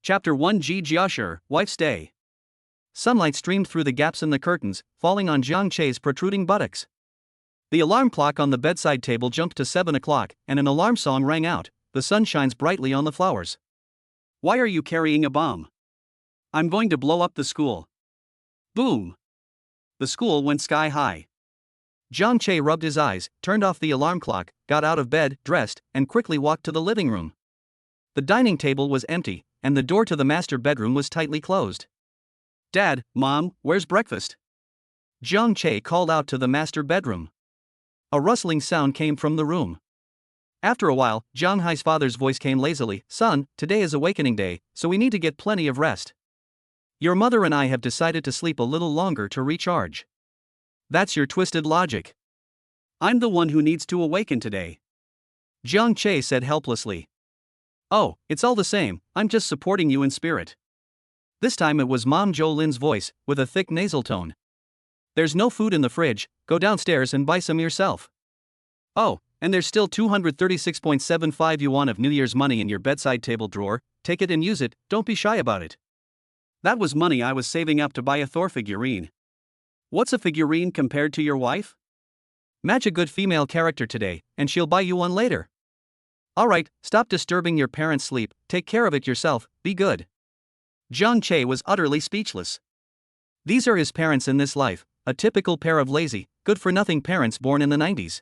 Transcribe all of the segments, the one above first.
Chapter 1 Ji Jiashir, Wife's Day. Sunlight streamed through the gaps in the curtains, falling on Jiang Che's protruding buttocks. The alarm clock on the bedside table jumped to 7 o'clock, and an alarm song rang out. The sun shines brightly on the flowers. Why are you carrying a bomb? I'm going to blow up the school. Boom! The school went sky high. Jiang Che rubbed his eyes, turned off the alarm clock, got out of bed, dressed, and quickly walked to the living room. The dining table was empty, and the door to the master bedroom was tightly closed. Dad, Mom, where's breakfast? Jiang Che called out to the master bedroom. A rustling sound came from the room. After a while, Jiang Hai's father's voice came lazily. Son, today is awakening day, so we need to get plenty of rest. Your mother and I have decided to sleep a little longer to recharge. That's your twisted logic. I'm the one who needs to awaken today. Jiang Che said helplessly. Oh, it's all the same, I'm just supporting you in spirit. This time it was Mom Jo Lin's voice, with a thick nasal tone. There's no food in the fridge, go downstairs and buy some yourself. Oh, and there's still 236.75 yuan of New Year's money in your bedside table drawer, take it and use it, don't be shy about it. That was money I was saving up to buy a Thor figurine. What's a figurine compared to your wife? Match a good female character today, and she'll buy you one later. Alright, stop disturbing your parents' sleep, take care of it yourself, be good. Jiang Che was utterly speechless. These are his parents in this life, a typical pair of lazy, good-for-nothing parents born in the 90s.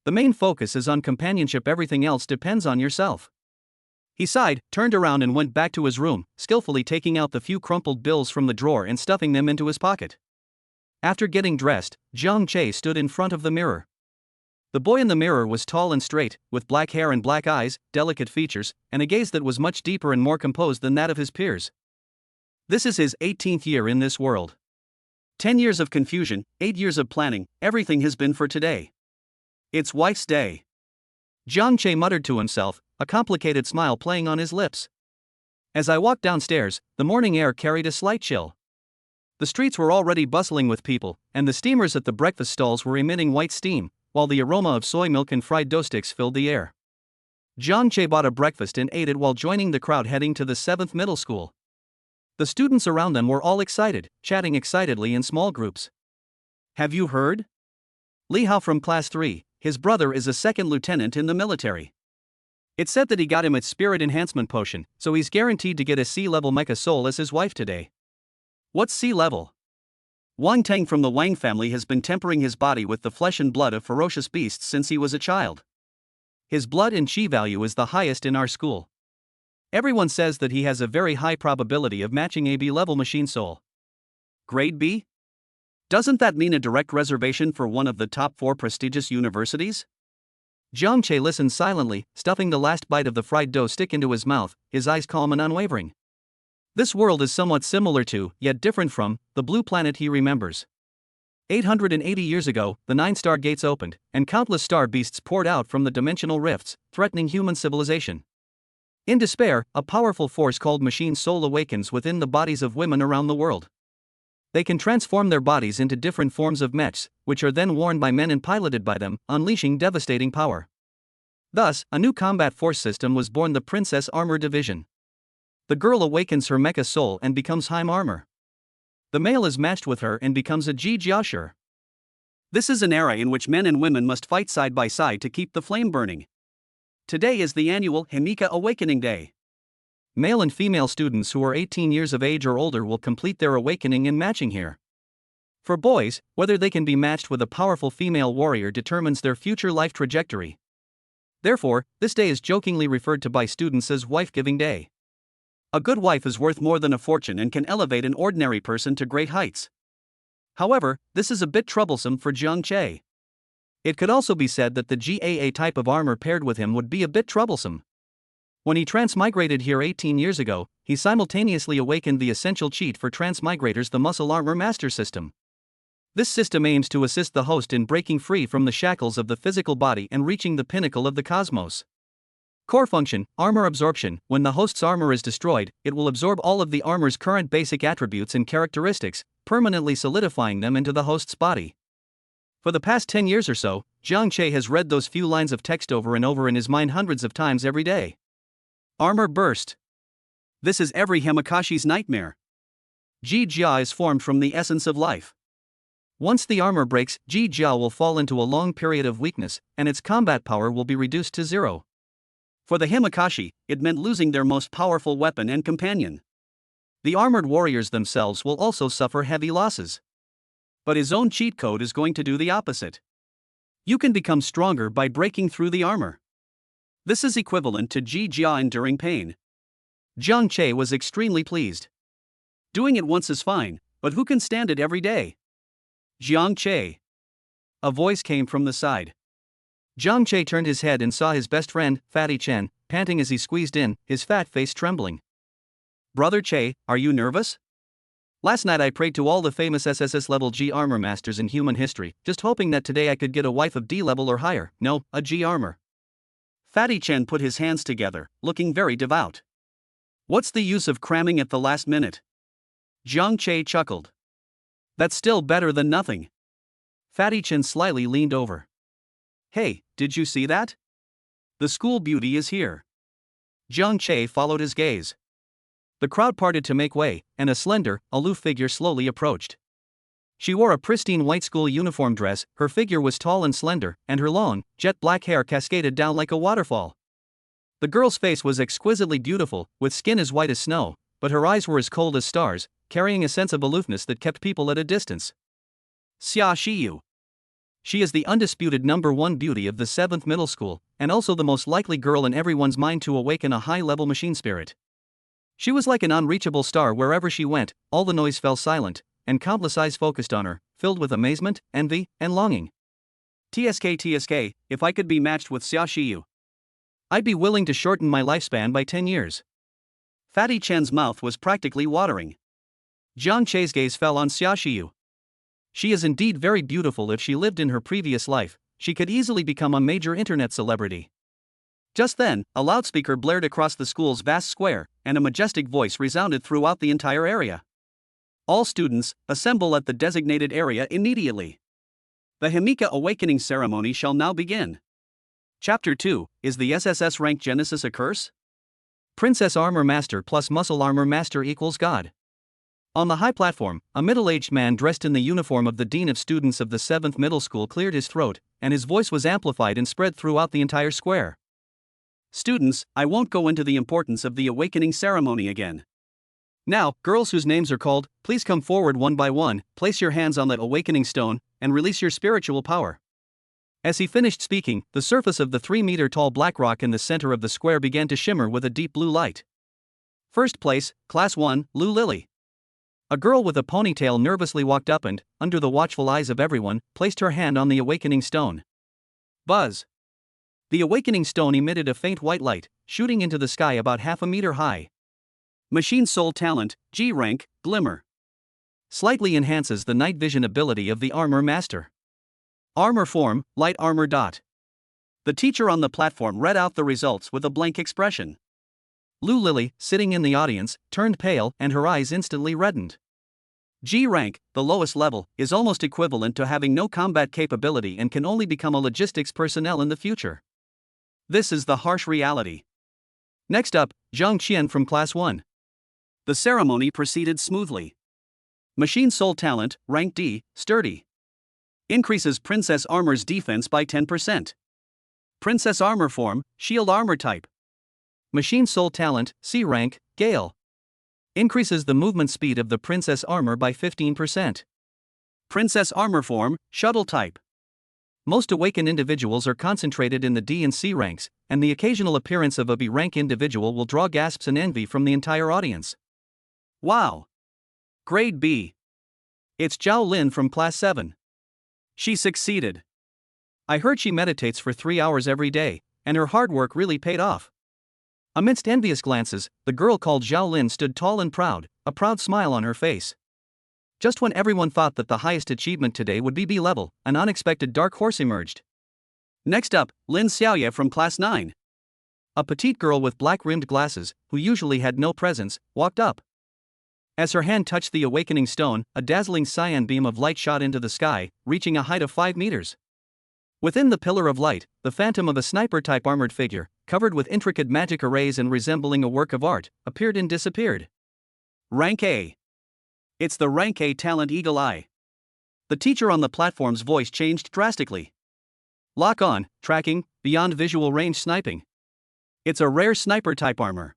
The main focus is on companionship, everything else depends on yourself. He sighed, turned around and went back to his room, skillfully taking out the few crumpled bills from the drawer and stuffing them into his pocket. After getting dressed, Jiang Che stood in front of the mirror. The boy in the mirror was tall and straight, with black hair and black eyes, delicate features, and a gaze that was much deeper and more composed than that of his peers. This is his 18th year in this world. 10 years of confusion, 8 years of planning, everything has been for today. It's wife's day. Jiang Che muttered to himself, a complicated smile playing on his lips. As I walked downstairs, the morning air carried a slight chill. The streets were already bustling with people, and the steamers at the breakfast stalls were emitting white steam, while the aroma of soy milk and fried dough sticks filled the air. Jiang Che bought a breakfast and ate it while joining the crowd heading to the 7th middle school. The students around them were all excited, chatting excitedly in small groups. Have you heard? Li Hao from class 3, his brother is a second lieutenant in the military. It's said that he got him its spirit enhancement potion, so he's guaranteed to get a C-level mecha soul as his wife today. What's C-level? Wang Teng from the Wang family has been tempering his body with the flesh and blood of ferocious beasts since he was a child. His blood and chi value is the highest in our school. Everyone says that he has a very high probability of matching a B-level machine soul. Grade B? Doesn't that mean a direct reservation for one of the top 4 prestigious universities? Jiang Che listened silently, stuffing the last bite of the fried dough stick into his mouth, his eyes calm and unwavering. This world is somewhat similar to, yet different from, the blue planet he remembers. 880 years ago, the 9 star gates opened, and countless star beasts poured out from the dimensional rifts, threatening human civilization. In despair, a powerful force called machine soul awakens within the bodies of women around the world. They can transform their bodies into different forms of mechs, which are then worn by men and piloted by them, unleashing devastating power. Thus, a new combat force system was born, the Princess Armor Division. The girl awakens her mecha soul and becomes Heim Armor. The male is matched with her and becomes a Ji Jiashir. This is an era in which men and women must fight side by side to keep the flame burning. Today is the annual Himika Awakening Day. Male and female students who are 18 years of age or older will complete their awakening and matching here. For boys, whether they can be matched with a powerful female warrior determines their future life trajectory. Therefore, this day is jokingly referred to by students as Wife-Giving Day. A good wife is worth more than a fortune and can elevate an ordinary person to great heights. However, this is a bit troublesome for Jiang Che. It could also be said that the GAA type of armor paired with him would be a bit troublesome. When he transmigrated here 18 years ago, he simultaneously awakened the essential cheat for transmigrators, the Muscle Armor Master System. This system aims to assist the host in breaking free from the shackles of the physical body and reaching the pinnacle of the cosmos. Core function, armor absorption. When the host's armor is destroyed, it will absorb all of the armor's current basic attributes and characteristics, permanently solidifying them into the host's body. For the past 10 years or so, Jiang Che has read those few lines of text over and over in his mind hundreds of times every day. Armor burst. This is every Himikashi's nightmare. Ji-Jia is formed from the essence of life. Once the armor breaks, Ji-Jia will fall into a long period of weakness, and its combat power will be reduced to zero. For the Himikashi, it meant losing their most powerful weapon and companion. The armored warriors themselves will also suffer heavy losses. But his own cheat code is going to do the opposite. You can become stronger by breaking through the armor. This is equivalent to Ji-Jia enduring pain. Jiang Che was extremely pleased. Doing it once is fine, but who can stand it every day? Jiang Che. A voice came from the side. Jiang Che turned his head and saw his best friend, Fatty Chen, panting as he squeezed in, his fat face trembling. Brother Che, are you nervous? Last night I prayed to all the famous SSS level G armor masters in human history, just hoping that today I could get a wife of D level or higher, no, a G armor. Fatty Chen put his hands together, looking very devout. What's the use of cramming at the last minute? Jiang Che chuckled. That's still better than nothing. Fatty Chen slyly leaned over. Hey, did you see that? The school beauty is here. Jiang Che followed his gaze. The crowd parted to make way, and a slender, aloof figure slowly approached. She wore a pristine white school uniform dress, her figure was tall and slender, and her long, jet black hair cascaded down like a waterfall. The girl's face was exquisitely beautiful, with skin as white as snow, but her eyes were as cold as stars, carrying a sense of aloofness that kept people at a distance. Xia Shiyu. She is the undisputed #1 beauty of the 7th middle school, and also the most likely girl in everyone's mind to awaken a high-level machine spirit. She was like an unreachable star wherever she went, all the noise fell silent, and countless eyes focused on her, filled with amazement, envy, and longing. TSK, if I could be matched with Xia Shiyu, I'd be willing to shorten my lifespan by 10 years. Fatty Chen's mouth was practically watering. Jiang Che's gaze fell on Xia Shiyu. She is indeed very beautiful. If she lived in her previous life, she could easily become a major internet celebrity. Just then, a loudspeaker blared across the school's vast square, and a majestic voice resounded throughout the entire area. All students, assemble at the designated area immediately. The Himika Awakening Ceremony shall now begin. Chapter 2, is the SSS rank Genesis a curse? Princess Armor Master plus Muscle Armor Master equals God. On the high platform, a middle-aged man dressed in the uniform of the Dean of Students of the 7th Middle School cleared his throat, and his voice was amplified and spread throughout the entire square. Students, I won't go into the importance of the awakening ceremony again. Now, girls whose names are called, please come forward one by one, place your hands on that awakening stone, and release your spiritual power. As he finished speaking, the surface of the 3-meter-tall black rock in the center of the square began to shimmer with a deep blue light. First place, Class 1, Lu Lily. A girl with a ponytail nervously walked up and, under the watchful eyes of everyone, placed her hand on the awakening stone. Buzz. The awakening stone emitted a faint white light, shooting into the sky about half a meter high. Machine Soul Talent, G rank, Glimmer. Slightly enhances the night vision ability of the Armor Master. Armor Form, Light Armor. The teacher on the platform read out the results with a blank expression. Lu Lily, sitting in the audience, turned pale and her eyes instantly reddened. G rank, the lowest level, is almost equivalent to having no combat capability and can only become a logistics personnel in the future. This is the harsh reality. Next up, Zhang Qian from Class 1. The ceremony proceeded smoothly. Machine Soul Talent, Rank D, Sturdy. Increases Princess Armor's defense by 10%. Princess Armor Form, Shield Armor Type. Machine Soul Talent, C rank, Gale. Increases the movement speed of the Princess Armor by 15%. Princess Armor Form, Shuttle Type. Most awakened individuals are concentrated in the D and C ranks, and the occasional appearance of a B rank individual will draw gasps and envy from the entire audience. Wow! Grade B. It's Zhao Lin from Class 7. She succeeded. I heard she meditates for 3 hours every day, and her hard work really paid off. Amidst envious glances, the girl called Zhao Lin stood tall and proud, a proud smile on her face. Just when everyone thought that the highest achievement today would be B level, an unexpected dark horse emerged. Next up, Lin Xiaoye from Class 9. A petite girl with black-rimmed glasses, who usually had no presence, walked up. As her hand touched the awakening stone, a dazzling cyan beam of light shot into the sky, reaching a height of 5 meters. Within the pillar of light, the phantom of a sniper-type armored figure, covered with intricate magic arrays and resembling a work of art, appeared and disappeared. Rank A. It's the Rank A talent Eagle Eye. The teacher on the platform's voice changed drastically. Lock on, tracking, beyond visual range sniping. It's a rare sniper-type armor.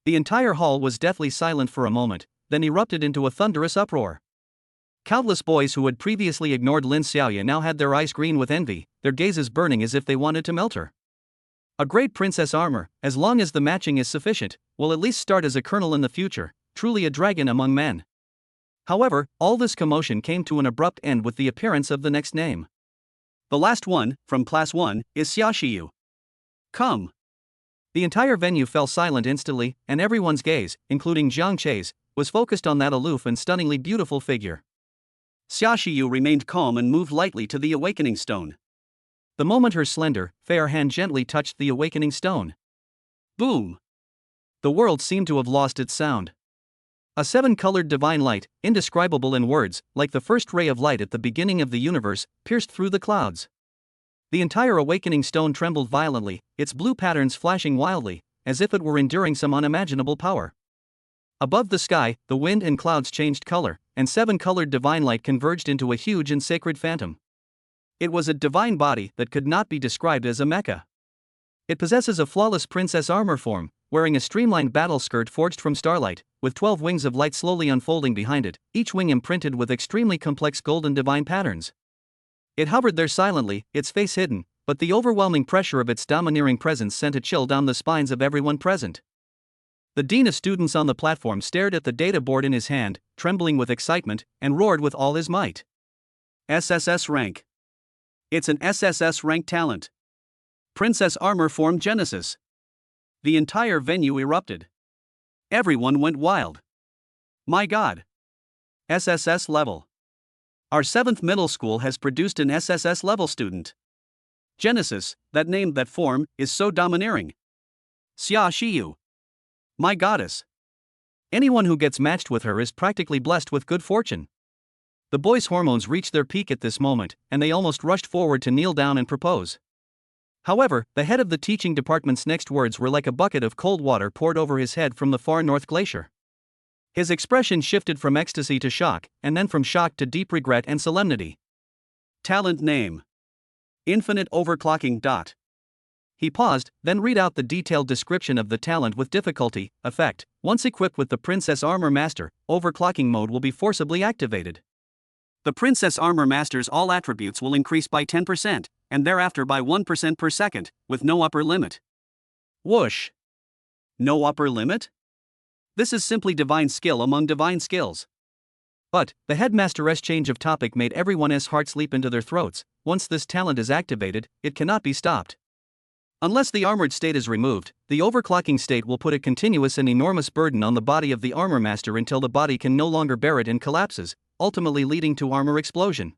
The entire hall was deathly silent for a moment, then erupted into a thunderous uproar. Countless boys who had previously ignored Lin Xiaoya now had their eyes green with envy, their gazes burning as if they wanted to melt her. A great princess armor, as long as the matching is sufficient, will at least start as a colonel in the future, truly a dragon among men. However, all this commotion came to an abrupt end with the appearance of the next name. The last one, from Class 1, is Xia Shiyu. Come. The entire venue fell silent instantly, and everyone's gaze, including Jiang Chei's, was focused on that aloof and stunningly beautiful figure. Xia Shiyu remained calm and moved lightly to the awakening stone. The moment her slender, fair hand gently touched the awakening stone. Boom! The world seemed to have lost its sound. A seven-colored divine light, indescribable in words, like the first ray of light at the beginning of the universe, pierced through the clouds. The entire awakening stone trembled violently, its blue patterns flashing wildly, as if it were enduring some unimaginable power. Above the sky, the wind and clouds changed color, and seven-colored divine light converged into a huge and sacred phantom. It was a divine body that could not be described as a mecha. It possesses a flawless princess armor form, wearing a streamlined battle skirt forged from starlight, with 12 wings of light slowly unfolding behind it, each wing imprinted with extremely complex golden divine patterns. It hovered there silently, its face hidden, but the overwhelming pressure of its domineering presence sent a chill down the spines of everyone present. The dean of students on the platform stared at the data board in his hand, trembling with excitement, and roared with all his might. SSS rank. It's an SSS rank talent. Princess Armor Form Genesis. The entire venue erupted. Everyone went wild. My god. SSS level. Our 7th middle school has produced an SSS level student. Genesis, that name, that form, is so domineering. Xia Shiyu. My goddess. Anyone who gets matched with her is practically blessed with good fortune. The boys' hormones reached their peak at this moment, and they almost rushed forward to kneel down and propose. However, the head of the teaching department's next words were like a bucket of cold water poured over his head from the far north glacier. His expression shifted from ecstasy to shock, and then from shock to deep regret and solemnity. Talent name. Infinite overclocking. He paused, then read out the detailed description of the talent with difficulty. Effect: once equipped with the Princess Armor Master, overclocking mode will be forcibly activated. The Princess Armor Master's all attributes will increase by 10%, and thereafter by 1% per second, with no upper limit. Whoosh! No upper limit? This is simply divine skill among divine skills. But, the headmaster's change of topic made everyone's hearts leap into their throats. Once this talent is activated, it cannot be stopped. Unless the armored state is removed, the overclocking state will put a continuous and enormous burden on the body of the armor master until the body can no longer bear it and collapses, ultimately leading to armor explosion.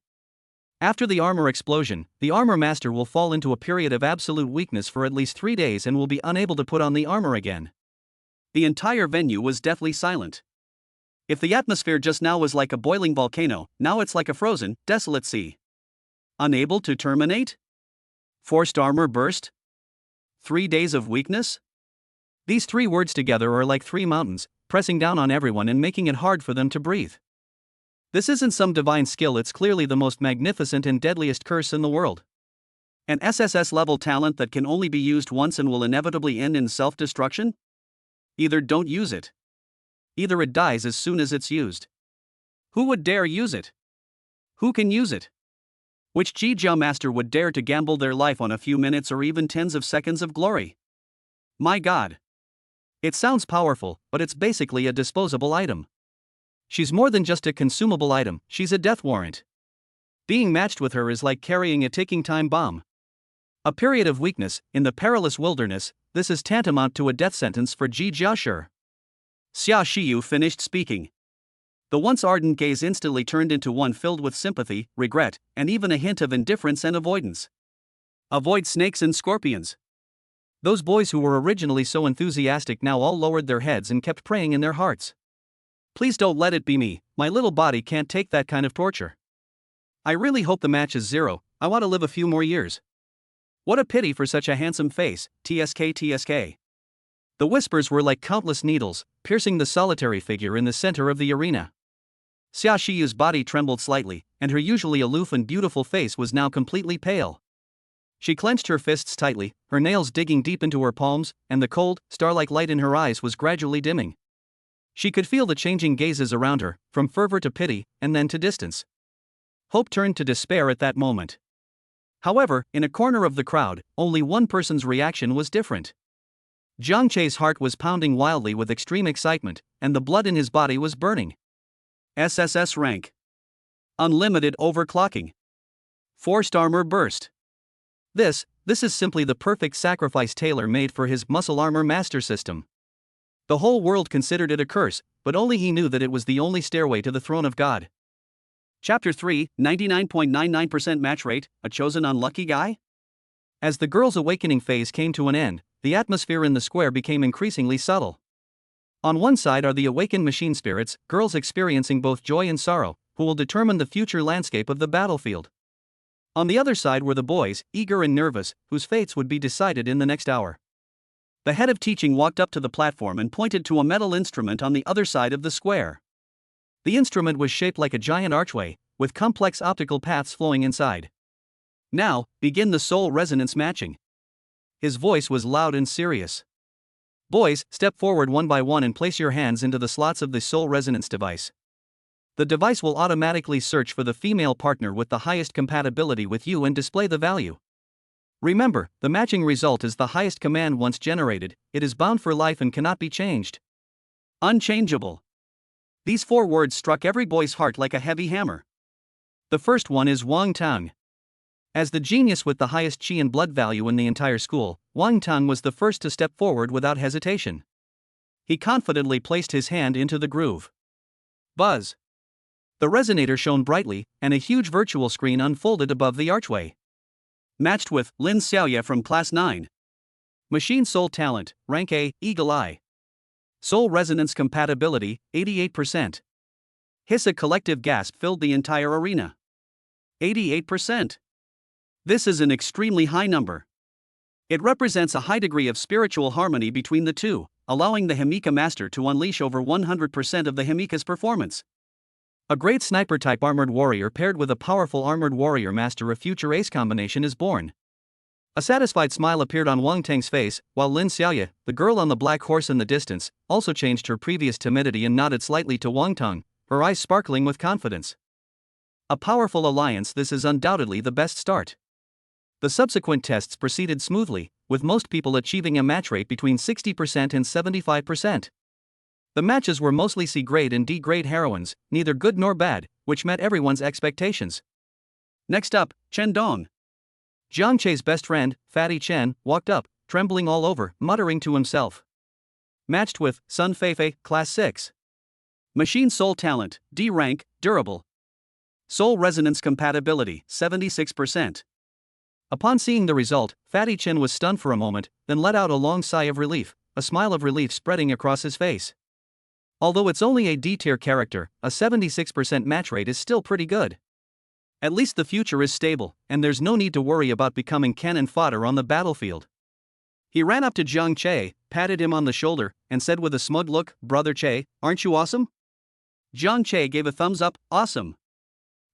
After the armor explosion, the armor master will fall into a period of absolute weakness for at least 3 days and will be unable to put on the armor again. The entire venue was deathly silent. If the atmosphere just now was like a boiling volcano, now it's like a frozen, desolate sea. Unable to terminate? Forced armor burst? 3 days of weakness? These 3 words together are like 3 mountains, pressing down on everyone and making it hard for them to breathe. This isn't some divine skill, it's clearly the most magnificent and deadliest curse in the world. An SSS level talent that can only be used once and will inevitably end in self-destruction? Either don't use it. Either it dies as soon as it's used. Who would dare use it? Who can use it? Which Jijia master would dare to gamble their life on a few minutes or even tens of seconds of glory? My god. It sounds powerful, but it's basically a disposable item. She's more than just a consumable item, she's a death warrant. Being matched with her is like carrying a ticking time bomb. A period of weakness, in the perilous wilderness, this is tantamount to a death sentence for Ji Jiashur. Xia Shiyu finished speaking. The once ardent gaze instantly turned into one filled with sympathy, regret, and even a hint of indifference and avoidance. Avoid snakes and scorpions. Those boys who were originally so enthusiastic now all lowered their heads and kept praying in their hearts. Please don't let it be me, my little body can't take that kind of torture. I really hope the match is 0, I want to live a few more years. What a pity for such a handsome face, TSK TSK. The whispers were like countless needles, piercing the solitary figure in the center of the arena. Xia Shiyu's body trembled slightly, and her usually aloof and beautiful face was now completely pale. She clenched her fists tightly, her nails digging deep into her palms, and the cold, star-like light in her eyes was gradually dimming. She could feel the changing gazes around her, from fervor to pity, and then to distance. Hope turned to despair at that moment. However, in a corner of the crowd, only one person's reaction was different. Jiang Che's heart was pounding wildly with extreme excitement, and the blood in his body was burning. SSS rank. Unlimited overclocking. Forced armor burst. This is simply the perfect sacrifice tailor-made for his muscle armor master system. The whole world considered it a curse, but only he knew that it was the only stairway to the throne of God. Chapter 3, 99.99% match rate, a chosen unlucky guy? As the girl's awakening phase came to an end, the atmosphere in the square became increasingly subtle. On one side are the awakened machine spirits, girls experiencing both joy and sorrow, who will determine the future landscape of the battlefield. On the other side were the boys, eager and nervous, whose fates would be decided in the next hour. The head of teaching walked up to the platform and pointed to a metal instrument on the other side of the square. The instrument was shaped like a giant archway, with complex optical paths flowing inside. Now, begin the soul resonance matching. His voice was loud and serious. Boys, step forward one by one and place your hands into the slots of the soul resonance device. The device will automatically search for the female partner with the highest compatibility with you and display the value. Remember, the matching result is the highest command once generated, it is bound for life and cannot be changed. Unchangeable. These 4 words struck every boy's heart like a heavy hammer. The first one is Wang Tang. As the genius with the highest chi and blood value in the entire school, Wang Tang was the first to step forward without hesitation. He confidently placed his hand into the groove. Buzz. The resonator shone brightly, and a huge virtual screen unfolded above the archway. Matched with Lin Xiaoye from Class 9. Machine Soul Talent, Rank A, Eagle Eye. Soul Resonance Compatibility, 88%. Hiss, a collective gasp filled the entire arena. 88%. This is an extremely high number. It represents a high degree of spiritual harmony between the two, allowing the Himika Master to unleash over 100% of the Himika's performance. A great sniper-type armored warrior paired with a powerful armored warrior master, a future ace combination is born. A satisfied smile appeared on Wang Tang's face, while Lin Xiaoye, the girl on the black horse in the distance, also changed her previous timidity and nodded slightly to Wang Tang, her eyes sparkling with confidence. A powerful alliance. This is undoubtedly the best start. The subsequent tests proceeded smoothly, with most people achieving a match rate between 60% and 75%. The matches were mostly C-grade and D-grade heroines, neither good nor bad, which met everyone's expectations. Next up, Chen Dong. Jiang Che's best friend, Fatty Chen, walked up, trembling all over, muttering to himself. Matched with Sun Feifei, Class 6. Machine Soul Talent, D rank, durable. Soul Resonance Compatibility, 76%. Upon seeing the result, Fatty Chen was stunned for a moment, then let out a long sigh of relief, a smile of relief spreading across his face. Although it's only a D-tier character, a 76% match rate is still pretty good. At least the future is stable, and there's no need to worry about becoming cannon fodder on the battlefield. He ran up to Jiang Che, patted him on the shoulder, and said with a smug look, "Brother Che, aren't you awesome?" Jiang Che gave a thumbs up, awesome.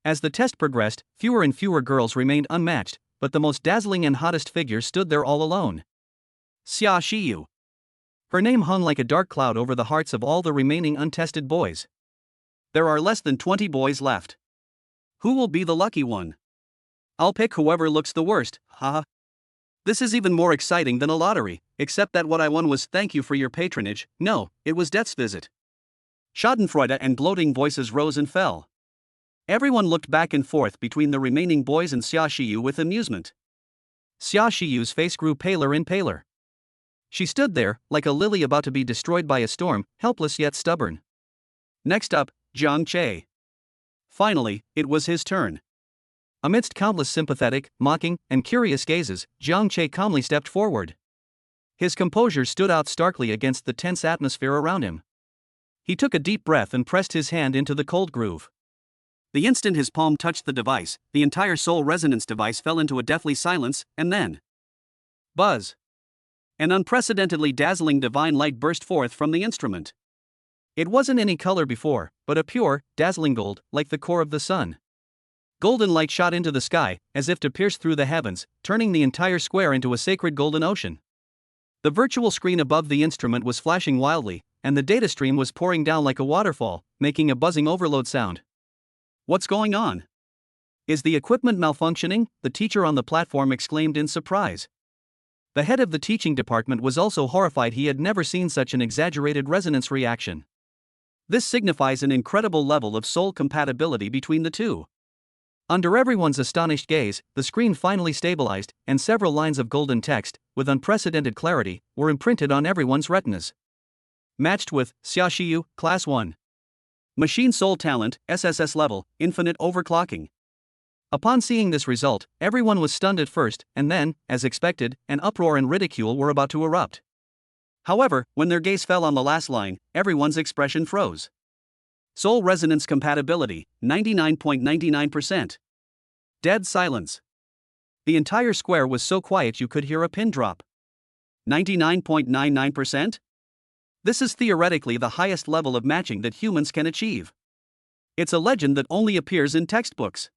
As the test progressed, fewer and fewer girls remained unmatched, but the most dazzling and hottest figure stood there all alone. Xia Shiyu. Her name hung like a dark cloud over the hearts of all the remaining untested boys. There are less than 20 boys left. Who will be the lucky one? I'll pick whoever looks the worst, haha. This is even more exciting than a lottery, except that what I won was thank you for your patronage. No, it was death's visit. Schadenfreude and gloating voices rose and fell. Everyone looked back and forth between the remaining boys and Xia Shiyu with amusement. Xia Shiyu's face grew paler and paler. She stood there, like a lily about to be destroyed by a storm, helpless yet stubborn. Next up, Jiang Che. Finally, it was his turn. Amidst countless sympathetic, mocking, and curious gazes, Jiang Che calmly stepped forward. His composure stood out starkly against the tense atmosphere around him. He took a deep breath and pressed his hand into the cold groove. The instant his palm touched the device, the entire soul resonance device fell into a deathly silence, and then Buzz. An unprecedentedly dazzling divine light burst forth from the instrument. It wasn't any color before, but a pure, dazzling gold, like the core of the sun. Golden light shot into the sky, as if to pierce through the heavens, turning the entire square into a sacred golden ocean. The virtual screen above the instrument was flashing wildly, and the data stream was pouring down like a waterfall, making a buzzing overload sound. What's going on? Is the equipment malfunctioning? The teacher on the platform exclaimed in surprise. The head of the teaching department was also horrified. He had never seen such an exaggerated resonance reaction. This signifies an incredible level of soul compatibility between the two. Under everyone's astonished gaze, the screen finally stabilized, and several lines of golden text, with unprecedented clarity, were imprinted on everyone's retinas. Matched with Xiaoxiu, Class 1. Machine Soul Talent, SSS level, infinite overclocking. Upon seeing this result, everyone was stunned at first, and then, as expected, an uproar and ridicule were about to erupt. However, when their gaze fell on the last line, everyone's expression froze. Soul resonance compatibility, 99.99%. Dead silence. The entire square was so quiet you could hear a pin drop. 99.99%? This is theoretically the highest level of matching that humans can achieve. It's a legend that only appears in textbooks.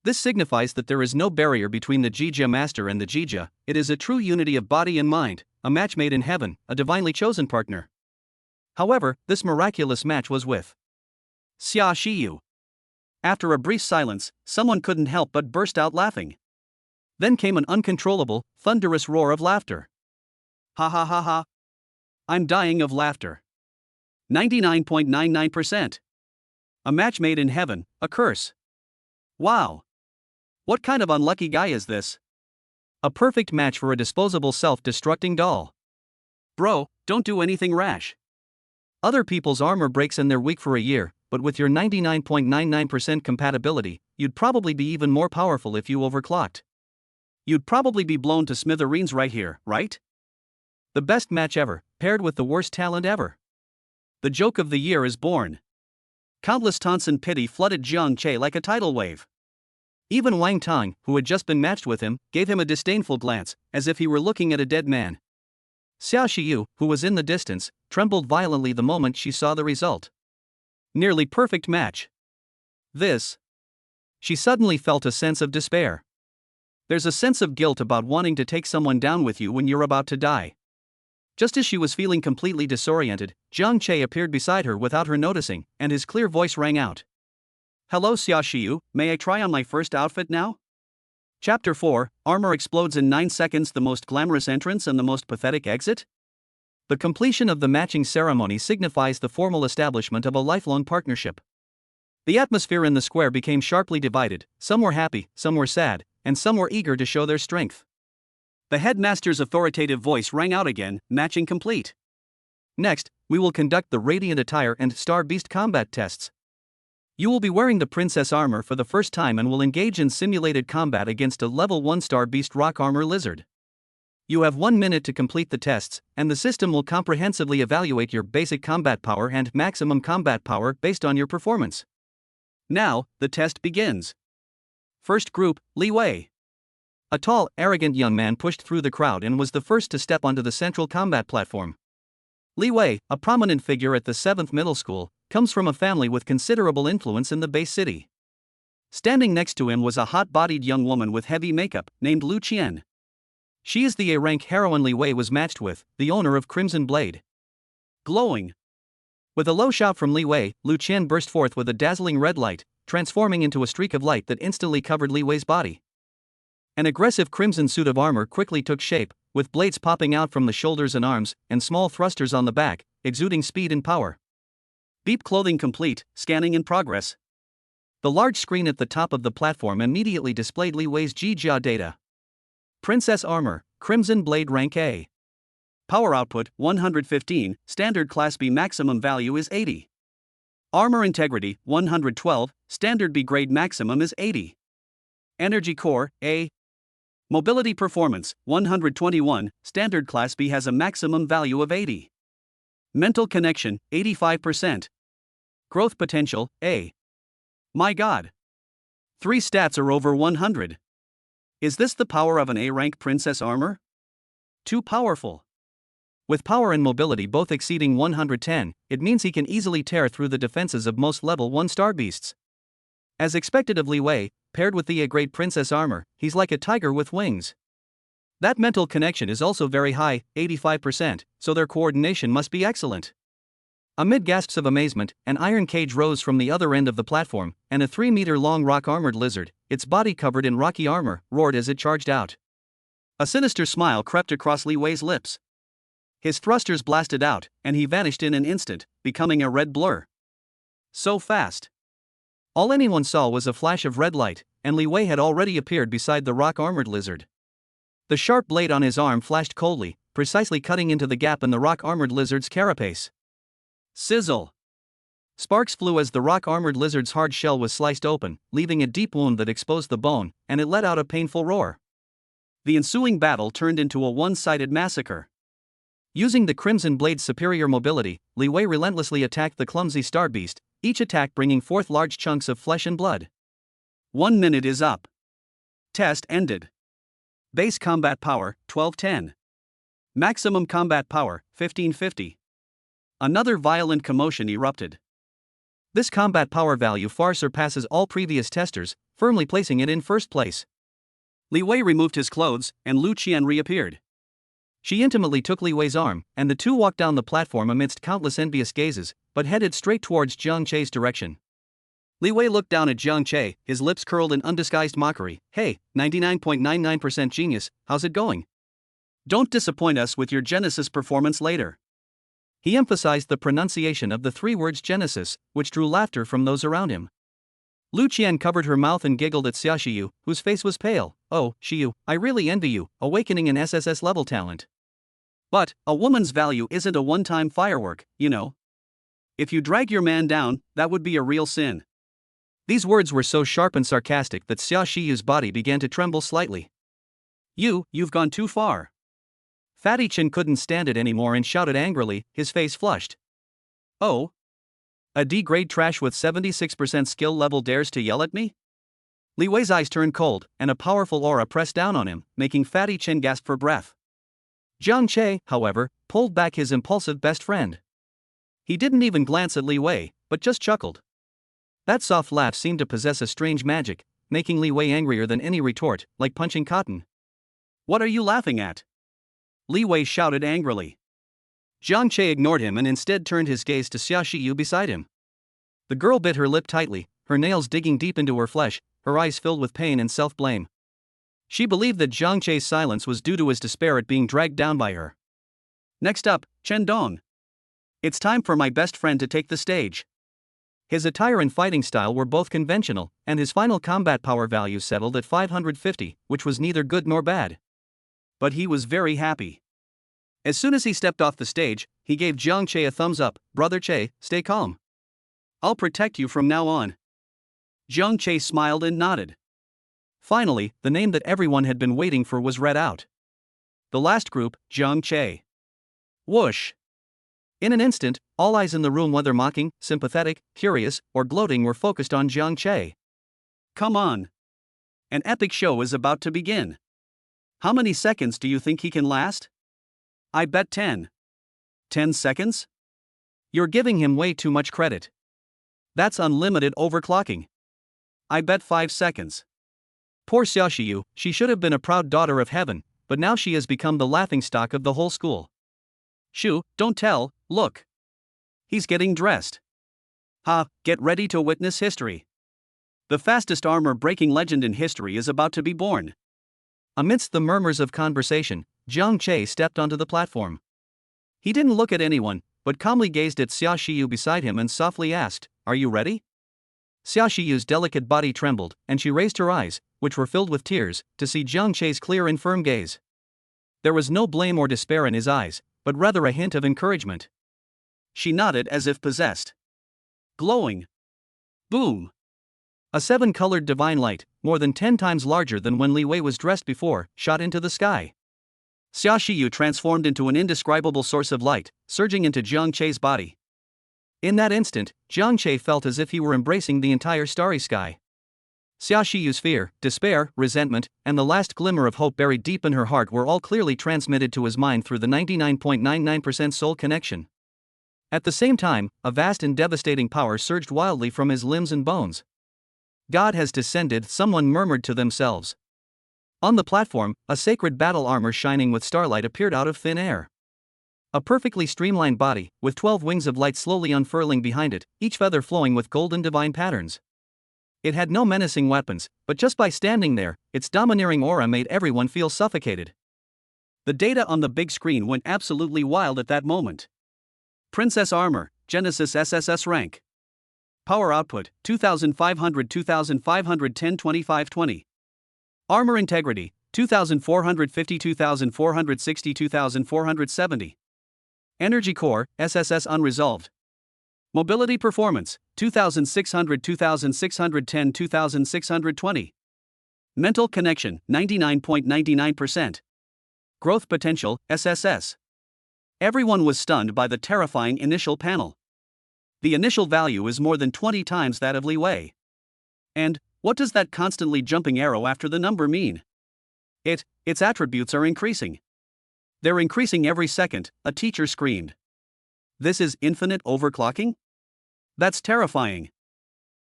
This signifies that there is no barrier between the Jija master and the Jija. It is a true unity of body and mind, a match made in heaven, a divinely chosen partner. However, this miraculous match was with Xiaoxiu. After a brief silence, someone couldn't help but burst out laughing. Then came an uncontrollable, thunderous roar of laughter. Ha ha ha ha. I'm dying of laughter. 99.99%. A match made in heaven, a curse. Wow. What kind of unlucky guy is this? A perfect match for a disposable self-destructing doll. Bro, don't do anything rash. Other people's armor breaks and they're weak for a year, but with your 99.99% compatibility, you'd probably be even more powerful if you overclocked. You'd probably be blown to smithereens right here, right? The best match ever, paired with the worst talent ever. The joke of the year is born. Countless taunts and pity flooded Jiang Che like a tidal wave. Even Wang Tang, who had just been matched with him, gave him a disdainful glance, as if he were looking at a dead man. Xiaoxiu, who was in the distance, trembled violently the moment she saw the result. Nearly perfect match. This. She suddenly felt a sense of despair. There's a sense of guilt about wanting to take someone down with you when you're about to die. Just as she was feeling completely disoriented, Jiang Che appeared beside her without her noticing, and his clear voice rang out. Hello Xiaoxiu, may I try on my first outfit now? Chapter 4, Armor explodes in 9 seconds. The most glamorous entrance and the most pathetic exit? The completion of the matching ceremony signifies the formal establishment of a lifelong partnership. The atmosphere in the square became sharply divided. Some were happy, some were sad, and some were eager to show their strength. The headmaster's authoritative voice rang out again, matching complete. Next, we will conduct the Radiant Attire and Star Beast combat tests. You will be wearing the Princess Armor for the first time and will engage in simulated combat against a level 1 Star Beast Rock Armor Lizard. You have 1 minute to complete the tests, and the system will comprehensively evaluate your basic combat power and maximum combat power based on your performance. Now, the test begins. First group, Li Wei. A tall, arrogant young man pushed through the crowd and was the first to step onto the central combat platform. Li Wei, a prominent figure at the 7th middle school, comes from a family with considerable influence in the base city. Standing next to him was a hot-bodied young woman with heavy makeup, named Lu Qian. She is the A-rank heroine Li Wei was matched with, the owner of Crimson Blade. Glowing. With a low shout from Li Wei, Lu Qian burst forth with a dazzling red light, transforming into a streak of light that instantly covered Li Wei's body. An aggressive crimson suit of armor quickly took shape, with blades popping out from the shoulders and arms, and small thrusters on the back, exuding speed and power. Beep clothing complete, scanning in progress. The large screen at the top of the platform immediately displayed Li Wei's Jija data. Princess Armor, Crimson Blade Rank A. Power output, 115, Standard Class B maximum value is 80. Armor Integrity, 112, Standard B grade maximum is 80. Energy Core, A. Mobility Performance, 121, Standard Class B has a maximum value of 80. Mental Connection, 85%. Growth Potential, A. My god. 3 stats are over 100. Is this the power of an A-rank Princess Armor? Too powerful. With power and mobility both exceeding 110, it means he can easily tear through the defenses of most level 1 star beasts. As expected of Li Wei, paired with the A-grade princess armor, he's like a tiger with wings. That mental connection is also very high, 85%, so their coordination must be excellent. Amid gasps of amazement, an iron cage rose from the other end of the platform, and a 3-meter-long rock-armored lizard, its body covered in rocky armor, roared as it charged out. A sinister smile crept across Li Wei's lips. His thrusters blasted out, and he vanished in an instant, becoming a red blur. So fast. All anyone saw was a flash of red light, and Li Wei had already appeared beside the rock-armored lizard. The sharp blade on his arm flashed coldly, precisely cutting into the gap in the rock-armored lizard's carapace. Sizzle! Sparks flew as the rock-armored lizard's hard shell was sliced open, leaving a deep wound that exposed the bone, and it let out a painful roar. The ensuing battle turned into a one-sided massacre. Using the Crimson Blade's superior mobility, Li Wei relentlessly attacked the clumsy star beast, each attack bringing forth large chunks of flesh and blood. 1 minute is up. Test ended. Base combat power, 1210. Maximum combat power, 1550. Another violent commotion erupted. This combat power value far surpasses all previous testers, firmly placing it in first place. Li Wei removed his clothes, and Lu Qian reappeared. She intimately took Li Wei's arm, and the two walked down the platform amidst countless envious gazes, but headed straight towards Jiang Che's direction. Li Wei looked down at Jiang Che, his lips curled in undisguised mockery. Hey, 99.99% genius, how's it going? Don't disappoint us with your Genesis performance later. He emphasized the pronunciation of the 3 words Genesis, which drew laughter from those around him. Lu Qian covered her mouth and giggled at Xia Shiyu, whose face was pale. Oh, Shiyu, I really envy you, awakening an SSS level talent. But, a woman's value isn't a one-time firework, you know. If you drag your man down, that would be a real sin. These words were so sharp and sarcastic that Xia Shiyu's body began to tremble slightly. You've gone too far. Fatty Chin couldn't stand it anymore and shouted angrily, his face flushed. Oh? A D-grade trash with 76% skill level dares to yell at me? Li Wei's eyes turned cold, and a powerful aura pressed down on him, making Fatty Chin gasp for breath. Jiang Che, however, pulled back his impulsive best friend. He didn't even glance at Li Wei, but just chuckled. That soft laugh seemed to possess a strange magic, making Li Wei angrier than any retort, like punching cotton. What are you laughing at? Li Wei shouted angrily. Jiang Che ignored him and instead turned his gaze to Xia Shiyu beside him. The girl bit her lip tightly, her nails digging deep into her flesh, her eyes filled with pain and self-blame. She believed that Jiang Che's silence was due to his despair at being dragged down by her. Next up, Chen Dong. It's time for my best friend to take the stage. His attire and fighting style were both conventional, and his final combat power value settled at 550, which was neither good nor bad. But he was very happy. As soon as he stepped off the stage, he gave Jiang Che a thumbs up. Brother Che, stay calm. I'll protect you from now on. Jiang Che smiled and nodded. Finally, the name that everyone had been waiting for was read out. The last group, Jiang Che. Whoosh! In an instant, all eyes in the room, whether mocking, sympathetic, curious, or gloating, were focused on Jiang Che. Come on! An epic show is about to begin. How many seconds do you think he can last? I bet 10. 10 seconds? You're giving him way too much credit. That's unlimited overclocking. I bet 5 seconds. Poor Xia Shiyu, she should have been a proud daughter of heaven, but now she has become the laughingstock of the whole school. Shu, don't tell, look. He's getting dressed. Ha, get ready to witness history. The fastest armor-breaking legend in history is about to be born. Amidst the murmurs of conversation, Jiang Che stepped onto the platform. He didn't look at anyone, but calmly gazed at Xia Shiyu beside him and softly asked, Are you ready? Xia Shiyu's delicate body trembled, and she raised her eyes, which were filled with tears, to see Jiang Che's clear and firm gaze. There was no blame or despair in his eyes, but rather a hint of encouragement. She nodded as if possessed. Glowing. Boom! A 7-colored divine light, more than 10 times larger than when Li Wei was dressed before, shot into the sky. Xia Shiyu transformed into an indescribable source of light, surging into Jiang Che's body. In that instant, Jiang Che felt as if he were embracing the entire starry sky. Xiaoshiyu's fear, despair, resentment, and the last glimmer of hope buried deep in her heart were all clearly transmitted to his mind through the 99.99% soul connection. At the same time, a vast and devastating power surged wildly from his limbs and bones. God has descended, someone murmured to themselves. On the platform, a sacred battle armor shining with starlight appeared out of thin air. A perfectly streamlined body, with 12 wings of light slowly unfurling behind it, each feather flowing with golden divine patterns. It had no menacing weapons, but just by standing there, its domineering aura made everyone feel suffocated. The data on the big screen went absolutely wild at that moment. Princess Armor, Genesis SSS rank. Power output, 2500 2510 2520. Armor integrity, 2450 2460 2470. Energy core, SSS unresolved. Mobility performance, 2600 2610 2620. Mental connection, 99.99%. Growth potential, SSS. Everyone was stunned by the terrifying initial panel. The initial value is more than 20 times that of Li Wei. And, what does that constantly jumping arrow after the number mean? Its attributes are increasing. They're increasing every second, a teacher screamed. This is infinite overclocking? That's terrifying.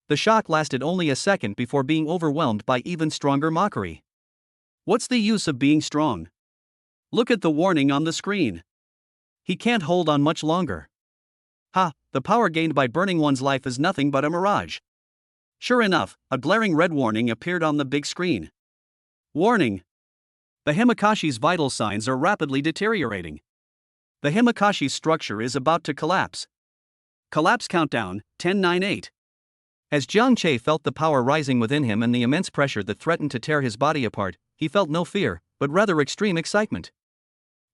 The shock lasted only a second before being overwhelmed by even stronger mockery. What's the use of being strong? Look at the warning on the screen. He can't hold on much longer. Ha, the power gained by burning one's life is nothing but a mirage. Sure enough, a glaring red warning appeared on the big screen. Warning! The Himekashi's vital signs are rapidly deteriorating. The Himekashi's structure is about to collapse. Collapse countdown, 10, 9, 8. As Jiang Che felt the power rising within him and the immense pressure that threatened to tear his body apart, he felt no fear, but rather extreme excitement.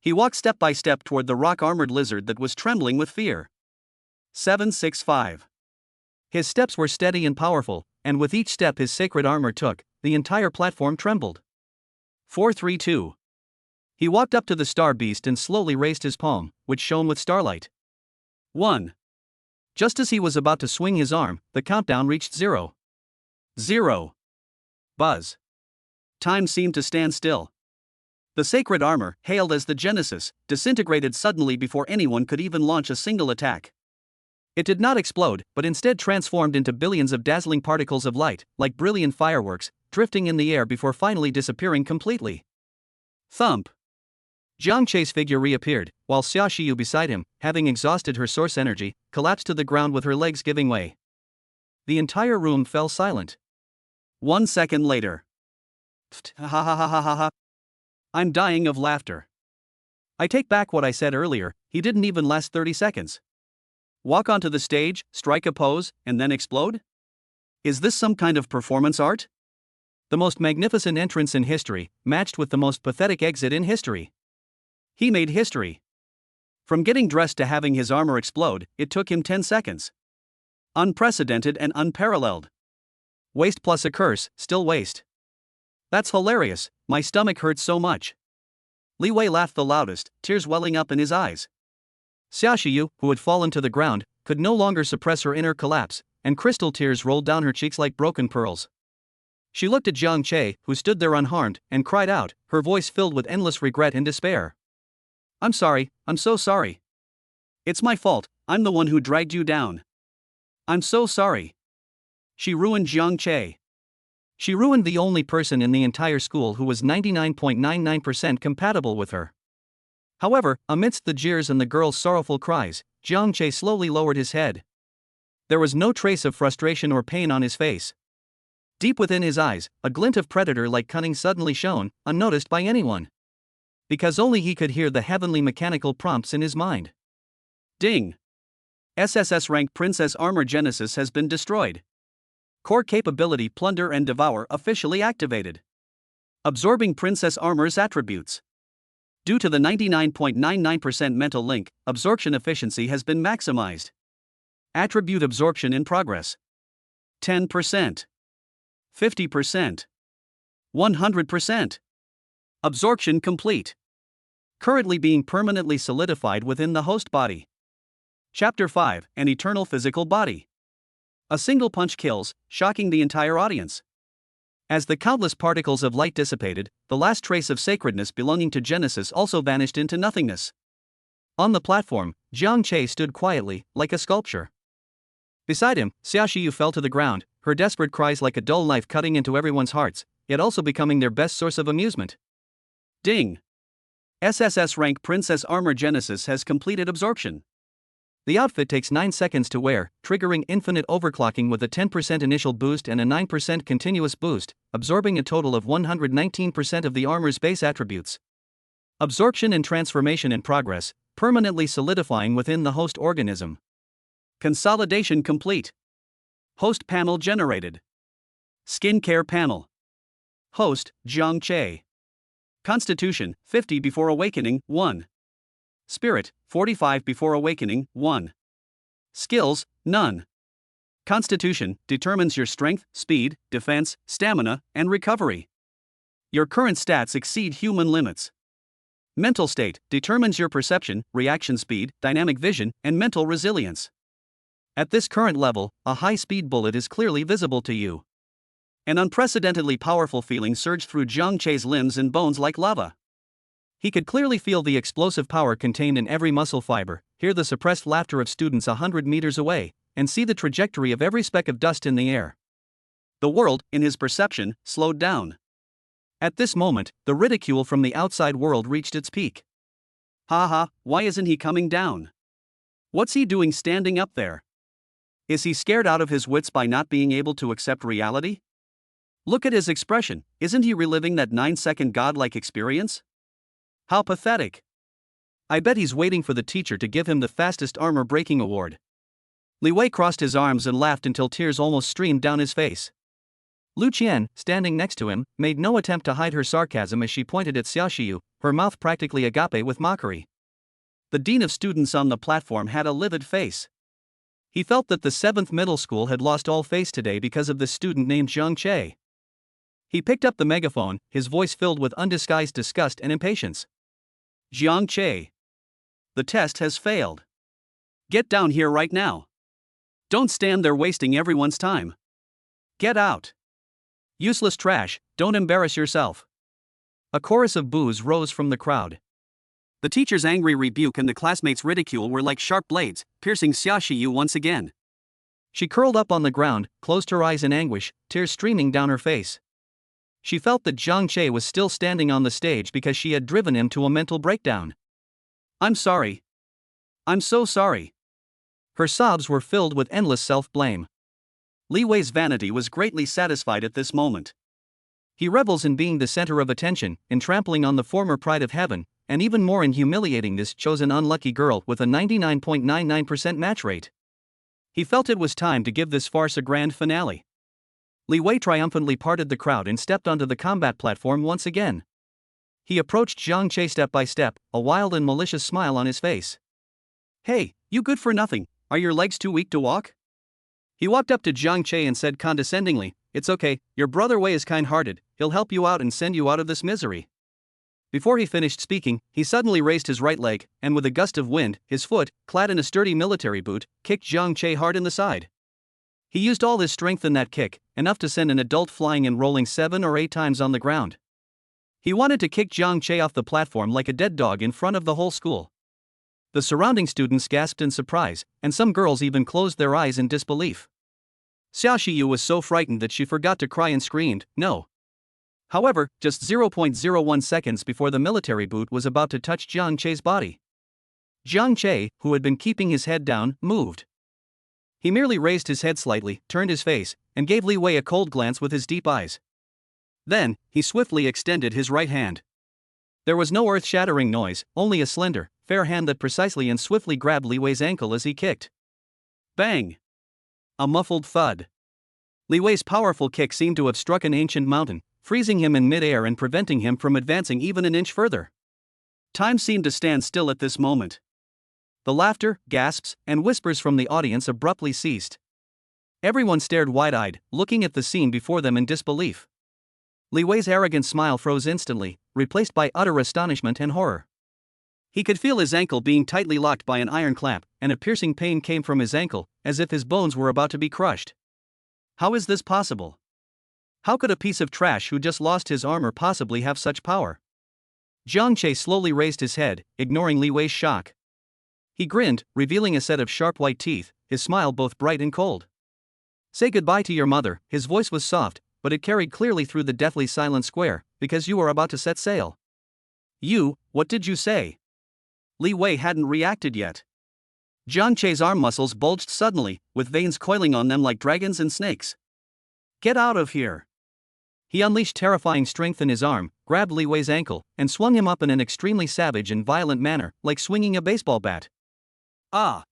He walked step by step toward the rock-armored lizard that was trembling with fear. 765. His steps were steady and powerful, and with each step his sacred armor took, the entire platform trembled. 432. He walked up to the star beast and slowly raised his palm, which shone with starlight. 1. Just as he was about to swing his arm, the countdown reached 0. 0. Buzz. Time seemed to stand still. The sacred armor, hailed as the Genesis, disintegrated suddenly before anyone could even launch a single attack. It did not explode, but instead transformed into billions of dazzling particles of light, like brilliant fireworks, drifting in the air before finally disappearing completely. Thump. Jiang Che's figure reappeared, while Xiaoshiyu beside him, having exhausted her source energy, collapsed to the ground with her legs giving way. The entire room fell silent. 1 second later. Ha ha ha ha ha ha. I'm dying of laughter. I take back what I said earlier, he didn't even last 30 seconds. Walk onto the stage, strike a pose, and then explode? Is this some kind of performance art? The most magnificent entrance in history, matched with the most pathetic exit in history. He made history. From getting dressed to having his armor explode, it took him 10 seconds. Unprecedented and unparalleled. Waste plus a curse, still waste. That's hilarious, my stomach hurts so much. Li Wei laughed the loudest, tears welling up in his eyes. Xiaoshiyu, who had fallen to the ground, could no longer suppress her inner collapse, and crystal tears rolled down her cheeks like broken pearls. She looked at Jiang Che, who stood there unharmed, and cried out, her voice filled with endless regret and despair. I'm sorry, I'm so sorry. It's my fault, I'm the one who dragged you down. I'm so sorry. She ruined Jiang Che. She ruined the only person in the entire school who was 99.99% compatible with her. However, amidst the jeers and the girl's sorrowful cries, Jiang Che slowly lowered his head. There was no trace of frustration or pain on his face. Deep within his eyes, a glint of predator-like cunning suddenly shone, unnoticed by anyone. Because only he could hear the heavenly mechanical prompts in his mind. Ding! SSS rank Princess Armor Genesis has been destroyed. Core capability Plunder and Devour officially activated. Absorbing Princess Armor's attributes. Due to the 99.99% mental link, absorption efficiency has been maximized. Attribute absorption in progress. 10%. 50%. 100%. Absorption complete. Currently being permanently solidified within the host body. Chapter 5, An Eternal Physical Body. A single punch kills, shocking the entire audience. As the countless particles of light dissipated, the last trace of sacredness belonging to Genesis also vanished into nothingness. On the platform, Jiang Che stood quietly, like a sculpture. Beside him, Xiaoxiyu fell to the ground, her desperate cries like a dull knife cutting into everyone's hearts, yet also becoming their best source of amusement. Ding! SSS rank Princess Armor Genesis has completed absorption. The outfit takes 9 seconds to wear, triggering infinite overclocking with a 10% initial boost and a 9% continuous boost, absorbing a total of 119% of the armor's base attributes. Absorption and transformation in progress, permanently solidifying within the host organism. Consolidation complete. Host panel generated. Skincare panel. Host, Jiang Che. Constitution, 50 before awakening, 1. Spirit, 45 before awakening, 1. Skills, none. Constitution determines your strength, speed, defense, stamina, and recovery. Your current stats exceed human limits. Mental state determines your perception, reaction speed, dynamic vision, and mental resilience. At this current level, a high-speed bullet is clearly visible to you. An unprecedentedly powerful feeling surged through Jiang Che's limbs and bones like lava. He could clearly feel the explosive power contained in every muscle fiber, hear the suppressed laughter of students 100 meters away, and see the trajectory of every speck of dust in the air. The world, in his perception, slowed down. At this moment, the ridicule from the outside world reached its peak. Haha, why isn't he coming down? What's he doing standing up there? Is he scared out of his wits by not being able to accept reality? Look at his expression, isn't he reliving that 9-second godlike experience? How pathetic. I bet he's waiting for the teacher to give him the fastest armor breaking award. Li Wei crossed his arms and laughed until tears almost streamed down his face. Lu Qian, standing next to him, made no attempt to hide her sarcasm as she pointed at Xiaoxiyu, her mouth practically agape with mockery. The dean of students on the platform had a livid face. He felt that the 7th middle school had lost all face today because of this student named Jiang Che. He picked up the megaphone, his voice filled with undisguised disgust and impatience. Jiang Che. The test has failed. Get down here right now. Don't stand there wasting everyone's time. Get out. Useless trash, don't embarrass yourself. A chorus of boos rose from the crowd. The teacher's angry rebuke and the classmates' ridicule were like sharp blades, piercing Xiaoxiyu once again. She curled up on the ground, closed her eyes in anguish, tears streaming down her face. She felt that Jiang Che was still standing on the stage because she had driven him to a mental breakdown. I'm sorry. I'm so sorry. Her sobs were filled with endless self-blame. Li Wei's vanity was greatly satisfied at this moment. He revels in being the center of attention, in trampling on the former pride of heaven, and even more in humiliating this chosen unlucky girl with a 99.99% match rate. He felt it was time to give this farce a grand finale. Li Wei triumphantly parted the crowd and stepped onto the combat platform once again. He approached Jiang Che step by step, a wild and malicious smile on his face. Hey, you good for nothing, are your legs too weak to walk? He walked up to Jiang Che and said condescendingly, It's okay, your brother Wei is kind-hearted, he'll help you out and send you out of this misery. Before he finished speaking, he suddenly raised his right leg, and with a gust of wind, his foot, clad in a sturdy military boot, kicked Jiang Che hard in the side. He used all his strength in that kick, enough to send an adult flying and rolling 7 or 8 times on the ground. He wanted to kick Jiang Che off the platform like a dead dog in front of the whole school. The surrounding students gasped in surprise, and some girls even closed their eyes in disbelief. Xiaoxiyu was so frightened that she forgot to cry and screamed, no. However, just 0.01 seconds before the military boot was about to touch Jiang Che's body, Jiang Che, who had been keeping his head down, moved. He merely raised his head slightly, turned his face, and gave Li Wei a cold glance with his deep eyes. Then, he swiftly extended his right hand. There was no earth-shattering noise, only a slender, fair hand that precisely and swiftly grabbed Li Wei's ankle as he kicked. Bang! A muffled thud. Li Wei's powerful kick seemed to have struck an ancient mountain, freezing him in mid-air and preventing him from advancing even an inch further. Time seemed to stand still at this moment. The laughter, gasps, and whispers from the audience abruptly ceased. Everyone stared wide-eyed, looking at the scene before them in disbelief. Li Wei's arrogant smile froze instantly, replaced by utter astonishment and horror. He could feel his ankle being tightly locked by an iron clamp, and a piercing pain came from his ankle, as if his bones were about to be crushed. How is this possible? How could a piece of trash who just lost his armor possibly have such power? Jiang Che slowly raised his head, ignoring Li Wei's shock. He grinned, revealing a set of sharp white teeth, his smile both bright and cold. Say goodbye to your mother. His voice was soft, but it carried clearly through the deathly silent square, because you are about to set sail. What did you say? Li Wei hadn't reacted yet. Jiang Che's arm muscles bulged suddenly, with veins coiling on them like dragons and snakes. Get out of here. He unleashed terrifying strength in his arm, grabbed Li Wei's ankle, and swung him up in an extremely savage and violent manner, like swinging a baseball bat. Ah!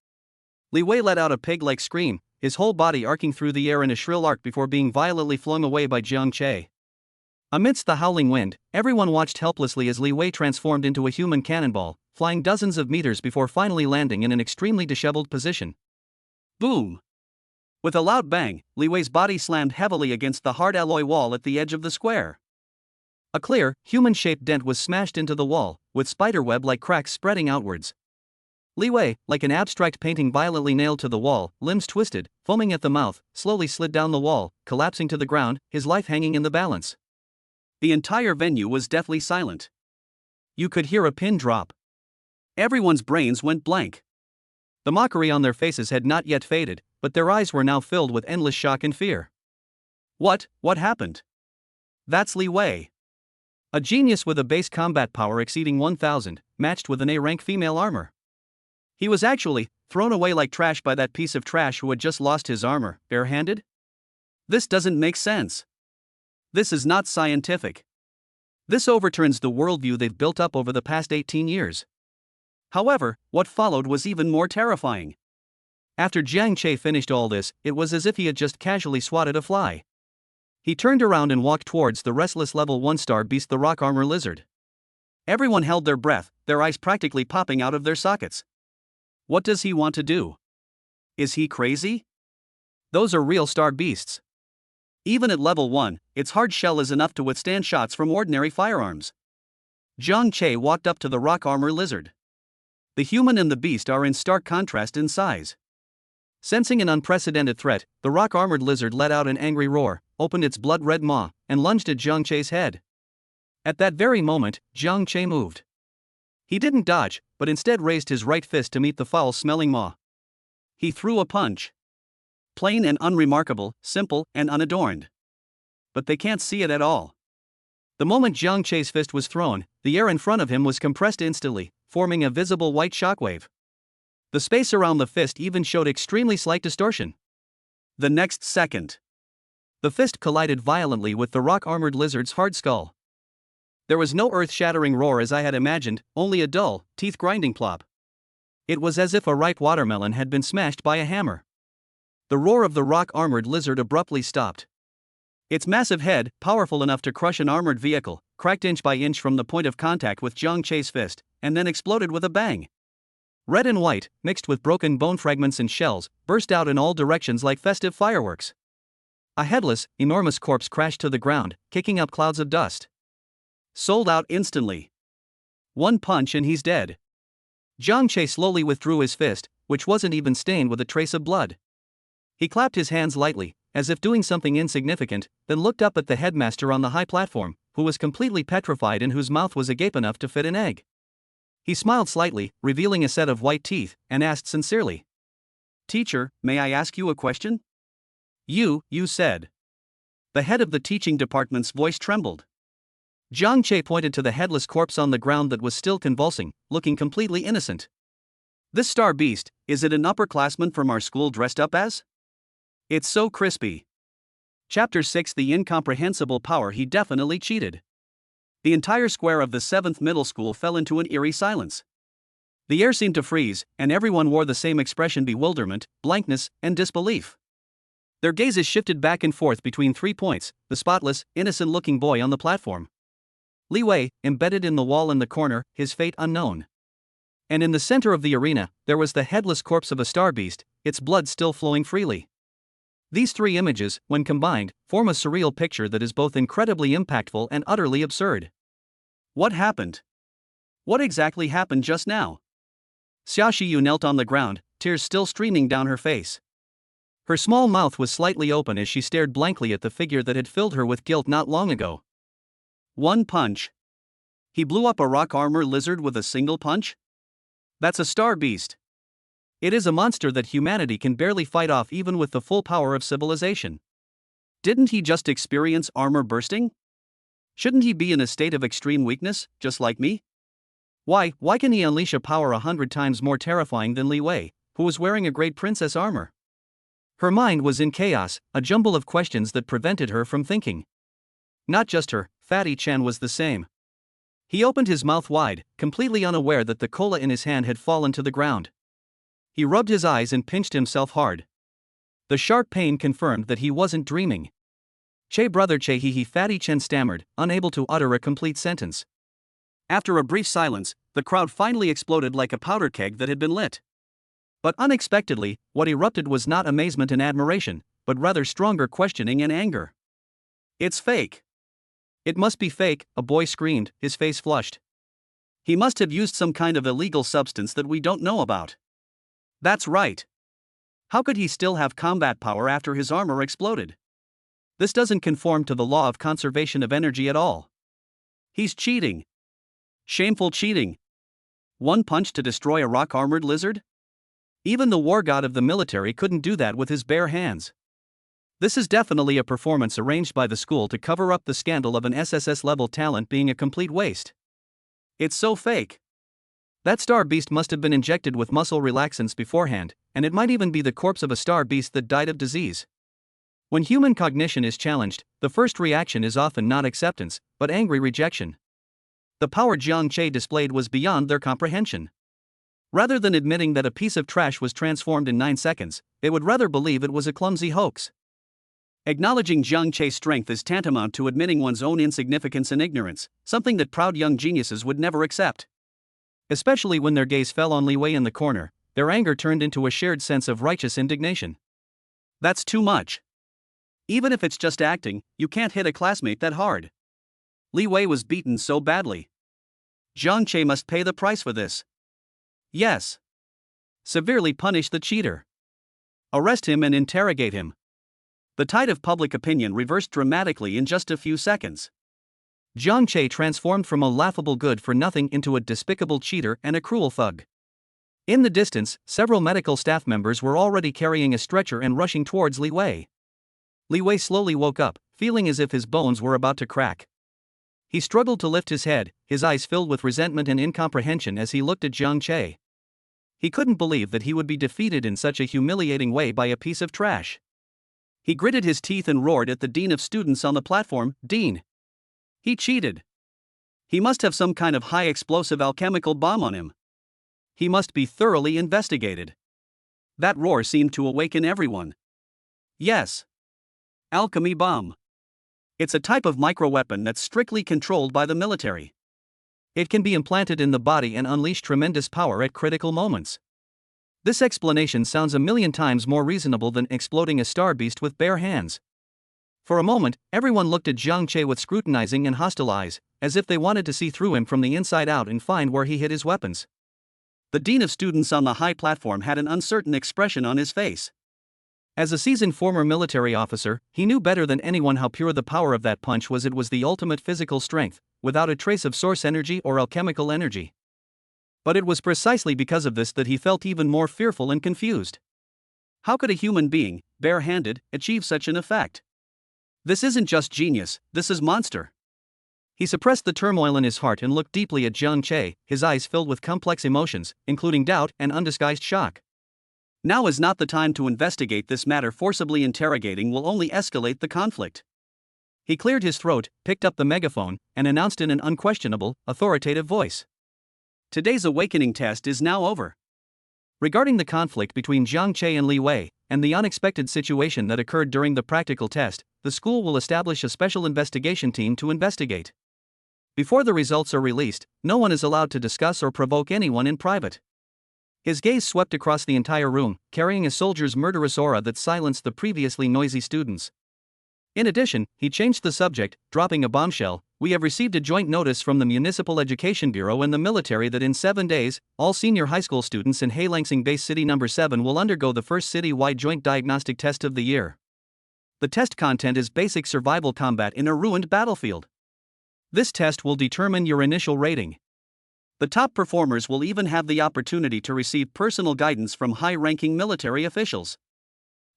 Li Wei let out a pig-like scream, his whole body arcing through the air in a shrill arc before being violently flung away by Jiang Che. Amidst the howling wind, everyone watched helplessly as Li Wei transformed into a human cannonball, flying dozens of meters before finally landing in an extremely disheveled position. Boom! With a loud bang, Li Wei's body slammed heavily against the hard alloy wall at the edge of the square. A clear, human-shaped dent was smashed into the wall, with spiderweb-like cracks spreading outwards. Li Wei, like an abstract painting violently nailed to the wall, limbs twisted, foaming at the mouth, slowly slid down the wall, collapsing to the ground, his life hanging in the balance. The entire venue was deathly silent. You could hear a pin drop. Everyone's brains went blank. The mockery on their faces had not yet faded, but their eyes were now filled with endless shock and fear. What happened? That's Li Wei. A genius with a base combat power exceeding 1,000, matched with an A-rank female armor. He was actually thrown away like trash by that piece of trash who had just lost his armor, barehanded? This doesn't make sense. This is not scientific. This overturns the worldview they've built up over the past 18 years. However, what followed was even more terrifying. After Jiang Che finished all this, it was as if he had just casually swatted a fly. He turned around and walked towards the restless level 1-star beast, the rock armor lizard. Everyone held their breath, their eyes practically popping out of their sockets. What does he want to do? Is he crazy? Those are real star beasts. Even at level 1, its hard shell is enough to withstand shots from ordinary firearms. Jiang Che walked up to the rock armor lizard. The human and the beast are in stark contrast in size. Sensing an unprecedented threat, the rock-armored lizard let out an angry roar, opened its blood-red maw, and lunged at Jiang Che's head. At that very moment, Jiang Che moved. He didn't dodge, but instead raised his right fist to meet the foul-smelling maw. He threw a punch. Plain and unremarkable, simple and unadorned. But they can't see it at all. The moment Jiang Che's fist was thrown, the air in front of him was compressed instantly, forming a visible white shockwave. The space around the fist even showed extremely slight distortion. The next second, the fist collided violently with the rock-armored lizard's hard skull. There was no earth-shattering roar as I had imagined, only a dull, teeth-grinding plop. It was as if a ripe watermelon had been smashed by a hammer. The roar of the rock-armored lizard abruptly stopped. Its massive head, powerful enough to crush an armored vehicle, cracked inch by inch from the point of contact with Jiang Che's fist, and then exploded with a bang. Red and white, mixed with broken bone fragments and shells, burst out in all directions like festive fireworks. A headless, enormous corpse crashed to the ground, kicking up clouds of dust. Sold out instantly. One punch and he's dead. Jiang Che slowly withdrew his fist, which wasn't even stained with a trace of blood. He clapped his hands lightly, as if doing something insignificant, then looked up at the headmaster on the high platform, who was completely petrified and whose mouth was agape enough to fit an egg. He smiled slightly, revealing a set of white teeth, and asked sincerely, "Teacher, may I ask you a question?" You said. The head of the teaching department's voice trembled. Jiang Che pointed to the headless corpse on the ground that was still convulsing, looking completely innocent. "This star beast, is it an upperclassman from our school dressed up as? It's so crispy." Chapter 6: The Incomprehensible Power. He definitely cheated. The entire square of the 7th middle school fell into an eerie silence. The air seemed to freeze, and everyone wore the same expression: bewilderment, blankness, and disbelief. Their gazes shifted back and forth between 3 points: the spotless, innocent-looking boy on the platform, Li Wei, embedded in the wall in the corner, his fate unknown. And in the center of the arena, there was the headless corpse of a star beast, its blood still flowing freely. These 3 images, when combined, form a surreal picture that is both incredibly impactful and utterly absurd. What happened? What exactly happened just now? Xiao Shiyu knelt on the ground, tears still streaming down her face. Her small mouth was slightly open as she stared blankly at the figure that had filled her with guilt not long ago. One punch. He blew up a rock armor lizard with a single punch? That's a star beast. It is a monster that humanity can barely fight off even with the full power of civilization. Didn't he just experience armor bursting? Shouldn't he be in a state of extreme weakness, just like me? Why can he unleash a power 100 times more terrifying than Li Wei, who was wearing a great princess armor? Her mind was in chaos, a jumble of questions that prevented her from thinking. Not just her, Fatty Chen was the same. He opened his mouth wide, completely unaware that the cola in his hand had fallen to the ground. He rubbed his eyes and pinched himself hard. The sharp pain confirmed that he wasn't dreaming. Che brother Che he Fatty Chen stammered, unable to utter a complete sentence. After a brief silence, the crowd finally exploded like a powder keg that had been lit. But unexpectedly, what erupted was not amazement and admiration, but rather stronger questioning and anger. It's fake. It must be fake, a boy screamed, his face flushed. He must have used some kind of illegal substance that we don't know about. That's right. How could he still have combat power after his armor exploded? This doesn't conform to the law of conservation of energy at all. He's cheating. Shameful cheating. One punch to destroy a rock-armored lizard? Even the war god of the military couldn't do that with his bare hands. This is definitely a performance arranged by the school to cover up the scandal of an SSS-level talent being a complete waste. It's so fake. That star beast must have been injected with muscle relaxants beforehand, and it might even be the corpse of a star beast that died of disease. When human cognition is challenged, the first reaction is often not acceptance, but angry rejection. The power Jiang Che displayed was beyond their comprehension. Rather than admitting that a piece of trash was transformed in 9 seconds, they would rather believe it was a clumsy hoax. Acknowledging Jiang Che's strength is tantamount to admitting one's own insignificance and ignorance, something that proud young geniuses would never accept. Especially when their gaze fell on Li Wei in the corner, their anger turned into a shared sense of righteous indignation. That's too much. Even if it's just acting, you can't hit a classmate that hard. Li Wei was beaten so badly. Jiang Che must pay the price for this. Yes. Severely punish the cheater. Arrest him and interrogate him. The tide of public opinion reversed dramatically in just a few seconds. Jiang Che transformed from a laughable good-for-nothing into a despicable cheater and a cruel thug. In the distance, several medical staff members were already carrying a stretcher and rushing towards Li Wei. Li Wei slowly woke up, feeling as if his bones were about to crack. He struggled to lift his head, his eyes filled with resentment and incomprehension as he looked at Jiang Che. He couldn't believe that he would be defeated in such a humiliating way by a piece of trash. He gritted his teeth and roared at the dean of students on the platform, "Dean! He cheated! He must have some kind of high-explosive alchemical bomb on him. He must be thoroughly investigated." That roar seemed to awaken everyone. Yes. Alchemy bomb. It's a type of microweapon that's strictly controlled by the military. It can be implanted in the body and unleash tremendous power at critical moments. This explanation sounds a million times more reasonable than exploding a star beast with bare hands. For a moment, everyone looked at Jiang Che with scrutinizing and hostile eyes, as if they wanted to see through him from the inside out and find where he hid his weapons. The dean of students on the high platform had an uncertain expression on his face. As a seasoned former military officer, he knew better than anyone how pure the power of that punch was. It was the ultimate physical strength, without a trace of source energy or alchemical energy. But it was precisely because of this that he felt even more fearful and confused. How could a human being, bare-handed, achieve such an effect? This isn't just genius, this is monster. He suppressed the turmoil in his heart and looked deeply at Jiang Che, his eyes filled with complex emotions, including doubt and undisguised shock. Now is not the time to investigate this matter. Forcibly interrogating will only escalate the conflict. He cleared his throat, picked up the megaphone, and announced in an unquestionable, authoritative voice. Today's awakening test is now over. Regarding the conflict between Jiang Che and Li Wei, and the unexpected situation that occurred during the practical test, the school will establish a special investigation team to investigate. Before the results are released, no one is allowed to discuss or provoke anyone in private. His gaze swept across the entire room, carrying a soldier's murderous aura that silenced the previously noisy students. In addition, he changed the subject, dropping a bombshell. we have received a joint notice from the Municipal Education Bureau and the military that in 7 days, all senior high school students in Hailangsing Base City Number 7 will undergo the first city-wide joint diagnostic test of the year. The test content is basic survival combat in a ruined battlefield. This test will determine your initial rating. The top performers will even have the opportunity to receive personal guidance from high-ranking military officials.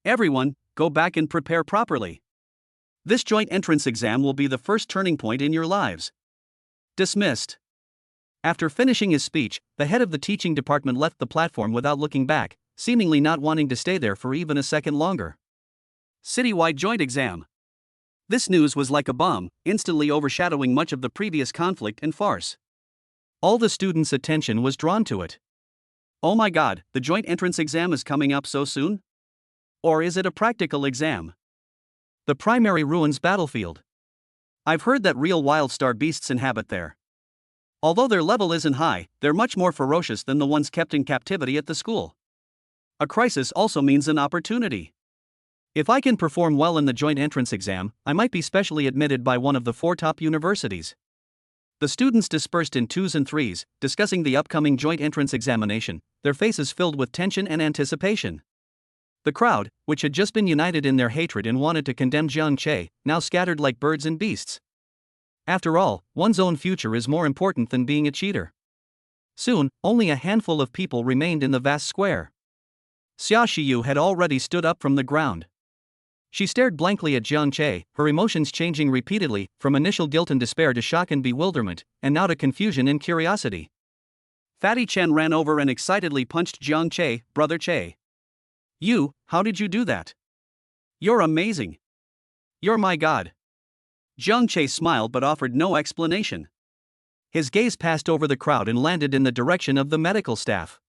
Everyone, go back and prepare properly. This joint entrance exam will be the first turning point in your lives. Dismissed. After finishing his speech, the head of the teaching department left the platform without looking back, seemingly not wanting to stay there for even a second longer. Citywide joint exam. This news was like a bomb, instantly overshadowing much of the previous conflict and farce. All the students' attention was drawn to it. Oh my god, the joint entrance exam is coming up so soon? Or is it a practical exam? The primary ruins battlefield. I've heard that real wild star beasts inhabit there. Although their level isn't high, they're much more ferocious than the ones kept in captivity at the school. A crisis also means an opportunity. If I can perform well in the joint entrance exam, I might be specially admitted by one of the 4 top universities. The students dispersed in 2s and 3s, discussing the upcoming joint entrance examination, their faces filled with tension and anticipation. The crowd, which had just been united in their hatred and wanted to condemn Jiang Che, now scattered like birds and beasts. After all, one's own future is more important than being a cheater. Soon, only a handful of people remained in the vast square. Xia Shiyu had already stood up from the ground. She stared blankly at Jiang Che, her emotions changing repeatedly, from initial guilt and despair to shock and bewilderment, and now to confusion and curiosity. Fatty Chen ran over and excitedly punched Jiang Che. Brother Che. You, how did you do that? You're amazing. You're my god. Jiang Che smiled but offered no explanation. His gaze passed over the crowd and landed in the direction of the medical staff.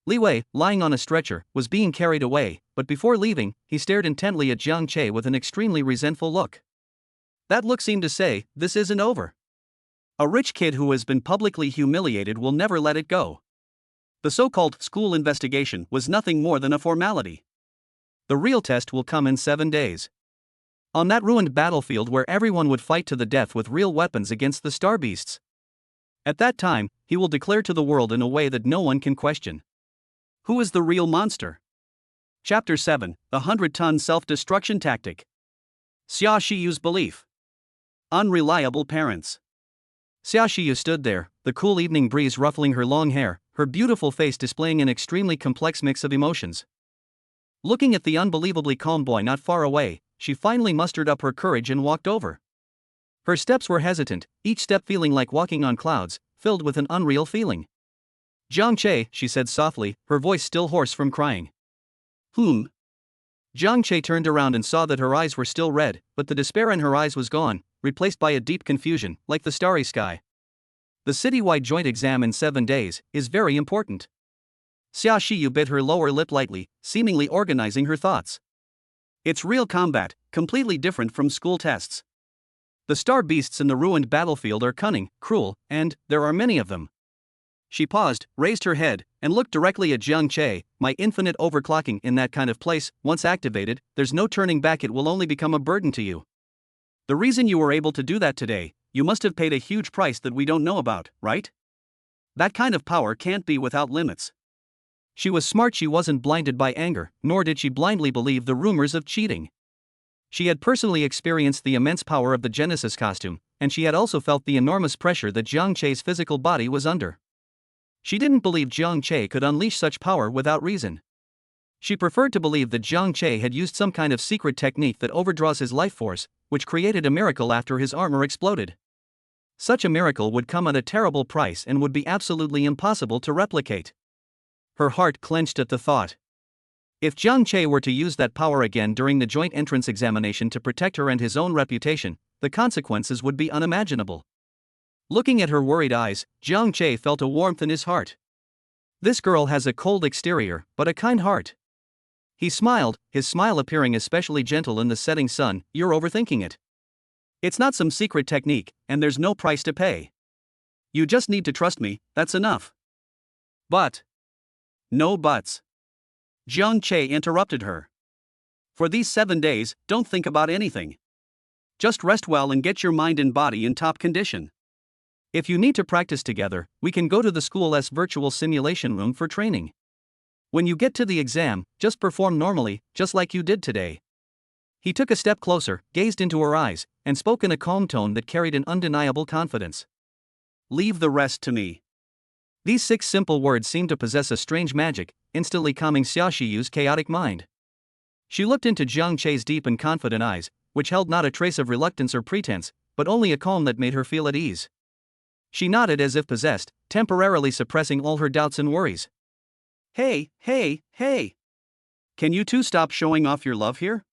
Li Wei, lying on a stretcher, was being carried away, but before leaving, he stared intently at Jiang Che with an extremely resentful look. That look seemed to say, this isn't over. A rich kid who has been publicly humiliated will never let it go. The so-called school investigation was nothing more than a formality. The real test will come in 7 days. On that ruined battlefield where everyone would fight to the death with real weapons against the star beasts. At that time, he will declare to the world in a way that no one can question. Who is the real monster? Chapter 7, The 100-Ton Self-Destruction Tactic. Xia Shiyu's Belief. Unreliable Parents. Xia Shiyu stood there, the cool evening breeze ruffling her long hair, her beautiful face displaying an extremely complex mix of emotions. Looking at the unbelievably calm boy not far away, she finally mustered up her courage and walked over. Her steps were hesitant, each step feeling like walking on clouds, filled with an unreal feeling. Jiang Che, she said softly, her voice still hoarse from crying. Whom? Jiang Che turned around and saw that her eyes were still red, but the despair in her eyes was gone, replaced by a deep confusion, like the starry sky. The citywide joint exam in 7 days is very important. Xia Shiyu bit her lower lip lightly, seemingly organizing her thoughts. It's real combat, completely different from school tests. The star beasts in the ruined battlefield are cunning, cruel, and there are many of them. She paused, raised her head, and looked directly at Jiang Che. My infinite overclocking in that kind of place, once activated, there's no turning back, it will only become a burden to you. The reason you were able to do that today, you must have paid a huge price that we don't know about, right? That kind of power can't be without limits. She was smart, she wasn't blinded by anger, nor did she blindly believe the rumors of cheating. She had personally experienced the immense power of the Genesis costume, and she had also felt the enormous pressure that Jiang Che's physical body was under. She didn't believe Jiang Che could unleash such power without reason. She preferred to believe that Jiang Che had used some kind of secret technique that overdraws his life force, which created a miracle after his armor exploded. Such a miracle would come at a terrible price and would be absolutely impossible to replicate. Her heart clenched at the thought. If Jiang Che were to use that power again during the joint entrance examination to protect her and his own reputation, the consequences would be unimaginable. Looking at her worried eyes, Jiang Che felt a warmth in his heart. This girl has a cold exterior, but a kind heart. He smiled, his smile appearing especially gentle in the setting sun. You're overthinking it. It's not some secret technique, and there's no price to pay. You just need to trust me, that's enough. But. No buts. Jiang Che interrupted her. For these 7 days, don't think about anything. Just rest well and get your mind and body in top condition. If you need to practice together, we can go to the school's virtual simulation room for training. When you get to the exam, just perform normally, just like you did today. He took a step closer, gazed into her eyes, and spoke in a calm tone that carried an undeniable confidence. Leave the rest to me. These 6 simple words seemed to possess a strange magic, instantly calming Xia Shiyu's chaotic mind. She looked into Jiang Che's deep and confident eyes, which held not a trace of reluctance or pretense, but only a calm that made her feel at ease. She nodded as if possessed, temporarily suppressing all her doubts and worries. Hey! Can you two stop showing off your love here?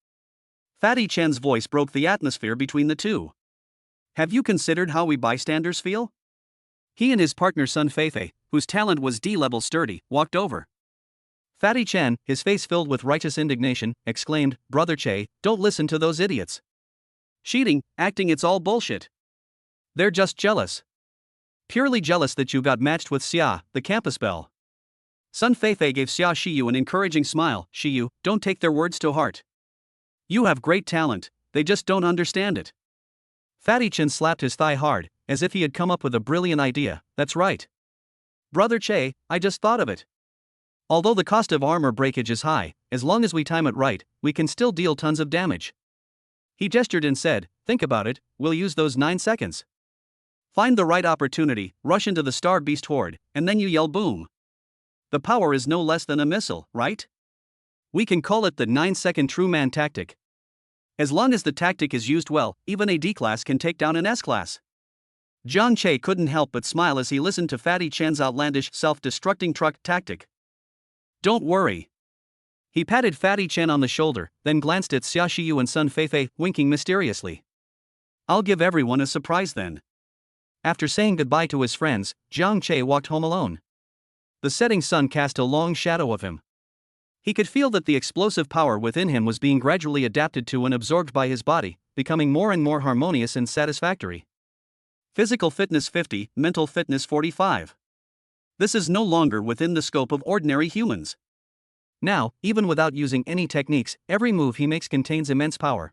Fatty Chen's voice broke the atmosphere between the two. Have you considered how we bystanders feel? He and his partner Sun Feifei, whose talent was D-level sturdy, walked over. Fatty Chen, his face filled with righteous indignation, exclaimed, Brother Che, don't listen to those idiots. Cheating, acting, it's all bullshit. They're just jealous. Purely jealous that you got matched with Xia, the campus belle. Sun Feifei gave Xia Shiyu an encouraging smile. Shiyu, don't take their words to heart. You have great talent, they just don't understand it. Fatty Chen slapped his thigh hard, as if he had come up with a brilliant idea. That's right. Brother Che, I just thought of it. Although the cost of armor breakage is high, as long as we time it right, we can still deal tons of damage. He gestured and said, think about it, we'll use those 9 seconds. Find the right opportunity, rush into the Star Beast horde, and then you yell boom. The power is no less than a missile, right? We can call it the 9-second true man tactic. As long as the tactic is used well, even a D-class can take down an S-class. Jiang Che couldn't help but smile as he listened to Fatty Chen's outlandish self-destructing truck tactic. Don't worry. He patted Fatty Chen on the shoulder, then glanced at Xia Shiyu and Sun Feifei, winking mysteriously. I'll give everyone a surprise then. After saying goodbye to his friends, Jiang Che walked home alone. The setting sun cast a long shadow of him. He could feel that the explosive power within him was being gradually adapted to and absorbed by his body, becoming more and more harmonious and satisfactory. Physical fitness 50, mental fitness 45. This is no longer within the scope of ordinary humans. Now, even without using any techniques, every move he makes contains immense power.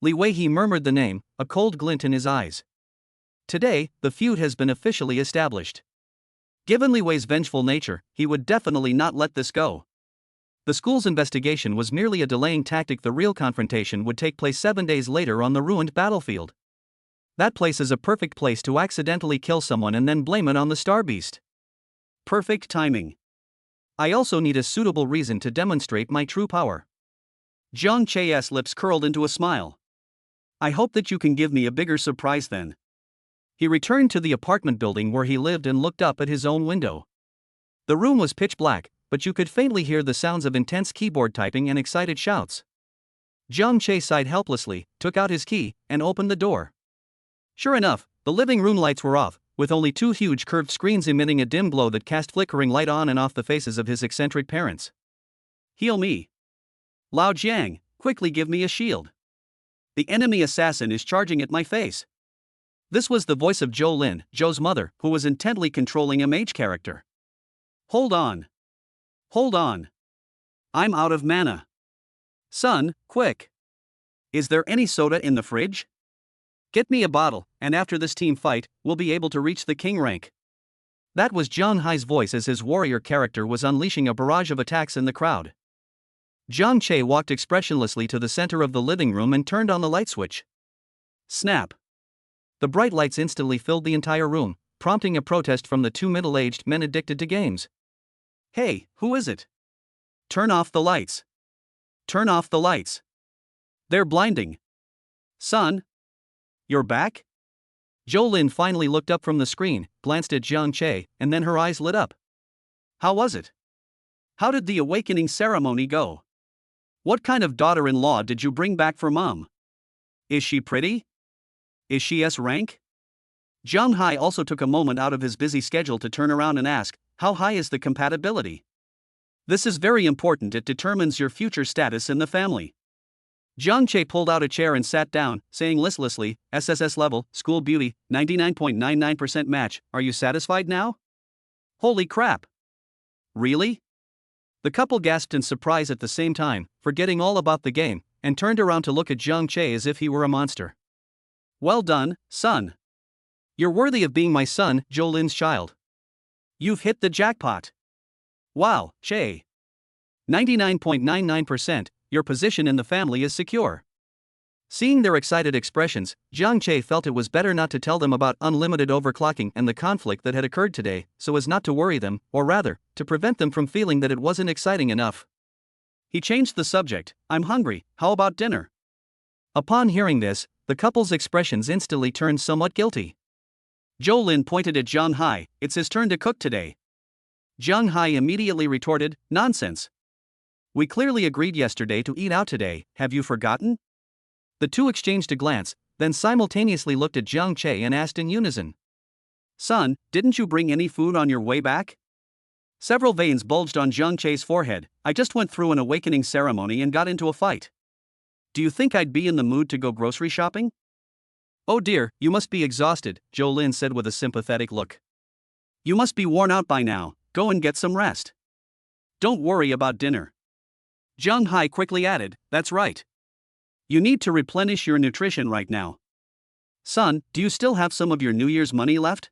Li Wei murmured the name, a cold glint in his eyes. Today, the feud has been officially established. Given Li Wei's vengeful nature, he would definitely not let this go. The school's investigation was merely a delaying tactic. The real confrontation would take place 7 days later on the ruined battlefield. That place is a perfect place to accidentally kill someone and then blame it on the Star Beast. Perfect timing. I also need a suitable reason to demonstrate my true power. Jiang Che's lips curled into a smile. I hope that you can give me a bigger surprise then. He returned to the apartment building where he lived and looked up at his own window. The room was pitch black, but you could faintly hear the sounds of intense keyboard typing and excited shouts. Jiang Che sighed helplessly, took out his key, and opened the door. Sure enough, the living room lights were off, with only 2 huge curved screens emitting a dim glow that cast flickering light on and off the faces of his eccentric parents. Heal me. Lao Jiang, quickly give me a shield. The enemy assassin is charging at my face. This was the voice of Zhou Lin, Zhou's mother, who was intently controlling a mage character. Hold on. I'm out of mana. Son, quick. Is there any soda in the fridge? Get me a bottle, and after this team fight, we'll be able to reach the king rank. That was Zhang Hai's voice as his warrior character was unleashing a barrage of attacks in the crowd. Jiang Che walked expressionlessly to the center of the living room and turned on the light switch. Snap. The bright lights instantly filled the entire room, prompting a protest from the 2 middle-aged men addicted to games. Hey, who is it? Turn off the lights. Turn off the lights. They're blinding. Son? You're back? Zhou Lin finally looked up from the screen, glanced at Jiang Che, and then her eyes lit up. How was it? How did the awakening ceremony go? What kind of daughter-in-law did you bring back for mom? Is she pretty? Is she S rank? Zhang Hai also took a moment out of his busy schedule to turn around and ask, how high is the compatibility? This is very important, it determines your future status in the family. Jiang Che pulled out a chair and sat down, saying listlessly, SSS level, school beauty, 99.99% match, are you satisfied now? Holy crap! Really? The couple gasped in surprise at the same time, forgetting all about the game, and turned around to look at Jiang Che as if he were a monster. "Well done, son. You're worthy of being my son, Jolin's child. You've hit the jackpot. Wow, Che. 99.99%, your position in the family is secure." Seeing their excited expressions, Jiang Che felt it was better not to tell them about unlimited overclocking and the conflict that had occurred today, so as not to worry them, or rather, to prevent them from feeling that it wasn't exciting enough. He changed the subject. "I'm hungry, how about dinner?" Upon hearing this, the couple's expressions instantly turned somewhat guilty. Jolin pointed at Jiang Hai. "It's his turn to cook today." Jiang Hai immediately retorted, "Nonsense. We clearly agreed yesterday to eat out today, have you forgotten?" The two exchanged a glance, then simultaneously looked at Jiang Che and asked in unison. "Son, didn't you bring any food on your way back?" Several veins bulged on Jiang Che's forehead. "I just went through an awakening ceremony and got into a fight. Do you think I'd be in the mood to go grocery shopping?" "Oh dear, you must be exhausted," Jolin said with a sympathetic look. "You must be worn out by now, go and get some rest. Don't worry about dinner." Jiang Hai quickly added, "That's right. You need to replenish your nutrition right now. Son, do you still have some of your New Year's money left?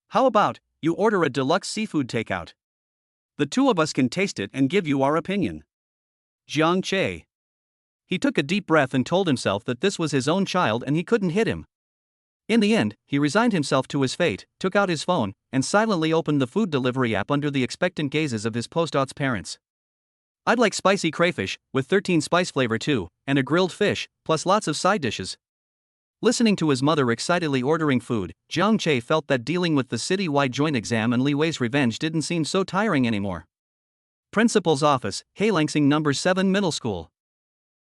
How about you order a deluxe seafood takeout? The two of us can taste it and give you our opinion." Jiang Che. He took a deep breath and told himself that this was his own child and he couldn't hit him. In the end, he resigned himself to his fate, took out his phone, and silently opened the food delivery app under the expectant gazes of his post-ots parents. "I'd like spicy crayfish, with 13 spice flavor too, and a grilled fish, plus lots of side dishes." Listening to his mother excitedly ordering food, Jiang Che felt that dealing with the city-wide joint exam and Li Wei's revenge didn't seem so tiring anymore. Principal's office, Heilangsing No. 7 Middle School.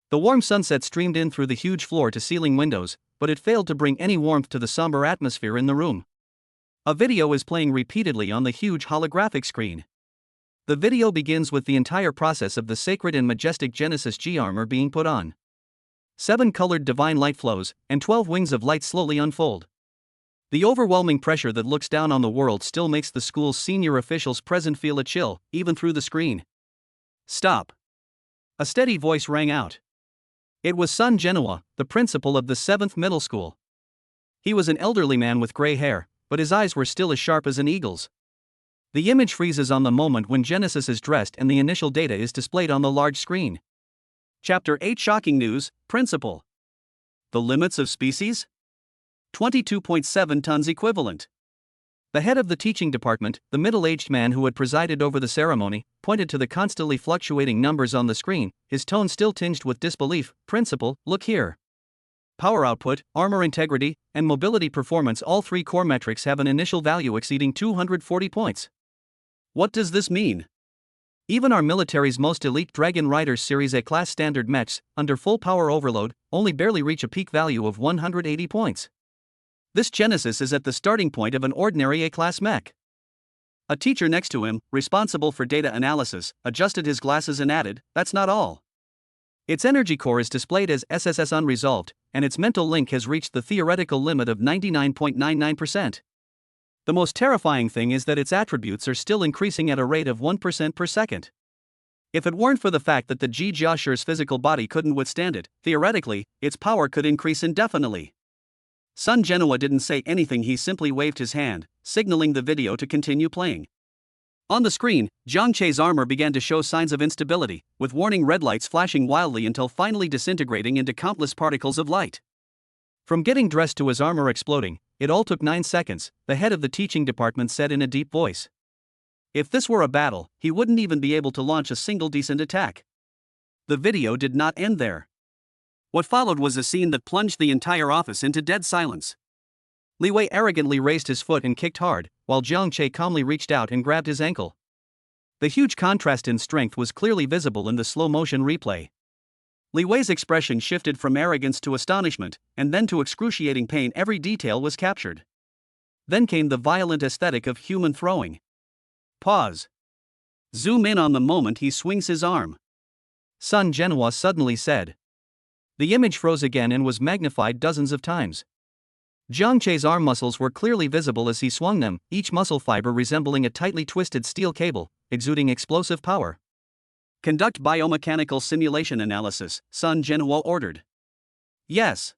The warm sunset streamed in through the huge floor-to-ceiling windows, but it failed to bring any warmth to the somber atmosphere in the room. A video is playing repeatedly on the huge holographic screen. The video begins with the entire process of the sacred and majestic Genesis G armor being put on. 7 colored divine light flows, and 12 wings of light slowly unfold. The overwhelming pressure that looks down on the world still makes the school's senior officials present feel a chill, even through the screen. "Stop." A steady voice rang out. It was Sun Genoa, the principal of the 7th middle school. He was an elderly man with gray hair, but his eyes were still as sharp as an eagle's. The image freezes on the moment when Genesis is dressed and the initial data is displayed on the large screen. Chapter 8 Shocking News, Principal. The limits of species? 22.7 tons equivalent. The head of the teaching department, the middle-aged man who had presided over the ceremony, pointed to the constantly fluctuating numbers on the screen, his tone still tinged with disbelief. "Principal, look here. Power output, armor integrity, and mobility performance, all 3 core metrics have an initial value exceeding 240 points. What does this mean? Even our military's most elite Dragon Riders Series A class standard mechs, under full power overload, only barely reach a peak value of 180 points. This Genesis is at the starting point of an ordinary A-class mech." A teacher next to him, responsible for data analysis, adjusted his glasses and added, "That's not all. Its energy core is displayed as SSS unresolved, and its mental link has reached the theoretical limit of 99.99%. The most terrifying thing is that its attributes are still increasing at a rate of 1% per second. If it weren't for the fact that the Ji Jiashi's physical body couldn't withstand it, theoretically, its power could increase indefinitely." Sun Genoa didn't say anything, he simply waved his hand, signaling the video to continue playing. On the screen, Jiang Che's armor began to show signs of instability, with warning red lights flashing wildly until finally disintegrating into countless particles of light. From getting dressed to his armor exploding, it all took 9 seconds, the head of the teaching department said in a deep voice. If this were a battle, he wouldn't even be able to launch a single decent attack. The video did not end there. What followed was a scene that plunged the entire office into dead silence. Li Wei arrogantly raised his foot and kicked hard, while Jiang Che calmly reached out and grabbed his ankle. The huge contrast in strength was clearly visible in the slow-motion replay. Li Wei's expression shifted from arrogance to astonishment, and then to excruciating pain. Every detail was captured. Then came the violent aesthetic of human throwing. Pause. Zoom in on the moment he swings his arm. Sun Genoa suddenly said. The image froze again and was magnified dozens of times. Jiang Che's arm muscles were clearly visible as he swung them, each muscle fiber resembling a tightly twisted steel cable, exuding explosive power. Conduct biomechanical simulation analysis, Sun Jianhua ordered. Yes.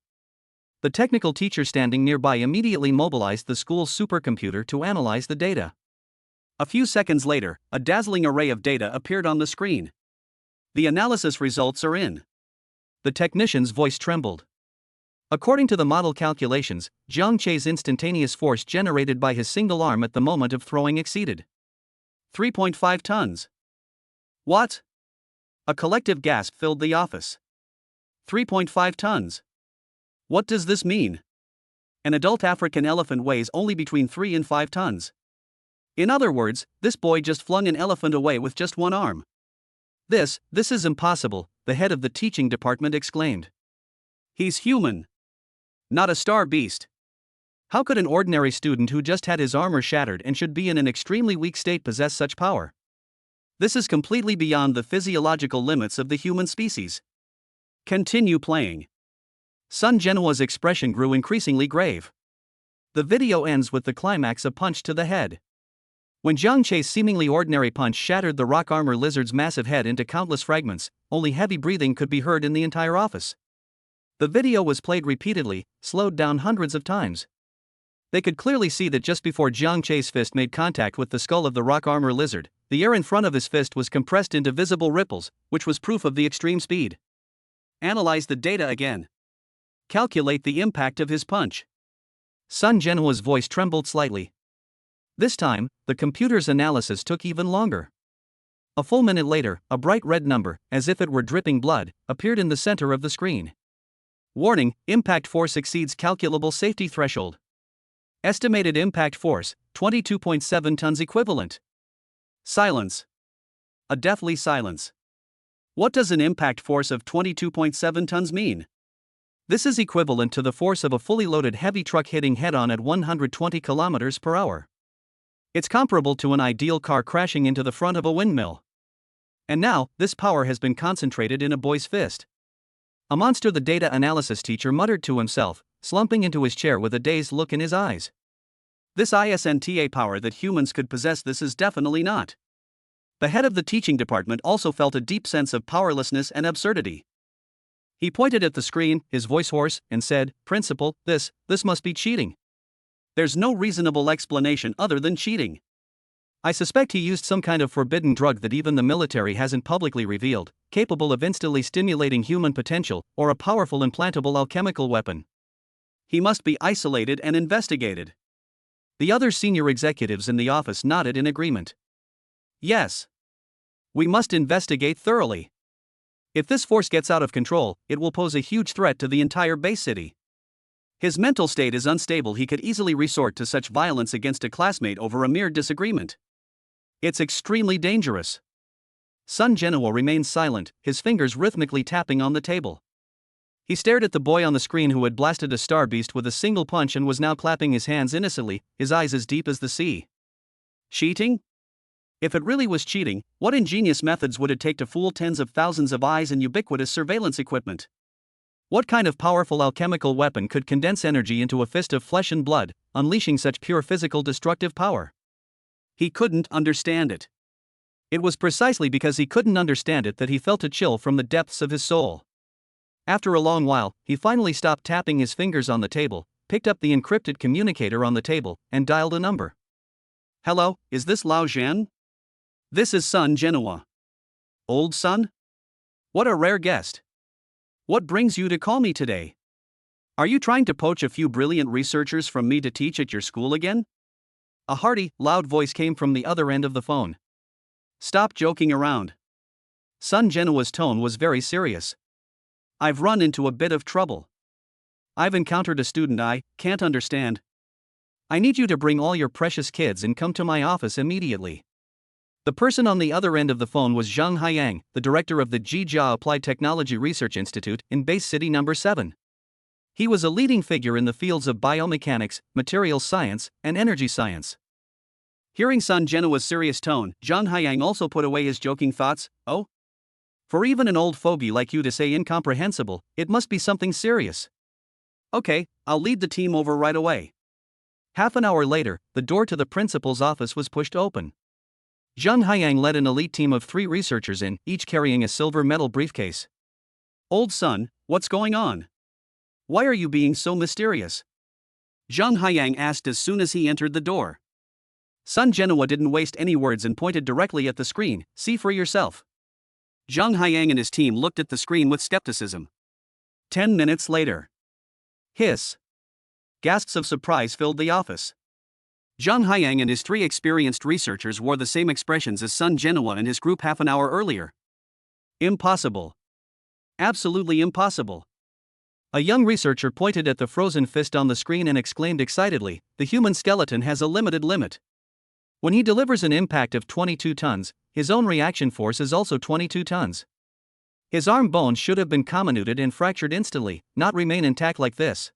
The technical teacher standing nearby immediately mobilized the school's supercomputer to analyze the data. A few seconds later, a dazzling array of data appeared on the screen. The analysis results are in. The technician's voice trembled. According to the model calculations, Zhang Chei's instantaneous force generated by his single arm at the moment of throwing exceeded 3.5 tons. What? A collective gasp filled the office. 3.5 tons. What does this mean? An adult African elephant weighs only between 3 and 5 tons. In other words, this boy just flung an elephant away with just one arm. This is impossible, the head of the teaching department exclaimed. He's human. Not a star beast. How could an ordinary student who just had his armor shattered and should be in an extremely weak state possess such power? This is completely beyond the physiological limits of the human species. Continue playing. Sun Jianhua's expression grew increasingly grave. The video ends with the climax: a punch to the head. When Zhang Chei's seemingly ordinary punch shattered the rock armor lizard's massive head into countless fragments, only heavy breathing could be heard in the entire office. The video was played repeatedly, slowed down hundreds of times. They could clearly see that just before Zhang Chei's fist made contact with the skull of the rock armor lizard, the air in front of his fist was compressed into visible ripples, which was proof of the extreme speed. Analyze the data again. Calculate the impact of his punch. Sun Jianhua's voice trembled slightly. This time, the computer's analysis took even longer. A full minute later, a bright red number, as if it were dripping blood, appeared in the center of the screen. Warning: impact force exceeds calculable safety threshold. Estimated impact force, 22.7 tons equivalent. Silence. A deathly silence. What does an impact force of 22.7 tons mean? This is equivalent to the force of a fully loaded heavy truck hitting head-on at 120 kilometers per hour. It's comparable to an ideal car crashing into the front of a windmill. And now, this power has been concentrated in a boy's fist. A monster, the data analysis teacher muttered to himself, slumping into his chair with a dazed look in his eyes. This isn't power that humans could possess. This is definitely not. The head of the teaching department also felt a deep sense of powerlessness and absurdity. He pointed at the screen, his voice hoarse, and said, "Principal, this must be cheating. There's no reasonable explanation other than cheating. I suspect he used some kind of forbidden drug that even the military hasn't publicly revealed, capable of instantly stimulating human potential, or a powerful implantable alchemical weapon. He must be isolated and investigated." The other senior executives in the office nodded in agreement. Yes. We must investigate thoroughly. If this force gets out of control, it will pose a huge threat to the entire base city. His mental state is unstable. He could easily resort to such violence against a classmate over a mere disagreement. It's extremely dangerous. Sun Jianhua remained silent, his fingers rhythmically tapping on the table. He stared at the boy on the screen who had blasted a star beast with a single punch and was now clapping his hands innocently, his eyes as deep as the sea. Cheating? If it really was cheating, what ingenious methods would it take to fool tens of thousands of eyes and ubiquitous surveillance equipment? What kind of powerful alchemical weapon could condense energy into a fist of flesh and blood, unleashing such pure physical destructive power? He couldn't understand it. It was precisely because he couldn't understand it that he felt a chill from the depths of his soul. After a long while, he finally stopped tapping his fingers on the table, picked up the encrypted communicator on the table, and dialed a number. "Hello, is this Lao Zhan? This is Sun Jianhua." "Old Sun? What a rare guest. What brings you to call me today? Are you trying to poach a few brilliant researchers from me to teach at your school again?" A hearty, loud voice came from the other end of the phone. "Stop joking around." Sun Jianhua's tone was very serious. "I've run into a bit of trouble. I've encountered a student I can't understand. I need you to bring all your precious kids and come to my office immediately." The person on the other end of the phone was Zhang Haiyang, the director of the Jijia Applied Technology Research Institute in Base City No. 7. He was a leading figure in the fields of biomechanics, materials science, and energy science. Hearing Sun Jianhua's serious tone, Zhang Haiyang also put away his joking thoughts. "Oh? For even an old fogey like you to say incomprehensible, it must be something serious. Okay, I'll lead the team over right away." Half an hour later, the door to the principal's office was pushed open. Zhang Haiyang led an elite team of 3 researchers in, each carrying a silver metal briefcase. Old son, what's going on? Why are you being so mysterious? Zhang Haiyang asked as soon as he entered the door. Sun Genoa didn't waste any words and pointed directly at the screen. See for yourself. Zhang Haiyang and his team looked at the screen with skepticism. 10 minutes later. Hiss. Gasps of surprise filled the office. Zhang Haiyang and his 3 experienced researchers wore the same expressions as Sun Genoa and his group half an hour earlier. Impossible. Absolutely impossible. A young researcher pointed at the frozen fist on the screen and exclaimed excitedly, the human skeleton has a limited limit. When he delivers an impact of 22 tons, his own reaction force is also 22 tons. His arm bones should have been comminuted and fractured instantly, not remain intact like this.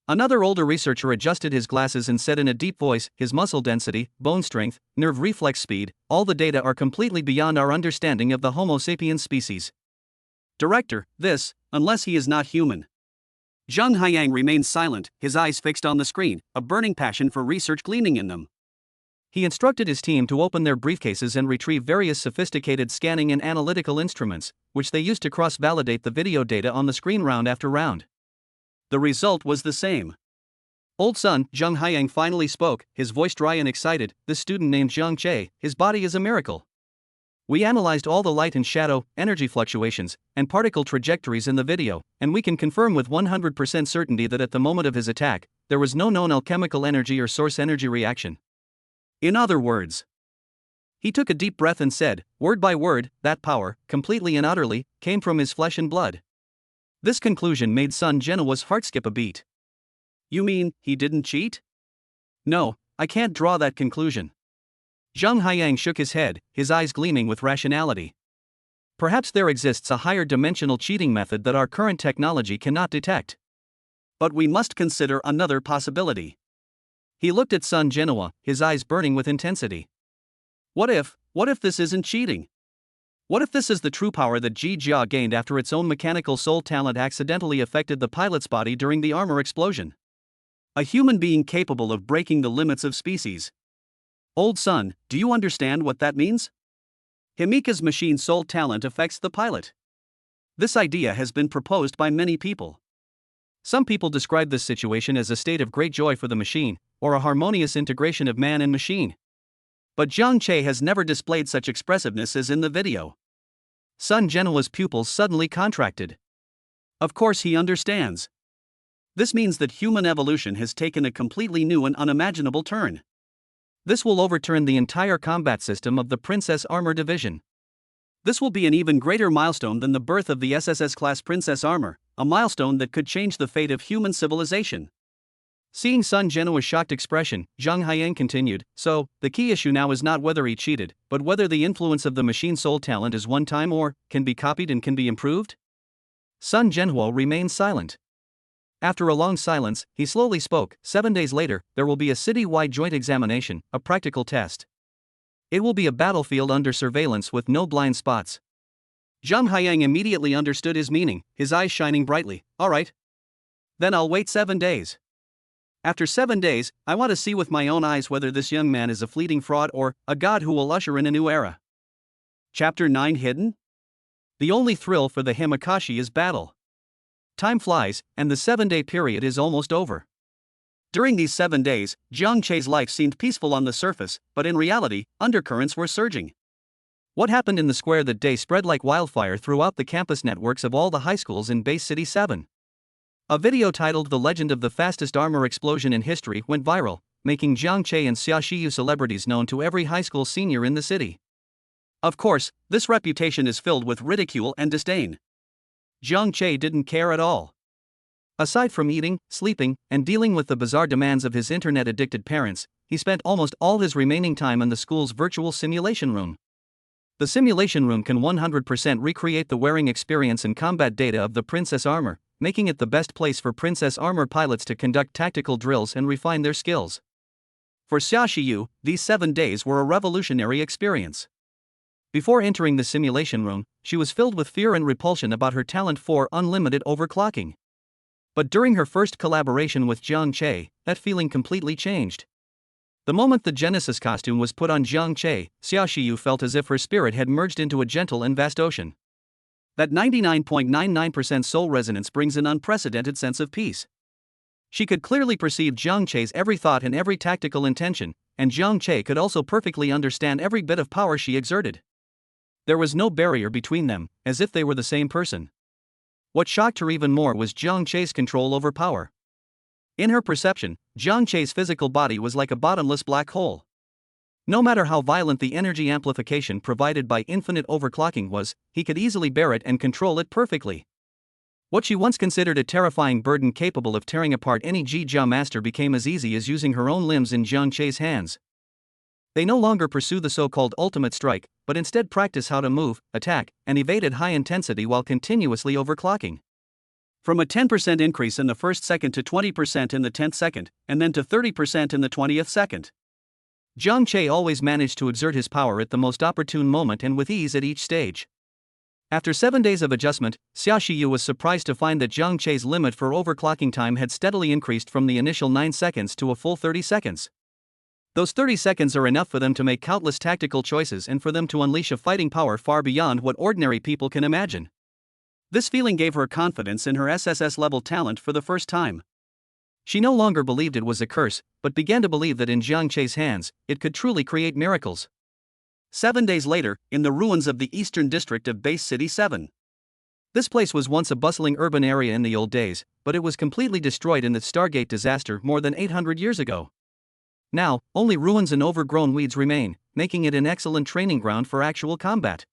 Another older researcher adjusted his glasses and said in a deep voice, his muscle density, bone strength, nerve reflex speed, all the data are completely beyond our understanding of the Homo sapiens species. Director, this, unless he is not human. Zhang Haiyang remained silent, his eyes fixed on the screen, a burning passion for research gleaming in them. He instructed his team to open their briefcases and retrieve various sophisticated scanning and analytical instruments, which they used to cross-validate the video data on the screen round after round. The result was the same. Old son, Zhang Haiyang finally spoke, his voice dry and excited, this student named Zhang Che, his body is a miracle. We analyzed all the light and shadow, energy fluctuations, and particle trajectories in the video, and we can confirm with 100% certainty that at the moment of his attack, there was no known alchemical energy or source energy reaction. In other words, he took a deep breath and said, word by word, that power, completely and utterly, came from his flesh and blood. This conclusion made Sun Genoa's heart skip a beat. You mean, he didn't cheat? No, I can't draw that conclusion. Zhang Haiyang shook his head, his eyes gleaming with rationality. Perhaps there exists a higher dimensional cheating method that our current technology cannot detect. But we must consider another possibility. He looked at Sun Genoa, his eyes burning with intensity. What if this isn't cheating? What if this is the true power that Ji Jia gained after its own mechanical soul talent accidentally affected the pilot's body during the armor explosion? A human being capable of breaking the limits of species. Old son, do you understand what that means? Himika's machine soul talent affects the pilot. This idea has been proposed by many people. Some people describe this situation as a state of great joy for the machine, or a harmonious integration of man and machine. But Zhang Che has never displayed such expressiveness as in the video. Sun Genoa's pupils suddenly contracted. Of course he understands. This means that human evolution has taken a completely new and unimaginable turn. This will overturn the entire combat system of the Princess Armor Division. This will be an even greater milestone than the birth of the SSS-class Princess Armor, a milestone that could change the fate of human civilization. Seeing Sun Genoa's shocked expression, Zhang Haiyang continued, so, the key issue now is not whether he cheated, but whether the influence of the machine soul talent is one-time or, can be copied and can be improved? Sun Genoa remained silent. After a long silence, he slowly spoke, 7 days later, there will be a city-wide joint examination, a practical test. It will be a battlefield under surveillance with no blind spots. Zhang Haiyang immediately understood his meaning, his eyes shining brightly, alright. Then I'll wait 7 days. After 7 days, I want to see with my own eyes whether this young man is a fleeting fraud or a god who will usher in a new era. Chapter 9 Hidden? The only thrill for the Himikashi is battle. Time flies, and the 7-day period is almost over. During these 7 days, Zhang Che's life seemed peaceful on the surface, but in reality, undercurrents were surging. What happened in the square that day spread like wildfire throughout the campus networks of all the high schools in Base City 7. A video titled The Legend of the Fastest Armor Explosion in History went viral, making Zhang Che and Xia Shiyu celebrities known to every high school senior in the city. Of course, this reputation is filled with ridicule and disdain. Zhang Che didn't care at all. Aside from eating, sleeping, and dealing with the bizarre demands of his internet-addicted parents, he spent almost all his remaining time in the school's virtual simulation room. The simulation room can 100% recreate the wearing experience and combat data of the Princess Armor, making it the best place for Princess Armor pilots to conduct tactical drills and refine their skills. For Xia Shiyu, these 7 days were a revolutionary experience. Before entering the simulation room, she was filled with fear and repulsion about her talent for unlimited overclocking. But during her first collaboration with Zhang Che, that feeling completely changed. The moment the Genesis costume was put on Jiang Che, Xia Shiyu felt as if her spirit had merged into a gentle and vast ocean. That 99.99% soul resonance brings an unprecedented sense of peace. She could clearly perceive Jiang Che's every thought and every tactical intention, and Jiang Che could also perfectly understand every bit of power she exerted. There was no barrier between them, as if they were the same person. What shocked her even more was Jiang Che's control over power. In her perception, Jiang Che's physical body was like a bottomless black hole. No matter how violent the energy amplification provided by infinite overclocking was, he could easily bear it and control it perfectly. What she once considered a terrifying burden capable of tearing apart any Jia master became as easy as using her own limbs in Jiang Che's hands. They no longer pursue the so-called ultimate strike, but instead practice how to move, attack, and evade at high intensity while continuously overclocking. From a 10% increase in the first second to 20% in the 10th second, and then to 30% in the 20th second. Jiang Che always managed to exert his power at the most opportune moment and with ease at each stage. After 7 days of adjustment, Xia Shiyu was surprised to find that Jiang Che's limit for overclocking time had steadily increased from the initial 9 seconds to a full 30 seconds. Those 30 seconds are enough for them to make countless tactical choices and for them to unleash a fighting power far beyond what ordinary people can imagine. This feeling gave her confidence in her SSS-level talent for the first time. She no longer believed it was a curse, but began to believe that in Jiang Che's hands, it could truly create miracles. 7 days later, in the ruins of the eastern district of Base City 7. This place was once a bustling urban area in the old days, but it was completely destroyed in the Stargate disaster more than 800 years ago. Now, only ruins and overgrown weeds remain, making it an excellent training ground for actual combat.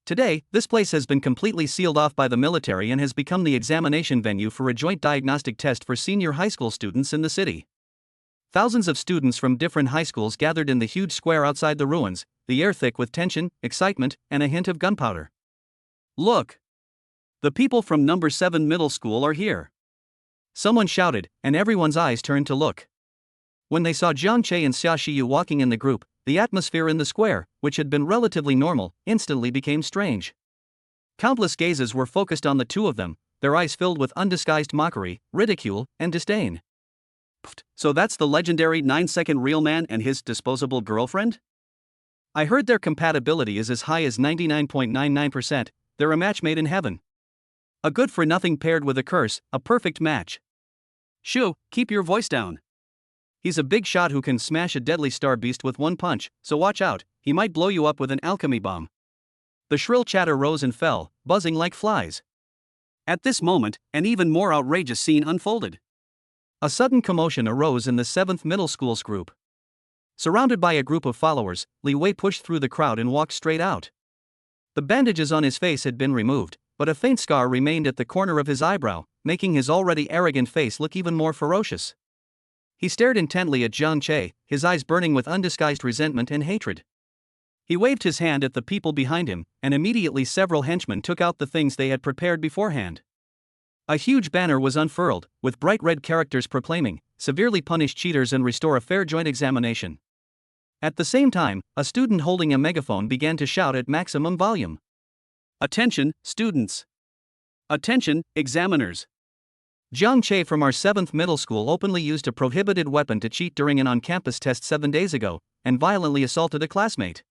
Today, this place has been completely sealed off by the military and has become the examination venue for a joint diagnostic test for senior high school students in the city. Thousands of students from different high schools gathered in the huge square outside the ruins, the air thick with tension, excitement, and a hint of gunpowder. Look! The people from number 7 middle school are here. Someone shouted, and everyone's eyes turned to look. When they saw Jiang Che and Xia Shiyu walking in the group, the atmosphere in the square, which had been relatively normal, instantly became strange. Countless gazes were focused on the two of them, their eyes filled with undisguised mockery, ridicule, and disdain. So that's the legendary 9-second real man and his disposable girlfriend? I heard their compatibility is as high as 99.99%, they're a match made in heaven. A good-for-nothing paired with a curse, a perfect match. Shoo, keep your voice down. He's a big shot who can smash a deadly star beast with one punch, so watch out, he might blow you up with an alchemy bomb. The shrill chatter rose and fell, buzzing like flies. At this moment, an even more outrageous scene unfolded. A sudden commotion arose in the 7th middle school's group. Surrounded by a group of followers, Li Wei pushed through the crowd and walked straight out. The bandages on his face had been removed, but a faint scar remained at the corner of his eyebrow, making his already arrogant face look even more ferocious. He stared intently at Jiang Che, his eyes burning with undisguised resentment and hatred. He waved his hand at the people behind him, and immediately several henchmen took out the things they had prepared beforehand. A huge banner was unfurled, with bright red characters proclaiming, "Severely punish cheaters and restore a fair joint examination." At the same time, a student holding a megaphone began to shout at maximum volume. "Attention, students! Attention, examiners! Jiang Che from our 7th middle school openly used a prohibited weapon to cheat during an on-campus test 7 days ago, and violently assaulted a classmate.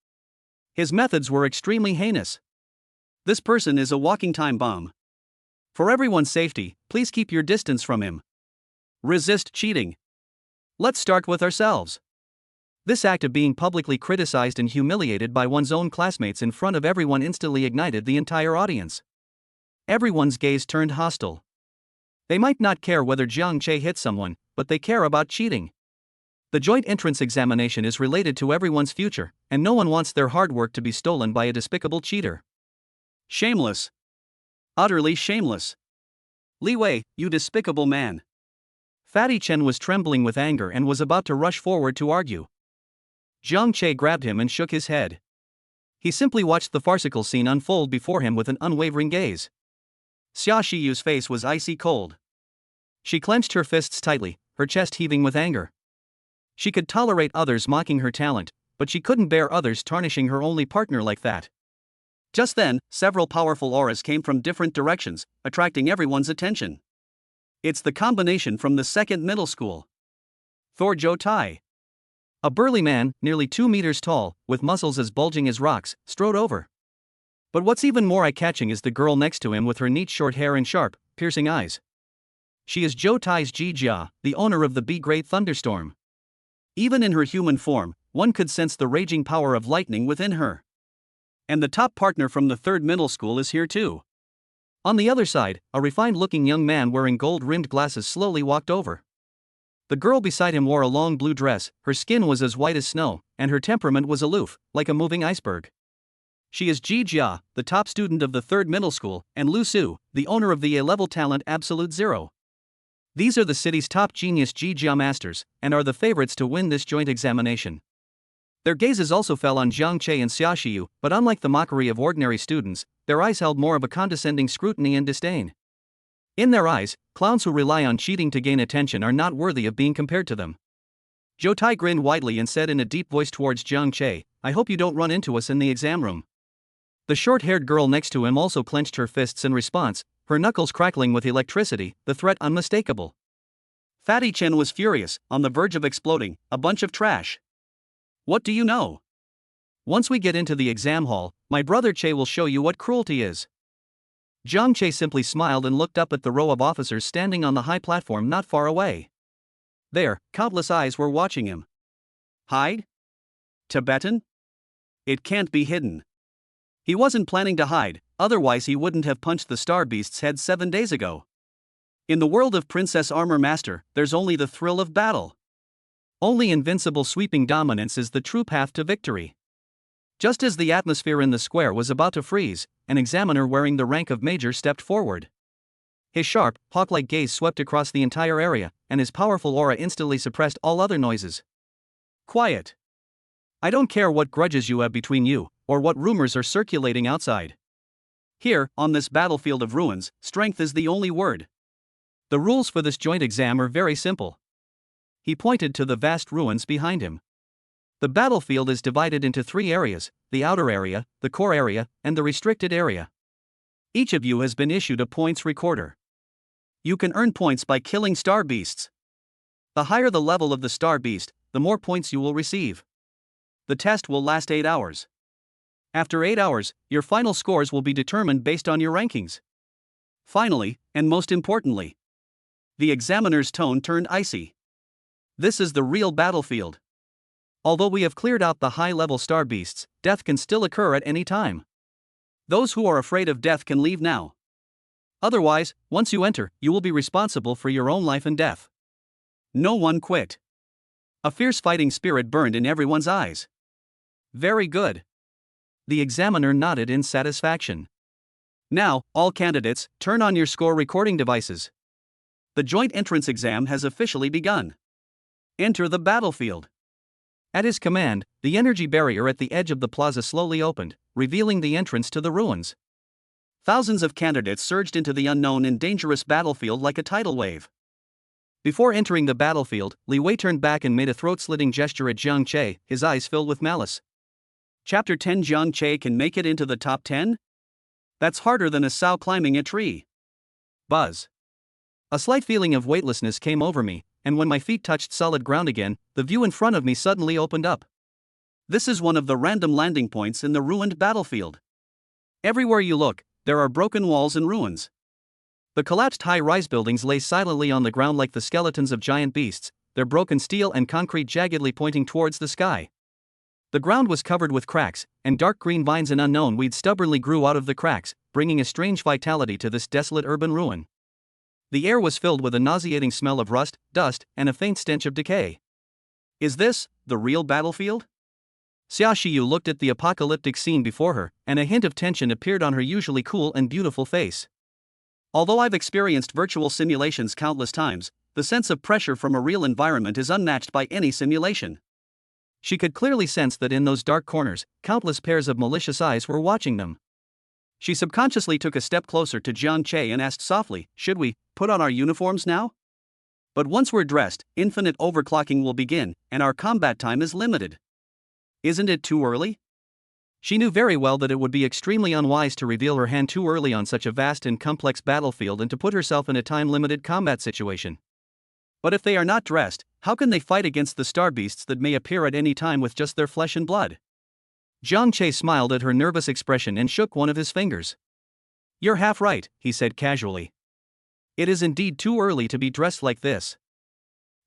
His methods were extremely heinous. This person is a walking time bomb. For everyone's safety, please keep your distance from him. Resist cheating. Let's start with ourselves." This act of being publicly criticized and humiliated by one's own classmates in front of everyone instantly ignited the entire audience. Everyone's gaze turned hostile. They might not care whether Jiang Che hit someone, but they care about cheating. The joint entrance examination is related to everyone's future, and no one wants their hard work to be stolen by a despicable cheater. Shameless. Utterly shameless. Li Wei, you despicable man. Fatty Chen was trembling with anger and was about to rush forward to argue. Jiang Che grabbed him and shook his head. He simply watched the farcical scene unfold before him with an unwavering gaze. Xia Shiyu's face was icy cold. She clenched her fists tightly, her chest heaving with anger. She could tolerate others mocking her talent, but she couldn't bear others tarnishing her only partner like that. Just then, several powerful auras came from different directions, attracting everyone's attention. It's the combination from the 2nd middle school. Thor Jo Tai. A burly man, nearly 2 meters tall, with muscles as bulging as rocks, strode over. But what's even more eye-catching is the girl next to him with her neat short hair and sharp, piercing eyes. She is Zhou Tai's Ji Jia, the owner of the B-grade thunderstorm. Even in her human form, one could sense the raging power of lightning within her. And the top partner from the 3rd middle school is here too. On the other side, a refined-looking young man wearing gold-rimmed glasses slowly walked over. The girl beside him wore a long blue dress, her skin was as white as snow, and her temperament was aloof, like a moving iceberg. She is Ji Jia, the top student of the 3rd middle school, and Lu Su, the owner of the A-level talent Absolute Zero. These are the city's top genius Ji Jia masters, and are the favorites to win this joint examination. Their gazes also fell on Jiang Che and Xia Xiyu, but unlike the mockery of ordinary students, their eyes held more of a condescending scrutiny and disdain. In their eyes, clowns who rely on cheating to gain attention are not worthy of being compared to them. Zhou Tai grinned widely and said in a deep voice towards Jiang Che, "I hope you don't run into us in the exam room." The short-haired girl next to him also clenched her fists in response, her knuckles crackling with electricity, the threat unmistakable. Fatty Chen was furious, on the verge of exploding, a bunch of trash. What do you know? Once we get into the exam hall, my brother Che will show you what cruelty is. Jiang Che simply smiled and looked up at the row of officers standing on the high platform not far away. There, countless eyes were watching him. Hide? Tibetan? It can't be hidden. He wasn't planning to hide, otherwise he wouldn't have punched the Star Beast's head 7 days ago. In the world of Princess Armor Master, there's only the thrill of battle. Only invincible sweeping dominance is the true path to victory. Just as the atmosphere in the square was about to freeze, an examiner wearing the rank of major stepped forward. His sharp, hawk-like gaze swept across the entire area, and his powerful aura instantly suppressed all other noises. Quiet. I don't care what grudges you have between you, or what rumors are circulating outside. Here, on this battlefield of ruins, strength is the only word. The rules for this joint exam are very simple. He pointed to the vast ruins behind him. The battlefield is divided into 3 areas, the outer area, the core area, and the restricted area. Each of you has been issued a points recorder. You can earn points by killing star beasts. The higher the level of the star beast, the more points you will receive. The test will last 8 hours. After 8 hours, your final scores will be determined based on your rankings. Finally, and most importantly, the examiner's tone turned icy. This is the real battlefield. Although we have cleared out the high-level star beasts, death can still occur at any time. Those who are afraid of death can leave now. Otherwise, once you enter, you will be responsible for your own life and death. No one quit. A fierce fighting spirit burned in everyone's eyes. Very good. The examiner nodded in satisfaction. Now, all candidates, turn on your score recording devices. The joint entrance exam has officially begun. Enter the battlefield. At his command, the energy barrier at the edge of the plaza slowly opened, revealing the entrance to the ruins. Thousands of candidates surged into the unknown and dangerous battlefield like a tidal wave. Before entering the battlefield, Li Wei turned back and made a throat-slitting gesture at Jiang Che, his eyes filled with malice. Chapter 10. Jiang Che can make it into the top 10? That's harder than a sow climbing a tree. Buzz. A slight feeling of weightlessness came over me, and when my feet touched solid ground again, the view in front of me suddenly opened up. This is one of the random landing points in the ruined battlefield. Everywhere you look, there are broken walls and ruins. The collapsed high-rise buildings lay silently on the ground like the skeletons of giant beasts, their broken steel and concrete jaggedly pointing towards the sky. The ground was covered with cracks, and dark green vines and unknown weeds stubbornly grew out of the cracks, bringing a strange vitality to this desolate urban ruin. The air was filled with a nauseating smell of rust, dust, and a faint stench of decay. Is this the real battlefield? Xia Xiyu looked at the apocalyptic scene before her, and a hint of tension appeared on her usually cool and beautiful face. Although I've experienced virtual simulations countless times, the sense of pressure from a real environment is unmatched by any simulation. She could clearly sense that in those dark corners, countless pairs of malicious eyes were watching them. She subconsciously took a step closer to Jiang Che and asked softly, "Should we put on our uniforms now? But once we're dressed, infinite overclocking will begin, and our combat time is limited. Isn't it too early?" She knew very well that it would be extremely unwise to reveal her hand too early on such a vast and complex battlefield and to put herself in a time-limited combat situation. But if they are not dressed, How can they fight against the star beasts that may appear at any time with just their flesh and blood? Jiang Che smiled at her nervous expression and shook one of his fingers. You're half right, he said casually. It is indeed too early to be dressed like this.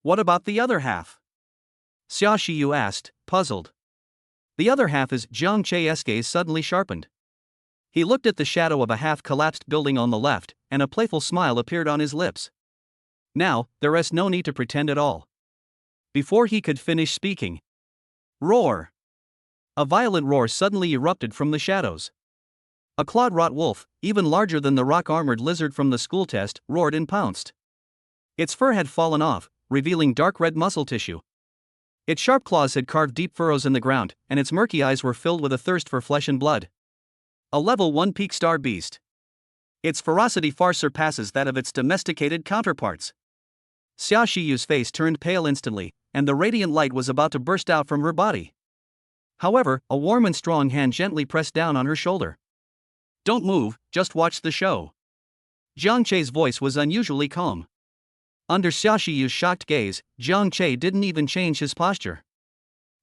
What about the other half? Xia Shiyu asked, puzzled. The other half is Jiang Che's gaze suddenly sharpened. He looked at the shadow of a half-collapsed building on the left, and a playful smile appeared on his lips. Now, there is no need to pretend at all. Before he could finish speaking. Roar! A violent roar suddenly erupted from the shadows. A clawed-rot wolf, even larger than the rock-armored lizard from the school test, roared and pounced. Its fur had fallen off, revealing dark red muscle tissue. Its sharp claws had carved deep furrows in the ground, and its murky eyes were filled with a thirst for flesh and blood. A level 1 peak star beast. Its ferocity far surpasses that of its domesticated counterparts. Xia Shiyu's face turned pale instantly, and the radiant light was about to burst out from her body. However, a warm and strong hand gently pressed down on her shoulder. Don't move, just watch the show. Jiang Che's voice was unusually calm. Under Xia Shiyu's shocked gaze, Jiang Che didn't even change his posture.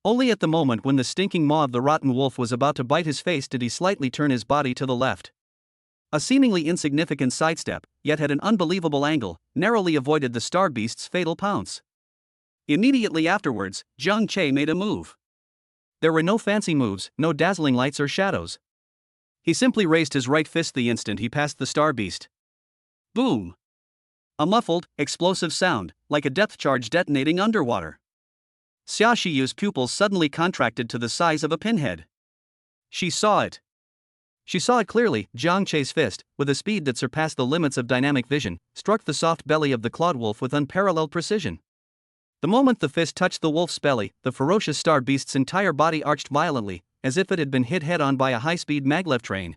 Only at the moment when the stinking maw of the rotten wolf was about to bite his face did he slightly turn his body to the left. A seemingly insignificant sidestep, yet at an unbelievable angle, narrowly avoided the star beast's fatal pounce. Immediately afterwards, Jiang Che made a move. There were no fancy moves, no dazzling lights or shadows. He simply raised his right fist the instant he passed the star beast. Boom! A muffled, explosive sound, like a depth charge detonating underwater. Xia Shiyu's pupils suddenly contracted to the size of a pinhead. She saw it. She saw it clearly. Jiang Che's fist, with a speed that surpassed the limits of dynamic vision, struck the soft belly of the clawed wolf with unparalleled precision. The moment the fist touched the wolf's belly, the ferocious star beast's entire body arched violently, as if it had been hit head-on by a high-speed maglev train.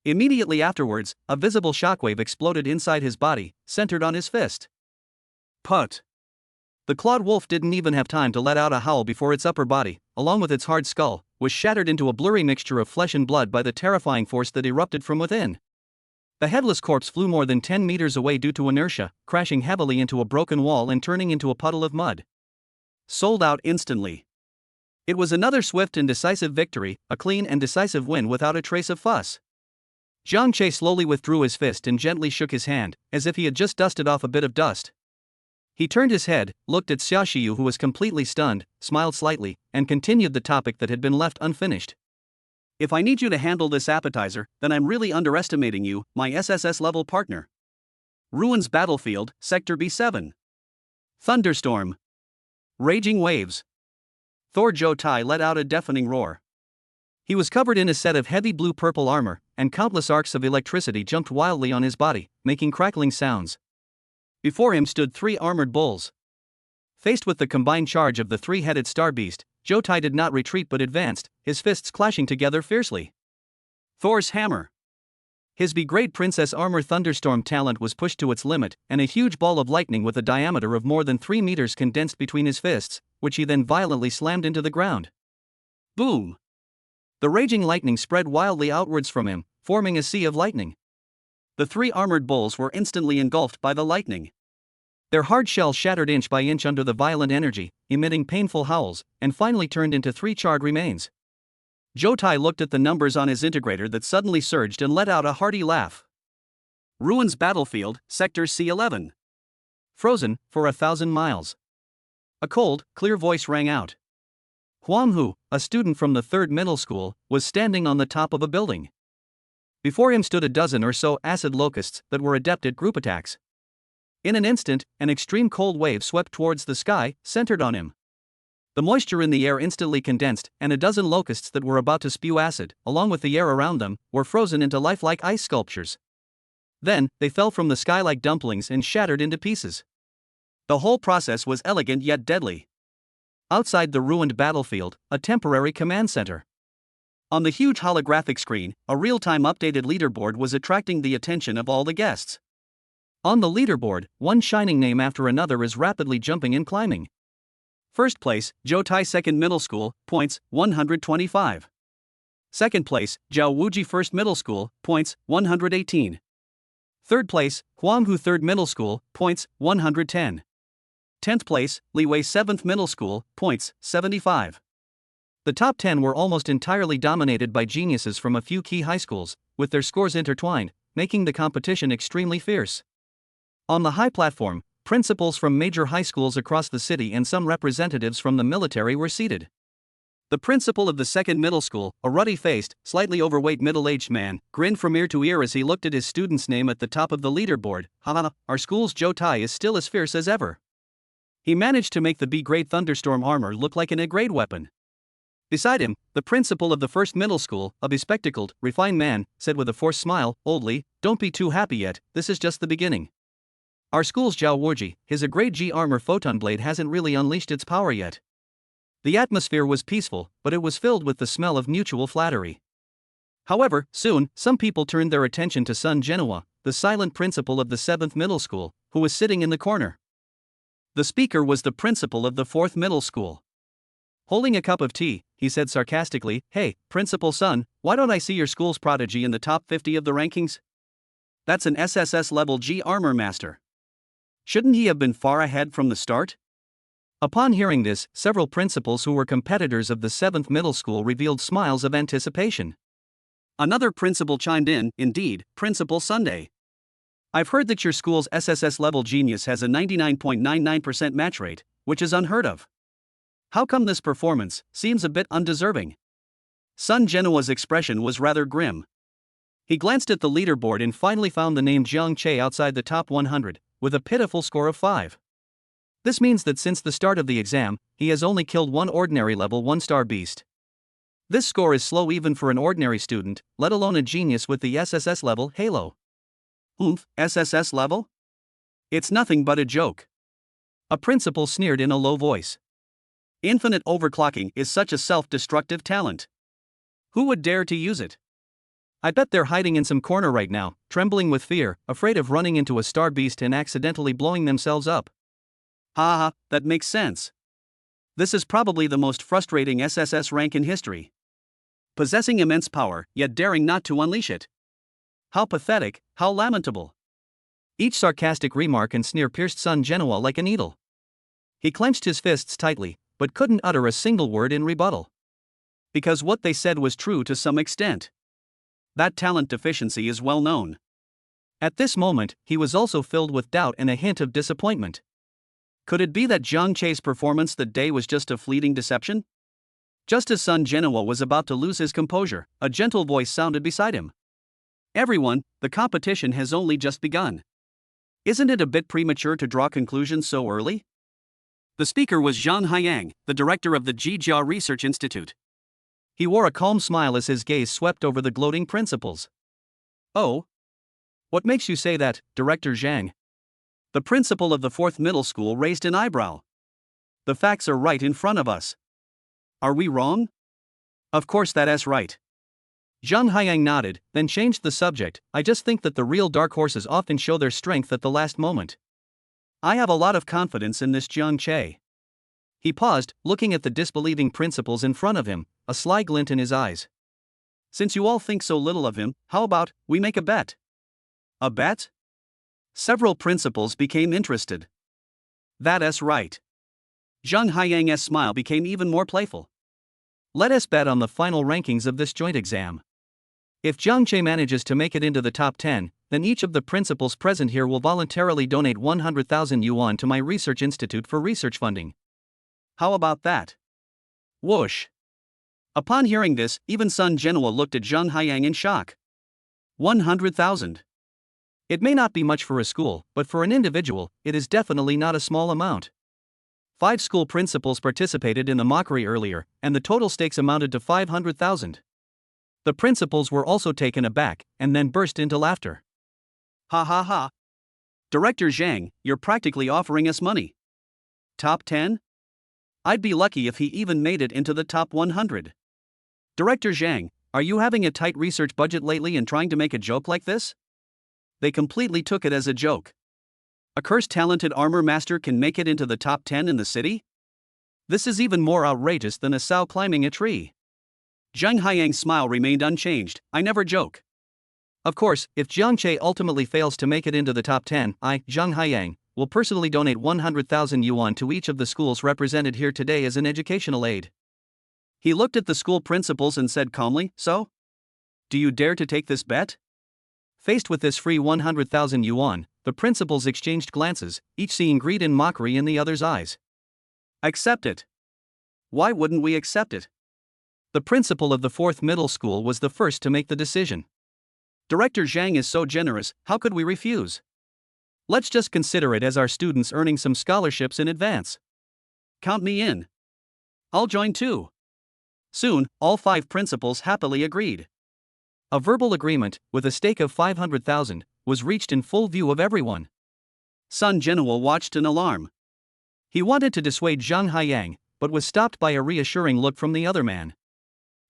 Immediately afterwards, a visible shockwave exploded inside his body, centered on his fist. Put! The clawed wolf didn't even have time to let out a howl before its upper body, along with its hard skull, was shattered into a blurry mixture of flesh and blood by the terrifying force that erupted from within. The headless corpse flew more than 10 meters away due to inertia, crashing heavily into a broken wall and turning into a puddle of mud. Sold out instantly. It was another swift and decisive victory, a clean and decisive win without a trace of fuss. Jiang Che slowly withdrew his fist and gently shook his hand, as if he had just dusted off a bit of dust. He turned his head, looked at Xia Shiyu who was completely stunned, smiled slightly, and continued the topic that had been left unfinished. If I need you to handle this appetizer, then I'm really underestimating you, my SSS-level partner. Ruins Battlefield, Sector B7. Thunderstorm. Raging waves. Thor Zhou Tai let out a deafening roar. He was covered in a set of heavy blue-purple armor, and countless arcs of electricity jumped wildly on his body, making crackling sounds. Before him stood 3 armored bulls. Faced with the combined charge of the 3-headed star beast, Zhou Tai did not retreat but advanced, his fists clashing together fiercely. Thor's hammer. His Be-Great Princess armor thunderstorm talent was pushed to its limit, and a huge ball of lightning with a diameter of more than 3 meters condensed between his fists, which he then violently slammed into the ground. Boom! The raging lightning spread wildly outwards from him, forming a sea of lightning. The 3 armored bulls were instantly engulfed by the lightning. Their hard shell shattered inch by inch under the violent energy, emitting painful howls, and finally turned into 3 charred remains. Zhou Tai looked at the numbers on his integrator that suddenly surged and let out a hearty laugh. Ruins Battlefield, Sector C11. Frozen, for 1,000 miles. A cold, clear voice rang out. Huang Hu, a student from the 3rd middle school, was standing on the top of a building. Before him stood a dozen or so acid locusts that were adept at group attacks. In an instant, an extreme cold wave swept towards the sky, centered on him. The moisture in the air instantly condensed, and a dozen locusts that were about to spew acid, along with the air around them, were frozen into lifelike ice sculptures. Then, they fell from the sky like dumplings and shattered into pieces. The whole process was elegant yet deadly. Outside the ruined battlefield, a temporary command center. On the huge holographic screen, a real-time updated leaderboard was attracting the attention of all the guests. On the leaderboard, one shining name after another is rapidly jumping and climbing. First place, Zhou Tai 2nd Middle School, points, 125. Second place, Zhao Wuji 1st Middle School, points, 118. Third place, Huang Hu 3rd Middle School, points, 110. 10th place, Liwei 7th Middle School, points, 75. The top 10 were almost entirely dominated by geniuses from a few key high schools, with their scores intertwined, making the competition extremely fierce. On the high platform, principals from major high schools across the city and some representatives from the military were seated. The principal of the second middle school, a ruddy-faced, slightly overweight middle-aged man, grinned from ear to ear as he looked at his student's name at the top of the leaderboard. Haha, our school's Joe Tai is still as fierce as ever. He managed to make the B-grade thunderstorm armor look like an A-grade weapon. Beside him, the principal of the first middle school, a bespectacled, refined man, said with a forced smile, "Oldly, don't be too happy yet, this is just the beginning. Our school's Zhao Warji, his A-grade G armor photon blade hasn't really unleashed its power yet." The atmosphere was peaceful, but it was filled with the smell of mutual flattery. However, soon, some people turned their attention to Sun Genoa, the silent principal of the 7th middle school, who was sitting in the corner. The speaker was the principal of the 4th middle school. Holding a cup of tea, he said sarcastically, "Hey, Principal Sun, why don't I see your school's prodigy in the top 50 of the rankings? That's an SSS level G armor master. Shouldn't he have been far ahead from the start?" Upon hearing this, several principals who were competitors of the 7th middle school revealed smiles of anticipation. Another principal chimed in, "Indeed, Principal Sunday. I've heard that your school's SSS level genius has a 99.99% match rate, which is unheard of. How come this performance seems a bit undeserving?" Sun Genoa's expression was rather grim. He glanced at the leaderboard and finally found the name Jiang Che outside the top 100, with a pitiful score of 5. This means that since the start of the exam, he has only killed one ordinary level 1-star beast. This score is slow even for an ordinary student, let alone a genius with the SSS level halo. SSS level? It's nothing but a joke. A principal sneered in a low voice. Infinite overclocking is such a self-destructive talent. Who would dare to use it? I bet they're hiding in some corner right now, trembling with fear, afraid of running into a star beast and accidentally blowing themselves up. Haha, that makes sense. This is probably the most frustrating SSS rank in history. Possessing immense power, yet daring not to unleash it. How pathetic, how lamentable. Each sarcastic remark and sneer pierced Sun Genoa like a needle. He clenched his fists tightly, but couldn't utter a single word in rebuttal. Because what they said was true to some extent. That talent deficiency is well known. At this moment, he was also filled with doubt and a hint of disappointment. Could it be that Jiang Che's performance that day was just a fleeting deception? Just as Sun Genoa was about to lose his composure, a gentle voice sounded beside him. "Everyone, the competition has only just begun. Isn't it a bit premature to draw conclusions so early?" The speaker was Zhang Haiyang, the director of the Jijia Research Institute. He wore a calm smile as his gaze swept over the gloating principals. "Oh? What makes you say that, Director Zhang?" The principal of the 4th middle school raised an eyebrow. "The facts are right in front of us. Are we wrong?" "Of course that's right." Zhang Haiyang nodded, then changed the subject. "I just think that the real dark horses often show their strength at the last moment. I have a lot of confidence in this Jiang Che." He paused, looking at the disbelieving principals in front of him, a sly glint in his eyes. "Since you all think so little of him, how about we make a bet?" "A bet?" Several principals became interested. "That's right." Zhang Haiyang's smile became even more playful. "Let us bet on the final rankings of this joint exam. If Jiang Che manages to make it into the top 10, then each of the principals present here will voluntarily donate 100,000 yuan to my research institute for research funding. How about that?" Whoosh. Upon hearing this, even Sun Genoa looked at Zhang Haiyang in shock. 100,000. It may not be much for a school, but for an individual, it is definitely not a small amount. 5 school principals participated in the mockery earlier, and the total stakes amounted to 500,000. The principals were also taken aback, and then burst into laughter. "Ha ha ha. Director Zhang, you're practically offering us money. Top 10? I'd be lucky if he even made it into the top 100. Director Zhang, are you having a tight research budget lately and trying to make a joke like this?" They completely took it as a joke. A cursed talented armor master can make it into the top 10 in the city? This is even more outrageous than a sow climbing a tree. Zhang Haiyang's smile remained unchanged. "I never joke. Of course, if Jiang Che ultimately fails to make it into the top 10, I, Zhang Haiyang, will personally donate 100,000 yuan to each of the schools represented here today as an educational aid. He looked at the school principals and said calmly, "So? Do you dare to take this bet?" Faced with this free 100,000 yuan, the principals exchanged glances, each seeing greed and mockery in the other's eyes. "Accept it." "Why wouldn't we accept it?" The principal of the 4th middle school was the first to make the decision. "Director Zhang is so generous, how could we refuse? Let's just consider it as our students earning some scholarships in advance. Count me in. I'll join too." Soon, all 5 principals happily agreed. A verbal agreement, with a stake of 500,000, was reached in full view of everyone. Sun Jianhua watched in alarm. He wanted to dissuade Zhang Haiyang, but was stopped by a reassuring look from the other man.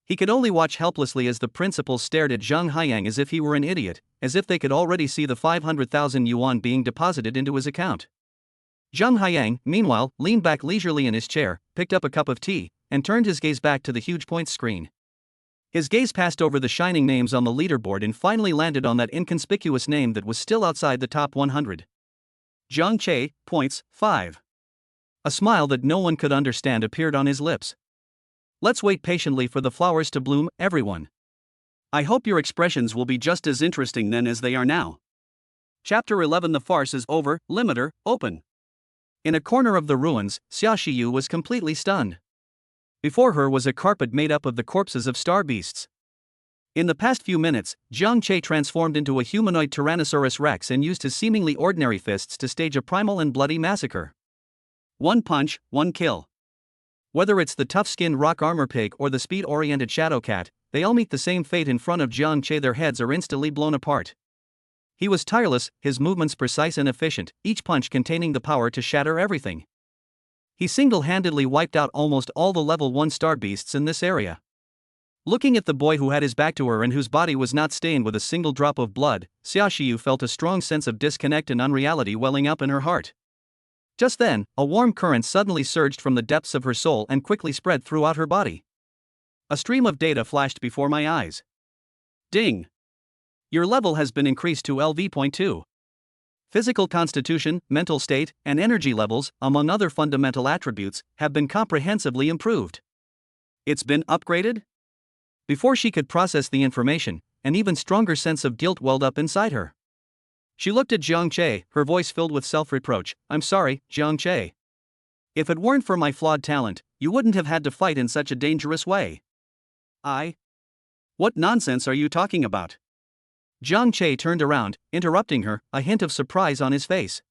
He could only watch helplessly as the principals stared at Zhang Haiyang as if he were an idiot, as if they could already see the 500,000 yuan being deposited into his account. Zhang Haiyang, meanwhile, leaned back leisurely in his chair, picked up a cup of tea, and turned his gaze back to the huge points screen. His gaze passed over the shining names on the leaderboard and finally landed on that inconspicuous name that was still outside the top 100. Zhang Che, points, 5. A smile that no one could understand appeared on his lips. "Let's wait patiently for the flowers to bloom, everyone. I hope your expressions will be just as interesting then as they are now." Chapter 11. The farce is over, limiter, open. In a corner of the ruins, Xia Shiyu was completely stunned. Before her was a carpet made up of the corpses of star beasts. In the past few minutes, Zhang Che transformed into a humanoid Tyrannosaurus Rex and used his seemingly ordinary fists to stage a primal and bloody massacre. One punch, one kill. Whether it's the tough-skinned rock armor pig or the speed-oriented shadow cat, they all meet the same fate in front of Zhang Che. Their heads are instantly blown apart. He was tireless, his movements precise and efficient, each punch containing the power to shatter everything. He single-handedly wiped out almost all the level 1 star beasts in this area. Looking at the boy who had his back to her and whose body was not stained with a single drop of blood, Xia Shiyu felt a strong sense of disconnect and unreality welling up in her heart. Just then, a warm current suddenly surged from the depths of her soul and quickly spread throughout her body. A stream of data flashed before my eyes. Ding! Your level has been increased to LV.2. Physical constitution, mental state, and energy levels, among other fundamental attributes, have been comprehensively improved. It's been upgraded? Before she could process the information, an even stronger sense of guilt welled up inside her. She looked at Zhang Che, her voice filled with self-reproach. "I'm sorry, Zhang Che. If it weren't for my flawed talent, you wouldn't have had to fight in such a dangerous way." What nonsense are you talking about?" Zhang Che turned around, interrupting her, a hint of surprise on his face.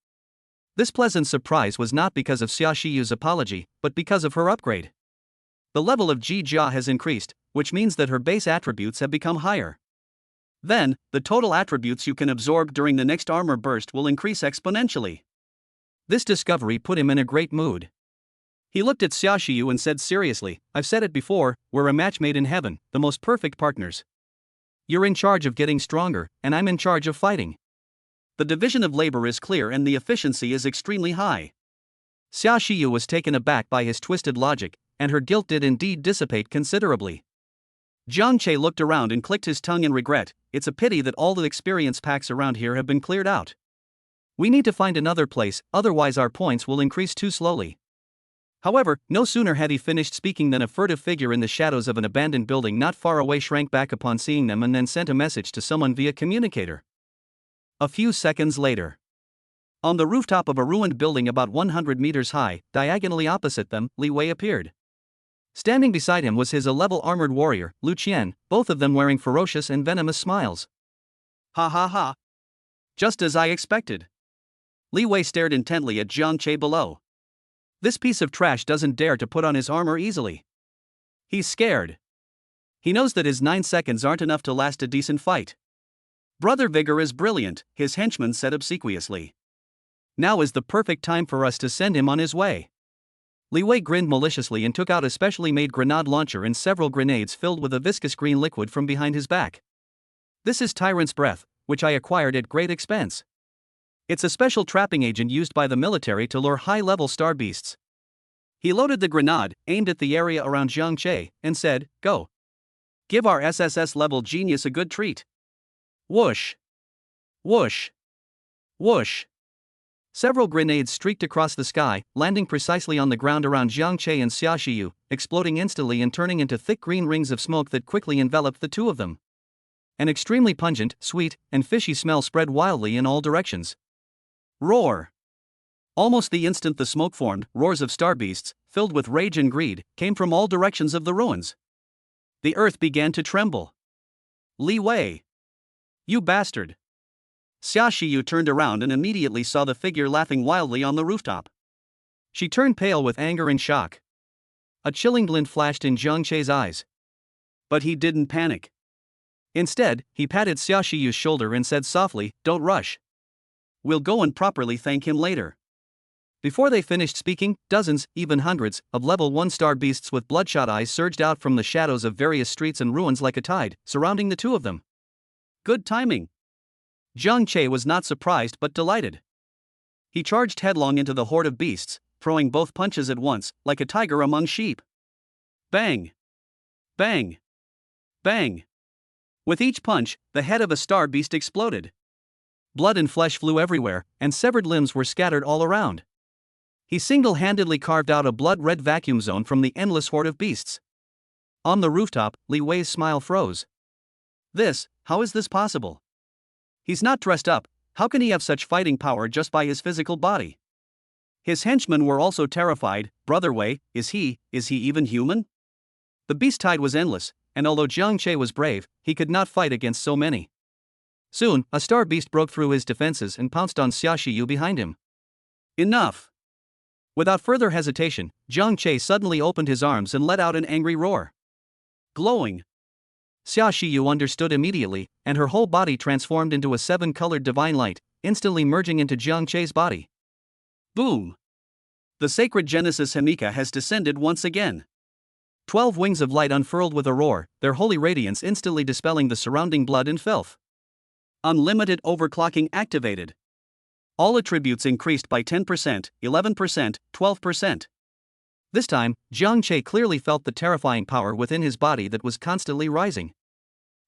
This pleasant surprise was not because of Xia Shiyu's apology, but because of her upgrade. The level of Ji Jia has increased, which means that her base attributes have become higher. Then, the total attributes you can absorb during the next armor burst will increase exponentially. This discovery put him in a great mood. He looked at Xia Shiyu and said seriously, "I've said it before, we're a match made in heaven, the most perfect partners. You're in charge of getting stronger, and I'm in charge of fighting. The division of labor is clear and the efficiency is extremely high." Xia Shiyu was taken aback by his twisted logic, and her guilt did indeed dissipate considerably. Zhang Che looked around and clicked his tongue in regret. "It's a pity that all the experience packs around here have been cleared out. We need to find another place, otherwise our points will increase too slowly." However, no sooner had he finished speaking than a furtive figure in the shadows of an abandoned building not far away shrank back upon seeing them and then sent a message to someone via communicator. A few seconds later, on the rooftop of a ruined building about 100 meters high, diagonally opposite them, Li Wei appeared. Standing beside him was his a-level armored warrior, Lu Qian, both of them wearing ferocious and venomous smiles. "Ha ha ha. Just as I expected." Li Wei stared intently at Zhang Che below. This piece of trash doesn't dare to put on his armor easily. He's scared. He knows that his 9 seconds aren't enough to last a decent fight. "Brother Vigor is brilliant," his henchman said obsequiously. "Now is the perfect time for us to send him on his way." Li Wei grinned maliciously and took out a specially made grenade launcher and several grenades filled with a viscous green liquid from behind his back. "This is Tyrant's Breath, which I acquired at great expense. It's a special trapping agent used by the military to lure high-level star beasts." He loaded the grenade, aimed at the area around Zhang Che, and said, "Go. Give our SSS-level genius a good treat." Whoosh! Whoosh! Whoosh! Several grenades streaked across the sky, landing precisely on the ground around Jiang Che and Xia Shiyu, exploding instantly and turning into thick green rings of smoke that quickly enveloped the two of them. An extremely pungent, sweet, and fishy smell spread wildly in all directions. Roar! Almost the instant the smoke formed, roars of star beasts, filled with rage and greed, came from all directions of the ruins. The earth began to tremble. Li Wei! You bastard! Xia Shiyu turned around and immediately saw the figure laughing wildly on the rooftop. She turned pale with anger and shock. A chilling glint flashed in Jiang Che's eyes. But he didn't panic. Instead, he patted Xia Shiyu's shoulder and said softly, "Don't rush. We'll go and properly thank him later." Before they finished speaking, dozens, even hundreds, of level 1 star beasts with bloodshot eyes surged out from the shadows of various streets and ruins like a tide, surrounding the two of them. Good timing. Jiang Che was not surprised but delighted. He charged headlong into the horde of beasts, throwing both punches at once, like a tiger among sheep. Bang! Bang! Bang! With each punch, the head of a star beast exploded. Blood and flesh flew everywhere, and severed limbs were scattered all around. He single-handedly carved out a blood-red vacuum zone from the endless horde of beasts. On the rooftop, Li Wei's smile froze. How is this possible? He's not dressed up, how can he have such fighting power just by his physical body? His henchmen were also terrified. Brother Wei, is he even human? The beast tide was endless, and although Jiang Che was brave, he could not fight against so many. Soon, a star beast broke through his defenses and pounced on Xia Shiyu behind him. Enough! Without further hesitation, Jiang Che suddenly opened his arms and let out an angry roar. Glowing! Xia Shiyu understood immediately, and her whole body transformed into a 7-colored divine light, instantly merging into Jiang Che's body. Boom! The sacred Genesis Himika has descended once again. 12 wings of light unfurled with a roar, their holy radiance instantly dispelling the surrounding blood and filth. Unlimited overclocking activated. All attributes increased by 10%, 11%, 12%. This time, Jiang Che clearly felt the terrifying power within his body that was constantly rising.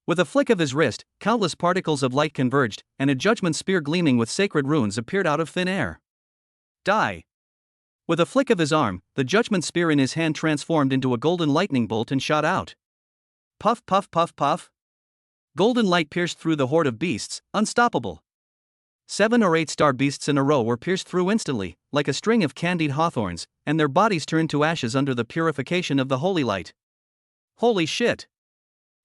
With a flick of his wrist, countless particles of light converged, and a judgment spear gleaming with sacred runes appeared out of thin air. Die! With a flick of his arm, the judgment spear in his hand transformed into a golden lightning bolt and shot out. Puff puff puff puff. Golden light pierced through the horde of beasts, unstoppable. 7 or 8 star beasts in a row were pierced through instantly, like a string of candied hawthorns, and their bodies turned to ashes under the purification of the holy light. Holy shit!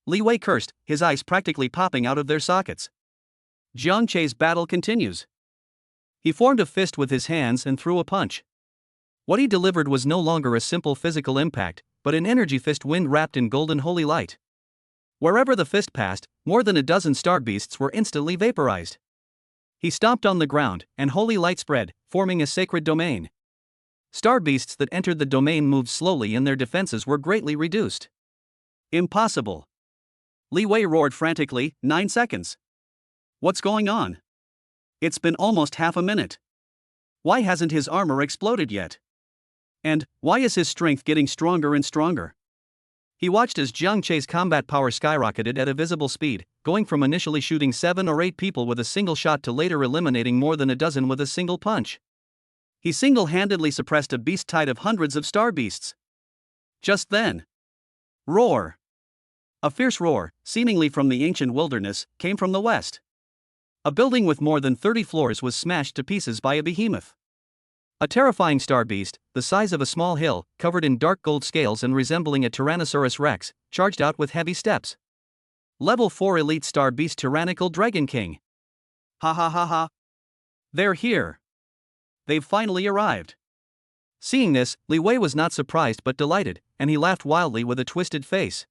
Li Wei cursed, his eyes practically popping out of their sockets. Jiang Che's battle continues. He formed a fist with his hands and threw a punch. What he delivered was no longer a simple physical impact, but an energy fist wind wrapped in golden holy light. Wherever the fist passed, more than a dozen star beasts were instantly vaporized. He stomped on the ground, and holy light spread, forming a sacred domain. Star beasts that entered the domain moved slowly and their defenses were greatly reduced. Impossible! Li Wei roared frantically, 9 seconds. What's going on? It's been almost half a minute. Why hasn't his armor exploded yet? And why is his strength getting stronger and stronger? He watched as Jiang Che's combat power skyrocketed at a visible speed, going from initially shooting 7 or 8 people with a single shot to later eliminating more than a dozen with a single punch. He single-handedly suppressed a beast tide of hundreds of star beasts. Just then, roar! A fierce roar, seemingly from the ancient wilderness, came from the west. A building with more than 30 floors was smashed to pieces by a behemoth. A terrifying star beast, the size of a small hill, covered in dark gold scales and resembling a Tyrannosaurus rex, charged out with heavy steps. Level 4 elite star beast tyrannical dragon king. Ha ha ha ha. They're here. They've finally arrived. Seeing this, Li Wei was not surprised but delighted, and he laughed wildly with a twisted face.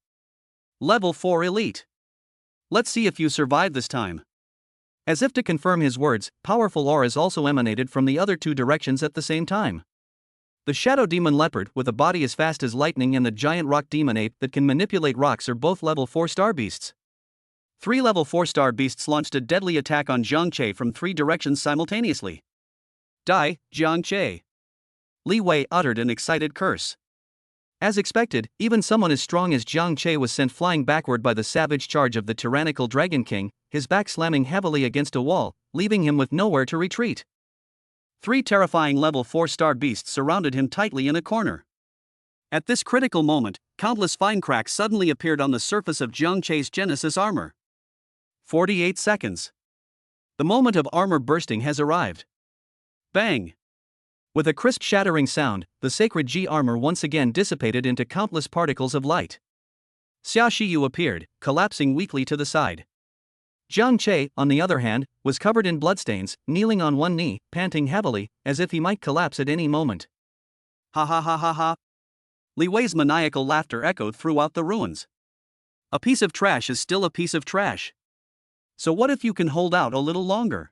Level 4 elite. Let's see if you survive this time. As if to confirm his words, powerful auras also emanated from the other 2 directions at the same time. The shadow demon leopard with a body as fast as lightning and the giant rock demon ape that can manipulate rocks are both level 4 star beasts. 3 level 4 star beasts launched a deadly attack on Jiang Che from 3 directions simultaneously. Die, Jiang Che! Li Wei uttered an excited curse. As expected, even someone as strong as Jiang Che was sent flying backward by the savage charge of the tyrannical Dragon King, his back slamming heavily against a wall, leaving him with nowhere to retreat. 3 terrifying level 4-star beasts surrounded him tightly in a corner. At this critical moment, countless fine cracks suddenly appeared on the surface of Jiang Chei's Genesis armor. 48 seconds. The moment of armor bursting has arrived. Bang! With a crisp shattering sound, the sacred Ji armor once again dissipated into countless particles of light. Xia Shiyu appeared, collapsing weakly to the side. Jiang Chei, on the other hand, was covered in bloodstains, kneeling on one knee, panting heavily, as if he might collapse at any moment. Ha ha ha ha ha! Li Wei's maniacal laughter echoed throughout the ruins. A piece of trash is still a piece of trash. So what if you can hold out a little longer?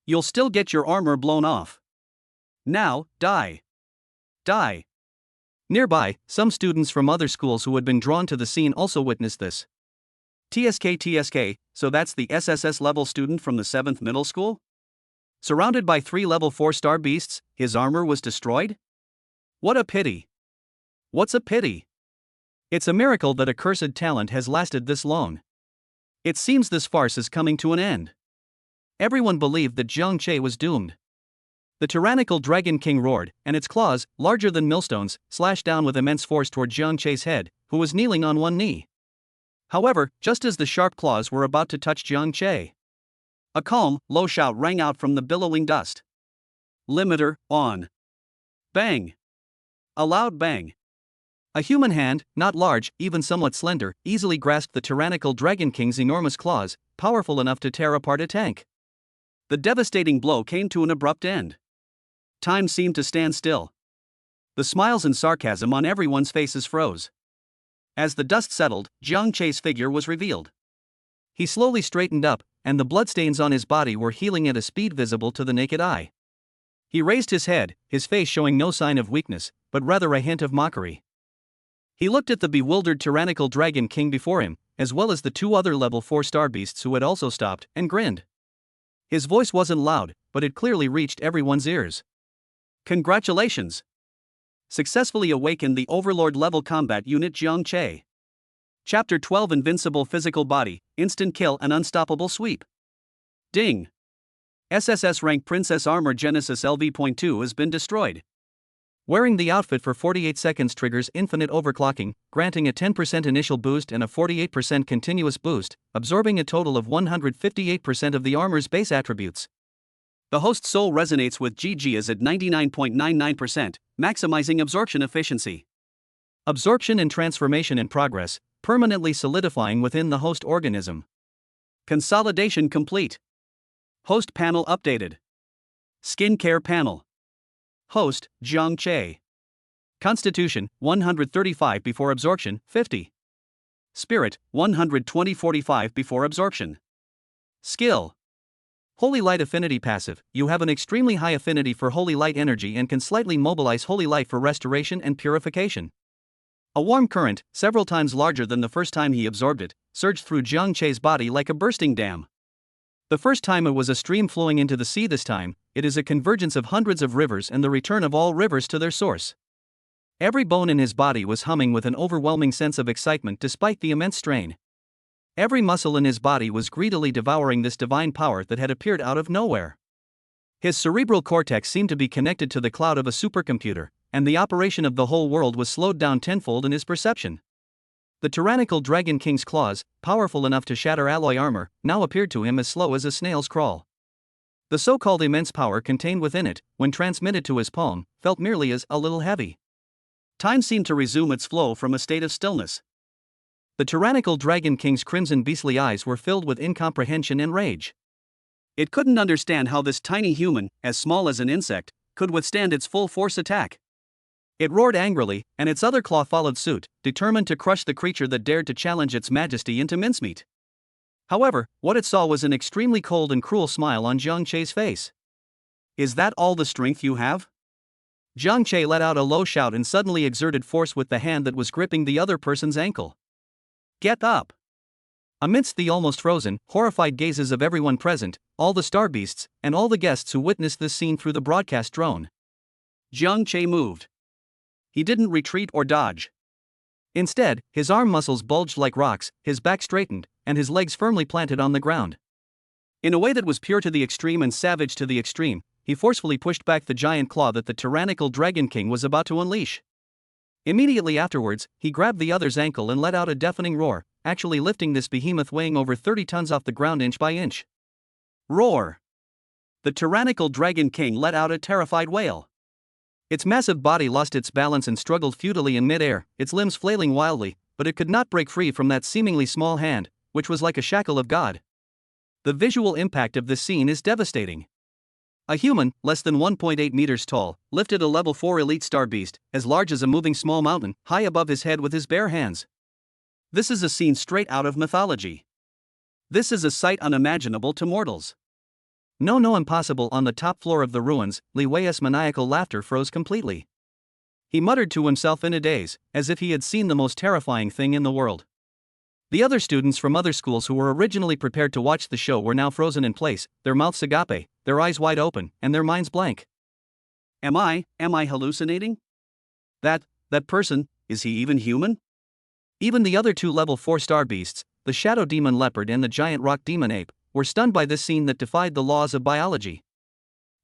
You'll still get your armor blown off. Now, die. Die. Nearby, some students from other schools who had been drawn to the scene also witnessed this. TSK, so that's the SSS level student from the 7th middle school? Surrounded by 3 level 4-star beasts, his armor was destroyed? What a pity. What's a pity? It's a miracle that a cursed talent has lasted this long. It seems this farce is coming to an end. Everyone believed that Jiang Chei was doomed. The tyrannical Dragon King roared, and its claws, larger than millstones, slashed down with immense force toward Jiang Chei's head, who was kneeling on one knee. However, just as the sharp claws were about to touch Jiang Chei, a calm, low shout rang out from the billowing dust. Limiter, on. Bang! A loud bang. A human hand, not large, even somewhat slender, easily grasped the tyrannical Dragon King's enormous claws, powerful enough to tear apart a tank. The devastating blow came to an abrupt end. Time seemed to stand still. The smiles and sarcasm on everyone's faces froze. As the dust settled, Jiang Chei's figure was revealed. He slowly straightened up, and the bloodstains on his body were healing at a speed visible to the naked eye. He raised his head, his face showing no sign of weakness, but rather a hint of mockery. He looked at the bewildered tyrannical Dragon King before him, as well as the 2 other level 4-star beasts who had also stopped, and grinned. His voice wasn't loud, but it clearly reached everyone's ears. Congratulations! Successfully awakened the Overlord level combat unit Jiang Chei. Chapter 12 Invincible Physical Body, Instant Kill and Unstoppable Sweep. Ding! SSS rank Princess Armor Genesis LV.2 has been destroyed. Wearing the outfit for 48 seconds triggers infinite overclocking, granting a 10% initial boost and a 48% continuous boost, absorbing a total of 158% of the armor's base attributes. The host soul resonates with GG as at 99.99%, maximizing absorption efficiency. Absorption and transformation in progress, permanently solidifying within the host organism. Consolidation complete. Host panel updated. Skincare panel. Host, Jiang Chei. Constitution, 135 before absorption, 50. Spirit, 120-45 before absorption. Skill. Holy Light Affinity Passive, you have an extremely high affinity for holy light energy and can slightly mobilize holy light for restoration and purification. A warm current, several times larger than the first time he absorbed it, surged through Jiang Chei's body like a bursting dam. The first time it was a stream flowing into the sea, this time, it is a convergence of hundreds of rivers and the return of all rivers to their source. Every bone in his body was humming with an overwhelming sense of excitement despite the immense strain. Every muscle in his body was greedily devouring this divine power that had appeared out of nowhere. His cerebral cortex seemed to be connected to the cloud of a supercomputer, and the operation of the whole world was slowed down tenfold in his perception. The tyrannical Dragon King's claws, powerful enough to shatter alloy armor, now appeared to him as slow as a snail's crawl. The so-called immense power contained within it, when transmitted to his palm, felt merely as a little heavy. Time seemed to resume its flow from a state of stillness. The tyrannical Dragon King's crimson beastly eyes were filled with incomprehension and rage. It couldn't understand how this tiny human, as small as an insect, could withstand its full force attack. It roared angrily, and its other claw followed suit, determined to crush the creature that dared to challenge its majesty into mincemeat. However, what it saw was an extremely cold and cruel smile on Jiang Chei's face. "Is that all the strength you have?" Jiang Chei let out a low shout and suddenly exerted force with the hand that was gripping the other person's ankle. "Get up!" Amidst the almost frozen, horrified gazes of everyone present, all the star beasts, and all the guests who witnessed this scene through the broadcast drone, Jiang Chei moved. He didn't retreat or dodge. Instead, his arm muscles bulged like rocks, his back straightened, and his legs firmly planted on the ground. In a way that was pure to the extreme and savage to the extreme, he forcefully pushed back the giant claw that the tyrannical Dragon King was about to unleash. Immediately afterwards, he grabbed the other's ankle and let out a deafening roar, actually lifting this behemoth weighing over 30 tons off the ground inch by inch. Roar! The tyrannical Dragon King let out a terrified wail. Its massive body lost its balance and struggled futilely in midair, its limbs flailing wildly, but it could not break free from that seemingly small hand, which was like a shackle of God. The visual impact of this scene is devastating. A human, less than 1.8 meters tall, lifted a level 4 elite star beast, as large as a moving small mountain, high above his head with his bare hands. This is a scene straight out of mythology. This is a sight unimaginable to mortals. No, impossible. On the top floor of the ruins, Li Wei's maniacal laughter froze completely. He muttered to himself in a daze, as if he had seen the most terrifying thing in the world. The other students from other schools who were originally prepared to watch the show were now frozen in place, their mouths agape, their eyes wide open, and their minds blank. Am I hallucinating? That person, is he even human? Even the other two level 4 star beasts, the shadow demon leopard and the giant rock demon ape, were stunned by this scene that defied the laws of biology.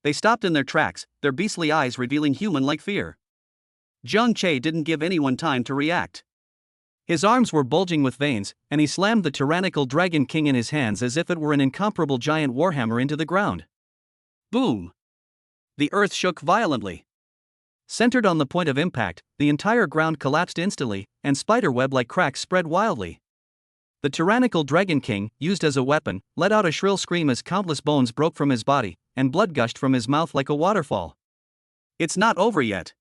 They stopped in their tracks, their beastly eyes revealing human-like fear. Jiang Che didn't give anyone time to react. His arms were bulging with veins, and he slammed the tyrannical Dragon King in his hands as if it were an incomparable giant warhammer into the ground. Boom! The earth shook violently. Centered on the point of impact, the entire ground collapsed instantly, and spiderweb-like cracks spread wildly. The tyrannical Dragon King, used as a weapon, let out a shrill scream as countless bones broke from his body, and blood gushed from his mouth like a waterfall. It's not over yet.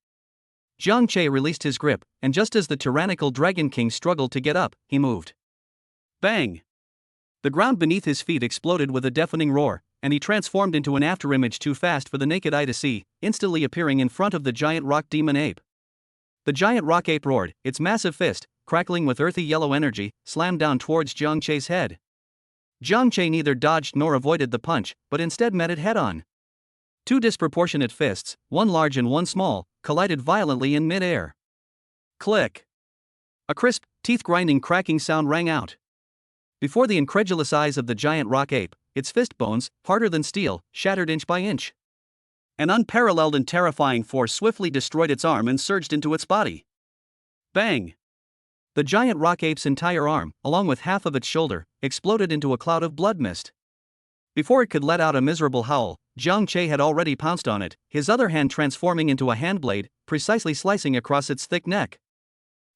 Jiang Che released his grip, and just as the tyrannical Dragon King struggled to get up, he moved. Bang! The ground beneath his feet exploded with a deafening roar, and he transformed into an afterimage too fast for the naked eye to see, instantly appearing in front of the giant rock demon ape. The giant rock ape roared, its massive fist, crackling with earthy yellow energy, slammed down towards Jiang Che's head. Jiang Che neither dodged nor avoided the punch, but instead met it head-on. Two disproportionate fists, one large and one small, collided violently in mid-air. Click! A crisp, teeth-grinding cracking sound rang out. Before the incredulous eyes of the giant rock ape, its fist bones, harder than steel, shattered inch by inch. An unparalleled and terrifying force swiftly destroyed its arm and surged into its body. Bang! The giant rock ape's entire arm, along with half of its shoulder, exploded into a cloud of blood mist. Before it could let out a miserable howl, Jiang Che had already pounced on it, his other hand transforming into a handblade, precisely slicing across its thick neck.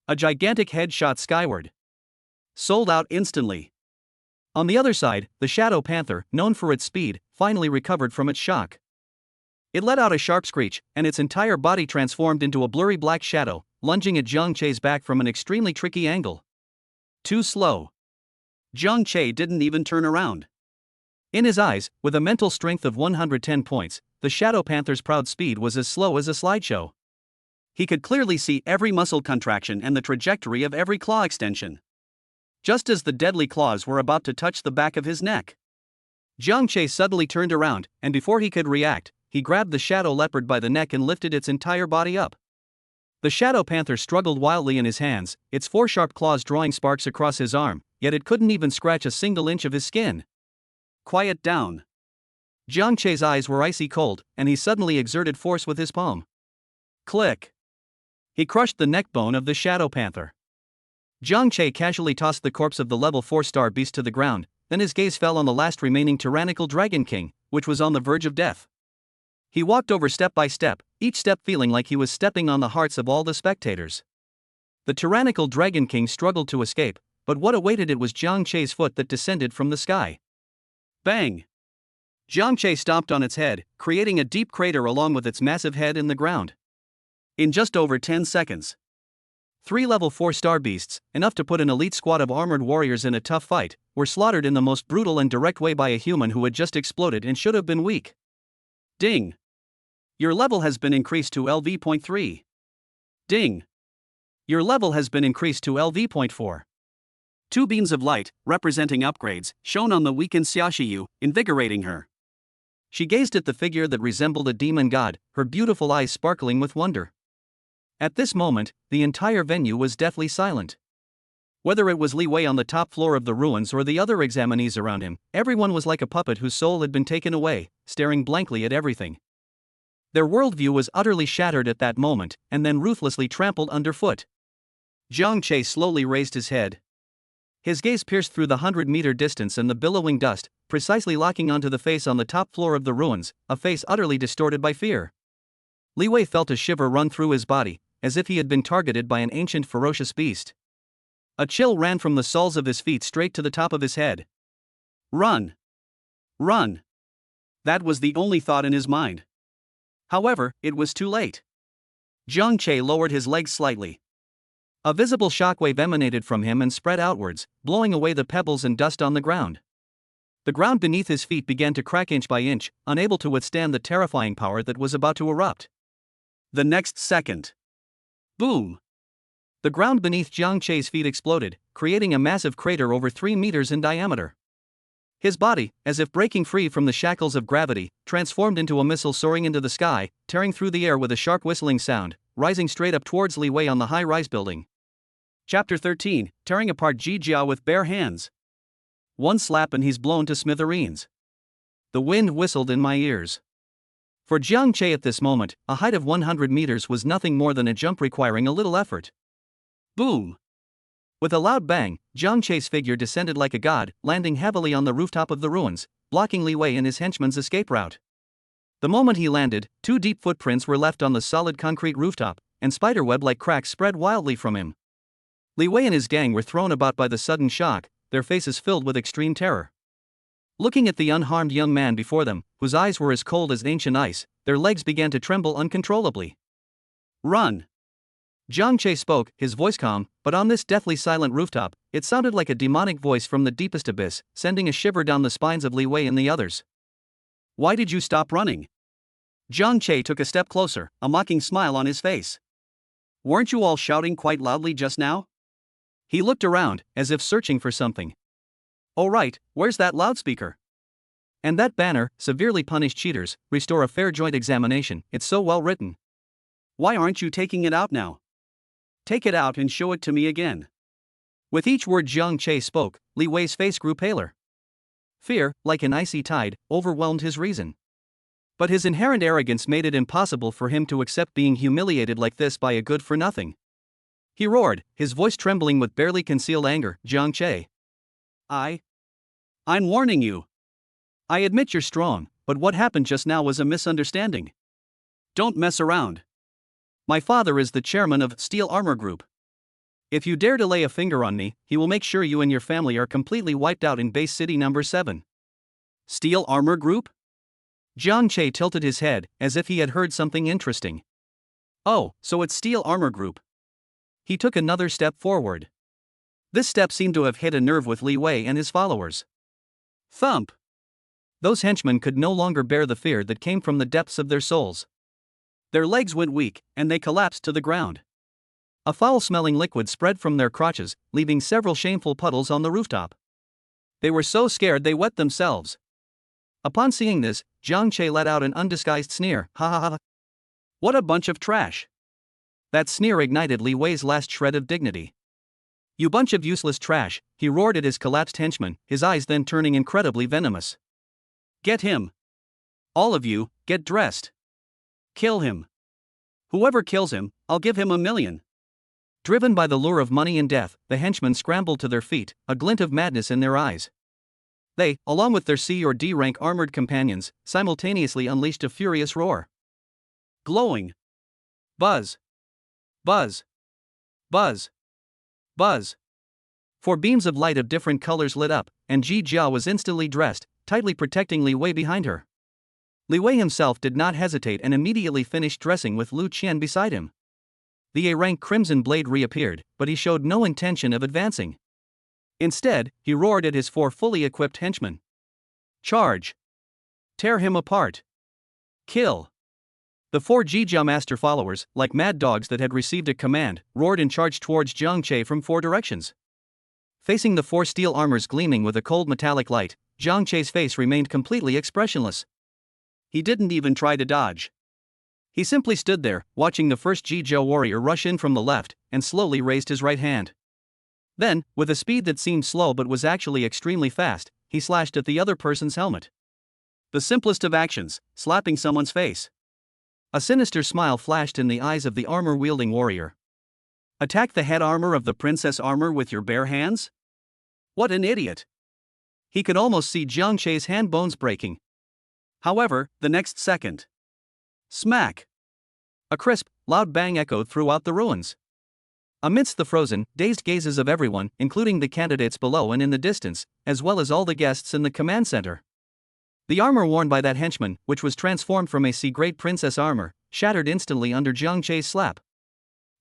A gigantic head shot skyward. Sold out instantly. On the other side, the Shadow Panther, known for its speed, finally recovered from its shock. It let out a sharp screech, and its entire body transformed into a blurry black shadow, lunging at Jiang Che's back from an extremely tricky angle. Too slow. Jiang Che didn't even turn around. In his eyes, with a mental strength of 110 points, the Shadow Panther's proud speed was as slow as a slideshow. He could clearly see every muscle contraction and the trajectory of every claw extension. Just as the deadly claws were about to touch the back of his neck, Jiang Che suddenly turned around, and before he could react, he grabbed the shadow leopard by the neck and lifted its entire body up. The Shadow Panther struggled wildly in his hands, its four sharp claws drawing sparks across his arm, yet it couldn't even scratch a single inch of his skin. Quiet down. Jiang Che's eyes were icy cold, and he suddenly exerted force with his palm. Click. He crushed the neck bone of the Shadow Panther. Jiang Che casually tossed the corpse of the level 4-star beast to the ground, then his gaze fell on the last remaining tyrannical Dragon King, which was on the verge of death. He walked over step by step, each step feeling like he was stepping on the hearts of all the spectators. The tyrannical Dragon King struggled to escape, but what awaited it was Jiang Che's foot that descended from the sky. Bang! Jiang Che stomped on its head, creating a deep crater along with its massive head in the ground. In just over 10 seconds, 3 level 4-star beasts, enough to put an elite squad of armored warriors in a tough fight, were slaughtered in the most brutal and direct way by a human who had just exploded and should have been weak. Ding! Your level has been increased to LV.3. Ding! Your level has been increased to LV.4. 2 beams of light, representing upgrades, shone on the weakened Xiaoxiyu, invigorating her. She gazed at the figure that resembled a demon god, her beautiful eyes sparkling with wonder. At this moment, the entire venue was deathly silent. Whether it was Li Wei on the top floor of the ruins or the other examinees around him, everyone was like a puppet whose soul had been taken away, staring blankly at everything. Their worldview was utterly shattered at that moment, and then ruthlessly trampled underfoot. Jiang Che slowly raised his head. His gaze pierced through the 100-meter distance and the billowing dust, precisely locking onto the face on the top floor of the ruins, a face utterly distorted by fear. Li Wei felt a shiver run through his body, as if he had been targeted by an ancient ferocious beast. A chill ran from the soles of his feet straight to the top of his head. Run! Run! That was the only thought in his mind. However, it was too late. Jiang Che lowered his legs slightly. A visible shockwave emanated from him and spread outwards, blowing away the pebbles and dust on the ground. The ground beneath his feet began to crack inch by inch, unable to withstand the terrifying power that was about to erupt. The next second. Boom! The ground beneath Jiang Che's feet exploded, creating a massive crater over 3 meters in diameter. His body, as if breaking free from the shackles of gravity, transformed into a missile soaring into the sky, tearing through the air with a sharp whistling sound, rising straight up towards Li Wei on the high-rise building. Chapter 13, Tearing Apart Ji Jia with Bare Hands. One slap and he's blown to smithereens. The wind whistled in my ears. For Jiang Che at this moment, a height of 100 meters was nothing more than a jump requiring a little effort. Boom! With a loud bang, Jiang Che's figure descended like a god, landing heavily on the rooftop of the ruins, blocking Li Wei and his henchman's escape route. The moment he landed, 2 deep footprints were left on the solid concrete rooftop, and spiderweb-like cracks spread wildly from him. Li Wei and his gang were thrown about by the sudden shock, their faces filled with extreme terror. Looking at the unharmed young man before them, whose eyes were as cold as ancient ice, their legs began to tremble uncontrollably. Run! Jiang Che spoke, his voice calm, but on this deathly silent rooftop, it sounded like a demonic voice from the deepest abyss, sending a shiver down the spines of Li Wei and the others. Why did you stop running? Jiang Che took a step closer, a mocking smile on his face. Weren't you all shouting quite loudly just now? He looked around, as if searching for something. Oh right, where's that loudspeaker? And that banner, severely punished cheaters, restore a fair joint examination, it's so well written. Why aren't you taking it out now? Take it out and show it to me again. With each word Jiang Che spoke, Li Wei's face grew paler. Fear, like an icy tide, overwhelmed his reason. But his inherent arrogance made it impossible for him to accept being humiliated like this by a good-for-nothing. He roared, his voice trembling with barely concealed anger, Jiang Che. I'm warning you. I admit you're strong, but what happened just now was a misunderstanding. Don't mess around. My father is the chairman of Steel Armor Group. If you dare to lay a finger on me, he will make sure you and your family are completely wiped out in base city number 7. Steel Armor Group? Jiang Che tilted his head, as if he had heard something interesting. Oh, so it's Steel Armor Group. He took another step forward. This step seemed to have hit a nerve with Li Wei and his followers. Thump! Those henchmen could no longer bear the fear that came from the depths of their souls. Their legs went weak, and they collapsed to the ground. A foul-smelling liquid spread from their crotches, leaving several shameful puddles on the rooftop. They were so scared they wet themselves. Upon seeing this, Jiang Che let out an undisguised sneer. Ha ha ha. What a bunch of trash. That sneer ignited Li Wei's last shred of dignity. You bunch of useless trash, he roared at his collapsed henchmen, his eyes then turning incredibly venomous. Get him. All of you, get dressed. Kill him. Whoever kills him, I'll give him $1 million. Driven by the lure of money and death, the henchmen scrambled to their feet, a glint of madness in their eyes. They, along with their C or D rank armored companions, simultaneously unleashed a furious roar. Glowing. Buzz. Buzz. Buzz. Buzz. 4 beams of light of different colors lit up, and Ji Jia was instantly dressed, tightly protecting Li Wei behind her. Li Wei himself did not hesitate and immediately finished dressing with Lu Qian beside him. The A-rank crimson blade reappeared, but he showed no intention of advancing. Instead, he roared at his 4 fully equipped henchmen. Charge! Tear him apart! Kill! The 4 Jijia master followers, like mad dogs that had received a command, roared and charged towards Jiang Che from 4 directions. Facing the 4 steel armors gleaming with a cold metallic light, Jiang Che's face remained completely expressionless. He didn't even try to dodge. He simply stood there, watching the first Jijia warrior rush in from the left, and slowly raised his right hand. Then, with a speed that seemed slow but was actually extremely fast, he slashed at the other person's helmet. The simplest of actions, slapping someone's face. A sinister smile flashed in the eyes of the armor-wielding warrior. Attack the head armor of the princess armor with your bare hands? What an idiot! He could almost see Jiang Chei's hand bones breaking. However, the next second. Smack! A crisp, loud bang echoed throughout the ruins. Amidst the frozen, dazed gazes of everyone, including the candidates below and in the distance, as well as all the guests in the command center. The armor worn by that henchman, which was transformed from a C-grade princess armor, shattered instantly under Jiang Chei's slap.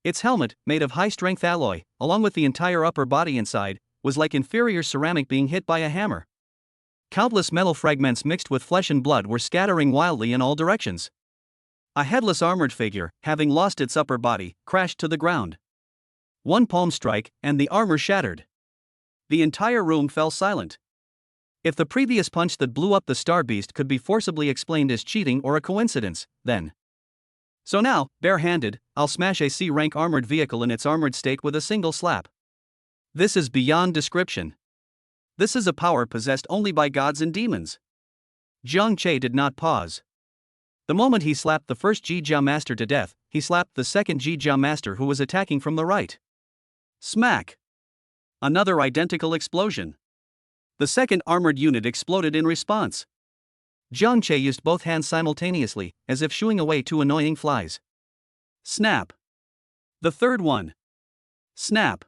Its helmet, made of high-strength alloy, along with the entire upper body inside, was like inferior ceramic being hit by a hammer. Countless metal fragments mixed with flesh and blood were scattering wildly in all directions. A headless armored figure, having lost its upper body, crashed to the ground. One palm strike, and the armor shattered. The entire room fell silent. If the previous punch that blew up the star beast could be forcibly explained as cheating or a coincidence, then. So now, bare-handed, I'll smash a C-rank armored vehicle in its armored state with a single slap. This is beyond description. This is a power possessed only by gods and demons. Jiang Chei did not pause. The moment he slapped the first Jia master to death, he slapped the second Jia master who was attacking from the right. Smack! Another identical explosion. The second armored unit exploded in response. Jiang Chei used both hands simultaneously, as if shooing away two annoying flies. Snap! The third one. Snap!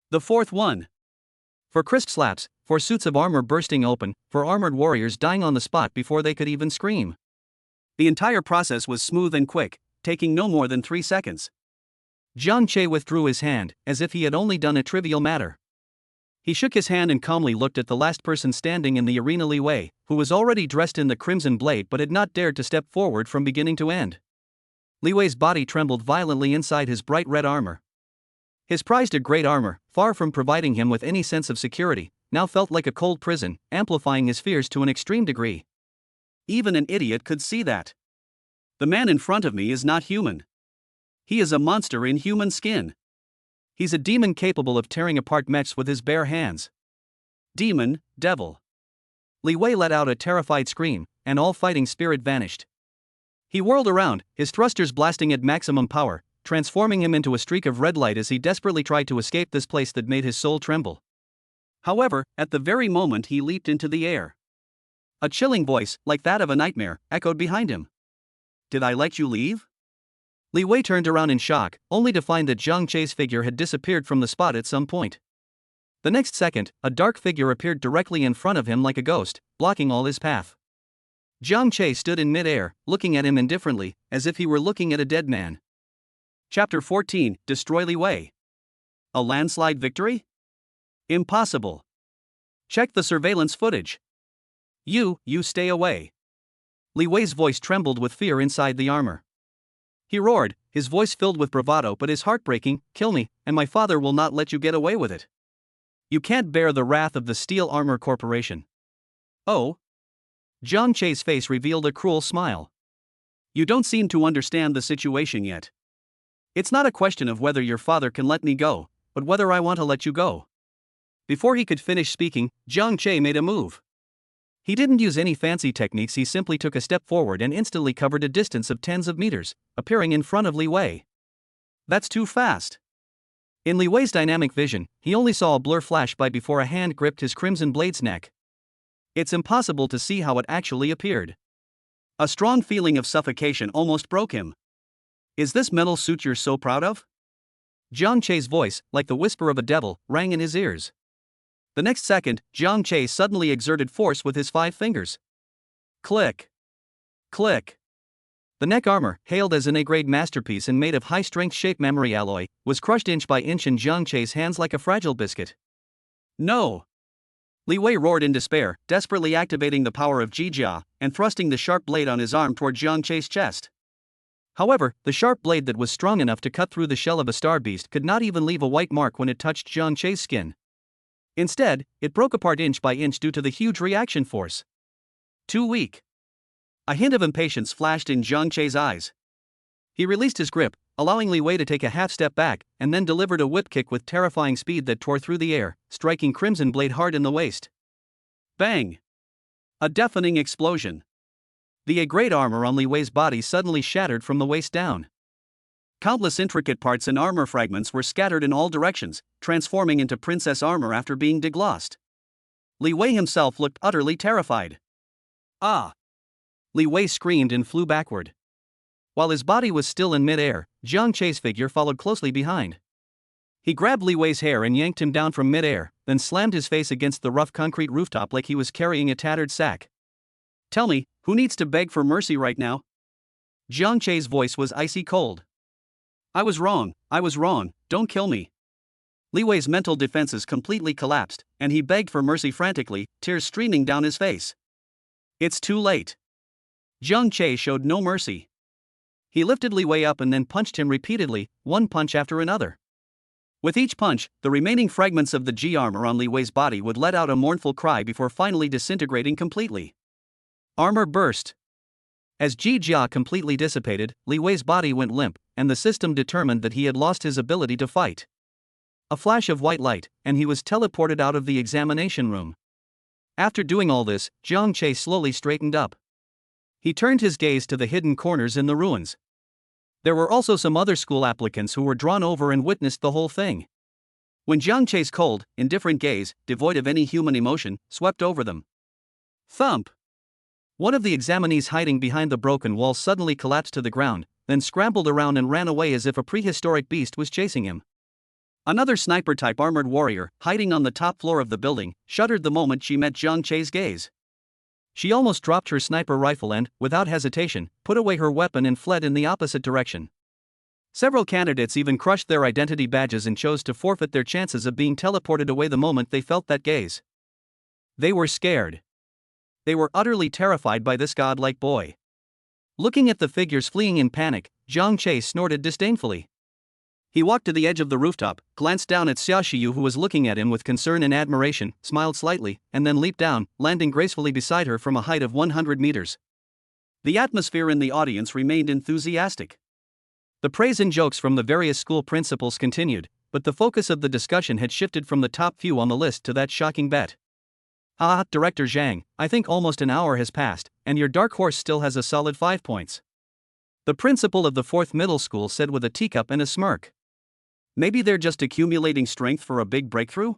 The fourth one. For crisp slaps, for suits of armor bursting open, for armored warriors dying on the spot before they could even scream. The entire process was smooth and quick, taking no more than 3 seconds. Jiang Chei withdrew his hand, as if he had only done a trivial matter. He shook his hand and calmly looked at the last person standing in the arena, Li Wei, who was already dressed in the crimson blade but had not dared to step forward from beginning to end. Li Wei's body trembled violently inside his bright red armor. His prized great armor, far from providing him with any sense of security, now felt like a cold prison, amplifying his fears to an extreme degree. Even an idiot could see that. The man in front of me is not human. He is a monster in human skin. He's a demon capable of tearing apart mechs with his bare hands. Demon, devil. Li Wei let out a terrified scream, and all fighting spirit vanished. He whirled around, his thrusters blasting at maximum power, transforming him into a streak of red light as he desperately tried to escape this place that made his soul tremble. However, at the very moment he leaped into the air, a chilling voice, like that of a nightmare, echoed behind him. Did I let you leave? Li Wei turned around in shock, only to find that Jiang Chei's figure had disappeared from the spot at some point. The next second, a dark figure appeared directly in front of him like a ghost, blocking all his path. Jiang Chei stood in mid-air, looking at him indifferently, as if he were looking at a dead man. Chapter 14, Destroy Li Wei. A landslide victory? Impossible. Check the surveillance footage. You stay away. Li Wei's voice trembled with fear inside the armor. He roared, his voice filled with bravado but his heart breaking, kill me, and my father will not let you get away with it. You can't bear the wrath of the Steel Armor Corporation. Oh? Jiang Chei's face revealed a cruel smile. You don't seem to understand the situation yet. It's not a question of whether your father can let me go, but whether I want to let you go. Before he could finish speaking, Jiang Chei made a move. He didn't use any fancy techniques, he simply took a step forward and instantly covered a distance of tens of meters, appearing in front of Li Wei. That's too fast. In Li Wei's dynamic vision, he only saw a blur flash by before a hand gripped his crimson blade's neck. It's impossible to see how it actually appeared. A strong feeling of suffocation almost broke him. Is this metal suit you're so proud of? Jiang Chei's voice, like the whisper of a devil, rang in his ears. The next second, Jiang Chei suddenly exerted force with his 5 fingers. Click. Click. The neck armor, hailed as an A-grade masterpiece and made of high-strength shape memory alloy, was crushed inch by inch in Jiang Chei's hands like a fragile biscuit. No! Li Wei roared in despair, desperately activating the power of Jia, and thrusting the sharp blade on his arm toward Jiang Chei's chest. However, the sharp blade that was strong enough to cut through the shell of a star beast could not even leave a white mark when it touched Jiang Chei's skin. Instead, it broke apart inch by inch due to the huge reaction force. Too weak. A hint of impatience flashed in Jiang Chei's eyes. He released his grip, allowing Li Wei to take a half step back, and then delivered a whip kick with terrifying speed that tore through the air, striking Crimson Blade hard in the waist. Bang! A deafening explosion. The A-grade armor on Li Wei's body suddenly shattered from the waist down. Countless intricate parts and armor fragments were scattered in all directions, transforming into princess armor after being deglossed. Li Wei himself looked utterly terrified. Ah! Li Wei screamed and flew backward. While his body was still in mid-air, Jiang Chei's figure followed closely behind. He grabbed Li Wei's hair and yanked him down from mid-air, then slammed his face against the rough concrete rooftop like he was carrying a tattered sack. Tell me, who needs to beg for mercy right now? Jiang Chei's voice was icy cold. I was wrong, don't kill me. Li Wei's mental defenses completely collapsed, and he begged for mercy frantically, tears streaming down his face. It's too late. Jiang Chei showed no mercy. He lifted Li Wei up and then punched him repeatedly, one punch after another. With each punch, the remaining fragments of the G armor on Li Wei's body would let out a mournful cry before finally disintegrating completely. Armor burst. As Ji Jia completely dissipated, Li Wei's body went limp, and the system determined that he had lost his ability to fight. A flash of white light, and he was teleported out of the examination room. After doing all this, Jiang Chei slowly straightened up. He turned his gaze to the hidden corners in the ruins. There were also some other school applicants who were drawn over and witnessed the whole thing. When Jiang Chei's cold, indifferent gaze, devoid of any human emotion, swept over them. Thump! One of the examinees hiding behind the broken wall suddenly collapsed to the ground, then scrambled around and ran away as if a prehistoric beast was chasing him. Another sniper-type armored warrior, hiding on the top floor of the building, shuddered the moment she met Jiang Chei's gaze. She almost dropped her sniper rifle and, without hesitation, put away her weapon and fled in the opposite direction. Several candidates even crushed their identity badges and chose to forfeit their chances of being teleported away the moment they felt that gaze. They were scared. They were utterly terrified by this godlike boy. Looking at the figures fleeing in panic, Jiang Chei snorted disdainfully. He walked to the edge of the rooftop, glanced down at Xia Xiyu who was looking at him with concern and admiration, smiled slightly, and then leaped down, landing gracefully beside her from a height of 100 meters. The atmosphere in the audience remained enthusiastic. The praise and jokes from the various school principals continued, but the focus of the discussion had shifted from the top few on the list to that shocking bet. Ah, Director Zhang, I think almost an hour has passed, and your dark horse still has a solid 5 points. The principal of the 4th middle school said with a teacup and a smirk. Maybe they're just accumulating strength for a big breakthrough?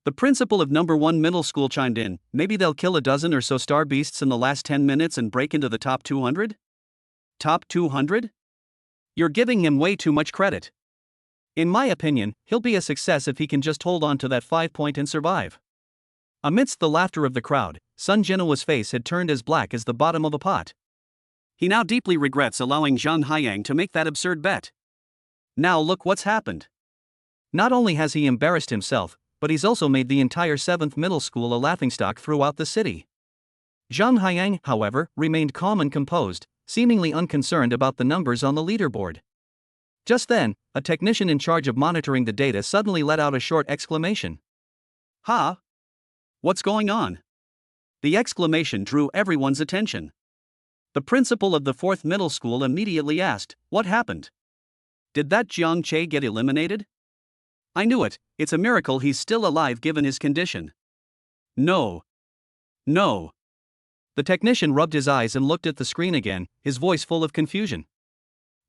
The principal of number 1 middle school chimed in, maybe they'll kill a dozen or so star beasts in the last 10 minutes and break into the top 200? Top 200? You're giving him way too much credit. In my opinion, he'll be a success if he can just hold on to that 5 point and survive. Amidst the laughter of the crowd, Sun Genoa's face had turned as black as the bottom of a pot. He now deeply regrets allowing Zhang Haiyang to make that absurd bet. Now look what's happened. Not only has he embarrassed himself, but he's also made the entire 7th middle school a laughingstock throughout the city. Zhang Haiyang, however, remained calm and composed, seemingly unconcerned about the numbers on the leaderboard. Just then, a technician in charge of monitoring the data suddenly let out a short exclamation. Ha! What's going on? The exclamation drew everyone's attention. The principal of the 4th middle school immediately asked, what happened? Did that Jiang Chei get eliminated? I knew it, it's a miracle he's still alive given his condition. No. No. The technician rubbed his eyes and looked at the screen again, his voice full of confusion.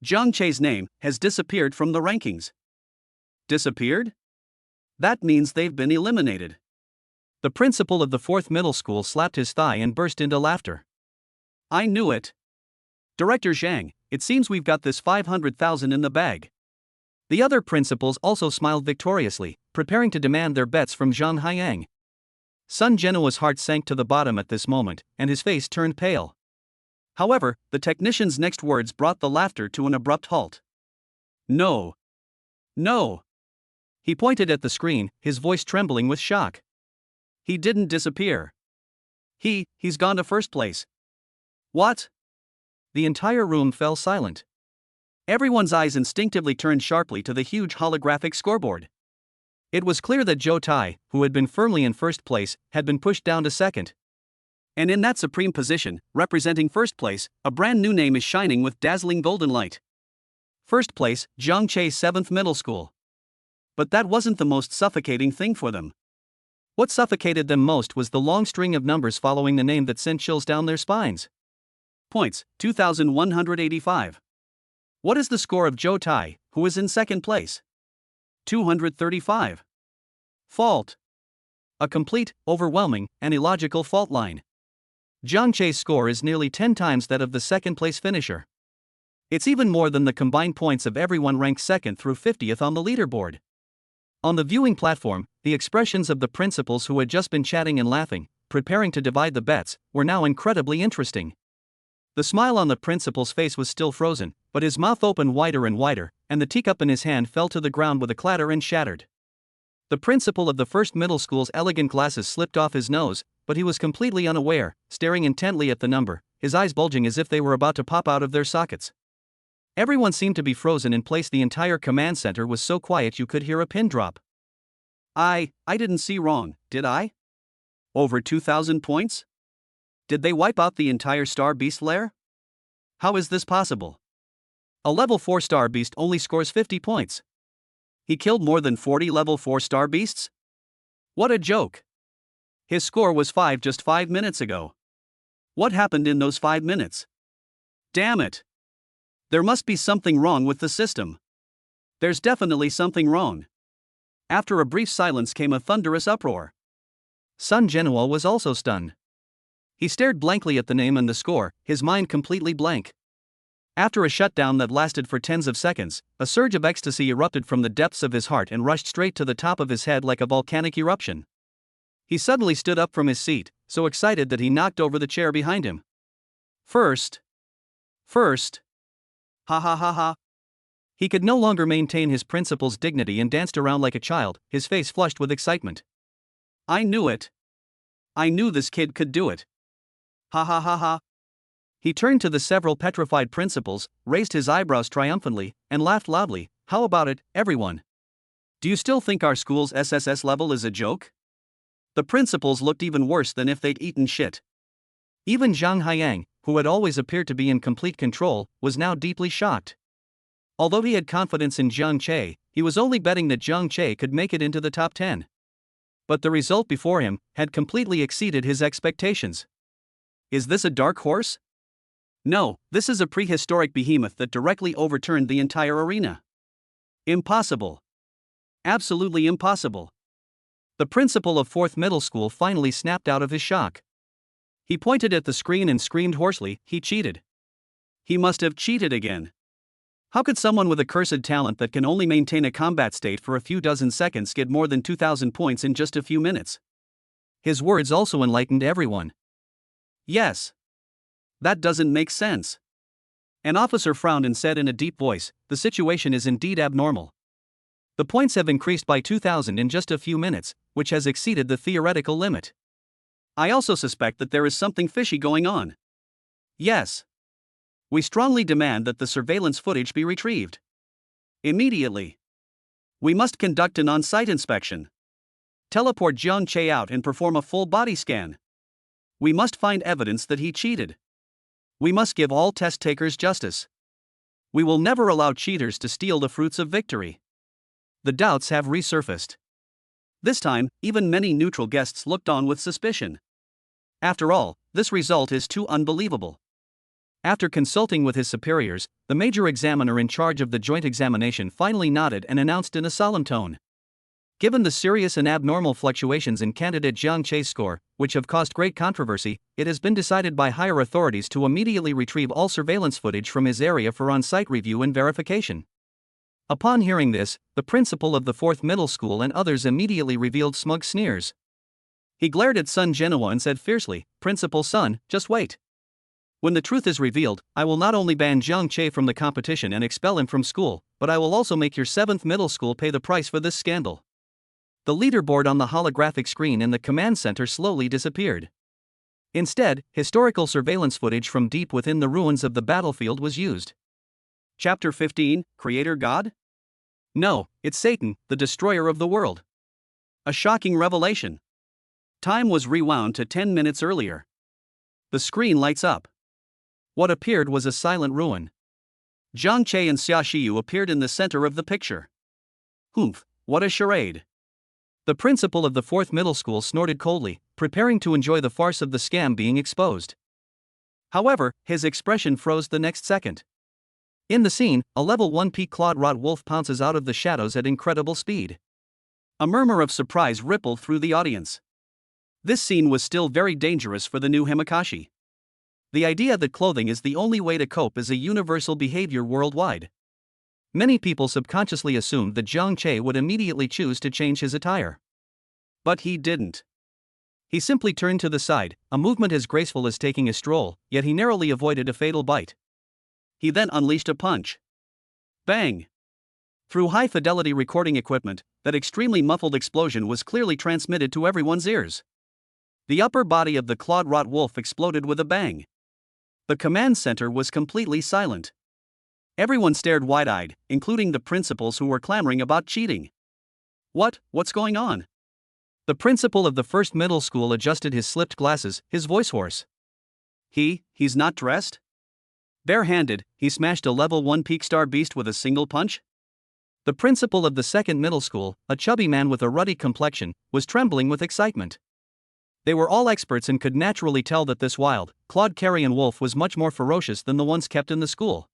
Jiang Chei's name has disappeared from the rankings. Disappeared? That means they've been eliminated. The principal of the 4th middle school slapped his thigh and burst into laughter. I knew it. Director Zhang, it seems we've got this 500,000 in the bag. The other principals also smiled victoriously, preparing to demand their bets from Zhang Haiyang. Sun Genoa's heart sank to the bottom at this moment, and his face turned pale. However, the technician's next words brought the laughter to an abrupt halt. No. No. He pointed at the screen, his voice trembling with shock. He didn't disappear. He's gone to first place. What? The entire room fell silent. Everyone's eyes instinctively turned sharply to the huge holographic scoreboard. It was clear that Zhou Tai, who had been firmly in first place, had been pushed down to second. And in that supreme position, representing first place, a brand new name is shining with dazzling golden light. First place, Jiang Chei 7th middle school. But that wasn't the most suffocating thing for them. What suffocated them most was the long string of numbers following the name that sent chills down their spines. Points, 2,185. What is the score of Zhou Tai, who is in second place? 235. Fault. A complete, overwhelming, and illogical fault line. Zhang Che's score is nearly 10 times that of the second-place finisher. It's even more than the combined points of everyone ranked second through 50th on the leaderboard. On the viewing platform, the expressions of the principals who had just been chatting and laughing, preparing to divide the bets, were now incredibly interesting. The smile on the principal's face was still frozen, but his mouth opened wider and wider, and the teacup in his hand fell to the ground with a clatter and shattered. The principal of the first middle school's elegant glasses slipped off his nose, but he was completely unaware, staring intently at the number, his eyes bulging as if they were about to pop out of their sockets. Everyone seemed to be frozen in place. The entire command center was so quiet you could hear a pin drop. I didn't see wrong, did I? Over 2,000 points? Did they wipe out the entire Star Beast lair? How is this possible? A level 4 Star Beast only scores 50 points. He killed more than 40 level 4 Star Beasts? What a joke! His score was 5 just 5 minutes ago. What happened in those 5 minutes? Damn it! There must be something wrong with the system. There's definitely something wrong. After a brief silence came a thunderous uproar. Sun Genua was also stunned. He stared blankly at the name and the score, his mind completely blank. After a shutdown that lasted for tens of seconds, a surge of ecstasy erupted from the depths of his heart and rushed straight to the top of his head like a volcanic eruption. He suddenly stood up from his seat, so excited that he knocked over the chair behind him. First. Ha ha ha ha. He could no longer maintain his principal's dignity and danced around like a child, his face flushed with excitement. I knew it. I knew this kid could do it. Ha ha ha ha. He turned to the several petrified principals, raised his eyebrows triumphantly, and laughed loudly. How about it, everyone? Do you still think our school's SSS level is a joke? The principals looked even worse than if they'd eaten shit. Even Zhang Haiyang, who had always appeared to be in complete control, was now deeply shocked. Although he had confidence in Zhang Che, he was only betting that Zhang Che could make it into the top 10. But the result before him had completely exceeded his expectations. Is this a dark horse? No, this is a prehistoric behemoth that directly overturned the entire arena. Impossible. Absolutely impossible. The principal of 4th Middle School finally snapped out of his shock. He pointed at the screen and screamed hoarsely, he cheated. He must have cheated again. How could someone with a cursed talent that can only maintain a combat state for a few dozen seconds get more than 2,000 points in just a few minutes? His words also enlightened everyone. Yes. That doesn't make sense. An officer frowned and said in a deep voice, the situation is indeed abnormal. The points have increased by 2,000 in just a few minutes, which has exceeded the theoretical limit. I also suspect that there is something fishy going on. Yes. We strongly demand that the surveillance footage be retrieved. Immediately. We must conduct an on-site inspection. Teleport Zhang Che out and perform a full body scan. We must find evidence that he cheated. We must give all test takers justice. We will never allow cheaters to steal the fruits of victory. The doubts have resurfaced. This time, even many neutral guests looked on with suspicion. After all, this result is too unbelievable. After consulting with his superiors, the major examiner in charge of the joint examination finally nodded and announced in a solemn tone. Given the serious and abnormal fluctuations in candidate Zhang Che's score, which have caused great controversy, it has been decided by higher authorities to immediately retrieve all surveillance footage from his area for on-site review and verification. Upon hearing this, the principal of the 4th Middle School and others immediately revealed smug sneers. He glared at Sun Genua and said fiercely, Principal Sun, just wait. When the truth is revealed, I will not only ban Zhang Che from the competition and expel him from school, but I will also make your 7th middle school pay the price for this scandal. The leaderboard on the holographic screen in the command center slowly disappeared. Instead, historical surveillance footage from deep within the ruins of the battlefield was used. Chapter 15, Creator God? No, it's Satan, the destroyer of the world. A shocking revelation. Time was rewound to 10 minutes earlier. The screen lights up. What appeared was a silent ruin. Zhang Che and Xia Xiyu appeared in the center of the picture. Humph, what a charade. The principal of the 4th Middle School snorted coldly, preparing to enjoy the farce of the scam being exposed. However, his expression froze the next second. In the scene, a level 1 peak clawed rot wolf pounces out of the shadows at incredible speed. A murmur of surprise rippled through the audience. This scene was still very dangerous for the new Himakashi. The idea that clothing is the only way to cope is a universal behavior worldwide. Many people subconsciously assumed that Zhang Che would immediately choose to change his attire. But he didn't. He simply turned to the side, a movement as graceful as taking a stroll, yet he narrowly avoided a fatal bite. He then unleashed a punch. Bang! Through high-fidelity recording equipment, that extremely muffled explosion was clearly transmitted to everyone's ears. The upper body of the clawed rot wolf exploded with a bang. The command center was completely silent. Everyone stared wide-eyed, including the principals who were clamoring about cheating. What's going on? The principal of the first middle school adjusted his slipped glasses, his voice hoarse. He's not dressed? Bare-handed, he smashed a level 1 peak star beast with a single punch? The principal of the second middle school, a chubby man with a ruddy complexion, was trembling with excitement. They were all experts and could naturally tell that this wild, clawed carrion wolf was much more ferocious than the ones kept in the school.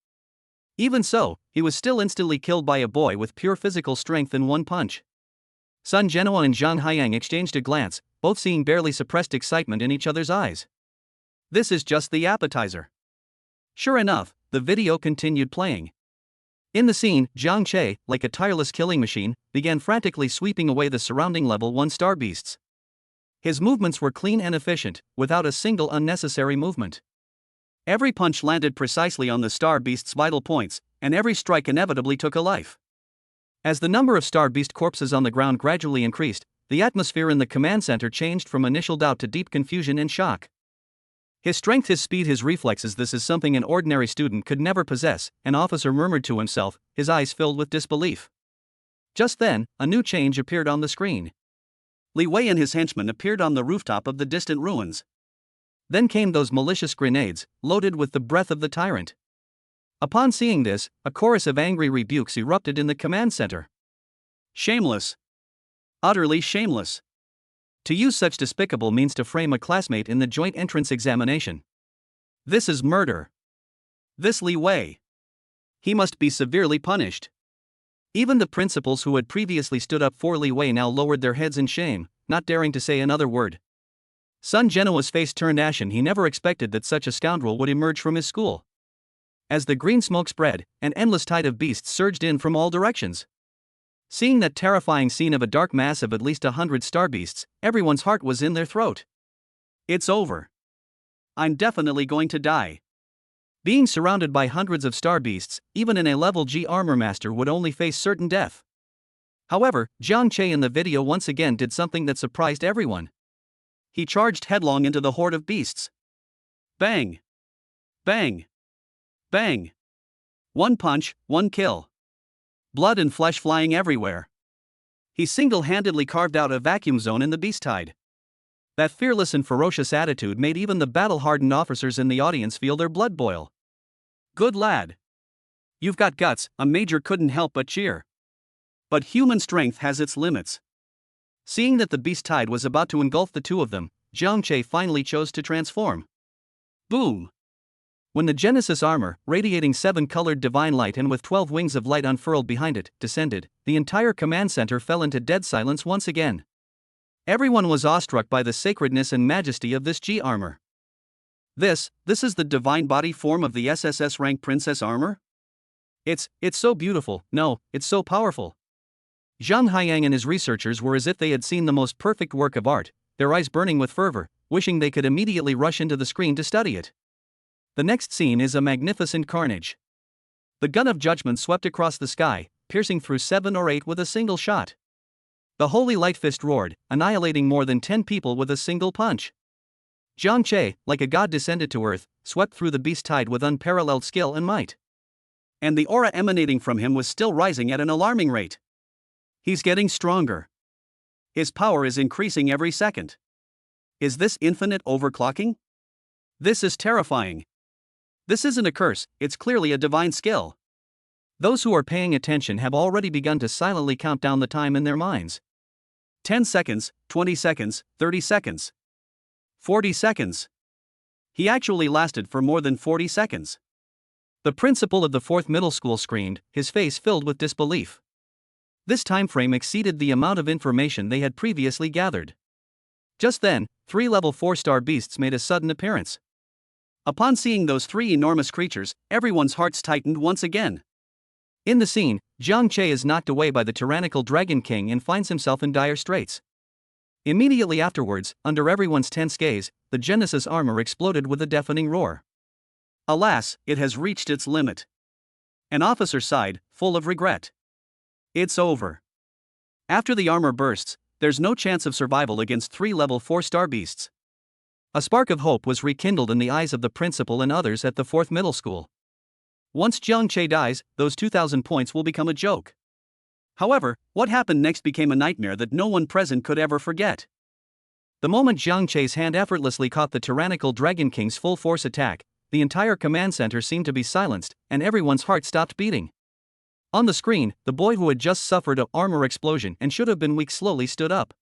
Even so, he was still instantly killed by a boy with pure physical strength in one punch. Sun Genoa and Zhang Haiyang exchanged a glance, both seeing barely suppressed excitement in each other's eyes. This is just the appetizer. Sure enough, the video continued playing. In the scene, Zhang Che, like a tireless killing machine, began frantically sweeping away the surrounding level 1 star beasts. His movements were clean and efficient, without a single unnecessary movement. Every punch landed precisely on the star beast's vital points, and every strike inevitably took a life. As the number of star beast corpses on the ground gradually increased, the atmosphere in the command center changed from initial doubt to deep confusion and shock. His strength, his speed, his reflexes, this is something an ordinary student could never possess, an officer murmured to himself, his eyes filled with disbelief. Just then, a new change appeared on the screen. Li Wei and his henchmen appeared on the rooftop of the distant ruins. Then came those malicious grenades, loaded with the breath of the tyrant. Upon seeing this, a chorus of angry rebukes erupted in the command center. Shameless! Utterly shameless! To use such despicable means to frame a classmate in the joint entrance examination. This is murder. This Li Wei. He must be severely punished. Even the principals who had previously stood up for Li Wei now lowered their heads in shame, not daring to say another word. Sun Genoa's face turned ashen. He never expected that such a scoundrel would emerge from his school. As the green smoke spread, an endless tide of beasts surged in from all directions. Seeing that terrifying scene of a dark mass of at least 100 star beasts, everyone's heart was in their throat. It's over. I'm definitely going to die. Being surrounded by hundreds of star beasts, even in a level G armor master would only face certain death. However, Zhang Che in the video once again did something that surprised everyone. He charged headlong into the horde of beasts. Bang! Bang! Bang! One punch, one kill. Blood and flesh flying everywhere. He single-handedly carved out a vacuum zone in the beast tide. That fearless and ferocious attitude made even the battle-hardened officers in the audience feel their blood boil. Good lad. You've got guts, a major couldn't help but cheer. But human strength has its limits. Seeing that the beast tide was about to engulf the two of them, Zhang Che finally chose to transform. Boom! When the Genesis armor, radiating 7-colored divine light and with 12 wings of light unfurled behind it, descended, the entire command center fell into dead silence once again. Everyone was awestruck by the sacredness and majesty of this G armor. This is the divine body form of the SSS rank princess armor? It's so beautiful, no, it's so powerful. Zhang Haiyang and his researchers were as if they had seen the most perfect work of art, their eyes burning with fervor, wishing they could immediately rush into the screen to study it. The next scene is a magnificent carnage. The gun of judgment swept across the sky, piercing through 7 or 8 with a single shot. The holy light fist roared, annihilating more than 10 people with a single punch. Zhang Che, like a god descended to earth, swept through the beast tide with unparalleled skill and might. And the aura emanating from him was still rising at an alarming rate. He's getting stronger. His power is increasing every second. Is this infinite overclocking? This is terrifying. This isn't a curse, it's clearly a divine skill. Those who are paying attention have already begun to silently count down the time in their minds. 10 seconds, 20 seconds, 30 seconds. 40 seconds. He actually lasted for more than 40 seconds. The principal of the 4th middle school screamed, his face filled with disbelief. This time frame exceeded the amount of information they had previously gathered. Just then, 3 level 4-star beasts made a sudden appearance. Upon seeing those 3 enormous creatures, everyone's hearts tightened once again. In the scene, Jiang Che is knocked away by the tyrannical Dragon King and finds himself in dire straits. Immediately afterwards, under everyone's tense gaze, the Genesis armor exploded with a deafening roar. Alas, it has reached its limit. An officer sighed, full of regret. It's over. After the armor bursts, there's no chance of survival against 3 level 4-star beasts. A spark of hope was rekindled in the eyes of the principal and others at the 4th middle school. Once Jiang Che dies, those 2,000 points will become a joke. However, what happened next became a nightmare that no one present could ever forget. The moment Jiang Che's hand effortlessly caught the tyrannical Dragon King's full force attack, the entire command center seemed to be silenced, and everyone's heart stopped beating. On the screen, the boy who had just suffered an armor explosion and should have been weak slowly stood up.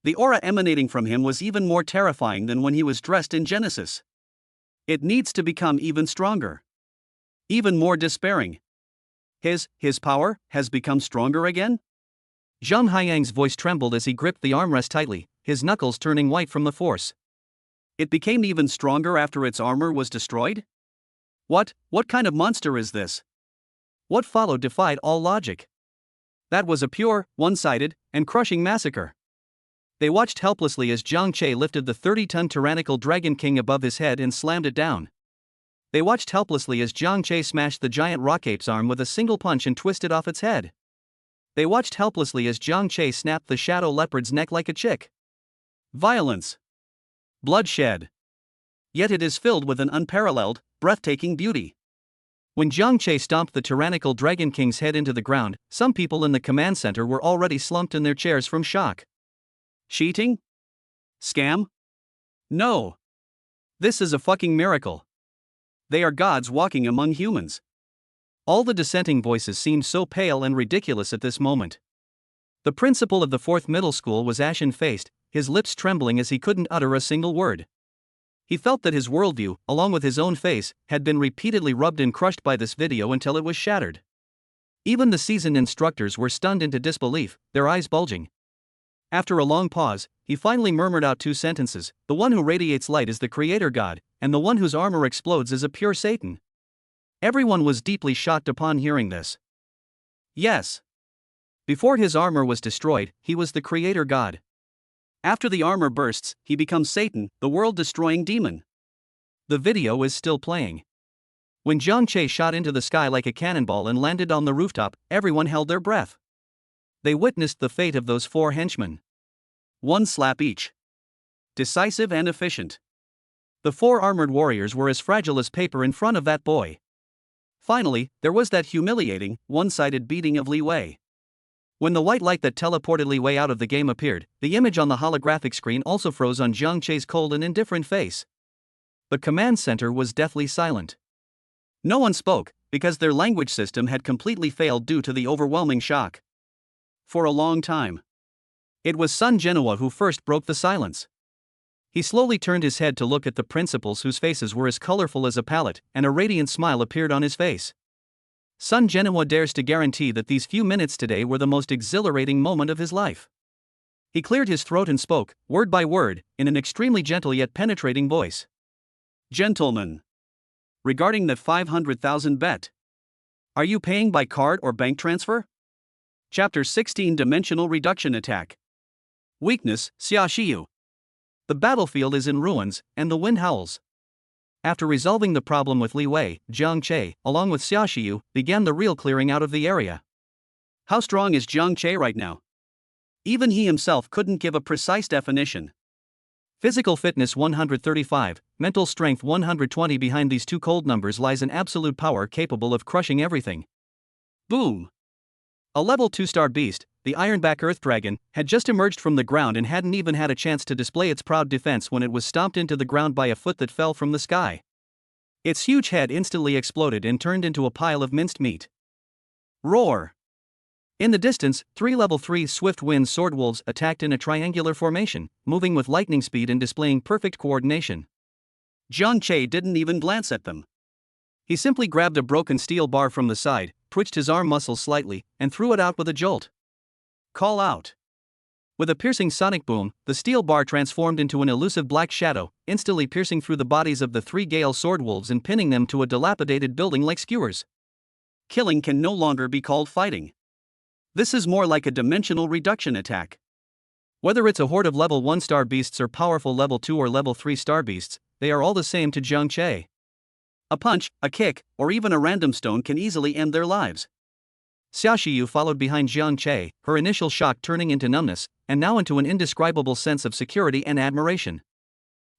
The aura emanating from him was even more terrifying than when he was dressed in Genesis. It needs to become even stronger. Even more despairing. His power has become stronger again? Zhang Haiyang's voice trembled as he gripped the armrest tightly, his knuckles turning white from the force. It became even stronger after its armor was destroyed? What kind of monster is this? What followed defied all logic. That was a pure, one-sided, and crushing massacre. They watched helplessly as Jiang Che lifted the 30-ton tyrannical Dragon King above his head and slammed it down. They watched helplessly as Jiang Che smashed the giant rock ape's arm with a single punch and twisted off its head. They watched helplessly as Jiang Che snapped the shadow leopard's neck like a chick. Violence. Bloodshed. Yet it is filled with an unparalleled, breathtaking beauty. When Jiang Che stomped the tyrannical Dragon King's head into the ground, some people in the command center were already slumped in their chairs from shock. Cheating? Scam? No. This is a fucking miracle. They are gods walking among humans. All the dissenting voices seemed so pale and ridiculous at this moment. The principal of the 4th middle school was ashen-faced, his lips trembling as he couldn't utter a single word. He felt that his worldview, along with his own face, had been repeatedly rubbed and crushed by this video until it was shattered. Even the seasoned instructors were stunned into disbelief, their eyes bulging. After a long pause, he finally murmured out 2 sentences: the one who radiates light is the creator god, and the one whose armor explodes is a pure Satan. Everyone was deeply shocked upon hearing this. Yes. Before his armor was destroyed, he was the creator god. After the armor bursts, he becomes Satan, the world-destroying demon. The video is still playing. When Jiang Che shot into the sky like a cannonball and landed on the rooftop, everyone held their breath. They witnessed the fate of those 4 henchmen. 1 slap each. Decisive and efficient. The 4 armored warriors were as fragile as paper in front of that boy. Finally, there was that humiliating, one-sided beating of Li Wei. When the white light that teleported Li Wei out of the game appeared, the image on the holographic screen also froze on Jiang Che's cold and indifferent face. The command center was deathly silent. No one spoke, because their language system had completely failed due to the overwhelming shock. For a long time. It was Sun Genoa who first broke the silence. He slowly turned his head to look at the principals whose faces were as colorful as a palette, and a radiant smile appeared on his face. Sun Genoa dares to guarantee that these few minutes today were the most exhilarating moment of his life. He cleared his throat and spoke, word by word, in an extremely gentle yet penetrating voice. Gentlemen. Regarding that 500,000 bet. Are you paying by card or bank transfer? Chapter 16 Dimensional Reduction Attack. Weakness, Xiaxiyu. The battlefield is in ruins, and the wind howls. After resolving the problem with Li Wei, Jiang Che, along with Xiaxiyu, began the real clearing out of the area. How strong is Jiang Che right now? Even he himself couldn't give a precise definition. Physical fitness 135, mental strength 120. Behind these 2 cold numbers lies an absolute power capable of crushing everything. Boom! A level 2-star beast, the Ironback Earth Dragon, had just emerged from the ground and hadn't even had a chance to display its proud defense when it was stomped into the ground by a foot that fell from the sky. Its huge head instantly exploded and turned into a pile of minced meat. Roar! In the distance, 3 level 3 swift-wind sword wolves attacked in a triangular formation, moving with lightning speed and displaying perfect coordination. Jiang Che didn't even glance at them. He simply grabbed a broken steel bar from the side, twitched his arm muscles slightly, and threw it out with a jolt. Call out. With a piercing sonic boom, the steel bar transformed into an elusive black shadow, instantly piercing through the bodies of the three Gale sword wolves and pinning them to a dilapidated building like skewers. Killing can no longer be called fighting. This is more like a dimensional reduction attack. Whether it's a horde of level 1 star beasts or powerful level 2 or level 3 star beasts, they are all the same to Jiang Che. A punch, a kick, or even a random stone can easily end their lives. Xia Shiyu followed behind Jiang Che, her initial shock turning into numbness, and now into an indescribable sense of security and admiration.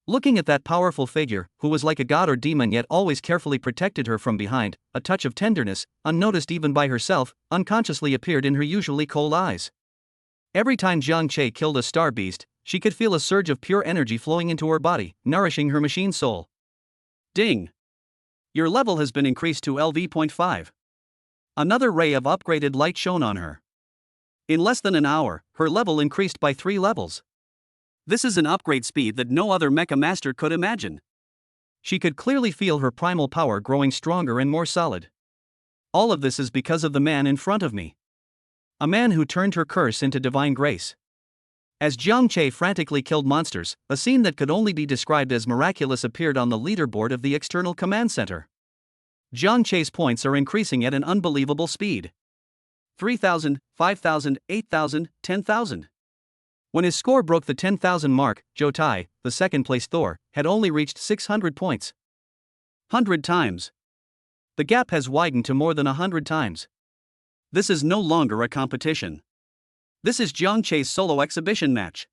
Looking at that powerful figure, who was like a god or demon yet always carefully protected her from behind, a touch of tenderness, unnoticed even by herself, unconsciously appeared in her usually cold eyes. Every time Jiang Che killed a star beast, she could feel a surge of pure energy flowing into her body, nourishing her machine soul. Ding! Your level has been increased to LV.5. Another ray of upgraded light shone on her. In less than an hour, her level increased by 3 levels. This is an upgrade speed that no other mecha master could imagine. She could clearly feel her primal power growing stronger and more solid. All of this is because of the man in front of me. A man who turned her curse into divine grace. As Jiang Che frantically killed monsters, a scene that could only be described as miraculous appeared on the leaderboard of the external command center. Jiang Che's points are increasing at an unbelievable speed. 3,000, 5,000, 8,000, 10,000. When his score broke the 10,000 mark, Zhou Tai, the second-place Thor, had only reached 600 points. 100 times. The gap has widened to more than 100 times. This is no longer a competition. This is Jiang Che's solo exhibition match.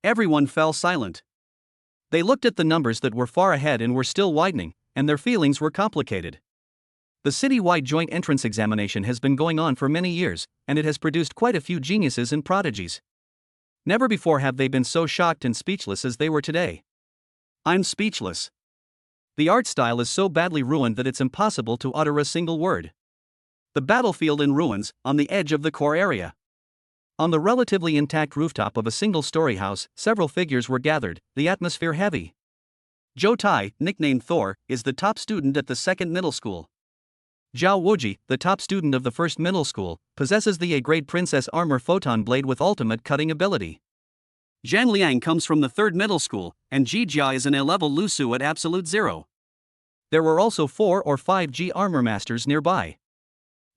Everyone fell silent. They looked at the numbers that were far ahead and were still widening, and their feelings were complicated. The city-wide joint entrance examination has been going on for many years, and it has produced quite a few geniuses and prodigies. Never before have they been so shocked and speechless as they were today. I'm speechless. The art style is so badly ruined that it's impossible to utter a single word. The battlefield in ruins, on the edge of the core area. On the relatively intact rooftop of a single-story house, several figures were gathered, the atmosphere heavy. Zhou Tai, nicknamed Thor, is the top student at the second middle school. Zhao Wuji, the top student of the first middle school, possesses the A-grade Princess Armor Photon Blade with ultimate cutting ability. Zhang Liang comes from the third middle school, and Ji Jia is an A-level Lusu at absolute 0. There were also 4 or 5 G Armor Masters nearby.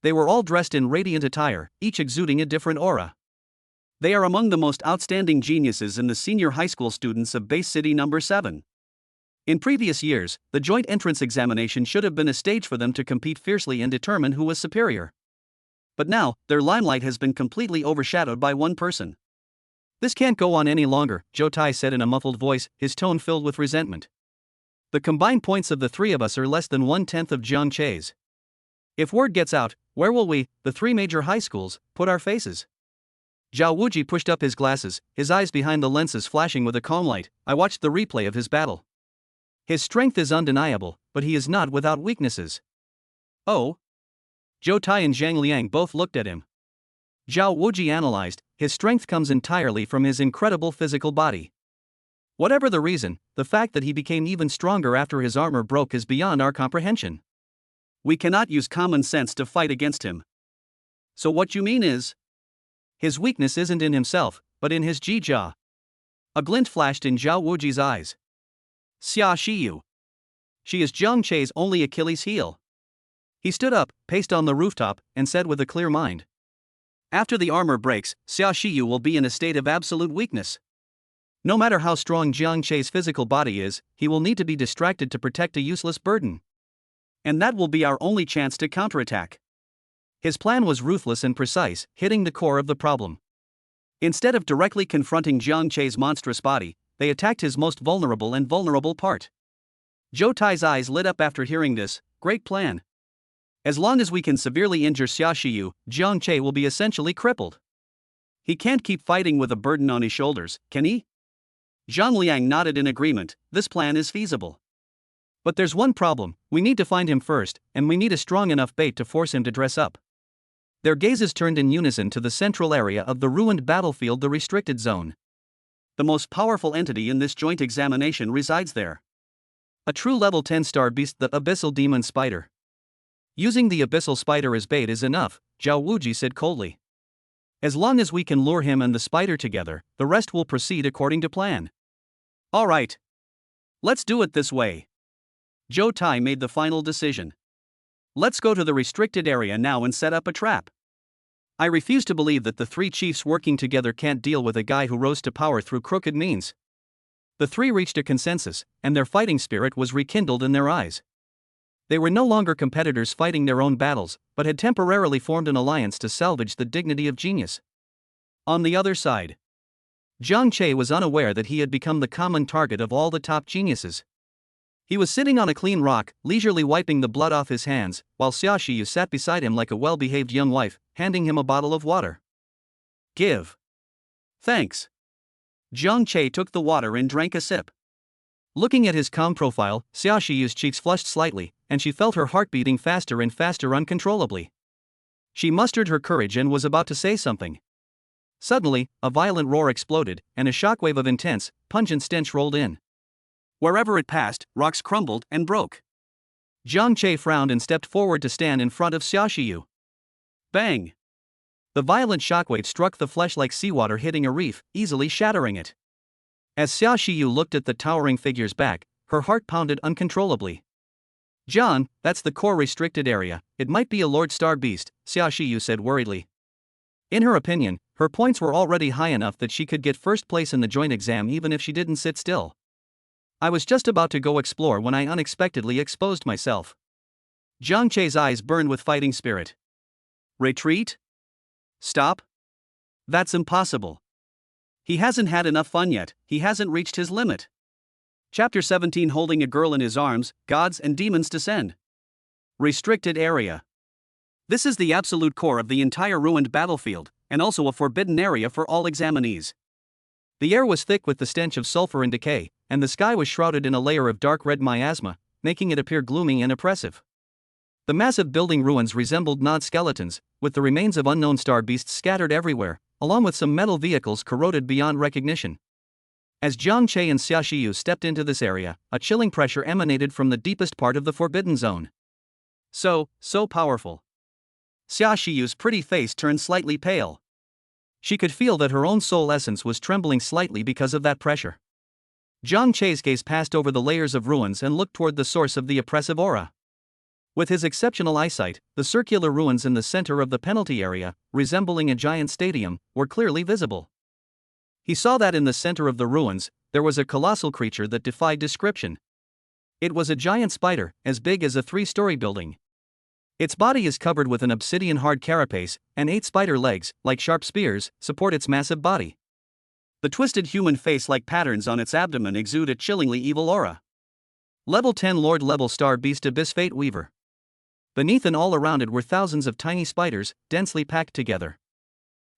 They were all dressed in radiant attire, each exuding a different aura. They are among the most outstanding geniuses in the senior high school students of Base City number 7. In previous years, the joint entrance examination should have been a stage for them to compete fiercely and determine who was superior. But now, their limelight has been completely overshadowed by one person. This can't go on any longer, Zhou Tai said in a muffled voice, his tone filled with resentment. The combined points of the three of us are less than 1/10 of Jiang Che's. If word gets out, where will we, the 3 major high schools, put our faces? Zhao Wuji pushed up his glasses, his eyes behind the lenses flashing with a calm light. I watched the replay of his battle. His strength is undeniable, but he is not without weaknesses. Oh? Zhou Tai and Zhang Liang both looked at him. Zhao Wuji analyzed, his strength comes entirely from his incredible physical body. Whatever the reason, the fact that he became even stronger after his armor broke is beyond our comprehension. We cannot use common sense to fight against him. So what you mean is? His weakness isn't in himself, but in his Ji Jia. A glint flashed in Zhao Wuji's eyes. Xia Shiyu. She is Jiang Che's only Achilles heel. He stood up, paced on the rooftop, and said with a clear mind. After the armor breaks, Xia Shiyu will be in a state of absolute weakness. No matter how strong Jiang Che's physical body is, he will need to be distracted to protect a useless burden. And that will be our only chance to counterattack. His plan was ruthless and precise, hitting the core of the problem. Instead of directly confronting Jiang Che's monstrous body, they attacked his most vulnerable part. Zhou Tai's eyes lit up after hearing this. Great plan. As long as we can severely injure Xia Shiyu, Jiang Che will be essentially crippled. He can't keep fighting with a burden on his shoulders, can he? Zhang Liang nodded in agreement. This plan is feasible. But there's one problem, we need to find him first, and we need a strong enough bait to force him to dress up. Their gazes turned in unison to the central area of the ruined battlefield, the restricted zone. The most powerful entity in this joint examination resides there. A true level 10 star beast, the Abyssal Demon Spider. Using the Abyssal Spider as bait is enough, Zhao Wuji said coldly. As long as we can lure him and the spider together, the rest will proceed according to plan. Alright. Let's do it this way. Zhou Tai made the final decision. Let's go to the restricted area now and set up a trap. I refuse to believe that the three chiefs working together can't deal with a guy who rose to power through crooked means. The three reached a consensus, and their fighting spirit was rekindled in their eyes. They were no longer competitors fighting their own battles, but had temporarily formed an alliance to salvage the dignity of genius. On the other side, Jiang Che was unaware that he had become the common target of all the top geniuses. He was sitting on a clean rock, leisurely wiping the blood off his hands, while Xia Shiyu sat beside him like a well-behaved young wife, handing him a bottle of water. Give. Thanks. Jiang Che took the water and drank a sip. Looking at his calm profile, Xia Shiyu's cheeks flushed slightly, and she felt her heart beating faster and faster uncontrollably. She mustered her courage and was about to say something. Suddenly, a violent roar exploded, and a shockwave of intense, pungent stench rolled in. Wherever it passed, rocks crumbled and broke. Jiang Che frowned and stepped forward to stand in front of Xia Shiyu. Bang! The violent shockwave struck the flesh like seawater hitting a reef, easily shattering it. As Xia Shiyu looked at the towering figure's back, her heart pounded uncontrollably. John, that's the core restricted area, it might be a Lord Star Beast, Xia Shiyu said worriedly. In her opinion, her points were already high enough that she could get first place in the joint exam even if she didn't sit still. I was just about to go explore when I unexpectedly exposed myself. Jiang Che's eyes burned with fighting spirit. Retreat? Stop? That's impossible. He hasn't had enough fun yet, he hasn't reached his limit. Chapter 17. Holding a girl in his arms, gods and demons descend. Restricted area. This is the absolute core of the entire ruined battlefield, and also a forbidden area for all examinees. The air was thick with the stench of sulfur and decay, and the sky was shrouded in a layer of dark red miasma, making it appear gloomy and oppressive. The massive building ruins resembled gnawed skeletons, with the remains of unknown star beasts scattered everywhere, along with some metal vehicles corroded beyond recognition. As Jiang Che and Xia Shiyu stepped into this area, a chilling pressure emanated from the deepest part of the forbidden zone. So powerful. Xia Shiyu's pretty face turned slightly pale. She could feel that her own soul essence was trembling slightly because of that pressure. Jiang Che's gaze passed over the layers of ruins and looked toward the source of the oppressive aura. With his exceptional eyesight, the circular ruins in the center of the penalty area, resembling a giant stadium, were clearly visible. He saw that in the center of the ruins, there was a colossal creature that defied description. It was a giant spider, as big as a 3-story building. Its body is covered with an obsidian-hard carapace, and 8 spider legs, like sharp spears, support its massive body. The twisted human face-like patterns on its abdomen exude a chillingly evil aura. Level 10 Lord Level Star Beast Abyss Fate Weaver. Beneath and all around it were thousands of tiny spiders, densely packed together.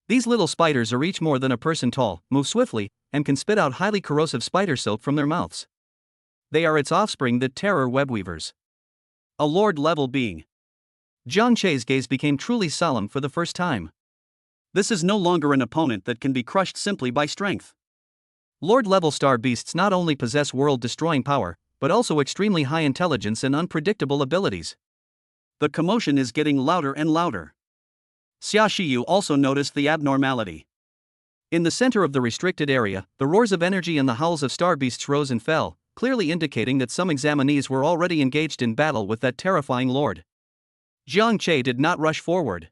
These little spiders are each more than a person tall, move swiftly, and can spit out highly corrosive spider silk from their mouths. They are its offspring, the terror webweavers. A Lord-level being. Jiang Che's gaze became truly solemn for the first time. This is no longer an opponent that can be crushed simply by strength. Lord-level star beasts not only possess world-destroying power, but also extremely high intelligence and unpredictable abilities. The commotion is getting louder and louder. Xia Shiyu also noticed the abnormality. In the center of the restricted area, the roars of energy and the howls of star beasts rose and fell, clearly indicating that some examinees were already engaged in battle with that terrifying lord. Jiang Che did not rush forward.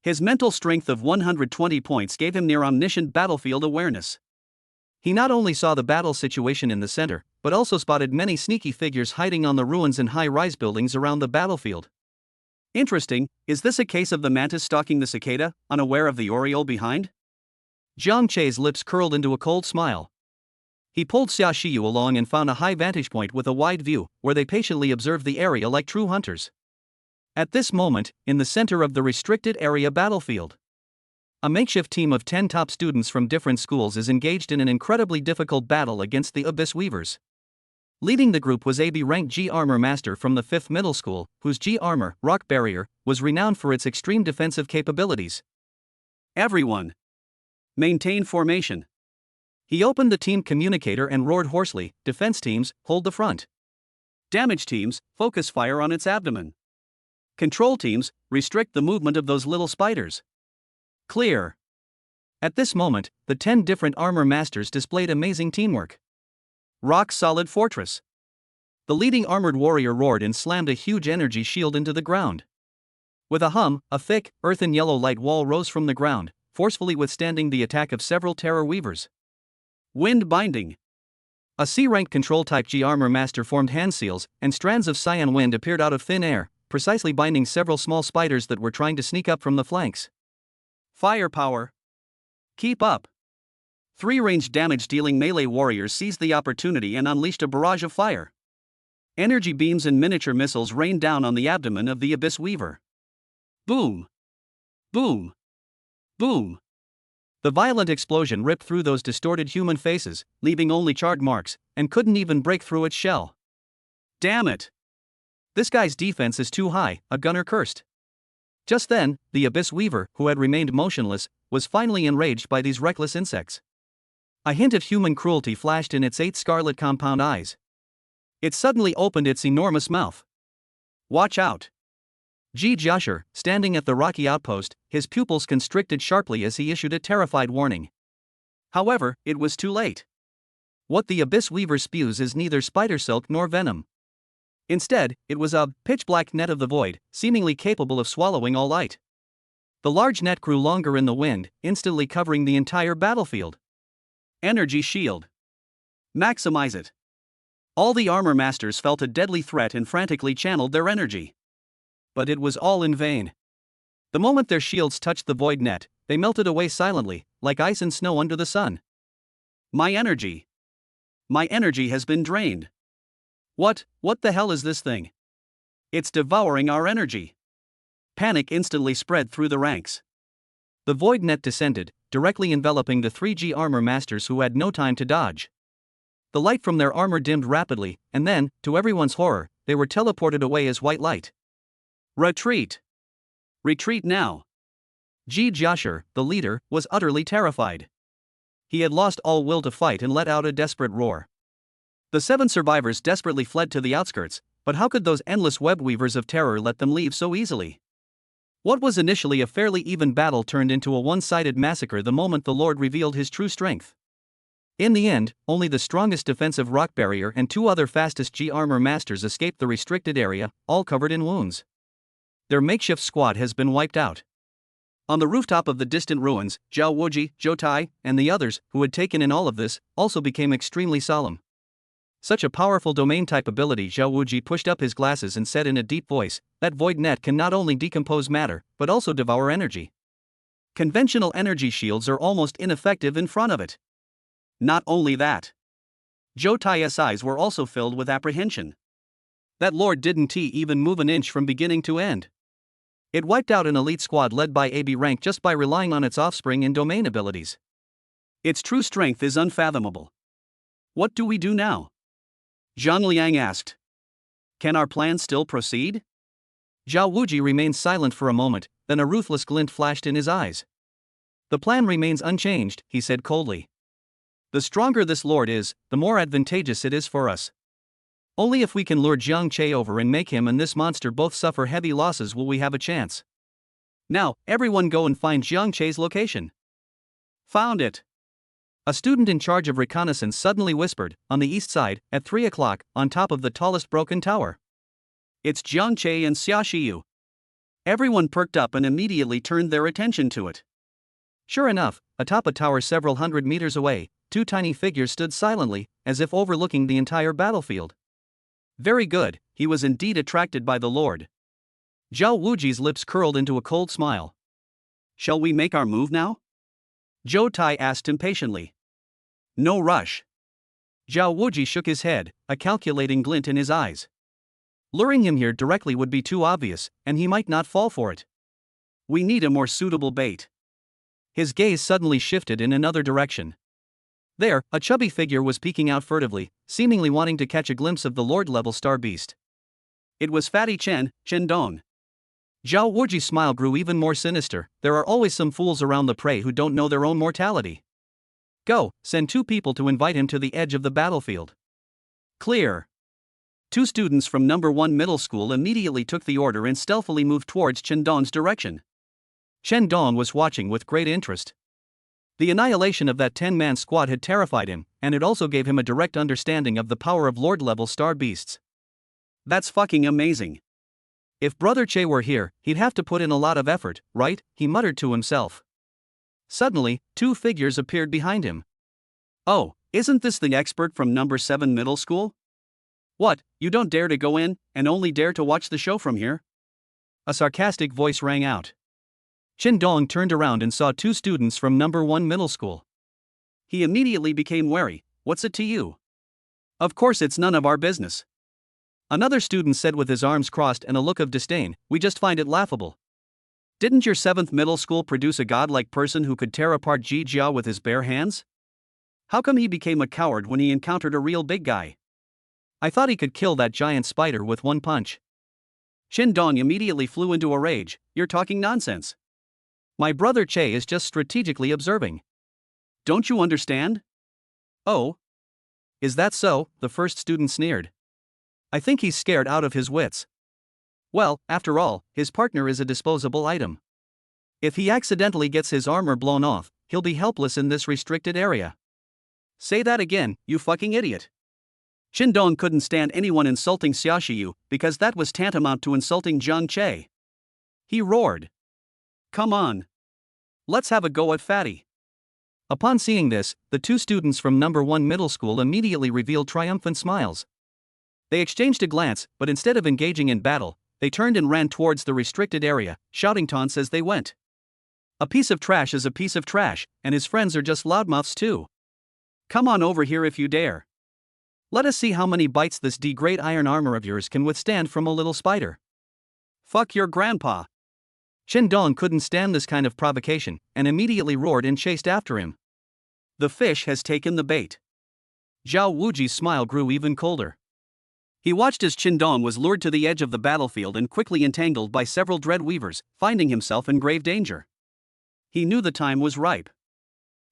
His mental strength of 120 points gave him near-omniscient battlefield awareness. He not only saw the battle situation in the center, but also spotted many sneaky figures hiding on the ruins and high-rise buildings around the battlefield. Interesting, is this a case of the mantis stalking the cicada, unaware of the oriole behind? Jiang Che's lips curled into a cold smile. He pulled Xia Shiyu along and found a high vantage point with a wide view, where they patiently observed the area like true hunters. At this moment, in the center of the restricted area battlefield, a makeshift team of 10 top students from different schools is engaged in an incredibly difficult battle against the Abyss Weavers. Leading the group was a B-ranked G-Armor Master from the 5th Middle School, whose G-Armor, Rock Barrier, was renowned for its extreme defensive capabilities. Everyone, maintain formation. He opened the team communicator and roared hoarsely, "Defense teams, hold the front. Damage teams, focus fire on its abdomen. Control teams, restrict the movement of those little spiders. Clear. At this moment, the 10 different armor masters displayed amazing teamwork. Rock-solid fortress. The leading armored warrior roared and slammed a huge energy shield into the ground. With a hum, a thick, earthen yellow light wall rose from the ground, forcefully withstanding the attack of several terror weavers. Wind binding. A C-rank control-type G armor master formed hand seals, and strands of cyan wind appeared out of thin air, precisely binding several small spiders that were trying to sneak up from the flanks. Firepower. Keep up. 3 ranged damage-dealing melee warriors seized the opportunity and unleashed a barrage of fire. Energy beams and miniature missiles rained down on the abdomen of the Abyss Weaver. Boom! Boom! Boom! The violent explosion ripped through those distorted human faces, leaving only charred marks, and couldn't even break through its shell. Damn it! This guy's defense is too high, a gunner cursed. Just then, the Abyss Weaver, who had remained motionless, was finally enraged by these reckless insects. A hint of human cruelty flashed in its 8 scarlet compound eyes. It suddenly opened its enormous mouth. Watch out! G. Josher, standing at the rocky outpost, his pupils constricted sharply as he issued a terrified warning. However, it was too late. What the Abyss Weaver spews is neither spider silk nor venom. Instead, it was a pitch-black net of the void, seemingly capable of swallowing all light. The large net grew longer in the wind, instantly covering the entire battlefield. Energy shield. Maximize it. All the armor masters felt a deadly threat and frantically channeled their energy. But it was all in vain. The moment their shields touched the void net, they melted away silently, like ice and snow under the sun. My energy. My energy has been drained. What the hell is this thing? It's devouring our energy. Panic instantly spread through the ranks. The void net descended, directly enveloping the 3G armor masters who had no time to dodge. The light from their armor dimmed rapidly, and then, to everyone's horror, they were teleported away as white light. Retreat! Retreat now! G. Josher, the leader, was utterly terrified. He had lost all will to fight and let out a desperate roar. The 7 survivors desperately fled to the outskirts, but how could those endless web weavers of terror let them leave so easily? What was initially a fairly even battle turned into a one-sided massacre the moment the Lord revealed his true strength. In the end, only the strongest defensive rock barrier and 2 other fastest G armor masters escaped the restricted area, all covered in wounds. Their makeshift squad has been wiped out. On the rooftop of the distant ruins, Zhao Wuji, Zhou Tai, and the others, who had taken in all of this, also became extremely solemn. Such a powerful domain-type ability. Zhao Wuji pushed up his glasses and said in a deep voice, that void net can not only decompose matter, but also devour energy. Conventional energy shields are almost ineffective in front of it. Not only that. Zhou Tai's eyes were also filled with apprehension. That lord didn't even move an inch from beginning to end. It wiped out an elite squad led by AB rank just by relying on its offspring and domain abilities. Its true strength is unfathomable. What do we do now? Zhang Liang asked. Can our plan still proceed? Zhao Wuji remained silent for a moment, then a ruthless glint flashed in his eyes. The plan remains unchanged, he said coldly. The stronger this lord is, the more advantageous it is for us. Only if we can lure Jiang Che over and make him and this monster both suffer heavy losses will we have a chance. Now, everyone go and find Jiang Che's location. Found it. A student in charge of reconnaissance suddenly whispered, on the east side, at 3 o'clock, on top of the tallest broken tower. It's Jiang Che and Xia Xiyu. Everyone perked up and immediately turned their attention to it. Sure enough, atop a tower several hundred meters away, 2 tiny figures stood silently, as if overlooking the entire battlefield. Very good, he was indeed attracted by the Lord. Zhao Wuji's lips curled into a cold smile. Shall we make our move now? Zhou Tai asked impatiently. No rush. Zhao Wuji shook his head, a calculating glint in his eyes. Luring him here directly would be too obvious, and he might not fall for it. We need a more suitable bait. His gaze suddenly shifted in another direction. There, a chubby figure was peeking out furtively, seemingly wanting to catch a glimpse of the Lord-level star beast. It was Fatty Chen Dong. Zhao Wuji's smile grew even more sinister. There are always some fools around the prey who don't know their own mortality. Go, send 2 people to invite him to the edge of the battlefield. Clear. Two students from number 1 middle school immediately took the order and stealthily moved towards Chen Dong's direction. Chen Dong was watching with great interest. The annihilation of that 10-man squad had terrified him, and it also gave him a direct understanding of the power of Lord-level star beasts. That's fucking amazing. If Brother Che were here, he'd have to put in a lot of effort, right? He muttered to himself. Suddenly, two figures appeared behind him. Oh, isn't this the expert from number 7 middle school? What, you don't dare to go in, and only dare to watch the show from here? A sarcastic voice rang out. Chen Dong turned around and saw two students from number 1 middle school. He immediately became wary. What's it to you? Of course it's none of our business. Another student said with his arms crossed and a look of disdain, we just find it laughable. Didn't your 7th middle school produce a godlike person who could tear apart Ji Jia with his bare hands? How come he became a coward when he encountered a real big guy? I thought he could kill that giant spider with one punch. Chen Dong immediately flew into a rage. You're talking nonsense. My brother Che is just strategically observing. Don't you understand? Oh? Is that so? The first student sneered. I think he's scared out of his wits. Well, after all, his partner is a disposable item. If he accidentally gets his armor blown off, he'll be helpless in this restricted area. Say that again, you fucking idiot. Chen Dong couldn't stand anyone insulting Xia Shiyu, because that was tantamount to insulting Zhang Che. He roared. Come on. Let's have a go at Fatty. Upon seeing this, the two students from number 1 middle school immediately revealed triumphant smiles. They exchanged a glance, but instead of engaging in battle, they turned and ran towards the restricted area, shouting taunts as they went. A piece of trash is a piece of trash, and his friends are just loudmouths too. Come on over here if you dare. Let us see how many bites this D-grade iron armor of yours can withstand from a little spider. Fuck your grandpa. Chen Dong couldn't stand this kind of provocation, and immediately roared and chased after him. The fish has taken the bait. Zhao Wuji's smile grew even colder. He watched as Chen Dong was lured to the edge of the battlefield and quickly entangled by several dread weavers, finding himself in grave danger. He knew the time was ripe.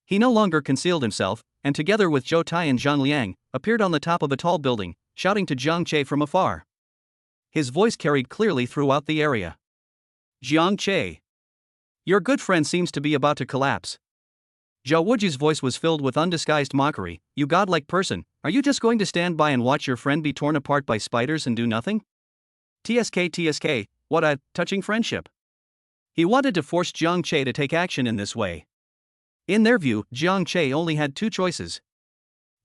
He no longer concealed himself, and together with Zhou Tai and Zhang Liang, appeared on the top of a tall building, shouting to Jiang Che from afar. His voice carried clearly throughout the area. Jiang Che. Your good friend seems to be about to collapse. Zhao Wuji's voice was filled with undisguised mockery. You godlike person, are you just going to stand by and watch your friend be torn apart by spiders and do nothing? TSK, what a touching friendship. He wanted to force Jiang Che to take action in this way. In their view, Jiang Che only had two choices.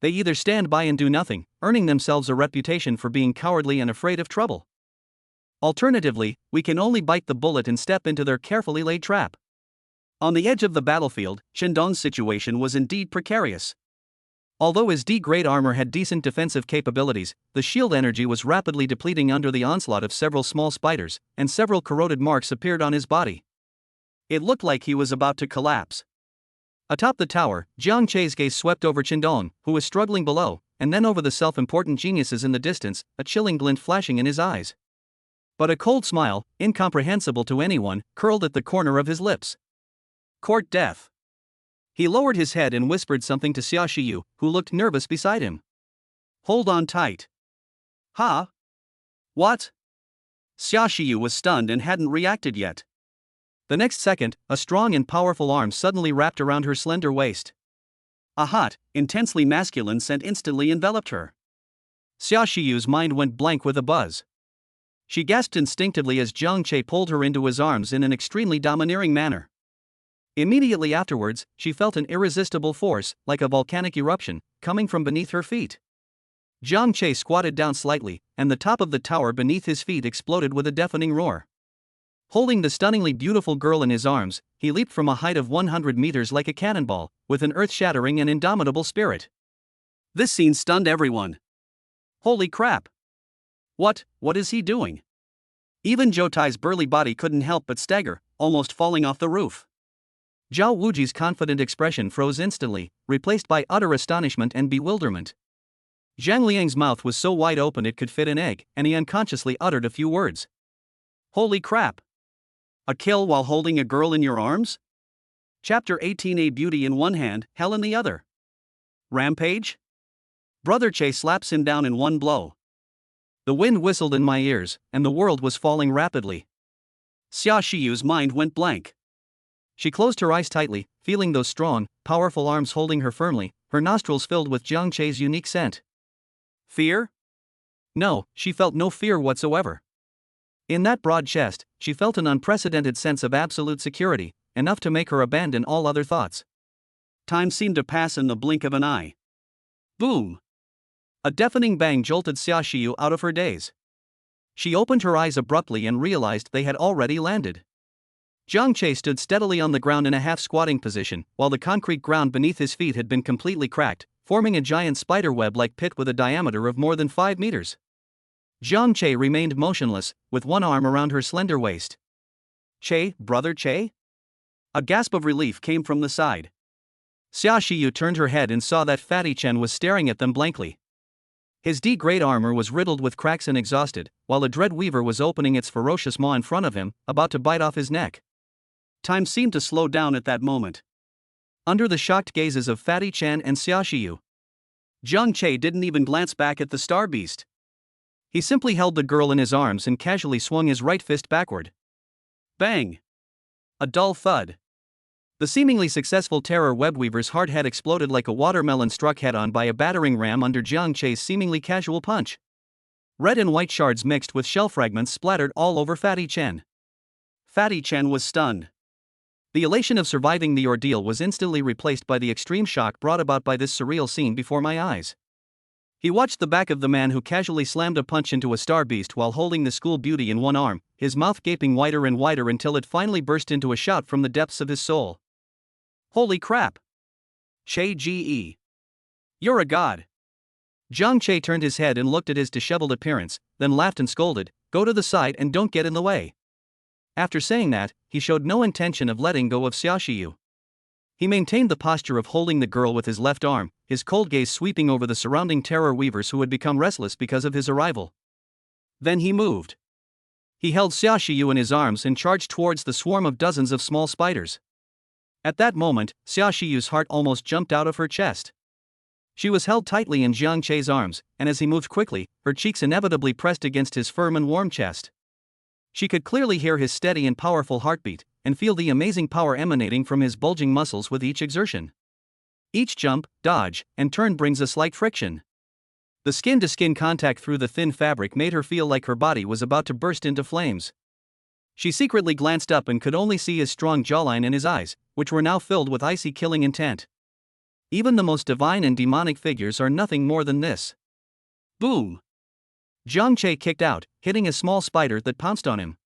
They either stand by and do nothing, earning themselves a reputation for being cowardly and afraid of trouble. Alternatively, we can only bite the bullet and step into their carefully laid trap. On the edge of the battlefield, Chen Dong's situation was indeed precarious. Although his D-grade armor had decent defensive capabilities, the shield energy was rapidly depleting under the onslaught of several small spiders, and several corroded marks appeared on his body. It looked like he was about to collapse. Atop the tower, Jiang Che's gaze swept over Chen Dong, who was struggling below, and then over the self-important geniuses in the distance, a chilling glint flashing in his eyes. But a cold smile, incomprehensible to anyone, curled at the corner of his lips. Court death. He lowered his head and whispered something to Xia Shiyu, who looked nervous beside him. Hold on tight. Huh? What? Xia Shiyu was stunned and hadn't reacted yet. The next second, a strong and powerful arm suddenly wrapped around her slender waist. A hot, intensely masculine scent instantly enveloped her. Xia Shiyu's mind went blank with a buzz. She gasped instinctively as Jiang Che pulled her into his arms in an extremely domineering manner. Immediately afterwards, she felt an irresistible force, like a volcanic eruption, coming from beneath her feet. Jiang Che squatted down slightly, and the top of the tower beneath his feet exploded with a deafening roar. Holding the stunningly beautiful girl in his arms, he leaped from a height of 100 meters like a cannonball, with an earth-shattering and indomitable spirit. This scene stunned everyone. Holy crap! What is he doing? Even Zhou Tai's burly body couldn't help but stagger, almost falling off the roof. Zhao Wuji's confident expression froze instantly, replaced by utter astonishment and bewilderment. Zhang Liang's mouth was so wide open it could fit an egg, and he unconsciously uttered a few words. Holy crap! A kill while holding a girl in your arms? Chapter 18. A beauty in one hand, hell in the other. Rampage? Brother Che slaps him down in one blow. The wind whistled in my ears, and the world was falling rapidly. Xia Shiyu's mind went blank. She closed her eyes tightly, feeling those strong, powerful arms holding her firmly, her nostrils filled with Jiang Chei's unique scent. Fear? No, she felt no fear whatsoever. In that broad chest, she felt an unprecedented sense of absolute security, enough to make her abandon all other thoughts. Time seemed to pass in the blink of an eye. Boom! A deafening bang jolted Xia Shiyu out of her daze. She opened her eyes abruptly and realized they had already landed. Jiang Chei stood steadily on the ground in a half-squatting position, while the concrete ground beneath his feet had been completely cracked, forming a giant spiderweb-like pit with a diameter of more than 5 meters. Jiang Chei remained motionless, with one arm around her slender waist. Chei, brother Chei? A gasp of relief came from the side. Xia Shiyu turned her head and saw that Fatty Chen was staring at them blankly. His D-grade armor was riddled with cracks and exhausted, while a dread weaver was opening its ferocious maw in front of him, about to bite off his neck. Time seemed to slow down at that moment. Under the shocked gazes of Fatty Chen and Xia Shiyu, Jiang Chei didn't even glance back at the star beast. He simply held the girl in his arms and casually swung his right fist backward. Bang! A dull thud. The seemingly successful terror webweaver's hard head exploded like a watermelon struck head-on by a battering ram under Jiang Chei's seemingly casual punch. Red and white shards mixed with shell fragments splattered all over Fatty Chen. Fatty Chen was stunned. The elation of surviving the ordeal was instantly replaced by the extreme shock brought about by this surreal scene before my eyes. He watched the back of the man who casually slammed a punch into a star beast while holding the school beauty in one arm, his mouth gaping wider and wider until it finally burst into a shout from the depths of his soul. Holy crap! Chei Ge. You're a god. Jiang Chei turned his head and looked at his disheveled appearance, then laughed and scolded, "Go to the side and don't get in the way." After saying that, he showed no intention of letting go of Xia Shiyu. He maintained the posture of holding the girl with his left arm, his cold gaze sweeping over the surrounding terror weavers who had become restless because of his arrival. Then he moved. He held Xia Shiyu in his arms and charged towards the swarm of dozens of small spiders. At that moment, Xia Shiyu's heart almost jumped out of her chest. She was held tightly in Jiang Chei's arms, and as he moved quickly, her cheeks inevitably pressed against his firm and warm chest. She could clearly hear his steady and powerful heartbeat, and feel the amazing power emanating from his bulging muscles with each exertion. Each jump, dodge, and turn brings a slight friction. The skin-to-skin contact through the thin fabric made her feel like her body was about to burst into flames. She secretly glanced up and could only see his strong jawline and his eyes, which were now filled with icy killing intent. Even the most divine and demonic figures are nothing more than this. Boom! Jiang Chei kicked out, hitting a small spider that pounced on him.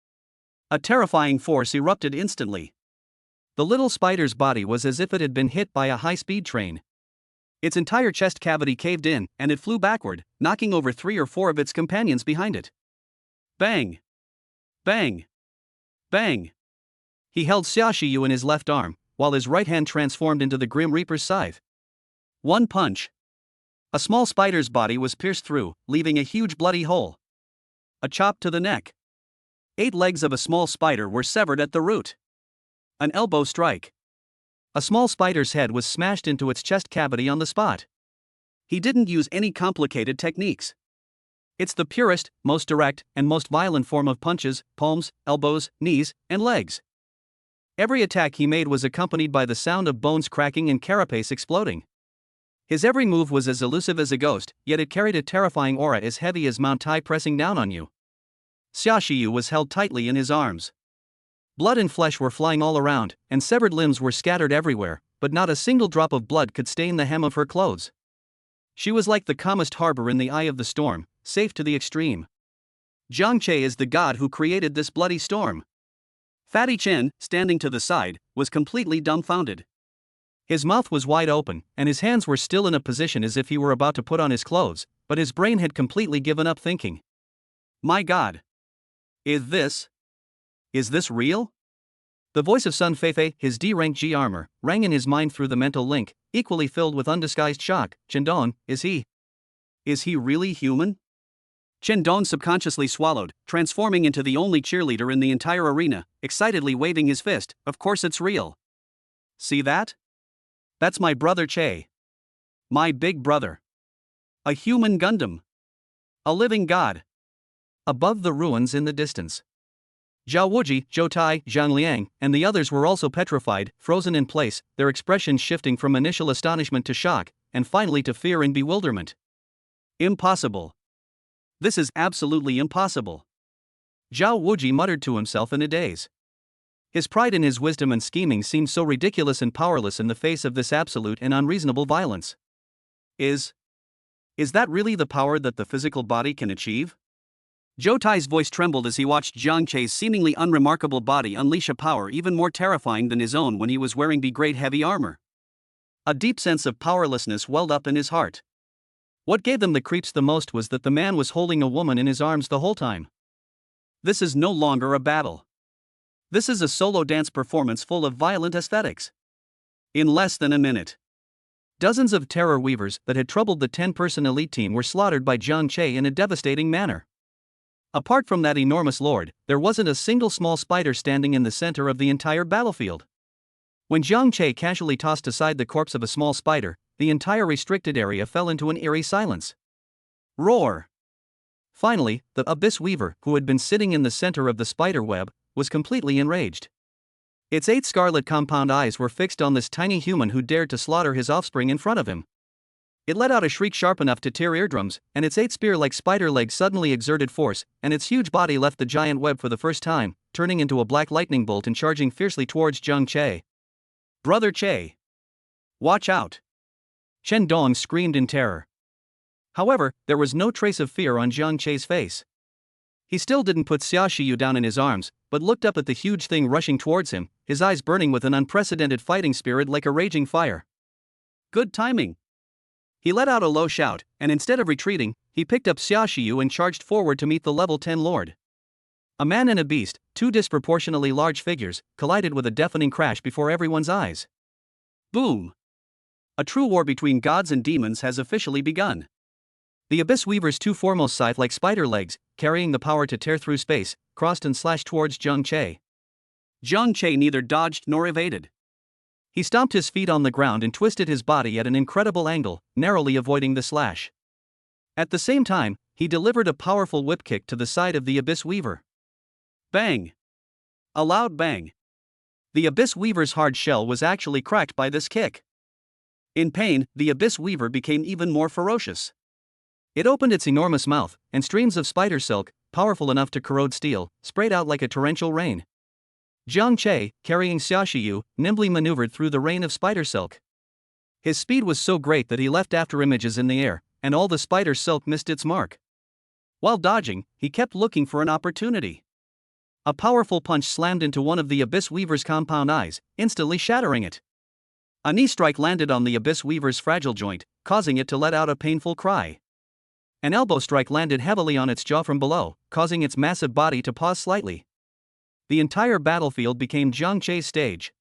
A terrifying force erupted instantly. The little spider's body was as if it had been hit by a high-speed train. Its entire chest cavity caved in, and it flew backward, knocking over 3 or 4 of its companions behind it. Bang! Bang! Bang! He held Xia Shiyu in his left arm, while his right hand transformed into the Grim Reaper's scythe. One punch. A small spider's body was pierced through, leaving a huge bloody hole. A chop to the neck. 8 legs of a small spider were severed at the root. An elbow strike. A small spider's head was smashed into its chest cavity on the spot. He didn't use any complicated techniques. It's the purest, most direct, and most violent form of punches, palms, elbows, knees, and legs. Every attack he made was accompanied by the sound of bones cracking and carapace exploding. His every move was as elusive as a ghost, yet it carried a terrifying aura as heavy as Mount Tai pressing down on you. Xia Shiyu was held tightly in his arms. Blood and flesh were flying all around, and severed limbs were scattered everywhere, but not a single drop of blood could stain the hem of her clothes. She was like the calmest harbor in the eye of the storm, safe to the extreme. Jiang Chei is the god who created this bloody storm. Fatty Chen, standing to the side, was completely dumbfounded. His mouth was wide open, and his hands were still in a position as if he were about to put on his clothes, but his brain had completely given up thinking. My god! Is this real? The voice of Sun Feifei, his D-rank G armor, rang in his mind through the mental link, equally filled with undisguised shock. Chendon, is he really human? Chendon subconsciously swallowed, transforming into the only cheerleader in the entire arena, excitedly waving his fist. Of course it's real. See that? That's my brother Chei. My big brother. A human Gundam. A living god. above the ruins in the distance. Zhao Wuji, Zhou Tai, Zhang Liang, and the others were also petrified, frozen in place, their expressions shifting from initial astonishment to shock, and finally to fear and bewilderment. Impossible. This is absolutely impossible. Zhao Wuji muttered to himself in a daze. His pride in his wisdom and scheming seemed so ridiculous and powerless in the face of this absolute and unreasonable violence. Is that really the power that the physical body can achieve? Zhou Tai's voice trembled as he watched Jiang Chei's seemingly unremarkable body unleash a power even more terrifying than his own when he was wearing the great heavy armor. A deep sense of powerlessness welled up in his heart. What gave them the creeps the most was that the man was holding a woman in his arms the whole time. This is no longer a battle. This is a solo dance performance full of violent aesthetics. In less than a minute, dozens of terror weavers that had troubled the 10-person elite team were slaughtered by Jiang Chei in a devastating manner. Apart from that enormous lord, there wasn't a single small spider standing in the center of the entire battlefield. When Jiang Chei casually tossed aside the corpse of a small spider, the entire restricted area fell into an eerie silence. Roar! Finally, the Abyss Weaver, who had been sitting in the center of the spider web, was completely enraged. Its 8 scarlet compound eyes were fixed on this tiny human who dared to slaughter his offspring in front of him. It let out a shriek sharp enough to tear eardrums, and its 8 spear-like spider legs suddenly exerted force, and its huge body left the giant web for the first time, turning into a black lightning bolt and charging fiercely towards Jiang Chei. Brother Chei! Watch out! Chen Dong screamed in terror. However, there was no trace of fear on Jiang Chei's face. He still didn't put Xia Shiyu down in his arms, but looked up at the huge thing rushing towards him, his eyes burning with an unprecedented fighting spirit like a raging fire. Good timing! He let out a low shout, and instead of retreating, he picked up Xia Shiyu and charged forward to meet the level 10 lord. A man and a beast, 2 disproportionately large figures, collided with a deafening crash before everyone's eyes. Boom! A true war between gods and demons has officially begun. The Abyss Weaver's 2 foremost scythe-like spider legs, carrying the power to tear through space, crossed and slashed towards Jiang Chei. Jiang Chei neither dodged nor evaded. He stomped his feet on the ground and twisted his body at an incredible angle, narrowly avoiding the slash. At the same time, he delivered a powerful whip kick to the side of the Abyss Weaver. Bang! A loud bang. The Abyss Weaver's hard shell was actually cracked by this kick. In pain, the Abyss Weaver became even more ferocious. It opened its enormous mouth, and streams of spider silk, powerful enough to corrode steel, sprayed out like a torrential rain. Jiang Chei, carrying Xia Shiyu, nimbly maneuvered through the rain of spider silk. His speed was so great that he left after images in the air, and all the spider silk missed its mark. While dodging, he kept looking for an opportunity. A powerful punch slammed into one of the Abyss Weaver's compound eyes, instantly shattering it. A knee strike landed on the Abyss Weaver's fragile joint, causing it to let out a painful cry. An elbow strike landed heavily on its jaw from below, causing its massive body to pause slightly. The entire battlefield became Jiang Chei's stage.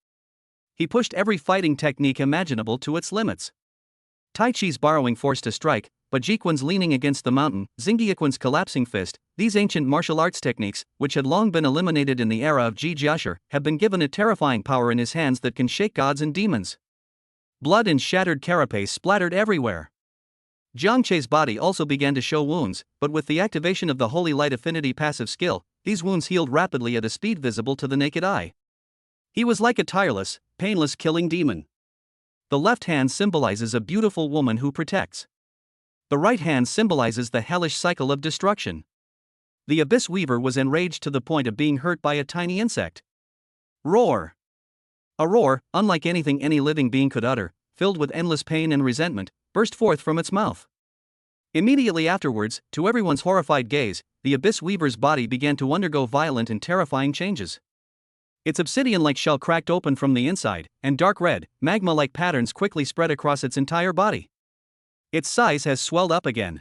He pushed every fighting technique imaginable to its limits. Tai Chi's borrowing force to strike, but Jiquan's leaning against the mountain, Xingyiquan's collapsing fist, these ancient martial arts techniques, which had long been eliminated in the era of Ji Jiashi, have been given a terrifying power in his hands that can shake gods and demons. Blood and shattered carapace splattered everywhere. Jiang Chei's body also began to show wounds, but with the activation of the Holy Light Affinity passive skill, these wounds healed rapidly at a speed visible to the naked eye. He was like a tireless, painless killing demon. The left hand symbolizes a beautiful woman who protects. The right hand symbolizes the hellish cycle of destruction. The Abyss Weaver was enraged to the point of being hurt by a tiny insect. Roar! A roar, unlike anything any living being could utter, filled with endless pain and resentment, burst forth from its mouth. Immediately afterwards, to everyone's horrified gaze, the Abyss Weaver's body began to undergo violent and terrifying changes. Its obsidian-like shell cracked open from the inside, and dark red, magma-like patterns quickly spread across its entire body. Its size has swelled up again.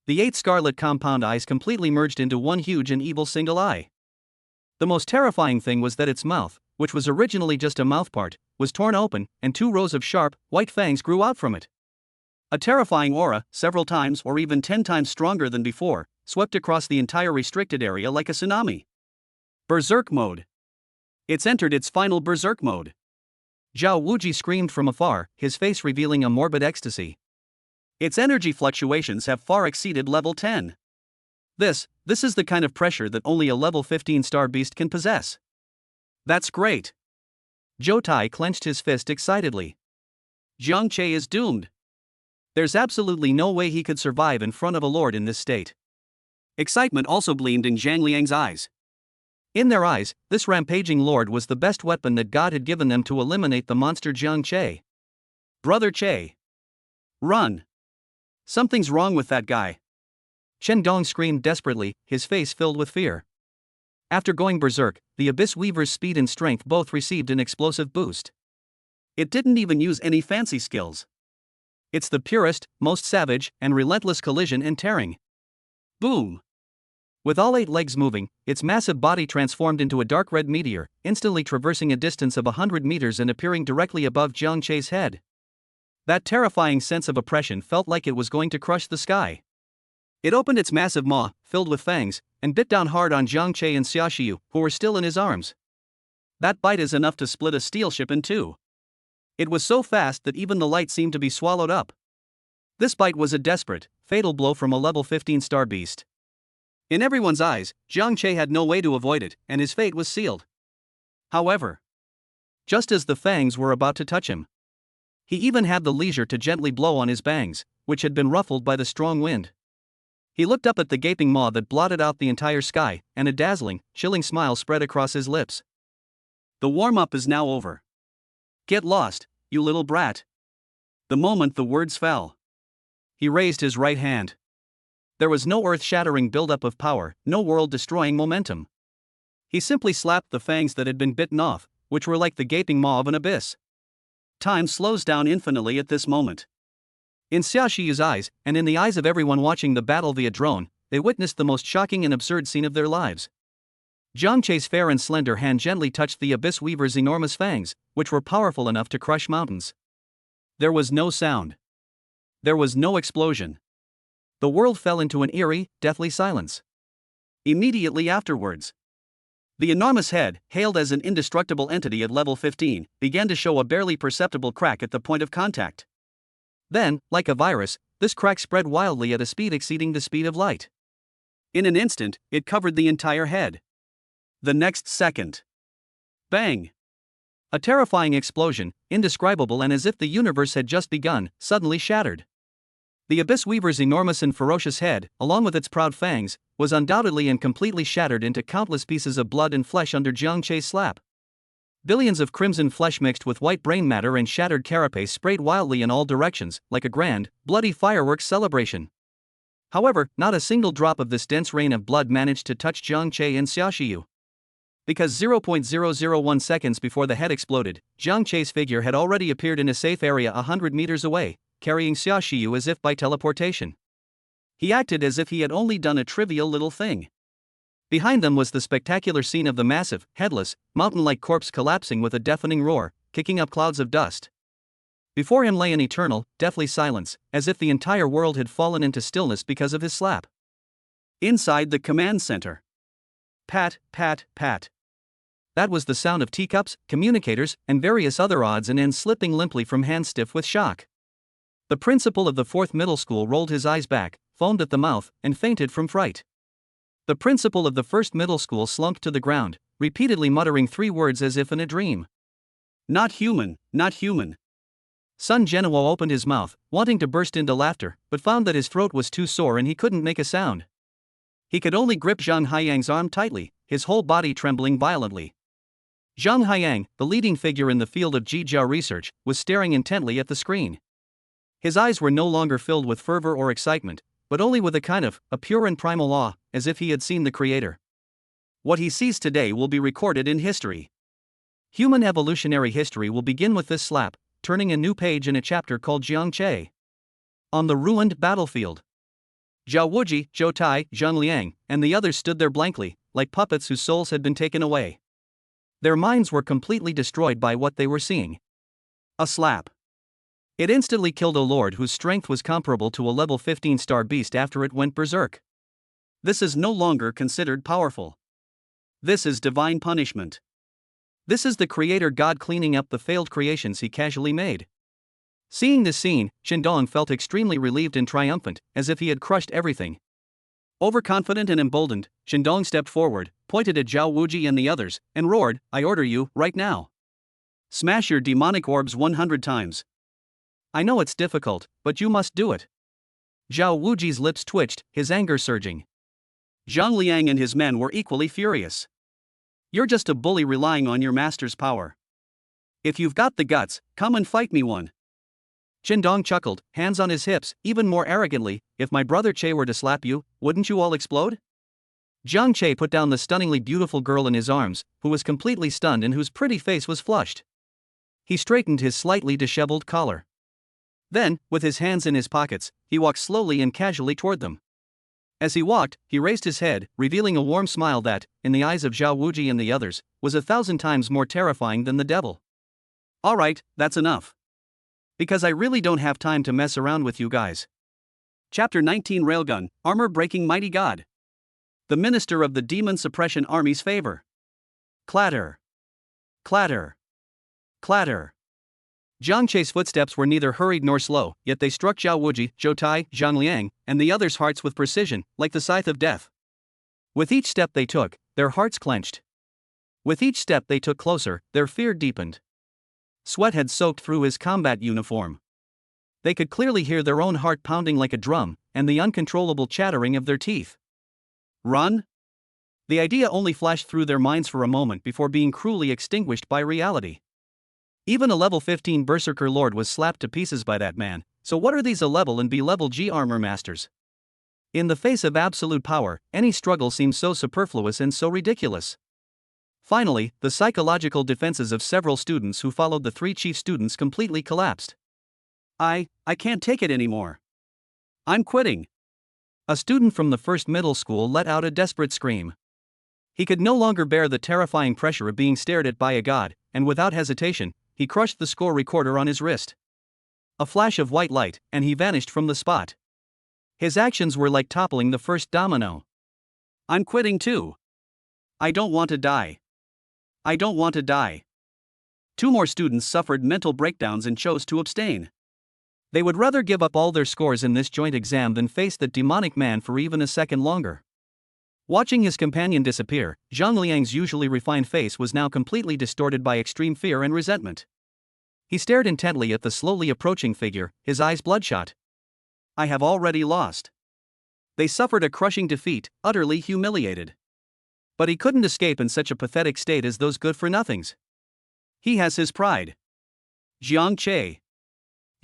The 8 scarlet compound eyes completely merged into one huge and evil single eye. The most terrifying thing was that its mouth, which was originally just a mouthpart, was torn open, and 2 rows of sharp, white fangs grew out from it. A terrifying aura, several times or even 10 times stronger than before, swept across the entire restricted area like a tsunami. Berserk mode. It's entered its final berserk mode. Zhao Wuji screamed from afar, his face revealing a morbid ecstasy. Its energy fluctuations have far exceeded level 10. This is the kind of pressure that only a level 15 star beast can possess. That's great. Zhou Tai clenched his fist excitedly. Jiang Che is doomed. There's absolutely no way he could survive in front of a lord in this state. Excitement also gleamed in Zhang Liang's eyes. In their eyes, this rampaging lord was the best weapon that God had given them to eliminate the monster Jiang Che. Brother Che. Run. Something's wrong with that guy. Chen Dong screamed desperately, his face filled with fear. After going berserk, the Abyss Weaver's speed and strength both received an explosive boost. It didn't even use any fancy skills. It's the purest, most savage, and relentless collision and tearing. Boom! With all 8 legs moving, its massive body transformed into a dark red meteor, instantly traversing a distance of 100 meters and appearing directly above Jiang Che's head. That terrifying sense of oppression felt like it was going to crush the sky. It opened its massive maw, filled with fangs, and bit down hard on Jiang Che and Xiaoxiu, who were still in his arms. That bite is enough to split a steel ship in two. It was so fast that even the light seemed to be swallowed up. This bite was a desperate, fatal blow from a level 15 star beast. In everyone's eyes, Jiang Che had no way to avoid it, and his fate was sealed. However, just as the fangs were about to touch him, he even had the leisure to gently blow on his bangs, which had been ruffled by the strong wind. He looked up at the gaping maw that blotted out the entire sky, and a dazzling, chilling smile spread across his lips. The warm-up is now over. Get lost, you little brat. The moment the words fell, he raised his right hand. There was no earth-shattering buildup of power, no world-destroying momentum. He simply slapped the fangs that had been bitten off, which were like the gaping maw of an abyss. Time slows down infinitely at this moment. In Xiaoxiu's eyes, and in the eyes of everyone watching the battle via drone, they witnessed the most shocking and absurd scene of their lives. Jiang Che's fair and slender hand gently touched the Abyss Weaver's enormous fangs, which were powerful enough to crush mountains. There was no sound. There was no explosion. The world fell into an eerie, deathly silence. Immediately afterwards, the enormous head, hailed as an indestructible entity at level 15, began to show a barely perceptible crack at the point of contact. Then, like a virus, this crack spread wildly at a speed exceeding the speed of light. In an instant, it covered the entire head. The next second, bang! A terrifying explosion, indescribable and as if the universe had just begun, suddenly shattered. The Abyss Weaver's enormous and ferocious head, along with its proud fangs, was undoubtedly and completely shattered into countless pieces of blood and flesh under Jiang Che's slap. Billions of crimson flesh mixed with white brain matter and shattered carapace sprayed wildly in all directions, like a grand, bloody fireworks celebration. However, not a single drop of this dense rain of blood managed to touch Jiang Che and Xiaoxiu. Because 0.001 seconds before the head exploded, Jiang Che's figure had already appeared in a safe area 100 meters away, carrying Xiaoxiu as if by teleportation. He acted as if he had only done a trivial little thing. Behind them was the spectacular scene of the massive, headless, mountain-like corpse collapsing with a deafening roar, kicking up clouds of dust. Before him lay an eternal, deathly silence, as if the entire world had fallen into stillness because of his slap. Inside the command center. Pat, pat, pat. That was the sound of teacups, communicators, and various other odds and ends slipping limply from hands stiff with shock. The principal of the 4th middle school rolled his eyes back, foamed at the mouth, and fainted from fright. The principal of the 1st middle school slumped to the ground, repeatedly muttering 3 words as if in a dream. Not human, not human. Sun Zhenhuo opened his mouth, wanting to burst into laughter, but found that his throat was too sore and he couldn't make a sound. He could only grip Zhang Haiyang's arm tightly, his whole body trembling violently. Zhang Haiyang, the leading figure in the field of Jijiao research, was staring intently at the screen. His eyes were no longer filled with fervor or excitement, but only with a pure and primal awe, as if he had seen the Creator. What he sees today will be recorded in history. Human evolutionary history will begin with this slap, turning a new page in a chapter called Jiang Che. On the ruined battlefield, Zhao Wuji, Zhou Tai, Zhang Liang, and the others stood there blankly, like puppets whose souls had been taken away. Their minds were completely destroyed by what they were seeing. A slap. It instantly killed a lord whose strength was comparable to a level 15 star beast after it went berserk. This is no longer considered powerful. This is divine punishment. This is the Creator God cleaning up the failed creations he casually made. Seeing this scene, Qindong felt extremely relieved and triumphant, as if he had crushed everything. Overconfident and emboldened, Shandong stepped forward, pointed at Zhao Wuji and the others, and roared, "I order you, right now. Smash your demonic orbs 100 times. I know it's difficult, but you must do it." Zhao Wuji's lips twitched, his anger surging. Zhang Liang and his men were equally furious. "You're just a bully relying on your master's power. If you've got the guts, come and fight me one." Shandong chuckled, hands on his hips, even more arrogantly, "If my brother Che were to slap you, wouldn't you all explode?" Jiang Che put down the stunningly beautiful girl in his arms, who was completely stunned and whose pretty face was flushed. He straightened his slightly disheveled collar. Then, with his hands in his pockets, he walked slowly and casually toward them. As he walked, he raised his head, revealing a warm smile that, in the eyes of Zhao Wuji and the others, was 1,000 times more terrifying than the devil. "All right, that's enough. Because I really don't have time to mess around with you guys." Chapter 19 Railgun, Armor-Breaking Mighty God. The Minister of the Demon Suppression Army's favor. Clatter. Clatter. Clatter. Jiang Che's footsteps were neither hurried nor slow, yet they struck Zhao Wuji, Zhou Tai, Zhang Liang, and the others' hearts with precision, like the scythe of death. With each step they took, their hearts clenched. With each step they took closer, their fear deepened. Sweat had soaked through his combat uniform. They could clearly hear their own heart pounding like a drum, and the uncontrollable chattering of their teeth. Run? The idea only flashed through their minds for a moment before being cruelly extinguished by reality. Even a level 15 Berserker Lord was slapped to pieces by that man, so what are these A level and B level G armor masters? In the face of absolute power, any struggle seems so superfluous and so ridiculous. Finally, the psychological defenses of several students who followed the three chief students completely collapsed. I can't take it anymore. I'm quitting." A student from the first middle school let out a desperate scream. He could no longer bear the terrifying pressure of being stared at by a god, and without hesitation, he crushed the score recorder on his wrist. A flash of white light, and he vanished from the spot. His actions were like toppling the first domino. "I'm quitting too. I don't want to die. I don't want to die." Two more students suffered mental breakdowns and chose to abstain. They would rather give up all their scores in this joint exam than face that demonic man for even a second longer. Watching his companion disappear, Zhang Liang's usually refined face was now completely distorted by extreme fear and resentment. He stared intently at the slowly approaching figure, his eyes bloodshot. "I have already lost." They suffered a crushing defeat, utterly humiliated. But he couldn't escape in such a pathetic state as those good-for-nothings. He has his pride. Jiang Che.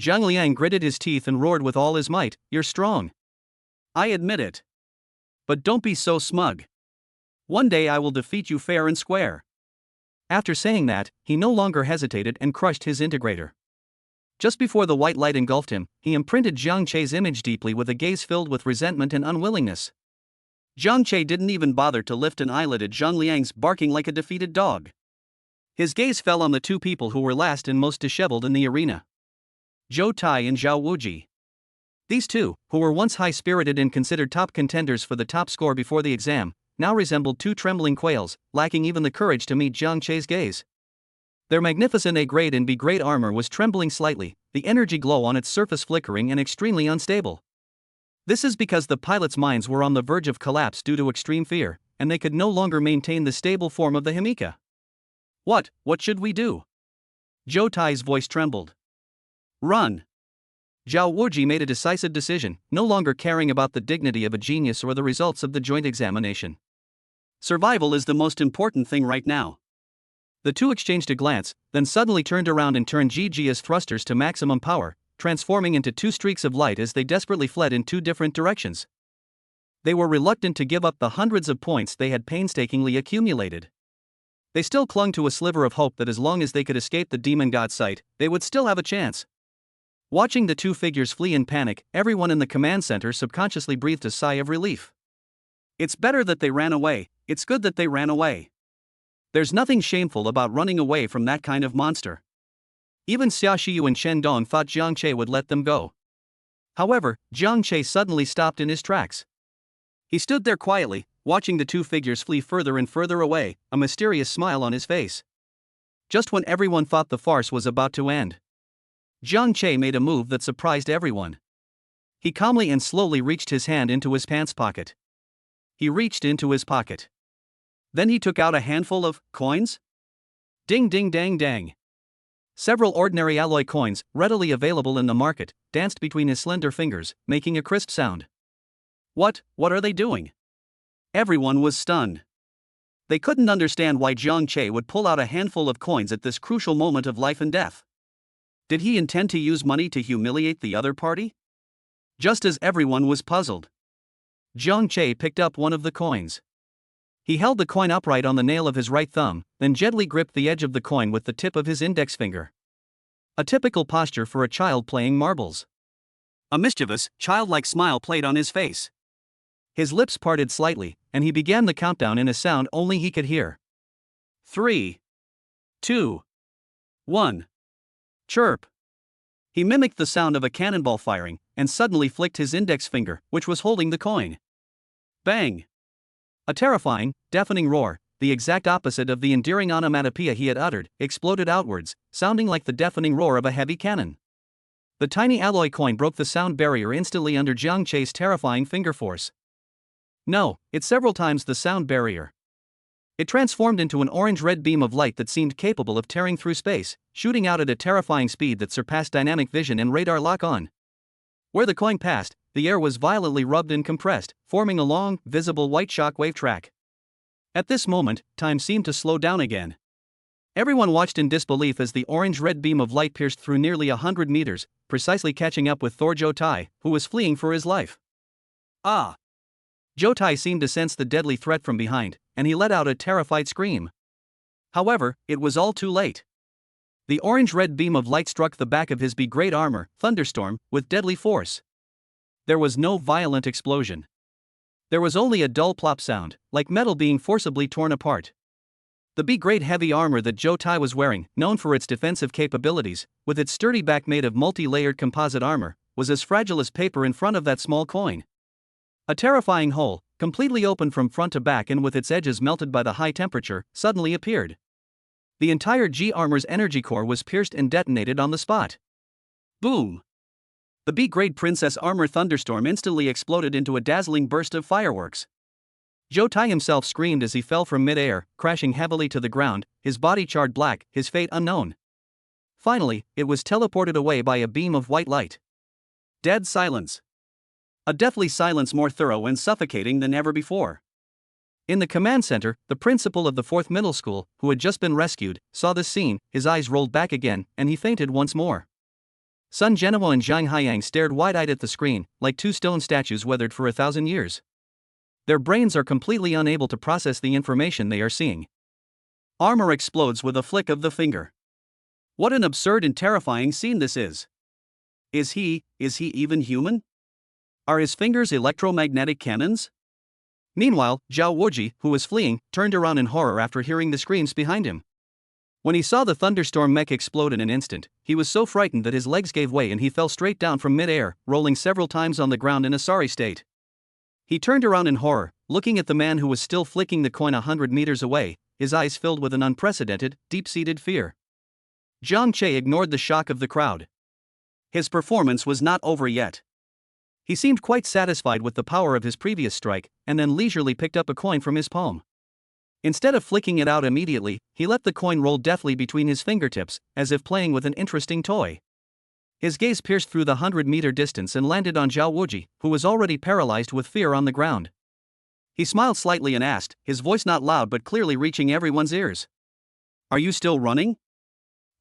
Zhang Liang gritted his teeth and roared with all his might, "You're strong. I admit it. But don't be so smug. One day I will defeat you fair and square." After saying that, he no longer hesitated and crushed his integrator. Just before the white light engulfed him, he imprinted Jiang Che's image deeply with a gaze filled with resentment and unwillingness. Jiang Che didn't even bother to lift an eyelid at Zhang Liang's barking like a defeated dog. His gaze fell on the two people who were last and most disheveled in the arena. Zhou Tai and Zhao Wuji. These two, who were once high-spirited and considered top contenders for the top score before the exam, now resembled two trembling quails, lacking even the courage to meet Jiang Che's gaze. Their magnificent A-grade and B-grade armor was trembling slightly, the energy glow on its surface flickering and extremely unstable. This is because the pilots' minds were on the verge of collapse due to extreme fear, and they could no longer maintain the stable form of the Himika. What should we do?" Zhou Tai's voice trembled. "Run." Zhao Wuji made a decisive decision, no longer caring about the dignity of a genius or the results of the joint examination. Survival is the most important thing right now. The two exchanged a glance, then suddenly turned around and turned GG's thrusters to maximum power, transforming into two streaks of light as they desperately fled in two different directions. They were reluctant to give up the hundreds of points they had painstakingly accumulated. They still clung to a sliver of hope that as long as they could escape the demon god's sight, they would still have a chance. Watching the two figures flee in panic, everyone in the command center subconsciously breathed a sigh of relief. It's better that they ran away, it's good that they ran away. There's nothing shameful about running away from that kind of monster. Even Xia Xiyu and Shen Dong thought Jiang Che would let them go. However, Jiang Che suddenly stopped in his tracks. He stood there quietly, watching the two figures flee further and further away, a mysterious smile on his face. Just when everyone thought the farce was about to end, Jiang Che made a move that surprised everyone. He calmly and slowly reached his hand into his pants pocket. he reached into his pocket. Then he took out a handful of coins. Ding ding dang dang. Several ordinary alloy coins, readily available in the market, danced between his slender fingers, making a crisp sound. What are they doing? Everyone was stunned. They couldn't understand why Jiang Che would pull out a handful of coins at this crucial moment of life and death. Did he intend to use money to humiliate the other party? Just as everyone was puzzled, Jiang Che picked up one of the coins. He held the coin upright on the nail of his right thumb, then gently gripped the edge of the coin with the tip of his index finger. A typical posture for a child playing marbles. A mischievous, childlike smile played on his face. His lips parted slightly, and he began the countdown in a sound only he could hear. 3, 2, 1. Chirp. He mimicked the sound of a cannonball firing, and suddenly flicked his index finger, which was holding the coin. Bang! A terrifying, deafening roar, the exact opposite of the endearing onomatopoeia he had uttered, exploded outwards, sounding like the deafening roar of a heavy cannon. The tiny alloy coin broke the sound barrier instantly under Jiang Che's terrifying finger force. No, it's several times the sound barrier. It transformed into an orange-red beam of light that seemed capable of tearing through space, shooting out at a terrifying speed that surpassed dynamic vision and radar lock-on. Where the coin passed, the air was violently rubbed and compressed, forming a long, visible white shockwave track. At this moment, time seemed to slow down again. Everyone watched in disbelief as the orange-red beam of light pierced through nearly 100 meters, precisely catching up with Thor Zhou Tai, who was fleeing for his life. Ah! Zhou Tai seemed to sense the deadly threat from behind, and he let out a terrified scream. However, it was all too late. The orange-red beam of light struck the back of his B-grade armor, Thunderstorm, with deadly force. There was no violent explosion. There was only a dull plop sound, like metal being forcibly torn apart. The B-grade heavy armor that Zhou Tai was wearing, known for its defensive capabilities, with its sturdy back made of multi-layered composite armor, was as fragile as paper in front of that small coin. A terrifying hole, completely open from front to back and with its edges melted by the high temperature, suddenly appeared. The entire G-armor's energy core was pierced and detonated on the spot. Boom! The B-grade Princess Armor Thunderstorm instantly exploded into a dazzling burst of fireworks. Zhou Tai himself screamed as he fell from mid-air, crashing heavily to the ground, his body charred black, his fate unknown. Finally, it was teleported away by a beam of white light. Dead silence. A deathly silence more thorough and suffocating than ever before. In the command center, the principal of the 4th middle school, who had just been rescued, saw this scene, his eyes rolled back again, and he fainted once more. Sun Zhenhua and Zhang Haiyang stared wide-eyed at the screen, like two stone statues weathered for 1,000 years. Their brains are completely unable to process the information they are seeing. Armor explodes with a flick of the finger. What an absurd and terrifying scene this is. Is he even human? Are his fingers electromagnetic cannons? Meanwhile, Zhao Wuji, who was fleeing, turned around in horror after hearing the screams behind him. When he saw the thunderstorm mech explode in an instant, he was so frightened that his legs gave way and he fell straight down from mid-air, rolling several times on the ground in a sorry state. He turned around in horror, looking at the man who was still flicking the coin 100 meters away, his eyes filled with an unprecedented, deep-seated fear. Jiang Che ignored the shock of the crowd. His performance was not over yet. He seemed quite satisfied with the power of his previous strike, and then leisurely picked up a coin from his palm. Instead of flicking it out immediately, he let the coin roll deftly between his fingertips, as if playing with an interesting toy. His gaze pierced through the 100-meter distance and landed on Zhao Wuji, who was already paralyzed with fear on the ground. He smiled slightly and asked, his voice not loud but clearly reaching everyone's ears. "Are you still running?"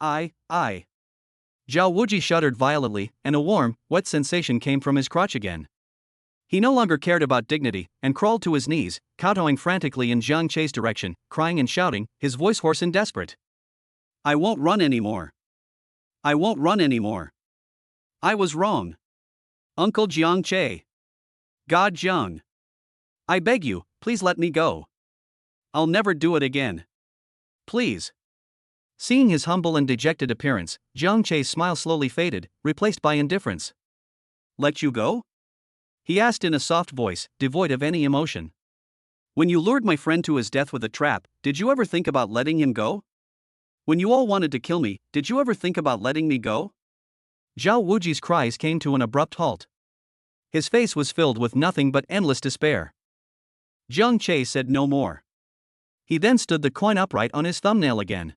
I. Zhao Wuji shuddered violently, and a warm, wet sensation came from his crotch again. He no longer cared about dignity, and crawled to his knees, kowtowing frantically in Jiang Che's direction, crying and shouting, his voice hoarse and desperate. "I won't run anymore. I won't run anymore. I was wrong. Uncle Jiang Che. God Jiang. I beg you, please let me go. I'll never do it again. Please." Seeing his humble and dejected appearance, Jiang Che's smile slowly faded, replaced by indifference. "Let you go?" he asked in a soft voice, devoid of any emotion. "When you lured my friend to his death with a trap, did you ever think about letting him go? When you all wanted to kill me, did you ever think about letting me go?" Zhao Wuji's cries came to an abrupt halt. His face was filled with nothing but endless despair. Jiang Che said no more. He then stood the coin upright on his thumbnail again.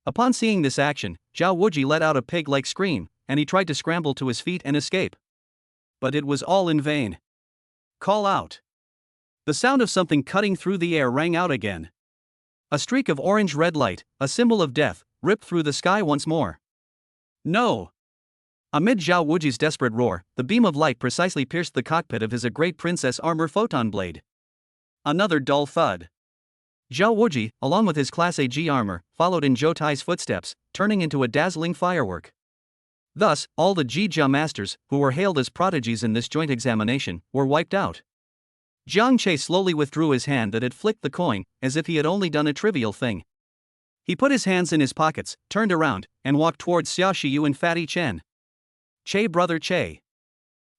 Upon seeing this action, Zhao Wuji let out a pig-like scream, and he tried to scramble to his feet and escape. But it was all in vain. Call out. The sound of something cutting through the air rang out again. A streak of orange-red light, a symbol of death, ripped through the sky once more. No! Amid Zhao Wuji's desperate roar, the beam of light precisely pierced the cockpit of his A Great Princess armor photon blade. Another dull thud. Zhao Wuji, along with his Class AG armor, followed in Zhou Tai's footsteps, turning into a dazzling firework. Thus, all the Jia masters, who were hailed as prodigies in this joint examination, were wiped out. Jiang Che slowly withdrew his hand that had flicked the coin, as if he had only done a trivial thing. He put his hands in his pockets, turned around, and walked towards Xia Shiyu and Fatty Chen. Che brother Che.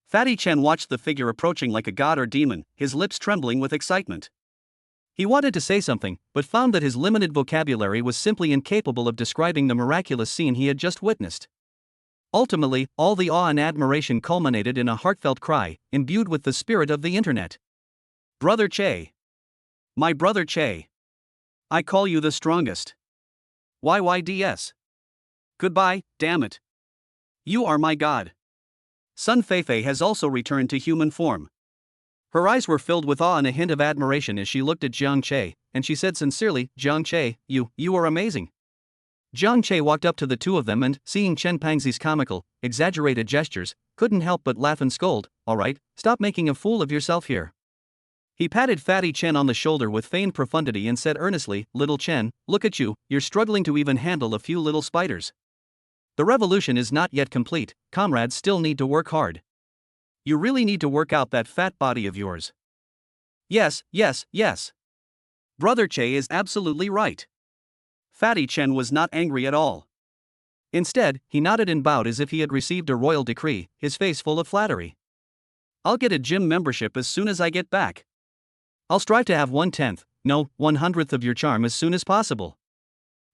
Fatty Chen watched the figure approaching like a god or demon, his lips trembling with excitement. He wanted to say something, but found that his limited vocabulary was simply incapable of describing the miraculous scene he had just witnessed. Ultimately, all the awe and admiration culminated in a heartfelt cry, imbued with the spirit of the internet. Brother Che. My brother Che. I call you the strongest. YYDS. Goodbye, damn it. You are my god. Sun Feifei has also returned to human form. Her eyes were filled with awe and a hint of admiration as she looked at Jiang Che, and she said sincerely, Jiang Che, you are amazing. Jiang Che walked up to the two of them and, seeing Chen Pangzi's comical, exaggerated gestures, couldn't help but laugh and scold. Alright, stop making a fool of yourself here. He patted Fatty Chen on the shoulder with feigned profundity and said earnestly, Little Chen, look at you, you're struggling to even handle a few little spiders. The revolution is not yet complete, comrades still need to work hard. You really need to work out that fat body of yours. Yes. Brother Che is absolutely right. Fatty Chen was not angry at all. Instead, he nodded and bowed as if he had received a royal decree, his face full of flattery. I'll get a gym membership as soon as I get back. I'll strive to have 1/10, no, 1/100th of your charm as soon as possible.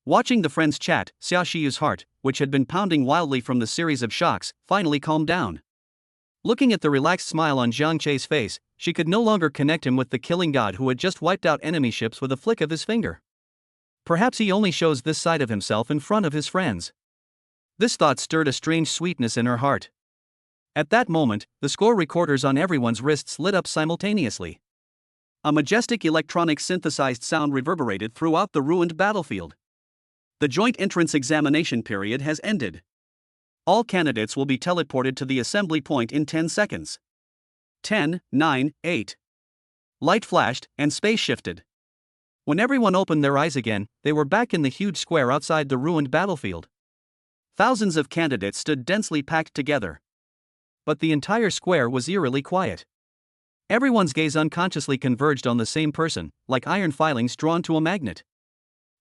Watching the friends chat, Xia Shiyu's heart, which had been pounding wildly from the series of shocks, finally calmed down. Looking at the relaxed smile on Jiang Che's face, she could no longer connect him with the killing god who had just wiped out enemy ships with a flick of his finger. Perhaps he only shows this side of himself in front of his friends. This thought stirred a strange sweetness in her heart. At that moment, the score recorders on everyone's wrists lit up simultaneously. A majestic electronic synthesized sound reverberated throughout the ruined battlefield. The joint entrance examination period has ended. All candidates will be teleported to the assembly point in 10 seconds. 10, 9, 8. Light flashed, and space shifted. When everyone opened their eyes again, they were back in the huge square outside the ruined battlefield. Thousands of candidates stood densely packed together. But the entire square was eerily quiet. Everyone's gaze unconsciously converged on the same person, like iron filings drawn to a magnet.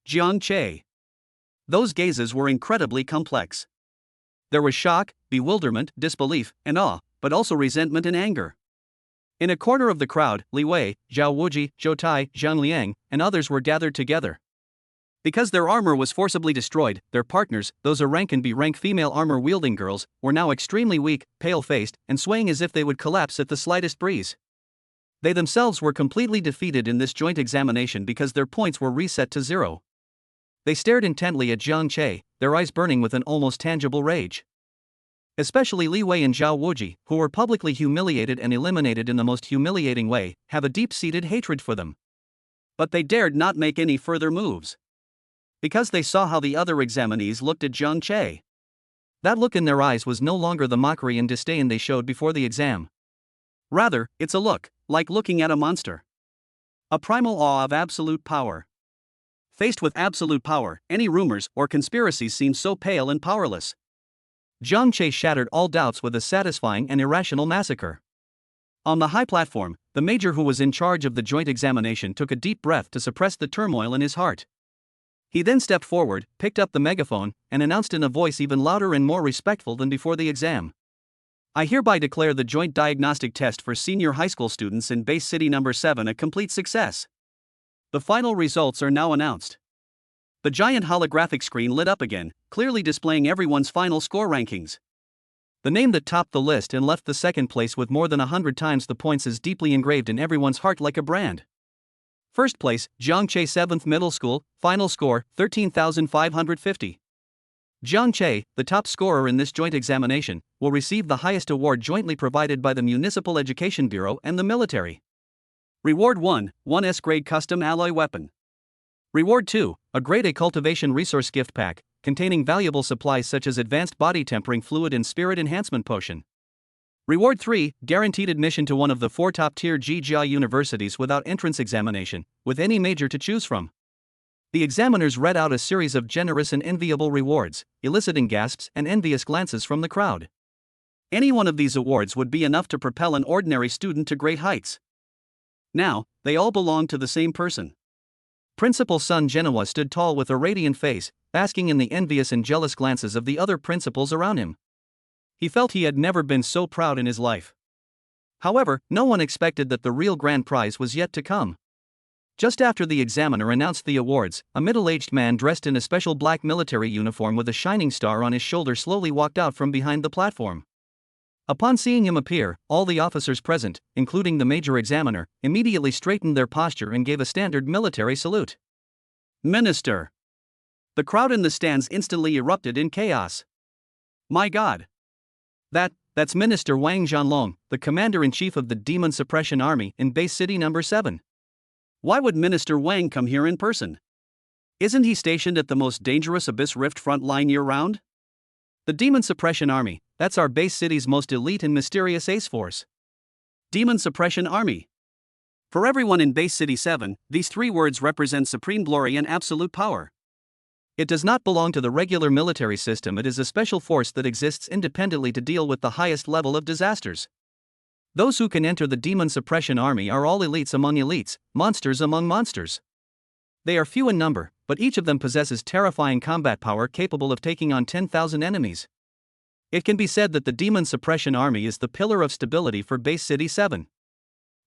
Jiang Che. Those gazes were incredibly complex. There was shock, bewilderment, disbelief, and awe, but also resentment and anger. In a corner of the crowd, Li Wei, Zhao Wuji, Zhou Tai, Zhang Liang, and others were gathered together. Because their armor was forcibly destroyed, their partners, those A rank and B rank female armor-wielding girls, were now extremely weak, pale-faced, and swaying as if they would collapse at the slightest breeze. They themselves were completely defeated in this joint examination because their points were reset to 0. They stared intently at Jiang Che, their eyes burning with an almost tangible rage. Especially Li Wei and Zhao Wuji, who were publicly humiliated and eliminated in the most humiliating way, have a deep-seated hatred for them. But they dared not make any further moves. Because they saw how the other examinees looked at Jiang Che. That look in their eyes was no longer the mockery and disdain they showed before the exam. Rather, it's a look, like looking at a monster. A primal awe of absolute power. Faced with absolute power, any rumors or conspiracies seem so pale and powerless. Jiang Che shattered all doubts with a satisfying and irrational massacre. On the high platform, the major who was in charge of the joint examination took a deep breath to suppress the turmoil in his heart. He then stepped forward, picked up the megaphone, and announced in a voice even louder and more respectful than before the exam. I hereby declare the joint diagnostic test for senior high school students in base city number 7 a complete success. The final results are now announced. The giant holographic screen lit up again, clearly displaying everyone's final score rankings. The name that topped the list and left the second place with more than 100 times the points is deeply engraved in everyone's heart like a brand. First place, Jiangche 7th Middle School, final score, 13,550. Jiangche, the top scorer in this joint examination, will receive the highest award jointly provided by the Municipal Education Bureau and the military. Reward 1, 1S grade custom alloy weapon. Reward 2, a grade A cultivation resource gift pack, containing valuable supplies such as advanced body tempering fluid and spirit enhancement potion. Reward 3, guaranteed admission to one of the 4 top-tier GGI universities without entrance examination, with any major to choose from. The examiners read out a series of generous and enviable rewards, eliciting gasps and envious glances from the crowd. Any one of these awards would be enough to propel an ordinary student to great heights. Now, they all belonged to the same person. Principal Sun Genoa stood tall with a radiant face, basking in the envious and jealous glances of the other principals around him. He felt he had never been so proud in his life. However, no one expected that the real grand prize was yet to come. Just after the examiner announced the awards, a middle-aged man dressed in a special black military uniform with a shining star on his shoulder slowly walked out from behind the platform. Upon seeing him appear, all the officers present, including the major examiner, immediately straightened their posture and gave a standard military salute. Minister! The crowd in the stands instantly erupted in chaos. My God! That's Minister Wang Zhanlong, the commander-in-chief of the Demon Suppression Army in Base City No. 7. Why would Minister Wang come here in person? Isn't he stationed at the most dangerous Abyss Rift front line year-round? The Demon Suppression Army, that's our base city's most elite and mysterious ace force. Demon Suppression Army. For everyone in Base City 7, these 3 words represent supreme glory and absolute power. It does not belong to the regular military system. It is a special force that exists independently to deal with the highest level of disasters. Those who can enter the Demon Suppression Army are all elites among elites, monsters among monsters. They are few in number, but each of them possesses terrifying combat power capable of taking on 10,000 enemies. It can be said that the Demon Suppression Army is the pillar of stability for Base City 7.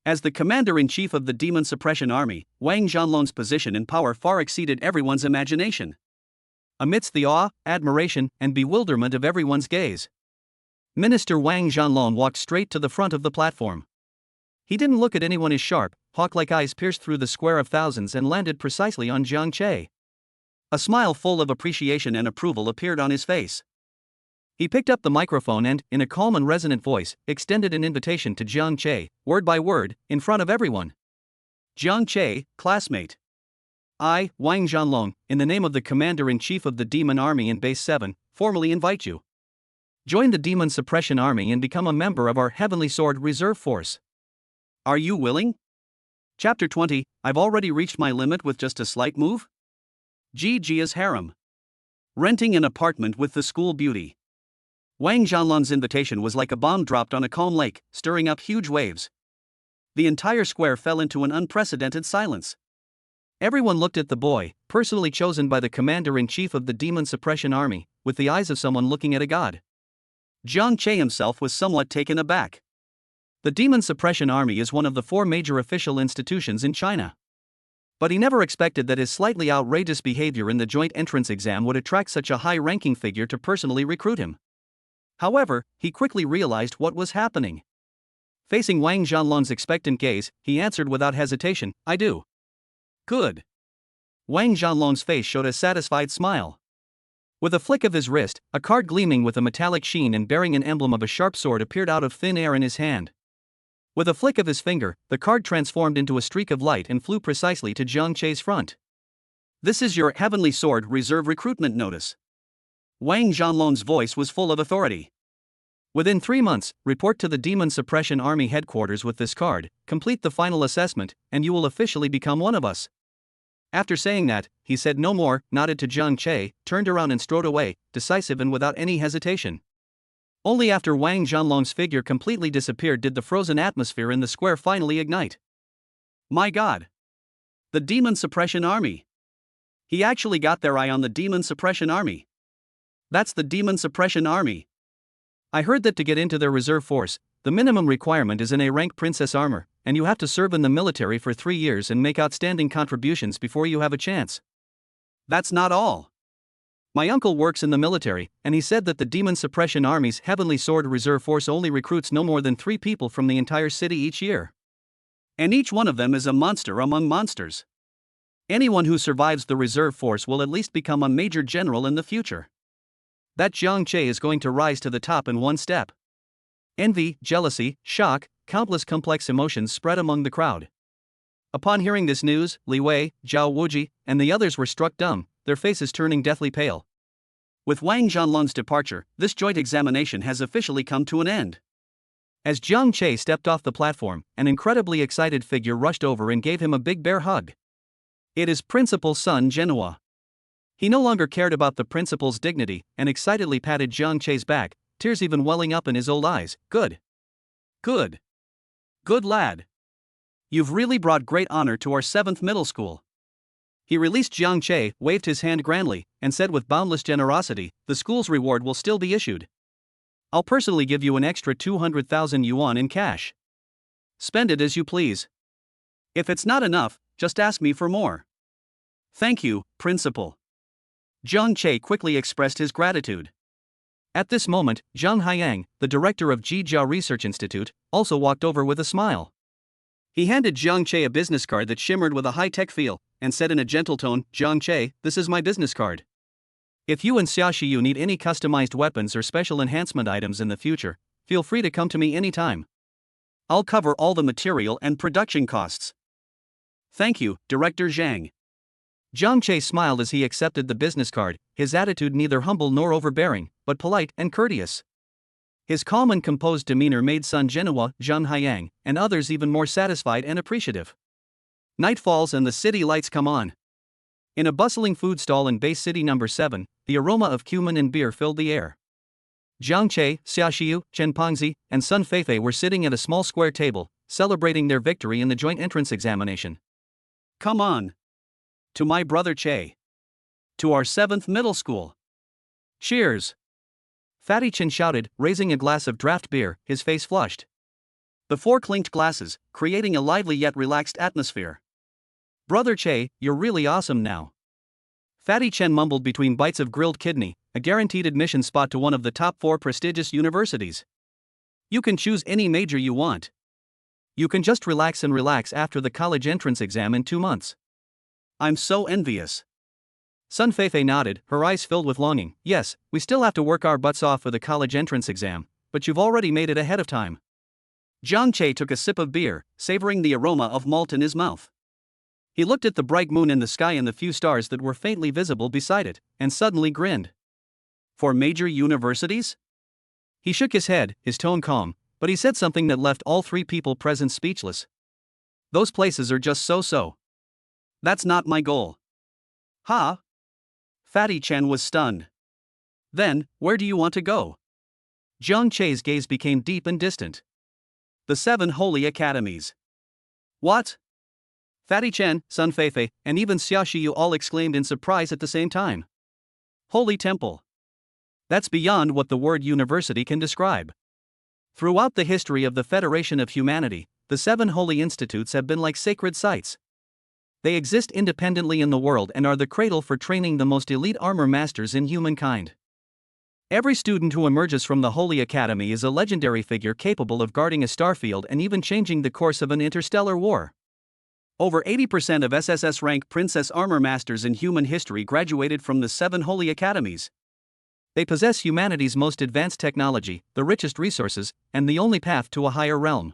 As the commander-in-chief of the Demon Suppression Army, Wang Zhanlong's position and power far exceeded everyone's imagination. Amidst the awe, admiration, and bewilderment of everyone's gaze, Minister Wang Zhanlong walked straight to the front of the platform. He didn't look at anyone. His sharp, hawk-like eyes pierced through the square of thousands and landed precisely on Jiang Che. A smile full of appreciation and approval appeared on his face. He picked up the microphone and, in a calm and resonant voice, extended an invitation to Jiang Che, word by word, in front of everyone. Jiang Che, classmate. I, Wang Zhanlong, in the name of the Commander-in-Chief of the Demon Army in Base 7, formally invite you. Join the Demon Suppression Army and become a member of our Heavenly Sword Reserve Force. Are you willing? Chapter 20, I've already reached my limit with just a slight move? Jia's harem. Renting an apartment with the school beauty. Wang Zhanlong's invitation was like a bomb dropped on a calm lake, stirring up huge waves. The entire square fell into an unprecedented silence. Everyone looked at the boy, personally chosen by the Commander-in-Chief of the Demon Suppression Army, with the eyes of someone looking at a god. Jiang Che himself was somewhat taken aback. The Demon Suppression Army is one of the 4 major official institutions in China. But he never expected that his slightly outrageous behavior in the joint entrance exam would attract such a high-ranking figure to personally recruit him. However, he quickly realized what was happening. Facing Wang Zhanlong's expectant gaze, he answered without hesitation, I do. Good. Wang Zhanlong's face showed a satisfied smile. With a flick of his wrist, a card gleaming with a metallic sheen and bearing an emblem of a sharp sword appeared out of thin air in his hand. With a flick of his finger, the card transformed into a streak of light and flew precisely to Jiang Che's front. This is your Heavenly Sword Reserve recruitment notice. Wang Zhanlong's voice was full of authority. Within 3 months, report to the Demon Suppression Army headquarters with this card, complete the final assessment, and you will officially become one of us. After saying that, he said no more, nodded to Jiang Che, turned around and strode away, decisive and without any hesitation. Only after Wang Zhanlong's figure completely disappeared did the frozen atmosphere in the square finally ignite. My God! The Demon Suppression Army! He actually got their eye on the Demon Suppression Army. That's the Demon Suppression Army. I heard that to get into their reserve force, the minimum requirement is an A-rank princess armor, and you have to serve in the military for 3 years and make outstanding contributions before you have a chance. That's not all. My uncle works in the military, and he said that the Demon Suppression Army's Heavenly Sword Reserve Force only recruits no more than 3 people from the entire city each year. And each one of them is a monster among monsters. Anyone who survives the reserve force will at least become a major general in the future. That Jiang Che is going to rise to the top in one step. Envy, jealousy, shock, countless complex emotions spread among the crowd. Upon hearing this news, Li Wei, Zhao Wuji, and the others were struck dumb, their faces turning deathly pale. With Wang Zhanlun's departure, this joint examination has officially come to an end. As Jiang Che stepped off the platform, an incredibly excited figure rushed over and gave him a big bear hug. It is Principal Sun Genua. He no longer cared about the principal's dignity and excitedly patted Jiang Che's back, tears even welling up in his old eyes. Good. Good. Good lad. You've really brought great honor to our 7th middle school. He released Jiang Che, waved his hand grandly, and said with boundless generosity, the school's reward will still be issued. I'll personally give you an extra 200,000 yuan in cash. Spend it as you please. If it's not enough, just ask me for more. Thank you, Principal. Jiang Che quickly expressed his gratitude. At this moment, Zhang Haiyang, the director of Jijiao Research Institute, also walked over with a smile. He handed Jiang Che a business card that shimmered with a high-tech feel, and said in a gentle tone, Jiang Che, this is my business card. If you and Xia Shiyu need any customized weapons or special enhancement items in the future, feel free to come to me anytime. I'll cover all the material and production costs. Thank you, Director Zhang. Jiang Che smiled as he accepted the business card, his attitude neither humble nor overbearing, but polite and courteous. His calm and composed demeanor made Sun Genua, Zhang Haiyang, and others even more satisfied and appreciative. Night falls and the city lights come on. In a bustling food stall in base city number 7, the aroma of cumin and beer filled the air. Jiang Che, Xia Shiyu, Chen Pengzi, and Sun Feifei were sitting at a small square table, celebrating their victory in the joint entrance examination. Come on. To my brother Che. To our 7th middle school. Cheers. Fatty Chen shouted, raising a glass of draft beer, his face flushed. The 4 clinked glasses, creating a lively yet relaxed atmosphere. Brother Che, you're really awesome now. Fatty Chen mumbled between bites of grilled kidney, a guaranteed admission spot to one of the top 4 prestigious universities. You can choose any major you want. You can just relax after the college entrance exam in 2 months. I'm so envious. Sun Feifei nodded, her eyes filled with longing. Yes, we still have to work our butts off for the college entrance exam, but you've already made it ahead of time. Jiang Che took a sip of beer, savoring the aroma of malt in his mouth. He looked at the bright moon in the sky and the few stars that were faintly visible beside it, and suddenly grinned. For major universities? He shook his head, his tone calm, but he said something that left all 3 people present speechless. Those places are just so-so. That's not my goal. Huh? Fatty Chen was stunned. Then, where do you want to go? Jiang Che's gaze became deep and distant. The 7 holy academies. What? Fatty Chen, Sun Feifei, and even Xia Shiyu all exclaimed in surprise at the same time. Holy temple. That's beyond what the word university can describe. Throughout the history of the Federation of Humanity, the 7 holy institutes have been like sacred sites. They exist independently in the world and are the cradle for training the most elite armor masters in humankind. Every student who emerges from the Holy Academy is a legendary figure capable of guarding a starfield and even changing the course of an interstellar war. Over 80% of SSS rank Princess Armor Masters in human history graduated from the 7 Holy Academies. They possess humanity's most advanced technology, the richest resources, and the only path to a higher realm.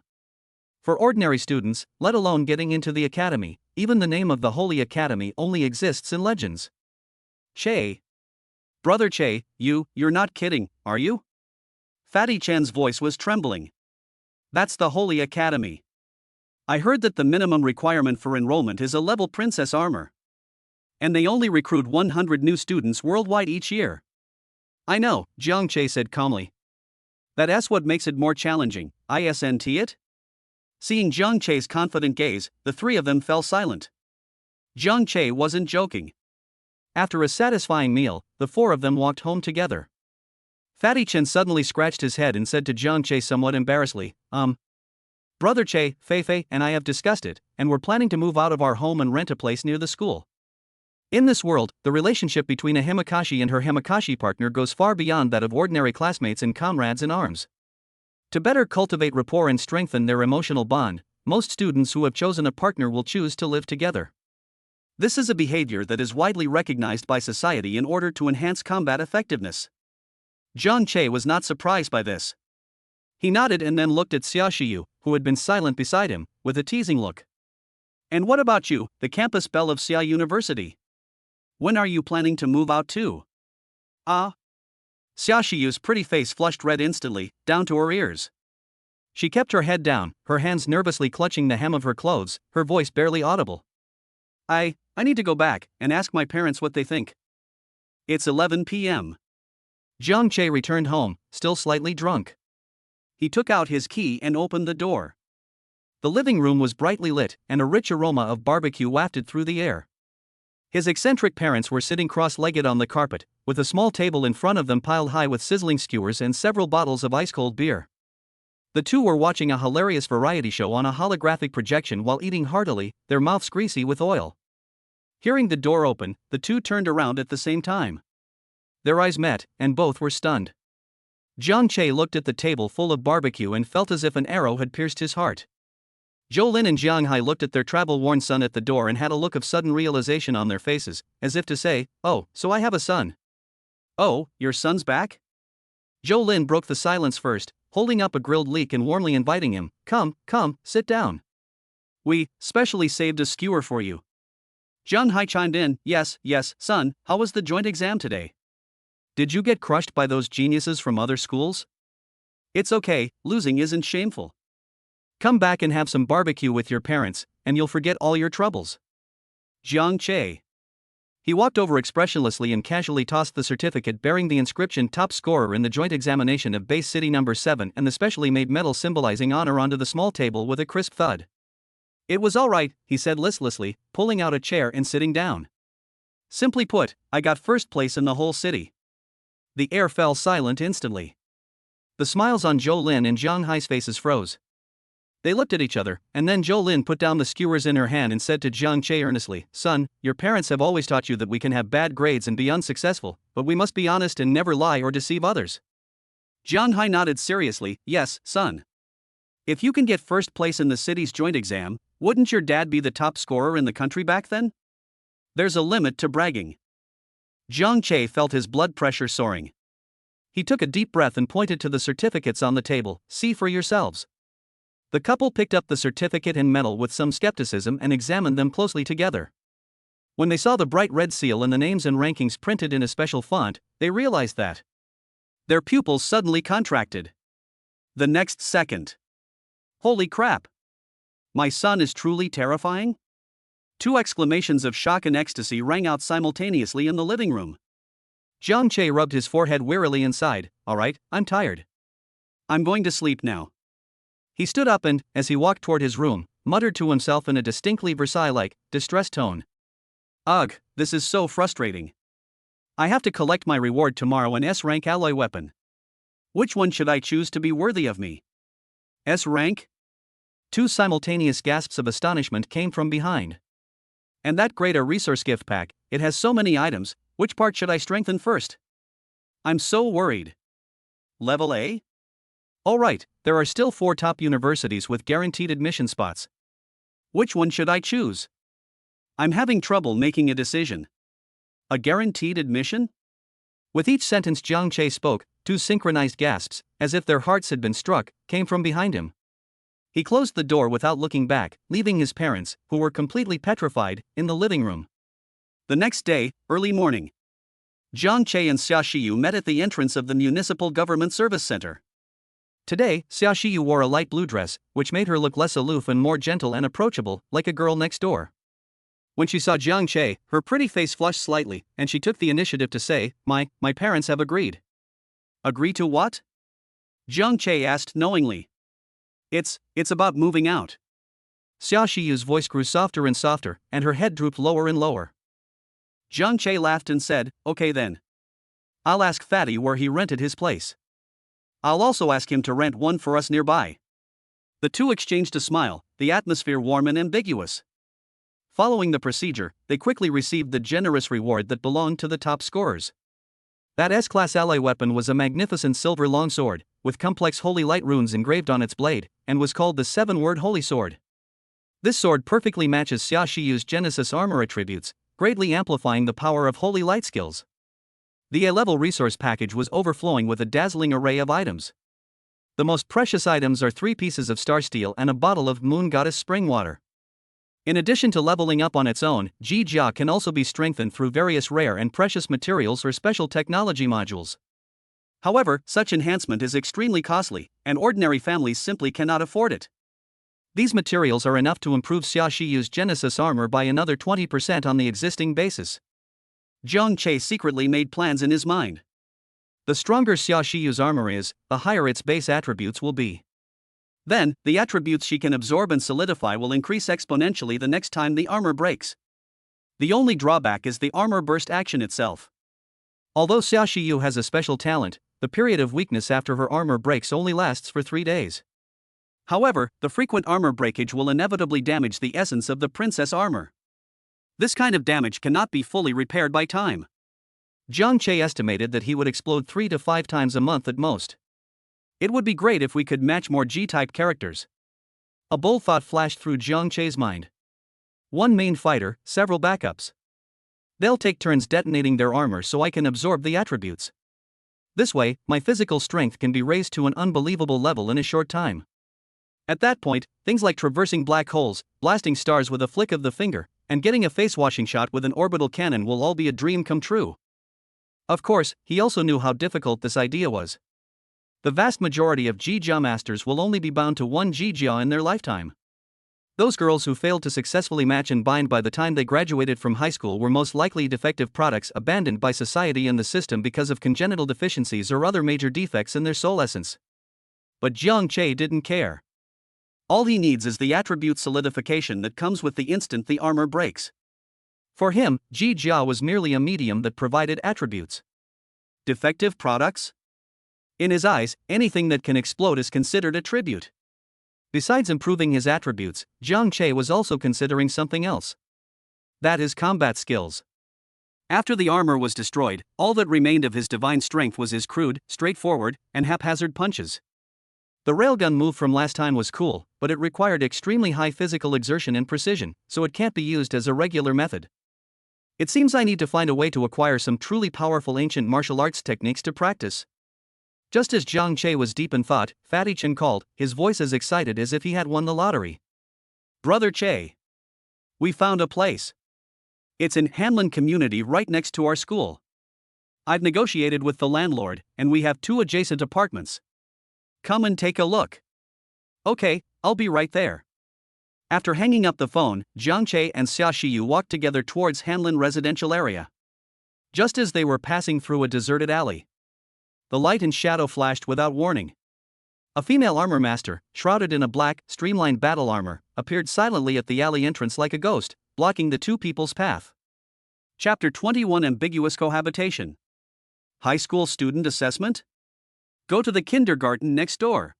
For ordinary students, let alone getting into the academy, even the name of the Holy Academy only exists in legends. Che. Brother Che, you're not kidding, are you? Fatty Chen's voice was trembling. That's the Holy Academy. I heard that the minimum requirement for enrollment is a level princess armor. And they only recruit 100 new students worldwide each year. I know, Jiang Che said calmly. That's what makes it more challenging, isn't it? Seeing Jiang Che's confident gaze, the 3 of them fell silent. Jiang Che wasn't joking. After a satisfying meal, the 4 of them walked home together. Fatty Chen suddenly scratched his head and said to Jiang Che somewhat embarrassedly, Brother Che, Feifei, and I have discussed it, and we're planning to move out of our home and rent a place near the school. In this world, the relationship between a Himakashi and her Himakashi partner goes far beyond that of ordinary classmates and comrades in arms. To better cultivate rapport and strengthen their emotional bond, most students who have chosen a partner will choose to live together. This is a behavior that is widely recognized by society in order to enhance combat effectiveness. Jiang Che was not surprised by this. He nodded and then looked at Xia Shiyu, who had been silent beside him, with a teasing look. And what about you, the campus belle of Xia University? When are you planning to move out too? Ah? Xia Shiyu's pretty face flushed red instantly, down to her ears. She kept her head down, her hands nervously clutching the hem of her clothes, her voice barely audible. I need to go back and ask my parents what they think. It's 11 p.m. Jiang Che returned home, still slightly drunk. He took out his key and opened the door. The living room was brightly lit, and a rich aroma of barbecue wafted through the air. His eccentric parents were sitting cross-legged on the carpet, with a small table in front of them piled high with sizzling skewers and several bottles of ice-cold beer. The two were watching a hilarious variety show on a holographic projection while eating heartily, their mouths greasy with oil. Hearing the door open, the two turned around at the same time. Their eyes met, and both were stunned. Jiang Che looked at the table full of barbecue and felt as if an arrow had pierced his heart. Zhou Lin and Jiang Hai looked at their travel-worn son at the door and had a look of sudden realization on their faces, as if to say, "Oh, so I have a son." "Oh, your son's back?" Zhou Lin broke the silence first, holding up a grilled leek and warmly inviting him, Come, sit down. We specially saved a skewer for you." Jiang Hai chimed in, Yes, son, how was the joint exam today? Did you get crushed by those geniuses from other schools? It's okay, losing isn't shameful. Come back and have some barbecue with your parents, and you'll forget all your troubles. Jiang Che. He walked over expressionlessly and casually tossed the certificate bearing the inscription top scorer in the joint examination of base city number 7 and the specially made medal symbolizing honor onto the small table with a crisp thud. It was all right, he said listlessly, pulling out a chair and sitting down. Simply put, I got first place in the whole city. The air fell silent instantly. The smiles on Zhou Lin and Jiang Hai's faces froze. They looked at each other, and then Zhou Lin put down the skewers in her hand and said to Jiang Che earnestly, Son, your parents have always taught you that we can have bad grades and be unsuccessful, but we must be honest and never lie or deceive others. Jiang Hai nodded seriously, Yes, son. If you can get first place in the city's joint exam, wouldn't your dad be the top scorer in the country back then? There's a limit to bragging. Jiang Che felt his blood pressure soaring. He took a deep breath and pointed to the certificates on the table, See for yourselves. The couple picked up the certificate and medal with some skepticism and examined them closely together. When they saw the bright red seal and the names and rankings printed in a special font, they realized that their pupils suddenly contracted. The next second. Holy crap! My son is truly terrifying? Two exclamations of shock and ecstasy rang out simultaneously in the living room. Jiang Che rubbed his forehead wearily and sighed, All right, I'm tired. I'm going to sleep now. He stood up and, as he walked toward his room, muttered to himself in a distinctly Versailles-like, distressed tone. Ugh, this is so frustrating. I have to collect my reward tomorrow, an S-rank alloy weapon. Which one should I choose to be worthy of me? S-rank? Two simultaneous gasps of astonishment came from behind. And that great a resource gift pack, it has so many items, which part should I strengthen first? I'm so worried. Level A? Alright, there are still 4 top universities with guaranteed admission spots. Which one should I choose? I'm having trouble making a decision. A guaranteed admission? With each sentence Jiang Che spoke, 2 synchronized gasps, as if their hearts had been struck, came from behind him. He closed the door without looking back, leaving his parents, who were completely petrified, in the living room. The next day, early morning. Jiang Che and Xia Shiyu met at the entrance of the Municipal Government Service Center. Today, Xia Shiyu wore a light blue dress, which made her look less aloof and more gentle and approachable, like a girl next door. When she saw Jiang Che, her pretty face flushed slightly, and she took the initiative to say, My parents have agreed. Agree to what? Jiang Che asked knowingly. It's about moving out. Xia Shiyu's voice grew softer and softer, and her head drooped lower and lower. Jiang Che laughed and said, Okay then. I'll ask Fatty where he rented his place. I'll also ask him to rent one for us nearby. The two exchanged a smile, the atmosphere warm and ambiguous. Following the procedure, they quickly received the generous reward that belonged to the top scorers. That S-class alloy weapon was a magnificent silver longsword, with complex holy light runes engraved on its blade, and was called the 7-word Holy Sword. This sword perfectly matches Xia Shiyu's Genesis armor attributes, greatly amplifying the power of holy light skills. The A-level resource package was overflowing with a dazzling array of items. The most precious items are 3 pieces of star steel and a bottle of moon goddess spring water. In addition to leveling up on its own, Ji Jia can also be strengthened through various rare and precious materials or special technology modules. However, such enhancement is extremely costly, and ordinary families simply cannot afford it. These materials are enough to improve Xia Shiyu's Genesis armor by another 20% on the existing basis. Jiang Che secretly made plans in his mind. The stronger Xia Shiyu's armor is, the higher its base attributes will be. Then, the attributes she can absorb and solidify will increase exponentially the next time the armor breaks. The only drawback is the armor burst action itself. Although Xia Shiyu has a special talent, the period of weakness after her armor breaks only lasts for 3 days. However, the frequent armor breakage will inevitably damage the essence of the princess armor. This kind of damage cannot be fully repaired by time. Jiang Che estimated that he would explode 3 to 5 times a month at most. It would be great if we could match more G-type characters. A bold thought flashed through Jiang Che's mind. 1 main fighter, several backups. They'll take turns detonating their armor so I can absorb the attributes. This way, my physical strength can be raised to an unbelievable level in a short time. At that point, things like traversing black holes, blasting stars with a flick of the finger, and getting a face-washing shot with an orbital cannon will all be a dream come true. Of course, he also knew how difficult this idea was. The vast majority of Ji-Jia masters will only be bound to 1 Ji-Jia in their lifetime. Those girls who failed to successfully match and bind by the time they graduated from high school were most likely defective products abandoned by society and the system because of congenital deficiencies or other major defects in their soul essence. But Jiang Che didn't care. All he needs is the attribute solidification that comes with the instant the armor breaks. For him, Ji-Jia was merely a medium that provided attributes. Defective products? In his eyes, anything that can explode is considered a tribute. Besides improving his attributes, Jiang Che was also considering something else. That is combat skills. After the armor was destroyed, all that remained of his divine strength was his crude, straightforward, and haphazard punches. The railgun move from last time was cool, but it required extremely high physical exertion and precision, so it can't be used as a regular method. It seems I need to find a way to acquire some truly powerful ancient martial arts techniques to practice. Just as Jiang Che was deep in thought, Fatty Chen called, his voice as excited as if he had won the lottery. Brother Che. We found a place. It's in Hanlin community right next to our school. I've negotiated with the landlord, and we have 2 adjacent apartments. Come and take a look. Okay, I'll be right there. After hanging up the phone, Jiang Che and Xia Shiyu walked together towards Hanlin residential area. Just as they were passing through a deserted alley, the light and shadow flashed without warning. A female armor master, shrouded in a black, streamlined battle armor, appeared silently at the alley entrance like a ghost, blocking the 2 people's path. Chapter 21 Ambiguous Cohabitation. High school student assessment? Go to the kindergarten next door.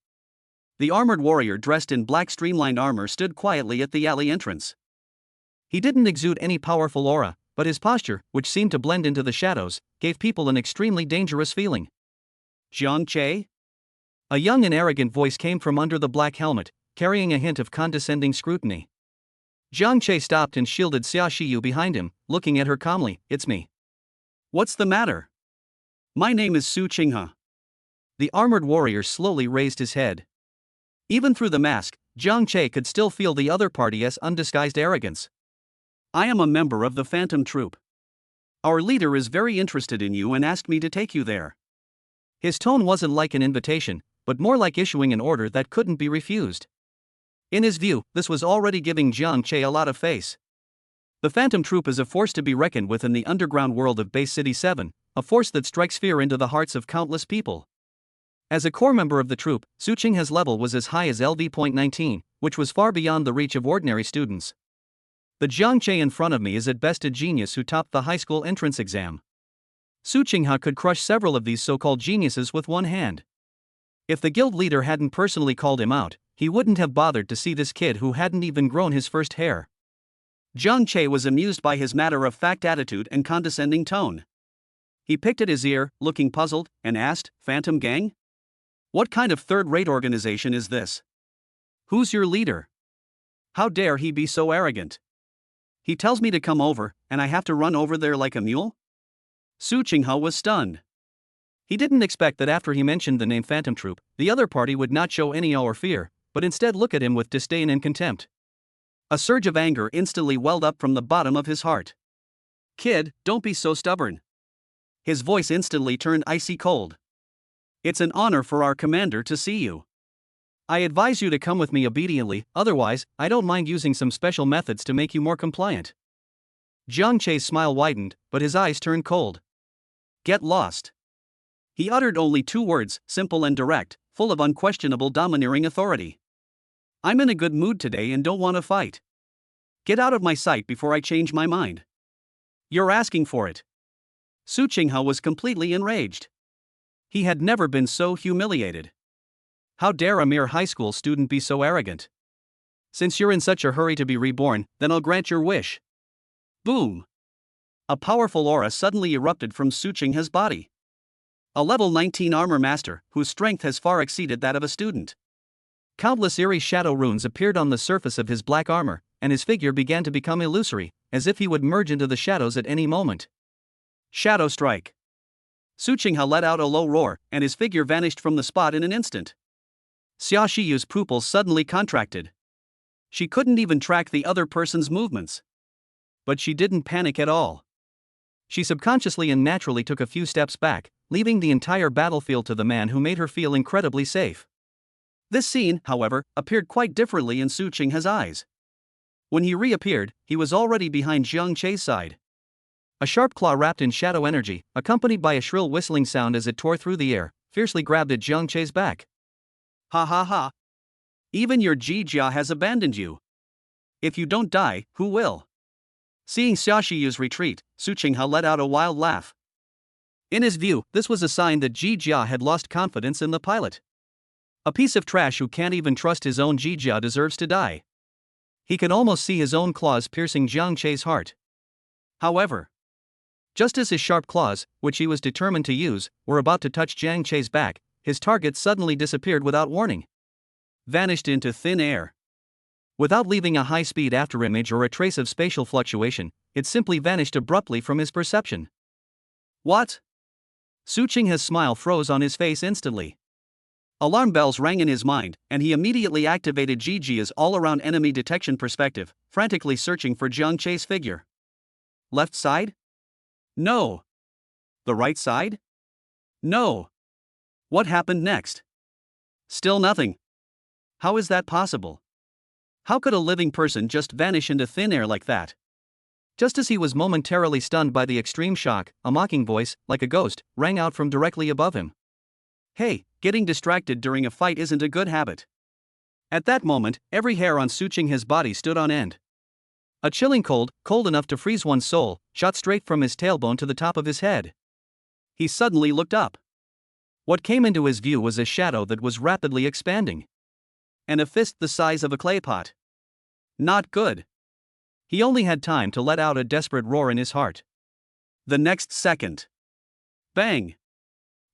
The armored warrior dressed in black streamlined armor stood quietly at the alley entrance. He didn't exude any powerful aura, but his posture, which seemed to blend into the shadows, gave people an extremely dangerous feeling. Jiang Che? A young and arrogant voice came from under the black helmet, carrying a hint of condescending scrutiny. Jiang Che stopped and shielded Xia Shiyu behind him, looking at her calmly. It's me. What's the matter? My name is Su Qinghe. The armored warrior slowly raised his head. Even through the mask, Jiang Che could still feel the other party's undisguised arrogance. I am a member of the Phantom Troop. Our leader is very interested in you and asked me to take you there. His tone wasn't like an invitation, but more like issuing an order that couldn't be refused. In his view, this was already giving Jiang Che a lot of face. The Phantom Troop is a force to be reckoned with in the underground world of Base City 7, a force that strikes fear into the hearts of countless people. As a core member of the troop, Su Qinghe's level was as high as LV.19, which was far beyond the reach of ordinary students. The Jiang Che in front of me is at best a genius who topped the high school entrance exam. Su Qinghe could crush several of these so-called geniuses with one hand. If the guild leader hadn't personally called him out, he wouldn't have bothered to see this kid who hadn't even grown his first hair. Jiang Che was amused by his matter-of-fact attitude and condescending tone. He picked at his ear, looking puzzled, and asked, Phantom Gang? What kind of third-rate organization is this? Who's your leader? How dare he be so arrogant? He tells me to come over, and I have to run over there like a mule? Su Qinghe was stunned. He didn't expect that after he mentioned the name Phantom Troop, the other party would not show any awe or fear, but instead look at him with disdain and contempt. A surge of anger instantly welled up from the bottom of his heart. Kid, don't be so stubborn. His voice instantly turned icy cold. It's an honor for our commander to see you. I advise you to come with me obediently, otherwise, I don't mind using some special methods to make you more compliant. Jiang Che's smile widened, but his eyes turned cold. Get lost. He uttered only 2 words, simple and direct, full of unquestionable domineering authority. I'm in a good mood today and don't want to fight. Get out of my sight before I change my mind. You're asking for it. Su Qinghe was completely enraged. He had never been so humiliated. How dare a mere high school student be so arrogant? Since you're in such a hurry to be reborn, then I'll grant your wish. Boom! A powerful aura suddenly erupted from Su Qinghe's body. A level 19 armor master, whose strength has far exceeded that of a student. Countless eerie shadow runes appeared on the surface of his black armor, and his figure began to become illusory, as if he would merge into the shadows at any moment. Shadow Strike! Su Qinghe let out a low roar, and his figure vanished from the spot in an instant. Xia Shiyu's pupils suddenly contracted. She couldn't even track the other person's movements. But she didn't panic at all. She subconsciously and naturally took a few steps back, leaving the entire battlefield to the man who made her feel incredibly safe. This scene, however, appeared quite differently in Su Qinghe's eyes. When he reappeared, he was already behind Jiang Che's side. A sharp claw wrapped in shadow energy, accompanied by a shrill whistling sound as it tore through the air, fiercely grabbed at Jiang Che's back. Ha ha ha! Even your Jijia has abandoned you. If you don't die, who will? Seeing Xia Shiyu's retreat, Su Qinghe let out a wild laugh. In his view, this was a sign that Jijia had lost confidence in the pilot. A piece of trash who can't even trust his own Jijia deserves to die. He could almost see his own claws piercing Jiang Che's heart. However, just as his sharp claws, which he was determined to use, were about to touch Jiang Che's back, his target suddenly disappeared without warning. Vanished into thin air. Without leaving a high-speed afterimage or a trace of spatial fluctuation, it simply vanished abruptly from his perception. What? Su Qinghe's smile froze on his face instantly. Alarm bells rang in his mind, and he immediately activated Jijia's all-around enemy detection perspective, frantically searching for Jiang Che's figure. Left side? No. The right side? No. What happened next? Still nothing. How is that possible? How could a living person just vanish into thin air like that? Just as he was momentarily stunned by the extreme shock, a mocking voice, like a ghost, rang out from directly above him. Hey, getting distracted during a fight isn't a good habit. At that moment, every hair on Su Qinghe's body stood on end. A chilling cold enough to freeze one's soul, shot straight from his tailbone to the top of his head. He suddenly looked up. What came into his view was a shadow that was rapidly expanding. And a fist the size of a clay pot. Not good. He only had time to let out a desperate roar in his heart. The next second. Bang!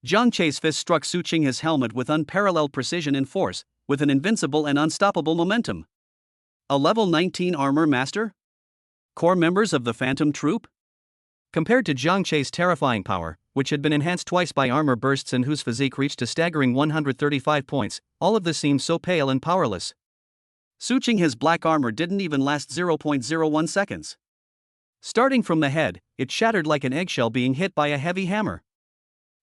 Jiang Che's fist struck Su Qinghe's helmet with unparalleled precision and force, with an invincible and unstoppable momentum. A level 19 armor master? Core members of the Phantom Troop? Compared to Jiang Che's terrifying power, which had been enhanced twice by armor bursts and whose physique reached a staggering 135 points, all of this seemed so pale and powerless. Su Qinghe's black armor didn't even last 0.01 seconds. Starting from the head, it shattered like an eggshell being hit by a heavy hammer.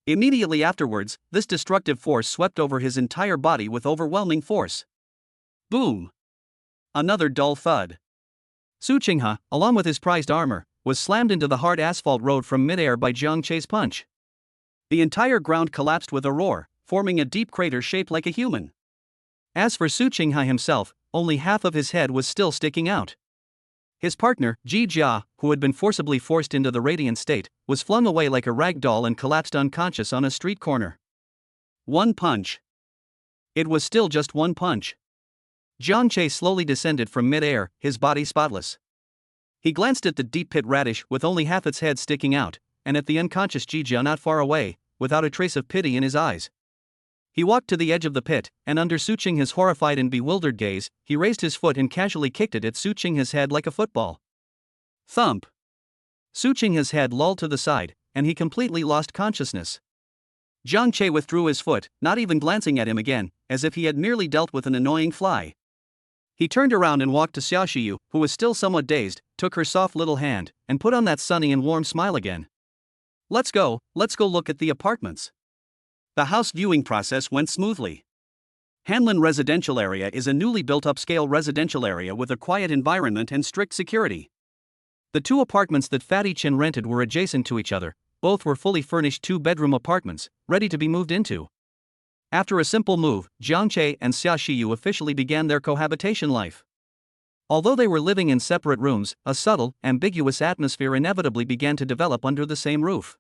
Immediately afterwards, this destructive force swept over his entire body with overwhelming force. Boom! Another dull thud. Su Qinghe, along with his prized armor, was slammed into the hard asphalt road from midair by Jiang Che's punch. The entire ground collapsed with a roar, forming a deep crater shaped like a human. As for Su Qinghe himself, only half of his head was still sticking out. His partner, Jijia, who had been forcibly forced into the radiant state, was flung away like a rag doll and collapsed unconscious on a street corner. One punch. It was still just one punch. Jiang Che slowly descended from mid-air, his body spotless. He glanced at the deep pit radish with only half its head sticking out, and at the unconscious Jijia not far away, without a trace of pity in his eyes. He walked to the edge of the pit, and under Su Qinghe's horrified and bewildered gaze, he raised his foot and casually kicked it at Su Qinghe's head like a football. Thump! Su Qinghe's head lolled to the side, and he completely lost consciousness. Jiang Che withdrew his foot, not even glancing at him again, as if he had merely dealt with an annoying fly. He turned around and walked to Xia Shiyu, who was still somewhat dazed, took her soft little hand, and put on that sunny and warm smile again. Let's go look at the apartments. The house viewing process went smoothly. Hanlin Residential Area is a newly built upscale residential area with a quiet environment and strict security. The two apartments that Fatty Chin rented were adjacent to each other. Both were fully furnished two-bedroom apartments, ready to be moved into. After a simple move, Jiang Che and Xia Shiyu officially began their cohabitation life. Although they were living in separate rooms, a subtle, ambiguous atmosphere inevitably began to develop under the same roof.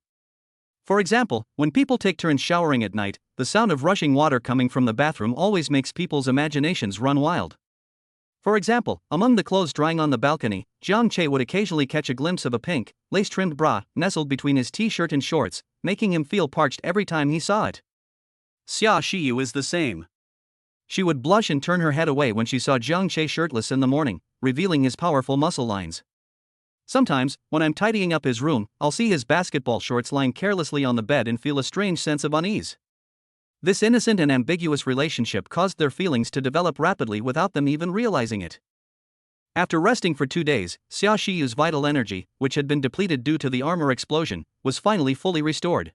For example, when people take turns showering at night, the sound of rushing water coming from the bathroom always makes people's imaginations run wild. For example, among the clothes drying on the balcony, Jiang Che would occasionally catch a glimpse of a pink, lace-trimmed bra nestled between his t-shirt and shorts, making him feel parched every time he saw it. Xia Shiyu is the same. She would blush and turn her head away when she saw Jiang Che shirtless in the morning, revealing his powerful muscle lines. Sometimes, when I'm tidying up his room, I'll see his basketball shorts lying carelessly on the bed and feel a strange sense of unease. This innocent and ambiguous relationship caused their feelings to develop rapidly without them even realizing it. After resting for 2 days, Xia Shiyu's vital energy, which had been depleted due to the armor explosion, was finally fully restored.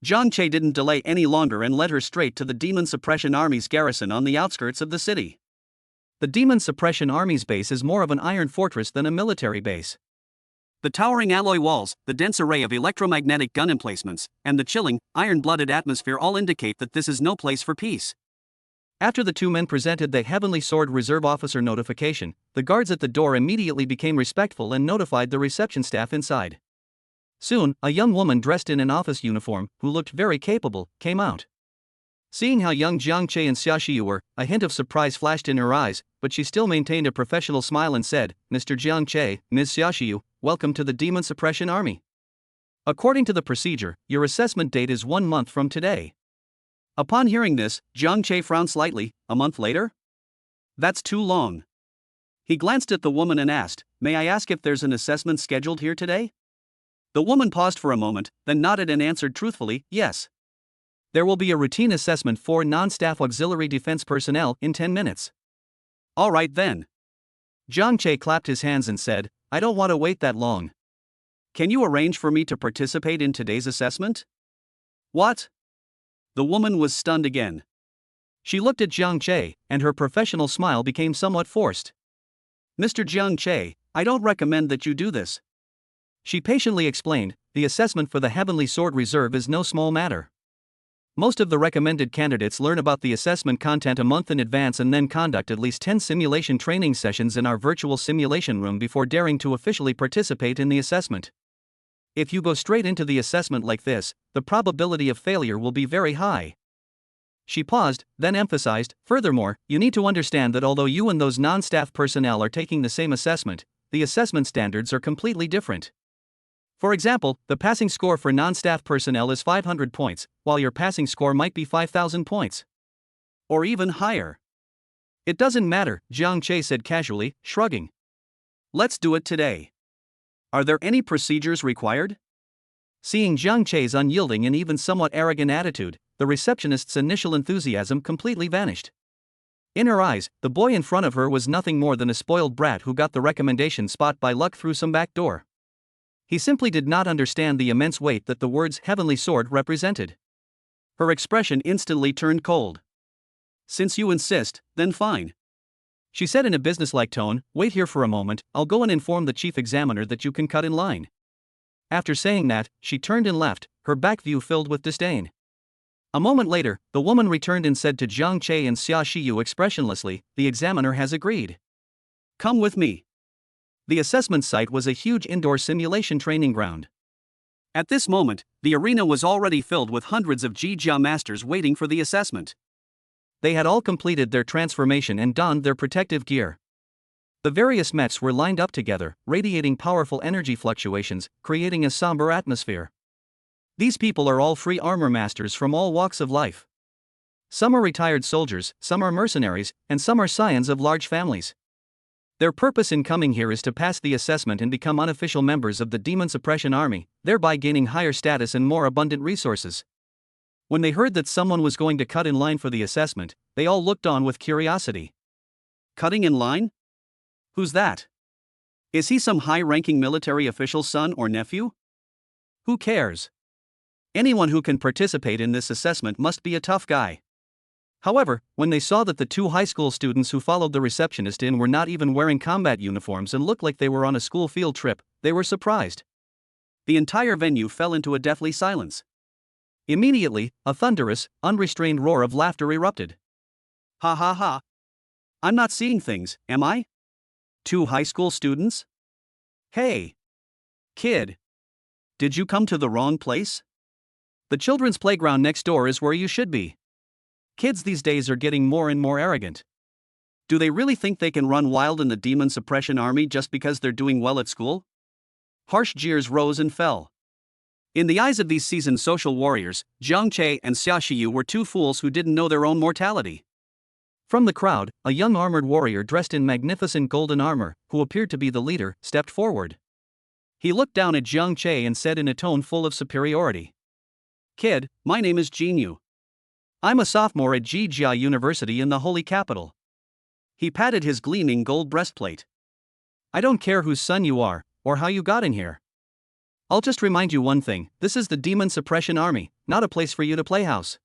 Jiang Che didn't delay any longer and led her straight to the Demon Suppression Army's garrison on the outskirts of the city. The Demon Suppression Army's base is more of an iron fortress than a military base. The towering alloy walls, the dense array of electromagnetic gun emplacements, and the chilling, iron-blooded atmosphere all indicate that this is no place for peace. After the two men presented the Heavenly Sword Reserve Officer notification, the guards at the door immediately became respectful and notified the reception staff inside. Soon, a young woman dressed in an office uniform, who looked very capable, came out. Seeing how young Jiang Che and Xia Shiyu were, a hint of surprise flashed in her eyes, but she still maintained a professional smile and said, "Mr. Jiang Che, Ms. Xia Shiyu, welcome to the Demon Suppression Army. According to the procedure, your assessment date is 1 month from today." Upon hearing this, Jiang Che frowned slightly. "A month later? That's too long." He glanced at the woman and asked, "May I ask if there's an assessment scheduled here today?" The woman paused for a moment, then nodded and answered truthfully, "Yes. There will be a routine assessment for non-staff auxiliary defense personnel in 10 minutes. "All right then." Jiang Che clapped his hands and said, "I don't want to wait that long. Can you arrange for me to participate in today's assessment?" "What?" The woman was stunned again. She looked at Jiang Che, and her professional smile became somewhat forced. "Mr. Jiang Che, I don't recommend that you do this." She patiently explained, "The assessment for the Heavenly Sword Reserve is no small matter. Most of the recommended candidates learn about the assessment content a month in advance and then conduct at least 10 simulation training sessions in our virtual simulation room before daring to officially participate in the assessment. If you go straight into the assessment like this, the probability of failure will be very high." She paused, then emphasized, "Furthermore, you need to understand that although you and those non-staff personnel are taking the same assessment, the assessment standards are completely different. For example, the passing score for non-staff personnel is 500 points, while your passing score might be 5,000 points. Or even higher." "It doesn't matter," Jiang Che said casually, shrugging. "Let's do it today. Are there any procedures required?" Seeing Jiang Che's unyielding and even somewhat arrogant attitude, the receptionist's initial enthusiasm completely vanished. In her eyes, the boy in front of her was nothing more than a spoiled brat who got the recommendation spot by luck through some back door. He simply did not understand the immense weight that the words Heavenly Sword represented. Her expression instantly turned cold. "Since you insist, then fine," she said in a businesslike tone. "Wait here for a moment, I'll go and inform the chief examiner that you can cut in line." After saying that, she turned and left, her back view filled with disdain. A moment later, the woman returned and said to Jiang Che and Xia Shiyu expressionlessly, "The examiner has agreed. Come with me." The assessment site was a huge indoor simulation training ground. At this moment, the arena was already filled with hundreds of Jia masters waiting for the assessment. They had all completed their transformation and donned their protective gear. The various mechs were lined up together, radiating powerful energy fluctuations, creating a somber atmosphere. These people are all free armor masters from all walks of life. Some are retired soldiers, some are mercenaries, and some are scions of large families. Their purpose in coming here is to pass the assessment and become unofficial members of the Demon Suppression Army, thereby gaining higher status and more abundant resources. When they heard that someone was going to cut in line for the assessment, they all looked on with curiosity. Cutting in line? Who's that? Is he some high-ranking military official's son or nephew? Who cares? Anyone who can participate in this assessment must be a tough guy. However, when they saw that the two high school students who followed the receptionist in were not even wearing combat uniforms and looked like they were on a school field trip, they were surprised. The entire venue fell into a deathly silence. Immediately, a thunderous, unrestrained roar of laughter erupted. Ha ha ha. I'm not seeing things, am I? Two high school students? Hey! Kid! Did you come to the wrong place? The children's playground next door is where you should be. Kids these days are getting more and more arrogant. Do they really think they can run wild in the Demon Suppression Army just because they're doing well at school? Harsh jeers rose and fell. In the eyes of these seasoned social warriors, Jiang Che and Xia Shiyu were two fools who didn't know their own mortality. From the crowd, a young armored warrior dressed in magnificent golden armor, who appeared to be the leader, stepped forward. He looked down at Jiang Che and said in a tone full of superiority, "Kid, my name is Jinyu. I'm a sophomore at Jijia University in the Holy Capital." He patted his gleaming gold breastplate. "I don't care whose son you are, or how you got in here. I'll just remind you one thing, this is the Demon Suppression Army, not a place for you to play house.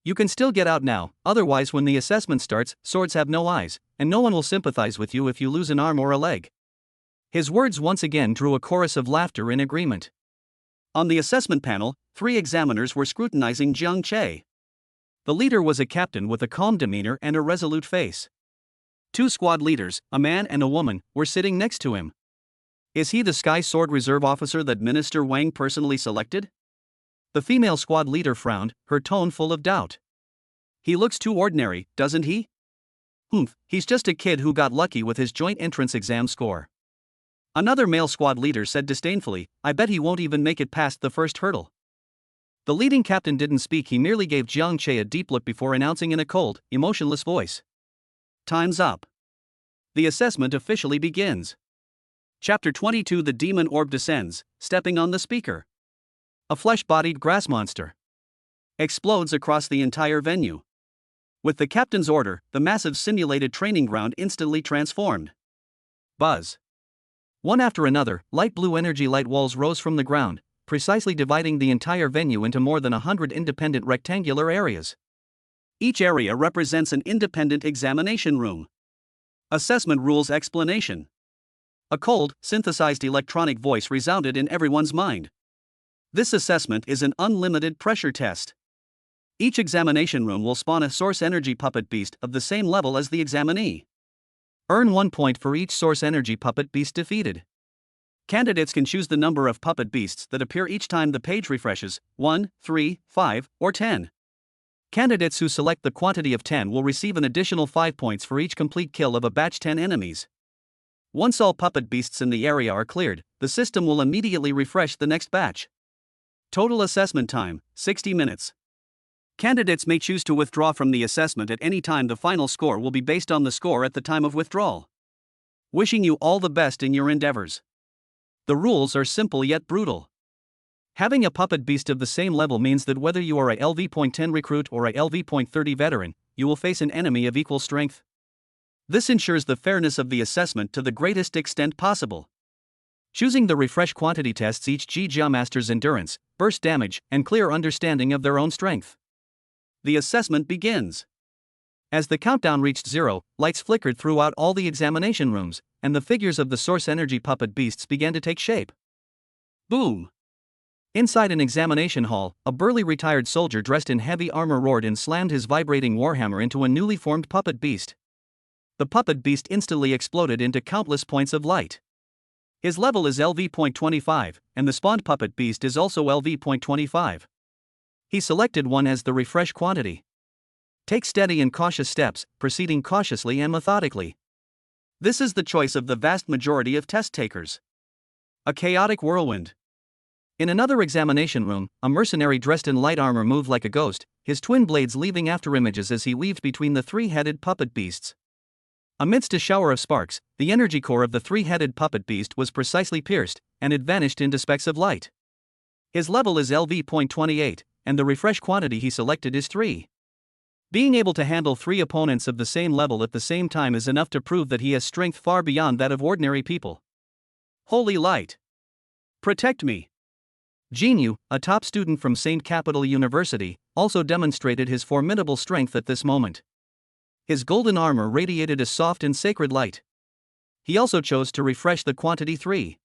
You can still get out now, otherwise when the assessment starts, swords have no eyes, and no one will sympathize with you if you lose an arm or a leg." His words once again drew a chorus of laughter in agreement. On the assessment panel, 3 examiners were scrutinizing Jiang Che. The leader was a captain with a calm demeanor and a resolute face. 2 squad leaders, a man and a woman, were sitting next to him. Is he the Sky Sword Reserve officer that Minister Wang personally selected? The female squad leader frowned, her tone full of doubt. He looks too ordinary, doesn't he? He's just a kid who got lucky with his joint entrance exam score. Another male squad leader said disdainfully, I bet he won't even make it past the first hurdle. The leading captain didn't speak, he merely gave Jiang Che a deep look before announcing in a cold, emotionless voice. Time's up. The assessment officially begins. Chapter 22 The Demon Orb descends, stepping on the speaker. A flesh-bodied grass monster explodes across the entire venue. With the captain's order, the massive simulated training ground instantly transformed. Buzz. One after another, light blue energy light walls rose from the ground, precisely dividing the entire venue into more than 100 independent rectangular areas. Each area represents an independent examination room. Assessment rules explanation. A cold, synthesized electronic voice resounded in everyone's mind. This assessment is an unlimited pressure test. Each examination room will spawn a source energy puppet beast of the same level as the examinee. Earn 1 point for each source energy puppet beast defeated. Candidates can choose the number of puppet beasts that appear each time the page refreshes, 1, 3, 5, or 10. Candidates who select the quantity of 10 will receive an additional 5 points for each complete kill of a batch 10 enemies. Once all puppet beasts in the area are cleared, the system will immediately refresh the next batch. Total assessment time, 60 minutes. Candidates may choose to withdraw from the assessment at any time. The final score will be based on the score at the time of withdrawal. Wishing you all the best in your endeavors. The rules are simple yet brutal. Having a puppet beast of the same level means that whether you are a LV.10 recruit or a LV.30 veteran, you will face an enemy of equal strength. This ensures the fairness of the assessment to the greatest extent possible. Choosing the refresh quantity tests each Jijia master's endurance, burst damage, and clear understanding of their own strength. The assessment begins. As the countdown reached 0, lights flickered throughout all the examination rooms, and the figures of the source energy puppet beasts began to take shape. Boom! Inside an examination hall, a burly retired soldier dressed in heavy armor roared and slammed his vibrating warhammer into a newly formed puppet beast. The puppet beast instantly exploded into countless points of light. His level is LV.25, and the spawned puppet beast is also LV.25. He selected one as the refresh quantity. Take steady and cautious steps, proceeding cautiously and methodically. This is the choice of the vast majority of test takers. A chaotic whirlwind. In another examination room, a mercenary dressed in light armor moved like a ghost, his twin blades leaving afterimages as he weaved between the three-headed puppet beasts. Amidst a shower of sparks, the energy core of the three-headed puppet beast was precisely pierced, and it vanished into specks of light. His level is LV.28, and the refresh quantity he selected is 3. Being able to handle 3 opponents of the same level at the same time is enough to prove that he has strength far beyond that of ordinary people. Holy light! Protect me! Jinyu, a top student from St. Capital University, also demonstrated his formidable strength at this moment. His golden armor radiated a soft and sacred light. He also chose to refresh the quantity 3.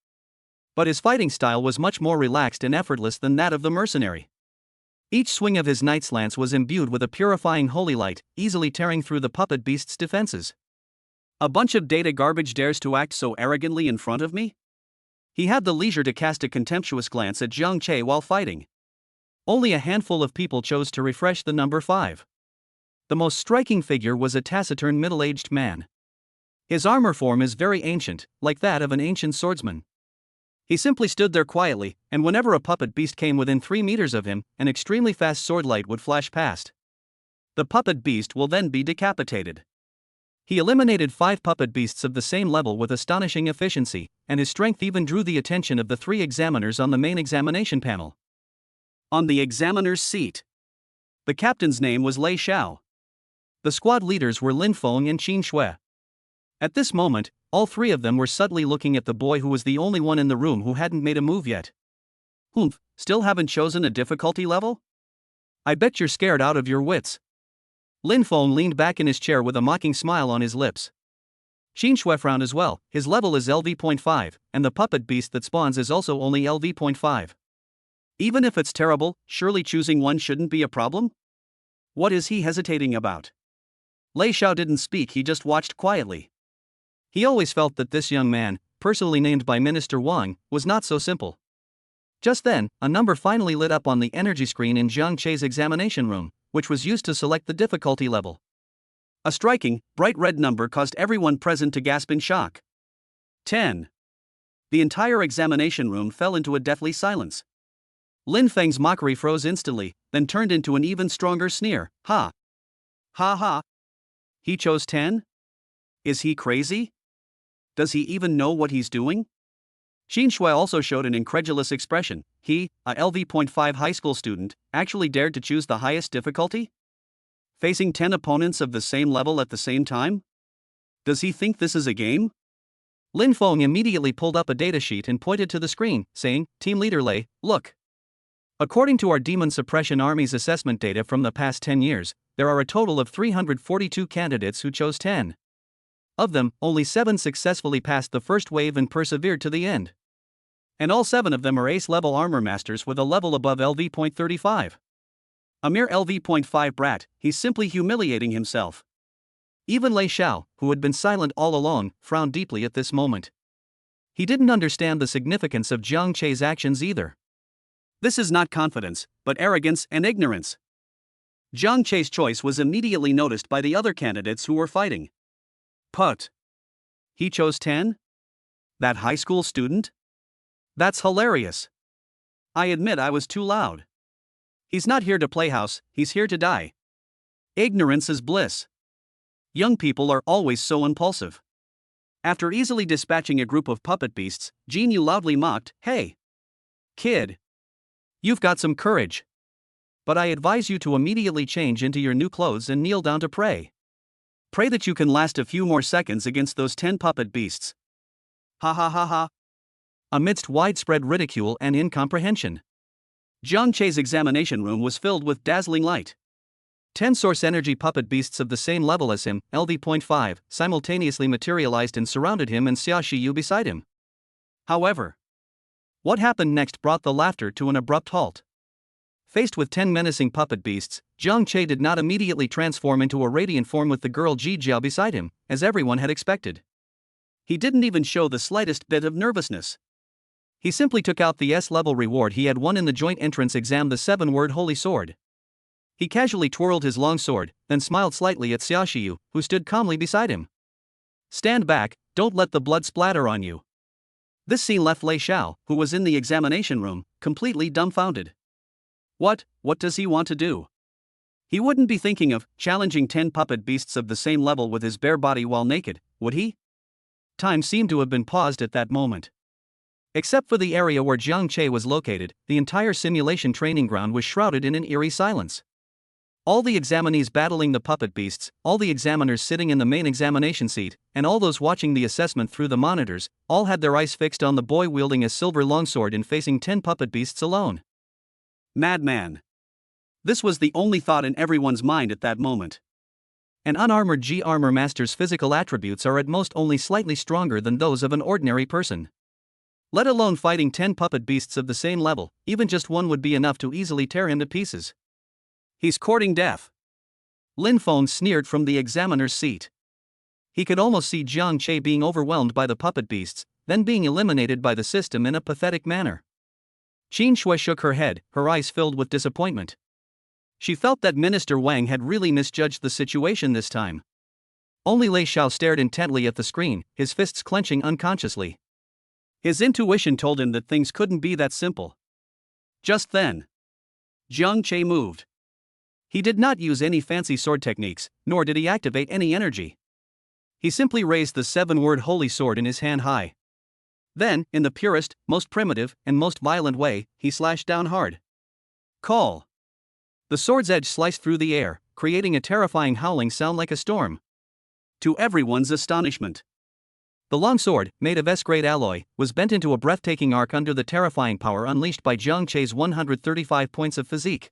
But his fighting style was much more relaxed and effortless than that of the mercenary. Each swing of his knight's lance was imbued with a purifying holy light, easily tearing through the puppet beast's defenses. A bunch of data garbage dares to act so arrogantly in front of me? He had the leisure to cast a contemptuous glance at Jiang Che while fighting. Only a handful of people chose to refresh the number 5. The most striking figure was a taciturn middle-aged man. His armor form is very ancient, like that of an ancient swordsman. He simply stood there quietly, and whenever a puppet beast came within 3 meters of him, an extremely fast sword light would flash past. The puppet beast will then be decapitated. He eliminated 5 puppet beasts of the same level with astonishing efficiency, and his strength even drew the attention of the 3 examiners on the main examination panel. On the examiner's seat, the captain's name was Lei Xiao. The squad leaders were Lin Feng and Qin Shui. At this moment, all 3 of them were subtly looking at the boy who was the only one in the room who hadn't made a move yet. Humph, still haven't chosen a difficulty level? I bet you're scared out of your wits. Lin Feng leaned back in his chair with a mocking smile on his lips. Qin Shui frowned as well. His level is LV.5, and the puppet beast that spawns is also only LV.5. Even if it's terrible, surely choosing one shouldn't be a problem? What is he hesitating about? Lei Xiao didn't speak, he just watched quietly. He always felt that this young man, personally named by Minister Wang, was not so simple. Just then, a number finally lit up on the energy screen in Jiang Che's examination room, which was used to select the difficulty level. A striking, bright red number caused everyone present to gasp in shock. 10. The entire examination room fell into a deathly silence. Lin Feng's mockery froze instantly, then turned into an even stronger sneer. Ha! Ha ha! He chose 10? Is he crazy? Does he even know what he's doing? Qin Shui also showed an incredulous expression. He, a LV.5 high school student, actually dared to choose the highest difficulty? Facing 10 opponents of the same level at the same time? Does he think this is a game? Lin Feng immediately pulled up a datasheet and pointed to the screen, saying, Team Leader Lei, look. According to our Demon Suppression Army's assessment data from the past 10 years, there are a total of 342 candidates who chose 10. Of them, only 7 successfully passed the first wave and persevered to the end. And all 7 of them are ace-level armor masters with a level above LV.35. A mere LV.5 brat, he's simply humiliating himself. Even Lei Xiao, who had been silent all along, frowned deeply at this moment. He didn't understand the significance of Jiang Che's actions either. This is not confidence, but arrogance and ignorance. Jiang Che's choice was immediately noticed by the other candidates who were fighting. Put. He chose 10? That high school student? That's hilarious. I admit I was too loud. He's not here to play house, he's here to die. Ignorance is bliss. Young people are always so impulsive. After easily dispatching a group of puppet beasts, Jinyu loudly mocked, Hey! Kid! You've got some courage. But I advise you to immediately change into your new clothes and kneel down to pray. Pray that you can last a few more seconds against those 10 puppet beasts. Ha ha ha ha. Amidst widespread ridicule and incomprehension, Jiang Che's examination room was filled with dazzling light. 10 source energy puppet beasts of the same level as him, LV.5, simultaneously materialized and surrounded him and Xia Shiyu beside him. However, what happened next brought the laughter to an abrupt halt. Faced with 10 menacing puppet beasts, Jiang Che did not immediately transform into a radiant form with the girl Ji Jiao beside him, as everyone had expected. He didn't even show the slightest bit of nervousness. He simply took out the S-level reward he had won in the joint entrance exam, the 7-word Holy Sword. He casually twirled his long sword, then smiled slightly at Xia Shiyu, who stood calmly beside him. Stand back, don't let the blood splatter on you. This scene left Lei Xiao, who was in the examination room, completely dumbfounded. What does he want to do? He wouldn't be thinking of challenging 10 puppet beasts of the same level with his bare body while naked, would he? Time seemed to have been paused at that moment. Except for the area where Jiang Che was located, the entire simulation training ground was shrouded in an eerie silence. All the examinees battling the puppet beasts, all the examiners sitting in the main examination seat, and all those watching the assessment through the monitors, all had their eyes fixed on the boy wielding a silver longsword and facing 10 puppet beasts alone. Madman. This was the only thought in everyone's mind at that moment. An unarmored G-armor master's physical attributes are at most only slightly stronger than those of an ordinary person. Let alone fighting 10 puppet beasts of the same level, even just one would be enough to easily tear him to pieces. He's courting death. Lin Feng sneered from the examiner's seat. He could almost see Jiang Che being overwhelmed by the puppet beasts, then being eliminated by the system in a pathetic manner. Qin Shui shook her head, her eyes filled with disappointment. She felt that Minister Wang had really misjudged the situation this time. Only Lei Xiao stared intently at the screen, his fists clenching unconsciously. His intuition told him that things couldn't be that simple. Just then, Jiang Che moved. He did not use any fancy sword techniques, nor did he activate any energy. He simply raised the 7-word holy sword in his hand high. Then, in the purest, most primitive, and most violent way, he slashed down hard. Call. The sword's edge sliced through the air, creating a terrifying howling sound like a storm. To everyone's astonishment, the long sword, made of S-grade alloy, was bent into a breathtaking arc under the terrifying power unleashed by Jiang Che's 135 points of physique.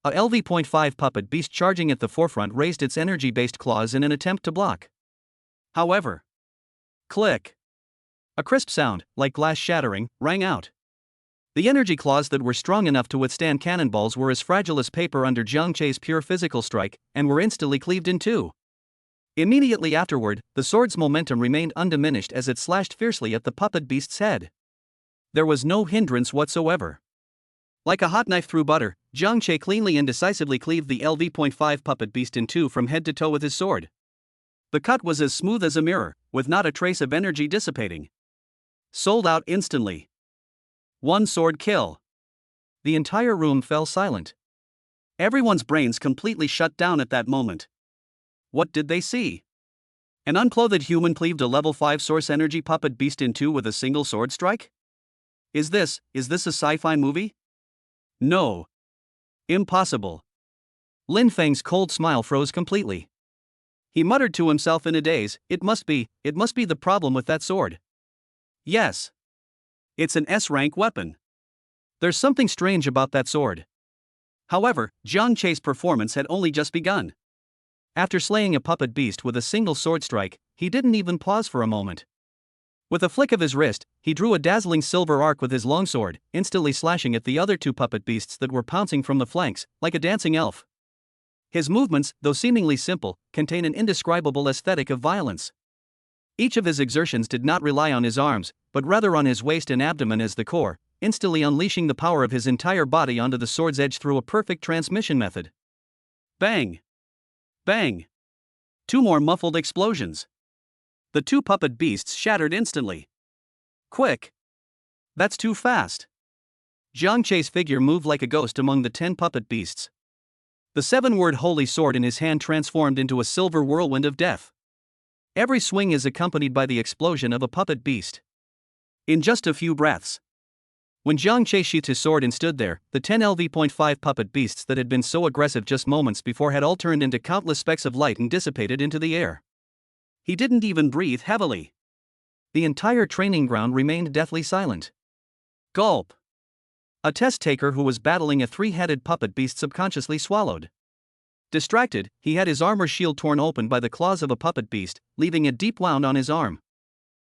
A LV.5 puppet beast charging at the forefront raised its energy-based claws in an attempt to block. However, click! A crisp sound, like glass shattering, rang out. The energy claws that were strong enough to withstand cannonballs were as fragile as paper under Jiang Che's pure physical strike, and were instantly cleaved in two. Immediately afterward, the sword's momentum remained undiminished as it slashed fiercely at the puppet beast's head. There was no hindrance whatsoever. Like a hot knife through butter, Jiang Che cleanly and decisively cleaved the LV.5 puppet beast in two from head to toe with his sword. The cut was as smooth as a mirror, with not a trace of energy dissipating. Sold out instantly. One sword kill. The entire room fell silent. Everyone's brains completely shut down at that moment. What did they see? An unclothed human cleaved a level 5 source energy puppet beast in two with a single sword strike? Is this a sci-fi movie? No. Impossible. Lin Feng's cold smile froze completely. He muttered to himself in a daze, it must be the problem with that sword. Yes. It's an S-rank weapon. There's something strange about that sword. However, Jiang Che's performance had only just begun. After slaying a puppet beast with a single sword strike, he didn't even pause for a moment. With a flick of his wrist, he drew a dazzling silver arc with his longsword, instantly slashing at the other two puppet beasts that were pouncing from the flanks, like a dancing elf. His movements, though seemingly simple, contain an indescribable aesthetic of violence. Each of his exertions did not rely on his arms, but rather on his waist and abdomen as the core, instantly unleashing the power of his entire body onto the sword's edge through a perfect transmission method. Bang! Bang! Two more muffled explosions. The two puppet beasts shattered instantly. Quick! That's too fast. Jiang Che's figure moved like a ghost among the 10 puppet beasts. The 7-word holy sword in his hand transformed into a silver whirlwind of death. Every swing is accompanied by the explosion of a puppet beast. In just a few breaths. When Jiang Che sheathed his sword and stood there, the 10 LV.5 puppet beasts that had been so aggressive just moments before had all turned into countless specks of light and dissipated into the air. He didn't even breathe heavily. The entire training ground remained deathly silent. Gulp! A test taker who was battling a 3-headed puppet beast subconsciously swallowed. Distracted, he had his armor shield torn open by the claws of a puppet beast, leaving a deep wound on his arm.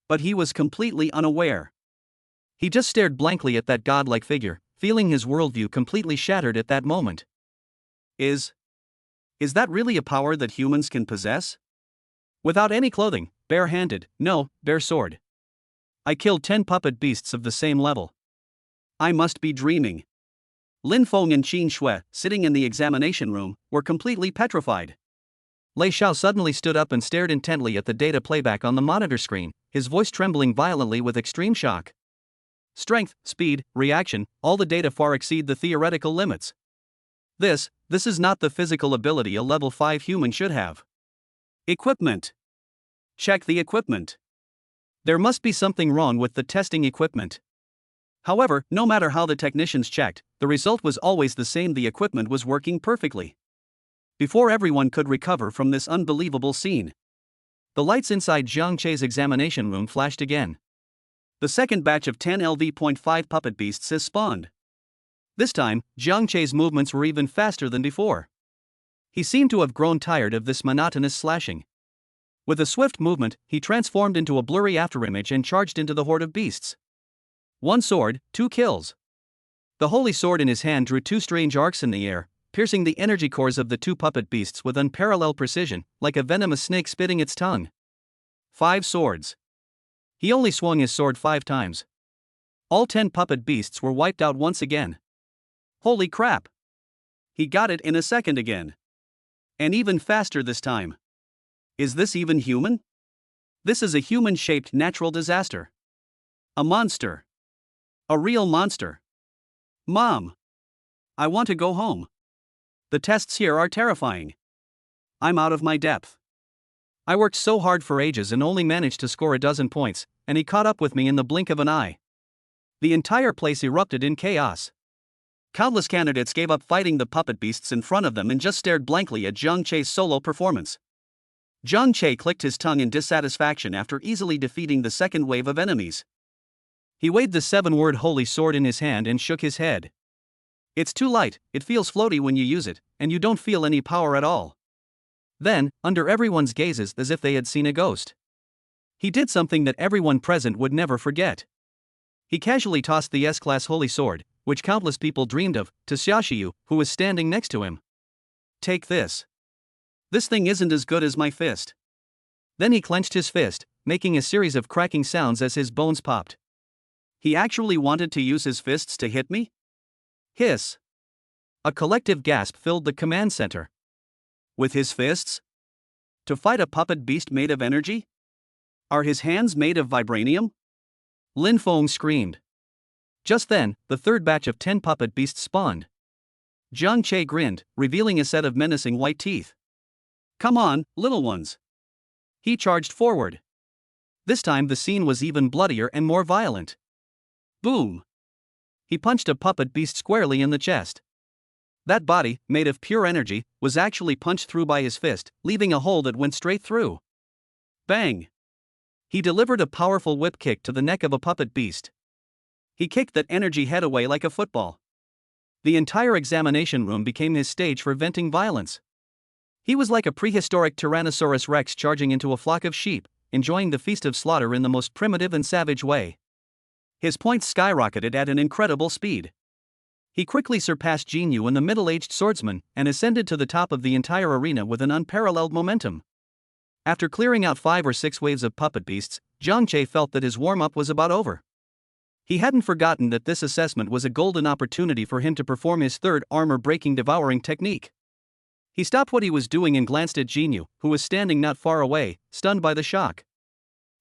But he was completely unaware. He just stared blankly at that godlike figure, feeling his worldview completely shattered at that moment. Is that really a power that humans can possess? Without any clothing, bare-handed, no, bare sword. I killed 10 puppet beasts of the same level. I must be dreaming. Lin Feng and Qin Shui, sitting in the examination room, were completely petrified. Lei Xiao suddenly stood up and stared intently at the data playback on the monitor screen, his voice trembling violently with extreme shock. Strength, speed, reaction, all the data far exceed the theoretical limits. This is not the physical ability a level 5 human should have. Equipment. Check the equipment. There must be something wrong with the testing equipment. However, no matter how the technicians checked, the result was always the same: the equipment was working perfectly. Before everyone could recover from this unbelievable scene, the lights inside Jiang Che's examination room flashed again. The second batch of 10 LV.5 puppet beasts has spawned. This time, Jiang Che's movements were even faster than before. He seemed to have grown tired of this monotonous slashing. With a swift movement, he transformed into a blurry afterimage and charged into the horde of beasts. One sword, 2 kills. The holy sword in his hand drew 2 strange arcs in the air, piercing the energy cores of the 2 puppet beasts with unparalleled precision, like a venomous snake spitting its tongue. 5 swords. He only swung his sword 5 times. All 10 puppet beasts were wiped out once again. Holy crap! He got it in a second again. And even faster this time. Is this even human? This is a human-shaped natural disaster. A monster. A real monster. Mom! I want to go home. The tests here are terrifying. I'm out of my depth. I worked so hard for ages and only managed to score a dozen points, and he caught up with me in the blink of an eye. The entire place erupted in chaos. Countless candidates gave up fighting the puppet beasts in front of them and just stared blankly at Jiang Che's solo performance. Jiang Che clicked his tongue in dissatisfaction after easily defeating the second wave of enemies. He weighed the 7-word holy sword in his hand and shook his head. It's too light, it feels floaty when you use it, and you don't feel any power at all. Then, under everyone's gazes as if they had seen a ghost, he did something that everyone present would never forget. He casually tossed the S-class holy sword, which countless people dreamed of, to Xiaoxiu, who was standing next to him. Take this. This thing isn't as good as my fist. Then he clenched his fist, making a series of cracking sounds as his bones popped. He actually wanted to use his fists to hit me? Hiss. A collective gasp filled the command center. With his fists? To fight a puppet beast made of energy? Are his hands made of vibranium? Lin Feng screamed. Just then, the third batch of 10 puppet beasts spawned. Jiang Che grinned, revealing a set of menacing white teeth. Come on, little ones. He charged forward. This time the scene was even bloodier and more violent. Boom! He punched a puppet beast squarely in the chest. That body, made of pure energy, was actually punched through by his fist, leaving a hole that went straight through. Bang! He delivered a powerful whip kick to the neck of a puppet beast. He kicked that energy head away like a football. The entire examination room became his stage for venting violence. He was like a prehistoric Tyrannosaurus Rex charging into a flock of sheep, enjoying the feast of slaughter in the most primitive and savage way. His points skyrocketed at an incredible speed. He quickly surpassed Jinyu and the middle-aged swordsman, and ascended to the top of the entire arena with an unparalleled momentum. After clearing out 5 or 6 waves of puppet beasts, Jiang Che felt that his warm-up was about over. He hadn't forgotten that this assessment was a golden opportunity for him to perform his third armor-breaking devouring technique. He stopped what he was doing and glanced at Jinyu, who was standing not far away, stunned by the shock.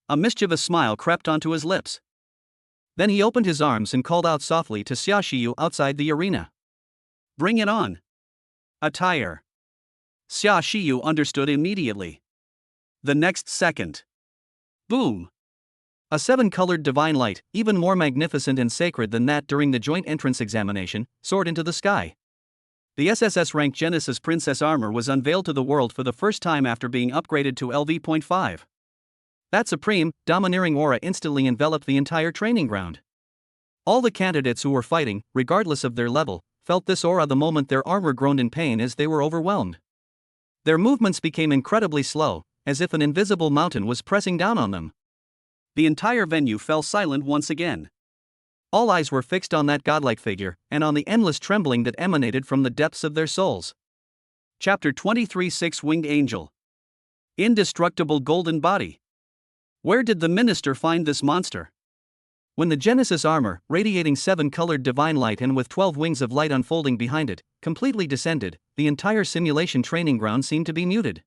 A mischievous smile crept onto his lips. Then he opened his arms and called out softly to Xiaoxiu outside the arena. Bring it on. Attire. Xiaoxiu understood immediately. The next second. Boom. A 7-colored divine light, even more magnificent and sacred than that during the joint entrance examination, soared into the sky. The SSS-ranked Genesis Princess armor was unveiled to the world for the first time after being upgraded to LV.5. That supreme, domineering aura instantly enveloped the entire training ground. All the candidates who were fighting, regardless of their level, felt this aura the moment their armor groaned in pain as they were overwhelmed. Their movements became incredibly slow, as if an invisible mountain was pressing down on them. The entire venue fell silent once again. All eyes were fixed on that godlike figure, and on the endless trembling that emanated from the depths of their souls. Chapter 23: Six-Winged Angel. Indestructible Golden Body. Where did the minister find this monster? When the Genesis armor, radiating 7-colored divine light and with 12 wings of light unfolding behind it, completely descended, the entire simulation training ground seemed to be muted.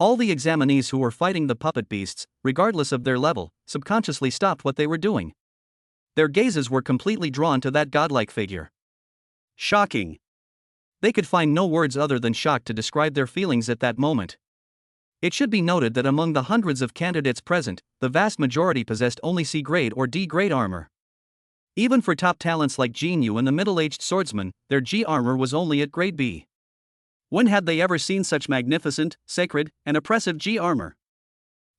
All the examinees who were fighting the puppet beasts, regardless of their level, subconsciously stopped what they were doing. Their gazes were completely drawn to that godlike figure. Shocking. They could find no words other than shock to describe their feelings at that moment. It should be noted that among the hundreds of candidates present, the vast majority possessed only C grade or D grade armor. Even for top talents like Jin Yu and the middle-aged swordsman, their G armor was only at grade B. When had they ever seen such magnificent, sacred, and oppressive G armor?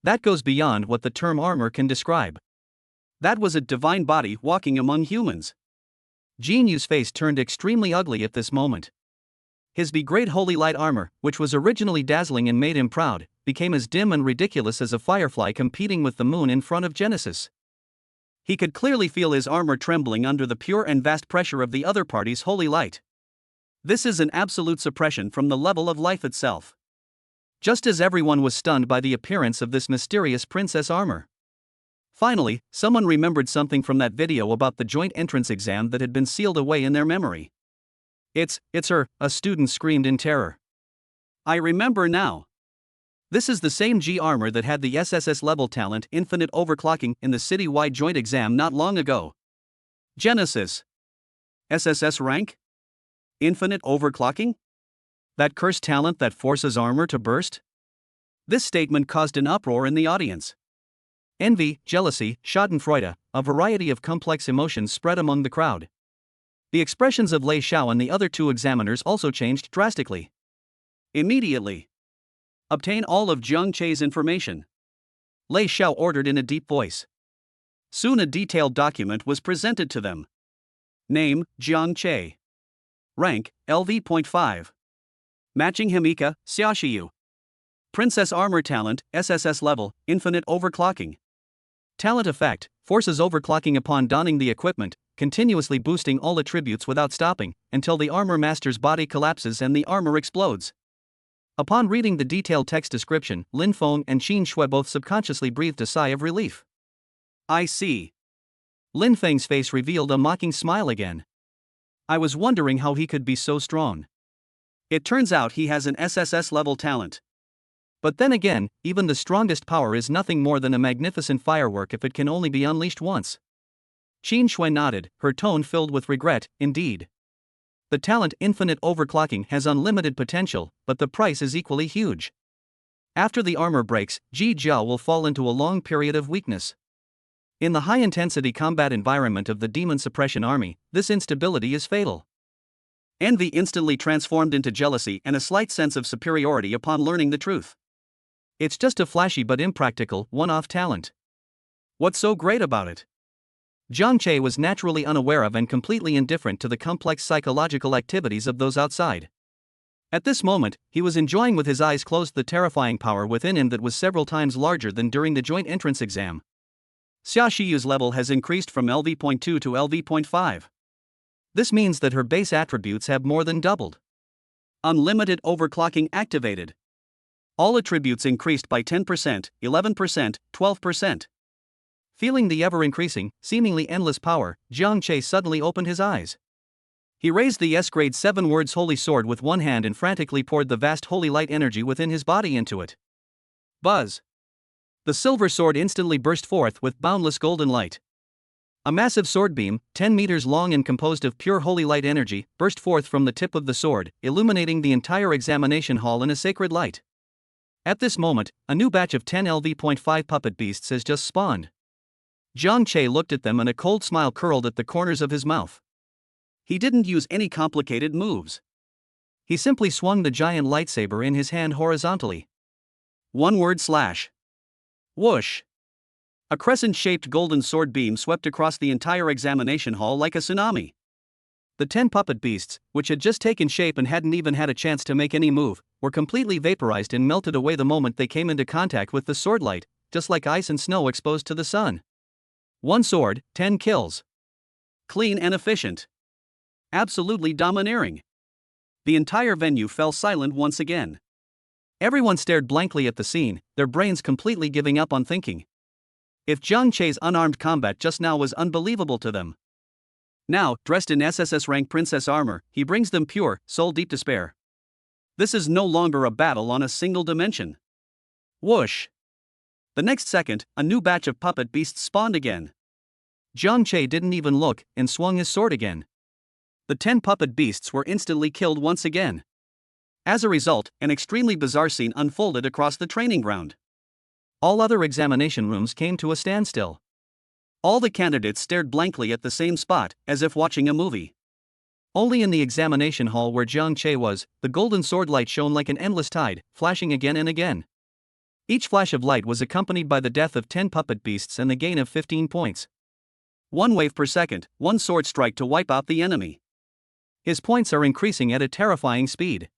That goes beyond what the term armor can describe. That was a divine body walking among humans. Jin Yu's face turned extremely ugly at this moment. His B-grade holy light armor, which was originally dazzling and made him proud, became as dim and ridiculous as a firefly competing with the moon in front of Genesis. He could clearly feel his armor trembling under the pure and vast pressure of the other party's holy light. This is an absolute suppression from the level of life itself. Just as everyone was stunned by the appearance of this mysterious princess armor. Finally, someone remembered something from that video about the joint entrance exam that had been sealed away in their memory. It's her, a student screamed in terror. I remember now. This is the same G armor that had the SSS level talent infinite overclocking in the city-wide joint exam not long ago. Genesis. SSS rank? Infinite overclocking? That cursed talent that forces armor to burst? This statement caused an uproar in the audience. Envy, jealousy, schadenfreude, a variety of complex emotions spread among the crowd. The expressions of Lei Xiao and the other two examiners also changed drastically. Immediately. Obtain all of Jiang Che's information. Lei Xiao ordered in a deep voice. Soon a detailed document was presented to them. Name, Jiang Che. Rank, LV.5. Matching Himika, Xiaoxiyu. Princess Armor Talent, SSS Level, Infinite Overclocking. Talent Effect, forces overclocking upon donning the equipment, continuously boosting all attributes without stopping, until the armor master's body collapses and the armor explodes. Upon reading the detailed text description, Lin Feng and Qin Shui both subconsciously breathed a sigh of relief. I see. Lin Feng's face revealed a mocking smile again. I was wondering how he could be so strong. It turns out he has an SSS level talent. But then again, even the strongest power is nothing more than a magnificent firework if it can only be unleashed once. Qin Shui nodded, her tone filled with regret. Indeed. The talent infinite overclocking has unlimited potential, but the price is equally huge. After the armor breaks, Ji Jiao will fall into a long period of weakness. In the high-intensity combat environment of the Demon Suppression Army, this instability is fatal. Envy instantly transformed into jealousy and a slight sense of superiority upon learning the truth. It's just a flashy but impractical, one-off talent. What's so great about it? Jiang Che was naturally unaware of and completely indifferent to the complex psychological activities of those outside. At this moment, he was enjoying with his eyes closed the terrifying power within him that was several times larger than during the joint entrance exam. Xiaoxiyu's level has increased from LV.2 to LV.5. This means that her base attributes have more than doubled. Unlimited overclocking activated. All attributes increased by 10%, 11%, 12%. Feeling the ever-increasing, seemingly endless power, Jiang Che suddenly opened his eyes. He raised the S-grade 7 words holy sword with one hand and frantically poured the vast holy light energy within his body into it. Buzz! The silver sword instantly burst forth with boundless golden light. A massive sword beam, 10 meters long and composed of pure holy light energy, burst forth from the tip of the sword, illuminating the entire examination hall in a sacred light. At this moment, a new batch of 10 LV.5 puppet beasts has just spawned. Jiang Che looked at them and a cold smile curled at the corners of his mouth. He didn't use any complicated moves. He simply swung the giant lightsaber in his hand horizontally. One word slash. Whoosh! A crescent-shaped golden sword beam swept across the entire examination hall like a tsunami. The 10 puppet beasts, which had just taken shape and hadn't even had a chance to make any move, were completely vaporized and melted away the moment they came into contact with the sword light, just like ice and snow exposed to the sun. One sword, 10 kills. Clean and efficient. Absolutely domineering. The entire venue fell silent once again. Everyone stared blankly at the scene, their brains completely giving up on thinking. If Jiang Che's unarmed combat just now was unbelievable to them. Now, dressed in SSS rank princess armor, he brings them pure, soul-deep despair. This is no longer a battle on a single dimension. Whoosh! The next second, a new batch of puppet beasts spawned again. Jiang Che didn't even look and swung his sword again. The 10 puppet beasts were instantly killed once again. As a result, an extremely bizarre scene unfolded across the training ground. All other examination rooms came to a standstill. All the candidates stared blankly at the same spot, as if watching a movie. Only in the examination hall where Jiang Che was, the golden sword light shone like an endless tide, flashing again and again. Each flash of light was accompanied by the death of 10 puppet beasts and the gain of 15 points. 1 wave per second, 1 sword strike to wipe out the enemy. His points are increasing at a terrifying speed.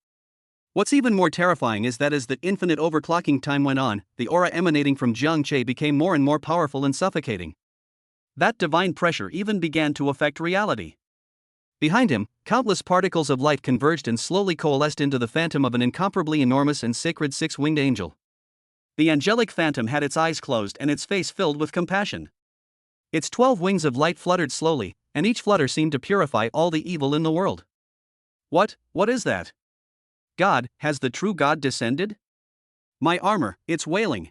What's even more terrifying is that as the infinite overclocking time went on, the aura emanating from Jiang Che became more and more powerful and suffocating. That divine pressure even began to affect reality. Behind him, countless particles of light converged and slowly coalesced into the phantom of an incomparably enormous and sacred six-winged angel. The angelic phantom had its eyes closed and its face filled with compassion. Its 12 wings of light fluttered slowly, and each flutter seemed to purify all the evil in the world. What is that? God, has the true God descended? My armor, it's wailing.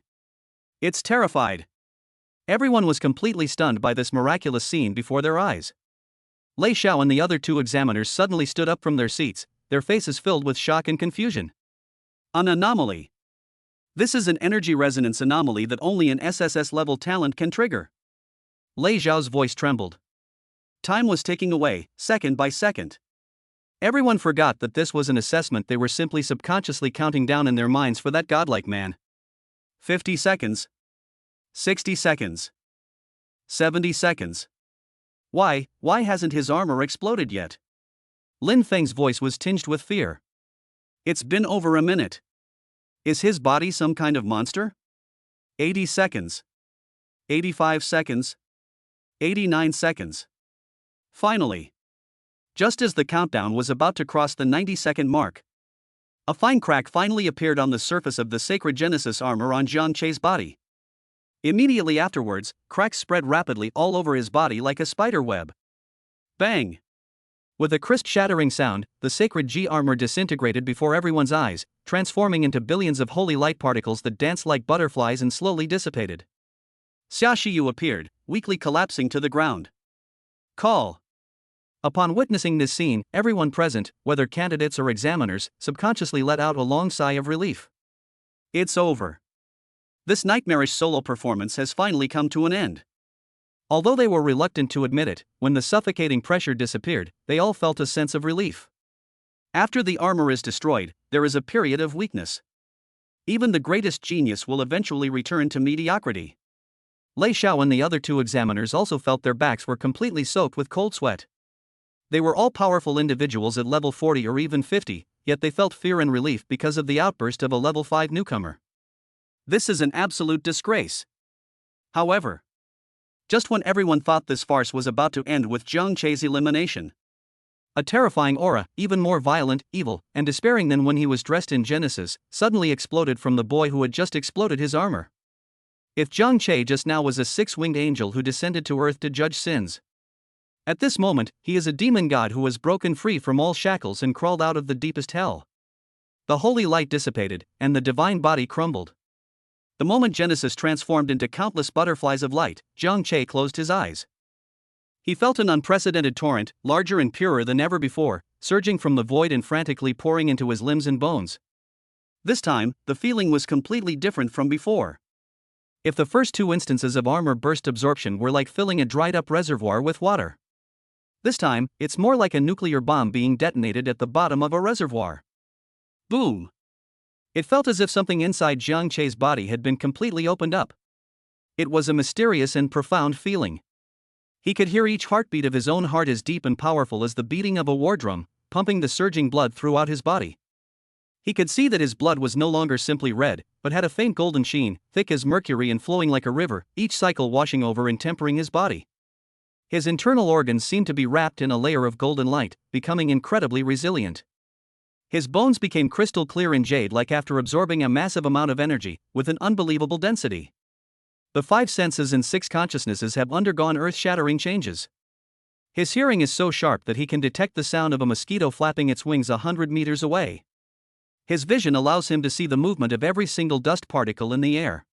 It's terrified. Everyone was completely stunned by this miraculous scene before their eyes. Lei Xiao and the other 2 examiners suddenly stood up from their seats, their faces filled with shock and confusion. An anomaly. This is an energy resonance anomaly that only an SSS-level talent can trigger. Lei Xiao's voice trembled. Time was ticking away, second by second. Everyone forgot that this was an assessment. They were simply subconsciously counting down in their minds for that godlike man. 50 seconds. 60 seconds. 70 seconds. Why hasn't his armor exploded yet? Lin Feng's voice was tinged with fear. It's been over a minute. Is his body some kind of monster? 80 seconds. 85 seconds. 89 seconds. Finally. Just as the countdown was about to cross the 90-second mark, a fine crack finally appeared on the surface of the sacred Genesis armor on Jiang Che's body. Immediately afterwards, cracks spread rapidly all over his body like a spider web. Bang! With a crisp shattering sound, the sacred G armor disintegrated before everyone's eyes, transforming into billions of holy light particles that danced like butterflies and slowly dissipated. Xia Shiyu appeared, weakly collapsing to the ground. Call! Upon witnessing this scene, everyone present, whether candidates or examiners, subconsciously let out a long sigh of relief. It's over. This nightmarish solo performance has finally come to an end. Although they were reluctant to admit it, when the suffocating pressure disappeared, they all felt a sense of relief. After the armor is destroyed, there is a period of weakness. Even the greatest genius will eventually return to mediocrity. Lei Xiao and the other 2 examiners also felt their backs were completely soaked with cold sweat. They were all powerful individuals at level 40 or even 50, yet they felt fear and relief because of the outburst of a level 5 newcomer. This is an absolute disgrace. However, just when everyone thought this farce was about to end with Jiang Che's elimination, a terrifying aura, even more violent, evil, and despairing than when he was dressed in Genesis, suddenly exploded from the boy who had just exploded his armor. If Jiang Che just now was a 6-winged angel who descended to earth to judge sins, at this moment, he is a demon god who has broken free from all shackles and crawled out of the deepest hell. The holy light dissipated, and the divine body crumbled. The moment Genesis transformed into countless butterflies of light, Jiang Che closed his eyes. He felt an unprecedented torrent, larger and purer than ever before, surging from the void and frantically pouring into his limbs and bones. This time, the feeling was completely different from before. If the first 2 instances of armor burst absorption were like filling a dried-up reservoir with water, this time, it's more like a nuclear bomb being detonated at the bottom of a reservoir. Boom! It felt as if something inside Jiang Che's body had been completely opened up. It was a mysterious and profound feeling. He could hear each heartbeat of his own heart as deep and powerful as the beating of a war drum, pumping the surging blood throughout his body. He could see that his blood was no longer simply red, but had a faint golden sheen, thick as mercury and flowing like a river, each cycle washing over and tempering his body. His internal organs seemed to be wrapped in a layer of golden light, becoming incredibly resilient. His bones became crystal clear and jade-like after absorbing a massive amount of energy, with an unbelievable density. The 5 senses and 6 consciousnesses have undergone earth-shattering changes. His hearing is so sharp that he can detect the sound of a mosquito flapping its wings 100 meters away. His vision allows him to see the movement of every single dust particle in the air.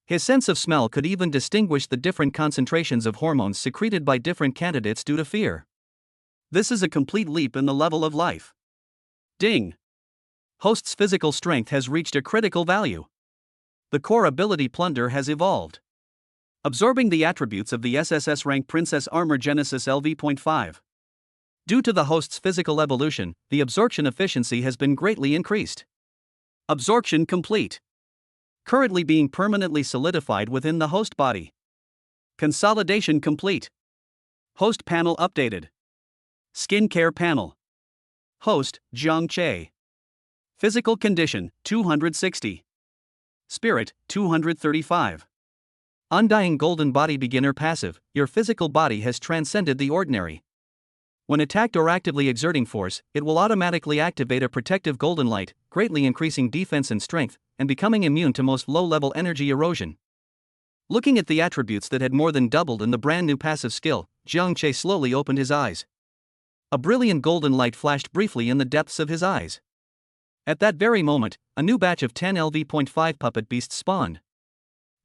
His sense of smell could even distinguish the different concentrations of hormones secreted by different candidates due to fear. This is a complete leap in the level of life. Ding! Host's physical strength has reached a critical value. The core ability Plunder has evolved, absorbing the attributes of the SSS rank Princess Armor Genesis LV.5. Due to the host's physical evolution, the absorption efficiency has been greatly increased. Absorption complete. Currently being permanently solidified within the host body. Consolidation complete. Host panel updated. Skincare panel. Host, Zhang Che. Physical condition, 260. Spirit, 235. Undying Golden Body Beginner Passive. Your physical body has transcended the ordinary. When attacked or actively exerting force, it will automatically activate a protective golden light, greatly increasing defense and strength, and becoming immune to most low-level energy erosion. Looking at the attributes that had more than doubled in the brand new passive skill, Zhang Che slowly opened his eyes. A brilliant golden light flashed briefly in the depths of his eyes. At that very moment, a new batch of 10 LV.5 puppet beasts spawned.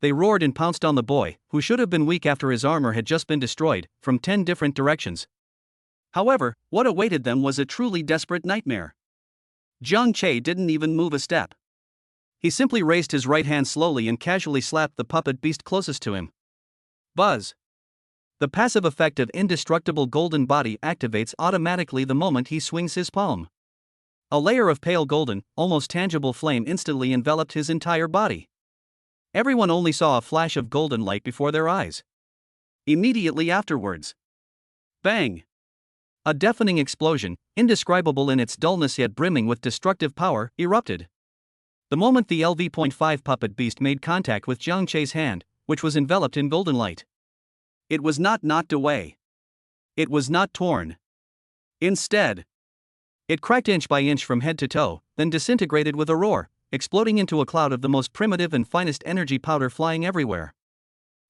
They roared and pounced on the boy, who should have been weak after his armor had just been destroyed, from 10 different directions. However, what awaited them was a truly desperate nightmare. Zhang Che didn't even move a step. He simply raised his right hand slowly and casually slapped the puppet beast closest to him. Buzz! The passive effect of Indestructible Golden Body activates automatically the moment he swings his palm. A layer of pale golden, almost tangible flame instantly enveloped his entire body. Everyone only saw a flash of golden light before their eyes. Immediately afterwards, bang! A deafening explosion, indescribable in its dullness yet brimming with destructive power, erupted. The moment the LV.5 puppet beast made contact with Zhang Che's hand, which was enveloped in golden light, it was not knocked away. It was not torn. Instead, it cracked inch by inch from head to toe, then disintegrated with a roar, exploding into a cloud of the most primitive and finest energy powder flying everywhere.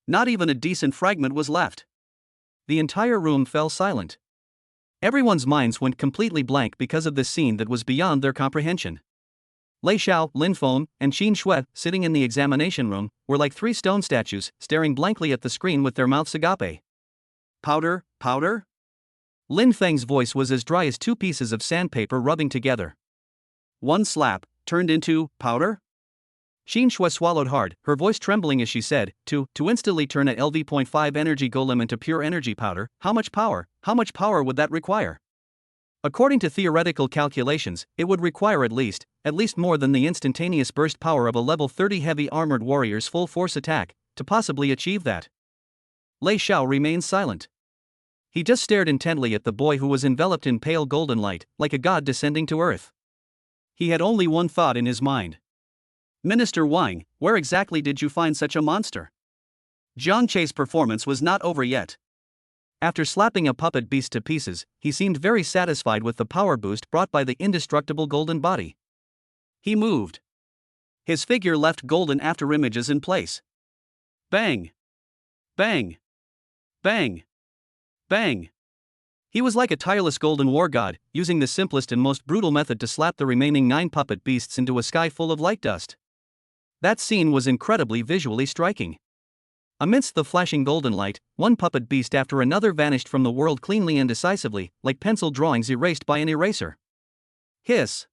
Not even a decent fragment was left. The entire room fell silent. Everyone's minds went completely blank because of this scene that was beyond their comprehension. Lei Xiao, Lin Feng, and Qin Shui, sitting in the examination room, were like three stone statues, staring blankly at the screen with their mouths agape. Powder, powder? Lin Feng's voice was as dry as two pieces of sandpaper rubbing together. One slap turned into powder? Qin Shui swallowed hard, her voice trembling as she said, to instantly turn a LV.5 energy golem into pure energy powder, how much power would that require? According to theoretical calculations, it would require at least more than the instantaneous burst power of a level 30 heavy armored warrior's full force attack, to possibly achieve that. Lei Xiao remained silent. He just stared intently at the boy who was enveloped in pale golden light, like a god descending to earth. He had only one thought in his mind. Minister Wang, where exactly did you find such a monster? Zhang Che's performance was not over yet. After slapping a puppet beast to pieces, he seemed very satisfied with the power boost brought by the indestructible golden body. He moved. His figure left golden afterimages in place. Bang! Bang! Bang! Bang! He was like a tireless golden war god, using the simplest and most brutal method to slap the remaining 9 puppet beasts into a sky full of light dust. That scene was incredibly visually striking. Amidst the flashing golden light, one puppet beast after another vanished from the world cleanly and decisively, like pencil drawings erased by an eraser. Hiss!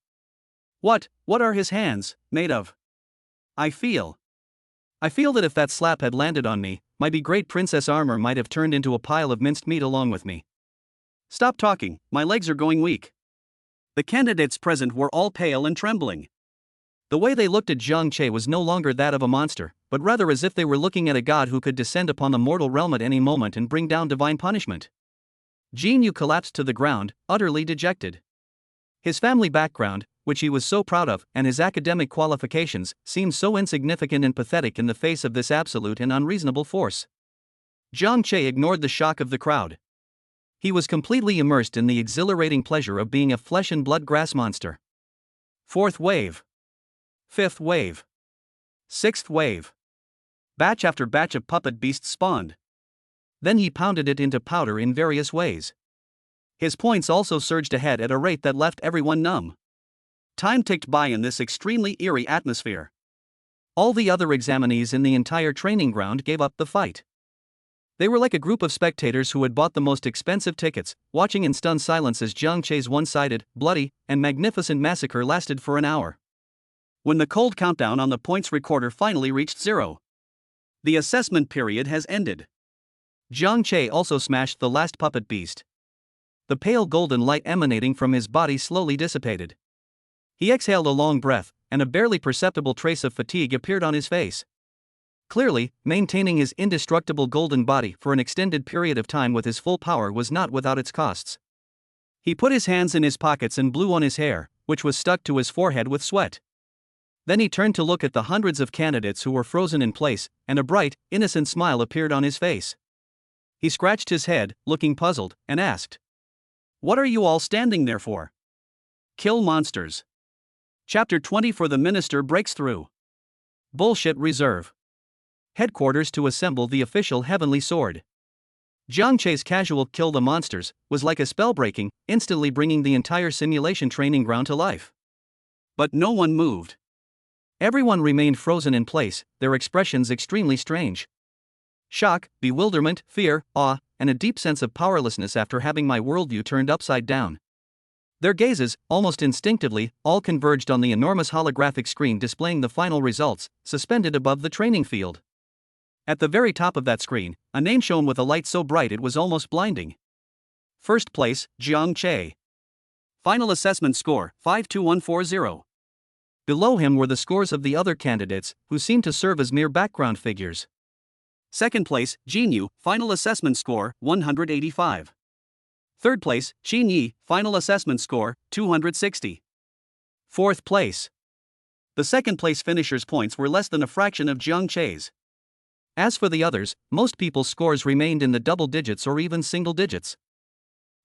What are his hands made of? I feel that if that slap had landed on me, my be-great princess armor might have turned into a pile of minced meat along with me. Stop talking, my legs are going weak. The candidates present were all pale and trembling. The way they looked at Zhang Che was no longer that of a monster, but rather as if they were looking at a god who could descend upon the mortal realm at any moment and bring down divine punishment. Jin Yu collapsed to the ground, utterly dejected. His family background, which he was so proud of, and his academic qualifications, seemed so insignificant and pathetic in the face of this absolute and unreasonable force. Zhang Che ignored the shock of the crowd. He was completely immersed in the exhilarating pleasure of being a flesh and blood grass monster. 4th wave. 5th wave. 6th wave. Batch after batch of puppet beasts spawned. Then he pounded it into powder in various ways. His points also surged ahead at a rate that left everyone numb. Time ticked by in this extremely eerie atmosphere. All the other examinees in the entire training ground gave up the fight. They were like a group of spectators who had bought the most expensive tickets, watching in stunned silence as Jiang Che's one-sided, bloody, and magnificent massacre lasted for an hour. When the cold countdown on the points recorder finally reached 0, the assessment period has ended. Jiang Che also smashed the last puppet beast. The pale golden light emanating from his body slowly dissipated. He exhaled a long breath, and a barely perceptible trace of fatigue appeared on his face. Clearly, maintaining his indestructible golden body for an extended period of time with his full power was not without its costs. He put his hands in his pockets and blew on his hair, which was stuck to his forehead with sweat. Then he turned to look at the hundreds of candidates who were frozen in place, and a bright, innocent smile appeared on his face. He scratched his head, looking puzzled, and asked, "What are you all standing there for?" Kill monsters. Chapter 20 For the Minister breaks through. Bullshit Reserve. Headquarters to assemble the official heavenly sword. Jiang Che's casual kill the monsters was like a spell breaking, instantly bringing the entire simulation training ground to life. But no one moved. Everyone remained frozen in place, their expressions extremely strange. Shock, bewilderment, fear, awe, and a deep sense of powerlessness after having my worldview turned upside down. Their gazes, almost instinctively, all converged on the enormous holographic screen displaying the final results, suspended above the training field. At the very top of that screen, a name shone with a light so bright it was almost blinding. First place, Jiang Che. Final assessment score, 52140. Below him were the scores of the other candidates, who seemed to serve as mere background figures. Second place, Jin Yu, final assessment score, 185. Third place, Qin Yi, final assessment score, 260. Fourth place. The second place finishers' points were less than a fraction of Jiang Che's. As for the others, most people's scores remained in the double digits or even single digits.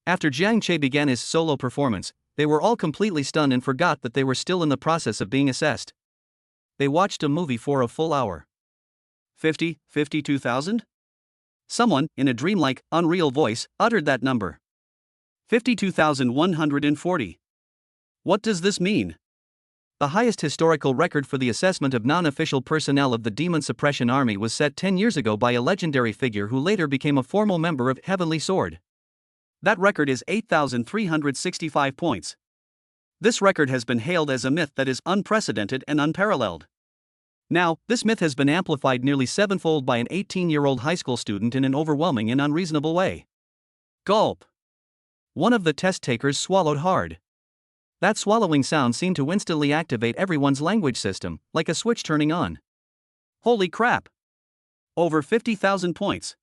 After Jiang Che began his solo performance, they were all completely stunned and forgot that they were still in the process of being assessed. They watched a movie for a full hour. 52,000? Someone, in a dreamlike, unreal voice, uttered that number. 52,140. What does this mean? The highest historical record for the assessment of non-official personnel of the Demon Suppression Army was set 10 years ago by a legendary figure who later became a formal member of Heavenly Sword. That record is 8,365 points. This record has been hailed as a myth that is unprecedented and unparalleled. Now, this myth has been amplified nearly sevenfold by an 18-year-old high school student in an overwhelming and unreasonable way. Gulp. One of the test takers swallowed hard. That swallowing sound seemed to instantly activate everyone's language system, like a switch turning on. Holy crap! Over 50,000 points.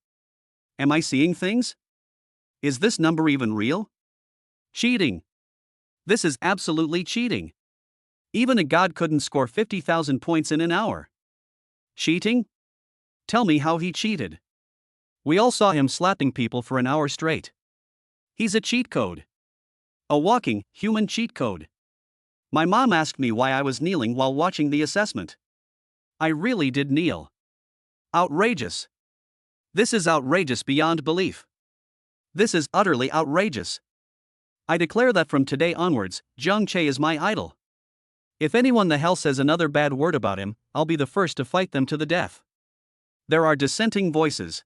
Am I seeing things? Is this number even real? Cheating. This is absolutely cheating. Even a god couldn't score 50,000 points in an hour. Cheating? Tell me how he cheated. We all saw him slapping people for an hour straight. He's a cheat code. A walking, human cheat code. My mom asked me why I was kneeling while watching the assessment. I really did kneel. Outrageous. This is outrageous beyond belief. This is utterly outrageous. I declare that from today onwards, Jiang Che is my idol. If anyone the hell says another bad word about him, I'll be the first to fight them to the death. There are dissenting voices.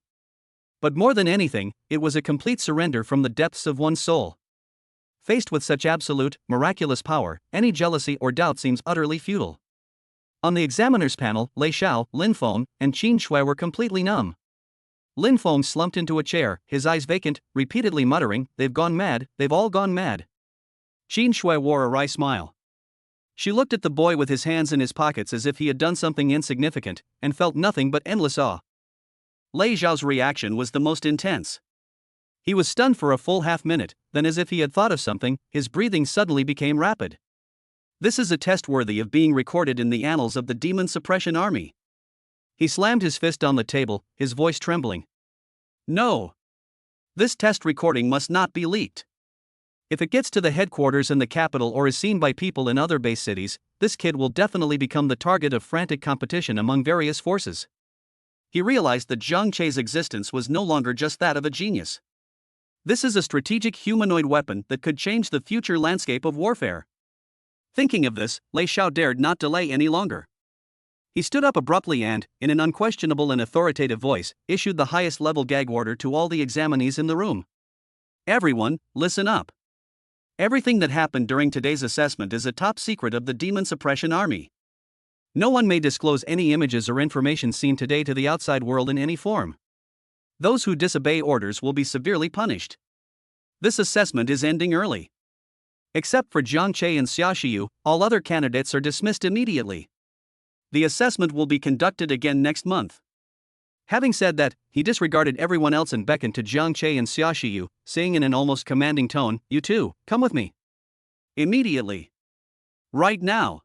But more than anything, it was a complete surrender from the depths of one's soul. Faced with such absolute, miraculous power, any jealousy or doubt seems utterly futile. On the examiner's panel, Lei Xiao, Lin Feng, and Qin Shui were completely numb. Lin Feng slumped into a chair, his eyes vacant, repeatedly muttering, "They've gone mad, they've all gone mad." Qin Shui wore a wry smile. She looked at the boy with his hands in his pockets as if he had done something insignificant, and felt nothing but endless awe. Lei Xiao's reaction was the most intense. He was stunned for a full half-minute, then as if he had thought of something, his breathing suddenly became rapid. This is a test worthy of being recorded in the annals of the Demon Suppression Army. He slammed his fist on the table, his voice trembling. No! This test recording must not be leaked. If it gets to the headquarters in the capital or is seen by people in other base cities, this kid will definitely become the target of frantic competition among various forces. He realized that Jiang Che's existence was no longer just that of a genius. This is a strategic humanoid weapon that could change the future landscape of warfare. Thinking of this, Lei Xiao dared not delay any longer. He stood up abruptly and, in an unquestionable and authoritative voice, issued the highest level gag order to all the examinees in the room. Everyone, listen up. Everything that happened during today's assessment is a top secret of the Demon Suppression Army. No one may disclose any images or information seen today to the outside world in any form. Those who disobey orders will be severely punished. This assessment is ending early. Except for Jiang Che and Xia Xiyu, all other candidates are dismissed immediately. The assessment will be conducted again next month. Having said that, he disregarded everyone else and beckoned to Jiang Che and Xia Xiyu, saying in an almost commanding tone, "You two, come with me. Immediately. Right now."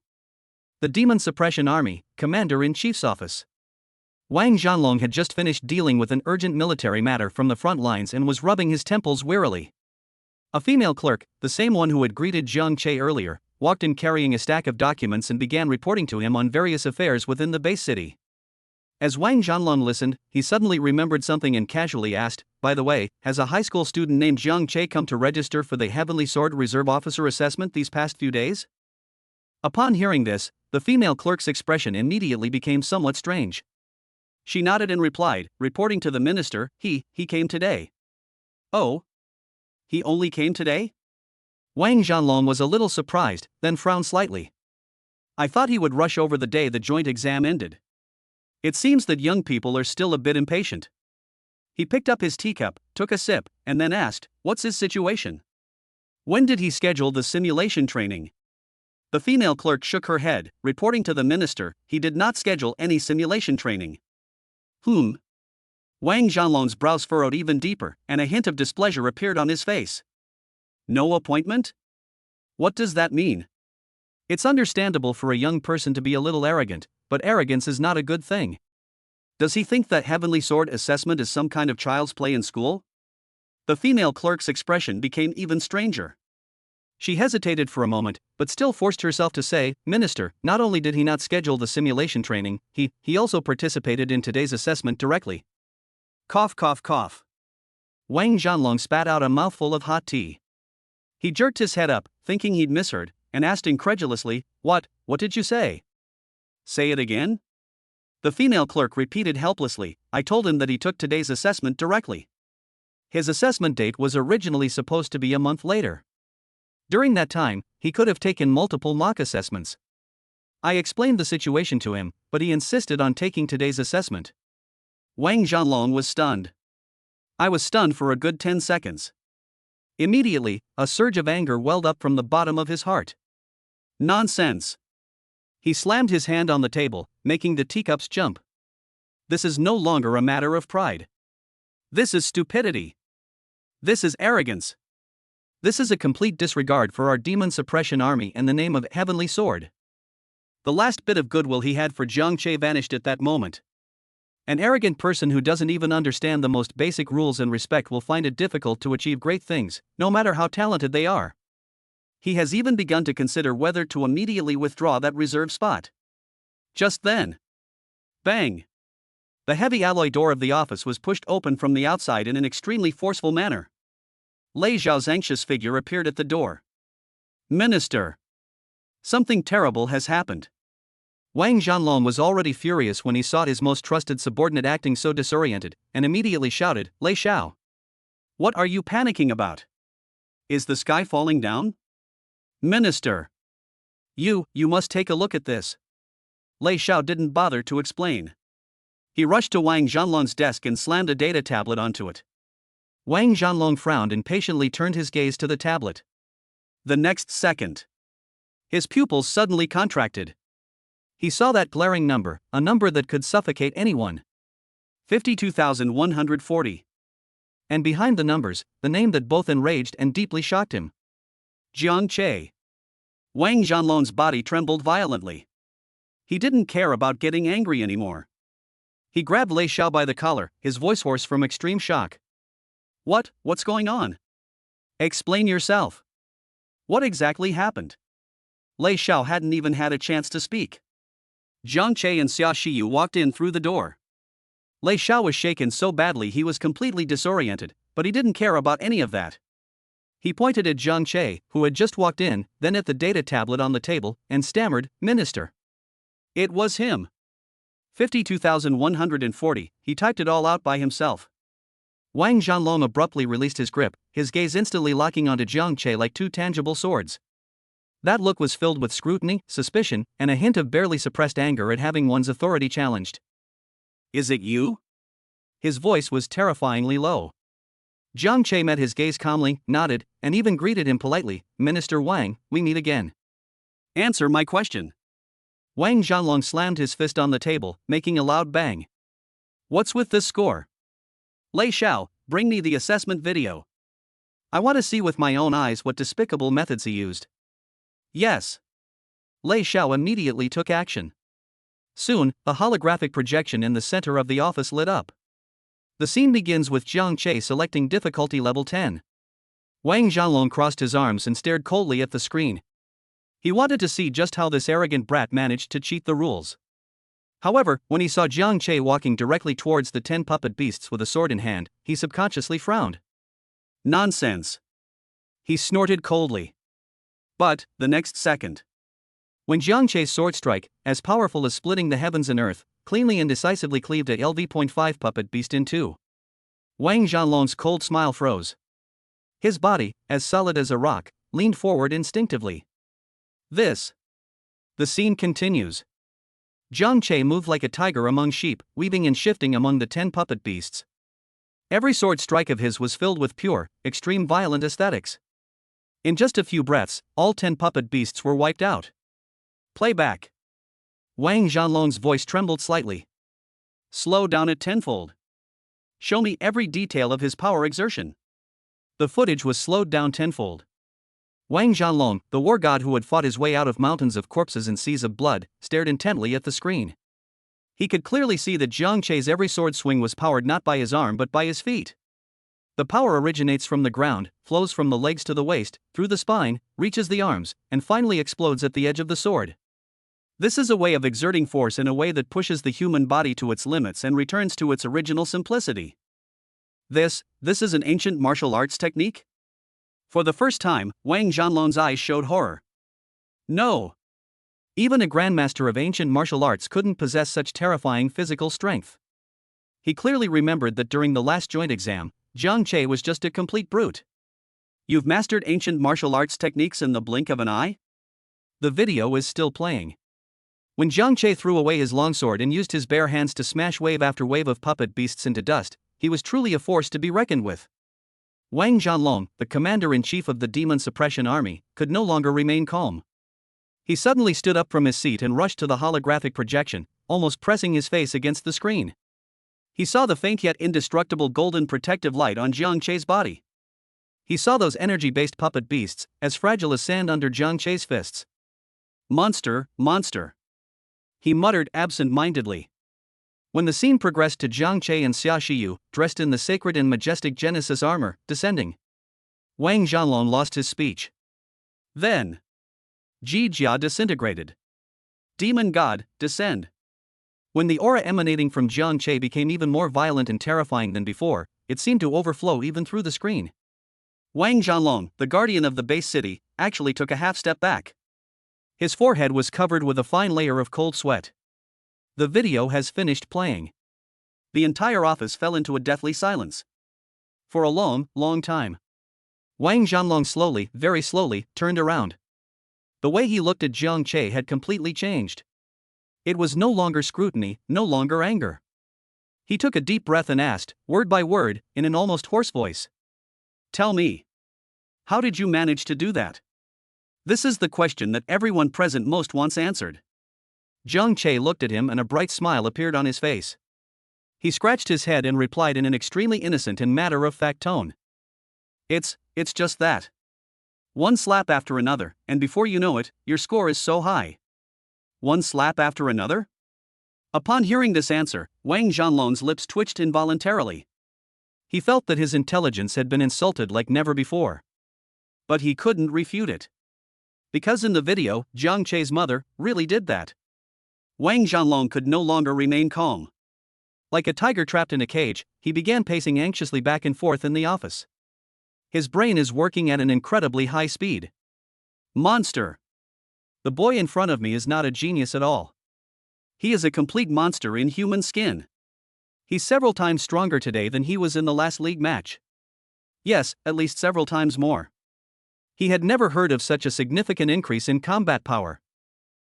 The Demon Suppression Army, Commander-in-Chief's office. Wang Zhanlong had just finished dealing with an urgent military matter from the front lines and was rubbing his temples wearily. A female clerk, the same one who had greeted Jiang Che earlier, walked in carrying a stack of documents and began reporting to him on various affairs within the base city. As Wang Zhanlong listened, he suddenly remembered something and casually asked, "By the way, has a high school student named Jiang Che come to register for the Heavenly Sword Reserve Officer assessment these past few days?" Upon hearing this, the female clerk's expression immediately became somewhat strange. She nodded and replied, reporting to the minister, he came today." "Oh? He only came today?" Wang Zhanlong was a little surprised, then frowned slightly. "I thought he would rush over the day the joint exam ended. It seems that young people are still a bit impatient." He picked up his teacup, took a sip, and then asked, "What's his situation? When did he schedule the simulation training?" The female clerk shook her head, reporting to the minister, "He did not schedule any simulation training." Wang Zhanlong's brows furrowed even deeper, and a hint of displeasure appeared on his face. "No appointment? What does that mean?" It's understandable for a young person to be a little arrogant, but arrogance is not a good thing. Does he think that Heavenly Sword assessment is some kind of child's play in school? The female clerk's expression became even stranger. She hesitated for a moment, but still forced herself to say, "Minister, not only did he not schedule the simulation training, he also participated in today's assessment directly." Cough, cough, cough. Wang Zhanlong spat out a mouthful of hot tea. He jerked his head up, thinking he'd misheard, and asked incredulously, What did you say?" "Say it again?" The female clerk repeated helplessly, "I told him that he took today's assessment directly. His assessment date was originally supposed to be a month later. During that time, he could have taken multiple mock assessments. I explained the situation to him, but he insisted on taking today's assessment." Wang Zhanlong was stunned. I was stunned for a good 10 seconds. Immediately, a surge of anger welled up from the bottom of his heart. Nonsense! He slammed his hand on the table, making the teacups jump. This is no longer a matter of pride. This is stupidity. This is arrogance. This is a complete disregard for our Demon Suppression Army and the name of Heavenly Sword. The last bit of goodwill he had for Jiang Che vanished at that moment. An arrogant person who doesn't even understand the most basic rules and respect will find it difficult to achieve great things, no matter how talented they are. He has even begun to consider whether to immediately withdraw that reserve spot. Just then, bang! The heavy alloy door of the office was pushed open from the outside in an extremely forceful manner. Lei Zhao's anxious figure appeared at the door. "Minister! Something terrible has happened." Wang Zhanlong was already furious when he saw his most trusted subordinate acting so disoriented, and immediately shouted, "Lei Xiao! What are you panicking about? Is the sky falling down?" "Minister! You must take a look at this." Lei Xiao didn't bother to explain. He rushed to Wang Zhanlong's desk and slammed a data tablet onto it. Wang Zhanlong frowned and patiently turned his gaze to the tablet. The next second, his pupils suddenly contracted. He saw that glaring number, a number that could suffocate anyone. 52,140. And behind the numbers, the name that both enraged and deeply shocked him. Jiang Che. Wang Zhanlong's body trembled violently. He didn't care about getting angry anymore. He grabbed Lei Xiao by the collar, his voice hoarse from extreme shock. What's going on? Explain yourself. What exactly happened?" Lei Xiao hadn't even had a chance to speak. Jiang Che and Xia Xiyu walked in through the door. Lei Xiao was shaken so badly he was completely disoriented, but he didn't care about any of that. He pointed at Zhang Che, who had just walked in, then at the data tablet on the table, and stammered, "Minister." It was him. 52,140, he typed it all out by himself. Wang Zhanlong abruptly released his grip, his gaze instantly locking onto Zhang Che like two tangible swords. That look was filled with scrutiny, suspicion, and a hint of barely suppressed anger at having one's authority challenged. "Is it you?" His voice was terrifyingly low. Zhang Che met his gaze calmly, nodded, and even greeted him politely, "Minister Wang, we meet again. Answer my question." Wang Zhanlong slammed his fist on the table, making a loud bang. "What's with this score? Lei Xiao, bring me the assessment video. I want to see with my own eyes what despicable methods he used." "Yes." Lei Xiao immediately took action. Soon, a holographic projection in the center of the office lit up. The scene begins with Zhang Che selecting difficulty level 10. Wang Zhanlong crossed his arms and stared coldly at the screen. He wanted to see just how this arrogant brat managed to cheat the rules. However, when he saw Zhang Che walking directly towards the 10 puppet beasts with a sword in hand, he subconsciously frowned. "Nonsense," he snorted coldly. But, the next second, when Zhang Che's sword strike, as powerful as splitting the heavens and earth, cleanly and decisively cleaved a LV.5 puppet beast in two, Wang Zhanlong's cold smile froze. His body, as solid as a rock, leaned forward instinctively. The scene continues. Zhang Che moved like a tiger among sheep, weaving and shifting among the 10 puppet beasts. Every sword strike of his was filled with pure, extreme violent aesthetics. In just a few breaths, all 10 puppet beasts were wiped out. Playback. Wang Zhanlong's voice trembled slightly. "Slow down it tenfold. Show me every detail of his power exertion." The footage was slowed down tenfold. Wang Zhanlong, the war god who had fought his way out of mountains of corpses and seas of blood, stared intently at the screen. He could clearly see that Zhang Che's every sword swing was powered not by his arm but by his feet. The power originates from the ground, flows from the legs to the waist, through the spine, reaches the arms, and finally explodes at the edge of the sword. This is a way of exerting force in a way that pushes the human body to its limits and returns to its original simplicity. This is an ancient martial arts technique? For the first time, Wang Zhanlong's eyes showed horror. No. Even a grandmaster of ancient martial arts couldn't possess such terrifying physical strength. He clearly remembered that during the last joint exam, Zhang Che was just a complete brute. "You've mastered ancient martial arts techniques in the blink of an eye?" The video is still playing. When Zhang Che threw away his longsword and used his bare hands to smash wave after wave of puppet beasts into dust, he was truly a force to be reckoned with. Wang Zhanlong, the commander-in-chief of the Demon Suppression Army, could no longer remain calm. He suddenly stood up from his seat and rushed to the holographic projection, almost pressing his face against the screen. He saw the faint yet indestructible golden protective light on Zhang Che's body. He saw those energy-based puppet beasts, as fragile as sand under Zhang Che's fists. "Monster, monster," he muttered absent-mindedly. When the scene progressed to Zhang Che and Xia Shiyu, dressed in the sacred and majestic Genesis armor, descending, Wang Zhanlong lost his speech. Then, Ji Jia disintegrated. "Demon God, descend." When the aura emanating from Zhang Che became even more violent and terrifying than before, it seemed to overflow even through the screen. Wang Zhanlong, the guardian of the base city, actually took a half step back. His forehead was covered with a fine layer of cold sweat. The video has finished playing. The entire office fell into a deathly silence. For a long, long time, Wang Zhanlong slowly, very slowly, turned around. The way he looked at Zhang Che had completely changed. It was no longer scrutiny, no longer anger. He took a deep breath and asked, word by word, in an almost hoarse voice, "Tell me, how did you manage to do that?" This is the question that everyone present most wants answered. Zhang Che looked at him and a bright smile appeared on his face. He scratched his head and replied in an extremely innocent and matter-of-fact tone. It's just that. One slap after another, and before you know it, your score is so high." "One slap after another?" Upon hearing this answer, Wang Zhanlong's lips twitched involuntarily. He felt that his intelligence had been insulted like never before. But he couldn't refute it. Because in the video, Zhang Che's mother really did that. Wang Zhanlong could no longer remain calm. Like a tiger trapped in a cage, he began pacing anxiously back and forth in the office. His brain is working at an incredibly high speed. Monster. The boy in front of me is not a genius at all. He is a complete monster in human skin. He's several times stronger today than he was in the last league match. Yes, at least several times more. He had never heard of such a significant increase in combat power.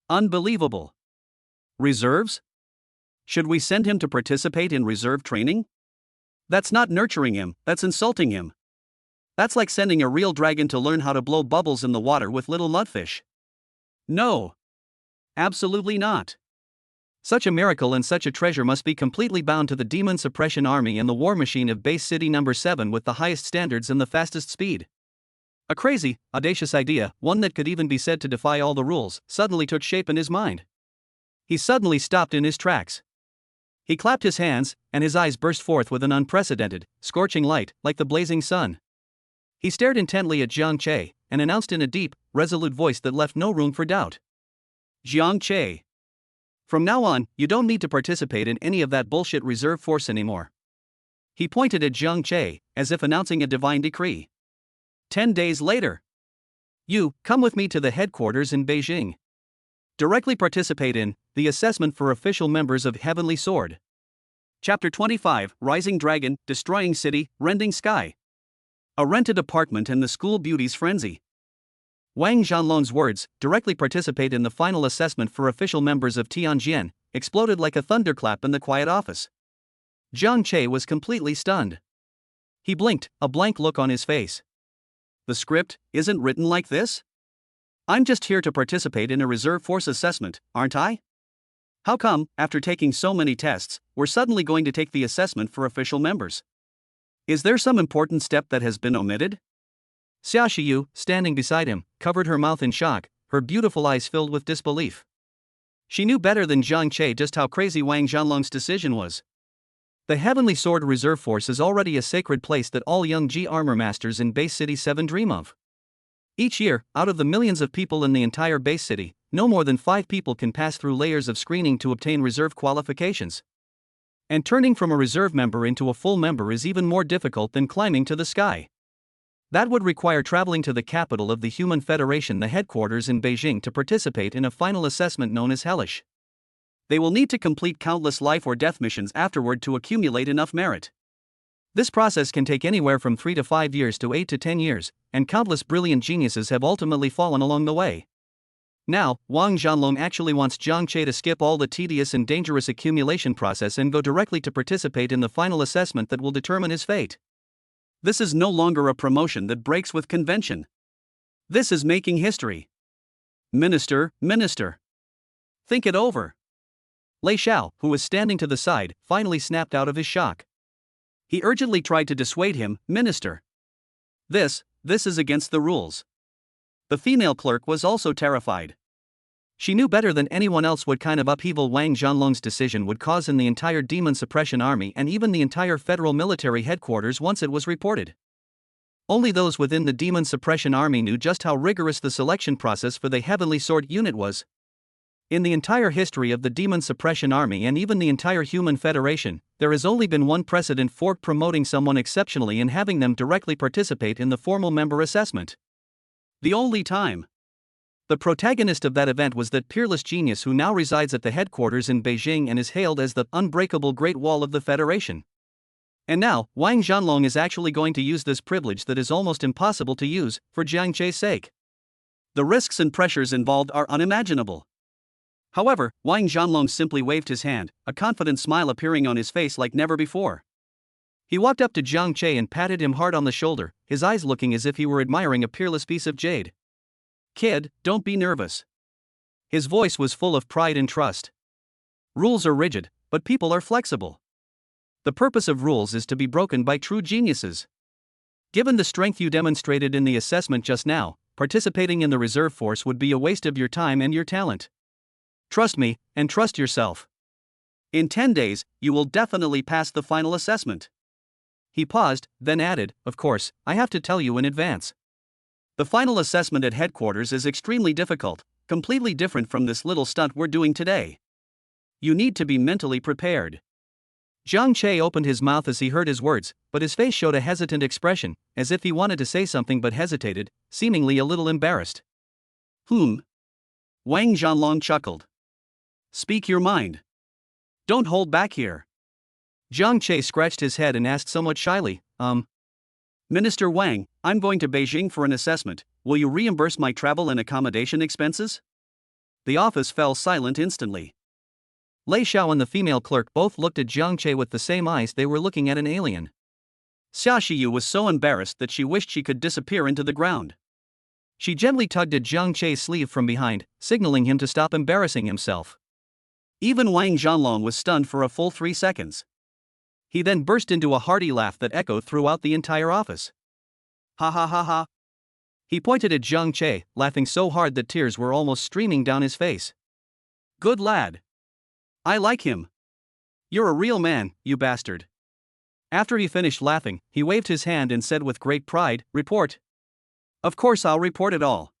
Unbelievable. Reserves? Should we send him to participate in reserve training? That's not nurturing him, that's insulting him. That's like sending a real dragon to learn how to blow bubbles in the water with little mudfish. No. Absolutely not. Such a miracle and such a treasure must be completely bound to the demon suppression army and the war machine of base city number 7 with the highest standards and the fastest speed. A crazy, audacious idea, one that could even be said to defy all the rules, suddenly took shape in his mind. He suddenly stopped in his tracks. He clapped his hands, and his eyes burst forth with an unprecedented, scorching light, like the blazing sun. He stared intently at Jiang Che, and announced in a deep, resolute voice that left no room for doubt. Jiang Che. From now on, you don't need to participate in any of that bullshit reserve force anymore. He pointed at Jiang Che, as if announcing a divine decree. 10 days later. You, come with me to the headquarters in Beijing. Directly participate in the assessment for official members of Heavenly Sword. Chapter 25, Rising Dragon, Destroying City, Rending Sky. A rented apartment and the school beauty's frenzy. Wang Zhanlong's words, directly participate in the final assessment for official members of Tianjin, exploded like a thunderclap in the quiet office. Jiang Che was completely stunned. He blinked, a blank look on his face. The script isn't written like this? I'm just here to participate in a reserve force assessment, aren't I? How come, after taking so many tests, we're suddenly going to take the assessment for official members? Is there some important step that has been omitted? Xia Shiyu, standing beside him, covered her mouth in shock, her beautiful eyes filled with disbelief. She knew better than Jiang Che just how crazy Wang Zhanlong's decision was. The Heavenly Sword Reserve Force is already a sacred place that all young G armor masters in Base City 7 dream of. Each year, out of the millions of people in the entire base city, no more than 5 people can pass through layers of screening to obtain reserve qualifications. And turning from a reserve member into a full member is even more difficult than climbing to the sky. That would require traveling to the capital of the Human Federation, the headquarters in Beijing, to participate in a final assessment known as Hellish. They will need to complete countless life or death missions afterward to accumulate enough merit. This process can take anywhere from 3 to 5 years to 8 to 10 years, and countless brilliant geniuses have ultimately fallen along the way. Now, Wang Zhanlong actually wants Jiang Che to skip all the tedious and dangerous accumulation process and go directly to participate in the final assessment that will determine his fate. This is no longer a promotion that breaks with convention. This is making history. Minister. Think it over. Lei Xiao, who was standing to the side, finally snapped out of his shock. He urgently tried to dissuade him. Minister. This is against the rules. The female clerk was also terrified. She knew better than anyone else what kind of upheaval Wang Zhanlong's decision would cause in the entire Demon Suppression Army and even the entire federal military headquarters once it was reported. Only those within the Demon Suppression Army knew just how rigorous the selection process for the Heavenly Sword unit was. In the entire history of the Demon Suppression Army and even the entire Human Federation, there has only been one precedent for promoting someone exceptionally and having them directly participate in the formal member assessment. The only time. The protagonist of that event was that peerless genius who now resides at the headquarters in Beijing and is hailed as the unbreakable Great Wall of the Federation. And now, Wang Zhanlong is actually going to use this privilege that is almost impossible to use, for Jiang Che's sake. The risks and pressures involved are unimaginable. However, Wang Zhanlong simply waved his hand, a confident smile appearing on his face like never before. He walked up to Jiang Che and patted him hard on the shoulder, his eyes looking as if he were admiring a peerless piece of jade. Kid, don't be nervous. His voice was full of pride and trust. Rules are rigid, but people are flexible. The purpose of rules is to be broken by true geniuses. Given the strength you demonstrated in the assessment just now, participating in the reserve force would be a waste of your time and your talent. Trust me, and trust yourself. In 10 days, you will definitely pass the final assessment. He paused, then added, of course, I have to tell you in advance. The final assessment at headquarters is extremely difficult, completely different from this little stunt we're doing today. You need to be mentally prepared. Jiang Che opened his mouth as he heard his words, but his face showed a hesitant expression, as if he wanted to say something but hesitated, seemingly a little embarrassed. Wang Zhanlong chuckled. Speak your mind. Don't hold back here. Jiang Che scratched his head and asked somewhat shyly, Minister Wang, I'm going to Beijing for an assessment. Will you reimburse my travel and accommodation expenses? The office fell silent instantly. Lei Xiao and the female clerk both looked at Jiang Che with the same eyes they were looking at an alien. Xia Shiyu was so embarrassed that she wished she could disappear into the ground. She gently tugged at Jiang Che's sleeve from behind, signaling him to stop embarrassing himself. Even Wang Zhanlong was stunned for a full 3 seconds. He then burst into a hearty laugh that echoed throughout the entire office. Ha ha ha ha. He pointed at Jiang Che, laughing so hard that tears were almost streaming down his face. Good lad. I like him. You're a real man, you bastard. After he finished laughing, he waved his hand and said with great pride, Report. Of course I'll report it all.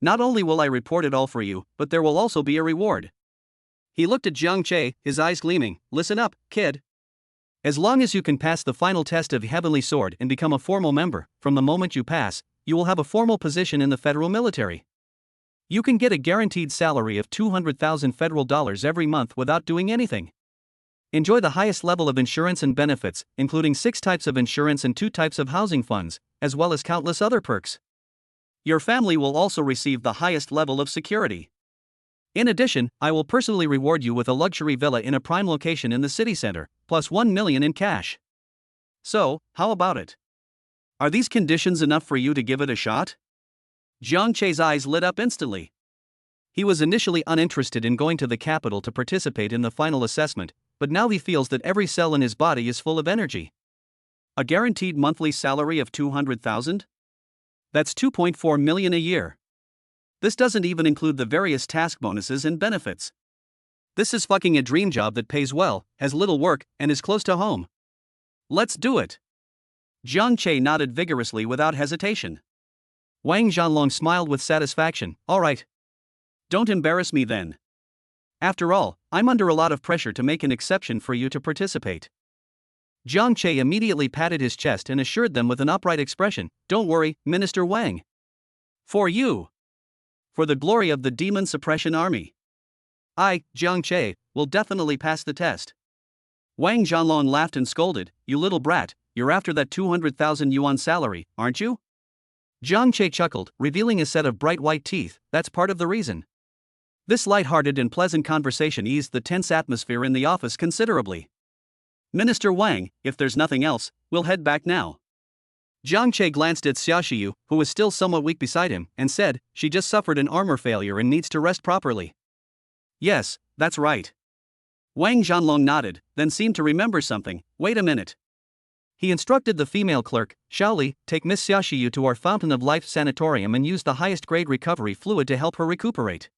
Not only will I report it all for you, but there will also be a reward. He looked at Jiang Che, his eyes gleaming. Listen up, kid. As long as you can pass the final test of Heavenly Sword and become a formal member, from the moment you pass, you will have a formal position in the federal military. You can get a guaranteed salary of $200,000 federal dollars every month without doing anything. Enjoy the highest level of insurance and benefits, including 6 types of insurance and 2 types of housing funds, as well as countless other perks. Your family will also receive the highest level of security. In addition, I will personally reward you with a luxury villa in a prime location in the city center, plus $1 million in cash. So, how about it? Are these conditions enough for you to give it a shot? Jiang Che's eyes lit up instantly. He was initially uninterested in going to the capital to participate in the final assessment, but now he feels that every cell in his body is full of energy. A guaranteed monthly salary of $200,000? That's $2.4 million a year. This doesn't even include the various task bonuses and benefits. This is fucking a dream job that pays well, has little work, and is close to home. Let's do it. Jiang Che nodded vigorously without hesitation. Wang Zhanlong smiled with satisfaction. All right. Don't embarrass me then. After all, I'm under a lot of pressure to make an exception for you to participate. Jiang Che immediately patted his chest and assured them with an upright expression, Don't worry, Minister Wang. For you. For the glory of the Demon Suppression Army. I, Jiang Che, will definitely pass the test. Wang Zhanlong laughed and scolded, You little brat, you're after that 200,000 yuan salary, aren't you? Jiang Che chuckled, revealing a set of bright white teeth. That's part of the reason. This light-hearted and pleasant conversation eased the tense atmosphere in the office considerably. Minister Wang, if there's nothing else, we'll head back now. Jiang Che glanced at Xia Shiyu, who was still somewhat weak beside him, and said, She just suffered an armor failure and needs to rest properly. Yes, that's right. Wang Zhanlong nodded, then seemed to remember something. Wait a minute. He instructed the female clerk, Shaoli, take Miss Xia Shiyu to our Fountain of Life sanatorium and use the highest grade recovery fluid to help her recuperate.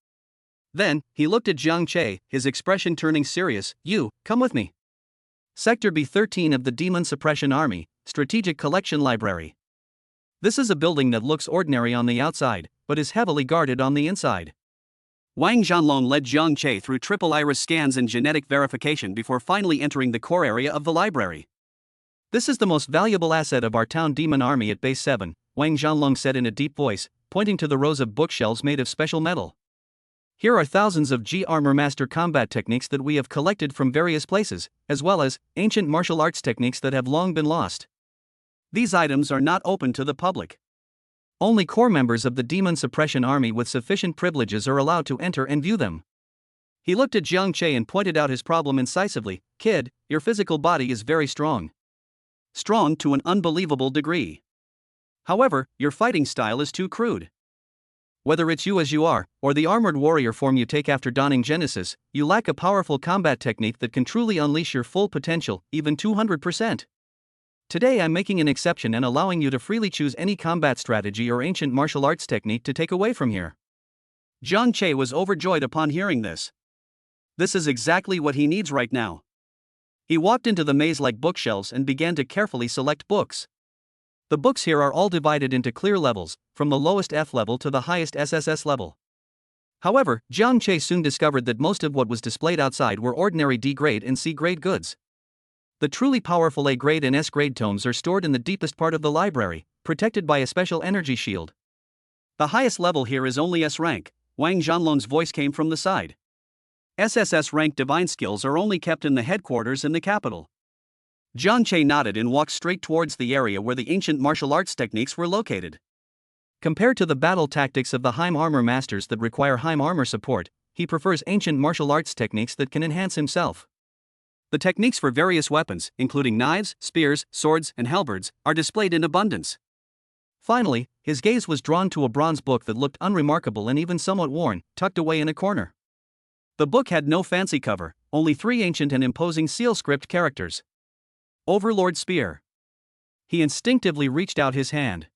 Then, he looked at Jiang Che, his expression turning serious. You, come with me. Sector B13 of the Demon Suppression Army, Strategic Collection Library. This is a building that looks ordinary on the outside, but is heavily guarded on the inside. Wang Zhanlong led Jiang Che through triple iris scans and genetic verification before finally entering the core area of the library. This is the most valuable asset of our town demon army at Base 7, Wang Zhanlong said in a deep voice, pointing to the rows of bookshelves made of special metal. Here are thousands of G-Armor Master combat techniques that we have collected from various places, as well as ancient martial arts techniques that have long been lost. These items are not open to the public. Only core members of the Demon Suppression Army with sufficient privileges are allowed to enter and view them. He looked at Jiang Che and pointed out his problem incisively. Kid, your physical body is very strong. Strong to an unbelievable degree. However, your fighting style is too crude. Whether it's you as you are, or the armored warrior form you take after donning Genesis, you lack a powerful combat technique that can truly unleash your full potential, even 200%. Today I'm making an exception and allowing you to freely choose any combat strategy or ancient martial arts technique to take away from here. Jiang Che was overjoyed upon hearing this. This is exactly what he needs right now. He walked into the maze-like bookshelves and began to carefully select books. The books here are all divided into clear levels, from the lowest F level to the highest SSS level. However, Jiang Che soon discovered that most of what was displayed outside were ordinary D-grade and C-grade goods. The truly powerful A-grade and S-grade tomes are stored in the deepest part of the library, protected by a special energy shield. The highest level here is only S rank, Wang Zhanlong's voice came from the side. SSS rank divine skills are only kept in the headquarters in the capital. Jiang Che nodded and walked straight towards the area where the ancient martial arts techniques were located. Compared to the battle tactics of the Heim armor masters that require Heim armor support, he prefers ancient martial arts techniques that can enhance himself. The techniques for various weapons, including knives, spears, swords, and halberds, are displayed in abundance. Finally, his gaze was drawn to a bronze book that looked unremarkable and even somewhat worn, tucked away in a corner. The book had no fancy cover, only 3 ancient and imposing seal script characters. Overlord Spear. He instinctively reached out his hand.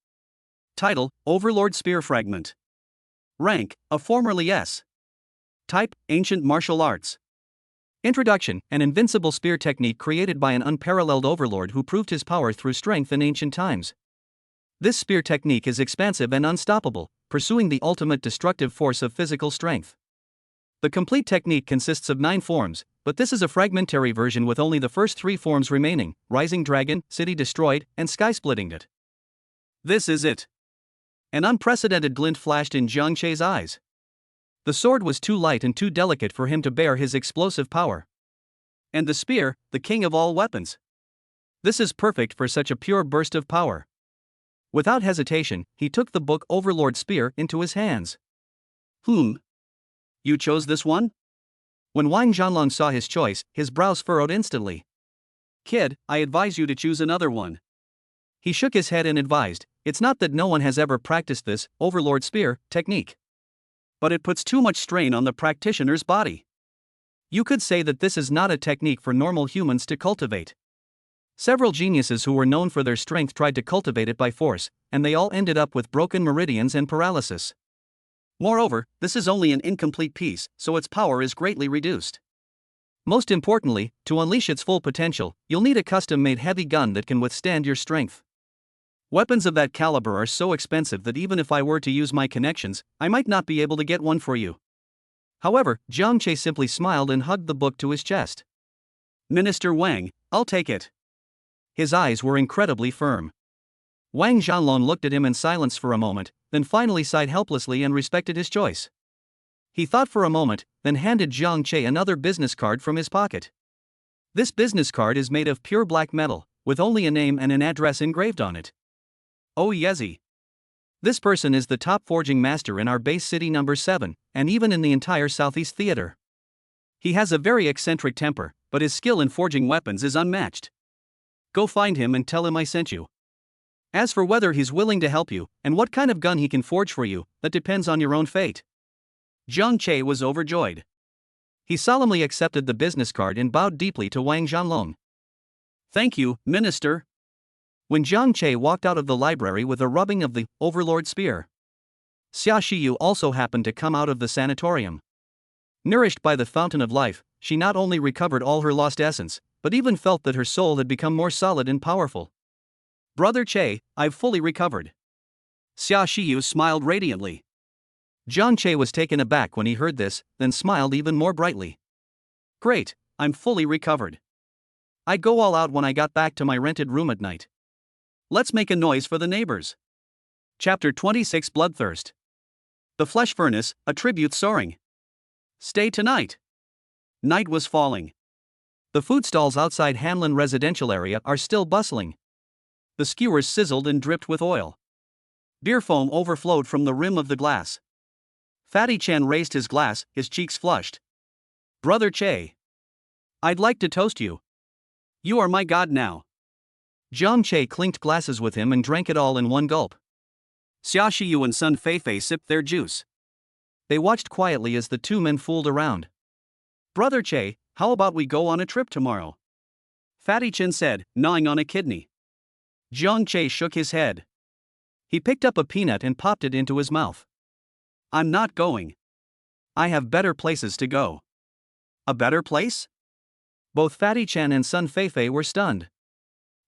Title: Overlord Spear Fragment. Rank: a formerly S. Type: Ancient Martial Arts. Introduction: an invincible spear technique created by an unparalleled overlord who proved his power through strength in ancient times. This spear technique is expansive and unstoppable, pursuing the ultimate destructive force of physical strength. The complete technique consists of 9 forms, but this is a fragmentary version with only the first 3 forms remaining: Rising Dragon, City Destroyed, and Sky Splitting It. This is it. An unprecedented glint flashed in Jiang Che's eyes. The sword was too light and too delicate for him to bear his explosive power. And the spear, the king of all weapons. This is perfect for such a pure burst of power. Without hesitation, he took the book Overlord Spear into his hands. You chose this one? When Wang Zhanlong saw his choice, his brows furrowed instantly. Kid, I advise you to choose another one. He shook his head and advised, it's not that no one has ever practiced this Overlord Spear technique. But it puts too much strain on the practitioner's body. You could say that this is not a technique for normal humans to cultivate. Several geniuses who were known for their strength tried to cultivate it by force, and they all ended up with broken meridians and paralysis. Moreover, this is only an incomplete piece, so its power is greatly reduced. Most importantly, to unleash its full potential, you'll need a custom-made heavy gun that can withstand your strength. Weapons of that caliber are so expensive that even if I were to use my connections, I might not be able to get one for you. However, Jiang Che simply smiled and hugged the book to his chest. Minister Wang, I'll take it. His eyes were incredibly firm. Wang Zhanlong looked at him in silence for a moment, then finally sighed helplessly and respected his choice. He thought for a moment, then handed Jiang Che another business card from his pocket. This business card is made of pure black metal, with only a name and an address engraved on it. Oh Yezi. This person is the top forging master in our base city number 7, and even in the entire Southeast Theater. He has a very eccentric temper, but his skill in forging weapons is unmatched. Go find him and tell him I sent you. As for whether he's willing to help you, and what kind of gun he can forge for you, that depends on your own fate. Jiang Che was overjoyed. He solemnly accepted the business card and bowed deeply to Wang Zhanlong. Thank you, Minister. When Jiang Che walked out of the library with a rubbing of the Overlord Spear, Xia Shiyu also happened to come out of the sanatorium. Nourished by the fountain of life, she not only recovered all her lost essence, but even felt that her soul had become more solid and powerful. Brother Che, I've fully recovered. Xia Shiyu smiled radiantly. Jiang Che was taken aback when he heard this, then smiled even more brightly. Great, I'm fully recovered. I'd go all out when I got back to my rented room at night. Let's make a noise for the neighbors. Chapter 26 Bloodthirst. The Flesh Furnace, a tribute soaring. Stay tonight. Night was falling. The food stalls outside Hanlin residential area are still bustling. The skewers sizzled and dripped with oil. Beer foam overflowed from the rim of the glass. Fatty Chan raised his glass, his cheeks flushed. Brother Che. I'd like to toast you. You are my god now. Jiang Che clinked glasses with him and drank it all in one gulp. Xia Shiyu and Sun Feifei sipped their juice. They watched quietly as the two men fooled around. Brother Che, how about we go on a trip tomorrow? Fatty Chan said, gnawing on a kidney. Jiang Che shook his head. He picked up a peanut and popped it into his mouth. I'm not going. I have better places to go. A better place? Both Fatty Chan and Sun Feifei were stunned.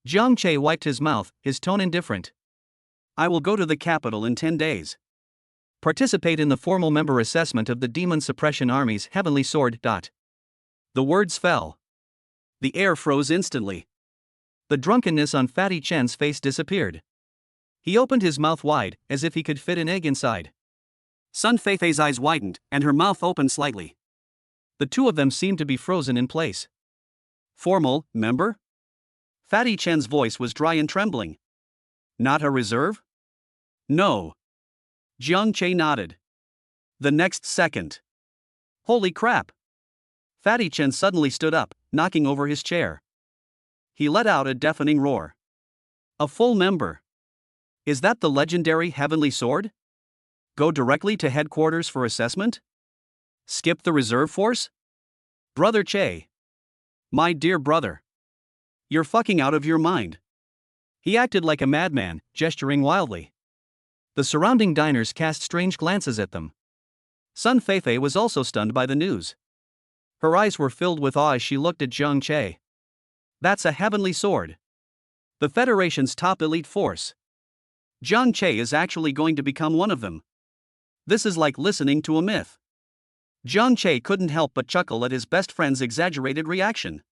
Jiang Che wiped his mouth, his tone indifferent. I will go to the capital in 10 days. Participate in the formal member assessment of the Demon Suppression Army's Heavenly Sword. The words fell. The air froze instantly. The drunkenness on Fatty Chen's face disappeared. He opened his mouth wide, as if he could fit an egg inside. Sun Feifei's eyes widened, and her mouth opened slightly. The two of them seemed to be frozen in place. Formal, member? Fatty Chen's voice was dry and trembling. Not a reserve? No. Jiang Che nodded. The next second. Holy crap! Fatty Chen suddenly stood up, knocking over his chair. He let out a deafening roar. A full member. Is that the legendary Heavenly Sword? Go directly to headquarters for assessment? Skip the reserve force? Brother Che. My dear brother. You're fucking out of your mind. He acted like a madman, gesturing wildly. The surrounding diners cast strange glances at them. Sun Feifei was also stunned by the news. Her eyes were filled with awe as she looked at Jiang Che. That's a heavenly sword. The Federation's top elite force. Jiang Che is actually going to become one of them. This is like listening to a myth. Jiang Che couldn't help but chuckle at his best friend's exaggerated reaction.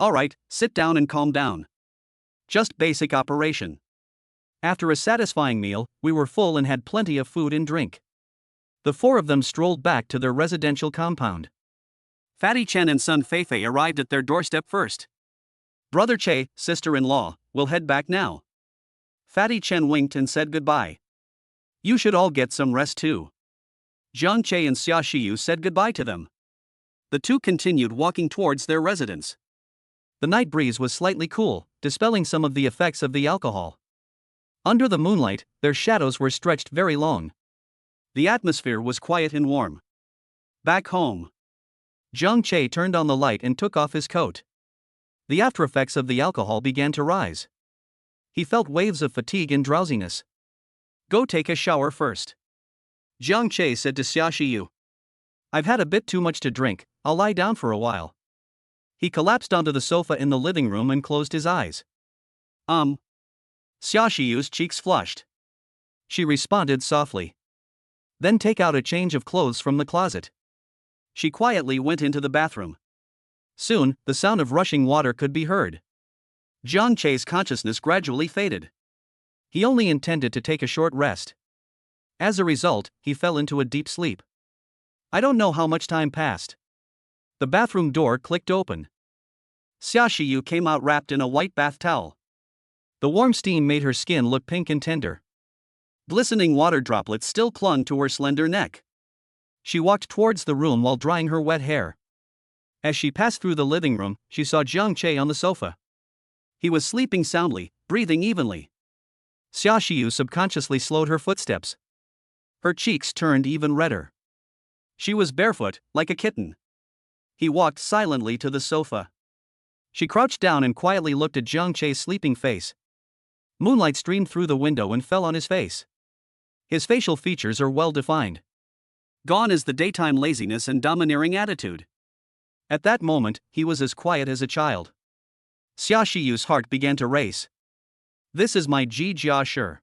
Alright, sit down and calm down. Just basic operation. After a satisfying meal, we were full and had plenty of food and drink. The four of them strolled back to their residential compound. Fatty Chen and Sun Feifei arrived at their doorstep first. Brother Che, sister-in-law, we'll head back now. Fatty Chen winked and said goodbye. You should all get some rest too. Jiang Che and Xia Shiyu said goodbye to them. The two continued walking towards their residence. The night breeze was slightly cool, dispelling some of the effects of the alcohol. Under the moonlight, their shadows were stretched very long. The atmosphere was quiet and warm. Back home. Jiang Che turned on the light and took off his coat. The aftereffects of the alcohol began to rise. He felt waves of fatigue and drowsiness. Go take a shower first. Jiang Che said to Xia Shiyu. I've had a bit too much to drink, I'll lie down for a while. He collapsed onto the sofa in the living room and closed his eyes. Xia Shiyu's cheeks flushed. She responded softly. Then take out a change of clothes from the closet. She quietly went into the bathroom. Soon, the sound of rushing water could be heard. Jiang Che's consciousness gradually faded. He only intended to take a short rest. As a result, he fell into a deep sleep. I don't know how much time passed. The bathroom door clicked open. Xia Shiyu came out wrapped in a white bath towel. The warm steam made her skin look pink and tender. Glistening water droplets still clung to her slender neck. She walked towards the room while drying her wet hair. As she passed through the living room, she saw Jiang Che on the sofa. He was sleeping soundly, breathing evenly. Xia Shiyu subconsciously slowed her footsteps. Her cheeks turned even redder. She was barefoot, like a kitten. He walked silently to the sofa. She crouched down and quietly looked at Jiang Che's sleeping face. Moonlight streamed through the window and fell on his face. His facial features are well defined. Gone is the daytime laziness and domineering attitude. At that moment, he was as quiet as a child. Xia Shiyu's heart began to race. This is my Ji Jia Shi.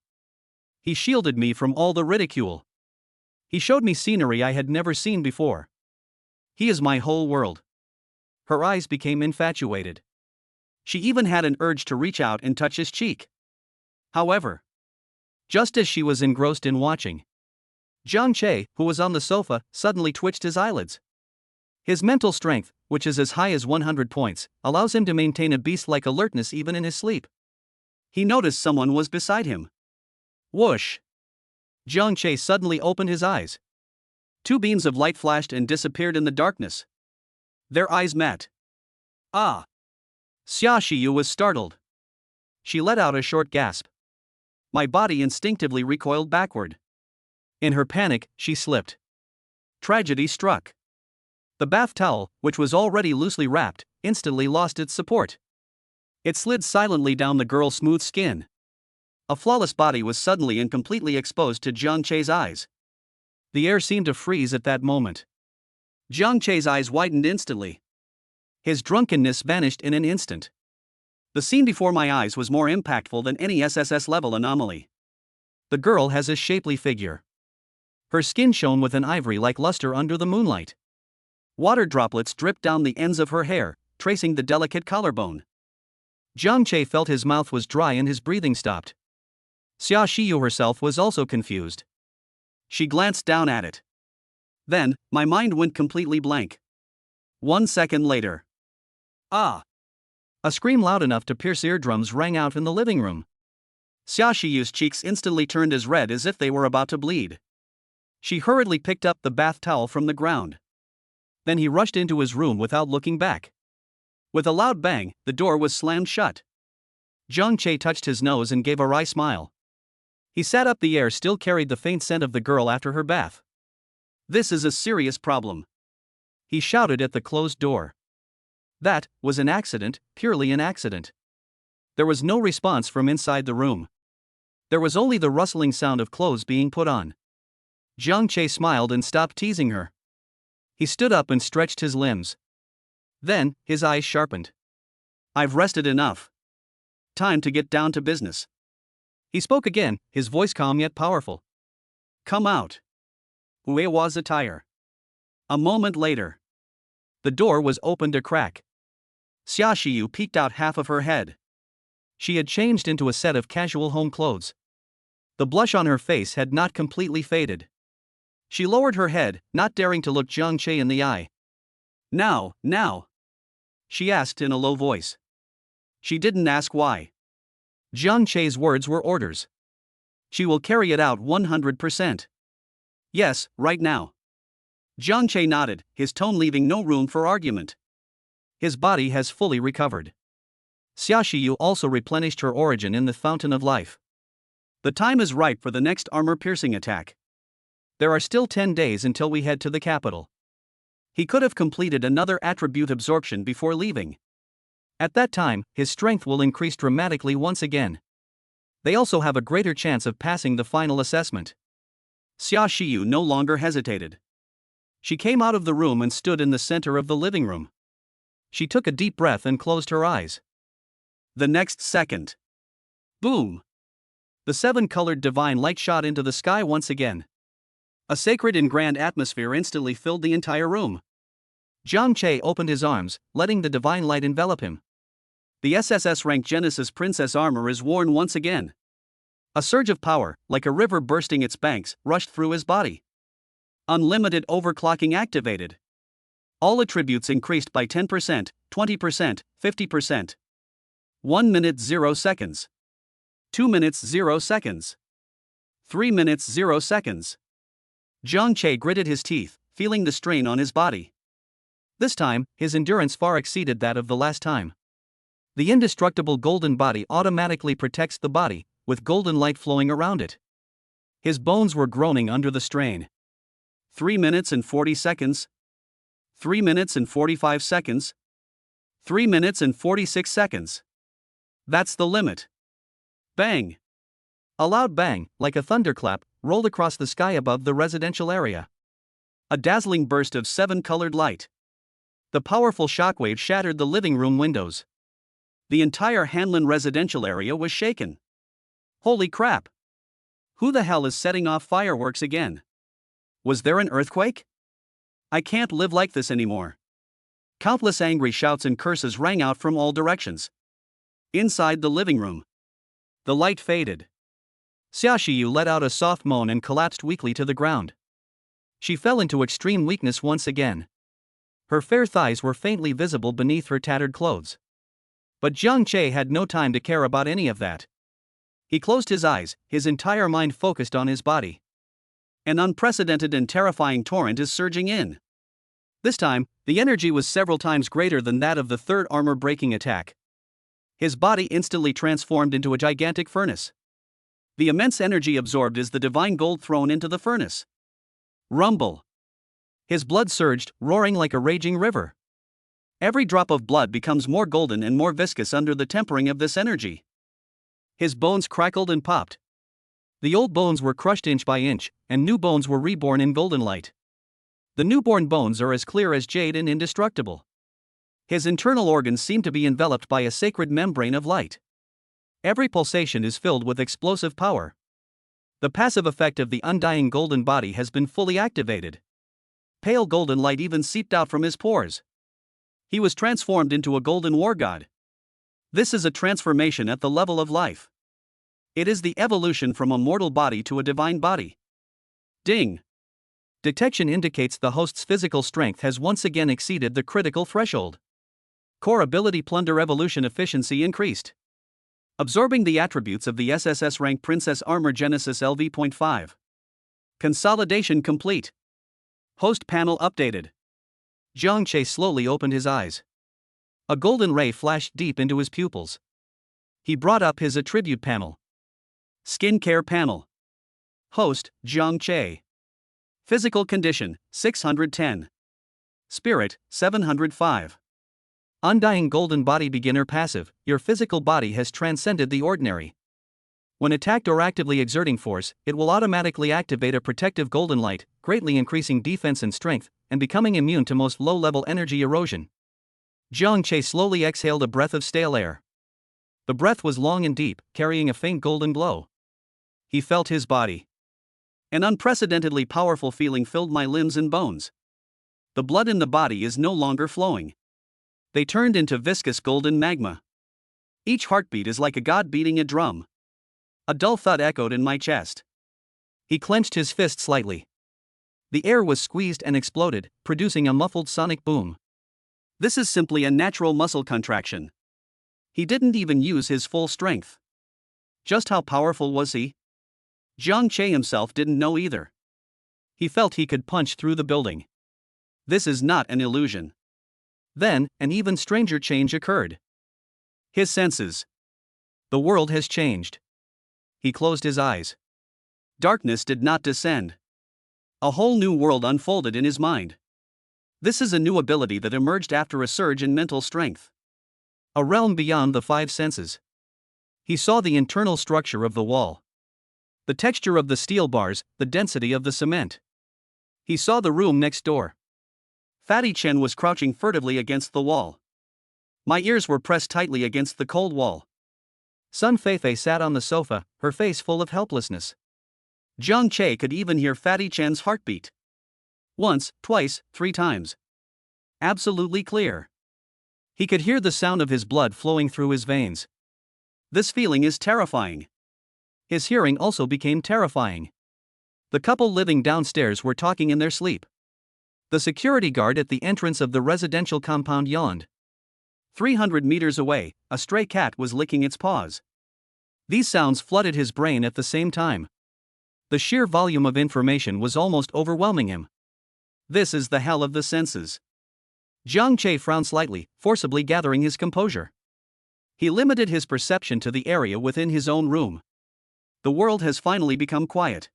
He shielded me from all the ridicule. He showed me scenery I had never seen before. He is my whole world. Her eyes became infatuated. She even had an urge to reach out and touch his cheek. However, just as she was engrossed in watching, Jiang Che, who was on the sofa, suddenly twitched his eyelids. His mental strength, which is as high as 100 points, allows him to maintain a beast-like alertness even in his sleep. He noticed someone was beside him. Whoosh! Jiang Che suddenly opened his eyes. Two beams of light flashed and disappeared in the darkness. Their eyes met. Ah! Xia Shiyu was startled. She let out a short gasp. My body instinctively recoiled backward. In her panic, she slipped. Tragedy struck. The bath towel, which was already loosely wrapped, instantly lost its support. It slid silently down the girl's smooth skin. A flawless body was suddenly and completely exposed to Jiang Che's eyes. The air seemed to freeze at that moment. Jiang Che's eyes widened instantly. His drunkenness vanished in an instant. The scene before my eyes was more impactful than any SSS-level anomaly. The girl has a shapely figure. Her skin shone with an ivory-like luster under the moonlight. Water droplets dripped down the ends of her hair, tracing the delicate collarbone. Jiang Che felt his mouth was dry and his breathing stopped. Xia Shiyu herself was also confused. She glanced down at it. Then, my mind went completely blank. 1 second later. Ah! A scream loud enough to pierce eardrums rang out in the living room. Xia Shiyu's cheeks instantly turned as red as if they were about to bleed. She hurriedly picked up the bath towel from the ground. Then he rushed into his room without looking back. With a loud bang, the door was slammed shut. Jiang Che touched his nose and gave a wry smile. He sat up. The air still carried the faint scent of the girl after her bath. This is a serious problem. He shouted at the closed door. That was an accident, purely an accident. There was no response from inside the room. There was only the rustling sound of clothes being put on. Jiang Che smiled and stopped teasing her. He stood up and stretched his limbs. Then, his eyes sharpened. I've rested enough. Time to get down to business. He spoke again, his voice calm yet powerful. Come out. Ue was attire. A moment later. The door was opened a crack. Xia Shiyu peeked out half of her head. She had changed into a set of casual home clothes. The blush on her face had not completely faded. She lowered her head, not daring to look Jiang Che in the eye. Now, she asked in a low voice. She didn't ask why. Jiang Che's words were orders. She will carry it out 100%. Yes, right now. Jiang Che nodded, his tone leaving no room for argument. His body has fully recovered. Xia Shiyu also replenished her origin in the fountain of life. The time is ripe for the next armor-piercing attack. There are still 10 days until we head to the capital. He could have completed another attribute absorption before leaving. At that time, his strength will increase dramatically once again. They also have a greater chance of passing the final assessment. Xia Shiyu no longer hesitated. She came out of the room and stood in the center of the living room. She took a deep breath and closed her eyes. The next second. Boom! The 7-colored divine light shot into the sky once again. A sacred and grand atmosphere instantly filled the entire room. Jiang Che opened his arms, letting the divine light envelop him. The SSS rank Genesis Princess armor is worn once again. A surge of power, like a river bursting its banks, rushed through his body. Unlimited overclocking activated. All attributes increased by 10%, 20%, 50%. 1 minute 0 seconds. 2 minutes 0 seconds. 3 minutes 0 seconds. Jiang Che gritted his teeth, feeling the strain on his body. This time, his endurance far exceeded that of the last time. The indestructible golden body automatically protects the body, with golden light flowing around it. His bones were groaning under the strain. 3 minutes and 40 seconds. 3 minutes and 45 seconds. 3 minutes and 46 seconds. That's the limit. Bang! A loud bang, like a thunderclap, rolled across the sky above the residential area. A dazzling burst of 7-colored light. The powerful shockwave shattered the living room windows. The entire Hanlin residential area was shaken. Holy crap! Who the hell is setting off fireworks again? Was there an earthquake? I can't live like this anymore. Countless angry shouts and curses rang out from all directions. Inside the living room. The light faded. Xia Shiyu let out a soft moan and collapsed weakly to the ground. She fell into extreme weakness once again. Her fair thighs were faintly visible beneath her tattered clothes. But Jiang Che had no time to care about any of that. He closed his eyes, his entire mind focused on his body. An unprecedented and terrifying torrent is surging in. This time, the energy was several times greater than that of the third armor-breaking attack. His body instantly transformed into a gigantic furnace. The immense energy absorbed is the divine gold thrown into the furnace. Rumble. His blood surged, roaring like a raging river. Every drop of blood becomes more golden and more viscous under the tempering of this energy. His bones crackled and popped. The old bones were crushed inch by inch, and new bones were reborn in golden light. The newborn bones are as clear as jade and indestructible. His internal organs seem to be enveloped by a sacred membrane of light. Every pulsation is filled with explosive power. The passive effect of the undying golden body has been fully activated. Pale golden light even seeped out from his pores. He was transformed into a golden war god. This is a transformation at the level of life. It is the evolution from a mortal body to a divine body. Ding! Detection indicates the host's physical strength has once again exceeded the critical threshold. Core ability plunder evolution efficiency increased. Absorbing the attributes of the SSS rank Princess Armor Genesis LV.5. Consolidation complete. Host panel updated. Jiang Che slowly opened his eyes. A golden ray flashed deep into his pupils. He brought up his attribute panel. Skincare panel. Host, Jiang Che. Physical condition, 610. Spirit, 705. Undying Golden Body Beginner Passive, your physical body has transcended the ordinary. When attacked or actively exerting force, it will automatically activate a protective golden light, greatly increasing defense and strength, and becoming immune to most low-level energy erosion. Jiang Che slowly exhaled a breath of stale air. The breath was long and deep, carrying a faint golden glow. He felt his body. An unprecedentedly powerful feeling filled my limbs and bones. The blood in the body is no longer flowing. They turned into viscous golden magma. Each heartbeat is like a god beating a drum. A dull thud echoed in my chest. He clenched his fist slightly. The air was squeezed and exploded, producing a muffled sonic boom. This is simply a natural muscle contraction. He didn't even use his full strength. Just how powerful was he? Jiang Che himself didn't know either. He felt he could punch through the building. This is not an illusion. Then, an even stranger change occurred. His senses. The world has changed. He closed his eyes. Darkness did not descend. A whole new world unfolded in his mind. This is a new ability that emerged after a surge in mental strength. A realm beyond the five senses. He saw the internal structure of the wall. The texture of the steel bars, the density of the cement. He saw the room next door. Fatty Chen was crouching furtively against the wall. My ears were pressed tightly against the cold wall. Sun Feifei sat on the sofa, her face full of helplessness. Jiang Che could even hear Fatty Chen's heartbeat. Once, twice, 3 times. Absolutely clear. He could hear the sound of his blood flowing through his veins. This feeling is terrifying. His hearing also became terrifying. The couple living downstairs were talking in their sleep. The security guard at the entrance of the residential compound yawned. 300 meters away, a stray cat was licking its paws. These sounds flooded his brain at the same time. The sheer volume of information was almost overwhelming him. This is the hell of the senses. Jiang Che frowned slightly, forcibly gathering his composure. He limited his perception to the area within his own room. The world has finally become quiet.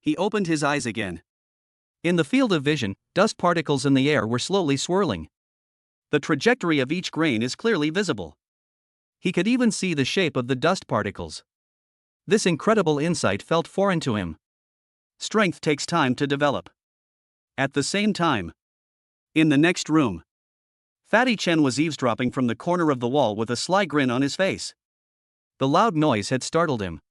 He opened his eyes again. In the field of vision, dust particles in the air were slowly swirling. The trajectory of each grain is clearly visible. He could even see the shape of the dust particles. This incredible insight felt foreign to him. Strength takes time to develop. At the same time, in the next room, Fatty Chen was eavesdropping from the corner of the wall with a sly grin on his face. The loud noise had startled him.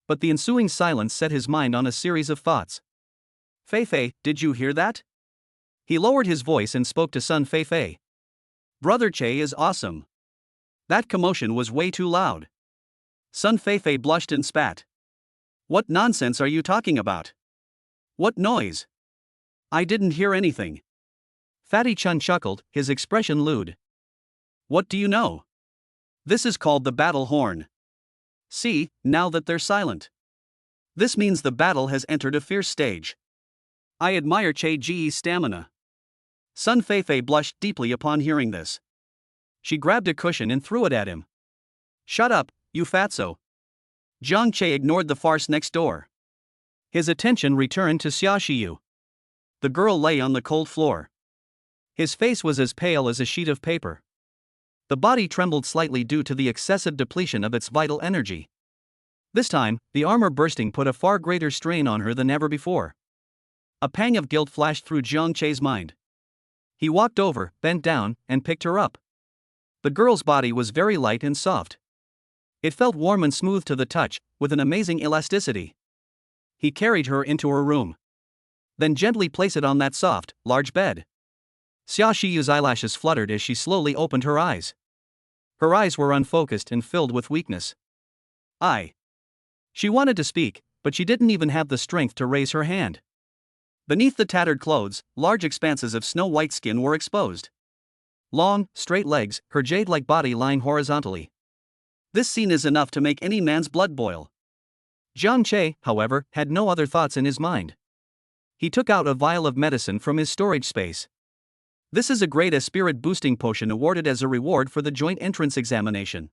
But the ensuing silence set his mind on a series of thoughts. Feifei, did you hear that? He lowered his voice and spoke to Sun Feifei. Brother Che is awesome. That commotion was way too loud. Sun Feifei blushed and spat. What nonsense are you talking about? What noise? I didn't hear anything. Fatty Chen chuckled, his expression lewd. What do you know? This is called the battle horn. See, now that they're silent. This means the battle has entered a fierce stage. I admire Che Ji's stamina. Sun Feifei blushed deeply upon hearing this. She grabbed a cushion and threw it at him. Shut up, you fatso. Jiang Che ignored the farce next door. His attention returned to Xia Xiyu. The girl lay on the cold floor. His face was as pale as a sheet of paper. The body trembled slightly due to the excessive depletion of its vital energy. This time, the armor bursting put a far greater strain on her than ever before. A pang of guilt flashed through Jiang Che's mind. He walked over, bent down, and picked her up. The girl's body was very light and soft. It felt warm and smooth to the touch, with an amazing elasticity. He carried her into her room. Then gently placed it on that soft, large bed. Xia Shiyu's eyelashes fluttered as she slowly opened her eyes. Her eyes were unfocused and filled with weakness. I. She wanted to speak, but she didn't even have the strength to raise her hand. Beneath the tattered clothes, large expanses of snow-white skin were exposed. Long, straight legs, her jade-like body lying horizontally. This scene is enough to make any man's blood boil. Jiang Che, however, had no other thoughts in his mind. He took out a vial of medicine from his storage space. This is a grade A spirit-boosting potion awarded as a reward for the joint entrance examination.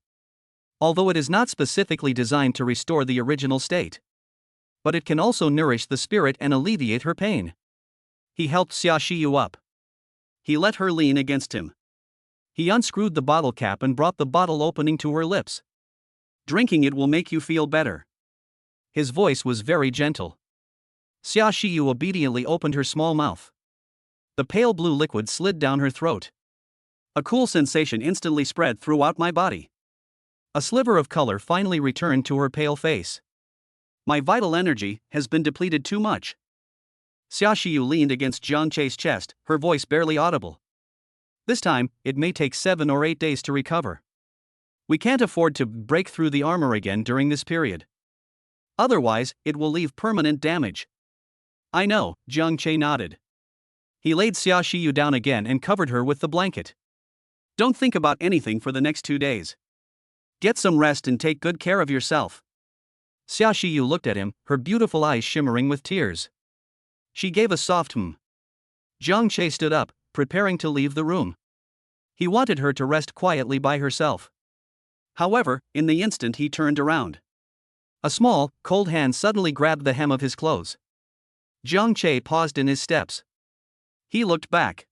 Although it is not specifically designed to restore the original state, but it can also nourish the spirit and alleviate her pain. He helped Xia Shiyu up. He let her lean against him. He unscrewed the bottle cap and brought the bottle opening to her lips. Drinking it will make you feel better. His voice was very gentle. Xia Shiyu obediently opened her small mouth. The pale blue liquid slid down her throat. A cool sensation instantly spread throughout my body. A sliver of color finally returned to her pale face. My vital energy has been depleted too much. Xia Shiyu leaned against Jiang Che's chest, her voice barely audible. This time, it may take 7 or 8 days to recover. We can't afford to break through the armor again during this period. Otherwise, it will leave permanent damage. I know, Jiang Che nodded. He laid Xia Shiyu down again and covered her with the blanket. Don't think about anything for the next 2 days. Get some rest and take good care of yourself. Xia Shiyu looked at him, her beautiful eyes shimmering with tears. She gave a soft hmm. Jiang Che stood up, preparing to leave the room. He wanted her to rest quietly by herself. However, in the instant he turned around, a small, cold hand suddenly grabbed the hem of his clothes. Jiang Che paused in his steps. He looked back.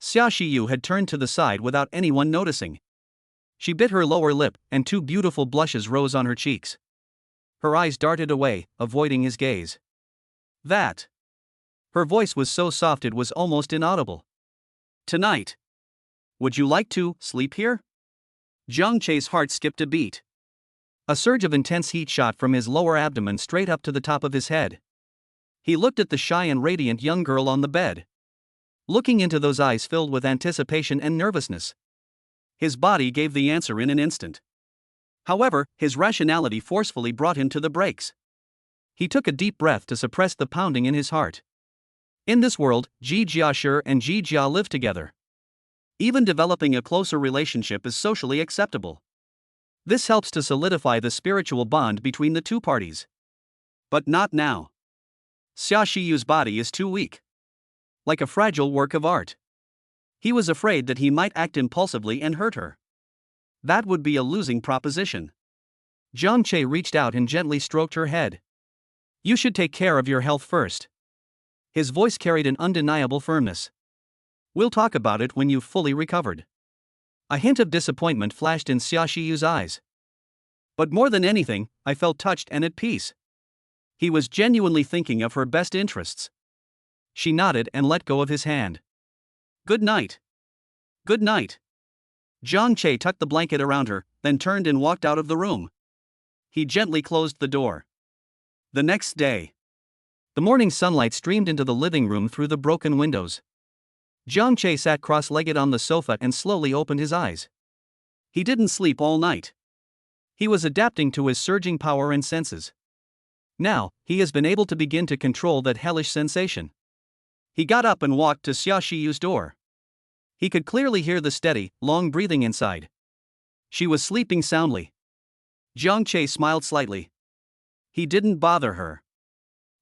Xia Shiyu had turned to the side without anyone noticing. She bit her lower lip, and 2 beautiful blushes rose on her cheeks. Her eyes darted away, avoiding his gaze. That. Her voice was so soft it was almost inaudible. Tonight. Would you like to sleep here? Jiang Che's heart skipped a beat. A surge of intense heat shot from his lower abdomen straight up to the top of his head. He looked at the shy and radiant young girl on the bed. Looking into those eyes filled with anticipation and nervousness. His body gave the answer in an instant. However, his rationality forcefully brought him to the brakes. He took a deep breath to suppress the pounding in his heart. In this world, Ji Jiashi and Ji Jia live together. Even developing a closer relationship is socially acceptable. This helps to solidify the spiritual bond between the two parties. But not now. Xia Shiyu's body is too weak. Like a fragile work of art. He was afraid that he might act impulsively and hurt her. That would be a losing proposition. Jiang Che reached out and gently stroked her head. You should take care of your health first. His voice carried an undeniable firmness. We'll talk about it when you've fully recovered. A hint of disappointment flashed in Xia Shiyu's eyes. But more than anything, I felt touched and at peace. He was genuinely thinking of her best interests. She nodded and let go of his hand. Good night. Good night. Jiang Che tucked the blanket around her, then turned and walked out of the room. He gently closed the door. The next day. The morning sunlight streamed into the living room through the broken windows. Jiang Che sat cross-legged on the sofa and slowly opened his eyes. He didn't sleep all night. He was adapting to his surging power and senses. Now, he has been able to begin to control that hellish sensation. He got up and walked to Xia Shiyu's door. He could clearly hear the steady, long breathing inside. She was sleeping soundly. Jiang Che smiled slightly. He didn't bother her.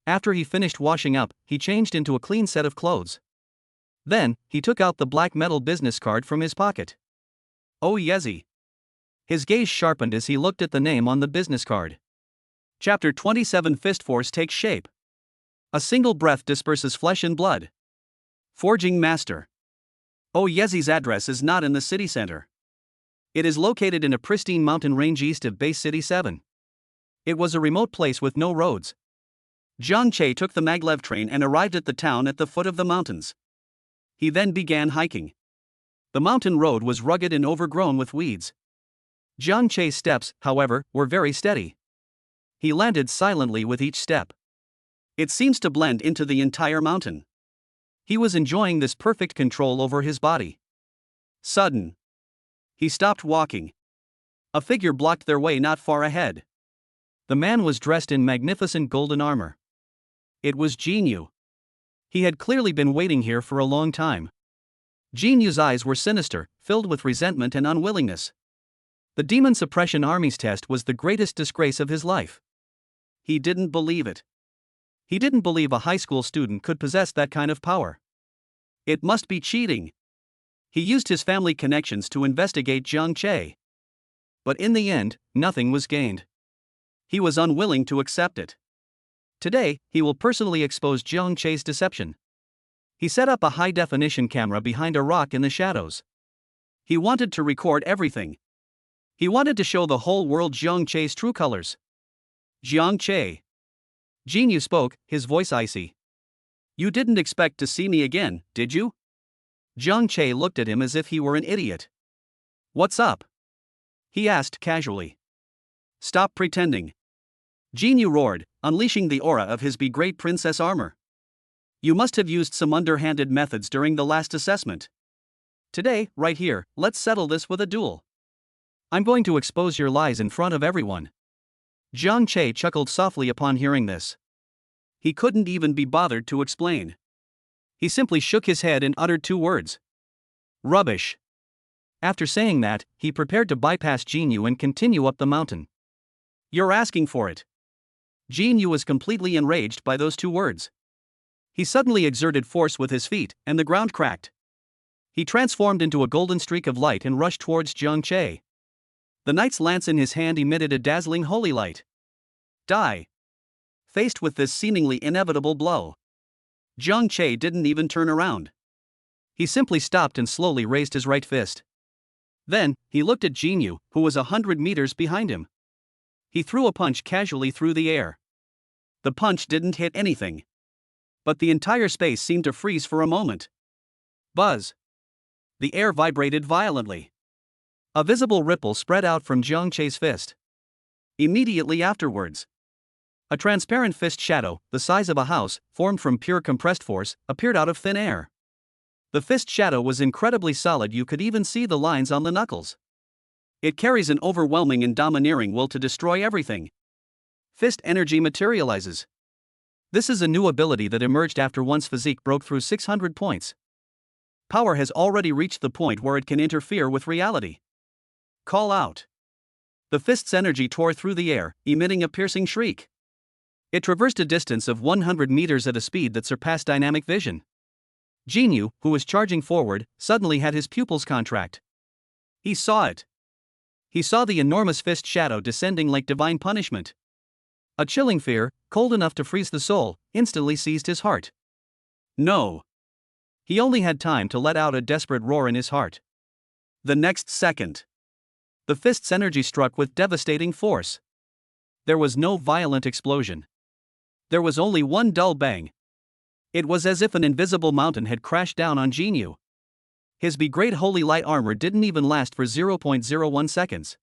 After he finished washing up, he changed into a clean set of clothes. Then, he took out the black metal business card from his pocket. Oh Yezi. His gaze sharpened as he looked at the name on the business card. Chapter 27 Fist Force takes shape. A single breath disperses flesh and blood. Forging Master. Oh Yezi's address is not in the city center. It is located in a pristine mountain range east of Base City 7. It was a remote place with no roads. Jiang Che took the maglev train and arrived at the town at the foot of the mountains. He then began hiking. The mountain road was rugged and overgrown with weeds. Jiang Che's steps, however, were very steady. He landed silently with each step. It seems to blend into the entire mountain. He was enjoying this perfect control over his body. Sudden. He stopped walking. A figure blocked their way not far ahead. The man was dressed in magnificent golden armor. It was Jinyu. He had clearly been waiting here for a long time. Jinyu's eyes were sinister, filled with resentment and unwillingness. The Demon Suppression Army's test was the greatest disgrace of his life. He didn't believe it. He didn't believe a high school student could possess that kind of power. It must be cheating. He used his family connections to investigate Jiang Che. But in the end, nothing was gained. He was unwilling to accept it. Today, he will personally expose Jiang Che's deception. He set up a high-definition camera behind a rock in the shadows. He wanted to record everything. He wanted to show the whole world Jiang Che's true colors. Jiang Che. Jinyu spoke, his voice icy. You didn't expect to see me again, did you? Jiang Che looked at him as if he were an idiot. What's up? He asked casually. Stop pretending. Jinyu roared, unleashing the aura of his Be-Great Princess armor. You must have used some underhanded methods during the last assessment. Today, right here, let's settle this with a duel. I'm going to expose your lies in front of everyone. Jiang Che chuckled softly upon hearing this. He couldn't even be bothered to explain. He simply shook his head and uttered two words. Rubbish. After saying that, he prepared to bypass Jinyu and continue up the mountain. You're asking for it. Jinyu was completely enraged by those two words. He suddenly exerted force with his feet, and the ground cracked. He transformed into a golden streak of light and rushed towards Jiang Che. The knight's lance in his hand emitted a dazzling holy light. Die. Faced with this seemingly inevitable blow, Jiang Che didn't even turn around. He simply stopped and slowly raised his right fist. Then, he looked at Jinyu, who was 100 meters behind him. He threw a punch casually through the air. The punch didn't hit anything. But the entire space seemed to freeze for a moment. Buzz. The air vibrated violently. A visible ripple spread out from Jiang Che's fist. Immediately afterwards, a transparent fist shadow, the size of a house, formed from pure compressed force, appeared out of thin air. The fist shadow was incredibly solid, you could even see the lines on the knuckles. It carries an overwhelming and domineering will to destroy everything. Fist energy materializes. This is a new ability that emerged after one's physique broke through 600 points. Power has already reached the point where it can interfere with reality. Call out. The fist's energy tore through the air, emitting a piercing shriek. It traversed a distance of 100 meters at a speed that surpassed dynamic vision. Jinyu, who was charging forward, suddenly had his pupils contract. He saw it. He saw the enormous fist shadow descending like divine punishment. A chilling fear, cold enough to freeze the soul, instantly seized his heart. No. He only had time to let out a desperate roar in his heart. The next second, the fist's energy struck with devastating force. There was no violent explosion. There was only one dull bang. It was as if an invisible mountain had crashed down on Jinyu. His Be-Great Holy Light armor didn't even last for 0.01 seconds.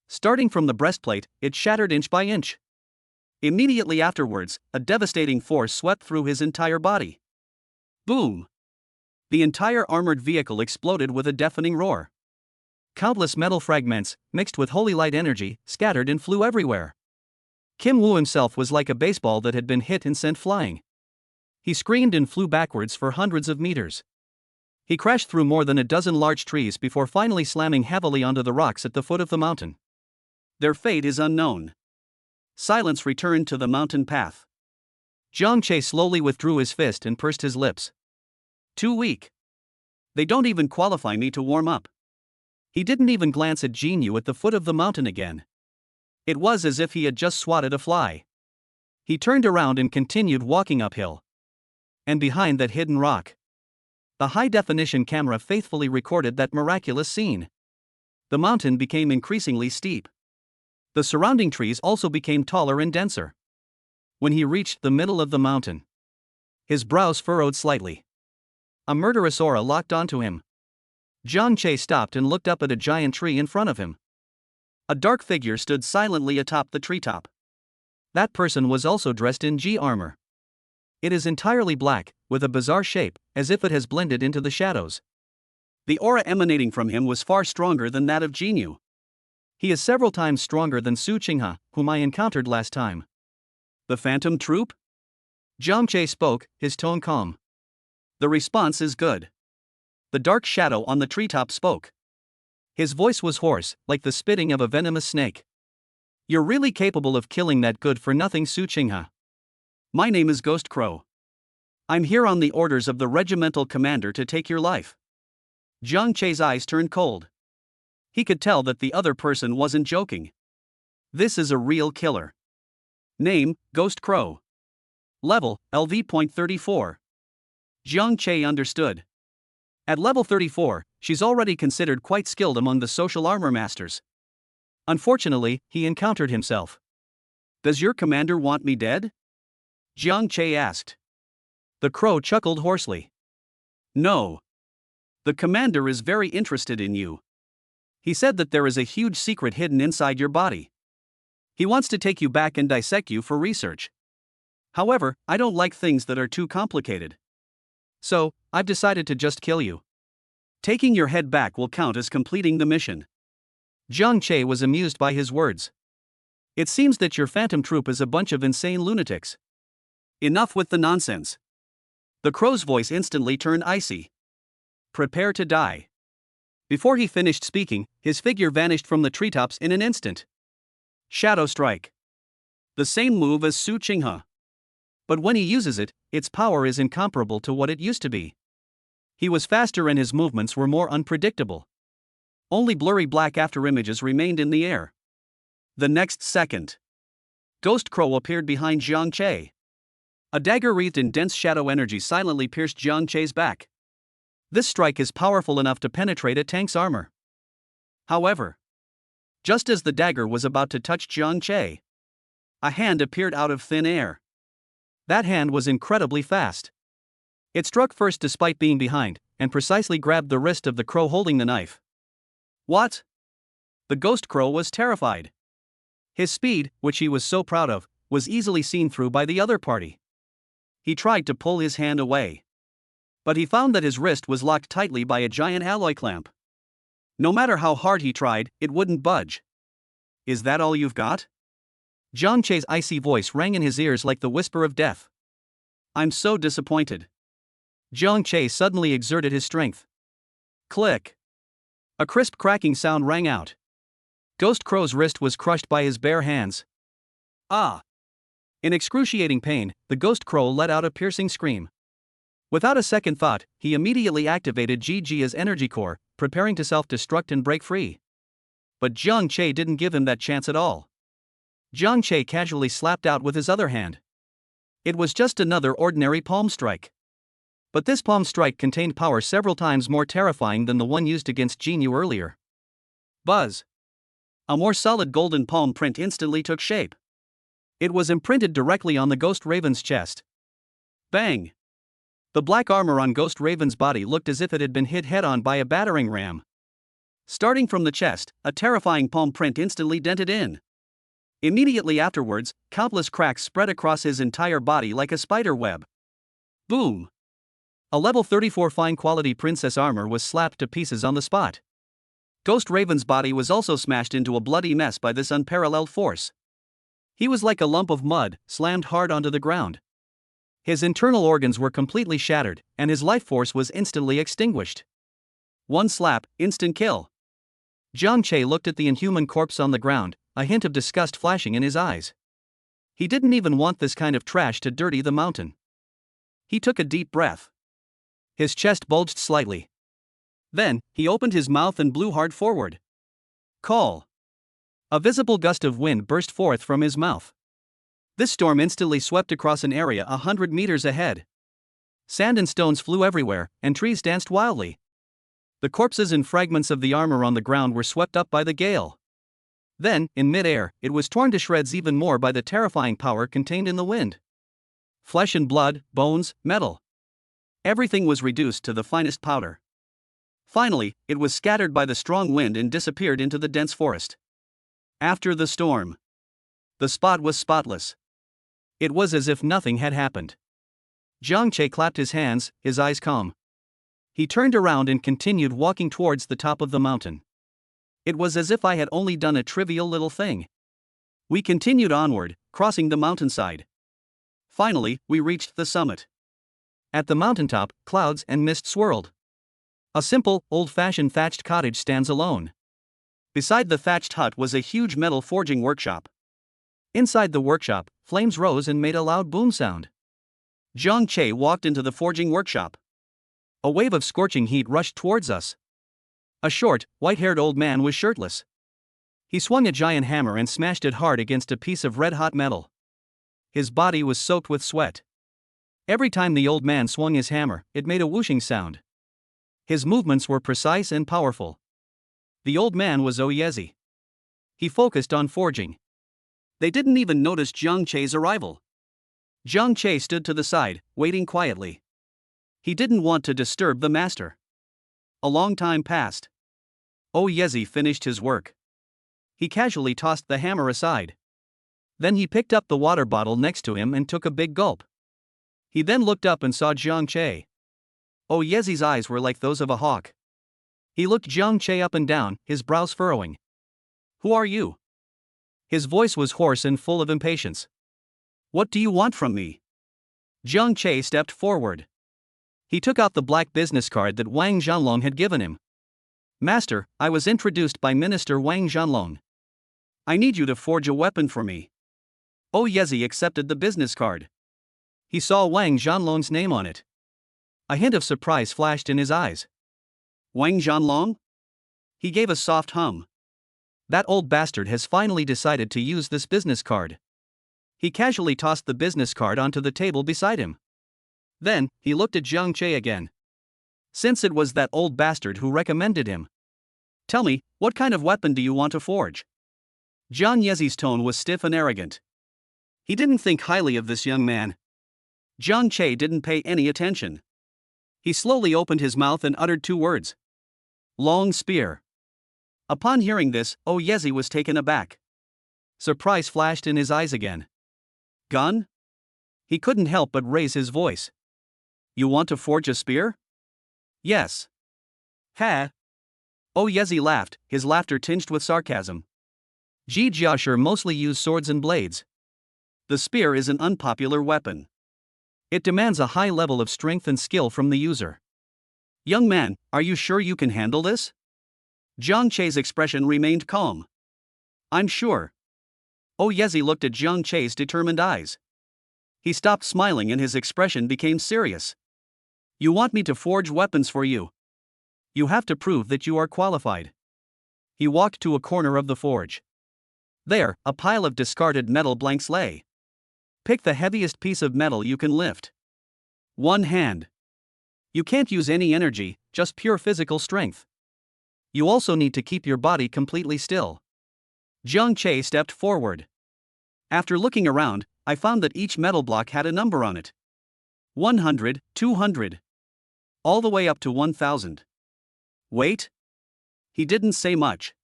Starting from the breastplate, it shattered inch by inch. Immediately afterwards, a devastating force swept through his entire body. Boom! The entire armored vehicle exploded with a deafening roar. Countless metal fragments, mixed with holy light energy, scattered and flew everywhere. Kim Woo himself was like a baseball that had been hit and sent flying. He screamed and flew backwards for hundreds of meters. He crashed through more than a dozen large trees before finally slamming heavily onto the rocks at the foot of the mountain. Their fate is unknown. Silence returned to the mountain path. Jiang Che slowly withdrew his fist and pursed his lips. Too weak. They don't even qualify me to warm up. He didn't even glance at Jinyu at the foot of the mountain again. It was as if he had just swatted a fly. He turned around and continued walking uphill. And behind that hidden rock, the high-definition camera faithfully recorded that miraculous scene. The mountain became increasingly steep. The surrounding trees also became taller and denser. When he reached the middle of the mountain, his brows furrowed slightly. A murderous aura locked onto him. Jiang Che stopped and looked up at a giant tree in front of him. A dark figure stood silently atop the treetop. That person was also dressed in G armor. It is entirely black, with a bizarre shape, as if it has blended into the shadows. The aura emanating from him was far stronger than that of Jinyu. He is several times stronger than Su Qinghe, whom I encountered last time. The Phantom Troop? Jiang Che spoke, his tone calm. The response is good. The dark shadow on the treetop spoke. His voice was hoarse, like the spitting of a venomous snake. You're really capable of killing that good-for-nothing Su Qinghe. My name is Ghost Crow. I'm here on the orders of the regimental commander to take your life. Jiang Che's eyes turned cold. He could tell that the other person wasn't joking. This is a real killer. Name, Ghost Crow. Level, LV.34. Jiang Che understood. At level 34, she's already considered quite skilled among the social armor masters. Unfortunately, he encountered himself. Does your commander want me dead? Jiang Che asked. The crow chuckled hoarsely. No. The commander is very interested in you. He said that there is a huge secret hidden inside your body. He wants to take you back and dissect you for research. However, I don't like things that are too complicated. So, I've decided to just kill you. Taking your head back will count as completing the mission. Jiang Che was amused by his words. It seems that your phantom troop is a bunch of insane lunatics. Enough with the nonsense. The crow's voice instantly turned icy. Prepare to die. Before he finished speaking, his figure vanished from the treetops in an instant. Shadow Strike. The same move as Su Qinghe. But when he uses it, its power is incomparable to what it used to be. He was faster and his movements were more unpredictable. Only blurry black afterimages remained in the air. The next second, Ghost Crow appeared behind Jiang Che. A dagger wreathed in dense shadow energy silently pierced Jiang Che's back. This strike is powerful enough to penetrate a tank's armor. However, just as the dagger was about to touch Jiang Che, a hand appeared out of thin air. That hand was incredibly fast. It struck first despite being behind, and precisely grabbed the wrist of the crow holding the knife. What? The Ghost Crow was terrified. His speed, which he was so proud of, was easily seen through by the other party. He tried to pull his hand away. But he found that his wrist was locked tightly by a giant alloy clamp. No matter how hard he tried, it wouldn't budge. Is that all you've got? Jiang Che's icy voice rang in his ears like the whisper of death. I'm so disappointed. Jiang Che suddenly exerted his strength. Click. A crisp cracking sound rang out. Ghost Crow's wrist was crushed by his bare hands. Ah! In excruciating pain, the Ghost Crow let out a piercing scream. Without a second thought, he immediately activated Jijia's energy core, preparing to self-destruct and break free. But Jiang Che didn't give him that chance at all. Jiang Che casually slapped out with his other hand. It was just another ordinary palm strike. But this palm strike contained power several times more terrifying than the one used against Jinyu earlier. Buzz! A more solid golden palm print instantly took shape. It was imprinted directly on the Ghost Raven's chest. Bang! The black armor on Ghost Raven's body looked as if it had been hit head-on by a battering ram. Starting from the chest, a terrifying palm print instantly dented in. Immediately afterwards, countless cracks spread across his entire body like a spider web. Boom! A level 34 fine-quality princess armor was slapped to pieces on the spot. Ghost Raven's body was also smashed into a bloody mess by this unparalleled force. He was like a lump of mud, slammed hard onto the ground. His internal organs were completely shattered, and his life force was instantly extinguished. One slap, instant kill. Jiang Che looked at the inhuman corpse on the ground, a hint of disgust flashing in his eyes. He didn't even want this kind of trash to dirty the mountain. He took a deep breath. His chest bulged slightly. Then, he opened his mouth and blew hard forward. Call. A visible gust of wind burst forth from his mouth. This storm instantly swept across an area 100 meters ahead. Sand and stones flew everywhere, and trees danced wildly. The corpses and fragments of the armor on the ground were swept up by the gale. Then, in mid-air, it was torn to shreds even more by the terrifying power contained in the wind. Flesh and blood, bones, metal. Everything was reduced to the finest powder. Finally, it was scattered by the strong wind and disappeared into the dense forest. After the storm, the spot was spotless. It was as if nothing had happened. Jiang Che clapped his hands, his eyes calm. He turned around and continued walking towards the top of the mountain. It was as if I had only done a trivial little thing. We continued onward, crossing the mountainside. Finally, we reached the summit. At the mountaintop, clouds and mist swirled. A simple, old-fashioned thatched cottage stands alone. Beside the thatched hut was a huge metal forging workshop. Inside the workshop, flames rose and made a loud boom sound. Jiang Che walked into the forging workshop. A wave of scorching heat rushed towards us. A short, white-haired old man was shirtless. He swung a giant hammer and smashed it hard against a piece of red-hot metal. His body was soaked with sweat. Every time the old man swung his hammer, it made a whooshing sound. His movements were precise and powerful. The old man was Oyezi. He focused on forging. They didn't even notice Jiang Che's arrival. Jiang Che stood to the side, waiting quietly. He didn't want to disturb the master. A long time passed. Oyezi finished his work. He casually tossed the hammer aside. Then he picked up the water bottle next to him and took a big gulp. He then looked up and saw Jiang Che. Oyezi's eyes were like those of a hawk. He looked Jiang Che up and down, his brows furrowing. "Who are you?" His voice was hoarse and full of impatience. "What do you want from me?" Jiang Che stepped forward. He took out the black business card that Wang Zhanlong had given him. "Master, I was introduced by Minister Wang Zhanlong. I need you to forge a weapon for me." Oyezi accepted the business card. He saw Wang Zhanlong's name on it. A hint of surprise flashed in his eyes. "Wang Zhanlong?" He gave a soft hum. That old bastard has finally decided to use this business card. He casually tossed the business card onto the table beside him. Then, he looked at Jiang Che again. "Since it was that old bastard who recommended him, tell me, what kind of weapon do you want to forge?" Jiang Yezi's tone was stiff and arrogant. He didn't think highly of this young man. Jiang Che didn't pay any attention. He slowly opened his mouth and uttered two words. "Long spear." Upon hearing this, Oyezi was taken aback. Surprise flashed in his eyes again. "Gun?" He couldn't help but raise his voice. "You want to forge a spear?" "Yes." "Ha!" Oyezi laughed, his laughter tinged with sarcasm. Ji Jiashi mostly use swords and blades. The spear is an unpopular weapon. It demands a high level of strength and skill from the user. "Young man, are you sure you can handle this?" Jiang Che's expression remained calm. "I'm sure." Oyezi looked at Jiang Che's determined eyes. He stopped smiling and his expression became serious. "You want me to forge weapons for you? You have to prove that you are qualified." He walked to a corner of the forge. There, a pile of discarded metal blanks lay. Pick the heaviest piece of metal you can lift. One hand. You can't use any energy, just pure physical strength. You also need to keep your body completely still. Jiang Che stepped forward. After looking around, I found that each metal block had a number on it. 100, 200. All the way up to 1000. Wait? He didn't say much.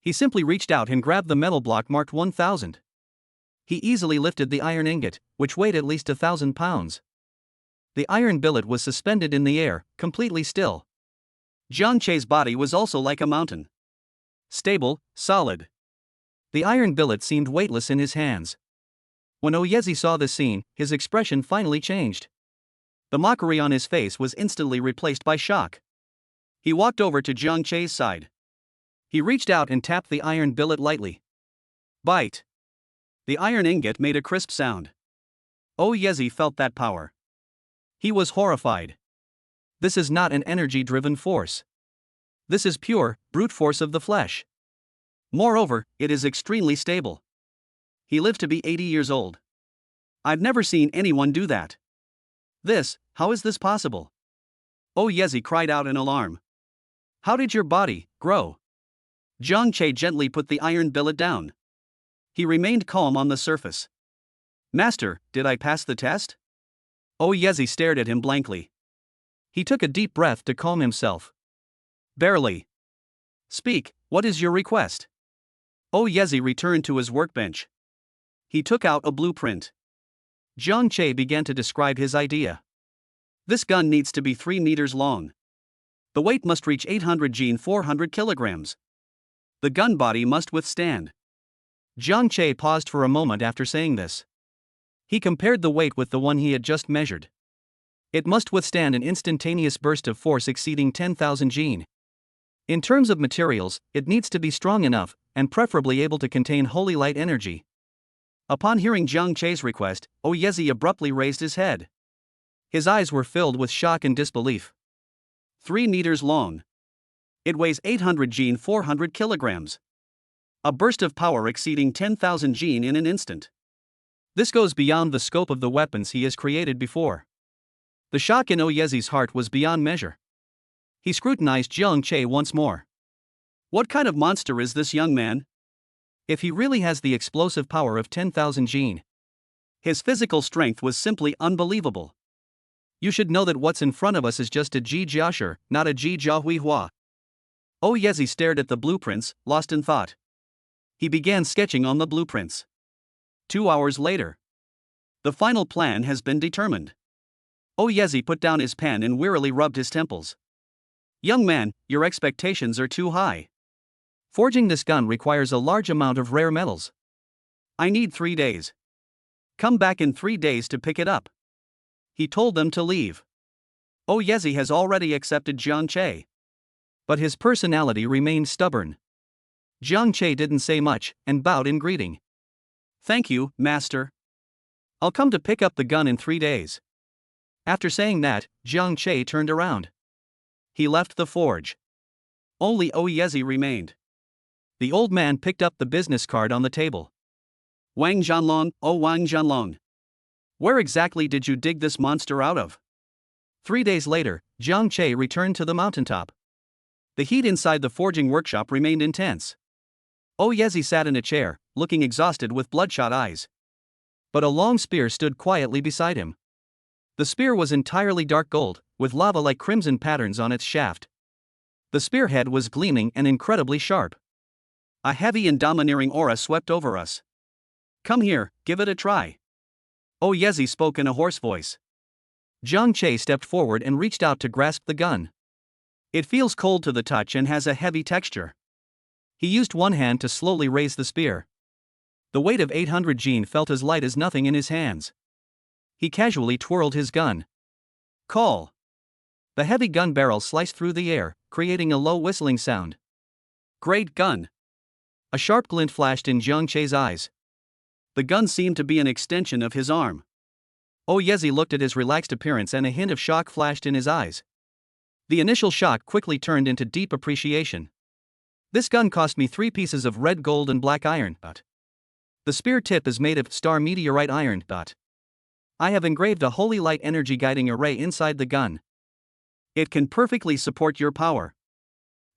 He simply reached out and grabbed the metal block marked 1000. He easily lifted the iron ingot, which weighed at least 1,000 pounds. The iron billet was suspended in the air, completely still. Jiang Che's body was also like a mountain. Stable, solid. The iron billet seemed weightless in his hands. When Oyezi saw this scene, his expression finally changed. The mockery on his face was instantly replaced by shock. He walked over to Jiang Che's side. He reached out and tapped the iron billet lightly. Bite. The iron ingot made a crisp sound. Oyezi felt that power. He was horrified. This is not an energy-driven force. This is pure, brute force of the flesh. Moreover, it is extremely stable. He lived to be 80 years old. I've never seen anyone do that. How is this possible? Oyezi cried out in alarm. How did your body grow? Jiang Che gently put the iron billet down. He remained calm on the surface. Master, did I pass the test? Oyezi stared at him blankly. He took a deep breath to calm himself. Barely. Speak, what is your request? Oyezi returned to his workbench. He took out a blueprint. Jiang Che began to describe his idea. This gun needs to be 3 meters long. The weight must reach 800 G 400 kilograms. The gun body must withstand. Jiang Che paused for a moment after saying this. He compared the weight with the one he had just measured. It must withstand an instantaneous burst of force exceeding 10,000 G. In terms of materials, it needs to be strong enough, and preferably able to contain holy light energy. Upon hearing Jiang Che's request, Oyezi abruptly raised his head. His eyes were filled with shock and disbelief. 3 meters long. It weighs 800 G 400 kilograms. A burst of power exceeding 10,000 G in an instant. This goes beyond the scope of the weapons he has created before. The shock in Oyezi's heart was beyond measure. He scrutinized Jiang Che once more. What kind of monster is this young man? If he really has the explosive power of 10,000 G. His physical strength was simply unbelievable. You should know that what's in front of us is just a Ji Jiashi, not a Ji Jiahuihua. Oyezi stared at the blueprints, lost in thought. He began sketching on the blueprints. 2 hours later. The final plan has been determined. Oyezi put down his pen and wearily rubbed his temples. Young man, your expectations are too high. Forging this gun requires a large amount of rare metals. I need 3 days. Come back in 3 days to pick it up. He told them to leave. Oyezi has already accepted Jiang Che. But his personality remained stubborn. Jiang Che didn't say much, and bowed in greeting. Thank you, master. I'll come to pick up the gun in 3 days. After saying that, Jiang Che turned around. He left the forge. Only Oyezi remained. The old man picked up the business card on the table. Wang Jianlong, oh Wang Jianlong. Where exactly did you dig this monster out of? 3 days later, Jiang Che returned to the mountaintop. The heat inside the forging workshop remained intense. Oyezi sat in a chair, looking exhausted with bloodshot eyes. But a long spear stood quietly beside him. The spear was entirely dark gold, with lava-like crimson patterns on its shaft. The spearhead was gleaming and incredibly sharp. A heavy and domineering aura swept over us. Come here, give it a try. Oyezi spoke in a hoarse voice. Jiang Che stepped forward and reached out to grasp the gun. It feels cold to the touch and has a heavy texture. He used one hand to slowly raise the spear. The weight of 800 G felt as light as nothing in his hands. He casually twirled his gun. Call. The heavy gun barrel sliced through the air, creating a low whistling sound. Great gun. A sharp glint flashed in Jiang Che's eyes. The gun seemed to be an extension of his arm. Oyezi looked at his relaxed appearance and a hint of shock flashed in his eyes. The initial shock quickly turned into deep appreciation. This gun cost me 3 pieces of red gold and black iron. The spear tip is made of star meteorite iron. I have engraved a holy light energy guiding array inside the gun. It can perfectly support your power.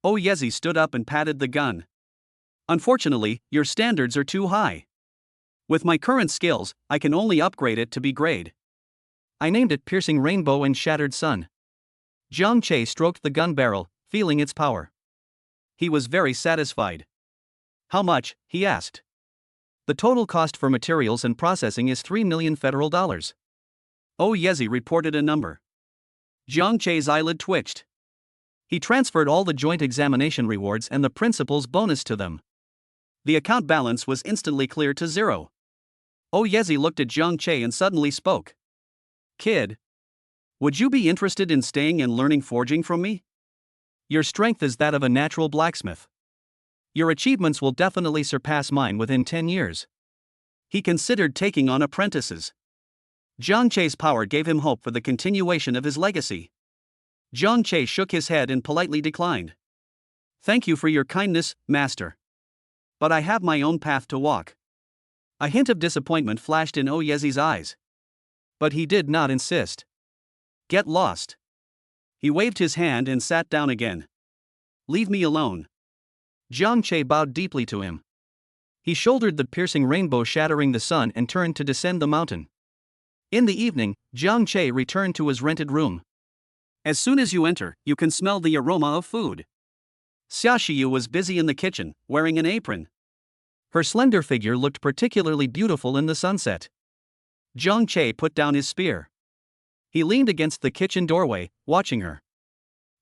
Oyezi stood up and patted the gun. Unfortunately, your standards are too high. With my current skills, I can only upgrade it to be grade. I named it Piercing Rainbow and Shattered Sun. Jiang Che stroked the gun barrel, feeling its power. He was very satisfied. How much? He asked. The total cost for materials and processing is 3 million federal dollars. Oyezi reported a number. Jiang Che's eyelid twitched. He transferred all the joint examination rewards and the principal's bonus to them. The account balance was instantly clear to 0. Oyezi looked at Jiang Che and suddenly spoke. Kid. Would you be interested in staying and learning forging from me? Your strength is that of a natural blacksmith. Your achievements will definitely surpass mine within 10 years. He considered taking on apprentices. Jiang Che's power gave him hope for the continuation of his legacy. Jiang Che shook his head and politely declined. Thank you for your kindness, master. But I have my own path to walk. A hint of disappointment flashed in Oyezi's eyes. But he did not insist. Get lost. He waved his hand and sat down again. Leave me alone. Jiang Che bowed deeply to him. He shouldered the piercing rainbow shattering the sun and turned to descend the mountain. In the evening, Jiang Che returned to his rented room. As soon as you enter, you can smell the aroma of food. Xia Shiyu was busy in the kitchen, wearing an apron. Her slender figure looked particularly beautiful in the sunset. Jiang Che put down his spear. He leaned against the kitchen doorway, watching her.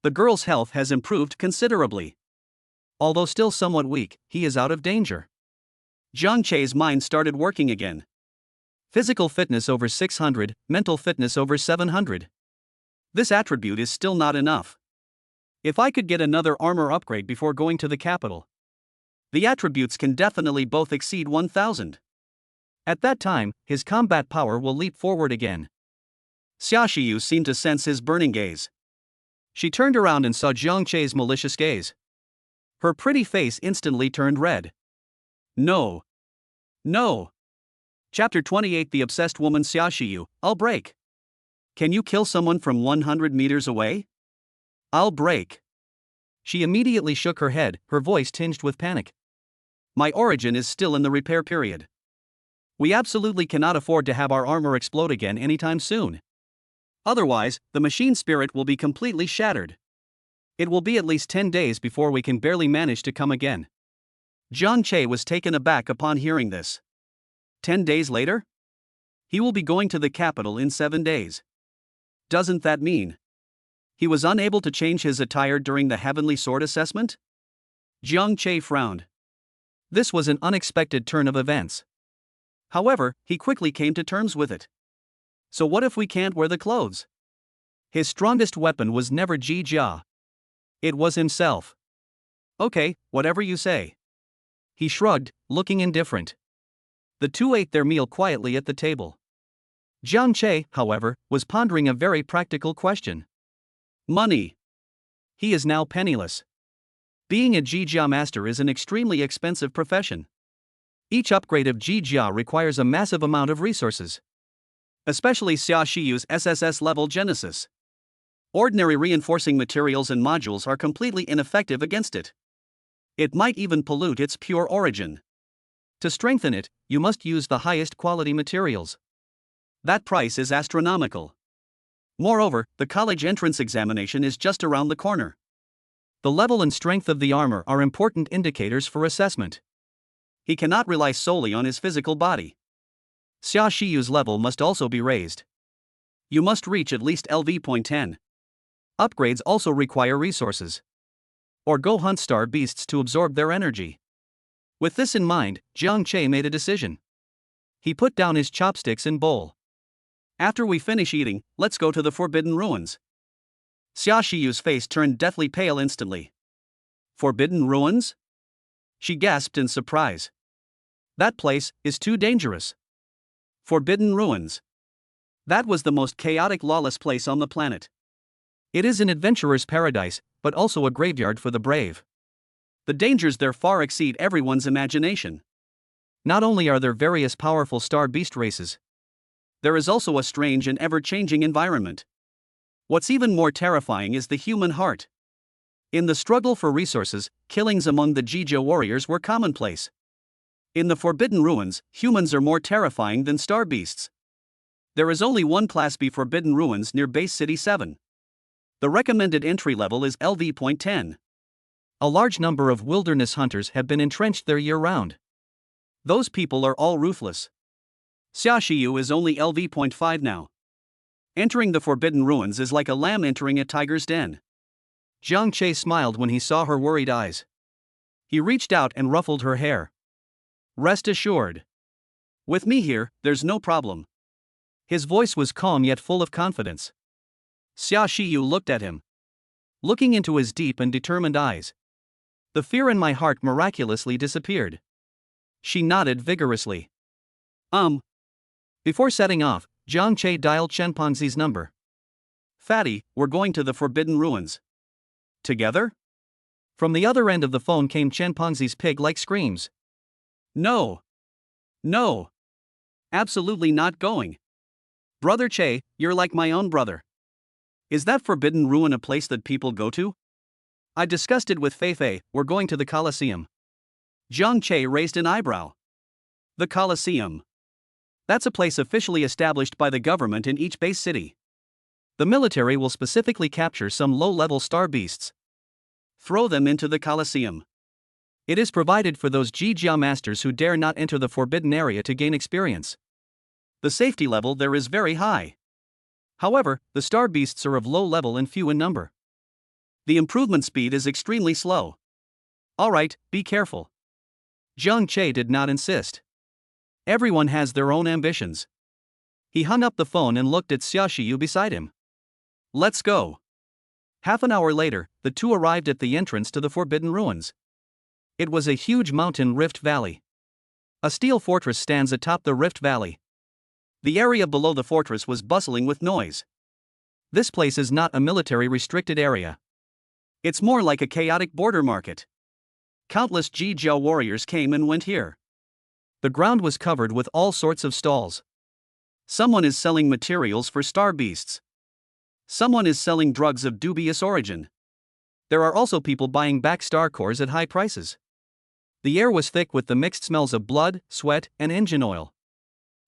The girl's health has improved considerably. Although still somewhat weak, he is out of danger. Jiang Che's mind started working again. Physical fitness over 600, mental fitness over 700. This attribute is still not enough. If I could get another armor upgrade before going to the capital, the attributes can definitely both exceed 1000. At that time, his combat power will leap forward again. Xia Shiyu seemed to sense his burning gaze. She turned around and saw Jiang Che's malicious gaze. Her pretty face instantly turned red. No. No. Chapter 28. The Obsessed Woman. Xia Shiyu, I'll break. Can you kill someone from 100 meters away? I'll break. She immediately shook her head, her voice tinged with panic. My origin is still in the repair period. We absolutely cannot afford to have our armor explode again anytime soon. Otherwise, the machine spirit will be completely shattered. It will be at least 10 days before we can barely manage to come again. Jiang Che was taken aback upon hearing this. 10 days later? He will be going to the capital in 7 days. Doesn't that mean he was unable to change his attire during the Heavenly Sword assessment? Jiang Che frowned. This was an unexpected turn of events. However, he quickly came to terms with it. So what if we can't wear the clothes? His strongest weapon was never Ji Jia. It was himself. Okay, whatever you say. He shrugged, looking indifferent. The two ate their meal quietly at the table. Jiang Che, however, was pondering a very practical question. Money. He is now penniless. Being a Ji Jia master is an extremely expensive profession. Each upgrade of Ji Jia requires a massive amount of resources. Especially Xia Shiyu's SSS level Genesis. Ordinary reinforcing materials and modules are completely ineffective against it. It might even pollute its pure origin. To strengthen it, you must use the highest quality materials. That price is astronomical. Moreover, the college entrance examination is just around the corner. The level and strength of the armor are important indicators for assessment. He cannot rely solely on his physical body. Xia Shiyu's level must also be raised. You must reach at least LV.10. Upgrades also require resources. Or go hunt star beasts to absorb their energy. With this in mind, Jiang Che made a decision. He put down his chopsticks and bowl. After we finish eating, let's go to the Forbidden Ruins. Xia Shiyu's face turned deathly pale instantly. Forbidden Ruins? She gasped in surprise. That place is too dangerous. Forbidden Ruins. That was the most chaotic, lawless place on the planet. It is an adventurer's paradise, but also a graveyard for the brave. The dangers there far exceed everyone's imagination. Not only are there various powerful star beast races, there is also a strange and ever-changing environment. What's even more terrifying is the human heart. In the struggle for resources, killings among the Ji Jia warriors were commonplace. In the Forbidden Ruins, humans are more terrifying than star beasts. There is only one Class B Forbidden Ruins near Base City 7. The recommended entry level is LV.10. A large number of wilderness hunters have been entrenched there year-round. Those people are all ruthless. Xia Shiyu is only LV.5 now. Entering the Forbidden Ruins is like a lamb entering a tiger's den. Jiang Che smiled when he saw her worried eyes. He reached out and ruffled her hair. Rest assured. With me here, there's no problem. His voice was calm yet full of confidence. Xia Shiyu looked at him. Looking into his deep and determined eyes. The fear in my heart miraculously disappeared. She nodded vigorously. Before setting off, Jiang Che dialed Chenpengzi's number. Fatty, we're going to the Forbidden Ruins. Together? From the other end of the phone came Chenpengzi's pig-like screams. No. No. Absolutely not going. Brother Che, you're like my own brother. Is that Forbidden Ruin a place that people go to? I discussed it with Feifei, we're going to the Colosseum. Jiang Che raised an eyebrow. The Colosseum. That's a place officially established by the government in each base city. The military will specifically capture some low-level star beasts. Throw them into the Colosseum. It is provided for those Ji Jia masters who dare not enter the forbidden area to gain experience. The safety level there is very high. However, the star beasts are of low level and few in number. The improvement speed is extremely slow. Alright, be careful. Jiang Che did not insist. Everyone has their own ambitions. He hung up the phone and looked at Xia Shiyu beside him. Let's go. Half an hour later, the two arrived at the entrance to the Forbidden Ruins. It was a huge mountain rift valley. A steel fortress stands atop the rift valley. The area below the fortress was bustling with noise. This place is not a military restricted area. It's more like a chaotic border market. Countless Jijiao warriors came and went here. The ground was covered with all sorts of stalls. Someone is selling materials for star beasts. Someone is selling drugs of dubious origin. There are also people buying back star cores at high prices. The air was thick with the mixed smells of blood, sweat, and engine oil.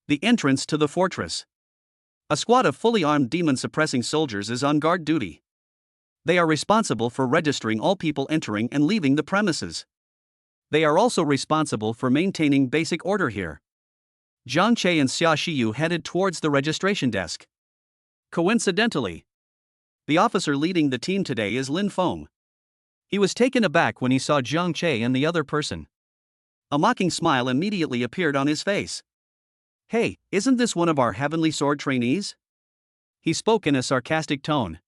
The entrance to the fortress. A squad of fully armed demon-suppressing soldiers is on guard duty. They are responsible for registering all people entering and leaving the premises. They are also responsible for maintaining basic order here. Jiang Che and Xia Shiyu headed towards the registration desk. Coincidentally, the officer leading the team today is Lin Feng. He was taken aback when he saw Jiang Che and the other person. A mocking smile immediately appeared on his face. Hey, isn't this one of our Heavenly Sword trainees? He spoke in a sarcastic tone.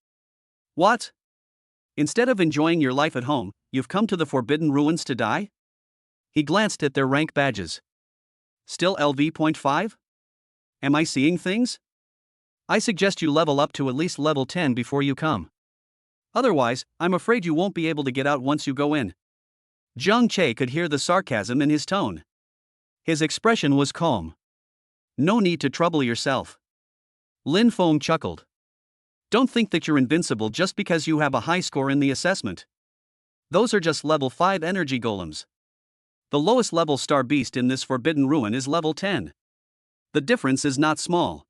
What? Instead of enjoying your life at home, you've come to the Forbidden Ruins to die? He glanced at their rank badges. Still LV.5? Am I seeing things? I suggest you level up to at least level 10 before you come. Otherwise, I'm afraid you won't be able to get out once you go in. Jiang Che could hear the sarcasm in his tone. His expression was calm. No need to trouble yourself. Lin Feng chuckled. Don't think that you're invincible just because you have a high score in the assessment. Those are just level 5 energy golems. The lowest level star beast in this forbidden ruin is level 10. The difference is not small.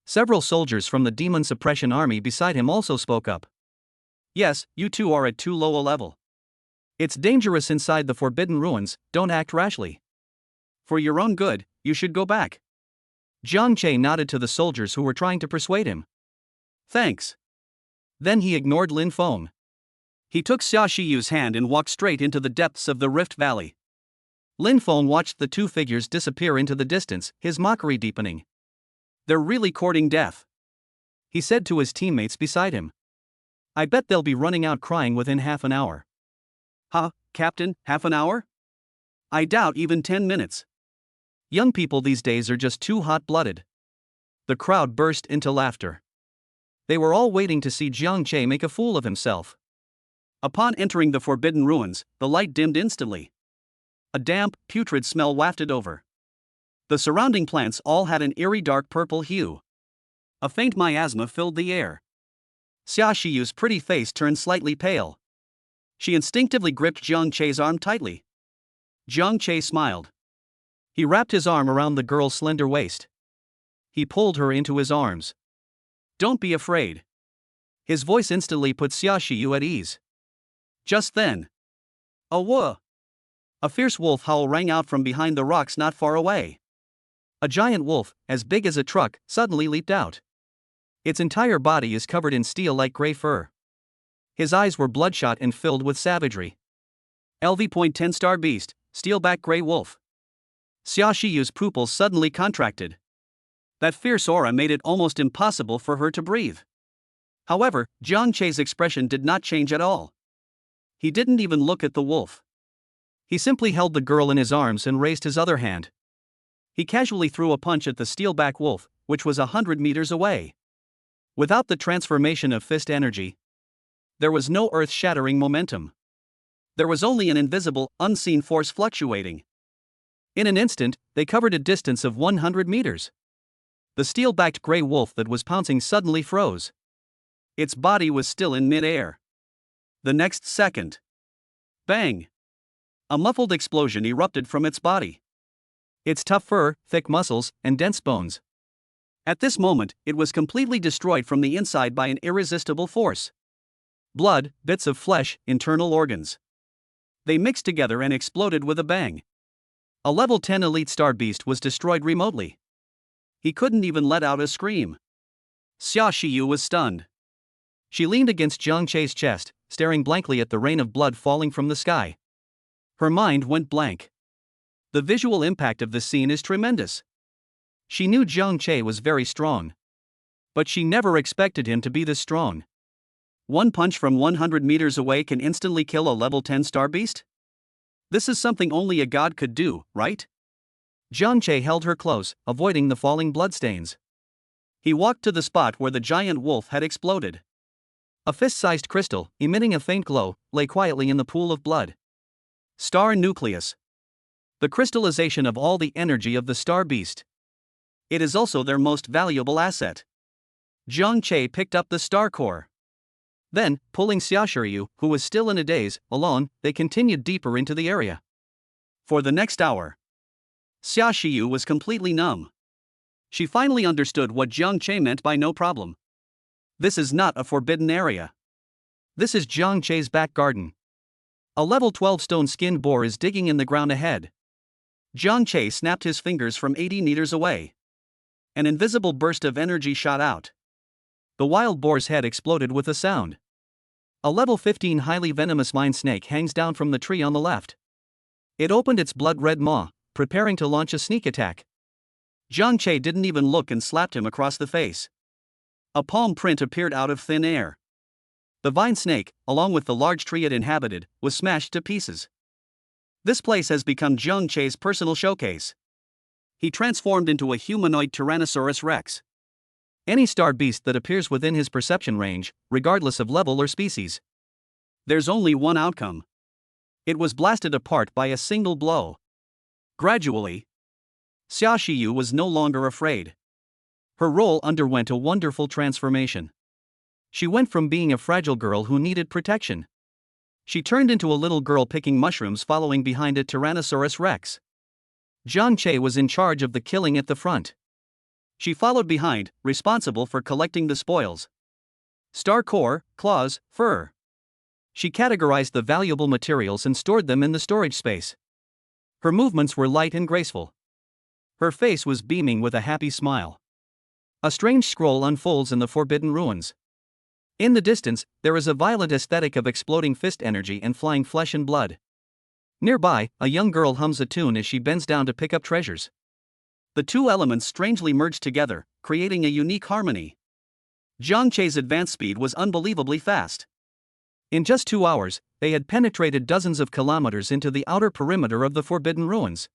Several soldiers from the demon suppression army beside him also spoke up. Yes, you two are at too low a level. It's dangerous inside the forbidden ruins, don't act rashly. For your own good, you should go back. Jiang Che nodded to the soldiers who were trying to persuade him. Thanks. Then he ignored Lin Feng. He took Xia Shiyu's hand and walked straight into the depths of the Rift Valley. Lin Feng watched the two figures disappear into the distance, his mockery deepening. They're really courting death, he said to his teammates beside him. I bet they'll be running out crying within half an hour. Huh, Captain, half an hour? I doubt even 10 minutes. Young people these days are just too hot-blooded. The crowd burst into laughter. They were all waiting to see Jiang Che make a fool of himself. Upon entering the Forbidden Ruins, the light dimmed instantly. A damp, putrid smell wafted over. The surrounding plants all had an eerie dark purple hue. A faint miasma filled the air. Xia Shiyu's pretty face turned slightly pale. She instinctively gripped Jiang Che's arm tightly. Jiang Che smiled. He wrapped his arm around the girl's slender waist. He pulled her into his arms. Don't be afraid. His voice instantly put Xia Shiyu at ease. Just then, a fierce wolf howl rang out from behind the rocks not far away. A giant wolf, as big as a truck, suddenly leaped out. Its entire body is covered in steel-like gray fur. His eyes were bloodshot and filled with savagery. LV.10 Star Beast, Steelback Gray Wolf. Xia Shiyu's pupils suddenly contracted. That fierce aura made it almost impossible for her to breathe. However, Jiang Che's expression did not change at all. He didn't even look at the wolf. He simply held the girl in his arms and raised his other hand. He casually threw a punch at the steelback wolf, which was 100 meters away. Without the transformation of fist energy, there was no earth-shattering momentum. There was only an invisible, unseen force fluctuating. In an instant, they covered a distance of 100 meters. The steel-backed gray wolf that was pouncing suddenly froze. Its body was still in mid-air. The next second, bang! A muffled explosion erupted from its body. Its tough fur, thick muscles, and dense bones. At this moment, it was completely destroyed from the inside by an irresistible force. Blood, bits of flesh, internal organs. They mixed together and exploded with a bang. A level 10 elite star beast was destroyed remotely. He couldn't even let out a scream. Xia Shiyu was stunned. She leaned against Jiang Chei's chest, staring blankly at the rain of blood falling from the sky. Her mind went blank. The visual impact of this scene is tremendous. She knew Jiang Chei was very strong. But she never expected him to be this strong. One punch from 100 meters away can instantly kill a level 10 star beast? This is something only a god could do, right? Jiang Chei held her close, avoiding the falling bloodstains. He walked to the spot where the giant wolf had exploded. A fist-sized crystal, emitting a faint glow, lay quietly in the pool of blood. Star nucleus. The crystallization of all the energy of the star beast. It is also their most valuable asset. Jiang Chei picked up the star core. Then, pulling Xia Shiryu, who was still in a daze, along, they continued deeper into the area. For the next hour, Xia Shiryu was completely numb. She finally understood what Jiang Chei meant by no problem. This is not a forbidden area. This is Jiang Chei's back garden. A level 12 stone-skinned boar is digging in the ground ahead. Jiang Chei snapped his fingers from 80 meters away. An invisible burst of energy shot out. The wild boar's head exploded with a sound. A level 15 highly venomous vine snake hangs down from the tree on the left. It opened its blood-red maw, preparing to launch a sneak attack. Jiang Chei didn't even look and slapped him across the face. A palm print appeared out of thin air. The vine snake, along with the large tree it inhabited, was smashed to pieces. This place has become Jiang Chei's personal showcase. He transformed into a humanoid Tyrannosaurus Rex. Any star beast that appears within his perception range, regardless of level or species. There's only one outcome. It was blasted apart by a single blow. Gradually, Xia Shiryu was no longer afraid. Her role underwent a wonderful transformation. She went from being a fragile girl who needed protection. She turned into a little girl picking mushrooms following behind a Tyrannosaurus Rex. Jiang Chei was in charge of the killing at the front. She followed behind, responsible for collecting the spoils. Star core, claws, fur. She categorized the valuable materials and stored them in the storage space. Her movements were light and graceful. Her face was beaming with a happy smile. A strange scroll unfolds in the Forbidden Ruins. In the distance, there is a violent aesthetic of exploding fist energy and flying flesh and blood. Nearby, a young girl hums a tune as she bends down to pick up treasures. The two elements strangely merge together, creating a unique harmony. Jiang Chei's advance speed was unbelievably fast. In just 2 hours, they had penetrated dozens of kilometers into the outer perimeter of the Forbidden Ruins.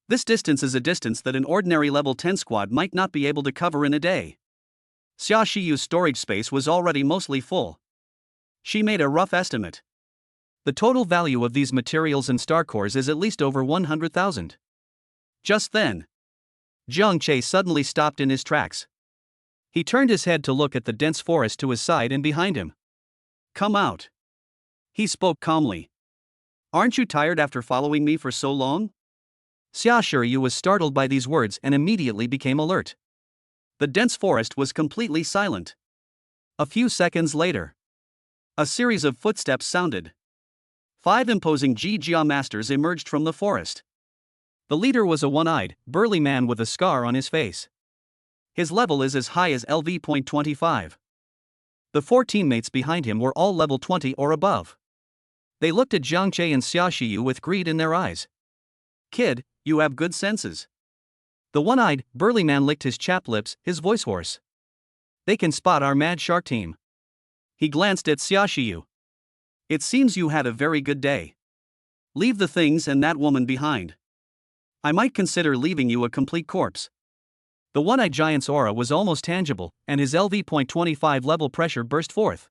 This distance is a distance that an ordinary level 10 squad might not be able to cover in a day. Xia Shiyu's storage space was already mostly full. She made a rough estimate. The total value of these materials and star cores is at least over 100,000. Just then, Jiang Chei suddenly stopped in his tracks. He turned his head to look at the dense forest to his side and behind him. "Come out." He spoke calmly. "Aren't you tired after following me for so long?" Xia Shiryu was startled by these words and immediately became alert. The dense forest was completely silent. A few seconds later, a series of footsteps sounded. 5 imposing Jia masters emerged from the forest. The leader was a one-eyed, burly man with a scar on his face. His level is as high as LV.25. The 4 teammates behind him were all level 20 or above. They looked at Jiang Chei and Xia Shiyu with greed in their eyes. "Kid, you have good senses." The one-eyed, burly man licked his chapped lips, his voice hoarse. "They can spot our mad shark team." He glanced at Xia Shiyu. "It seems you had a very good day. Leave the things and that woman behind. I might consider leaving you a complete corpse." The one-eyed giant's aura was almost tangible, and his LV.25 level pressure burst forth.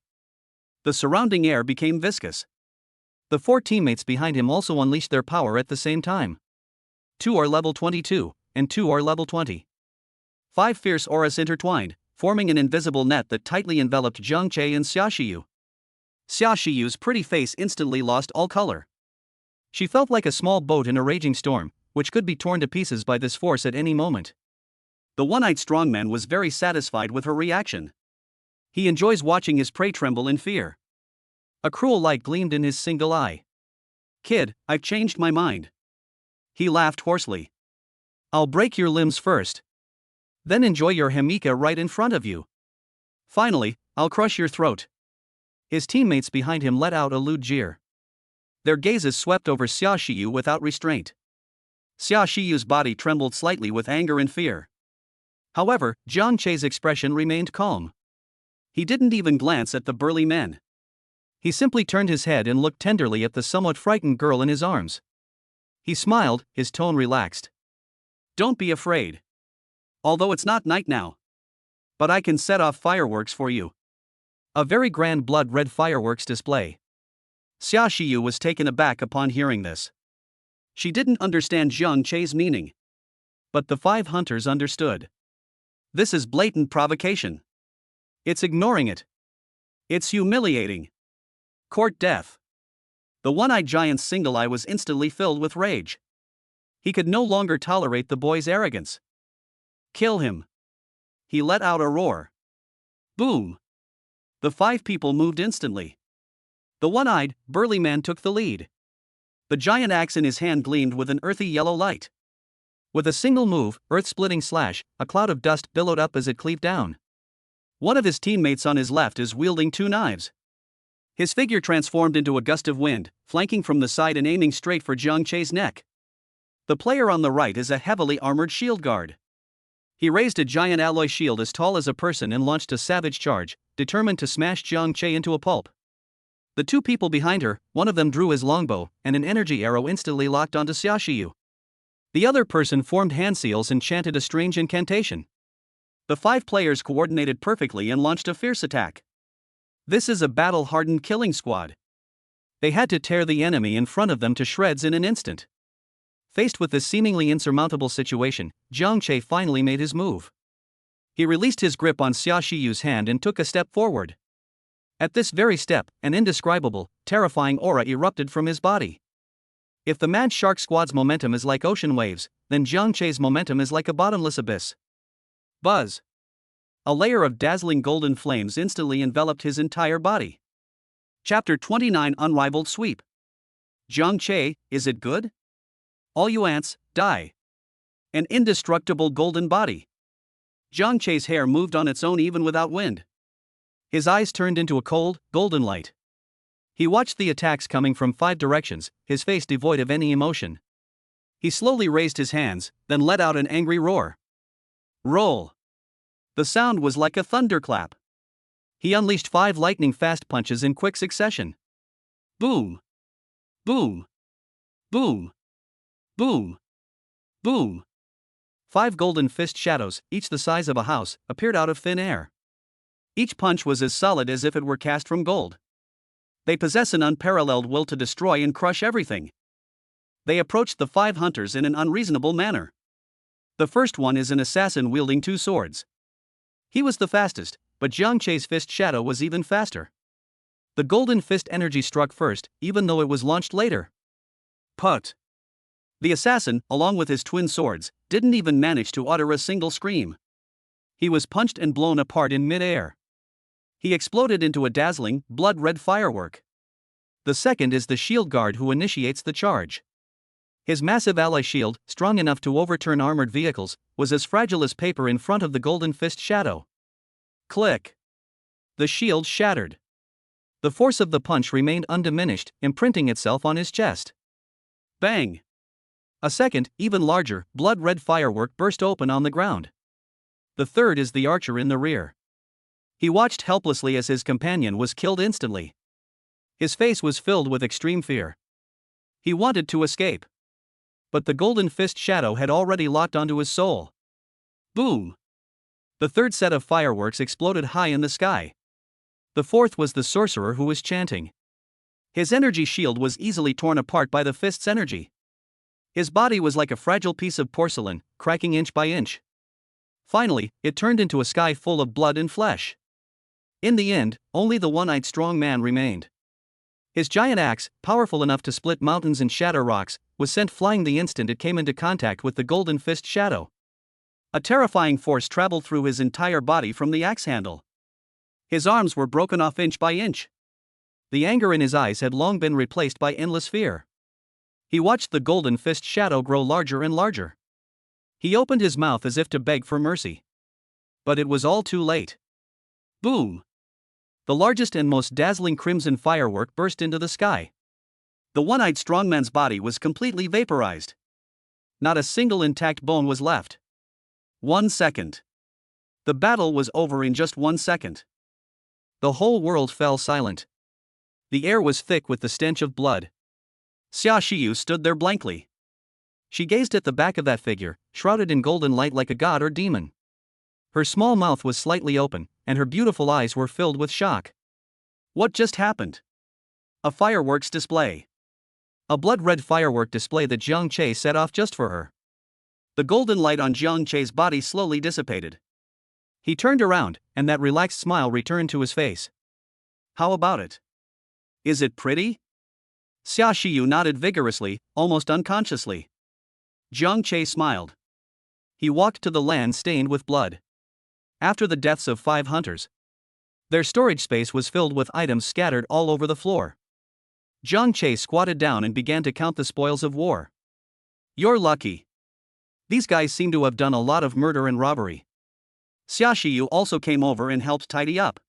The surrounding air became viscous. The 4 teammates behind him also unleashed their power at the same time. 2 are level 22, and 2 are level 20. 5 fierce auras intertwined, forming an invisible net that tightly enveloped Jiang Chei and Xia Shiyu. Xia Shiyu's pretty face instantly lost all color. She felt like a small boat in a raging storm, which could be torn to pieces by this force at any moment. The one-eyed strongman was very satisfied with her reaction. He enjoys watching his prey tremble in fear. A cruel light gleamed in his single eye. "Kid, I've changed my mind." He laughed hoarsely. "I'll break your limbs first. Then enjoy your Himika right in front of you." Finally, I'll crush your throat. His teammates behind him let out a lewd jeer. Their gazes swept over Xia Shiyu without restraint. Xia Shiyu's body trembled slightly with anger and fear. However, Jiang Chei's expression remained calm. He didn't even glance at the burly men. He simply turned his head and looked tenderly at the somewhat frightened girl in his arms. He smiled, his tone relaxed. Don't be afraid. Although it's not night now. But I can set off fireworks for you. A very grand blood-red fireworks display. Xia Shiyu was taken aback upon hearing this. She didn't understand Jiang Chei's meaning. But the 5 hunters understood. This is blatant provocation. It's ignoring it. It's humiliating. Court death. The one-eyed giant's single eye was instantly filled with rage. He could no longer tolerate the boy's arrogance. Kill him. He let out a roar. Boom. The 5 people moved instantly. The one-eyed, burly man took the lead. The giant axe in his hand gleamed with an earthy yellow light. With a single move, earth-splitting slash, a cloud of dust billowed up as it cleaved down. One of his teammates on his left is wielding 2 knives. His figure transformed into a gust of wind, flanking from the side and aiming straight for Jiang Chei's neck. The player on the right is a heavily armored shield guard. He raised a giant alloy shield as tall as a person and launched a savage charge, determined to smash Jiang Chei into a pulp. The 2 people behind her, one of them drew his longbow, and an energy arrow instantly locked onto Xia Shiyu. The other person formed hand seals and chanted a strange incantation. The 5 players coordinated perfectly and launched a fierce attack. This is a battle-hardened killing squad. They had to tear the enemy in front of them to shreds in an instant. Faced with this seemingly insurmountable situation, Jiang Chei finally made his move. He released his grip on Xia Shiyu's hand and took a step forward. At this very step, an indescribable, terrifying aura erupted from his body. If the Mad Shark Squad's momentum is like ocean waves, then Jiang Chei's momentum is like a bottomless abyss. Buzz. A layer of dazzling golden flames instantly enveloped his entire body. Chapter 29 Unrivaled Sweep. Jiang Chei, is it good? All you ants, die. An indestructible golden body. Jiang Chei's hair moved on its own even without wind. His eyes turned into a cold, golden light. He watched the attacks coming from 5 directions, his face devoid of any emotion. He slowly raised his hands, then let out an angry roar. Roll. The sound was like a thunderclap. He unleashed 5 lightning-fast punches in quick succession. Boom. Boom. Boom. Boom. Boom. 5 golden fist shadows, each the size of a house, appeared out of thin air. Each punch was as solid as if it were cast from gold. They possess an unparalleled will to destroy and crush everything. They approached the 5 hunters in an unreasonable manner. The first one is an assassin wielding 2 swords. He was the fastest, but Jiang Chei's fist shadow was even faster. The golden fist energy struck first, even though it was launched later. Put. The assassin, along with his twin swords, didn't even manage to utter a single scream. He was punched and blown apart in mid-air. He exploded into a dazzling, blood-red firework. The second is the shield guard who initiates the charge. His massive ally shield, strong enough to overturn armored vehicles, was as fragile as paper in front of the golden fist shadow. Click. The shield shattered. The force of the punch remained undiminished, imprinting itself on his chest. Bang! A second, even larger, blood-red firework burst open on the ground. The third is the archer in the rear. He watched helplessly as his companion was killed instantly. His face was filled with extreme fear. He wanted to escape. But the golden fist shadow had already locked onto his soul. Boom! The third set of fireworks exploded high in the sky. The fourth was the sorcerer who was chanting. His energy shield was easily torn apart by the fist's energy. His body was like a fragile piece of porcelain, cracking inch by inch. Finally, it turned into a sky full of blood and flesh. In the end, only the one-eyed strong man remained. His giant axe, powerful enough to split mountains and shatter rocks, was sent flying the instant it came into contact with the golden fist shadow. A terrifying force traveled through his entire body from the axe handle. His arms were broken off inch by inch. The anger in his eyes had long been replaced by endless fear. He watched the golden fist shadow grow larger and larger. He opened his mouth as if to beg for mercy. But it was all too late. Boom! The largest and most dazzling crimson firework burst into the sky. The one-eyed strongman's body was completely vaporized. Not a single intact bone was left. 1 second. The battle was over in just 1 second. The whole world fell silent. The air was thick with the stench of blood. Xia Xiyu stood there blankly. She gazed at the back of that figure, shrouded in golden light like a god or demon. Her small mouth was slightly open, and her beautiful eyes were filled with shock. What just happened? A fireworks display. A blood-red firework display that Jiang Che set off just for her. The golden light on Jiang Che's body slowly dissipated. He turned around, and that relaxed smile returned to his face. How about it? Is it pretty? Xia Xiyu nodded vigorously, almost unconsciously. Jiang Che smiled. He walked to the land stained with blood. After the deaths of 5 hunters, their storage space was filled with items scattered all over the floor. Jiang Che squatted down and began to count the spoils of war. You're lucky. These guys seem to have done a lot of murder and robbery. Xia Xiyu also came over and helped tidy up.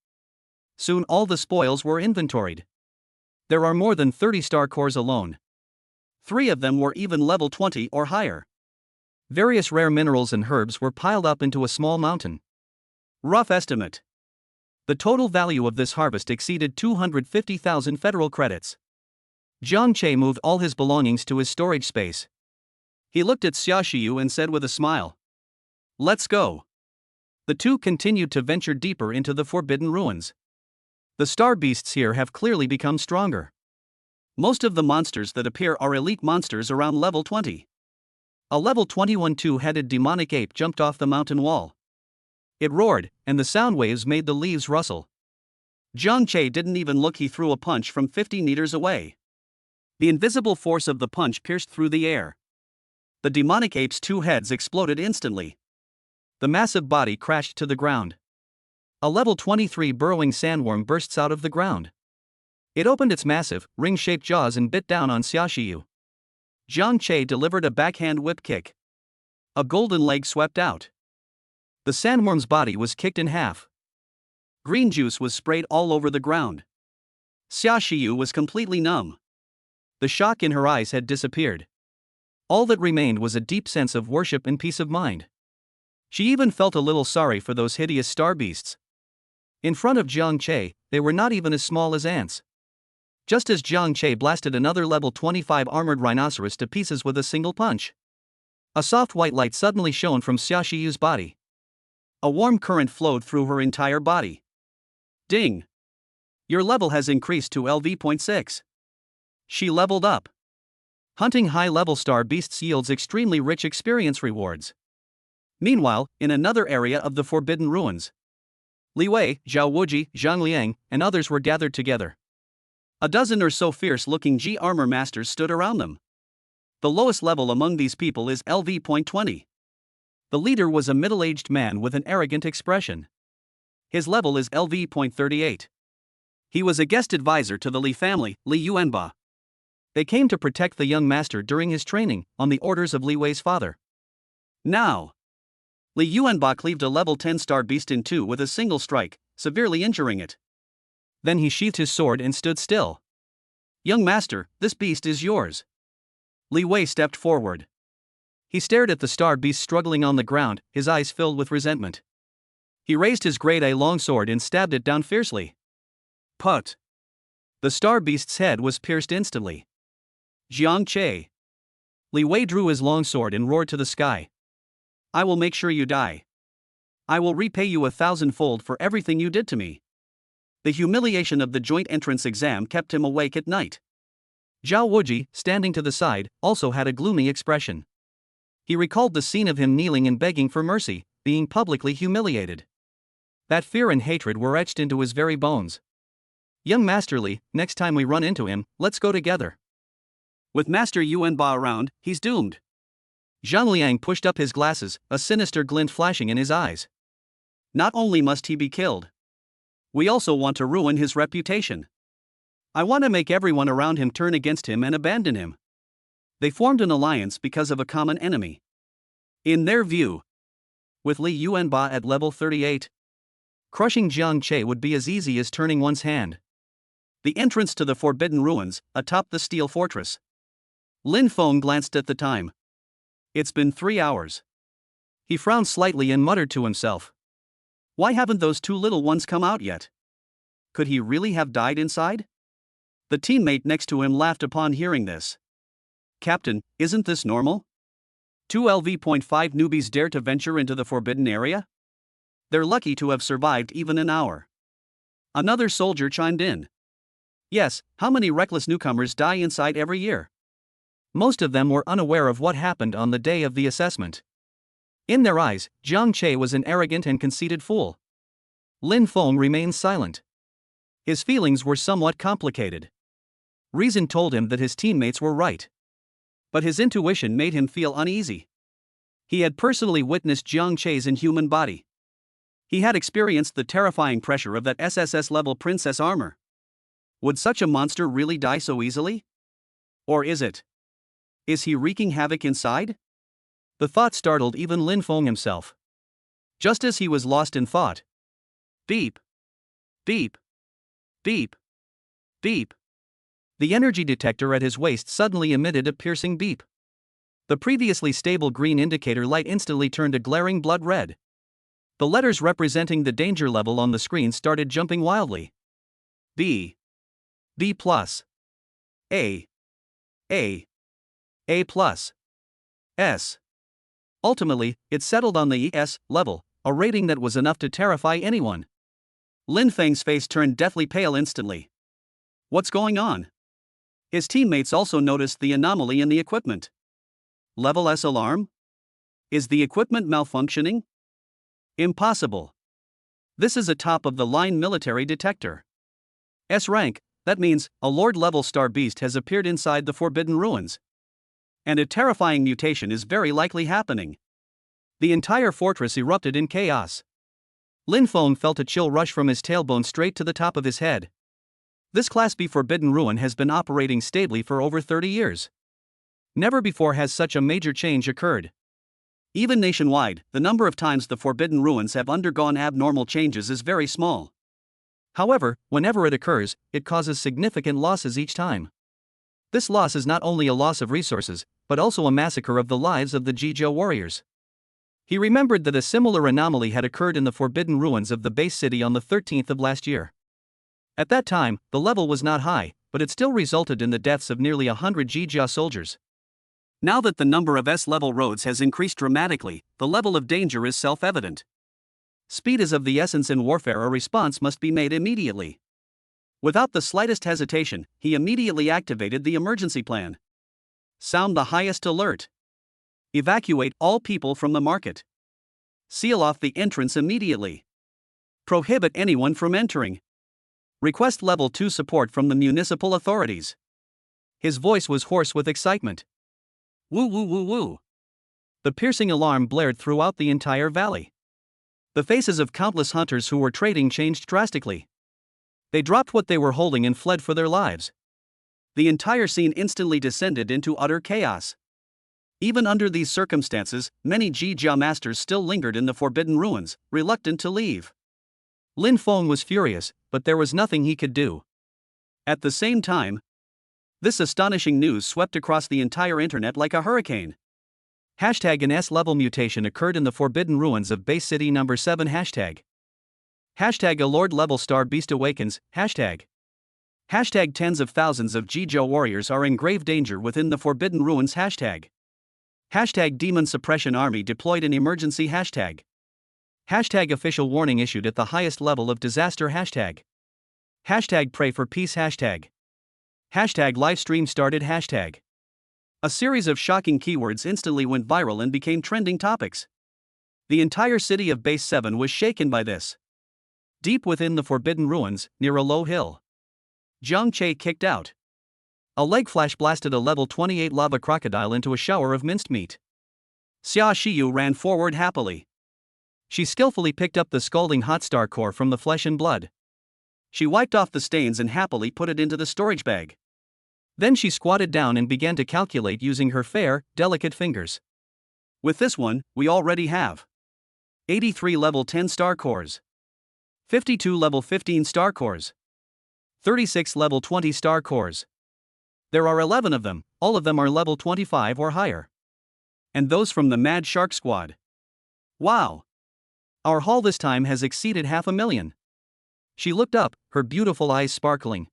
Soon all the spoils were inventoried. There are more than 30 star cores alone. 3 of them were even level 20 or higher. Various rare minerals and herbs were piled up into a small mountain. Rough estimate. The total value of this harvest exceeded 250,000 federal credits. Jiang Che moved all his belongings to his storage space. He looked at Xia Xiyu and said with a smile, "Let's go." The two continued to venture deeper into the forbidden ruins. The star beasts here have clearly become stronger. Most of the monsters that appear are elite monsters around level 20. A level 21 two-headed demonic ape jumped off the mountain wall. It roared, and the sound waves made the leaves rustle. Jiang Che didn't even look, he threw a punch from 50 meters away. The invisible force of the punch pierced through the air. The demonic ape's 2 heads exploded instantly. The massive body crashed to the ground. A level 23 burrowing sandworm bursts out of the ground. It opened its massive, ring-shaped jaws and bit down on Xia Xiyu. Jiang Che delivered a backhand whip kick. A golden leg swept out. The sandworm's body was kicked in half. Green juice was sprayed all over the ground. Xia Xiyu was completely numb. The shock in her eyes had disappeared. All that remained was a deep sense of worship and peace of mind. She even felt a little sorry for those hideous star beasts. In front of Jiang Che, they were not even as small as ants. Just as Jiang Che blasted another level 25 armored rhinoceros to pieces with a single punch, a soft white light suddenly shone from Xia Xiyu's body. A warm current flowed through her entire body. Ding! Your level has increased to LV.6. She leveled up. Hunting high-level star beasts yields extremely rich experience rewards. Meanwhile, in another area of the Forbidden Ruins, Li Wei, Zhao Wuji, Zhang Liang, and others were gathered together. A dozen or so fierce-looking G-armor masters stood around them. The lowest level among these people is LV.20. The leader was a middle-aged man with an arrogant expression. His level is LV.38. He was a guest advisor to the Li family, Li Yuanba. They came to protect the young master during his training, on the orders of Li Wei's father. Now, Li Yuanba cleaved a level 10 star beast in two with a single strike, severely injuring it. Then he sheathed his sword and stood still. Young master, this beast is yours. Li Wei stepped forward. He stared at the star beast struggling on the ground, his eyes filled with resentment. He raised his grade A longsword and stabbed it down fiercely. Put! The star beast's head was pierced instantly. Jiang Che. Li Wei drew his longsword and roared to the sky. I will make sure you die. I will repay you 1,000-fold for everything you did to me. The humiliation of the joint entrance exam kept him awake at night. Zhao Wuji, standing to the side, also had a gloomy expression. He recalled the scene of him kneeling and begging for mercy, being publicly humiliated. That fear and hatred were etched into his very bones. Young Master Li, next time we run into him, let's go together. With Master Yuanba around, he's doomed. Zhang Liang pushed up his glasses, a sinister glint flashing in his eyes. Not only must he be killed, we also want to ruin his reputation. I want to make everyone around him turn against him and abandon him. They formed an alliance because of a common enemy. In their view, with Li Yuanba at level 38, Crushing Jiang Che would be as easy as turning one's hand. The entrance to the Forbidden Ruins, atop the steel fortress. Lin Feng glanced at the time. It's been 3 hours. He frowned slightly and muttered to himself. Why haven't those two little ones come out yet? Could he really have died inside? The teammate next to him laughed upon hearing this. Captain, isn't this normal? 2 LV.5 newbies dare to venture into the forbidden area? They're lucky to have survived even an hour. Another soldier chimed in. Yes, how many reckless newcomers die inside every year? Most of them were unaware of what happened on the day of the assessment. In their eyes, Jiang Che was an arrogant and conceited fool. Lin Feng remained silent. His feelings were somewhat complicated. Reason told him that his teammates were right. But his intuition made him feel uneasy. He had personally witnessed Jiang Che's inhuman body. He had experienced the terrifying pressure of that SSS-level princess armor. Would such a monster really die so easily? Or is he wreaking havoc inside? The thought startled even Lin Feng himself. Just as he was lost in thought. Beep. Beep. Beep. Beep. The energy detector at his waist suddenly emitted a piercing beep. The previously stable green indicator light instantly turned a glaring blood red. The letters representing the danger level on the screen started jumping wildly. B. B+. A. A. A+. S. Ultimately, it settled on the ES level, a rating that was enough to terrify anyone. Lin Feng's face turned deathly pale instantly. What's going on? His teammates also noticed the anomaly in the equipment. Level S alarm? Is the equipment malfunctioning? Impossible. This is a top-of-the-line military detector. S rank, that means a Lord-level star beast has appeared inside the Forbidden Ruins. And a terrifying mutation is very likely happening. The entire fortress erupted in chaos. Lin Feng felt a chill rush from his tailbone straight to the top of his head. This Class B Forbidden Ruin has been operating stably for over 30 years. Never before has such a major change occurred. Even nationwide, the number of times the Forbidden Ruins have undergone abnormal changes is very small. However, whenever it occurs, it causes significant losses each time. This loss is not only a loss of resources, but also a massacre of the lives of the Jizhou warriors. He remembered that a similar anomaly had occurred in the Forbidden Ruins of the base city on the 13th of last year. At that time, the level was not high, but it still resulted in the deaths of nearly 100 Jizhou soldiers. Now that the number of S-level roads has increased dramatically, the level of danger is self-evident. Speed is of the essence in warfare. A response must be made immediately. Without the slightest hesitation, he immediately activated the emergency plan. Sound the highest alert. Evacuate all people from the market. Seal off the entrance immediately. Prohibit anyone from entering. Request level 2 support from the municipal authorities. His voice was hoarse with excitement. Woo woo woo woo. The piercing alarm blared throughout the entire valley. The faces of countless hunters who were trading changed drastically. They dropped what they were holding and fled for their lives. The entire scene instantly descended into utter chaos. Even under these circumstances, many Jizhou masters still lingered in the Forbidden Ruins, reluctant to leave. Lin Feng was furious, but there was nothing he could do. At the same time, this astonishing news swept across the entire internet like a hurricane. Hashtag an S-level mutation occurred in the Forbidden Ruins of base city number 7. Hashtag a Lord-level star beast awakens. Hashtag tens of thousands of Jizhou warriors are in grave danger within the Forbidden Ruins. Hashtag demon suppression army deployed in emergency. Hashtag official warning issued at the highest level of disaster. Hashtag pray for peace. Hashtag live stream started. Hashtag. A series of shocking keywords instantly went viral and became trending topics. The entire city of Base 7 was shaken by this. Deep within the Forbidden Ruins, near a low hill, Jiang Che kicked out. A leg flash blasted a level 28 lava crocodile into a shower of minced meat. Xia Xiyu ran forward happily. She skillfully picked up the scalding hot star core from the flesh and blood. She wiped off the stains and happily put it into the storage bag. Then she squatted down and began to calculate using her fair, delicate fingers. With this one, we already have 83 level 10 star cores, 52 level 15 star cores. 36 level 20 star cores. There are 11 of them, all of them are level 25 or higher. And those from the Mad Shark Squad. Wow! Our haul this time has exceeded 500,000. She looked up, her beautiful eyes sparkling.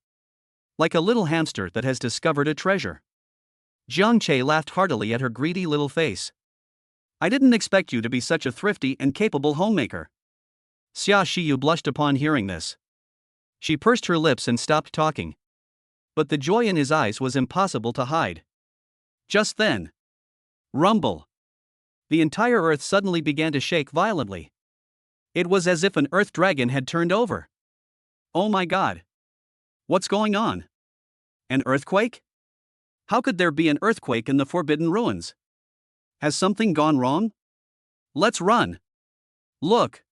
Like a little hamster that has discovered a treasure. Jiang Che laughed heartily at her greedy little face. I didn't expect you to be such a thrifty and capable homemaker. Xia Shiyu blushed upon hearing this. She pursed her lips and stopped talking. But the joy in his eyes was impossible to hide. Just then. Rumble. The entire earth suddenly began to shake violently. It was as if an earth dragon had turned over. Oh my god. What's going on? An earthquake? How could there be an earthquake in the Forbidden Ruins? Has something gone wrong? Let's run. Look.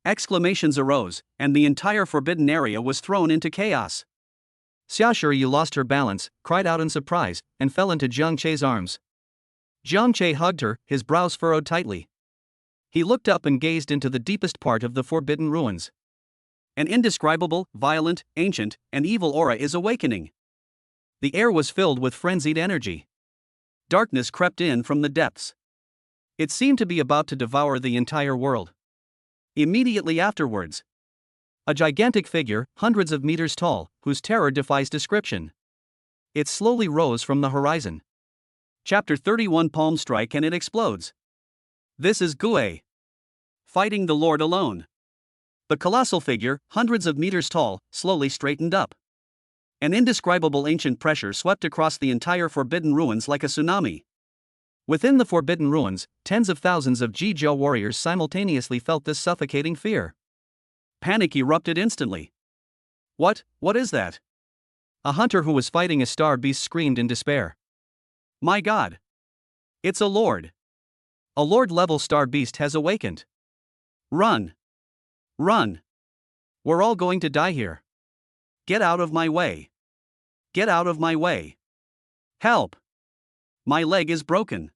Exclamations arose, and the entire forbidden area was thrown into chaos. Xia Shiyu lost her balance, cried out in surprise, and fell into Jiang Che's arms. Jiang Che hugged her, his brows furrowed tightly. He looked up and gazed into the deepest part of the Forbidden Ruins. An indescribable, violent, ancient, and evil aura is awakening. The air was filled with frenzied energy. Darkness crept in from the depths. It seemed to be about to devour the entire world. Immediately afterwards, a gigantic figure, hundreds of meters tall, whose terror defies description. It slowly rose from the horizon. Chapter 31 Palm Strike and it explodes. This is Gue. Fighting the Lord alone. The colossal figure, hundreds of meters tall, slowly straightened up. An indescribable ancient pressure swept across the entire Forbidden Ruins like a tsunami. Within the Forbidden Ruins, tens of thousands of Jijiao warriors simultaneously felt this suffocating fear. Panic erupted instantly. What is that? A hunter who was fighting a star beast screamed in despair. My god! It's a lord! A lord-level star beast has awakened. Run! Run! We're all going to die here. Get out of my way! Get out of my way! Help! My leg is broken.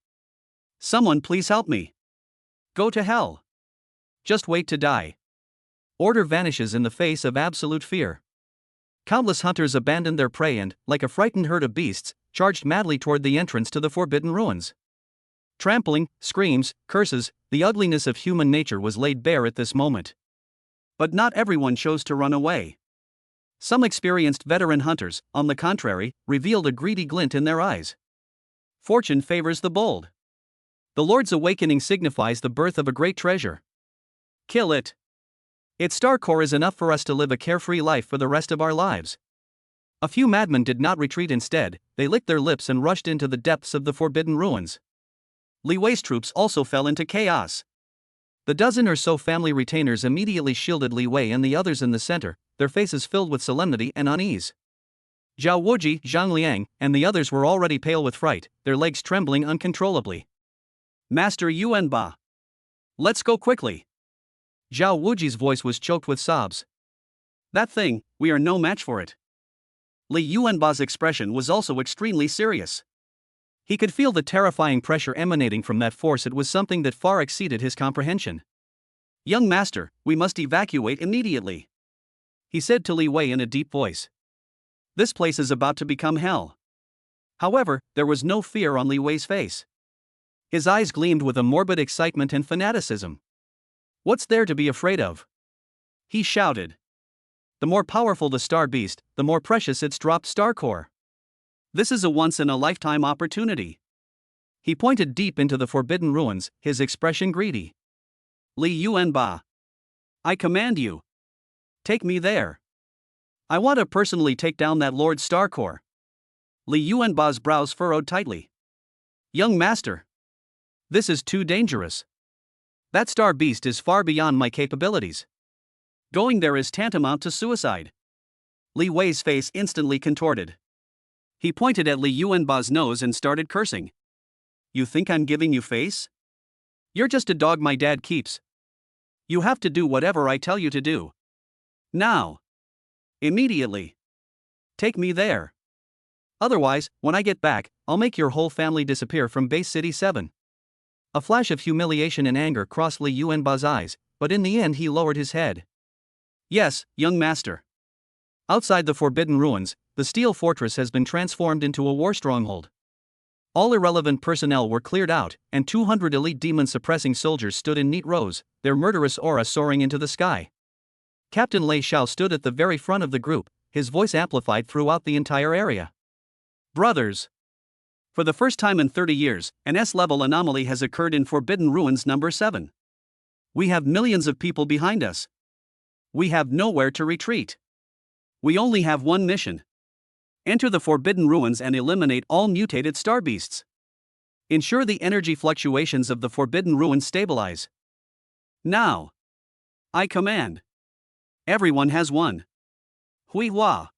Someone please help me. Go to hell. Just wait to die. Order vanishes in the face of absolute fear. Countless hunters abandoned their prey and, like a frightened herd of beasts, charged madly toward the entrance to the Forbidden Ruins. Trampling, screams, curses, the ugliness of human nature was laid bare at this moment. But not everyone chose to run away. Some experienced veteran hunters, on the contrary, revealed a greedy glint in their eyes. Fortune favors the bold. The Lord's awakening signifies the birth of a great treasure. Kill it. Its star core is enough for us to live a carefree life for the rest of our lives. A few madmen did not retreat instead, they licked their lips and rushed into the depths of the Forbidden Ruins. Li Wei's troops also fell into chaos. The dozen or so family retainers immediately shielded Li Wei and the others in the center, their faces filled with solemnity and unease. Zhao Wuji, Zhang Liang, and the others were already pale with fright, their legs trembling uncontrollably. Master Yuanba! Let's go quickly! Zhao Wuji's voice was choked with sobs. That thing, we are no match for it. Li Yuanba's expression was also extremely serious. He could feel the terrifying pressure emanating from that force. It was something that far exceeded his comprehension. Young master, we must evacuate immediately, he said to Li Wei in a deep voice. This place is about to become hell. However, there was no fear on Li Wei's face. His eyes gleamed with a morbid excitement and fanaticism. What's there to be afraid of? He shouted. The more powerful the star beast, the more precious its dropped star core. This is a once-in-a-lifetime opportunity. He pointed deep into the Forbidden Ruins, his expression greedy. Li Yuanba. I command you. Take me there. I want to personally take down that Lord's star core. Li Yuanba's brows furrowed tightly. Young master. This is too dangerous. That star beast is far beyond my capabilities. Going there is tantamount to suicide. Li Wei's face instantly contorted. He pointed at Li Yuanba's nose and started cursing. You think I'm giving you face? You're just a dog my dad keeps. You have to do whatever I tell you to do. Now. Immediately. Take me there. Otherwise, when I get back, I'll make your whole family disappear from Base City 7. A flash of humiliation and anger crossed Li Yuanba's eyes, but in the end he lowered his head. Yes, young master. Outside the Forbidden Ruins, the steel fortress has been transformed into a war stronghold. All irrelevant personnel were cleared out, and 200 elite demon-suppressing soldiers stood in neat rows, their murderous aura soaring into the sky. Captain Lei Xiao stood at the very front of the group, his voice amplified throughout the entire area. Brothers! For the first time in 30 years, an S-level anomaly has occurred in Forbidden Ruins number 7. We have millions of people behind us. We have nowhere to retreat. We only have one mission. Enter the Forbidden Ruins and eliminate all mutated star beasts. Ensure the energy fluctuations of the Forbidden Ruins stabilize. Now. I command. Everyone has one. Hui Hua.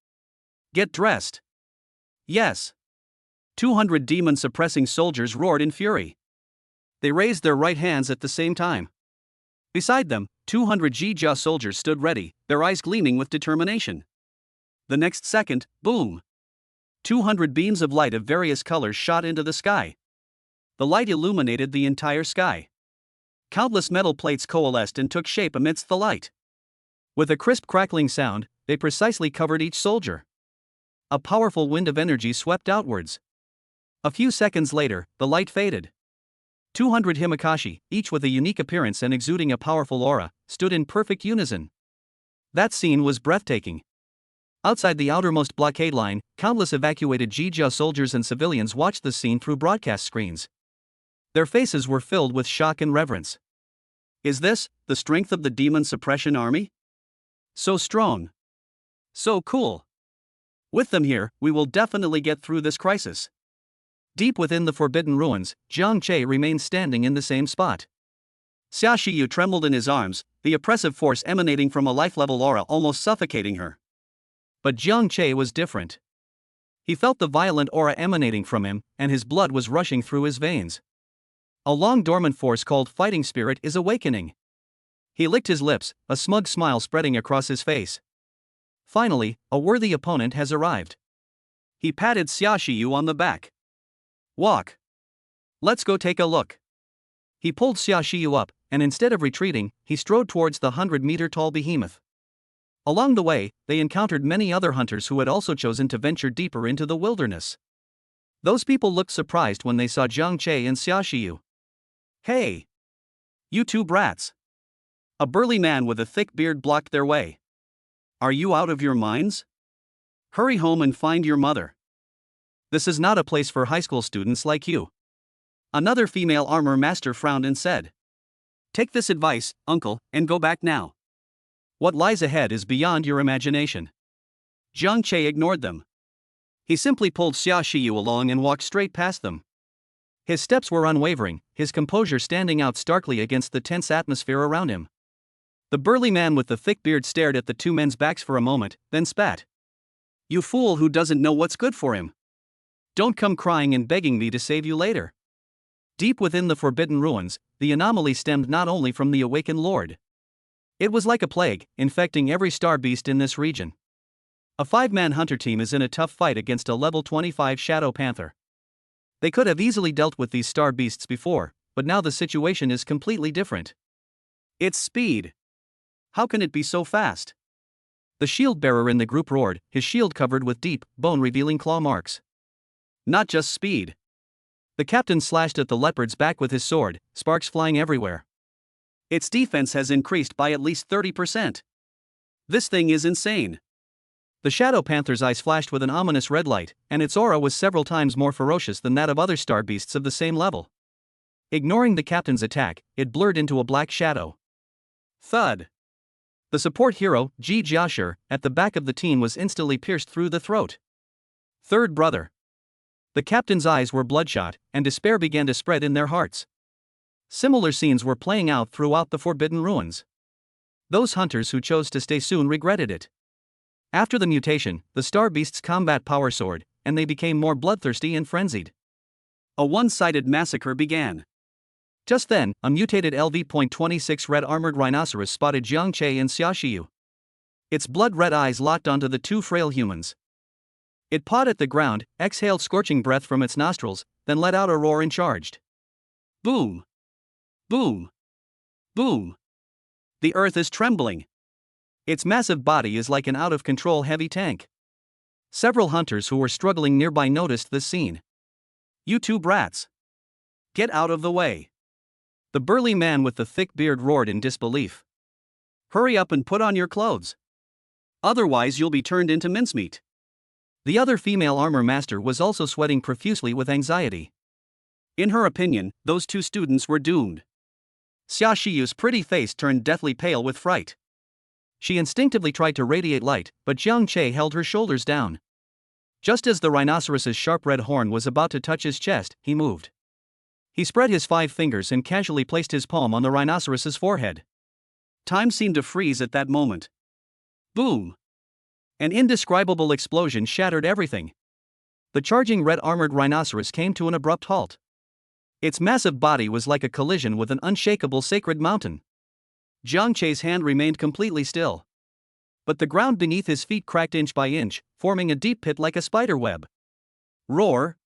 Get dressed. Yes. 200 demon-suppressing soldiers roared in fury. They raised their right hands at the same time. Beside them, 200 Jia soldiers stood ready, their eyes gleaming with determination. The next second, boom! 200 beams of light of various colors shot into the sky. The light illuminated the entire sky. Countless metal plates coalesced and took shape amidst the light. With a crisp crackling sound, they precisely covered each soldier. A powerful wind of energy swept outwards. A few seconds later, the light faded. 200 Himakashi, each with a unique appearance and exuding a powerful aura, stood in perfect unison. That scene was breathtaking. Outside the outermost blockade line, countless evacuated Jia soldiers and civilians watched the scene through broadcast screens. Their faces were filled with shock and reverence. Is this the strength of the demon suppression army? So strong. So cool. With them here, we will definitely get through this crisis. Deep within the Forbidden Ruins, Jiang Che remained standing in the same spot. Xia Shiyu trembled in his arms, the oppressive force emanating from a life-level aura almost suffocating her. But Jiang Che was different. He felt the violent aura emanating from him, and his blood was rushing through his veins. A long-dormant force called fighting spirit is awakening. He licked his lips, a smug smile spreading across his face. Finally, a worthy opponent has arrived. He patted Xia Shiyu on the back. Walk. Let's go take a look. He pulled Xia Shiyu up, and instead of retreating, he strode towards the 100-meter-tall behemoth. Along the way, they encountered many other hunters who had also chosen to venture deeper into the wilderness. Those people looked surprised when they saw Jiang Che and Xia Shiyu. Hey! You two brats! A burly man with a thick beard blocked their way. Are you out of your minds? Hurry home and find your mother. This is not a place for high school students like you. Another female armor master frowned and said. Take this advice, uncle, and go back now. What lies ahead is beyond your imagination. Jiang Che ignored them. He simply pulled Xia Shiyu along and walked straight past them. His steps were unwavering, his composure standing out starkly against the tense atmosphere around him. The burly man with the thick beard stared at the two men's backs for a moment, then spat. You fool who doesn't know what's good for him. Don't come crying and begging me to save you later. Deep within the Forbidden Ruins, the anomaly stemmed not only from the awakened Lord. It was like a plague, infecting every star beast in this region. A 5-man hunter team is in a tough fight against a level 25 Shadow Panther. They could have easily dealt with these star beasts before, but now the situation is completely different. It's speed. How can it be so fast? The shield bearer in the group roared, his shield covered with deep, bone-revealing claw marks. Not just speed. The captain slashed at the leopard's back with his sword, sparks flying everywhere. Its defense has increased by at least 30%. This thing is insane. The Shadow Panther's eyes flashed with an ominous red light, and its aura was several times more ferocious than that of other star beasts of the same level. Ignoring the captain's attack, it blurred into a black shadow. Thud. The support hero, Ji Jiashir, at the back of the team was instantly pierced through the throat. Third brother. The captain's eyes were bloodshot, and despair began to spread in their hearts. Similar scenes were playing out throughout the Forbidden Ruins. Those hunters who chose to stay soon regretted it. After the mutation, the star beasts' combat power soared, and they became more bloodthirsty and frenzied. A one-sided massacre began. Just then, a mutated LV.26 red-armored rhinoceros spotted Jiang Che and Xia Shiyu. Its blood-red eyes locked onto the two frail humans. It pawed at the ground, exhaled scorching breath from its nostrils, then let out a roar and charged. Boom! Boom! Boom! The earth is trembling. Its massive body is like an out-of-control heavy tank. Several hunters who were struggling nearby noticed this scene. "You two brats! Get out of the way!" The burly man with the thick beard roared in disbelief. "Hurry up and put on your clothes. Otherwise you'll be turned into mincemeat." The other female armor master was also sweating profusely with anxiety. In her opinion, those two students were doomed. Xia Shiyu's pretty face turned deathly pale with fright. She instinctively tried to radiate light, but Jiang Che held her shoulders down. Just as the rhinoceros's sharp red horn was about to touch his chest, he moved. He spread his 5 fingers and casually placed his palm on the rhinoceros's forehead. Time seemed to freeze at that moment. Boom! An indescribable explosion shattered everything. The charging red-armored rhinoceros came to an abrupt halt. Its massive body was like a collision with an unshakable sacred mountain. Jiang Che's hand remained completely still. But the ground beneath his feet cracked inch by inch, forming a deep pit like a spider web. Roar!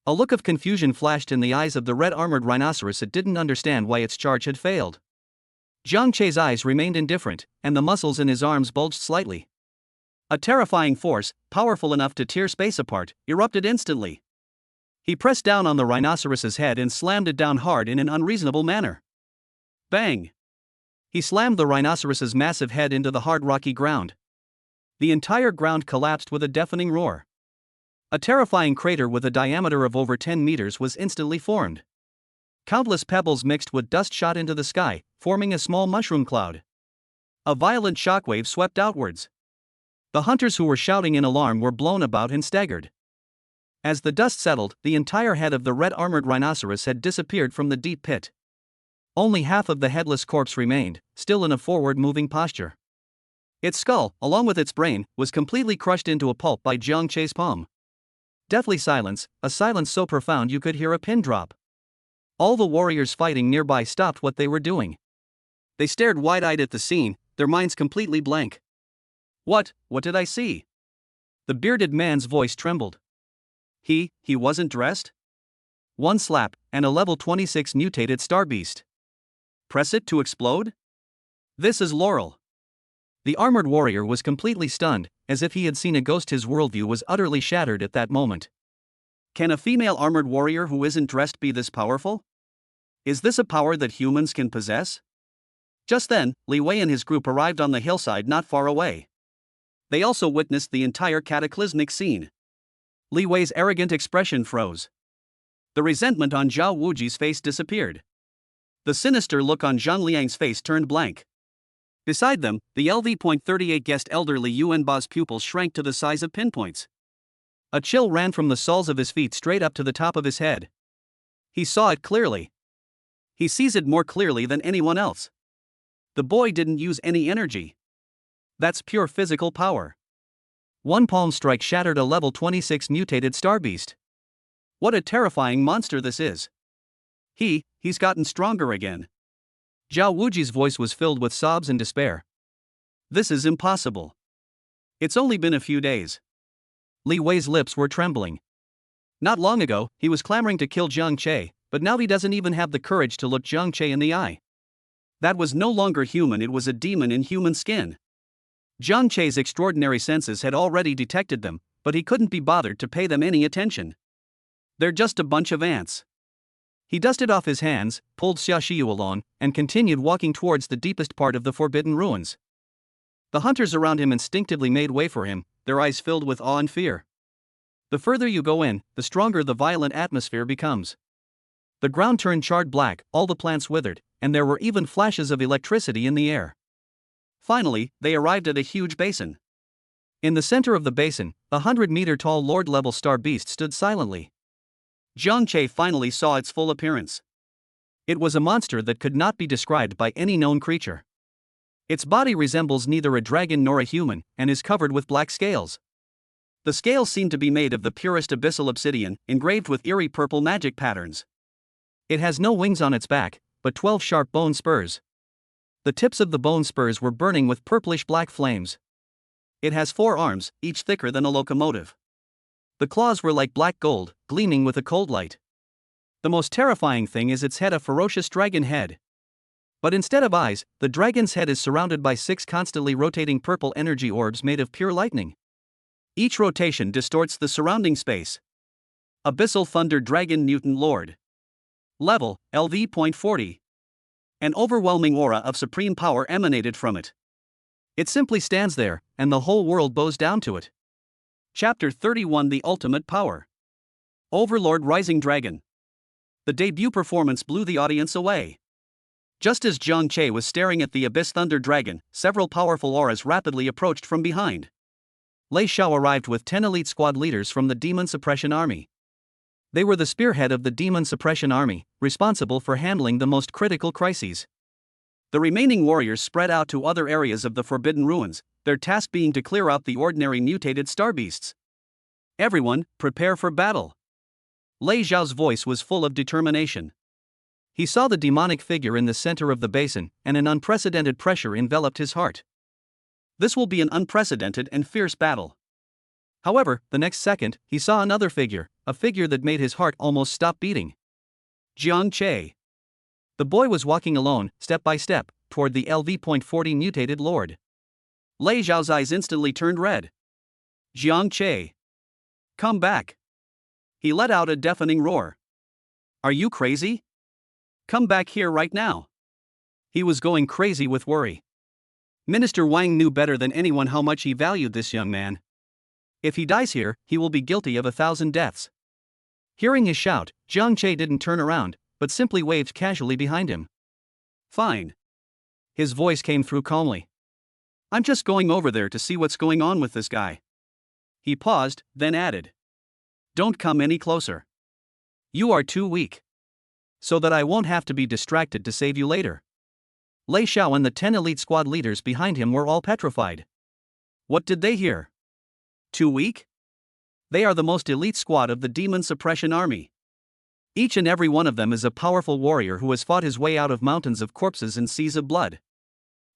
A look of confusion flashed in the eyes of the red-armored rhinoceros. It didn't understand why its charge had failed. Jiang Che's eyes remained indifferent, and the muscles in his arms bulged slightly. A terrifying force, powerful enough to tear space apart, erupted instantly. He pressed down on the rhinoceros's head and slammed it down hard in an unreasonable manner. Bang! He slammed the rhinoceros's massive head into the hard rocky ground. The entire ground collapsed with a deafening roar. A terrifying crater with a diameter of over 10 meters was instantly formed. Countless pebbles mixed with dust shot into the sky, forming a small mushroom cloud. A violent shockwave swept outwards. The hunters who were shouting in alarm were blown about and staggered. As the dust settled, the entire head of the red-armored rhinoceros had disappeared from the deep pit. Only half of the headless corpse remained, still in a forward-moving posture. Its skull, along with its brain, was completely crushed into a pulp by Jiang Che's palm. Deathly silence, a silence so profound you could hear a pin drop. All the warriors fighting nearby stopped what they were doing. They stared wide-eyed at the scene, their minds completely blank. What did I see?" The bearded man's voice trembled. He wasn't dressed? One slap, and a level 26 mutated star beast. Press it to explode? This is Laurel. The armored warrior was completely stunned, as if he had seen a ghost. His worldview was utterly shattered at that moment. Can a female armored warrior who isn't dressed be this powerful? Is this a power that humans can possess? Just then, Li Wei and his group arrived on the hillside not far away. They also witnessed the entire cataclysmic scene. Li Wei's arrogant expression froze. The resentment on Zhao Wuji's face disappeared. The sinister look on Zhang Liang's face turned blank. Beside them, the LV.38 guest elder Li Yuanba's pupils shrank to the size of pinpoints. A chill ran from the soles of his feet straight up to the top of his head. He saw it clearly. He sees it more clearly than anyone else. The boy didn't use any energy. That's pure physical power. One palm strike shattered a level 26 mutated star beast. What a terrifying monster this is. He's gotten stronger again. Zhao Wuji's voice was filled with sobs and despair. This is impossible. It's only been a few days. Li Wei's lips were trembling. Not long ago, he was clamoring to kill Jiang Che, but now he doesn't even have the courage to look Jiang Che in the eye. That was no longer human, it was a demon in human skin. Jiang Che's extraordinary senses had already detected them, but he couldn't be bothered to pay them any attention. They're just a bunch of ants. He dusted off his hands, pulled Xia Shiyu along, and continued walking towards the deepest part of the forbidden ruins. The hunters around him instinctively made way for him, their eyes filled with awe and fear. The further you go in, the stronger the violent atmosphere becomes. The ground turned charred black, all the plants withered, and there were even flashes of electricity in the air. Finally, they arrived at a huge basin. In the center of the basin, a 100-meter-tall lord-level star beast stood silently. Jiang Che finally saw its full appearance. It was a monster that could not be described by any known creature. Its body resembles neither a dragon nor a human, and is covered with black scales. The scales seem to be made of the purest abyssal obsidian, engraved with eerie purple magic patterns. It has no wings on its back, but 12 sharp bone spurs. The tips of the bone spurs were burning with purplish-black flames. It has 4 arms, each thicker than a locomotive. The claws were like black gold, gleaming with a cold light. The most terrifying thing is its head, a ferocious dragon head. But instead of eyes, the dragon's head is surrounded by 6 constantly rotating purple energy orbs made of pure lightning. Each rotation distorts the surrounding space. Abyssal Thunder Dragon Mutant Lord. Level, LV.40. An overwhelming aura of supreme power emanated from it. It simply stands there, and the whole world bows down to it. Chapter 31 The Ultimate Power. Overlord Rising Dragon. The debut performance blew the audience away. Just as Jiang Che was staring at the Abyss Thunder Dragon, several powerful auras rapidly approached from behind. Lei Xiao arrived with 10 elite squad leaders from the Demon Suppression Army. They were the spearhead of the Demon Suppression Army, responsible for handling the most critical crises. The remaining warriors spread out to other areas of the Forbidden Ruins, their task being to clear out the ordinary mutated star beasts. Everyone, prepare for battle. Lei Xiao's voice was full of determination. He saw the demonic figure in the center of the basin, and an unprecedented pressure enveloped his heart. This will be an unprecedented and fierce battle. However, the next second, he saw another figure, a figure that made his heart almost stop beating. Jiang Che. The boy was walking alone, step by step, toward the LV.40 mutated lord. Lei Xiao's eyes instantly turned red. Jiang Che. Come back. He let out a deafening roar. Are you crazy? Come back here right now. He was going crazy with worry. Minister Wang knew better than anyone how much he valued this young man. If he dies here, he will be guilty of 1,000 deaths. Hearing his shout, Jiang Che didn't turn around, but simply waved casually behind him. Fine. His voice came through calmly. I'm just going over there to see what's going on with this guy. He paused, then added. Don't come any closer. You are too weak. So that I won't have to be distracted to save you later. Lei Xiao and the 10 elite squad leaders behind him were all petrified. What did they hear? Too weak? They are the most elite squad of the Demon Suppression Army. Each and every one of them is a powerful warrior who has fought his way out of mountains of corpses and seas of blood.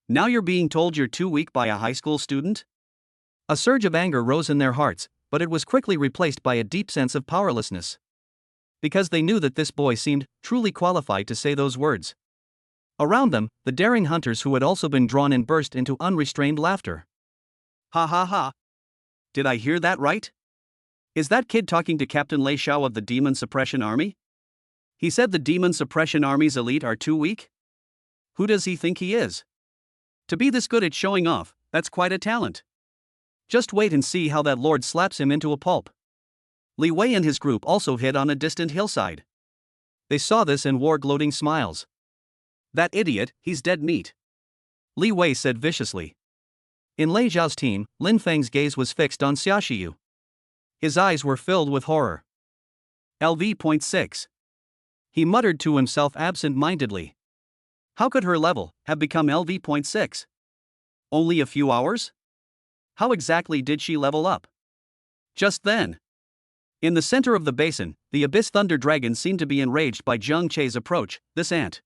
Now you're being told you're too weak by a high school student? A surge of anger rose in their hearts, but it was quickly replaced by a deep sense of powerlessness. Because they knew that this boy seemed truly qualified to say those words. Around them, the daring hunters who had also been drawn in burst into unrestrained laughter. Ha ha ha. Did I hear that right? Is that kid talking to Captain Lei Xiao of the Demon Suppression Army? He said the Demon Suppression Army's elite are too weak? Who does he think he is? To be this good at showing off, that's quite a talent. Just wait and see how that lord slaps him into a pulp. Li Wei and his group also hid on a distant hillside. They saw this and wore gloating smiles. That idiot, he's dead meat. Li Wei said viciously. In Lei Xiao's team, Lin Feng's gaze was fixed on Xiaoxiu. His eyes were filled with horror. LV.6. He muttered to himself absent-mindedly. How could her level have become LV.6? Only a few hours? How exactly did she level up? Just then. In the center of the basin, the Abyss Thunder Dragon seemed to be enraged by Jiang Che's approach, this ant.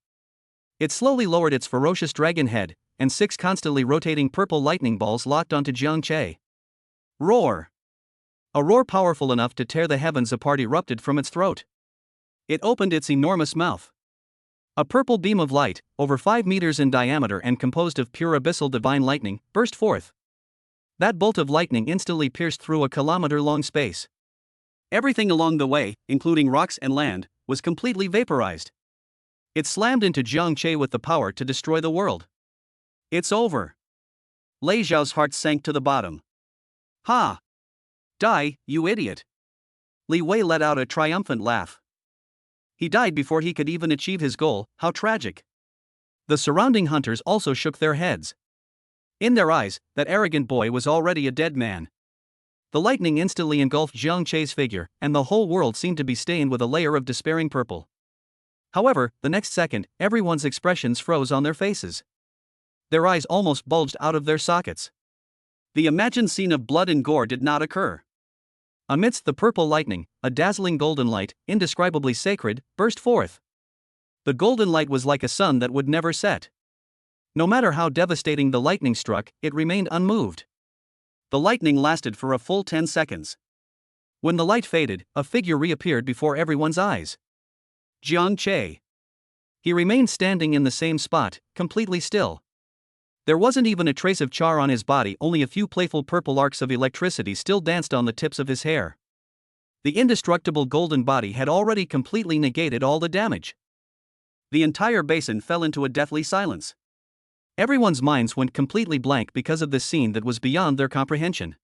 It slowly lowered its ferocious dragon head, and 6 constantly rotating purple lightning balls locked onto Jiang Che. Roar! A roar powerful enough to tear the heavens apart erupted from its throat. It opened its enormous mouth. A purple beam of light, over 5 meters in diameter and composed of pure abyssal divine lightning, burst forth. That bolt of lightning instantly pierced through a kilometer-long space. Everything along the way, including rocks and land, was completely vaporized. It slammed into Jiang Che with the power to destroy the world. It's over. Lei Xiao's heart sank to the bottom. Ha! Die, you idiot! Li Wei let out a triumphant laugh. He died before he could even achieve his goal, how tragic. The surrounding hunters also shook their heads. In their eyes, that arrogant boy was already a dead man. The lightning instantly engulfed Jiang Che's figure, and the whole world seemed to be stained with a layer of despairing purple. However, the next second, everyone's expressions froze on their faces. Their eyes almost bulged out of their sockets. The imagined scene of blood and gore did not occur. Amidst the purple lightning, a dazzling golden light, indescribably sacred, burst forth. The golden light was like a sun that would never set. No matter how devastating the lightning struck, it remained unmoved. The lightning lasted for a full 10 seconds. When the light faded, a figure reappeared before everyone's eyes. Jiang Che. He remained standing in the same spot, completely still. There wasn't even a trace of char on his body, only a few playful purple arcs of electricity still danced on the tips of his hair. The indestructible golden body had already completely negated all the damage. The entire basin fell into a deathly silence. Everyone's minds went completely blank because of this scene that was beyond their comprehension.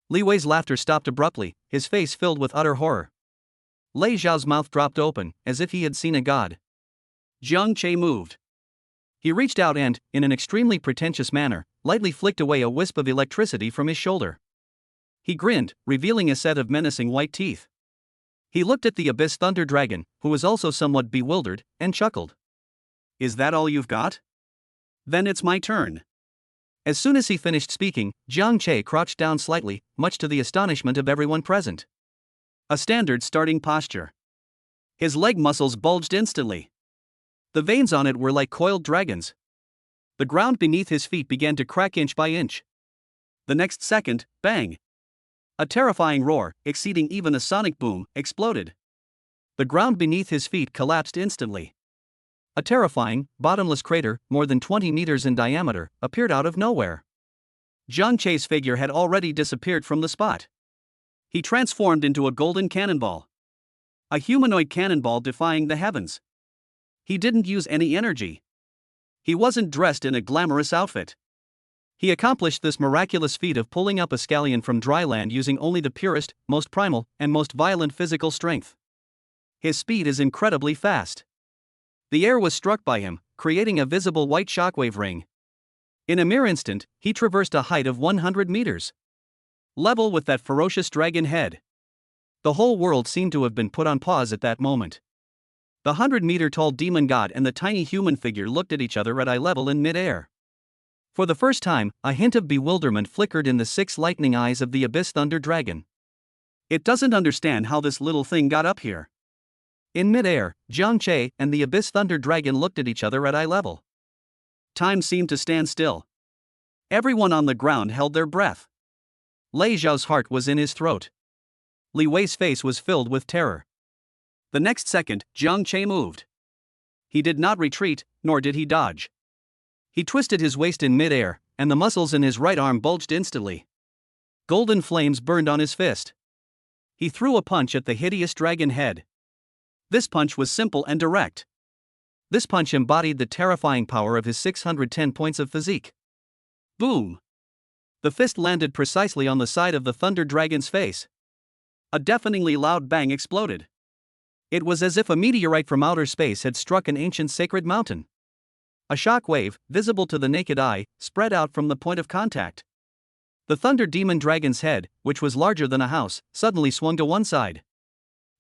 Li Wei's laughter stopped abruptly, his face filled with utter horror. Lei Zhao's mouth dropped open, as if he had seen a god. Jiang Che moved. He reached out and, in an extremely pretentious manner, lightly flicked away a wisp of electricity from his shoulder. He grinned, revealing a set of menacing white teeth. He looked at the Abyss Thunder Dragon, who was also somewhat bewildered, and chuckled. "Is that all you've got? Then it's my turn." As soon as he finished speaking, Jiang Che crouched down slightly, much to the astonishment of everyone present. A standard starting posture. His leg muscles bulged instantly. The veins on it were like coiled dragons. The ground beneath his feet began to crack inch by inch. The next second, bang! A terrifying roar, exceeding even a sonic boom, exploded. The ground beneath his feet collapsed instantly. A terrifying, bottomless crater, more than 20 meters in diameter, appeared out of nowhere. Jiang Che's figure had already disappeared from the spot. He transformed into a golden cannonball. A humanoid cannonball defying the heavens. He didn't use any energy. He wasn't dressed in a glamorous outfit. He accomplished this miraculous feat of pulling up a scallion from dry land using only the purest, most primal, and most violent physical strength. His speed is incredibly fast. The air was struck by him, creating a visible white shockwave ring. In a mere instant, he traversed a height of 100 meters. Level with that ferocious dragon head. The whole world seemed to have been put on pause at that moment. The 100-meter-tall demon god and the tiny human figure looked at each other at eye level in mid-air. For the first time, a hint of bewilderment flickered in the 6 lightning eyes of the Abyss Thunder Dragon. It doesn't understand how this little thing got up here. In mid-air, Jiang Che and the Abyss Thunder Dragon looked at each other at eye level. Time seemed to stand still. Everyone on the ground held their breath. Lei Zhao's heart was in his throat. Li Wei's face was filled with terror. The next second, Jiang Che moved. He did not retreat, nor did he dodge. He twisted his waist in mid-air, and the muscles in his right arm bulged instantly. Golden flames burned on his fist. He threw a punch at the hideous dragon head. This punch was simple and direct. This punch embodied the terrifying power of his 610 points of physique. Boom! The fist landed precisely on the side of the Thunder Dragon's face. A deafeningly loud bang exploded. It was as if a meteorite from outer space had struck an ancient sacred mountain. A shock wave, visible to the naked eye, spread out from the point of contact. The Thunder Demon Dragon's head, which was larger than a house, suddenly swung to one side.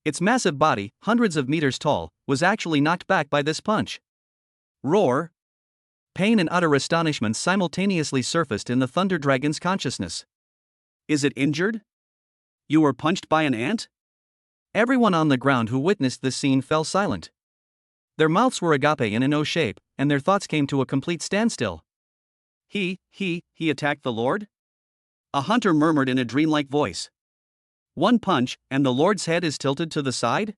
Its massive body, hundreds of meters tall, was actually knocked back by this punch. Roar! Pain and utter astonishment simultaneously surfaced in the Thunder Dragon's consciousness. Is it injured? You were punched by an ant? Everyone on the ground who witnessed this scene fell silent. Their mouths were agape in an O shape, and their thoughts came to a complete standstill. He attacked the Lord? A hunter murmured in a dreamlike voice. One punch, and the Lord's head is tilted to the side?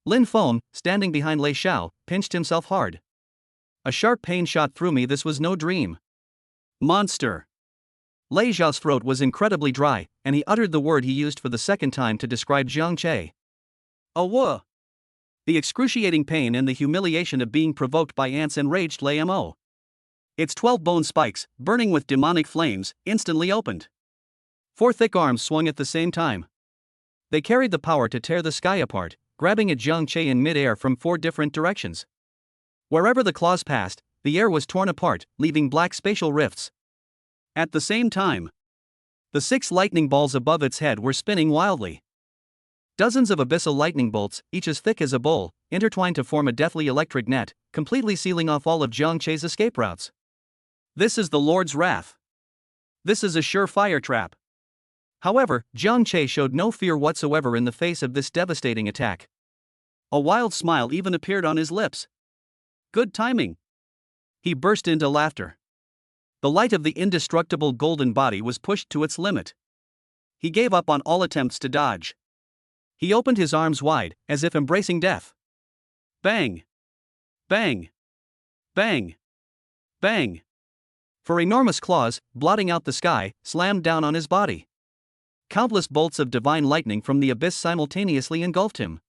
Lin Feng, standing behind Lei Xiao, pinched himself hard. A sharp pain shot through me. This was no dream. Monster! Lei Xiao's throat was incredibly dry, and he uttered the word he used for the second time to describe Jiang Che. Awa! The excruciating pain and the humiliation of being provoked by ants enraged Lei Mo. Its 12 bone spikes, burning with demonic flames, instantly opened. 4 thick arms swung at the same time. They carried the power to tear the sky apart, grabbing at Jiang Che in mid-air from 4 different directions. Wherever the claws passed, the air was torn apart, leaving black spatial rifts. At the same time, the 6 lightning balls above its head were spinning wildly. Dozens of abyssal lightning bolts, each as thick as a bowl, intertwined to form a deathly electric net, completely sealing off all of Jiang Che's escape routes. This is the Lord's wrath. This is a sure fire trap. However, Jiang Che showed no fear whatsoever in the face of this devastating attack. A wild smile even appeared on his lips. Good timing. He burst into laughter. The light of the indestructible golden body was pushed to its limit. He gave up on all attempts to dodge. He opened his arms wide, as if embracing death. Bang! Bang! Bang! Bang! Four enormous claws, blotting out the sky, slammed down on his body. Countless bolts of divine lightning from the abyss simultaneously engulfed him.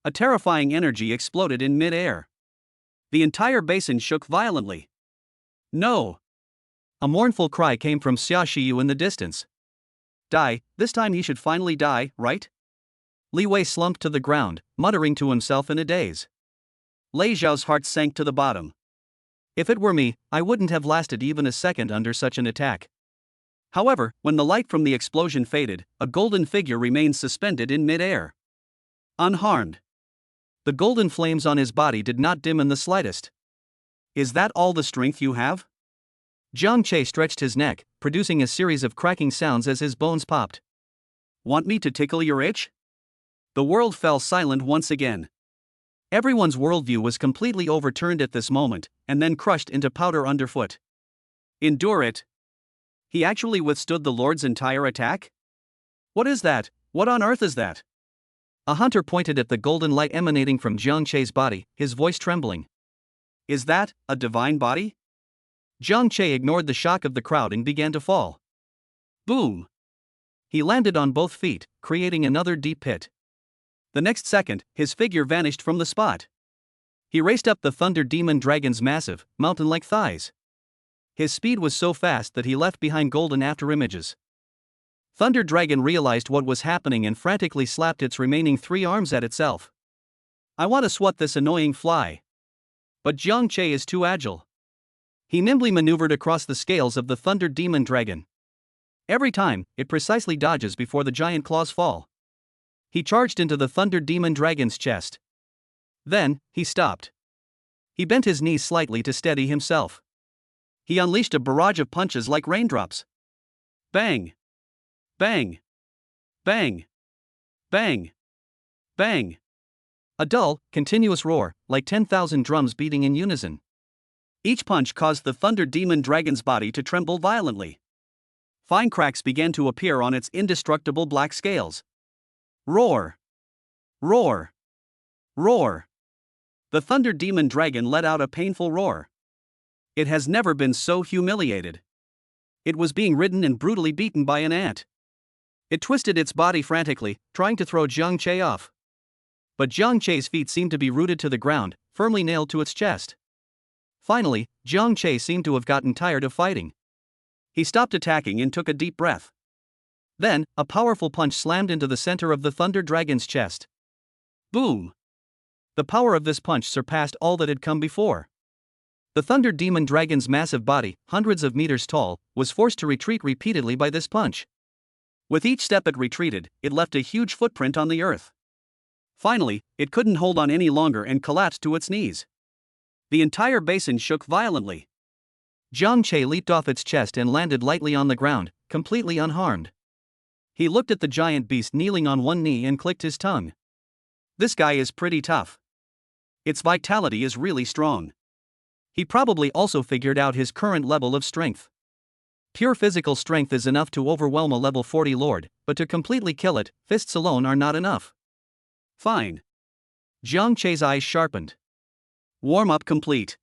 A terrifying energy exploded in mid-air. The entire basin shook violently. No! A mournful cry came from Xia Shiyu in the distance. Die, this time he should finally die, right? Li Wei slumped to the ground, muttering to himself in a daze. Lei Zhao's heart sank to the bottom. If it were me, I wouldn't have lasted even a second under such an attack. However, when the light from the explosion faded, a golden figure remained suspended in mid-air. Unharmed. The golden flames on his body did not dim in the slightest. Is that all the strength you have? Jiang Che stretched his neck, producing a series of cracking sounds as his bones popped. Want me to tickle your itch? The world fell silent once again. Everyone's worldview was completely overturned at this moment, and then crushed into powder underfoot. Endure it. He actually withstood the Lord's entire attack? What is that? What on earth is that? A hunter pointed at the golden light emanating from Jiang Che's body, his voice trembling. Is that a divine body? Jiang Che ignored the shock of the crowd and began to fall. Boom! He landed on both feet, creating another deep pit. The next second, his figure vanished from the spot. He raced up the Thunder Demon Dragon's massive, mountain-like thighs. His speed was so fast that he left behind golden afterimages. Thunder Dragon realized what was happening and frantically slapped its remaining 3 arms at itself. I want to swat this annoying fly. But Jiang Che is too agile. He nimbly maneuvered across the scales of the Thunder Demon Dragon. Every time, it precisely dodges before the giant claws fall. He charged into the Thunder Demon Dragon's chest. Then, he stopped. He bent his knees slightly to steady himself. He unleashed a barrage of punches like raindrops. Bang! Bang! Bang! Bang! Bang! A dull, continuous roar, like 10,000 drums beating in unison. Each punch caused the Thunder Demon Dragon's body to tremble violently. Fine cracks began to appear on its indestructible black scales. Roar! Roar! Roar! The Thunder Demon Dragon let out a painful roar. It has never been so humiliated. It was being ridden and brutally beaten by an ant. It twisted its body frantically, trying to throw Jiang Che off. But Jiang Che's feet seemed to be rooted to the ground, firmly nailed to its chest. Finally, Jiang Che seemed to have gotten tired of fighting. He stopped attacking and took a deep breath. Then, a powerful punch slammed into the center of the Thunder Dragon's chest. Boom! The power of this punch surpassed all that had come before. The Thunder Demon Dragon's massive body, hundreds of meters tall, was forced to retreat repeatedly by this punch. With each step it retreated, it left a huge footprint on the earth. Finally, it couldn't hold on any longer and collapsed to its knees. The entire basin shook violently. Jiang Che leaped off its chest and landed lightly on the ground, completely unharmed. He looked at the giant beast kneeling on one knee and clicked his tongue. This guy is pretty tough. Its vitality is really strong. He probably also figured out his current level of strength. Pure physical strength is enough to overwhelm a level 40 lord, but to completely kill it, fists alone are not enough. Fine. Jiang Che's eyes sharpened. Warm-up complete.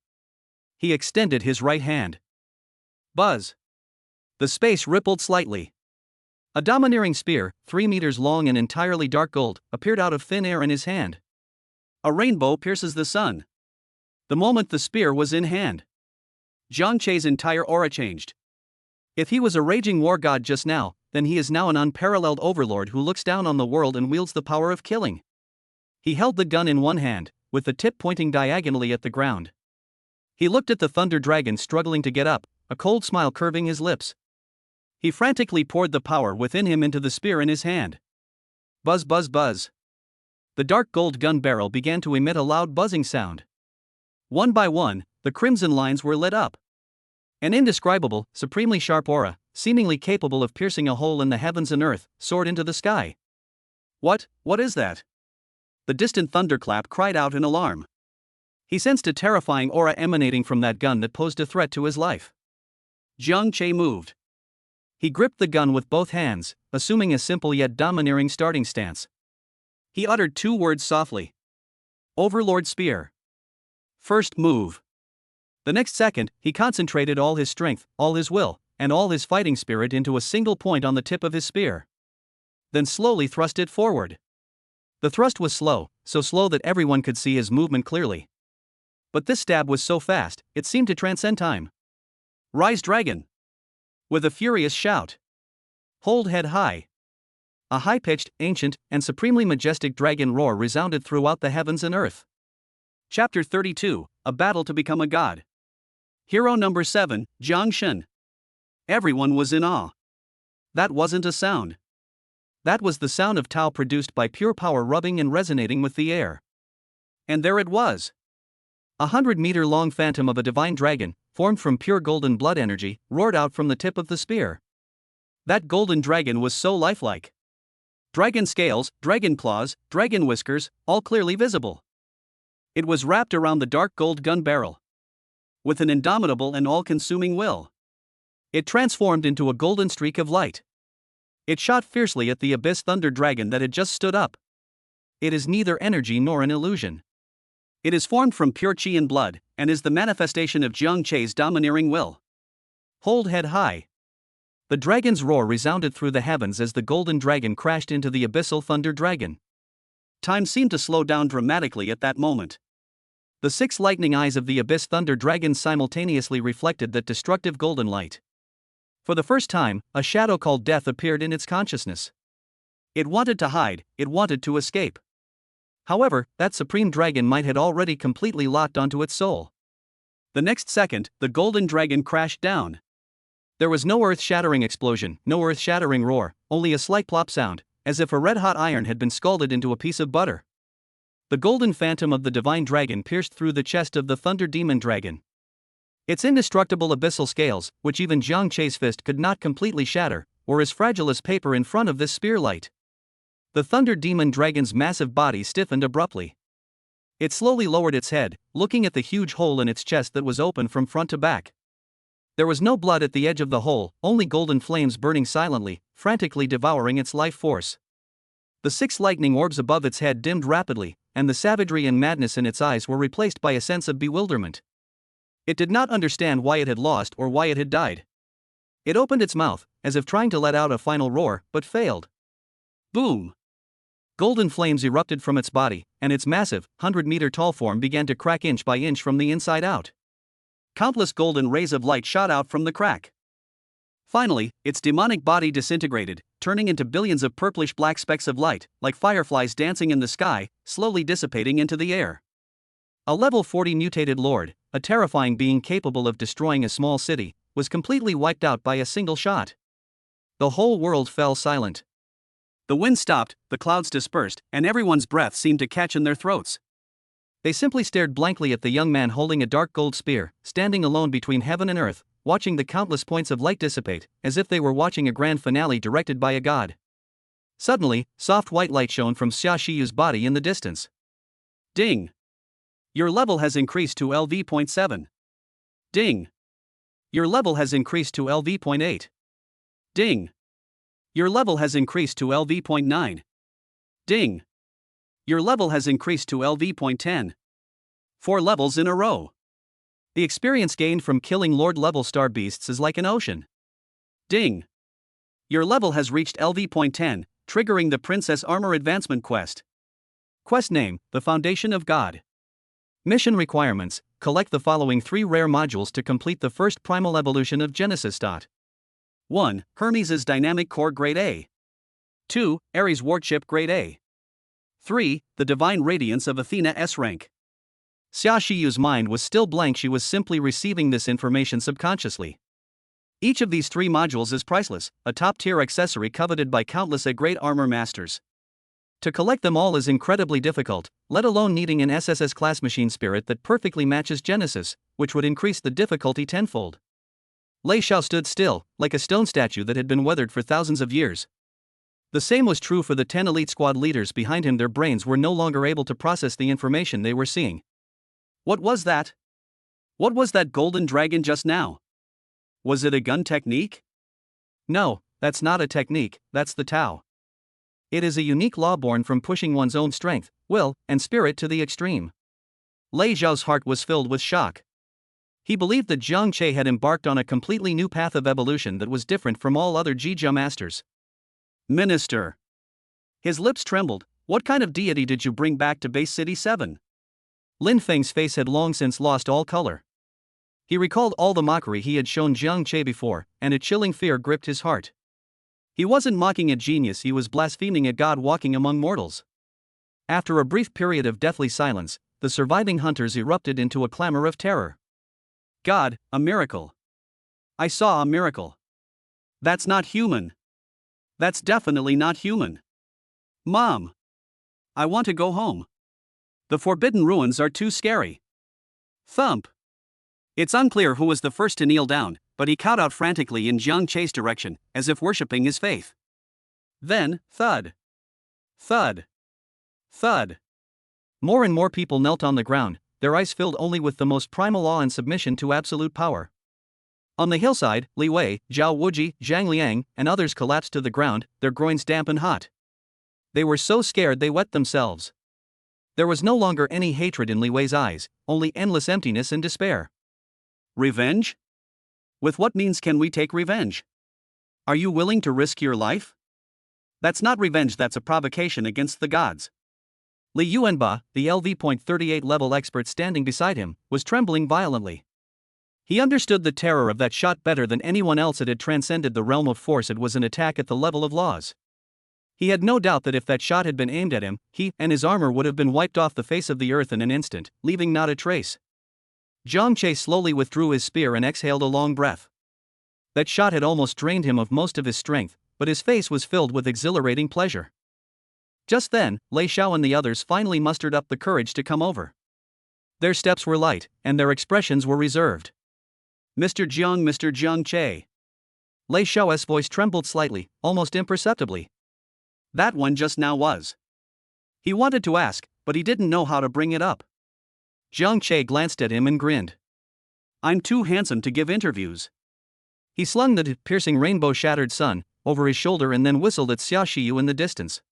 He extended his right hand. Buzz. The space rippled slightly. A domineering spear, 3 meters long and entirely dark gold, appeared out of thin air in his hand. A rainbow pierces the sun. The moment the spear was in hand, Jiang Che's entire aura changed. If he was a raging war god just now, then he is now an unparalleled overlord who looks down on the world and wields the power of killing. He held the gun in one hand, with the tip pointing diagonally at the ground. He looked at the Thunder Dragon struggling to get up, a cold smile curving his lips. He frantically poured the power within him into the spear in his hand. Buzz buzz buzz. The dark gold gun barrel began to emit a loud buzzing sound. One by one, the crimson lines were lit up. An indescribable, supremely sharp aura, seemingly capable of piercing a hole in the heavens and earth, soared into the sky. What is that? The distant thunderclap cried out in alarm. He sensed a terrifying aura emanating from that gun that posed a threat to his life. Jiang Che moved. He gripped the gun with both hands, assuming a simple yet domineering starting stance. He uttered 2 words softly. Overlord Spear. First move. The next second, he concentrated all his strength, all his will, and all his fighting spirit into a single point on the tip of his spear. Then slowly thrust it forward. The thrust was slow, so slow that everyone could see his movement clearly. But this stab was so fast, it seemed to transcend time. Rise, dragon! With a furious shout. Hold head high. A high-pitched, ancient, and supremely majestic dragon roar resounded throughout the heavens and earth. Chapter 32, A Battle to Become a God. Hero number 7, Jiang Shen. Everyone was in awe. That wasn't a sound. That was the sound of Tao produced by pure power rubbing and resonating with the air. And there it was. 100-meter-long phantom of a divine dragon, formed from pure golden blood energy, roared out from the tip of the spear. That golden dragon was so lifelike. Dragon scales, dragon claws, dragon whiskers, all clearly visible. It was wrapped around the dark gold gun barrel. With an indomitable and all-consuming will, it transformed into a golden streak of light. It shot fiercely at the abyss thunder dragon that had just stood up. It is neither energy nor an illusion. It is formed from pure chi and blood, and is the manifestation of Jiang Che's domineering will. Hold head high. The dragon's roar resounded through the heavens as the golden dragon crashed into the abyssal thunder dragon. Time seemed to slow down dramatically at that moment. The 6 lightning eyes of the abyss thunder dragon simultaneously reflected that destructive golden light. For the first time, a shadow called death appeared in its consciousness. It wanted to hide, it wanted to escape. However, that supreme dragon might had already completely locked onto its soul. The next second, the golden dragon crashed down. There was no earth-shattering explosion, no earth-shattering roar, only a slight plop sound, as if a red-hot iron had been scalded into a piece of butter. The golden phantom of the divine dragon pierced through the chest of the thunder demon dragon. Its indestructible abyssal scales, which even Jiang Che's fist could not completely shatter, were as fragile as paper in front of this spear light. The thunder demon dragon's massive body stiffened abruptly. It slowly lowered its head, looking at the huge hole in its chest that was open from front to back. There was no blood at the edge of the hole, only golden flames burning silently, frantically devouring its life force. The 6 lightning orbs above its head dimmed rapidly, and the savagery and madness in its eyes were replaced by a sense of bewilderment. It did not understand why it had lost or why it had died. It opened its mouth, as if trying to let out a final roar, but failed. Boom! Golden flames erupted from its body, and its massive, 100-meter-tall form began to crack inch by inch from the inside out. Countless golden rays of light shot out from the crack. Finally, its demonic body disintegrated, turning into billions of purplish-black specks of light, like fireflies dancing in the sky, slowly dissipating into the air. A level 40 mutated lord, a terrifying being capable of destroying a small city, was completely wiped out by a single shot. The whole world fell silent. The wind stopped, the clouds dispersed, and everyone's breath seemed to catch in their throats. They simply stared blankly at the young man holding a dark gold spear, standing alone between heaven and earth, watching the countless points of light dissipate, as if they were watching a grand finale directed by a god. Suddenly, soft white light shone from Xia Shiyu's body in the distance. Ding! Your level has increased to LV.7. Ding! Your level has increased to LV.8. Ding! Your level has increased to LV.9. Ding! Your level has increased to LV.10. 4 levels in a row. The experience gained from killing Lord level star beasts is like an ocean. Ding! Your level has reached LV.10, triggering the Princess Armor Advancement Quest. Quest name, The Foundation of God. Mission requirements, collect the following 3 rare modules to complete the first primal evolution of Genesis. 1. Hermes' Dynamic Core Grade A. 2. Ares Warship Grade A. 3. The Divine Radiance of Athena S rank. Xia Shiyu's mind was still blank. She was simply receiving this information subconsciously. Each of these 3 modules is priceless, a top-tier accessory coveted by countless great armor masters. To collect them all is incredibly difficult, let alone needing an SSS class machine spirit that perfectly matches Genesis, which would increase the difficulty tenfold. Lei Xiao stood still, like a stone statue that had been weathered for thousands of years. The same was true for the 10 elite squad leaders behind him. Their brains were no longer able to process the information they were seeing. What was that? What was that golden dragon just now? Was it a gun technique? No, that's not a technique, that's the Tao. It is a unique law born from pushing one's own strength, will, and spirit to the extreme. Lei Xiao's heart was filled with shock. He believed that Jiang Che had embarked on a completely new path of evolution that was different from all other Jijia masters. Minister. His lips trembled. What kind of deity did you bring back to Base City 7? Lin Feng's face had long since lost all color. He recalled all the mockery he had shown Jiang Che before, and a chilling fear gripped his heart. He wasn't mocking a genius, he was blaspheming a god walking among mortals. After a brief period of deathly silence, the surviving hunters erupted into a clamor of terror. God, a miracle. I saw a miracle. That's not human. That's definitely not human. Mom. I want to go home. The forbidden ruins are too scary. Thump. It's unclear who was the first to kneel down, but he cowed out frantically in Jiang Che's direction, as if worshipping his faith. Then, thud. Thud. Thud. More and more people knelt on the ground, their eyes filled only with the most primal awe and submission to absolute power. On the hillside, Li Wei, Zhao Wuji, Zhang Liang, and others collapsed to the ground, their groins damp and hot. They were so scared they wet themselves. There was no longer any hatred in Li Wei's eyes, only endless emptiness and despair. Revenge? With what means can we take revenge? Are you willing to risk your life? That's not revenge, that's a provocation against the gods. Li Yuanba, the LV.38 level expert standing beside him, was trembling violently. He understood the terror of that shot better than anyone else. It had transcended the realm of force. It was an attack at the level of laws. He had no doubt that if that shot had been aimed at him, he and his armor would have been wiped off the face of the earth in an instant, leaving not a trace. Jiang Che slowly withdrew his spear and exhaled a long breath. That shot had almost drained him of most of his strength, but his face was filled with exhilarating pleasure. Just then, Lei Xiao and the others finally mustered up the courage to come over. Their steps were light, and their expressions were reserved. Mr. Jiang Che. Lei Xiao's voice trembled slightly, almost imperceptibly. That one just now was. He wanted to ask, but he didn't know how to bring it up. Jiang Che glanced at him and grinned. I'm too handsome to give interviews. He slung the piercing rainbow-shattered sun over his shoulder and then whistled at Xia Shiyu in the distance.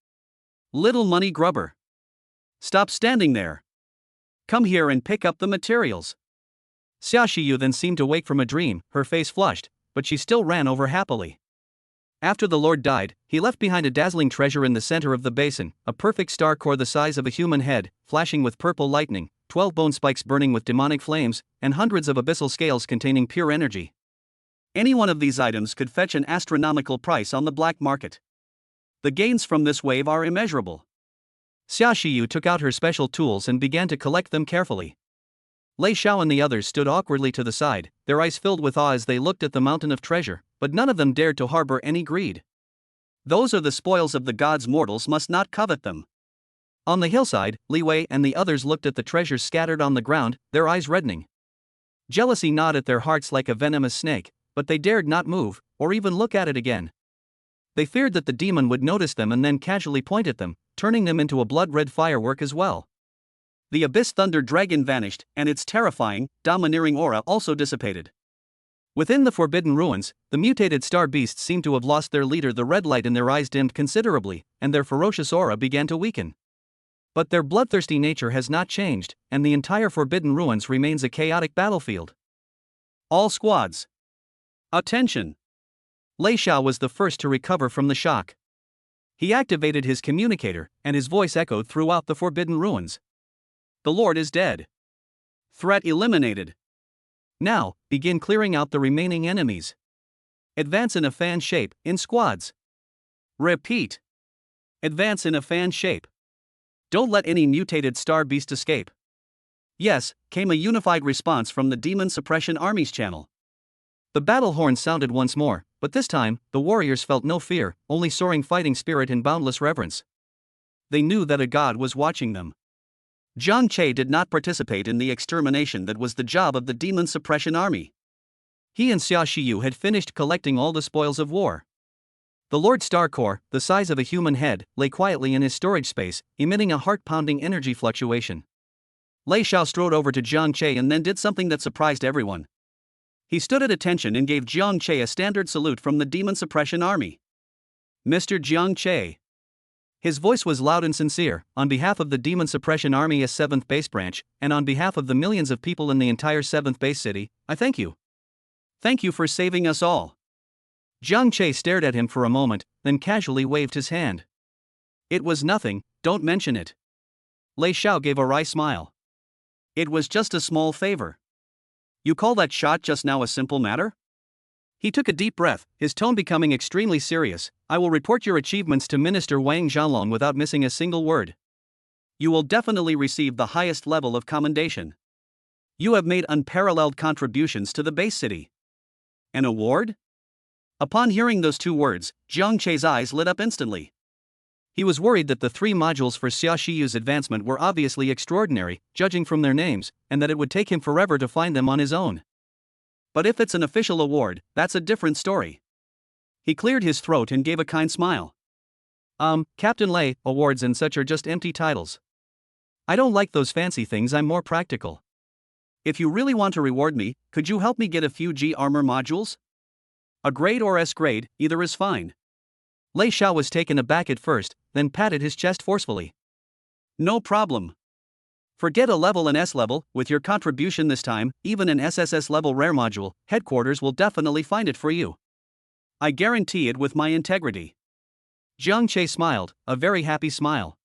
Little money grubber. Stop standing there. Come here and pick up the materials. Xia Shiyu then seemed to wake from a dream, her face flushed, but she still ran over happily. After the Lord died, he left behind a dazzling treasure in the center of the basin, a perfect star core the size of a human head, flashing with purple lightning, 12 bone spikes burning with demonic flames, and hundreds of abyssal scales containing pure energy. Any one of these items could fetch an astronomical price on the black market. The gains from this wave are immeasurable. Xia Shiyu took out her special tools and began to collect them carefully. Lei Xiao and the others stood awkwardly to the side, their eyes filled with awe as they looked at the mountain of treasure, but none of them dared to harbor any greed. Those are the spoils of the gods, mortals must not covet them. On the hillside, Li Wei and the others looked at the treasures scattered on the ground, their eyes reddening. Jealousy gnawed at their hearts like a venomous snake, but they dared not move, or even look at it again. They feared that the demon would notice them and then casually point at them, turning them into a blood-red firework as well. The Abyss Thunder Dragon vanished, and its terrifying, domineering aura also dissipated. Within the forbidden ruins, the mutated star beasts seemed to have lost their leader. The red light in their eyes dimmed considerably, and their ferocious aura began to weaken. But their bloodthirsty nature has not changed, and the entire forbidden ruins remains a chaotic battlefield. All squads. Attention! Lei Xiao was the first to recover from the shock. He activated his communicator, and his voice echoed throughout the forbidden ruins. The Lord is dead. Threat eliminated. Now, begin clearing out the remaining enemies. Advance in a fan shape, in squads. Repeat. Advance in a fan shape. Don't let any mutated star beast escape. Yes, came a unified response from the Demon Suppression Army's channel. The battle horn sounded once more, but this time, the warriors felt no fear, only soaring fighting spirit and boundless reverence. They knew that a god was watching them. Jiang Che did not participate in the extermination that was the job of the Demon Suppression Army. He and Xia Shiyu had finished collecting all the spoils of war. The Lord Star Core, the size of a human head, lay quietly in his storage space, emitting a heart-pounding energy fluctuation. Lei Xiao strode over to Jiang Che and then did something that surprised everyone. He stood at attention and gave Jiang Che a standard salute from the Demon Suppression Army. Mr. Jiang Che. His voice was loud and sincere. On behalf of the Demon Suppression Army's 7th Base Branch, and on behalf of the millions of people in the entire 7th Base City, I thank you. Thank you for saving us all. Jiang Che stared at him for a moment, then casually waved his hand. It was nothing, don't mention it. Lei Xiao gave a wry smile. It was just a small favor. You call that shot just now a simple matter? He took a deep breath, his tone becoming extremely serious. I will report your achievements to Minister Wang Zhanlong without missing a single word. You will definitely receive the highest level of commendation. You have made unparalleled contributions to the base city. An award? Upon hearing those two words, Jiang Che's eyes lit up instantly. He was worried that the 3 modules for Xia Shiyu's advancement were obviously extraordinary, judging from their names, and that it would take him forever to find them on his own. But if it's an official award, that's a different story. He cleared his throat and gave a kind smile. Captain Lei, awards and such are just empty titles. I don't like those fancy things, I'm more practical. If you really want to reward me, could you help me get a few G armor modules? A grade or S grade, either is fine. Lei Xiao was taken aback at first, then patted his chest forcefully. No problem. Forget a level and S level, with your contribution this time, even an SSS level rare module, headquarters will definitely find it for you. I guarantee it with my integrity. Jiang Che smiled, a very happy smile.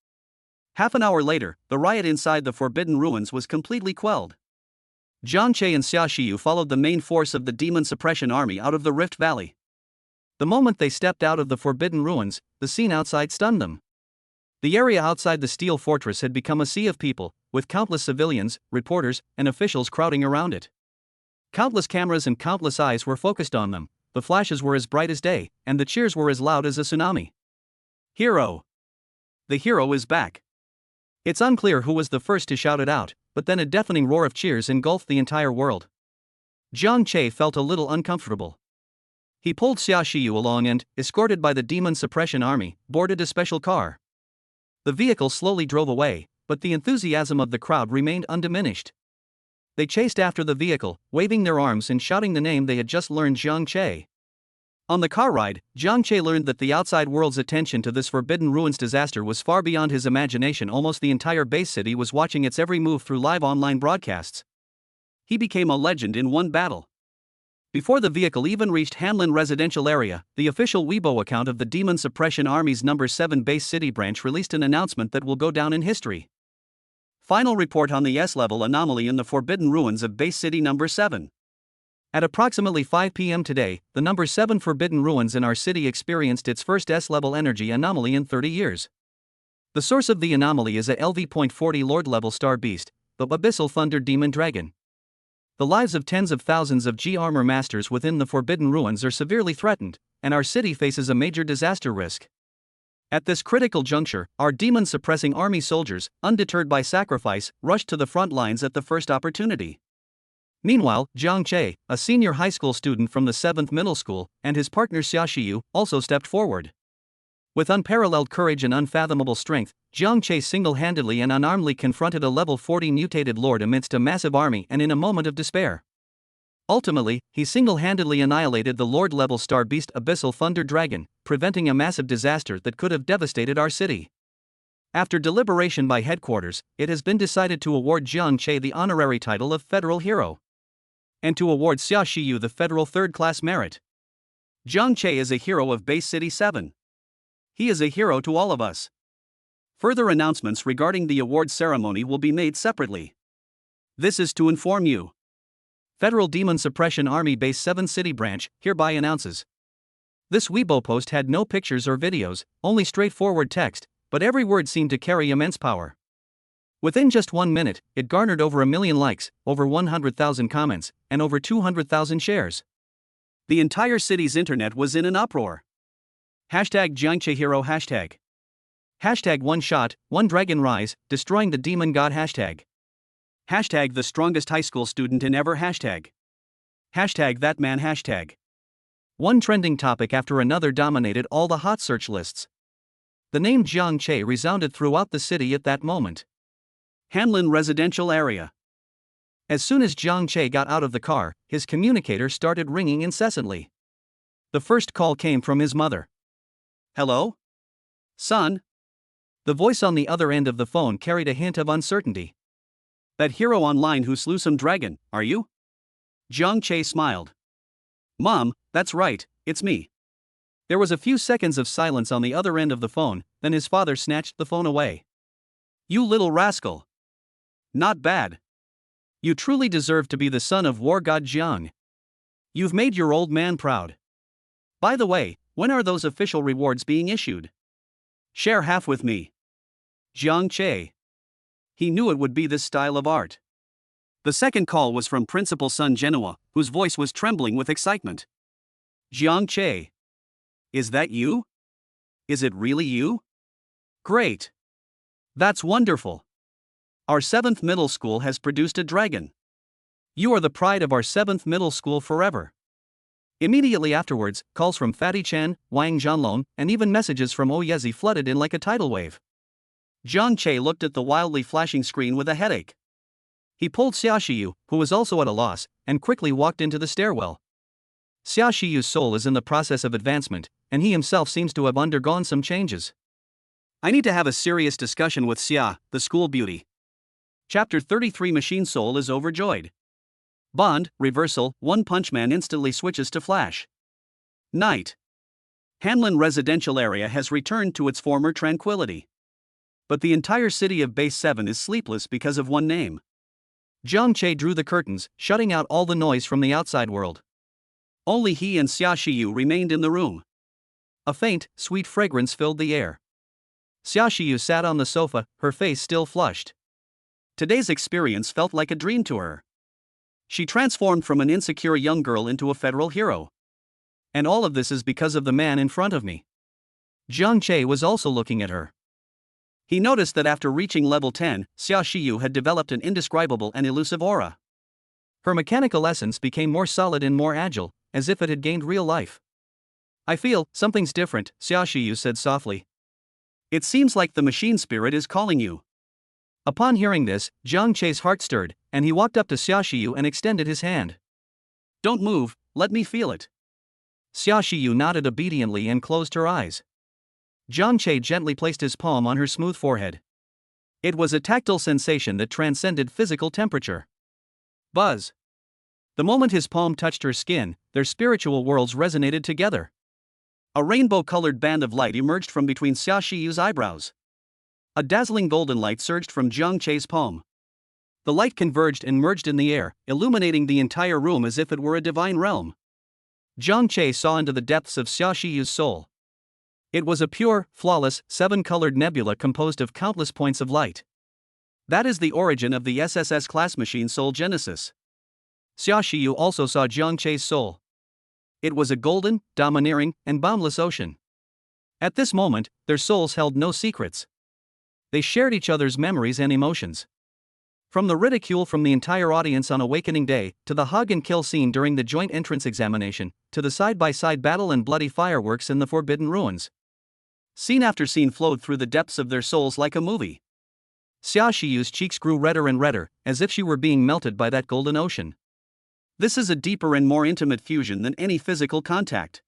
Half an hour later, the riot inside the Forbidden Ruins was completely quelled. Jiang Che and Xia Shiyu followed the main force of the Demon Suppression Army out of the Rift Valley. The moment they stepped out of the Forbidden Ruins, the scene outside stunned them. The area outside the Steel Fortress had become a sea of people, with countless civilians, reporters, and officials crowding around it. Countless cameras and countless eyes were focused on them, the flashes were as bright as day, and the cheers were as loud as a tsunami. Hero! The hero is back! It's unclear who was the first to shout it out, but then a deafening roar of cheers engulfed the entire world. Jiang Che felt a little uncomfortable. He pulled Xia Shiyu along and, escorted by the Demon Suppression Army, boarded a special car. The vehicle slowly drove away, but the enthusiasm of the crowd remained undiminished. They chased after the vehicle, waving their arms and shouting the name they had just learned, Jiang Che. On the car ride, Jiang Che learned that the outside world's attention to this Forbidden Ruins disaster was far beyond his imagination. Almost the entire base city was watching its every move through live online broadcasts. He became a legend in one battle. Before the vehicle even reached Hanlin Residential Area, the official Weibo account of the Demon Suppression Army's No. 7 Base City Branch released an announcement that will go down in history. Final report on the S-level anomaly in the Forbidden Ruins of Base City No. 7. At approximately 5 p.m. today, the No. 7 Forbidden Ruins in our city experienced its first S-level energy anomaly in 30 years. The source of the anomaly is a LV.40 Lord-level star beast, the Abyssal Thunder Demon Dragon. The lives of tens of thousands of G-Armor masters within the Forbidden Ruins are severely threatened, and our city faces a major disaster risk. At this critical juncture, our demon-suppressing army soldiers, undeterred by sacrifice, rushed to the front lines at the first opportunity. Meanwhile, Jiang Che, a senior high school student from the 7th Middle School, and his partner Xia Shiyu, also stepped forward. With unparalleled courage and unfathomable strength, Jiang Che single-handedly and unarmedly confronted a level 40 mutated lord amidst a massive army and in a moment of despair. Ultimately, he single-handedly annihilated the Lord-level star beast Abyssal Thunder Dragon, preventing a massive disaster that could have devastated our city. After deliberation by headquarters, it has been decided to award Jiang Che the honorary title of Federal Hero, and to award Xia Shiyu the Federal Third-Class Merit. Jiang Che is a hero of Base City 7. He is a hero to all of us. Further announcements regarding the award ceremony will be made separately. This is to inform you. Federal Demon Suppression Army Base 7 City Branch hereby announces. This Weibo post had no pictures or videos, only straightforward text, but every word seemed to carry immense power. Within just 1 minute, it garnered over 1 million likes, over 100,000 comments, and over 200,000 shares. The entire city's internet was in an uproar. Hashtag Jiang Che Hero hashtag. Hashtag One Shot, One Dragon Rise, Destroying the Demon God hashtag. Hashtag The Strongest High School Student in Ever hashtag. Hashtag That Man hashtag. One trending topic after another dominated all the hot search lists. The name Jiang Che resounded throughout the city at that moment. Hanlin Residential Area. As soon as Jiang Che got out of the car, his communicator started ringing incessantly. The first call came from his mother. Hello? Son? The voice on the other end of the phone carried a hint of uncertainty. That hero online who slew some dragon, are you? Jiang Che smiled. Mom, that's right, it's me. There was a few seconds of silence on the other end of the phone, then his father snatched the phone away. You little rascal. Not bad. You truly deserve to be the son of war god Jiang. You've made your old man proud. By the way, when are those official rewards being issued? Share half with me. Jiang Che. He knew it would be this style of art. The second call was from Principal Sun Genoa, whose voice was trembling with excitement. Jiang Che. Is that you? Is it really you? Great. That's wonderful. Our 7th middle school has produced a dragon. You are the pride of our 7th middle school forever. Immediately afterwards, calls from Fatty Chen, Wang Zhanlong, and even messages from Oyezi flooded in like a tidal wave. Jiang Che looked at the wildly flashing screen with a headache. He pulled Xia Shiyu, who was also at a loss, and quickly walked into the stairwell. Xia Shiyu's soul is in the process of advancement, and he himself seems to have undergone some changes. I need to have a serious discussion with Xia, the school beauty. Chapter 33 Machine Soul is overjoyed. Bond, reversal, One Punch Man instantly switches to Flash. Night. Hanlin residential area has returned to its former tranquility. But the entire city of Base 7 is sleepless because of one name. Jiang Che drew the curtains, shutting out all the noise from the outside world. Only he and Xia Shiyu remained in the room. A faint, sweet fragrance filled the air. Xia Shiyu sat on the sofa, her face still flushed. Today's experience felt like a dream to her. She transformed from an insecure young girl into a federal hero. And all of this is because of the man in front of me. Jiang Che was also looking at her. He noticed that after reaching level 10, Xia Shiyu had developed an indescribable and elusive aura. Her mechanical essence became more solid and more agile, as if it had gained real life. I feel something's different, Xia Shiyu said softly. It seems like the machine spirit is calling you. Upon hearing this, Jiang Che's heart stirred, and he walked up to Xia Shiyu and extended his hand. Don't move, let me feel it. Xia Shiyu nodded obediently and closed her eyes. Jiang Che gently placed his palm on her smooth forehead. It was a tactile sensation that transcended physical temperature. Buzz. The moment his palm touched her skin, their spiritual worlds resonated together. A rainbow-colored band of light emerged from between Xia Shiyu's eyebrows. A dazzling golden light surged from Jiang Che's palm. The light converged and merged in the air, illuminating the entire room as if it were a divine realm. Jiang Che saw into the depths of Xia Shiyu's soul. It was a pure, flawless, 7-colored nebula composed of countless points of light. That is the origin of the SSS class machine soul genesis. Xia Shiyu also saw Jiang Che's soul. It was a golden, domineering, and boundless ocean. At this moment, their souls held no secrets. They shared each other's memories and emotions. From the ridicule from the entire audience on Awakening Day, to the hug and kill scene during the joint entrance examination, to the side-by-side battle and bloody fireworks in the Forbidden Ruins. Scene after scene flowed through the depths of their souls like a movie. Xia Shiyu's cheeks grew redder and redder, as if she were being melted by that golden ocean. This is a deeper and more intimate fusion than any physical contact.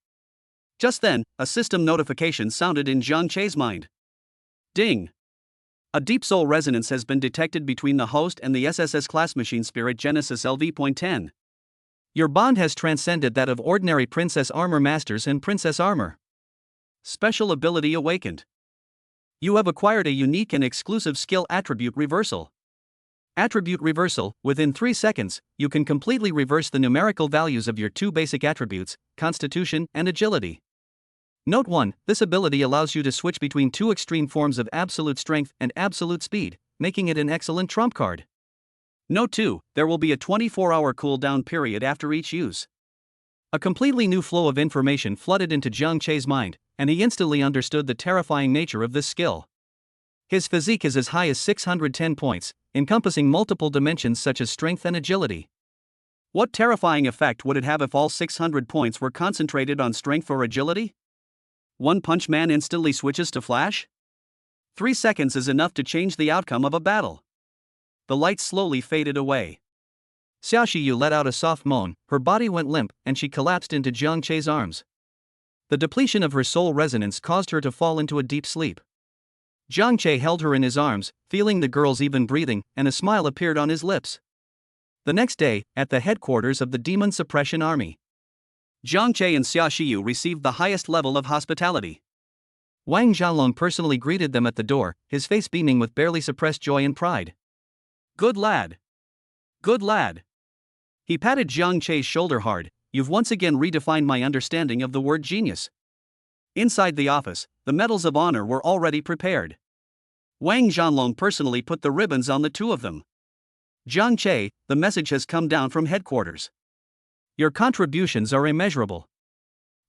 Just then, a system notification sounded in Jiang Che's mind. Ding! A deep soul resonance has been detected between the host and the SSS class machine spirit Genesis LV.10. Your bond has transcended that of ordinary Princess Armor Masters and Princess Armor. Special ability awakened. You have acquired a unique and exclusive skill attribute reversal. Attribute reversal. Within 3 seconds, you can completely reverse the numerical values of your 2 basic attributes, Constitution and Agility. Note 1, this ability allows you to switch between 2 extreme forms of absolute strength and absolute speed, making it an excellent trump card. Note 2, there will be a 24-hour cooldown period after each use. A completely new flow of information flooded into Jiang Che's mind, and he instantly understood the terrifying nature of this skill. His physique is as high as 610 points, encompassing multiple dimensions such as strength and agility. What terrifying effect would it have if all 600 points were concentrated on strength or agility? One Punch Man instantly switches to Flash? 3 seconds is enough to change the outcome of a battle. The light slowly faded away. Xia Shiyu let out a soft moan, her body went limp, and she collapsed into Jiang Che's arms. The depletion of her soul resonance caused her to fall into a deep sleep. Jiang Che held her in his arms, feeling the girl's even breathing, and a smile appeared on his lips. The next day, at the headquarters of the Demon Suppression Army, Jiang Che and Xia Shiyu received the highest level of hospitality. Wang Zhanlong personally greeted them at the door, his face beaming with barely suppressed joy and pride. Good lad. Good lad. He patted Jiang Che's shoulder hard. You've once again redefined my understanding of the word genius. Inside the office, the medals of honor were already prepared. Wang Zhanlong personally put the ribbons on the two of them. Jiang Che, the message has come down from headquarters. Your contributions are immeasurable.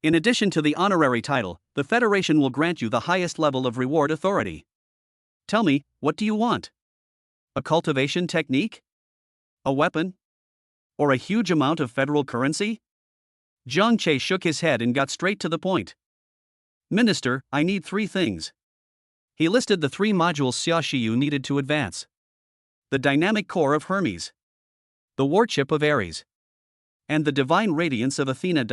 In addition to the honorary title, the Federation will grant you the highest level of reward authority. Tell me, what do you want? A cultivation technique? A weapon? Or a huge amount of federal currency? Jiang Che shook his head and got straight to the point. Minister, I need 3 things. He listed the 3 modules Xia Shiyu needed to advance. The dynamic core of Hermes, the war chip of Ares, and the divine radiance of Athena.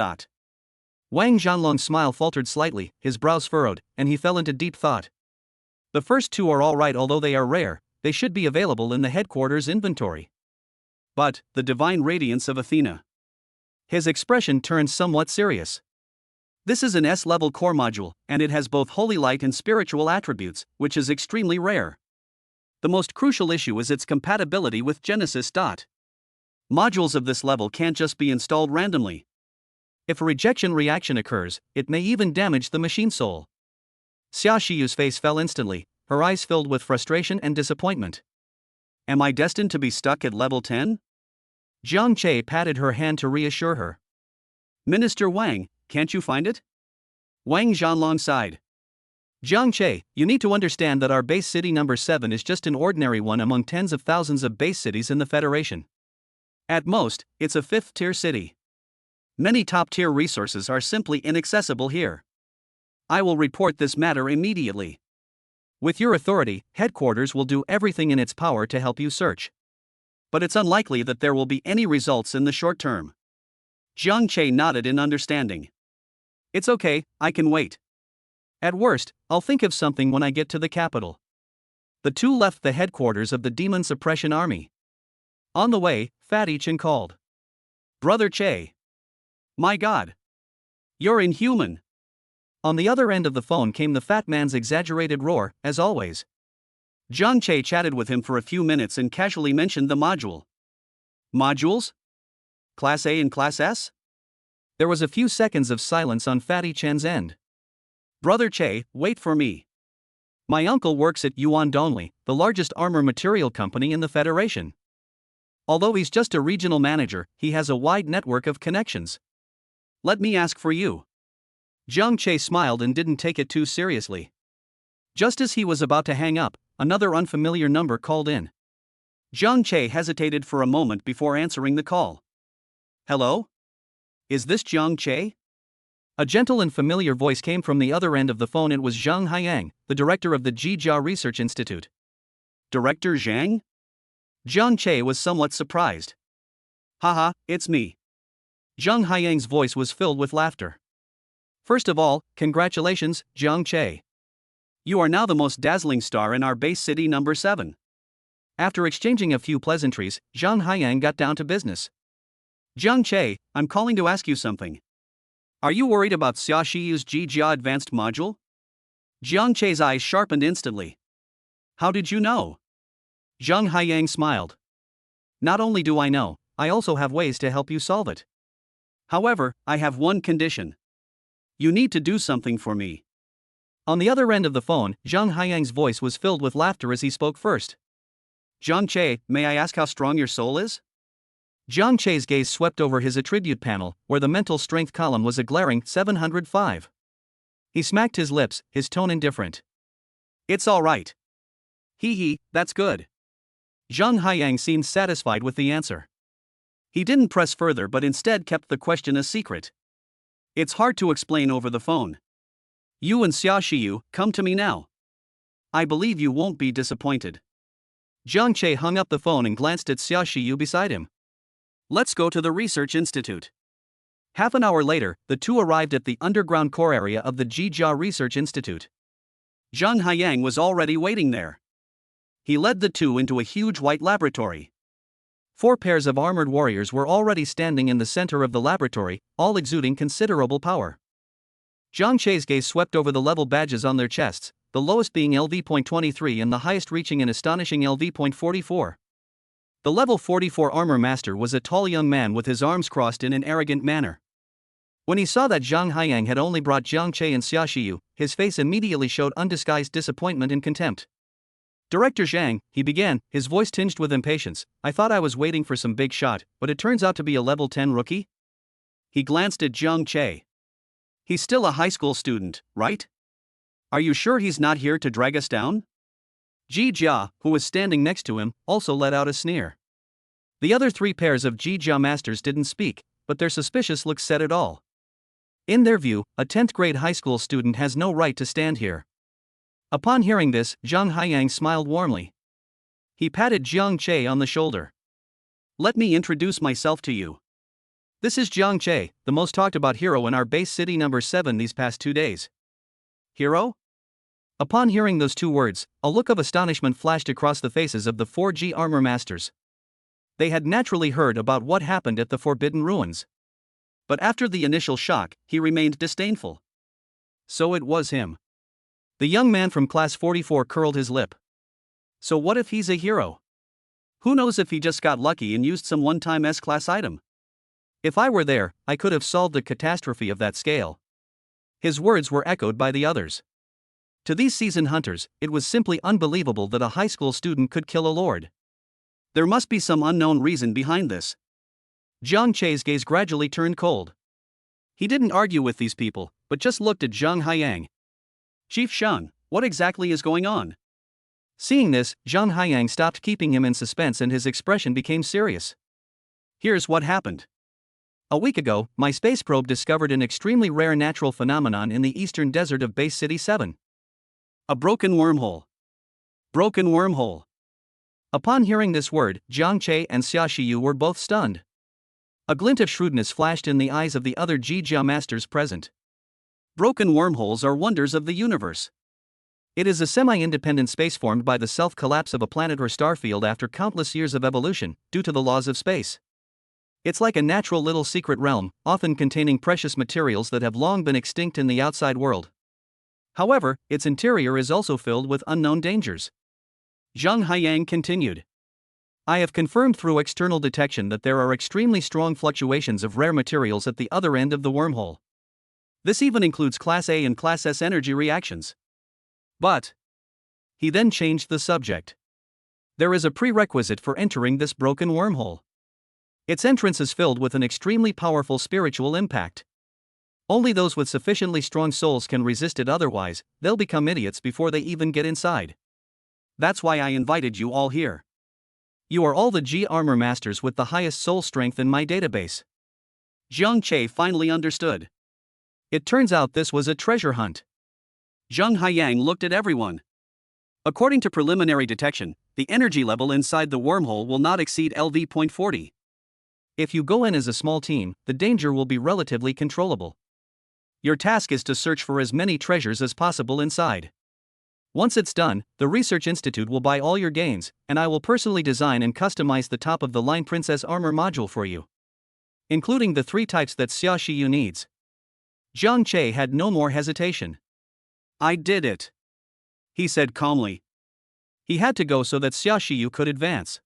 Wang Zhanlong's smile faltered slightly, his brows furrowed, and he fell into deep thought. The first 2 are alright, although they are rare, they should be available in the headquarters inventory. But, the divine radiance of Athena. His expression turned somewhat serious. This is an S-level core module, and it has both holy light and spiritual attributes, which is extremely rare. The most crucial issue is its compatibility with Genesis. Modules of this level can't just be installed randomly. If a rejection reaction occurs, it may even damage the machine soul. Xia Shiyu's face fell instantly, her eyes filled with frustration and disappointment. Am I destined to be stuck at level 10? Jiang Che patted her hand to reassure her. Minister Wang, can't you find it? Wang Zhanlong sighed. Jiang Che, you need to understand that our base city number 7 is just an ordinary one among tens of thousands of base cities in the Federation. At most, it's a 5th-tier city. Many top-tier resources are simply inaccessible here. I will report this matter immediately. With your authority, headquarters will do everything in its power to help you search. But it's unlikely that there will be any results in the short term. Jiang Che nodded in understanding. It's okay, I can wait. At worst, I'll think of something when I get to the capital. The two left the headquarters of the Demon Suppression Army. On the way, Fatty Chen called. Brother Che. My God. You're inhuman. On the other end of the phone came the fat man's exaggerated roar, as always. Jiang Che chatted with him for a few minutes and casually mentioned the module. Modules? Class A and Class S? There was a few seconds of silence on Fatty Chen's end. Brother Che, wait for me. My uncle works at Yuan Donli, the largest armor material company in the Federation. Although he's just a regional manager, he has a wide network of connections. Let me ask for you. Jiang Che smiled and didn't take it too seriously. Just as he was about to hang up, another unfamiliar number called in. Jiang Che hesitated for a moment before answering the call. Hello? Is this Jiang Che? A gentle and familiar voice came from the other end of the phone. It was Zhang Haiyang, the director of the Jijia Research Institute. Director Zhang? Jiang Che was somewhat surprised. Haha, it's me. Zhang Haiyang's voice was filled with laughter. First of all, congratulations, Jiang Che. You are now the most dazzling star in our base city number 7. After exchanging a few pleasantries, Zhang Haiyang got down to business. Jiang Che, I'm calling to ask you something. Are you worried about Xia Shiyu's Jijia advanced module? Jiang Che's eyes sharpened instantly. How did you know? Zhang Haiyang smiled. Not only do I know, I also have ways to help you solve it. However, I have one condition. You need to do something for me. On the other end of the phone, Zhang Haiyang's voice was filled with laughter as he spoke first. Jiang Che, may I ask how strong your soul is? Jiang Che's gaze swept over his attribute panel, where the mental strength column was a glaring 705. He smacked his lips, his tone indifferent. It's all right. Hee, that's good. Zhang Haiyang seemed satisfied with the answer. He didn't press further but instead kept the question a secret. It's hard to explain over the phone. You and Xia Shiyu, come to me now. I believe you won't be disappointed. Jiang Che hung up the phone and glanced at Xia Shiyu beside him. Let's go to the Research Institute. Half an hour later, the two arrived at the underground core area of the Jijia Research Institute. Zhang Haiyang was already waiting there. He led the two into a huge white laboratory. 4 pairs of armored warriors were already standing in the center of the laboratory, all exuding considerable power. Zhang Chei's gaze swept over the level badges on their chests, the lowest being LV.23 and the highest reaching an astonishing LV.44. The level 44 armor master was a tall young man with his arms crossed in an arrogant manner. When he saw that Zhang Haiyang had only brought Jiang Che and Xia Shiyu, his face immediately showed undisguised disappointment and contempt. Director Zhang, he began, his voice tinged with impatience, I thought I was waiting for some big shot, but it turns out to be a level 10 rookie? He glanced at Jiang Che. He's still a high school student, right? Are you sure he's not here to drag us down? Ji Jia, who was standing next to him, also let out a sneer. The other 3 pairs of Ji Jia masters didn't speak, but their suspicious looks said it all. In their view, a 10th grade high school student has no right to stand here. Upon hearing this, Zhang Haiyang smiled warmly. He patted Jiang Che on the shoulder. Let me introduce myself to you. This is Jiang Che, the most talked about hero in our base city number 7 these past 2 days. Hero? Upon hearing those 2 words, a look of astonishment flashed across the faces of the 4G armor masters. They had naturally heard about what happened at the Forbidden Ruins. But after the initial shock, he remained disdainful. So it was him. The young man from class 44 curled his lip. So what if he's a hero? Who knows if he just got lucky and used some one-time S-class item? If I were there, I could have solved a catastrophe of that scale. His words were echoed by the others. To these seasoned hunters, it was simply unbelievable that a high school student could kill a lord. There must be some unknown reason behind this. Jiang Che's gaze gradually turned cold. He didn't argue with these people, but just looked at Zhang Haiyang. Chief Shang, what exactly is going on? Seeing this, Zhang Haiyang stopped keeping him in suspense and his expression became serious. Here's what happened. A week ago, my space probe discovered an extremely rare natural phenomenon in the eastern desert of Base City 7. A broken wormhole. Broken wormhole. Upon hearing this word, Jiang Che and Xia Shiyu were both stunned. A glint of shrewdness flashed in the eyes of the other Ji Jia masters present. Broken wormholes are wonders of the universe. It is a semi-independent space formed by the self-collapse of a planet or star field after countless years of evolution, due to the laws of space. It's like a natural little secret realm, often containing precious materials that have long been extinct in the outside world. However, its interior is also filled with unknown dangers. Zhang Haiyang continued. I have confirmed through external detection that there are extremely strong fluctuations of rare materials at the other end of the wormhole. This even includes Class A and Class S energy reactions. But he then changed the subject. There is a prerequisite for entering this broken wormhole. Its entrance is filled with an extremely powerful spiritual impact. Only those with sufficiently strong souls can resist it, otherwise, they'll become idiots before they even get inside. That's why I invited you all here. You are all the G armor masters with the highest soul strength in my database. Jiang Che finally understood. It turns out this was a treasure hunt. Zhang Haiyang looked at everyone. According to preliminary detection, the energy level inside the wormhole will not exceed LV.40. If you go in as a small team, the danger will be relatively controllable. Your task is to search for as many treasures as possible inside. Once it's done, the Research Institute will buy all your gains, and I will personally design and customize the top-of-the-line Princess Armor module for you, including the 3 types that Xia Shiyu needs. Jiang Che had no more hesitation. I did it, he said calmly. He had to go so that Xia Shiyu could advance.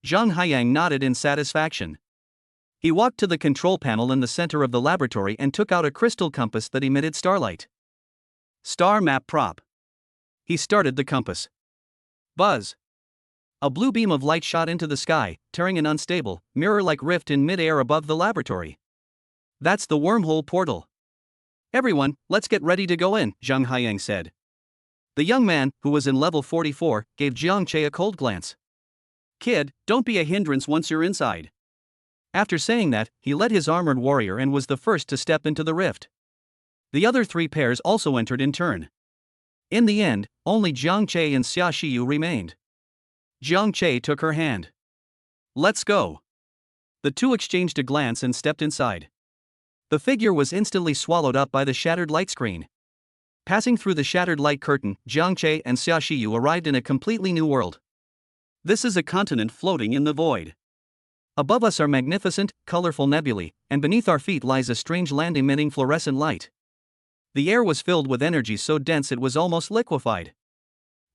Zhang Haiyang nodded in satisfaction. He walked to the control panel in the center of the laboratory and took out a crystal compass that emitted starlight. Star map prop. He started the compass. Buzz. A blue beam of light shot into the sky, tearing an unstable, mirror-like rift in mid-air above the laboratory. That's the wormhole portal. Everyone, let's get ready to go in, Zhang Haiyang said. The young man, who was in level 44, gave Jiang Che a cold glance. Kid, don't be a hindrance once you're inside. After saying that, he led his armored warrior and was the first to step into the rift. The other 3 pairs also entered in turn. In the end, only Jiang Che and Xia Shiyu remained. Jiang Che took her hand. Let's go. The two exchanged a glance and stepped inside. The figure was instantly swallowed up by the shattered light screen. Passing through the shattered light curtain, Jiang Che and Xia Shiyu arrived in a completely new world. This is a continent floating in the void. Above us are magnificent, colorful nebulae, and beneath our feet lies a strange land emitting fluorescent light. The air was filled with energy so dense it was almost liquefied.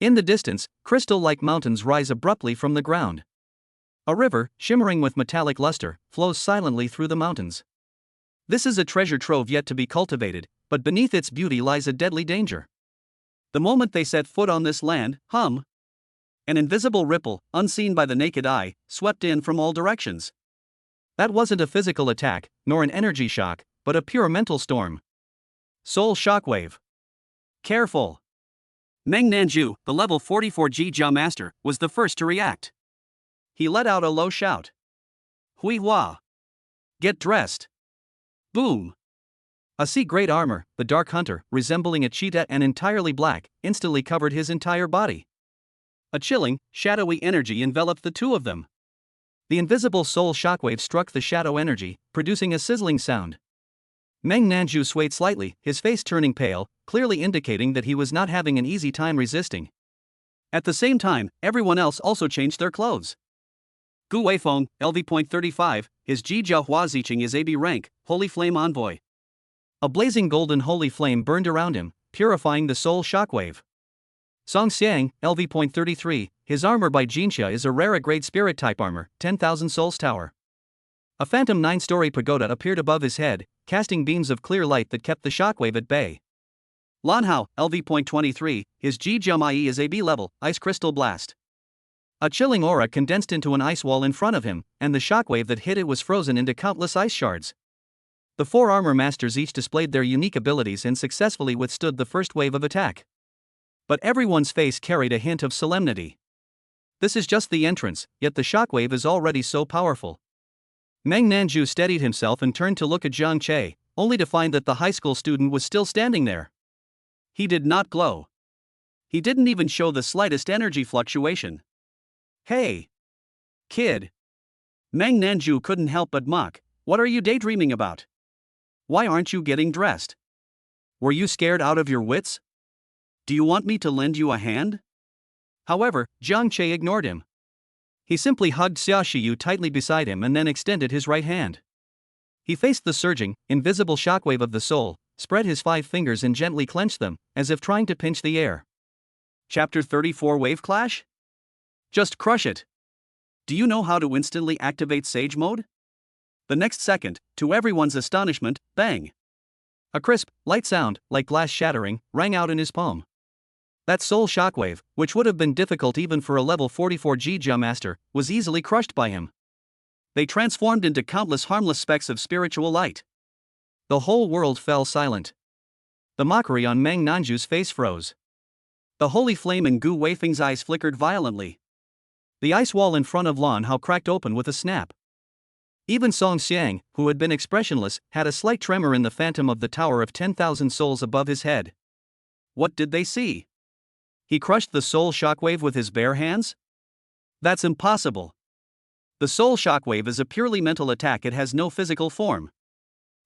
In the distance, crystal-like mountains rise abruptly from the ground. A river, shimmering with metallic luster, flows silently through the mountains. This is a treasure trove yet to be cultivated, but beneath its beauty lies a deadly danger. The moment they set foot on this land, an invisible ripple, unseen by the naked eye, swept in from all directions. That wasn't a physical attack, nor an energy shock, but a pure mental storm. Soul shockwave. Careful! Meng Nanju, the level 44 Ji-Jia master, was the first to react. He let out a low shout. Hui Hua! Get dressed! Boom! A sea-great armor, the Dark Hunter, resembling a cheetah and entirely black, instantly covered his entire body. A chilling, shadowy energy enveloped the two of them. The invisible soul shockwave struck the shadow energy, producing a sizzling sound. Meng Nanju swayed slightly, his face turning pale, clearly indicating that he was not having an easy time resisting. At the same time, everyone else also changed their clothes. Gu Weifeng, LV.35, his Ji-Jia Hua Ziqing is AB rank, Holy Flame Envoy. A blazing golden holy flame burned around him, purifying the soul shockwave. Song Xiang, LV.33, his armor by Jinxia is a rare-grade spirit-type armor, 10,000 souls tower. A phantom 9-story pagoda appeared above his head, casting beams of clear light that kept the shockwave at bay. Lan Hao, LV.23, his Ji-Jia Mai is AB level, Ice Crystal Blast. A chilling aura condensed into an ice wall in front of him, and the shockwave that hit it was frozen into countless ice shards. The four armor masters each displayed their unique abilities and successfully withstood the first wave of attack. But everyone's face carried a hint of solemnity. This is just the entrance, yet the shockwave is already so powerful. Meng Nanju steadied himself and turned to look at Jiang Che, only to find that the high school student was still standing there. He did not glow. He didn't even show the slightest energy fluctuation. Hey! Kid! Meng Nanju couldn't help but mock. What are you daydreaming about? Why aren't you getting dressed? Were you scared out of your wits? Do you want me to lend you a hand? However, Jiang Che ignored him. He simply hugged Xia Shiyu tightly beside him and then extended his right hand. He faced the surging, invisible shockwave of the soul, spread his 5 fingers and gently clenched them, as if trying to pinch the air. Chapter 34 Wave Clash? Just crush it. Do you know how to instantly activate Sage Mode? The next second, to everyone's astonishment, bang! A crisp, light sound, like glass shattering, rang out in his palm. That soul shockwave, which would have been difficult even for a level 44 Ji-Jia master, was easily crushed by him. They transformed into countless harmless specks of spiritual light. The whole world fell silent. The mockery on Meng Nanju's face froze. The holy flame in Gu Weifeng's eyes flickered violently. The ice wall in front of Lan Hao cracked open with a snap. Even Song Xiang, who had been expressionless, had a slight tremor in the phantom of the tower of 10,000 souls above his head. What did they see? He crushed the soul shockwave with his bare hands? That's impossible. The soul shockwave is a purely mental attack, it has no physical form.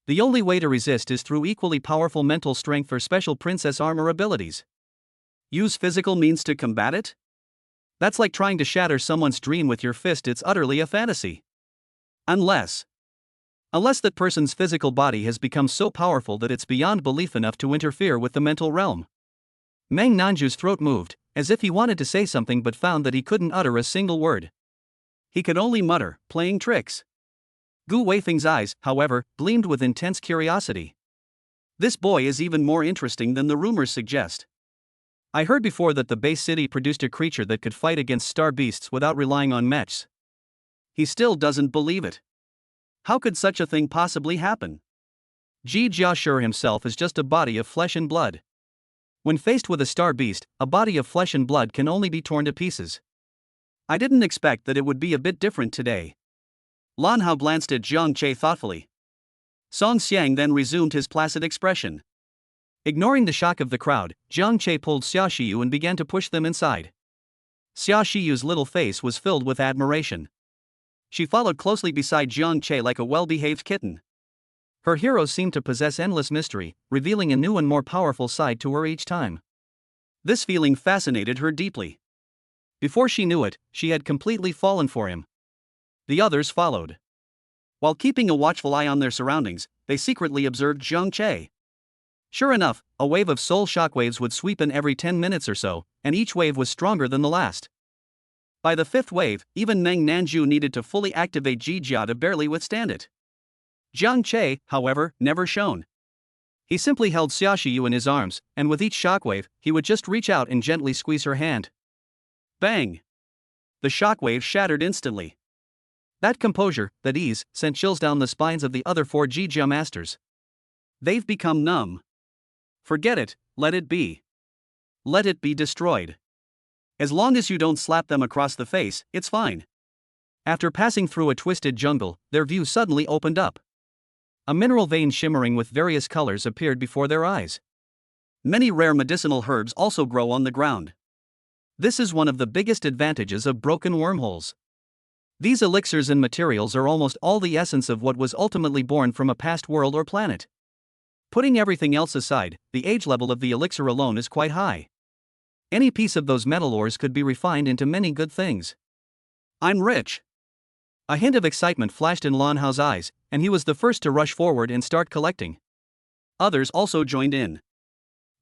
The only way to resist is through equally powerful mental strength or special princess armor abilities. Use physical means to combat it? That's like trying to shatter someone's dream with your fist, it's utterly a fantasy. Unless that person's physical body has become so powerful that it's beyond belief enough to interfere with the mental realm. Meng Nanju's throat moved, as if he wanted to say something but found that he couldn't utter a single word. He could only mutter, playing tricks. Gu Weifeng's eyes, however, gleamed with intense curiosity. This boy is even more interesting than the rumors suggest. I heard before that the base city produced a creature that could fight against star beasts without relying on mechs. He still doesn't believe it. How could such a thing possibly happen? Ji-Jia Sure himself is just a body of flesh and blood. When faced with a star beast, a body of flesh and blood can only be torn to pieces. I didn't expect that it would be a bit different today. Lan Hao glanced at Jiang Che thoughtfully. Song Xiang then resumed his placid expression. Ignoring the shock of the crowd, Jiang Che pulled Xia Shiyu and began to push them inside. Xia Shiyu's little face was filled with admiration. She followed closely beside Jiang Che like a well-behaved kitten. Her heroes seemed to possess endless mystery, revealing a new and more powerful side to her each time. This feeling fascinated her deeply. Before she knew it, she had completely fallen for him. The others followed. While keeping a watchful eye on their surroundings, they secretly observed Zhang Che. Sure enough, a wave of soul shockwaves would sweep in every 10 minutes or so, and each wave was stronger than the last. By the fifth wave, even Meng Nanju needed to fully activate Jijia to barely withstand it. Zhang Che, however, never shone. He simply held Xiaoxiyu in his arms, and with each shockwave, he would just reach out and gently squeeze her hand. Bang! The shockwave shattered instantly. That composure, that ease, sent chills down the spines of the other 4 Jijia masters. They've become numb. Forget it, let it be. Let it be destroyed. As long as you don't slap them across the face, it's fine. After passing through a twisted jungle, their view suddenly opened up. A mineral vein shimmering with various colors appeared before their eyes. Many rare medicinal herbs also grow on the ground. This is one of the biggest advantages of broken wormholes. These elixirs and materials are almost all the essence of what was ultimately born from a past world or planet. Putting everything else aside, the age level of the elixir alone is quite high. Any piece of those metal ores could be refined into many good things. I'm rich. A hint of excitement flashed in Lan Hao's eyes, and he was the first to rush forward and start collecting. Others also joined in.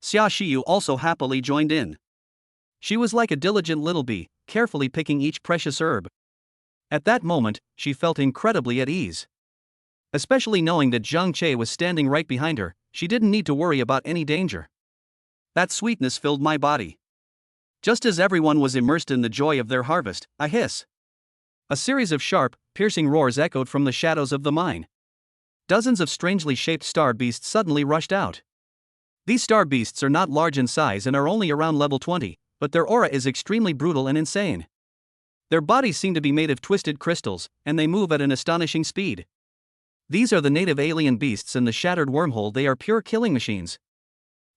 Xia Shiyu also happily joined in. She was like a diligent little bee, carefully picking each precious herb. At that moment, she felt incredibly at ease. Especially knowing that Zhang Che was standing right behind her, she didn't need to worry about any danger. That sweetness filled my body. Just as everyone was immersed in the joy of their harvest, a hiss. A series of sharp, piercing roars echoed from the shadows of the mine. Dozens of strangely shaped star beasts suddenly rushed out. These star beasts are not large in size and are only around level 20, but their aura is extremely brutal and insane. Their bodies seem to be made of twisted crystals, and they move at an astonishing speed. These are the native alien beasts in the shattered wormhole. They are pure killing machines.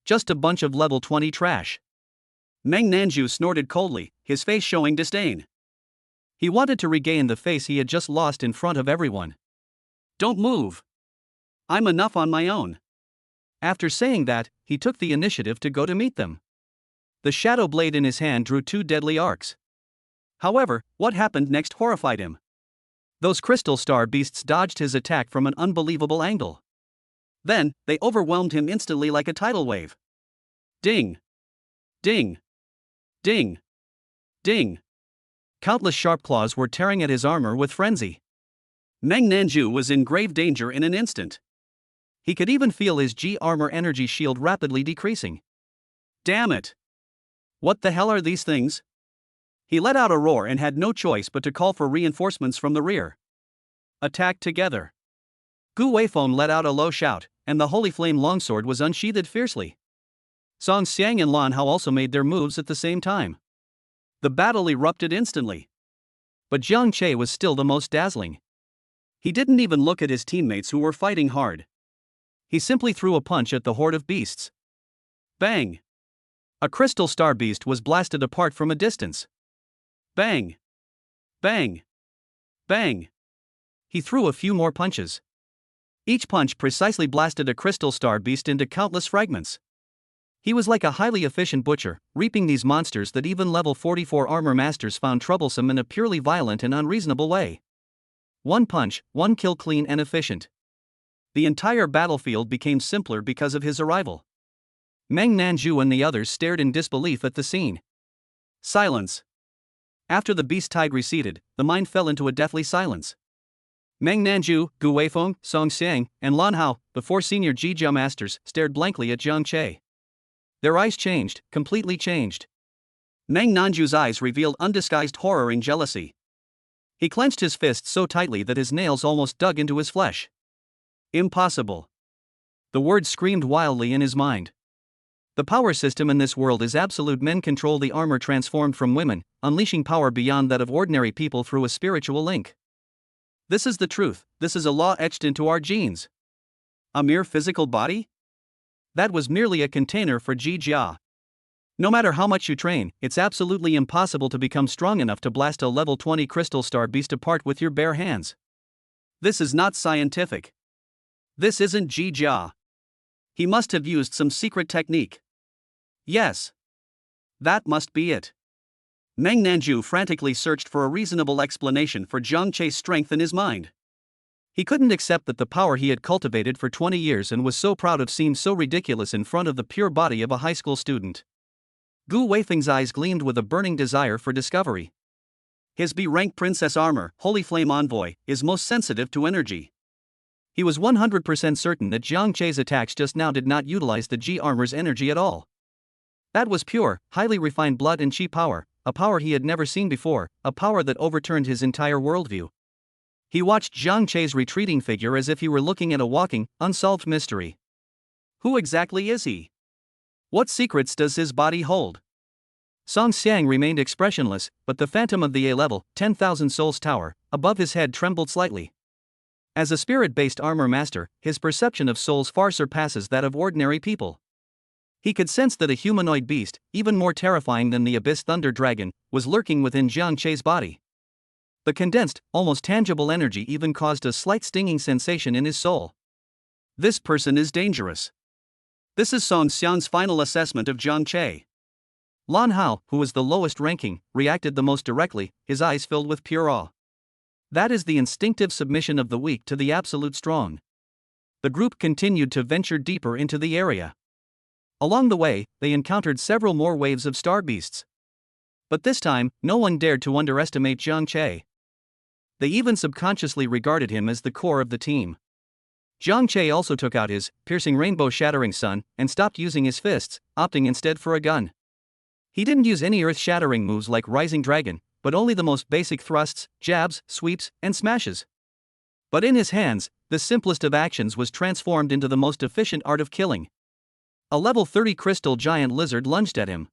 Just a bunch of level 20 trash. Meng Nanju snorted coldly, his face showing disdain. He wanted to regain the face he had just lost in front of everyone. Don't move. I'm enough on my own. After saying that, he took the initiative to go to meet them. The shadow blade in his hand drew 2 deadly arcs. However, what happened next horrified him. Those crystal star beasts dodged his attack from an unbelievable angle. Then, they overwhelmed him instantly like a tidal wave. Ding! Ding! Ding! Ding! Countless sharp claws were tearing at his armor with frenzy. Meng Nanju was in grave danger in an instant. He could even feel his G armor energy shield rapidly decreasing. Damn it! What the hell are these things? He let out a roar and had no choice but to call for reinforcements from the rear. Attack together. Gu Weifeng let out a low shout, and the Holy Flame longsword was unsheathed fiercely. Song Xiang and Lan Hao also made their moves at the same time. The battle erupted instantly. But Zhang Che was still the most dazzling. He didn't even look at his teammates who were fighting hard. He simply threw a punch at the horde of beasts. Bang! A crystal star beast was blasted apart from a distance. Bang! Bang! Bang! He threw a few more punches. Each punch precisely blasted a crystal star beast into countless fragments. He was like a highly efficient butcher, reaping these monsters that even level 44 armor masters found troublesome in a purely violent and unreasonable way. One punch, one kill, clean and efficient. The entire battlefield became simpler because of his arrival. Meng Nanju and the others stared in disbelief at the scene. Silence. After the beast tide receded, the mine fell into a deathly silence. Meng Nanju, Gu Weifeng, Song Xiang, and Lan Hao, the 4 senior Jijia masters, stared blankly at Zhang Che. Their eyes changed, completely changed. Meng Nanju's eyes revealed undisguised horror and jealousy. He clenched his fists so tightly that his nails almost dug into his flesh. Impossible. The words screamed wildly in his mind. The power system in this world is absolute. Men control the armor transformed from women, unleashing power beyond that of ordinary people through a spiritual link. This is the truth, this is a law etched into our genes. A mere physical body? That was merely a container for Jijia. No matter how much you train, it's absolutely impossible to become strong enough to blast a level 20 crystal star beast apart with your bare hands. This is not scientific. This isn't Ji Jia. He must have used some secret technique. Yes. That must be it. Meng Nanju frantically searched for a reasonable explanation for Jiang Chei's strength in his mind. He couldn't accept that the power he had cultivated for 20 years and was so proud of seemed so ridiculous in front of the pure body of a high school student. Gu Weifeng's eyes gleamed with a burning desire for discovery. His B-rank princess armor, Holy Flame Envoy, is most sensitive to energy. He was 100% certain that Jiang Chei's attacks just now did not utilize the G armor's energy at all. That was pure, highly refined blood and chi power, a power he had never seen before, a power that overturned his entire worldview. He watched Jiang Chei's retreating figure as if he were looking at a walking, unsolved mystery. Who exactly is he? What secrets does his body hold? Song Xiang remained expressionless, but the phantom of the A-level, 10,000 Souls Tower, above his head trembled slightly. As a spirit-based armor master, his perception of souls far surpasses that of ordinary people. He could sense that a humanoid beast, even more terrifying than the Abyss Thunder Dragon, was lurking within Jiang Chei's body. The condensed, almost tangible energy even caused a slight stinging sensation in his soul. This person is dangerous. This is Song Xiang's final assessment of Jiang Chei. Lan Hao, who was the lowest ranking, reacted the most directly, his eyes filled with pure awe. That is the instinctive submission of the weak to the absolute strong. The group continued to venture deeper into the area. Along the way, they encountered several more waves of star beasts. But this time, no one dared to underestimate Jiang Chei. They even subconsciously regarded him as the core of the team. Jiang Chei also took out his piercing rainbow-shattering sun and stopped using his fists, opting instead for a gun. He didn't use any earth-shattering moves like Rising Dragon, but only the most basic thrusts, jabs, sweeps, and smashes. But in his hands, the simplest of actions was transformed into the most efficient art of killing. A level 30 crystal giant lizard lunged at him.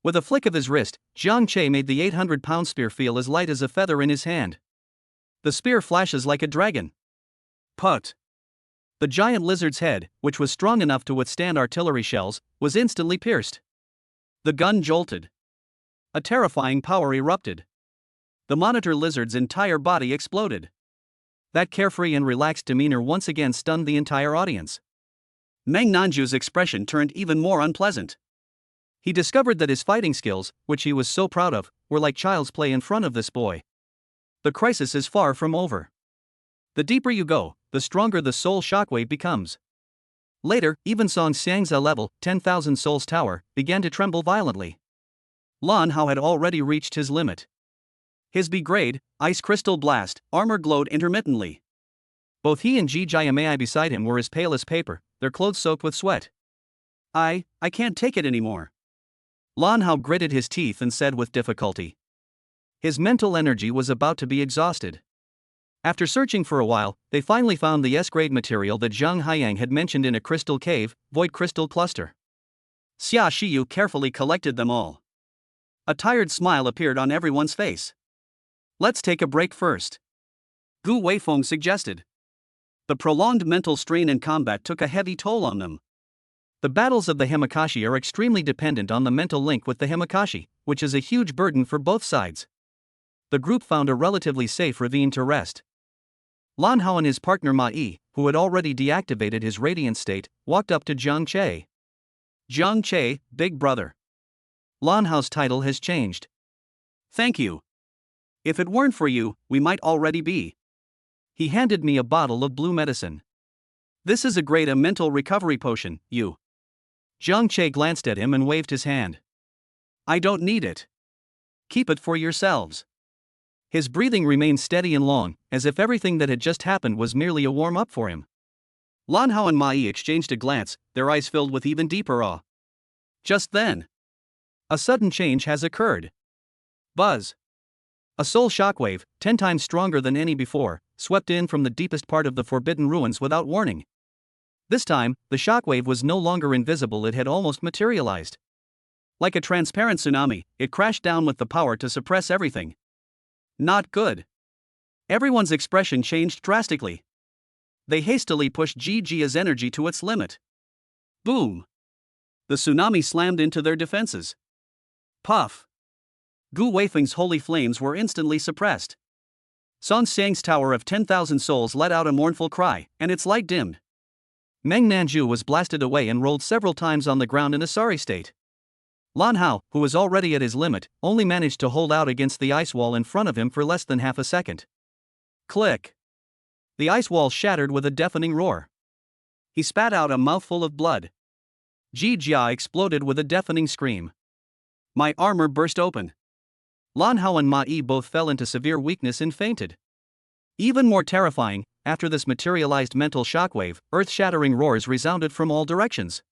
With a flick of his wrist, Jiang Chei made the 800-pound spear feel as light as a feather in his hand. The spear flashes like a dragon. Put! The giant lizard's head, which was strong enough to withstand artillery shells, was instantly pierced. The gun jolted. A terrifying power erupted. The monitor lizard's entire body exploded. That carefree and relaxed demeanor once again stunned the entire audience. Meng Nanju's expression turned even more unpleasant. He discovered that his fighting skills, which he was so proud of, were like child's play in front of this boy. The crisis is far from over. The deeper you go, the stronger the soul shockwave becomes. Later, even Song Xiang's level, 10,000 Souls Tower, began to tremble violently. Lan Hao had already reached his limit. His B-grade, Ice Crystal Blast, armor glowed intermittently. Both he and Ji Jiamei beside him were as pale as paper, their clothes soaked with sweat. I can't take it anymore. Lan Hao gritted his teeth and said with difficulty. His mental energy was about to be exhausted. After searching for a while, they finally found the S-grade material that Zhang Haiyang had mentioned in a crystal cave, Void Crystal Cluster. Xia Shiyu carefully collected them all. A tired smile appeared on everyone's face. Let's take a break first. Gu Weifeng suggested. The prolonged mental strain in combat took a heavy toll on them. The battles of the Himakashi are extremely dependent on the mental link with the Himakashi, which is a huge burden for both sides. The group found a relatively safe ravine to rest. Lan Hao and his partner Ma Yi, who had already deactivated his radiant state, walked up to Jiang Chei. Jiang Chei, big brother. Lan Hao's title has changed. Thank you. If it weren't for you, we might already be. He handed me a bottle of blue medicine. This is a great mental recovery potion, you. Jiang Chei glanced at him and waved his hand. I don't need it. Keep it for yourselves. His breathing remained steady and long, as if everything that had just happened was merely a warm-up for him. Lan Hao and Ma Yi exchanged a glance, their eyes filled with even deeper awe. Just then, a sudden change has occurred. Buzz. A soul shockwave, 10 times stronger than any before, swept in from the deepest part of the Forbidden Ruins without warning. This time, the shockwave was no longer invisible, it had almost materialized. Like a transparent tsunami, it crashed down with the power to suppress everything. Not good. Everyone's expression changed drastically. They hastily pushed Ji Jia's energy to its limit. Boom! The tsunami slammed into their defenses. Puff! Gu Weifeng's holy flames were instantly suppressed. Song Xiang's tower of 10,000 souls let out a mournful cry, and its light dimmed. Meng Nanju was blasted away and rolled several times on the ground in a sorry state. Lan Hao, who was already at his limit, only managed to hold out against the ice wall in front of him for less than half a second. Click! The ice wall shattered with a deafening roar. He spat out a mouthful of blood. Ji Jia exploded with a deafening scream. My armor burst open. Lan Hao and Ma Yi both fell into severe weakness and fainted. Even more terrifying, after this materialized mental shockwave, earth-shattering roars resounded from all directions.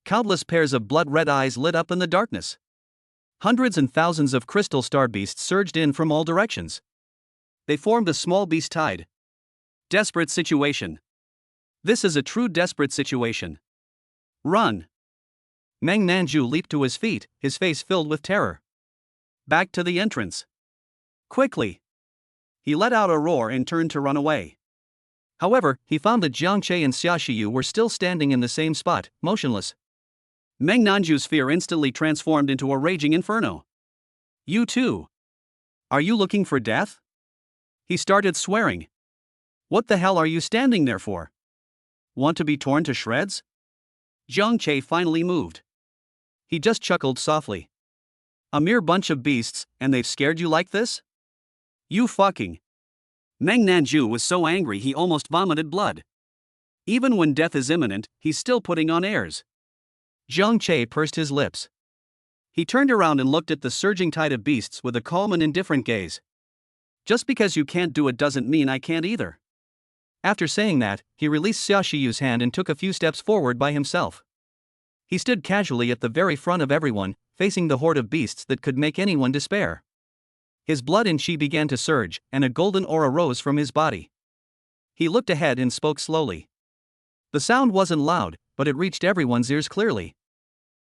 Countless pairs of blood-red eyes lit up in the darkness. Hundreds and thousands of crystal star beasts surged in from all directions. They formed a small beast tide. Desperate situation. This is a true desperate situation. Run! Meng Nanju leaped to his feet, his face filled with terror. Back to the entrance. Quickly! He let out a roar and turned to run away. However, he found that Jiang Che and Xia Shiyu were still standing in the same spot, motionless. Meng Nanju's fear instantly transformed into a raging inferno. You too! Are you looking for death? He started swearing. What the hell are you standing there for? Want to be torn to shreds? Jiang Che finally moved. He just chuckled softly. A mere bunch of beasts, and they've scared you like this? You fucking. Meng Nanju was so angry he almost vomited blood. Even when death is imminent, he's still putting on airs. Jiang Che pursed his lips. He turned around and looked at the surging tide of beasts with a calm and indifferent gaze. Just because you can't do it doesn't mean I can't either. After saying that, he released Xia Shiyu's hand and took a few steps forward by himself. He stood casually at the very front of everyone, facing the horde of beasts that could make anyone despair. His blood and chi began to surge, and a golden aura rose from his body. He looked ahead and spoke slowly. The sound wasn't loud, but it reached everyone's ears clearly.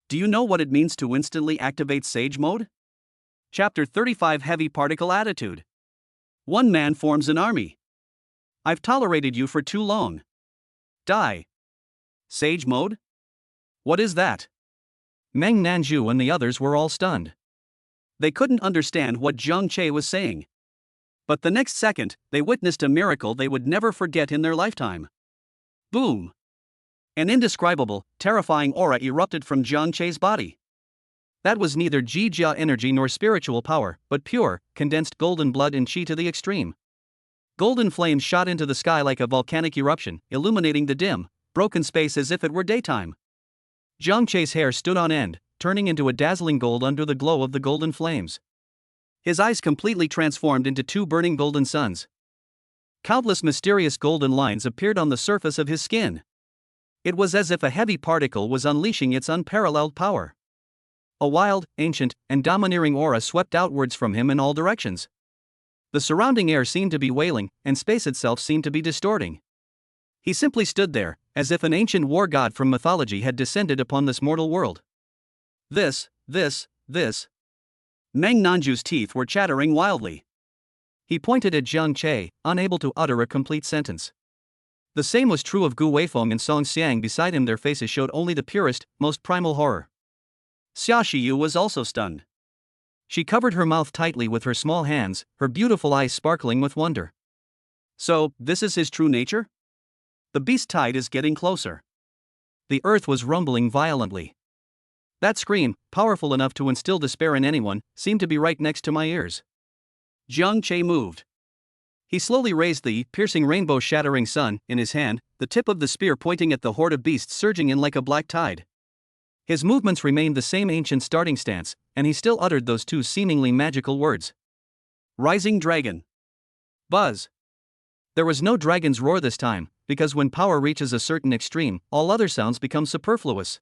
Do you know what it means to instantly activate Sage Mode? Chapter 35 Heavy Particle Attitude. One man forms an army. I've tolerated you for too long. Die. Sage Mode? What is that? Meng Nanju and the others were all stunned. They couldn't understand what Jiang Che was saying. But the next second, they witnessed a miracle they would never forget in their lifetime. Boom! An indescribable, terrifying aura erupted from Jiang Che's body. That was neither Ji Jia energy nor spiritual power, but pure, condensed golden blood and chi to the extreme. Golden flames shot into the sky like a volcanic eruption, illuminating the dim, broken space as if it were daytime. Jiang Che's hair stood on end, turning into a dazzling gold under the glow of the golden flames. His eyes completely transformed into two burning golden suns. Countless mysterious golden lines appeared on the surface of his skin. It was as if a heavy particle was unleashing its unparalleled power. A wild, ancient, and domineering aura swept outwards from him in all directions. The surrounding air seemed to be wailing, and space itself seemed to be distorting. He simply stood there, as if an ancient war god from mythology had descended upon this mortal world. This. Meng Nanju's teeth were chattering wildly. He pointed at Jiang Che, unable to utter a complete sentence. The same was true of Gu Weifeng and Song Xiang beside him. Their faces showed only the purest, most primal horror. Xia Shiyu was also stunned. She covered her mouth tightly with her small hands, her beautiful eyes sparkling with wonder. So, this is his true nature? The beast tide is getting closer. The earth was rumbling violently. That scream, powerful enough to instill despair in anyone, seemed to be right next to my ears. Jiang Che moved. He slowly raised the piercing rainbow-shattering sun in his hand, the tip of the spear pointing at the horde of beasts surging in like a black tide. His movements remained the same ancient starting stance, and he still uttered those two seemingly magical words. Rising Dragon. Buzz. There was no dragon's roar this time, because when power reaches a certain extreme, all other sounds become superfluous.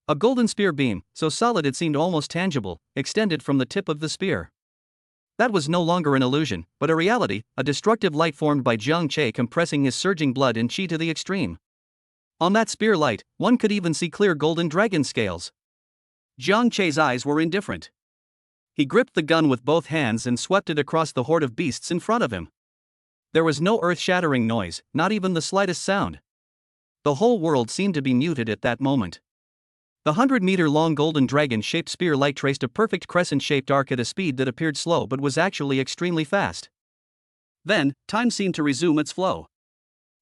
A golden spear beam, so solid it seemed almost tangible, extended from the tip of the spear. That was no longer an illusion, but a reality, a destructive light formed by Jiang Che compressing his surging blood and chi to the extreme. On that spear light, one could even see clear golden dragon scales. Jiang Che's eyes were indifferent. He gripped the gun with both hands and swept it across the horde of beasts in front of him. There was no earth-shattering noise, not even the slightest sound. The whole world seemed to be muted at that moment. The 100-meter-long golden dragon-shaped spear light traced a perfect crescent-shaped arc at a speed that appeared slow but was actually extremely fast. Then, time seemed to resume its flow.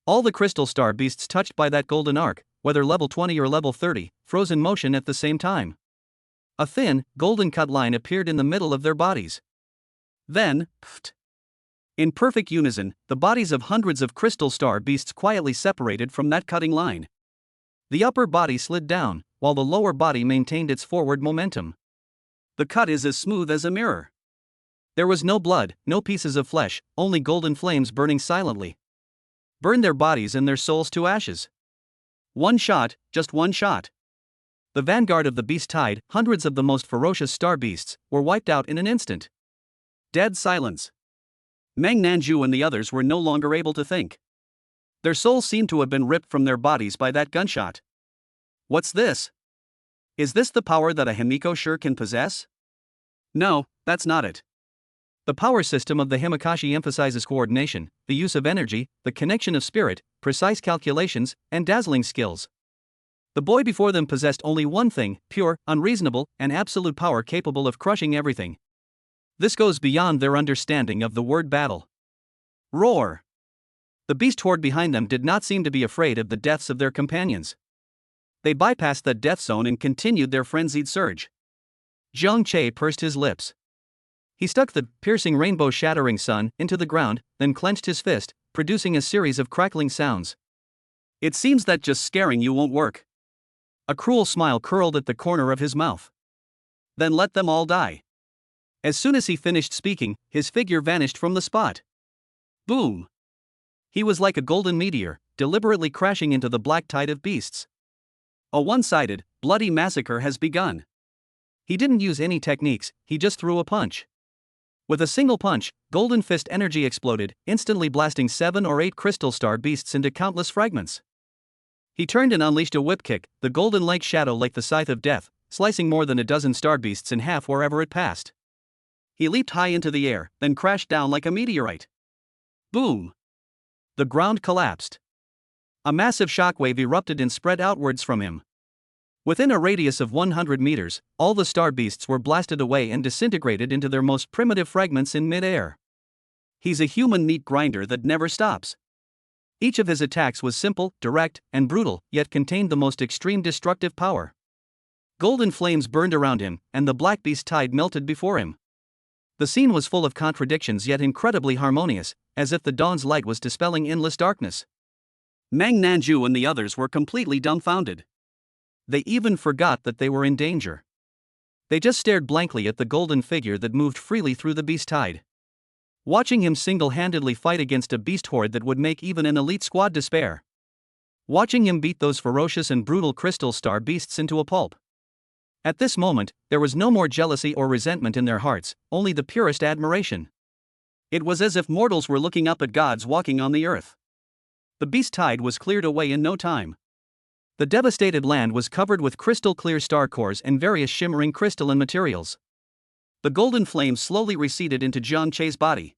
All the crystal star beasts touched by that golden arc, whether level 20 or level 30, froze in motion at the same time. A thin, golden cut line appeared in the middle of their bodies. Then, pfft. In perfect unison, the bodies of hundreds of crystal star beasts quietly separated from that cutting line. The upper body slid down, while the lower body maintained its forward momentum. The cut is as smooth as a mirror. There was no blood, no pieces of flesh, only golden flames burning silently. Burned their bodies and their souls to ashes. One shot, just one shot. The vanguard of the beast tide, hundreds of the most ferocious star beasts, were wiped out in an instant. Dead silence. Meng Nanju and the others were no longer able to think. Their souls seemed to have been ripped from their bodies by that gunshot. What's this? Is this the power that a Himiko sure can possess? No, that's not it. The power system of the Himikashi emphasizes coordination, the use of energy, the connection of spirit, precise calculations, and dazzling skills. The boy before them possessed only one thing: pure, unreasonable, and absolute power capable of crushing everything. This goes beyond their understanding of the word battle. Roar! The beast horde behind them did not seem to be afraid of the deaths of their companions. They bypassed the death zone and continued their frenzied surge. Jiang Che pursed his lips. He stuck the piercing rainbow-shattering sun into the ground, then clenched his fist, producing a series of crackling sounds. It seems that just scaring you won't work. A cruel smile curled at the corner of his mouth. Then let them all die. As soon as he finished speaking, his figure vanished from the spot. Boom! He was like a golden meteor, deliberately crashing into the black tide of beasts. A one-sided, bloody massacre has begun. He didn't use any techniques, he just threw a punch. With a single punch, golden fist energy exploded, instantly blasting 7 or 8 crystal star beasts into countless fragments. He turned and unleashed a whip kick, the golden light shadow like the scythe of death, slicing more than a dozen star beasts in half wherever it passed. He leaped high into the air, then crashed down like a meteorite. Boom! The ground collapsed. A massive shockwave erupted and spread outwards from him. Within a radius of 100 meters, all the star beasts were blasted away and disintegrated into their most primitive fragments in mid-air. He's a human meat grinder that never stops. Each of his attacks was simple, direct, and brutal, yet contained the most extreme destructive power. Golden flames burned around him, and the black beast tide melted before him. The scene was full of contradictions yet incredibly harmonious, as if the dawn's light was dispelling endless darkness. Meng Nanju and the others were completely dumbfounded. They even forgot that they were in danger. They just stared blankly at the golden figure that moved freely through the beast tide. Watching him single-handedly fight against a beast horde that would make even an elite squad despair. Watching him beat those ferocious and brutal crystal star beasts into a pulp. At this moment, there was no more jealousy or resentment in their hearts, only the purest admiration. It was as if mortals were looking up at gods walking on the earth. The beast tide was cleared away in no time. The devastated land was covered with crystal-clear star cores and various shimmering crystalline materials. The golden flames slowly receded into Jiang Che's body.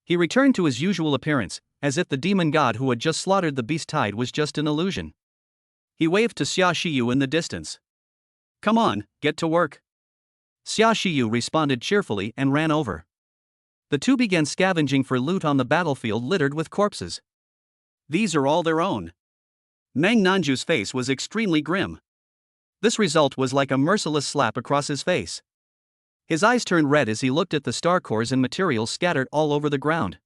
He returned to his usual appearance, as if the demon god who had just slaughtered the beast tide was just an illusion. He waved to Xia Shiyu in the distance. Come on, get to work. Xia Shiyu responded cheerfully and ran over. The two began scavenging for loot on the battlefield littered with corpses. These are all their own. Meng Nanju's face was extremely grim. This result was like a merciless slap across his face. His eyes turned red as he looked at the star cores and materials scattered all over the ground.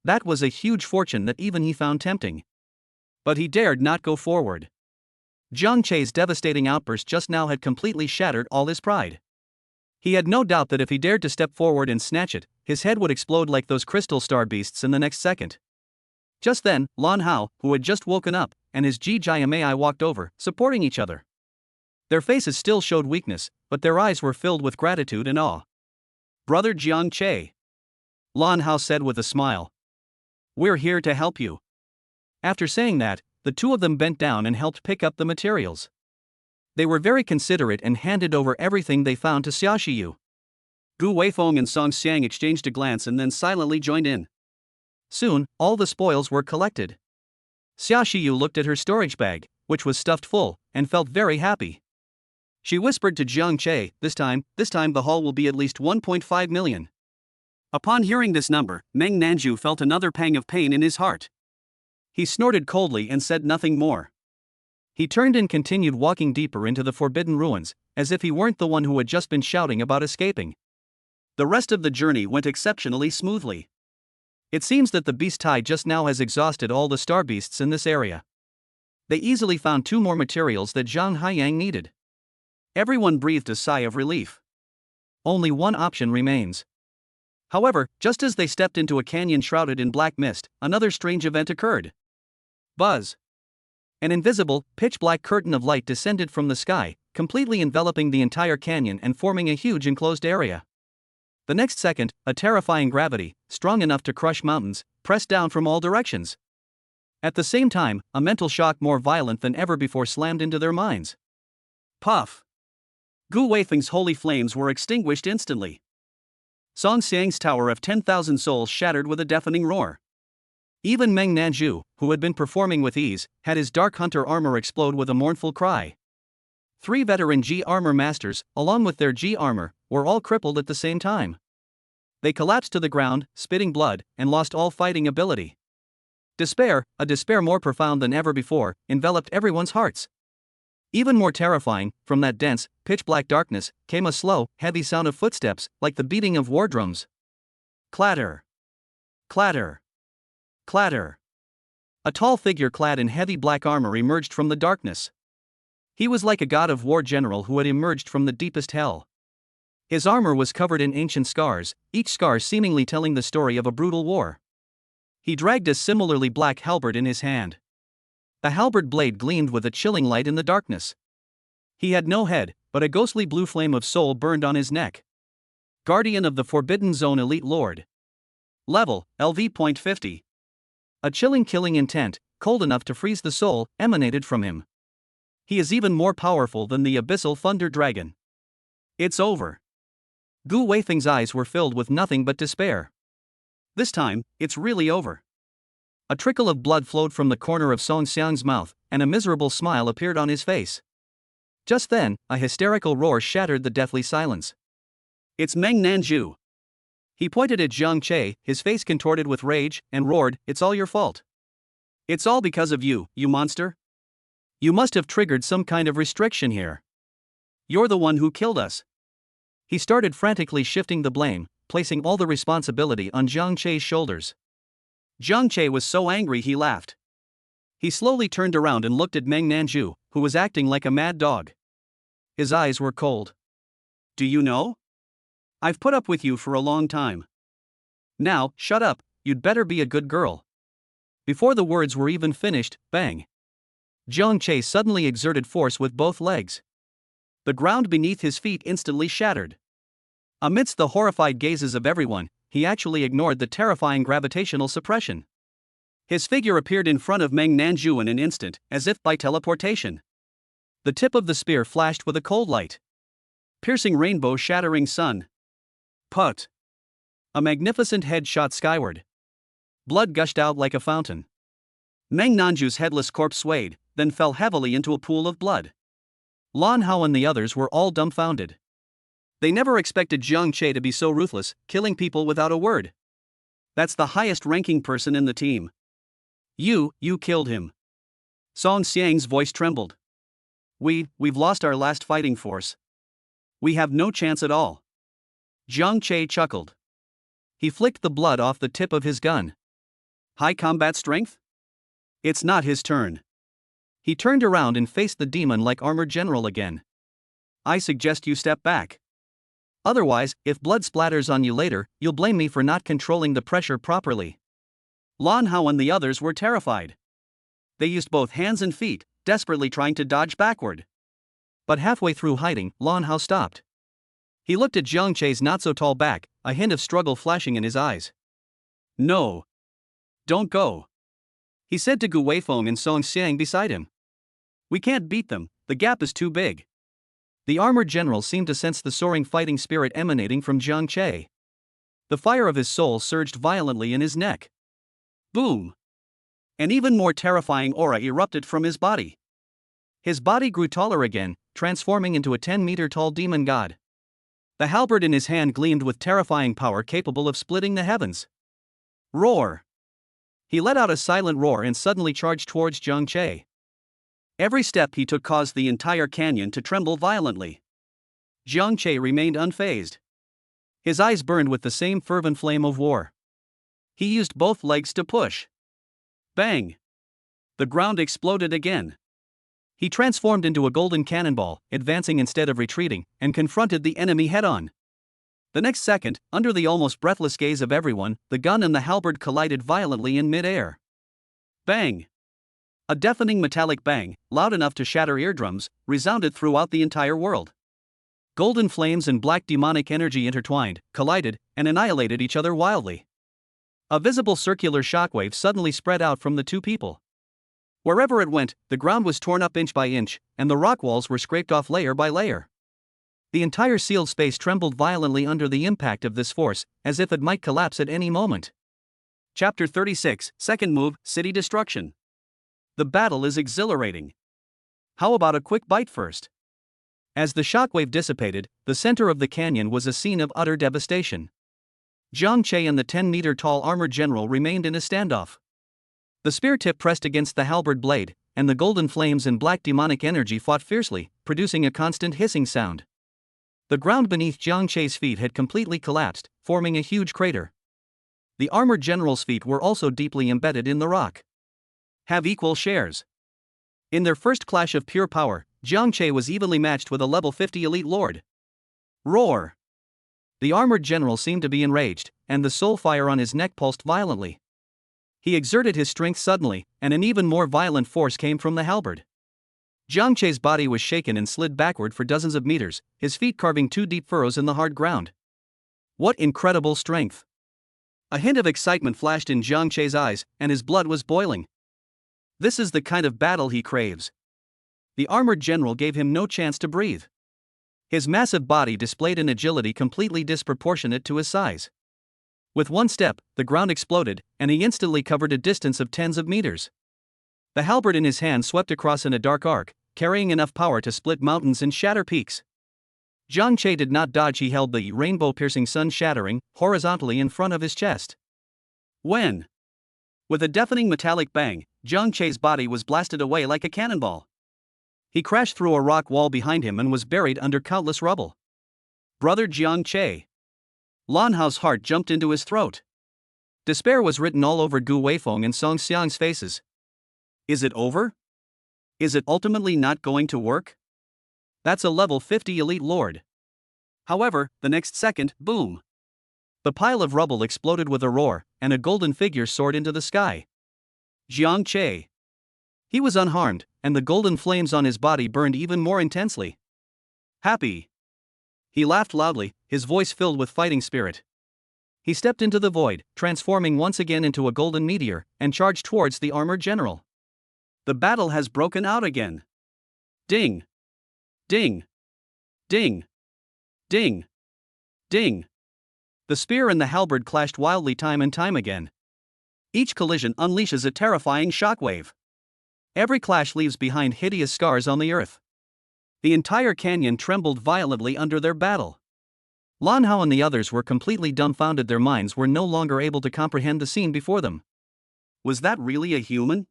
That was a huge fortune that even he found tempting. But he dared not go forward. Jiang Che's devastating outburst just now had completely shattered all his pride. He had no doubt that if he dared to step forward and snatch it, his head would explode like those crystal star beasts in the next second. Just then, Lan Hao, who had just woken up, and his Ji Jiamei walked over, supporting each other. Their faces still showed weakness, but their eyes were filled with gratitude and awe. Brother Jiang Che, Lan Hao said with a smile. We're here to help you. After saying that, the two of them bent down and helped pick up the materials. They were very considerate and handed over everything they found to Xia Shiyu. Gu Weifeng and Song Xiang exchanged a glance and then silently joined in. Soon, all the spoils were collected. Xia Shiyu looked at her storage bag, which was stuffed full, and felt very happy. She whispered to Jiang Che, this time the haul will be at least 1.5 million. Upon hearing this number, Meng Nanju felt another pang of pain in his heart. He snorted coldly and said nothing more. He turned and continued walking deeper into the forbidden ruins, as if he weren't the one who had just been shouting about escaping. The rest of the journey went exceptionally smoothly. It seems that the beast tide just now has exhausted all the star beasts in this area. They easily found 2 more materials that Zhang Haiyang needed. Everyone breathed a sigh of relief. Only one option remains. However, just as they stepped into a canyon shrouded in black mist, another strange event occurred. Buzz! An invisible, pitch-black curtain of light descended from the sky, completely enveloping the entire canyon and forming a huge enclosed area. The next second, a terrifying gravity, strong enough to crush mountains, pressed down from all directions. At the same time, a mental shock more violent than ever before slammed into their minds. Puff! Gu Weifeng's holy flames were extinguished instantly. Song Xiang's tower of 10,000 souls shattered with a deafening roar. Even Meng Nanju, who had been performing with ease, had his Dark Hunter armor explode with a mournful cry. 3 veteran G-armor masters, along with their G-armor, were all crippled at the same time. They collapsed to the ground, spitting blood, and lost all fighting ability. Despair, a despair more profound than ever before, enveloped everyone's hearts. Even more terrifying, from that dense, pitch-black darkness, came a slow, heavy sound of footsteps, like the beating of war drums. Clatter! Clatter! Clatter! A tall figure clad in heavy black armor emerged from the darkness. He was like a god of war general who had emerged from the deepest hell. His armor was covered in ancient scars, each scar seemingly telling the story of a brutal war. He dragged a similarly black halberd in his hand. The halberd blade gleamed with a chilling light in the darkness. He had no head, but a ghostly blue flame of soul burned on his neck. Guardian of the Forbidden Zone Elite Lord. Level, LV.50. A chilling killing intent, cold enough to freeze the soul, emanated from him. He is even more powerful than the Abyssal Thunder Dragon. It's over. Gu Weifeng's eyes were filled with nothing but despair. This time, it's really over. A trickle of blood flowed from the corner of Song Xiang's mouth, and a miserable smile appeared on his face. Just then, a hysterical roar shattered the deathly silence. It's Meng Nanju. He pointed at Zhang Che, his face contorted with rage, and roared, "It's all your fault. It's all because of you, you monster. You must have triggered some kind of restriction here. You're the one who killed us." He started frantically shifting the blame, placing all the responsibility on Zhang Che's shoulders. Zhang Che was so angry he laughed. He slowly turned around and looked at Meng Nanju, who was acting like a mad dog. His eyes were cold. "Do you know? I've put up with you for a long time. Now, shut up, you'd better be a good girl." Before the words were even finished, bang! Zhang Che suddenly exerted force with both legs. The ground beneath his feet instantly shattered. Amidst the horrified gazes of everyone, he actually ignored the terrifying gravitational suppression. His figure appeared in front of Meng Nanju in an instant, as if by teleportation. The tip of the spear flashed with a cold light. Piercing rainbow shattering sun. Put! A magnificent head shot skyward. Blood gushed out like a fountain. Meng Nanju's headless corpse swayed, then fell heavily into a pool of blood. Lan Hao and the others were all dumbfounded. They never expected Zhang Che to be so ruthless, killing people without a word. That's the highest-ranking person in the team. You killed him. Song Xiang's voice trembled. We've lost our last fighting force. We have no chance at all. Zhang Che chuckled. He flicked the blood off the tip of his gun. High combat strength? It's not his turn. He turned around and faced the demon-like armored general again. I suggest you step back. Otherwise, if blood splatters on you later, you'll blame me for not controlling the pressure properly. Lan Hao and the others were terrified. They used both hands and feet, desperately trying to dodge backward. But halfway through hiding, Lan Hao stopped. He looked at Zhang Che's not-so-tall back, a hint of struggle flashing in his eyes. No. Don't go. He said to Gu Weifeng and Song Xiang beside him. We can't beat them, the gap is too big. The armored general seemed to sense the soaring fighting spirit emanating from Zhang Che. The fire of his soul surged violently in his neck. Boom! An even more terrifying aura erupted from his body. His body grew taller again, transforming into a 10-meter-tall demon god. The halberd in his hand gleamed with terrifying power capable of splitting the heavens. Roar! He let out a silent roar and suddenly charged towards Jiang Che. Every step he took caused the entire canyon to tremble violently. Jiang Che remained unfazed. His eyes burned with the same fervent flame of war. He used both legs to push. Bang! The ground exploded again. He transformed into a golden cannonball, advancing instead of retreating, and confronted the enemy head-on. The next second, under the almost breathless gaze of everyone, the gun and the halberd collided violently in mid-air. Bang! A deafening metallic bang, loud enough to shatter eardrums, resounded throughout the entire world. Golden flames and black demonic energy intertwined, collided, and annihilated each other wildly. A visible circular shockwave suddenly spread out from the two people. Wherever it went, the ground was torn up inch by inch, and the rock walls were scraped off layer by layer. The entire sealed space trembled violently under the impact of this force, as if it might collapse at any moment. Chapter 36, Second Move, City Destruction. The battle is exhilarating. How about a quick bite first? As the shockwave dissipated, the center of the canyon was a scene of utter devastation. Jiang Che and the 10-meter-tall armored general remained in a standoff. The spear tip pressed against the halberd blade, and the golden flames and black demonic energy fought fiercely, producing a constant hissing sound. The ground beneath Jiang Che's feet had completely collapsed, forming a huge crater. The armored general's feet were also deeply embedded in the rock. Have equal shares. In their first clash of pure power, Jiang Che was evenly matched with a level 50 elite lord. Roar! The armored general seemed to be enraged, and the soul fire on his neck pulsed violently. He exerted his strength suddenly, and an even more violent force came from the halberd. Jiang Che's body was shaken and slid backward for dozens of meters, his feet carving 2 deep furrows in the hard ground. What incredible strength! A hint of excitement flashed in Jiang Che's eyes, and his blood was boiling. This is the kind of battle he craves. The armored general gave him no chance to breathe. His massive body displayed an agility completely disproportionate to his size. With one step, the ground exploded, and he instantly covered a distance of tens of meters. The halberd in his hand swept across in a dark arc, carrying enough power to split mountains and shatter peaks. Jiang Che did not dodge. He held the rainbow-piercing sun shattering horizontally in front of his chest. When? With a deafening metallic bang, Jiang Che's body was blasted away like a cannonball. He crashed through a rock wall behind him and was buried under countless rubble. Brother Jiang Che. Lan Hao's heart jumped into his throat. Despair was written all over Gu Weifeng and Song Xiang's faces. Is it over? Is it ultimately not going to work? That's a level 50 elite lord. However, the next second, boom! The pile of rubble exploded with a roar, and a golden figure soared into the sky. Jiang Che. He was unharmed, and the golden flames on his body burned even more intensely. Happy. He laughed loudly, his voice filled with fighting spirit. He stepped into the void, transforming once again into a golden meteor, and charged towards the armored general. The battle has broken out again. Ding! Ding! Ding! Ding! Ding! The spear and the halberd clashed wildly time and time again. Each collision unleashes a terrifying shockwave. Every clash leaves behind hideous scars on the earth. The entire canyon trembled violently under their battle. Lan Hao and the others were completely dumbfounded. Their minds were no longer able to comprehend the scene before them. Was that really a human?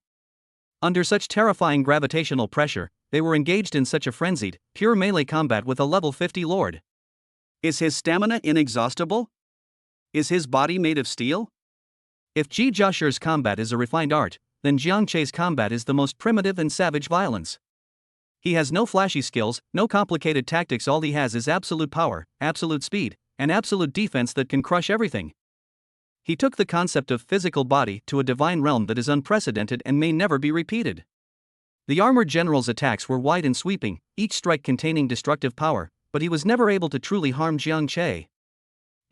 Under such terrifying gravitational pressure, they were engaged in such a frenzied, pure melee combat with a level 50 lord. Is his stamina inexhaustible? Is his body made of steel? If Ji Jiashi's combat is a refined art, then Jiang Che's combat is the most primitive and savage violence. He has no flashy skills, no complicated tactics. All he has is absolute power, absolute speed, and absolute defense that can crush everything. He took the concept of physical body to a divine realm that is unprecedented and may never be repeated. The armored general's attacks were wide and sweeping, each strike containing destructive power, but he was never able to truly harm Jiang Che.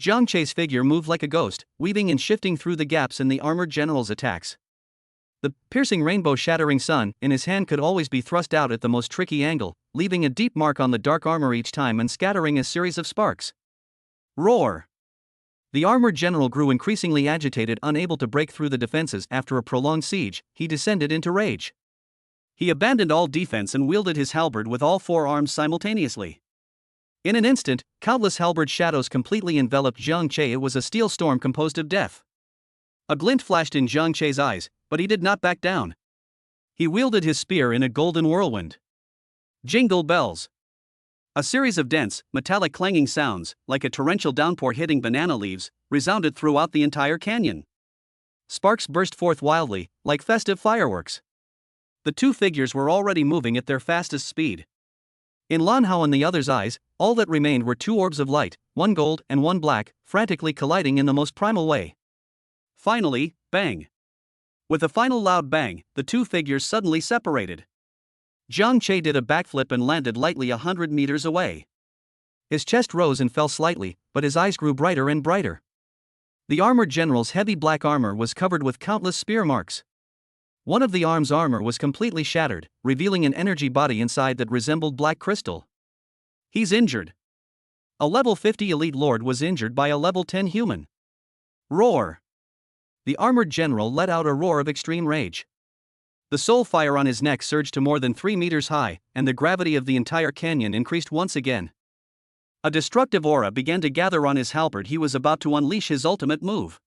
Jiang Che's figure moved like a ghost, weaving and shifting through the gaps in the armored general's attacks. The piercing rainbow-shattering sun in his hand could always be thrust out at the most tricky angle, leaving a deep mark on the dark armor each time and scattering a series of sparks. Roar! The armored general grew increasingly agitated. Unable to break through the defenses after a prolonged siege, he descended into rage. He abandoned all defense and wielded his halberd with all 4 arms simultaneously. In an instant, countless halberd shadows completely enveloped Jiang Che. It was a steel storm composed of death. A glint flashed in Jiang Che's eyes, but he did not back down. He wielded his spear in a golden whirlwind. Jingle bells. A series of dense, metallic clanging sounds, like a torrential downpour hitting banana leaves, resounded throughout the entire canyon. Sparks burst forth wildly, like festive fireworks. The two figures were already moving at their fastest speed. In Lan Hao and the other's eyes, all that remained were two orbs of light, one gold and one black, frantically colliding in the most primal way. Finally, bang! With a final loud bang, the two figures suddenly separated. Jiang Che did a backflip and landed lightly 100 meters away. His chest rose and fell slightly, but his eyes grew brighter and brighter. The armored general's heavy black armor was covered with countless spear marks. One of the arm's armor was completely shattered, revealing an energy body inside that resembled black crystal. He's injured. A level 50 elite lord was injured by a level 10 human. Roar! The armored general let out a roar of extreme rage. The soul fire on his neck surged to more than 3 meters high, and the gravity of the entire canyon increased once again. A destructive aura began to gather on his halberd. He was about to unleash his ultimate move.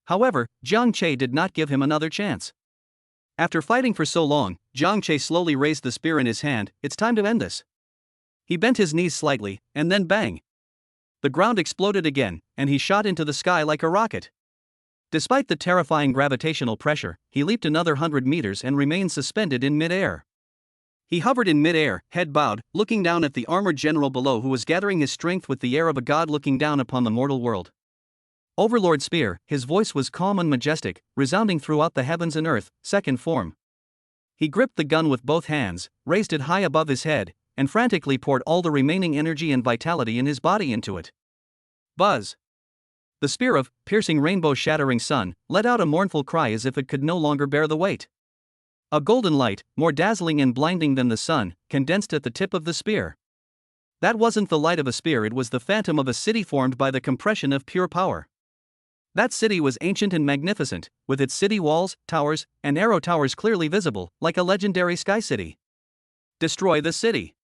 However, Jiang Che did not give him another chance. After fighting for so long, Jiang Che slowly raised the spear in his hand. It's time to end this. He bent his knees slightly, and then bang! The ground exploded again, and he shot into the sky like a rocket. Despite the terrifying gravitational pressure, he leaped another 100 meters and remained suspended in mid-air. He hovered in mid-air, head bowed, looking down at the armored general below who was gathering his strength with the air of a god looking down upon the mortal world. Overlord Spear, his voice was calm and majestic, resounding throughout the heavens and earth, second form. He gripped the gun with both hands, raised it high above his head, and frantically poured all the remaining energy and vitality in his body into it. Buzz! The spear of, piercing rainbow-shattering sun, let out a mournful cry as if it could no longer bear the weight. A golden light, more dazzling and blinding than the sun, condensed at the tip of the spear. That wasn't the light of a spear, it was the phantom of a city formed by the compression of pure power. That city was ancient and magnificent, with its city walls, towers, and arrow towers clearly visible, like a legendary sky city. Destroy the city!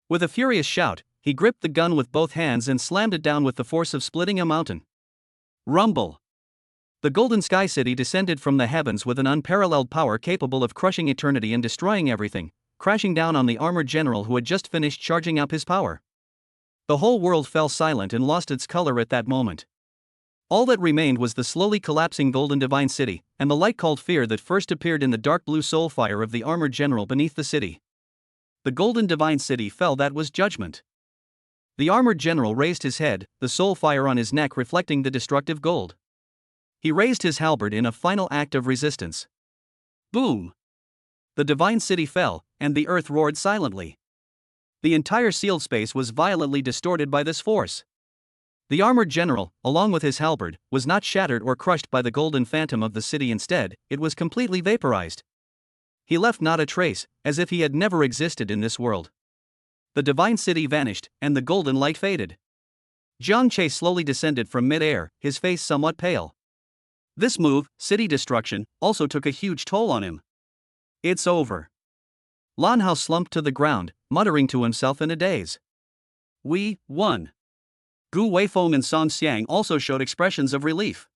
With a furious shout, he gripped the gun with both hands and slammed it down with the force of splitting a mountain. Rumble! The Golden Sky City descended from the heavens with an unparalleled power capable of crushing eternity and destroying everything, crashing down on the armored general who had just finished charging up his power. The whole world fell silent and lost its color at that moment. All that remained was the slowly collapsing Golden Divine City, and the light called fear that first appeared in the dark blue soul fire of the armored general beneath the city. The Golden Divine City fell. That was judgment. The armored general raised his head, the soul fire on his neck reflecting the destructive gold. He raised his halberd in a final act of resistance. Boom! The divine city fell, and the earth roared silently. The entire sealed space was violently distorted by this force. The armored general, along with his halberd, was not shattered or crushed by the golden phantom of the city. Instead, it was completely vaporized. He left not a trace, as if he had never existed in this world. The divine city vanished, and the golden light faded. Jiang Che slowly descended from mid-air, his face somewhat pale. This move, city destruction, also took a huge toll on him. It's over. Lan Hao slumped to the ground, muttering to himself in a daze. We won. Gu Weifeng and Song Xiang also showed expressions of relief.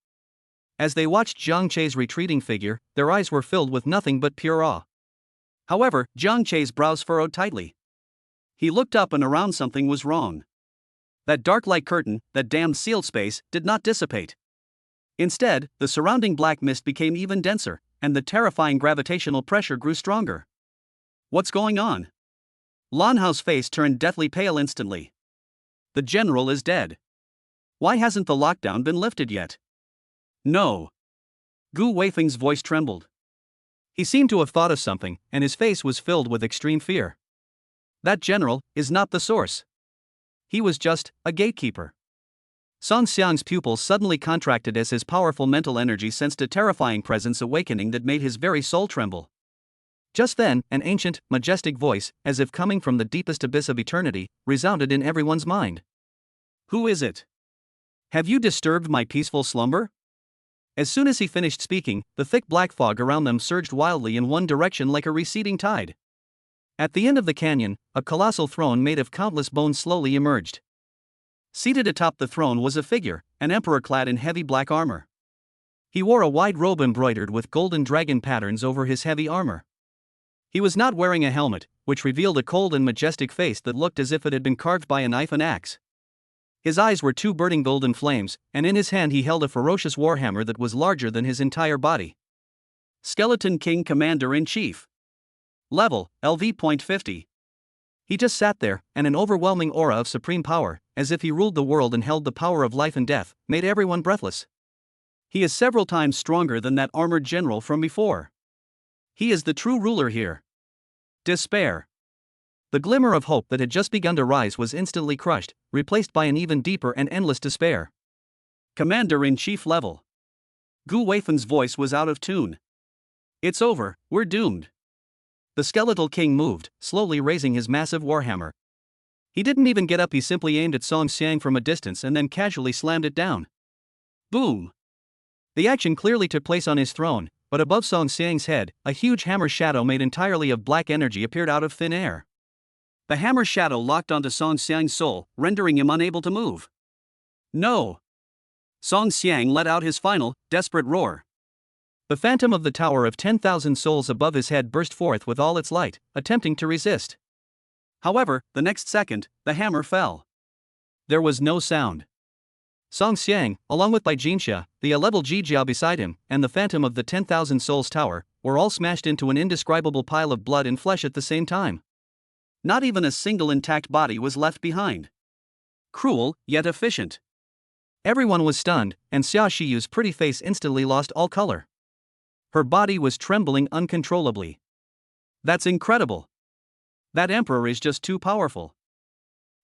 As they watched Jiang Che's retreating figure, their eyes were filled with nothing but pure awe. However, Jiang Che's brows furrowed tightly. He looked up and around. Something was wrong. That dark light curtain, that damned sealed space, did not dissipate. Instead, the surrounding black mist became even denser, and the terrifying gravitational pressure grew stronger. What's going on? Lan Hao's face turned deathly pale instantly. The general is dead. Why hasn't the lockdown been lifted yet? No. Gu Weifeng's voice trembled. He seemed to have thought of something, and his face was filled with extreme fear. That general is not the source. He was just a gatekeeper. Song Xiang's pupils suddenly contracted as his powerful mental energy sensed a terrifying presence awakening that made his very soul tremble. Just then, an ancient, majestic voice, as if coming from the deepest abyss of eternity, resounded in everyone's mind. Who is it? Have you disturbed my peaceful slumber? As soon as he finished speaking, the thick black fog around them surged wildly in one direction like a receding tide. At the end of the canyon, a colossal throne made of countless bones slowly emerged. Seated atop the throne was a figure, an emperor clad in heavy black armor. He wore a wide robe embroidered with golden dragon patterns over his heavy armor. He was not wearing a helmet, which revealed a cold and majestic face that looked as if it had been carved by a knife and axe. His eyes were two burning golden flames, and in his hand he held a ferocious warhammer that was larger than his entire body. Skeleton King Commander-in-Chief. Level, LV.50. He just sat there, and an overwhelming aura of supreme power, as if he ruled the world and held the power of life and death, made everyone breathless. He is several times stronger than that armored general from before. He is the true ruler here. Despair. The glimmer of hope that had just begun to rise was instantly crushed, replaced by an even deeper and endless despair. Commander-in-Chief level. Gu Weifen's voice was out of tune. It's over, we're doomed. The skeletal king moved, slowly raising his massive warhammer. He didn't even get up, he simply aimed at Song Xiang from a distance and then casually slammed it down. Boom! The action clearly took place on his throne, but above Song Xiang's head, a huge hammer shadow made entirely of black energy appeared out of thin air. The hammer shadow locked onto Song Xiang's soul, rendering him unable to move. No! Song Xiang let out his final, desperate roar. The phantom of the Tower of 10,000 Souls above his head burst forth with all its light, attempting to resist. However, the next second, the hammer fell. There was no sound. Song Xiang, along with Bai Jinxia, the level Jijiao beside him, and the phantom of the 10,000 Souls Tower, were all smashed into an indescribable pile of blood and flesh at the same time. Not even a single intact body was left behind. Cruel, yet efficient. Everyone was stunned, and Xia Shiyu's pretty face instantly lost all color. Her body was trembling uncontrollably. That's incredible. That emperor is just too powerful.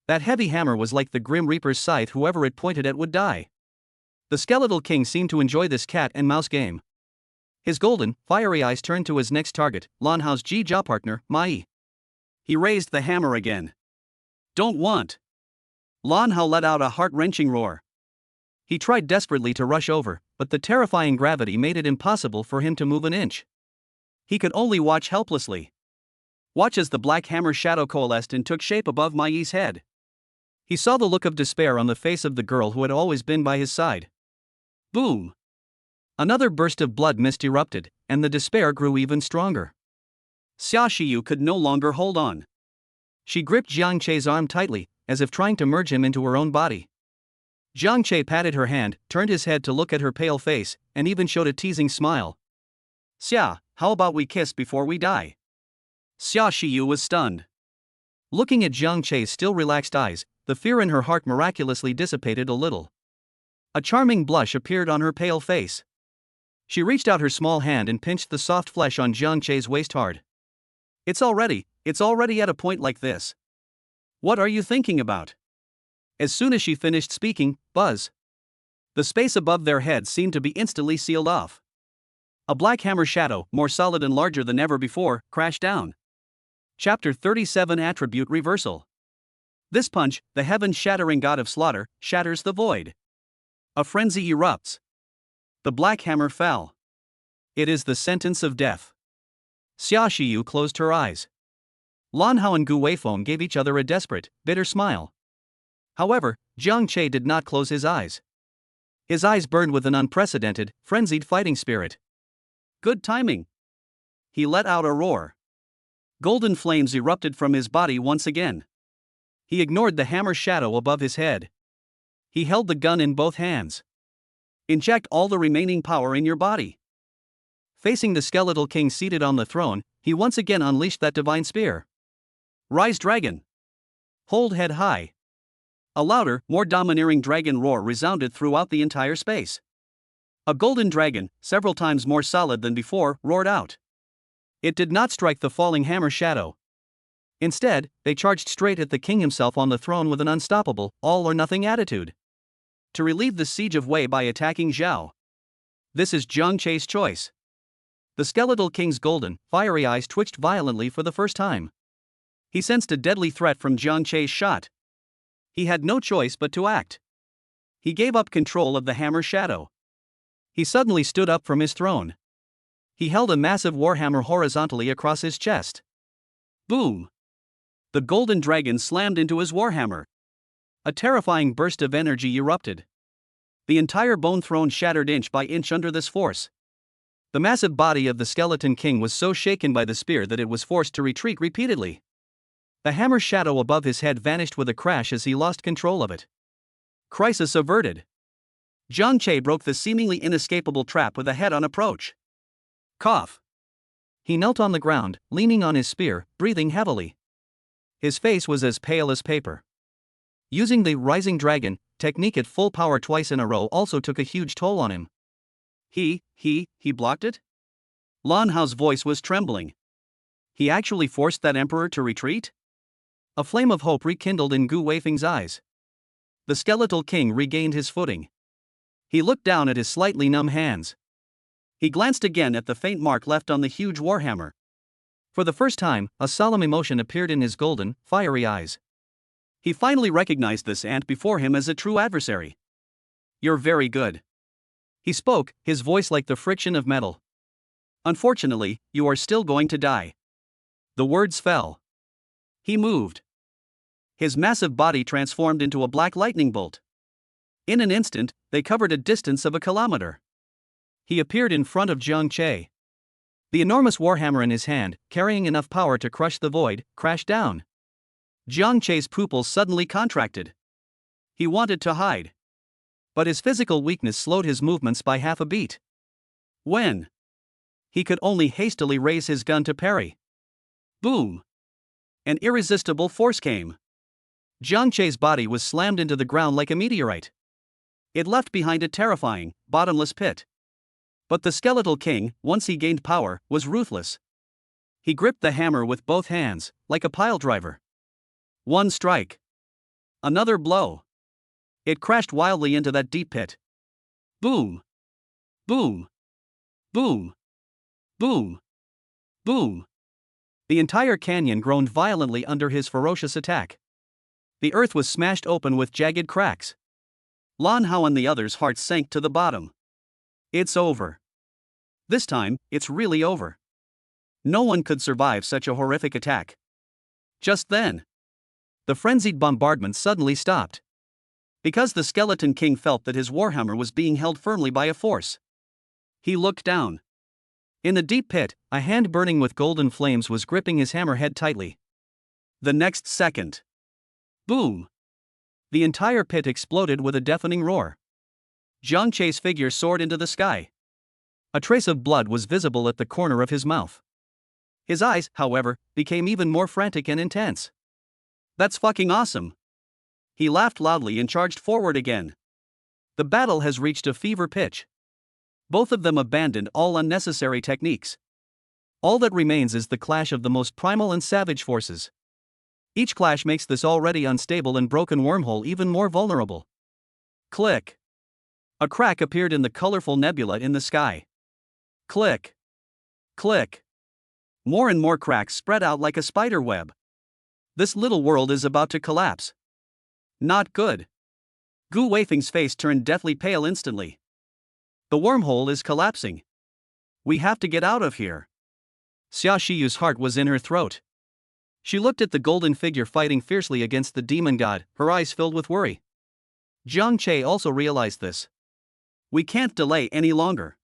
That heavy hammer was like the Grim Reaper's scythe, whoever it pointed at would die. The skeletal king seemed to enjoy this cat and mouse game. His golden, fiery eyes turned to his next target, Lan Hao's Ji-Jia partner, Mai. He raised the hammer again. Don't want. Lan Hao let out a heart-wrenching roar. He tried desperately to rush over, but the terrifying gravity made it impossible for him to move an inch. He could only watch helplessly. Watch as the black hammer shadow coalesced and took shape above Mai's head. He saw the look of despair on the face of the girl who had always been by his side. Boom! Another burst of blood mist erupted, and the despair grew even stronger. Xia Shiyu could no longer hold on. She gripped Jiang Che's arm tightly, as if trying to merge him into her own body. Jiang Che patted her hand, turned his head to look at her pale face, and even showed a teasing smile. Xia, how about we kiss before we die? Xia Shiyu was stunned. Looking at Jiang Che's still relaxed eyes, the fear in her heart miraculously dissipated a little. A charming blush appeared on her pale face. She reached out her small hand and pinched the soft flesh on Jiang Che's waist hard. It's already at a point like this. What are you thinking about? As soon as she finished speaking, buzz. The space above their heads seemed to be instantly sealed off. A black hammer shadow, more solid and larger than ever before, crashed down. Chapter 37 Attribute Reversal. This punch, the heaven-shattering god of slaughter, shatters the void. A frenzy erupts. The black hammer fell. It is the sentence of death. Xia Shiyu closed her eyes. Lan Hao and Gu Weifeng gave each other a desperate, bitter smile. However, Jiang Che did not close his eyes. His eyes burned with an unprecedented, frenzied fighting spirit. Good timing. He let out a roar. Golden flames erupted from his body once again. He ignored the hammer shadow above his head. He held the gun in both hands. Inject all the remaining power in your body. Facing the skeletal king seated on the throne, he once again unleashed that divine spear. Rise, dragon! Hold head high. A louder, more domineering dragon roar resounded throughout the entire space. A golden dragon, several times more solid than before, roared out. It did not strike the falling hammer shadow. Instead, they charged straight at the king himself on the throne with an unstoppable, all-or-nothing attitude. To relieve the siege of Wei by attacking Zhao. This is Jiang Che's choice. The skeletal king's golden, fiery eyes twitched violently for the first time. He sensed a deadly threat from Jiang Che's shot. He had no choice but to act. He gave up control of the hammer shadow. He suddenly stood up from his throne. He held a massive warhammer horizontally across his chest. Boom! The golden dragon slammed into his warhammer. A terrifying burst of energy erupted. The entire bone throne shattered inch by inch under this force. The massive body of the skeleton king was so shaken by the spear that it was forced to retreat repeatedly. The hammer's shadow above his head vanished with a crash as he lost control of it. Crisis averted. Jiang Che broke the seemingly inescapable trap with a head-on approach. Cough. He knelt on the ground, leaning on his spear, breathing heavily. His face was as pale as paper. Using the rising dragon technique at full power twice in a row also took a huge toll on him. He blocked it? Lan Hao's voice was trembling. He actually forced that emperor to retreat? A flame of hope rekindled in Gu Weifeng's eyes. The skeletal king regained his footing. He looked down at his slightly numb hands. He glanced again at the faint mark left on the huge warhammer. For the first time, a solemn emotion appeared in his golden, fiery eyes. He finally recognized this ant before him as a true adversary. "You're very good." He spoke, his voice like the friction of metal. "Unfortunately, you are still going to die." The words fell. He moved. His massive body transformed into a black lightning bolt. In an instant, they covered a distance of a kilometer. He appeared in front of Jiang Che. The enormous warhammer in his hand, carrying enough power to crush the void, crashed down. Jiang Che's pupils suddenly contracted. He wanted to hide. But his physical weakness slowed his movements by half a beat. When he could only hastily raise his gun to parry. Boom! An irresistible force came. Jiang Che's body was slammed into the ground like a meteorite. It left behind a terrifying, bottomless pit. But the skeletal king, once he gained power, was ruthless. He gripped the hammer with both hands, like a piledriver. One strike. Another blow. It crashed wildly into that deep pit. Boom! Boom! Boom! Boom! Boom! The entire canyon groaned violently under his ferocious attack. The earth was smashed open with jagged cracks. Lan Hao and the others' hearts sank to the bottom. It's over. This time, it's really over. No one could survive such a horrific attack. Just then, the frenzied bombardment suddenly stopped. Because the skeleton king felt that his warhammer was being held firmly by a force. He looked down. In the deep pit, a hand burning with golden flames was gripping his hammerhead tightly. The next second. Boom! The entire pit exploded with a deafening roar. Jiang Che's figure soared into the sky. A trace of blood was visible at the corner of his mouth. His eyes, however, became even more frantic and intense. That's fucking awesome! He laughed loudly and charged forward again. The battle has reached a fever pitch. Both of them abandoned all unnecessary techniques. All that remains is the clash of the most primal and savage forces. Each clash makes this already unstable and broken wormhole even more vulnerable. Click. A crack appeared in the colorful nebula in the sky. Click. Click. More and more cracks spread out like a spider web. This little world is about to collapse. Not good. Gu Weifeng's face turned deathly pale instantly. The wormhole is collapsing. We have to get out of here. Xia Shiyu's heart was in her throat. She looked at the golden figure fighting fiercely against the demon god, her eyes filled with worry. Jiang Che also realized this. We can't delay any longer.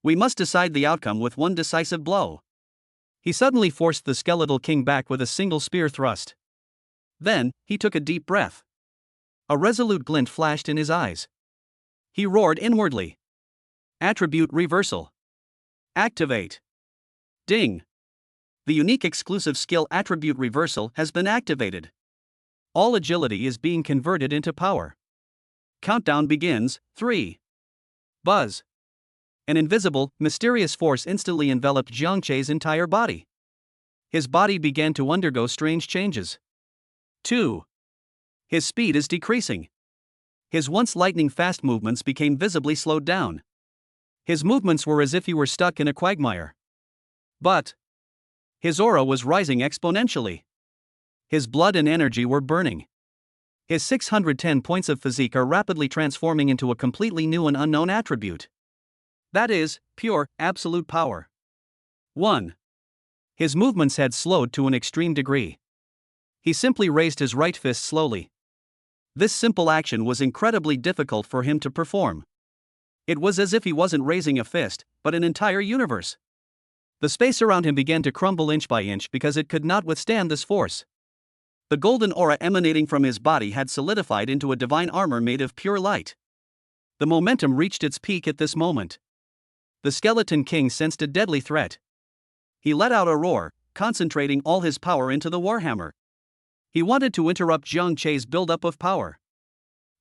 We must decide the outcome with one decisive blow. He suddenly forced the skeletal king back with a single spear thrust. Then, he took a deep breath. A resolute glint flashed in his eyes. He roared inwardly. Attribute reversal. Activate. Ding. The unique exclusive skill attribute reversal has been activated. All agility is being converted into power. Countdown begins, 3. Buzz. An invisible, mysterious force instantly enveloped Jiang Che's entire body. His body began to undergo strange changes. 2. His speed is decreasing. His once lightning-fast movements became visibly slowed down. His movements were as if he were stuck in a quagmire. But his aura was rising exponentially. His blood and energy were burning. His 610 points of physique are rapidly transforming into a completely new and unknown attribute. That is, pure, absolute power. 1. His movements had slowed to an extreme degree. He simply raised his right fist slowly. This simple action was incredibly difficult for him to perform. It was as if he wasn't raising a fist, but an entire universe. The space around him began to crumble inch by inch because it could not withstand this force. The golden aura emanating from his body had solidified into a divine armor made of pure light. The momentum reached its peak at this moment. The Skeleton King sensed a deadly threat. He let out a roar, concentrating all his power into the warhammer. He wanted to interrupt Jiang Chei's buildup of power.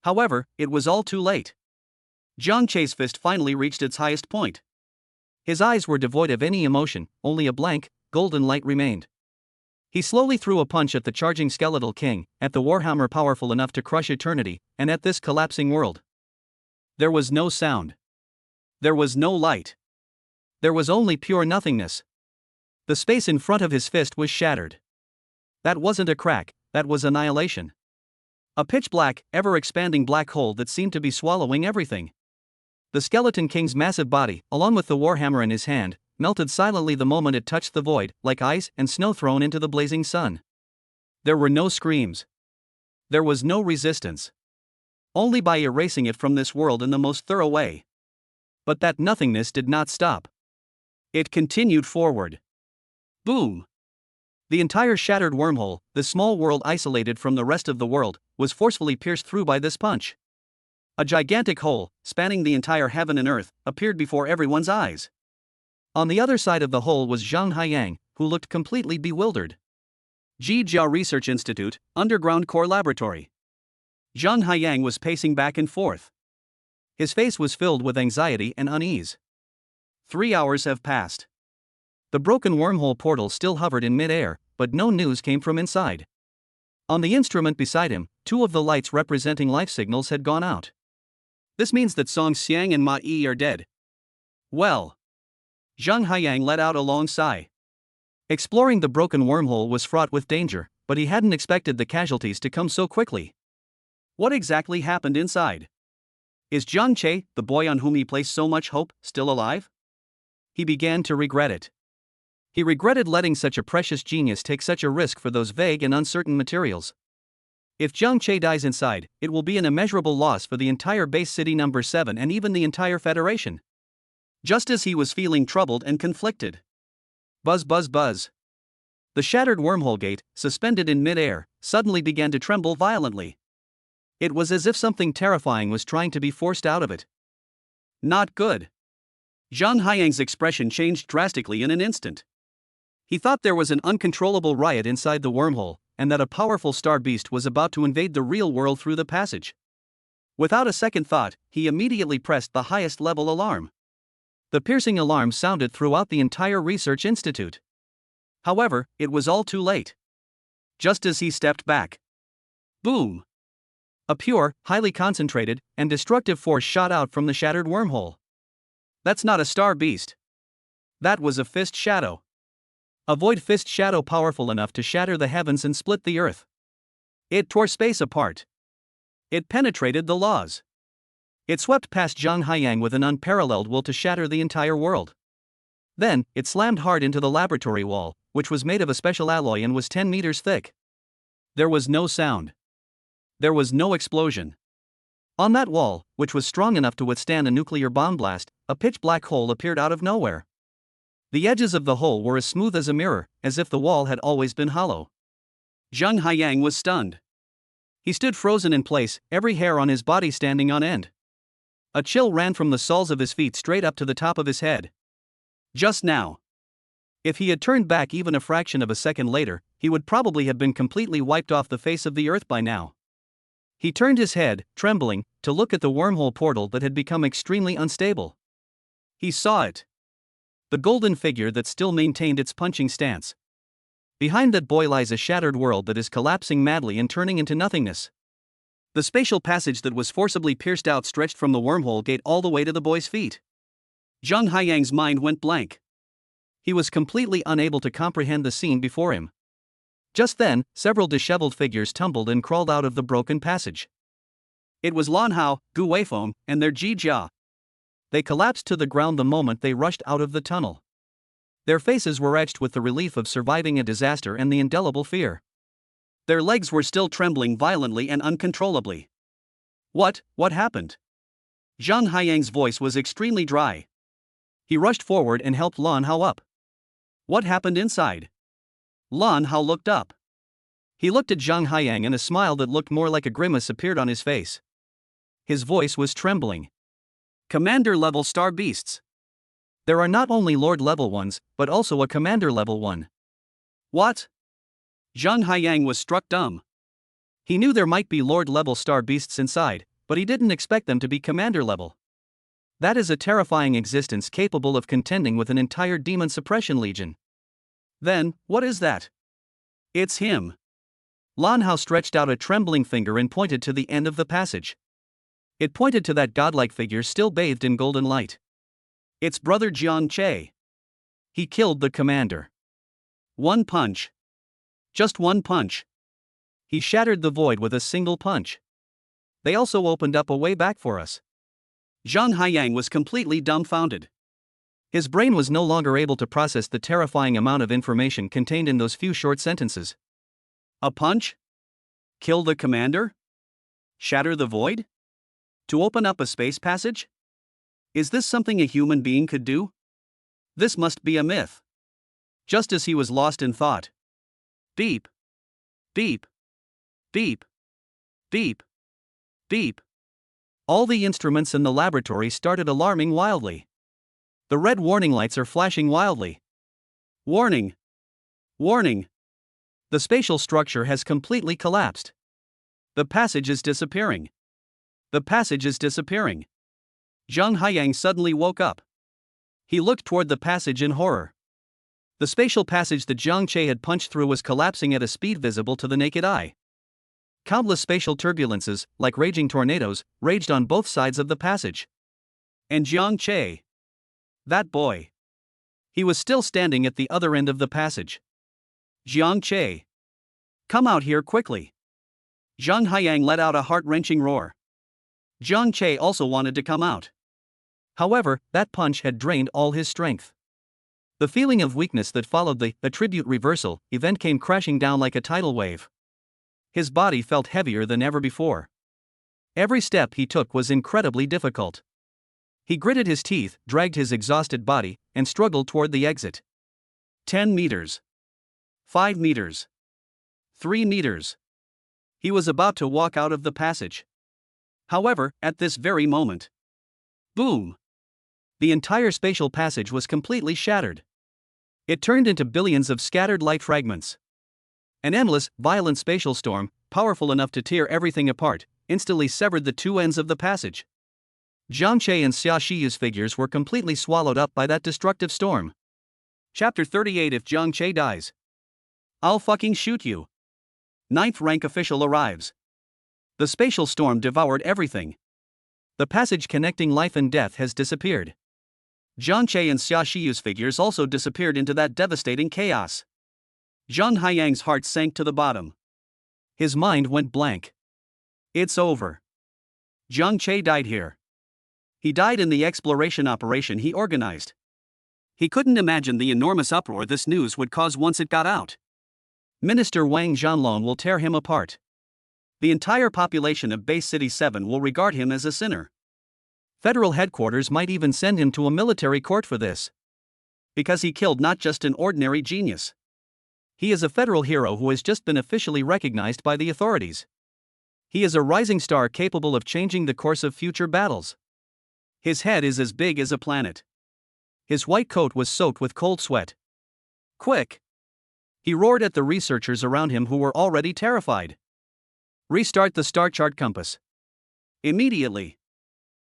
However, it was all too late. Jiang Chei's fist finally reached its highest point. His eyes were devoid of any emotion, only a blank, golden light remained. He slowly threw a punch at the charging Skeletal King, at the warhammer powerful enough to crush eternity, and at this collapsing world. There was no sound. There was no light. There was only pure nothingness. The space in front of his fist was shattered. That wasn't a crack, that was annihilation. A pitch-black, ever-expanding black hole that seemed to be swallowing everything. The Skeleton King's massive body, along with the warhammer in his hand, melted silently the moment it touched the void, like ice and snow thrown into the blazing sun. There were no screams. There was no resistance. Only by erasing it from this world in the most thorough way. But that nothingness did not stop. It continued forward. Boom! The entire shattered wormhole, the small world isolated from the rest of the world, was forcefully pierced through by this punch. A gigantic hole, spanning the entire heaven and earth, appeared before everyone's eyes. On the other side of the hole was Zhang Haiyang, who looked completely bewildered. Jijia Research Institute, Underground Core Laboratory. Zhang Haiyang was pacing back and forth. His face was filled with anxiety and unease. 3 hours have passed. The broken wormhole portal still hovered in mid-air, but no news came from inside. On the instrument beside him, 2 of the lights representing life signals had gone out. This means that Song Xiang and Ma Yi are dead. Well. Zhang Haiyang let out a long sigh. Exploring the broken wormhole was fraught with danger, but he hadn't expected the casualties to come so quickly. What exactly happened inside? Is Jiang Chei, the boy on whom he placed so much hope, still alive? He began to regret it. He regretted letting such a precious genius take such a risk for those vague and uncertain materials. If Jiang Chei dies inside, it will be an immeasurable loss for the entire base city number 7 and even the entire Federation. Just as he was feeling troubled and conflicted. Buzz buzz buzz. The shattered wormhole gate, suspended in mid-air, suddenly began to tremble violently. It was as if something terrifying was trying to be forced out of it. Not good. Zhang Haiyang's expression changed drastically in an instant. He thought there was an uncontrollable riot inside the wormhole, and that a powerful star beast was about to invade the real world through the passage. Without a second thought, he immediately pressed the highest level alarm. The piercing alarm sounded throughout the entire research institute. However, it was all too late. Just as he stepped back. Boom! A pure, highly concentrated, and destructive force shot out from the shattered wormhole. That's not a star beast. That was a fist shadow. A void fist shadow powerful enough to shatter the heavens and split the earth. It tore space apart. It penetrated the laws. It swept past Zhang Haiyang with an unparalleled will to shatter the entire world. Then, it slammed hard into the laboratory wall, which was made of a special alloy and was 10 meters thick. There was no sound. There was no explosion. On that wall, which was strong enough to withstand a nuclear bomb blast, a pitch-black hole appeared out of nowhere. The edges of the hole were as smooth as a mirror, as if the wall had always been hollow. Zhang Haiyang was stunned. He stood frozen in place, every hair on his body standing on end. A chill ran from the soles of his feet straight up to the top of his head. Just now. If he had turned back even a fraction of a second later, he would probably have been completely wiped off the face of the earth by now. He turned his head, trembling, to look at the wormhole portal that had become extremely unstable. He saw it. The golden figure that still maintained its punching stance. Behind that boy lies a shattered world that is collapsing madly and turning into nothingness. The spatial passage that was forcibly pierced out stretched from the wormhole gate all the way to the boy's feet. Zhang Haiyang's mind went blank. He was completely unable to comprehend the scene before him. Just then, several disheveled figures tumbled and crawled out of the broken passage. It was Lan Hao, Gu Weifeng, and their Ji Jia. They collapsed to the ground the moment they rushed out of the tunnel. Their faces were etched with the relief of surviving a disaster and the indelible fear. Their legs were still trembling violently and uncontrollably. What happened? Zhang Haiyang's voice was extremely dry. He rushed forward and helped Lan Hao up. What happened inside? Lan Hao looked up. He looked at Zhang Haiyang and a smile that looked more like a grimace appeared on his face. His voice was trembling. Commander-level star beasts. There are not only Lord-level ones, but also a Commander-level one. What? Zhang Haiyang was struck dumb. He knew there might be Lord-level star beasts inside, but he didn't expect them to be Commander-level. That is a terrifying existence capable of contending with an entire demon suppression legion. Then, what is that? It's him. Lan Hao stretched out a trembling finger and pointed to the end of the passage. It pointed to that godlike figure still bathed in golden light. It's brother Jiang Che. He killed the commander. One punch. Just one punch. He shattered the void with a single punch. They also opened up a way back for us. Zhang Haiyang was completely dumbfounded. His brain was no longer able to process the terrifying amount of information contained in those few short sentences. A punch? Kill the commander? Shatter the void? To open up a space passage? Is this something a human being could do? This must be a myth. Just as he was lost in thought. Beep. Beep. Beep. Beep. Beep. All the instruments in the laboratory started alarming wildly. The red warning lights are flashing wildly. Warning. Warning. The spatial structure has completely collapsed. The passage is disappearing. The passage is disappearing. Zhang Haiyang suddenly woke up. He looked toward the passage in horror. The spatial passage that Jiang Che had punched through was collapsing at a speed visible to the naked eye. Countless spatial turbulences, like raging tornadoes, raged on both sides of the passage. And Jiang Che. That boy. He was still standing at the other end of the passage. Jiang Che. Come out here quickly. Zhang Haiyang let out a heart-wrenching roar. Jiang Che also wanted to come out. However, that punch had drained all his strength. The feeling of weakness that followed the attribute reversal event came crashing down like a tidal wave. His body felt heavier than ever before. Every step he took was incredibly difficult. He gritted his teeth, dragged his exhausted body, and struggled toward the exit. 10 meters. 5 meters. 3 meters. He was about to walk out of the passage. However, at this very moment. Boom! The entire spatial passage was completely shattered. It turned into billions of scattered light fragments. An endless, violent spatial storm, powerful enough to tear everything apart, instantly severed the two ends of the passage. Jiang Che and Xia Shiyu's figures were completely swallowed up by that destructive storm. Chapter 38. If Jiang Che dies, I'll fucking shoot you. 9th rank official arrives. The spatial storm devoured everything. The passage connecting life and death has disappeared. Jiang Che and Xia Shiyu's figures also disappeared into that devastating chaos. Zhang Haiyang's heart sank to the bottom. His mind went blank. It's over. Jiang Che died here. He died in the exploration operation he organized. He couldn't imagine the enormous uproar this news would cause once it got out. Minister Wang Zhanlong will tear him apart. The entire population of Base City 7 will regard him as a sinner. Federal headquarters might even send him to a military court for this. Because he killed not just an ordinary genius. He is a federal hero who has just been officially recognized by the authorities. He is a rising star capable of changing the course of future battles. His head is as big as a planet. His white coat was soaked with cold sweat. Quick! He roared at the researchers around him who were already terrified. Restart the star chart compass. Immediately.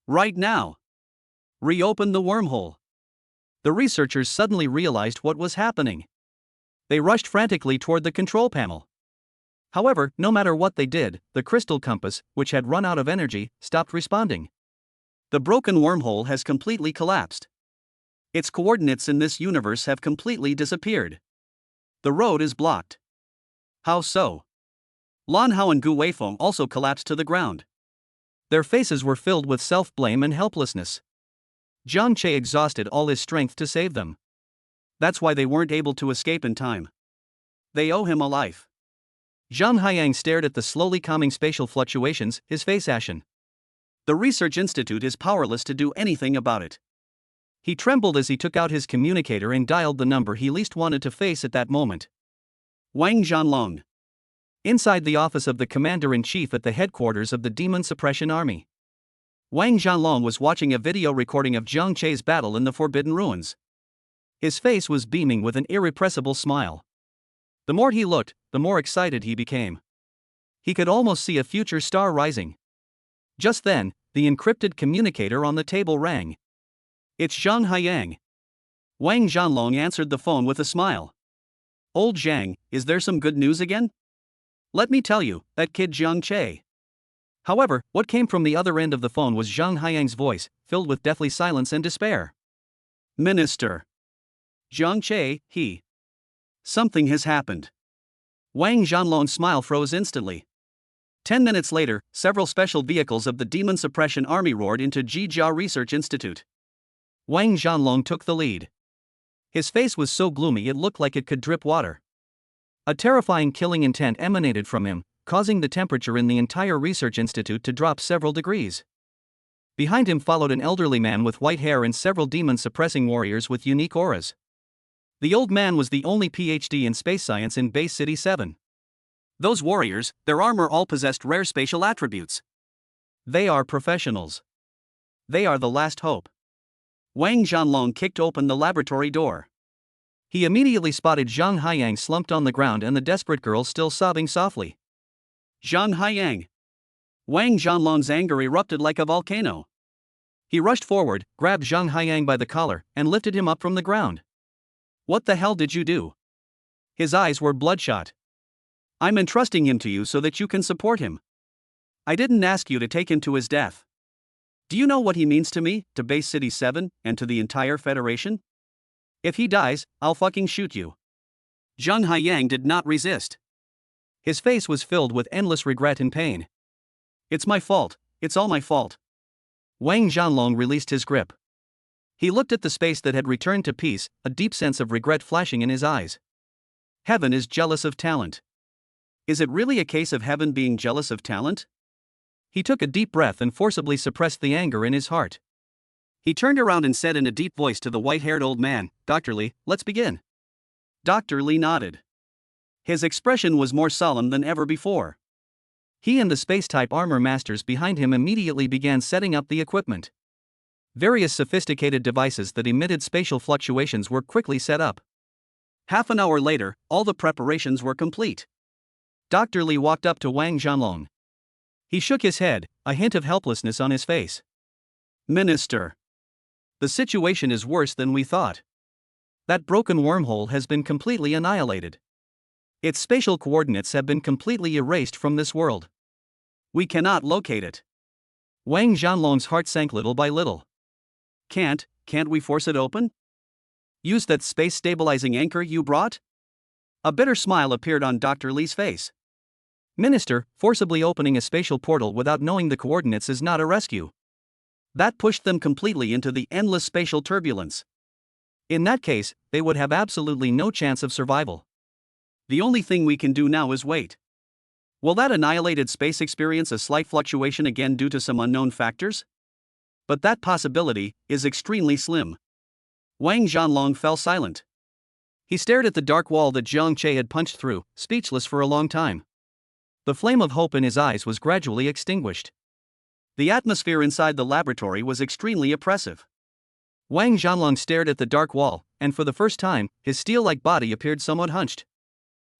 Right now. Reopen the wormhole. The researchers suddenly realized what was happening. They rushed frantically toward the control panel. However, no matter what they did, the crystal compass, which had run out of energy, stopped responding. The broken wormhole has completely collapsed. Its coordinates in this universe have completely disappeared. The road is blocked. How so? Lan Hao and Gu Weifeng also collapsed to the ground. Their faces were filled with self-blame and helplessness. Jiang Che exhausted all his strength to save them. That's why they weren't able to escape in time. They owe him a life. Zhang Haiyang stared at the slowly calming spatial fluctuations, his face ashen. The research institute is powerless to do anything about it. He trembled as he took out his communicator and dialed the number he least wanted to face at that moment. Wang Zhanlong. Inside the office of the commander-in-chief at the headquarters of the Demon Suppression Army. Wang Zhanlong was watching a video recording of Jiang Che's battle in the Forbidden Ruins. His face was beaming with an irrepressible smile. The more he looked, the more excited he became. He could almost see a future star rising. Just then, the encrypted communicator on the table rang. It's Zhang Haiyang. Wang Zhanlong answered the phone with a smile. Old Zhang, is there some good news again? Let me tell you, that kid Jiang Che. However, what came from the other end of the phone was Zhang Haiyang's voice, filled with deathly silence and despair. Minister. Jiang Che, he. Something has happened. Wang Zhanlong's smile froze instantly. 10 minutes later, several special vehicles of the Demon Suppression Army roared into Jijia Research Institute. Wang Zhanlong took the lead. His face was so gloomy it looked like it could drip water. A terrifying killing intent emanated from him, causing the temperature in the entire research institute to drop several degrees. Behind him followed an elderly man with white hair and several demon-suppressing warriors with unique auras. The old man was the only PhD in space science in Base City 7. Those warriors, their armor all possessed rare spatial attributes. They are professionals. They are the last hope. Wang Zhanlong kicked open the laboratory door. He immediately spotted Zhang Haiyang slumped on the ground and the desperate girl still sobbing softly. Zhang Haiyang. Wang Zhanlong's anger erupted like a volcano. He rushed forward, grabbed Zhang Haiyang by the collar, and lifted him up from the ground. What the hell did you do? His eyes were bloodshot. I'm entrusting him to you so that you can support him. I didn't ask you to take him to his death. Do you know what he means to me, to Base City 7, and to the entire Federation? If he dies, I'll fucking shoot you. Zhang Haiyang did not resist. His face was filled with endless regret and pain. It's my fault, it's all my fault. Wang Zhanlong released his grip. He looked at the space that had returned to peace, a deep sense of regret flashing in his eyes. Heaven is jealous of talent. Is it really a case of heaven being jealous of talent? He took a deep breath and forcibly suppressed the anger in his heart. He turned around and said in a deep voice to the white-haired old man, Dr. Li, let's begin. Dr. Li nodded. His expression was more solemn than ever before. He and the space-type armor masters behind him immediately began setting up the equipment. Various sophisticated devices that emitted spatial fluctuations were quickly set up. Half an hour later, all the preparations were complete. Dr. Li walked up to Wang Zhanlong. He shook his head, a hint of helplessness on his face. Minister. The situation is worse than we thought. That broken wormhole has been completely annihilated. Its spatial coordinates have been completely erased from this world. We cannot locate it. Wang Zhanlong's heart sank little by little. Can't we force it open? Use that space-stabilizing anchor you brought? A bitter smile appeared on Dr. Li's face. Minister, forcibly opening a spatial portal without knowing the coordinates is not a rescue. That pushed them completely into the endless spatial turbulence. In that case, they would have absolutely no chance of survival. The only thing we can do now is wait. Will that annihilated space experience a slight fluctuation again due to some unknown factors? But that possibility is extremely slim. Wang Zhanlong fell silent. He stared at the dark wall that Jiang Che had punched through, speechless for a long time. The flame of hope in his eyes was gradually extinguished. The atmosphere inside the laboratory was extremely oppressive. Wang Zhanlong stared at the dark wall, and for the first time, his steel-like body appeared somewhat hunched.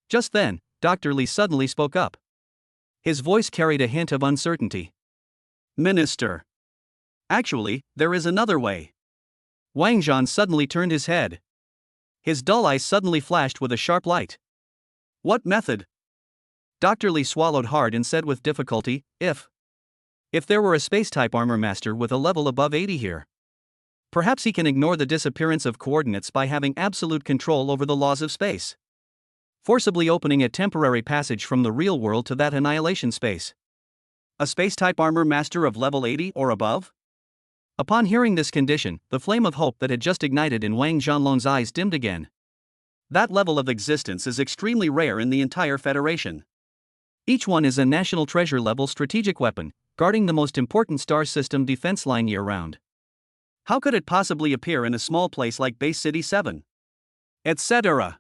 Just then, Dr. Li suddenly spoke up. His voice carried a hint of uncertainty. Minister. Actually, there is another way. Wang Zhan suddenly turned his head. His dull eyes suddenly flashed with a sharp light. What method? Dr. Li swallowed hard and said with difficulty, If there were a space-type armor master with a level above 80 here. Perhaps he can ignore the disappearance of coordinates by having absolute control over the laws of space. Forcibly opening a temporary passage from the real world to that annihilation space. A space-type armor master of level 80 or above? Upon hearing this condition, the flame of hope that had just ignited in Wang Zhanlong's eyes dimmed again. That level of existence is extremely rare in the entire Federation. Each one is a national treasure level strategic weapon, guarding the most important star system defense line year-round. How could it possibly appear in a small place like Base City 7? Etc.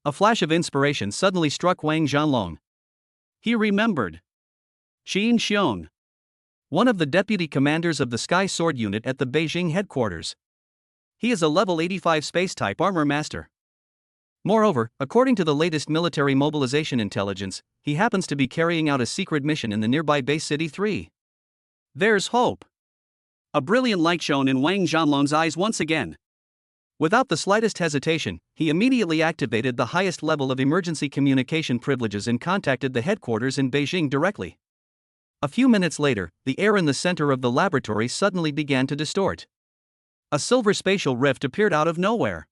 A flash of inspiration suddenly struck Wang Zhanlong. He remembered. Qin Xiong, one of the deputy commanders of the Sky Sword Unit at the Beijing headquarters. He is a level 85 space-type armor master. Moreover, according to the latest military mobilization intelligence, he happens to be carrying out a secret mission in the nearby Base City 3. There's hope. A brilliant light shone in Wang Zhanlong's eyes once again. Without the slightest hesitation, he immediately activated the highest level of emergency communication privileges and contacted the headquarters in Beijing directly. A few minutes later, the air in the center of the laboratory suddenly began to distort. A silver spatial rift appeared out of nowhere.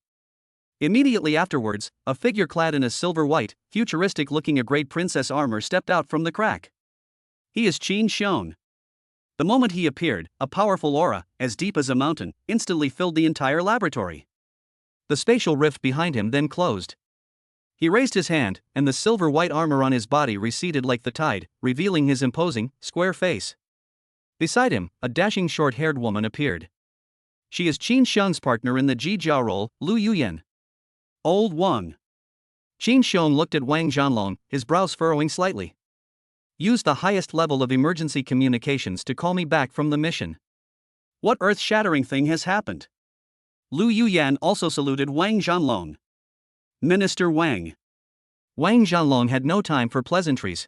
Immediately afterwards, a figure clad in a silver-white, futuristic-looking great princess armor stepped out from the crack. He is Qin Xiong. The moment he appeared, a powerful aura, as deep as a mountain, instantly filled the entire laboratory. The spatial rift behind him then closed. He raised his hand, and the silver-white armor on his body receded like the tide, revealing his imposing, square face. Beside him, a dashing short-haired woman appeared. She is Qin Xiong's partner in the Jijia role, Lu Yuyan. Old Wang. Qin Xiong looked at Wang Zhanlong, his brows furrowing slightly. Use the highest level of emergency communications to call me back from the mission. What earth-shattering thing has happened? Lu Yuyan also saluted Wang Zhanlong. Minister Wang. Wang Zhanlong had no time for pleasantries.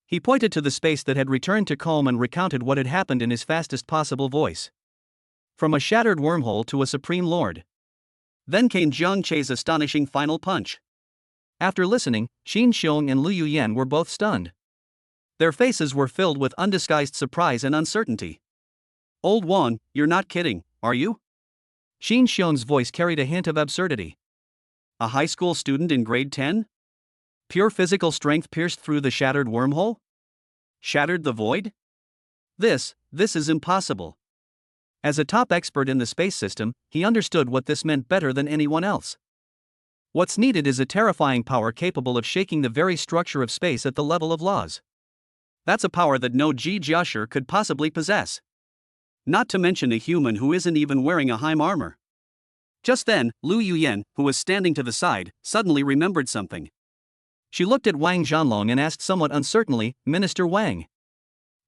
He pointed to the space that had returned to calm and recounted what had happened in his fastest possible voice. From a shattered wormhole to a supreme lord. Then came Jiang Che's astonishing final punch. After listening, Qin Xiong and Lu Yuyan were both stunned. Their faces were filled with undisguised surprise and uncertainty. Old Wang, you're not kidding, are you? Qin Xiong's voice carried a hint of absurdity. A high school student in grade 10? Pure physical strength pierced through the shattered wormhole? Shattered the void? This is impossible. As a top expert in the space system, he understood what this meant better than anyone else. What's needed is a terrifying power capable of shaking the very structure of space at the level of laws. That's a power that no Jijiasher could possibly possess. Not to mention a human who isn't even wearing a Heim armor. Just then, Lu Yuyan, who was standing to the side, suddenly remembered something. She looked at Wang Zhanlong and asked somewhat uncertainly, Minister Wang.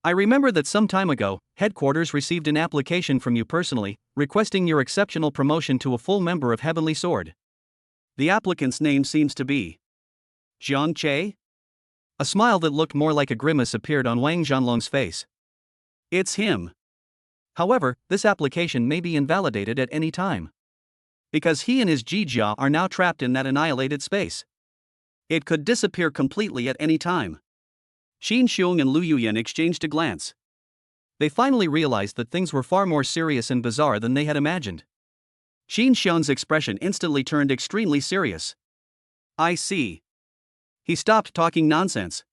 I remember that some time ago, headquarters received an application from you personally, requesting your exceptional promotion to a full member of Heavenly Sword. The applicant's name seems to be Jiang Che? A smile that looked more like a grimace appeared on Wang Zhanlong's face. It's him. However, this application may be invalidated at any time. Because he and his Jijia are now trapped in that annihilated space. It could disappear completely at any time. Qin Xiong and Lu Yuyan exchanged a glance. They finally realized that things were far more serious and bizarre than they had imagined. Qin Xiong's expression instantly turned extremely serious. I see. He stopped talking nonsense.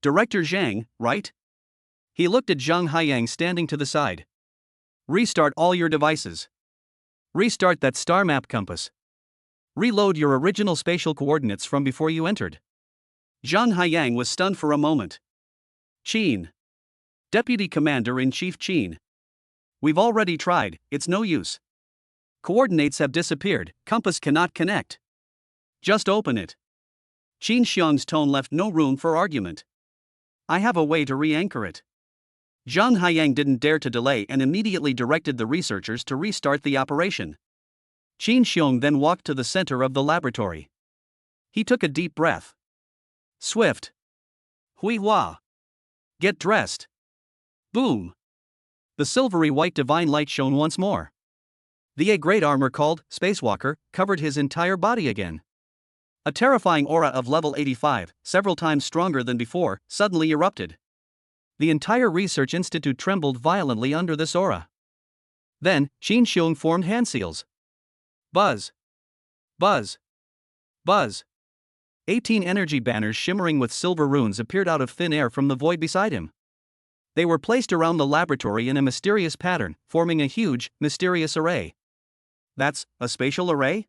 Director Zhang, right? He looked at Zhang Haiyang standing to the side. Restart all your devices. Restart that star map compass. Reload your original spatial coordinates from before you entered. Zhang Haiyang was stunned for a moment. Qin. Deputy Commander-in-Chief Qin. We've already tried, it's no use. Coordinates have disappeared, compass cannot connect. Just open it. Qin Xiong's tone left no room for argument. I have a way to re-anchor it. Zhang Haiyang didn't dare to delay and immediately directed the researchers to restart the operation. Qin Xiong then walked to the center of the laboratory. He took a deep breath. Swift. Hui Hua. Get dressed. Boom. The silvery white divine light shone once more. The great armor called Spacewalker covered his entire body again. A terrifying aura of level 85, several times stronger than before, suddenly erupted. The entire research institute trembled violently under this aura. Then, Qin Xiong formed hand seals. Buzz. Buzz. Buzz. 18 energy banners shimmering with silver runes appeared out of thin air from the void beside him. They were placed around the laboratory in a mysterious pattern, forming a huge, mysterious array. That's a spatial array?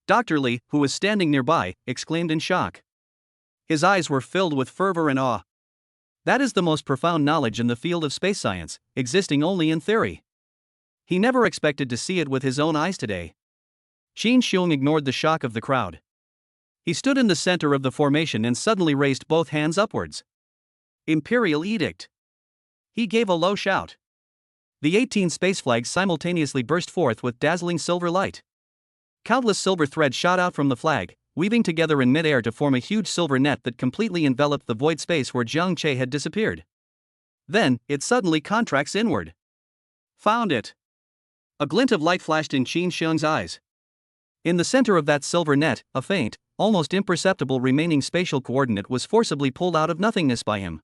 Dr. Lee, who was standing nearby, exclaimed in shock. His eyes were filled with fervor and awe. That is the most profound knowledge in the field of space science, existing only in theory. He never expected to see it with his own eyes today. Qin Xiong ignored the shock of the crowd. He stood in the center of the formation and suddenly raised both hands upwards. Imperial Edict. He gave a low shout. The 18 space flags simultaneously burst forth with dazzling silver light. Countless silver threads shot out from the flag, weaving together in midair to form a huge silver net that completely enveloped the void space where Jiang Che had disappeared. Then, it suddenly contracts inward. Found it! A glint of light flashed in Qin Xiong's eyes. In the center of that silver net, a faint, almost imperceptible remaining spatial coordinate was forcibly pulled out of nothingness by him.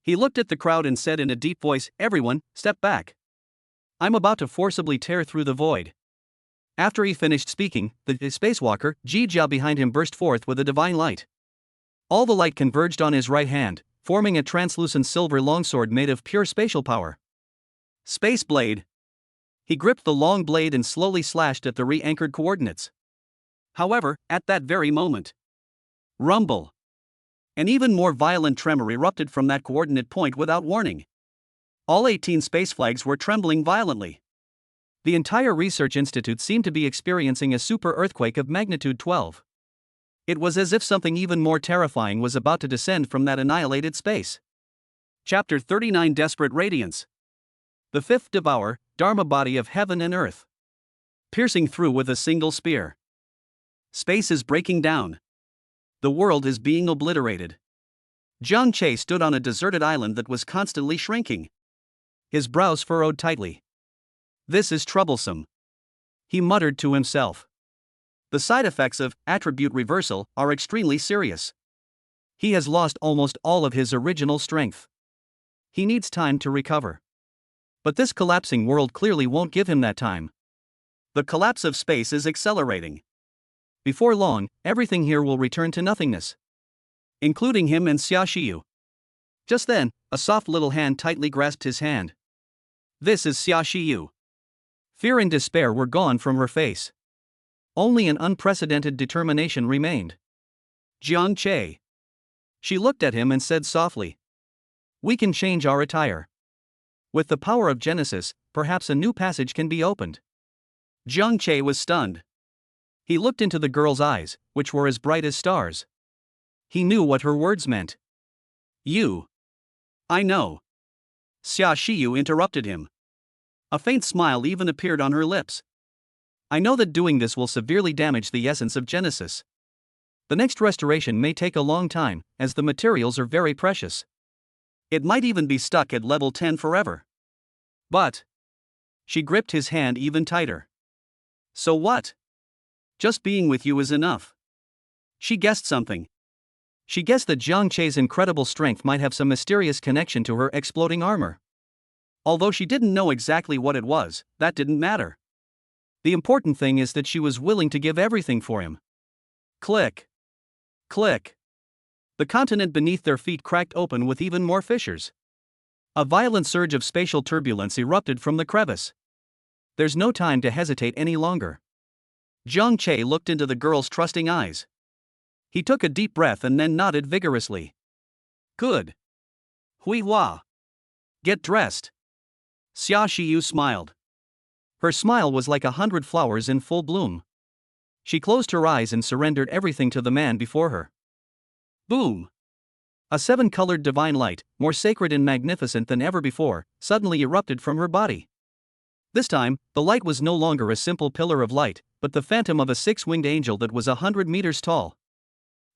He looked at the crowd and said in a deep voice, "Everyone, step back. I'm about to forcibly tear through the void." After he finished speaking, the spacewalker, Ji Jia behind him burst forth with a divine light. All the light converged on his right hand, forming a translucent silver longsword made of pure spatial power. Space blade. He gripped the long blade and slowly slashed at the re-anchored coordinates. However, at that very moment, rumble. An even more violent tremor erupted from that coordinate point without warning. All 18 space flags were trembling violently. The entire research institute seemed to be experiencing a super earthquake of magnitude 12. It was as if something even more terrifying was about to descend from that annihilated space. Chapter 39: Desperate Radiance. The fifth devourer, Dharma body of heaven and earth. Piercing through with a single spear. Space is breaking down. The world is being obliterated. Jiang Che stood on a deserted island that was constantly shrinking. His brows furrowed tightly. This is troublesome. He muttered to himself. The side effects of attribute reversal are extremely serious. He has lost almost all of his original strength. He needs time to recover. But this collapsing world clearly won't give him that time. The collapse of space is accelerating. Before long, everything here will return to nothingness, including him and Xia Xiyu. Just then, a soft little hand tightly grasped his hand. This is Xia Xiyu. Fear and despair were gone from her face. Only an unprecedented determination remained. Jiang Che. She looked at him and said softly, "We can change our attire. With the power of Genesis, perhaps a new passage can be opened." Jiang Che was stunned. He looked into the girl's eyes, which were as bright as stars. He knew what her words meant. "You." "I know." Xia Xiyu interrupted him. A faint smile even appeared on her lips. "I know that doing this will severely damage the essence of Genesis. The next restoration may take a long time, as the materials are very precious. It might even be stuck at level 10 forever. But..." She gripped his hand even tighter. "So what? Just being with you is enough." She guessed something. She guessed that Jiang Che's incredible strength might have some mysterious connection to her exploding armor. Although she didn't know exactly what it was, that didn't matter. The important thing is that she was willing to give everything for him. Click. Click. The continent beneath their feet cracked open with even more fissures. A violent surge of spatial turbulence erupted from the crevice. There's no time to hesitate any longer. Jiang Che looked into the girl's trusting eyes. He took a deep breath and then nodded vigorously. "Good. Hui Hua. Get dressed." Xia Xiyu smiled. Her smile was like 100 flowers in full bloom. She closed her eyes and surrendered everything to the man before her. Boom! A 7-colored divine light, more sacred and magnificent than ever before, suddenly erupted from her body. This time, the light was no longer a simple pillar of light, but the phantom of a 6-winged angel that was 100 meters tall.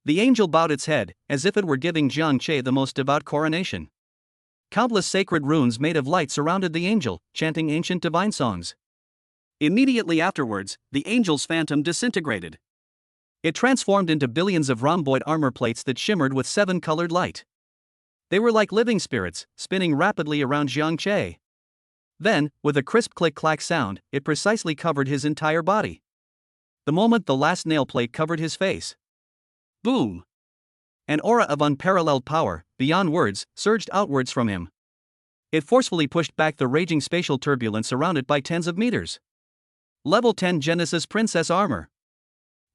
The angel bowed its head, as if it were giving Jiang Che the most devout coronation. Countless sacred runes made of light surrounded the angel, chanting ancient divine songs. Immediately afterwards, the angel's phantom disintegrated. It transformed into billions of rhomboid armor plates that shimmered with 7-colored light. They were like living spirits, spinning rapidly around Jiang Che. Then, with a crisp click-clack sound, it precisely covered his entire body. The moment the last nail plate covered his face. Boom! An aura of unparalleled power, beyond words, surged outwards from him. It forcefully pushed back the raging spatial turbulence around it by tens of meters. Level 10 Genesis Princess Armor.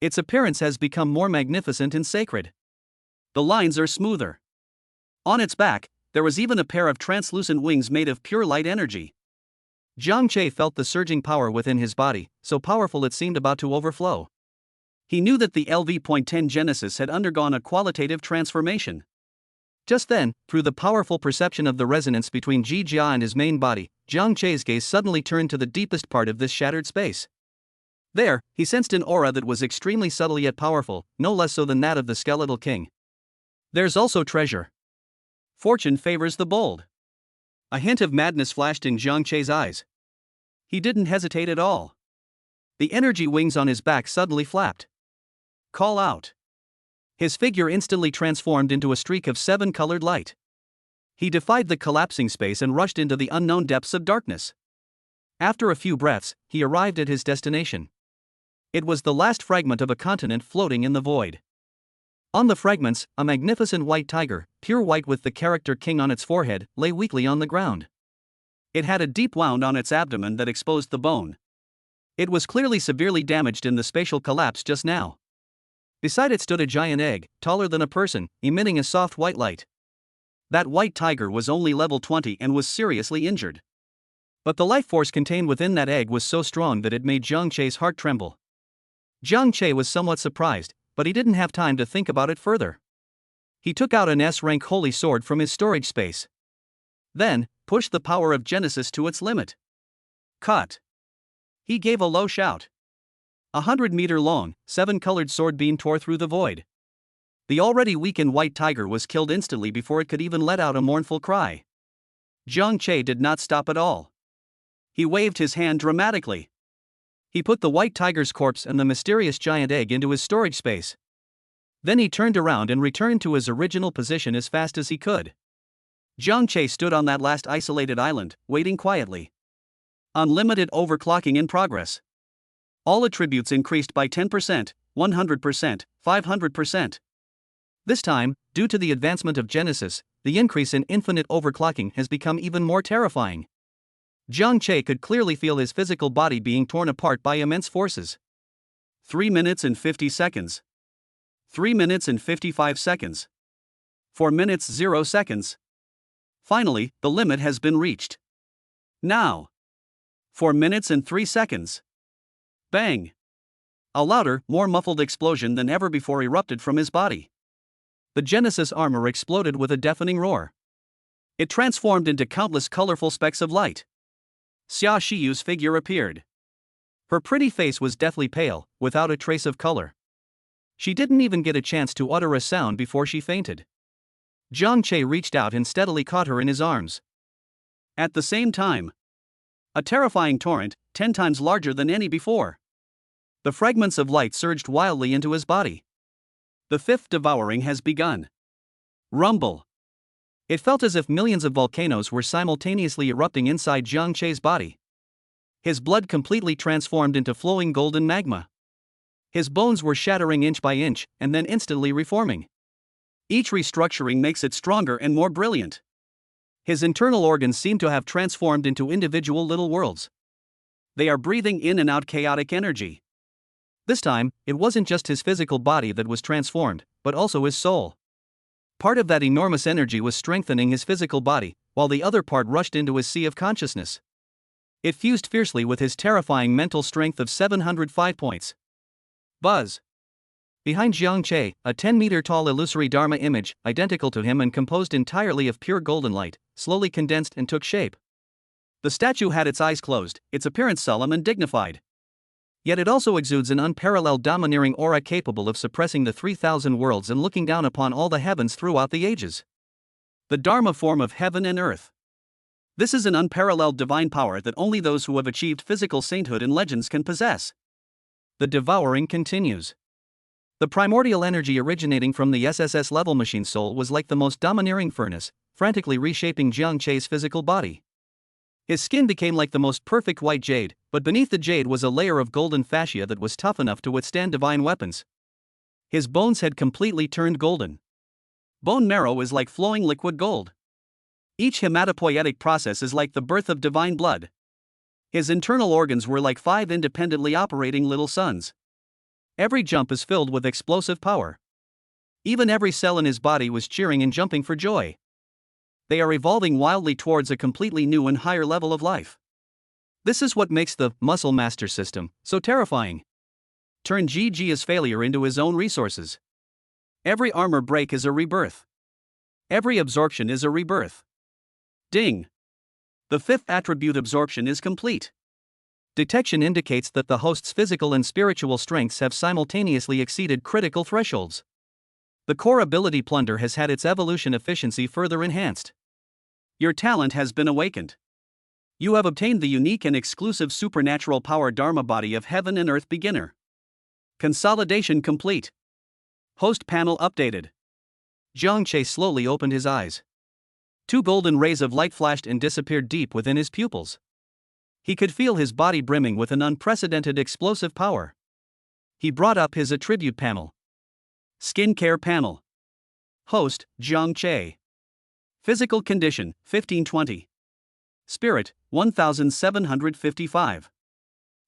Its appearance has become more magnificent and sacred. The lines are smoother. On its back, there was even a pair of translucent wings made of pure light energy. Jiang Che felt the surging power within his body, so powerful it seemed about to overflow. He knew that the LV.10 Genesis had undergone a qualitative transformation. Just then, through the powerful perception of the resonance between Ji Jia and his main body, Jiang Che's gaze suddenly turned to the deepest part of this shattered space. There, he sensed an aura that was extremely subtle yet powerful, no less so than that of the skeletal king. There's also treasure. Fortune favors the bold. A hint of madness flashed in Jiang Che's eyes. He didn't hesitate at all. The energy wings on his back suddenly flapped. Call out. His figure instantly transformed into a streak of seven-colored light. He defied the collapsing space and rushed into the unknown depths of darkness. After a few breaths, he arrived at his destination. It was the last fragment of a continent floating in the void. On the fragments, a magnificent white tiger, pure white with the character king on its forehead, lay weakly on the ground. It had a deep wound on its abdomen that exposed the bone. It was clearly severely damaged in the spatial collapse just now. Beside it stood a giant egg, taller than a person, emitting a soft white light. That white tiger was only level 20 and was seriously injured. But the life force contained within that egg was so strong that it made Jiang Che's heart tremble. Jiang Che was somewhat surprised, but he didn't have time to think about it further. He took out an S-rank holy sword from his storage space. Then, pushed the power of Genesis to its limit. Cut! He gave a low shout. 100-meter-long, seven-colored sword beam tore through the void. The already weakened white tiger was killed instantly before it could even let out a mournful cry. Jiang Che did not stop at all. He waved his hand dramatically. He put the white tiger's corpse and the mysterious giant egg into his storage space. Then he turned around and returned to his original position as fast as he could. Jiang Che stood on that last isolated island, waiting quietly. Unlimited overclocking in progress. All attributes increased by 10%, 100%, 500%. This time, due to the advancement of Genesis, the increase in infinite overclocking has become even more terrifying. Jiang Che could clearly feel his physical body being torn apart by immense forces. 3 minutes and 50 seconds. 3 minutes and 55 seconds. 4 minutes 0 seconds. Finally, the limit has been reached. Now. 4 minutes and 3 seconds. Bang! A louder, more muffled explosion than ever before erupted from his body. The Genesis armor exploded with a deafening roar. It transformed into countless colorful specks of light. Xia Shiyu's figure appeared. Her pretty face was deathly pale, without a trace of color. She didn't even get a chance to utter a sound before she fainted. Jiang Che reached out and steadily caught her in his arms. At the same time, a terrifying torrent, 10 times larger than any before. The fragments of light surged wildly into his body. The fifth devouring has begun. Rumble. It felt as if millions of volcanoes were simultaneously erupting inside Jiang Che's body. His blood completely transformed into flowing golden magma. His bones were shattering inch by inch, and then instantly reforming. Each restructuring makes it stronger and more brilliant. His internal organs seem to have transformed into individual little worlds. They are breathing in and out chaotic energy. This time, it wasn't just his physical body that was transformed, but also his soul. Part of that enormous energy was strengthening his physical body, while the other part rushed into his sea of consciousness. It fused fiercely with his terrifying mental strength of 705 points. Buzz. Behind Jiang Che, a 10-meter-tall illusory Dharma image, identical to him and composed entirely of pure golden light, slowly condensed and took shape. The statue had its eyes closed, its appearance solemn and dignified. Yet it also exudes an unparalleled domineering aura capable of suppressing the 3,000 worlds and looking down upon all the heavens throughout the ages. The Dharma form of heaven and earth. This is an unparalleled divine power that only those who have achieved physical sainthood in legends can possess. The devouring continues. The primordial energy originating from the SSS level machine soul was like the most domineering furnace, frantically reshaping Jiang Che's physical body. His skin became like the most perfect white jade, but beneath the jade was a layer of golden fascia that was tough enough to withstand divine weapons. His bones had completely turned golden. Bone marrow is like flowing liquid gold. Each hematopoietic process is like the birth of divine blood. His internal organs were like 5 independently operating little suns. Every jump is filled with explosive power. Even every cell in his body was cheering and jumping for joy. They are evolving wildly towards a completely new and higher level of life. This is what makes the Muscle Master system so terrifying. Turn GG's failure into his own resources. Every armor break is a rebirth. Every absorption is a rebirth. Ding! The 5th attribute, absorption, is complete. Detection indicates that the host's physical and spiritual strengths have simultaneously exceeded critical thresholds. The core ability plunder has had its evolution efficiency further enhanced. Your talent has been awakened. You have obtained the unique and exclusive supernatural power Dharma body of heaven and earth beginner. Consolidation complete. Host panel updated. Jiang Che slowly opened his eyes. 2 golden rays of light flashed and disappeared deep within his pupils. He could feel his body brimming with an unprecedented explosive power. He brought up his attribute panel. Skincare panel. Host, Jiang Che. Physical condition, 1520. Spirit, 1755.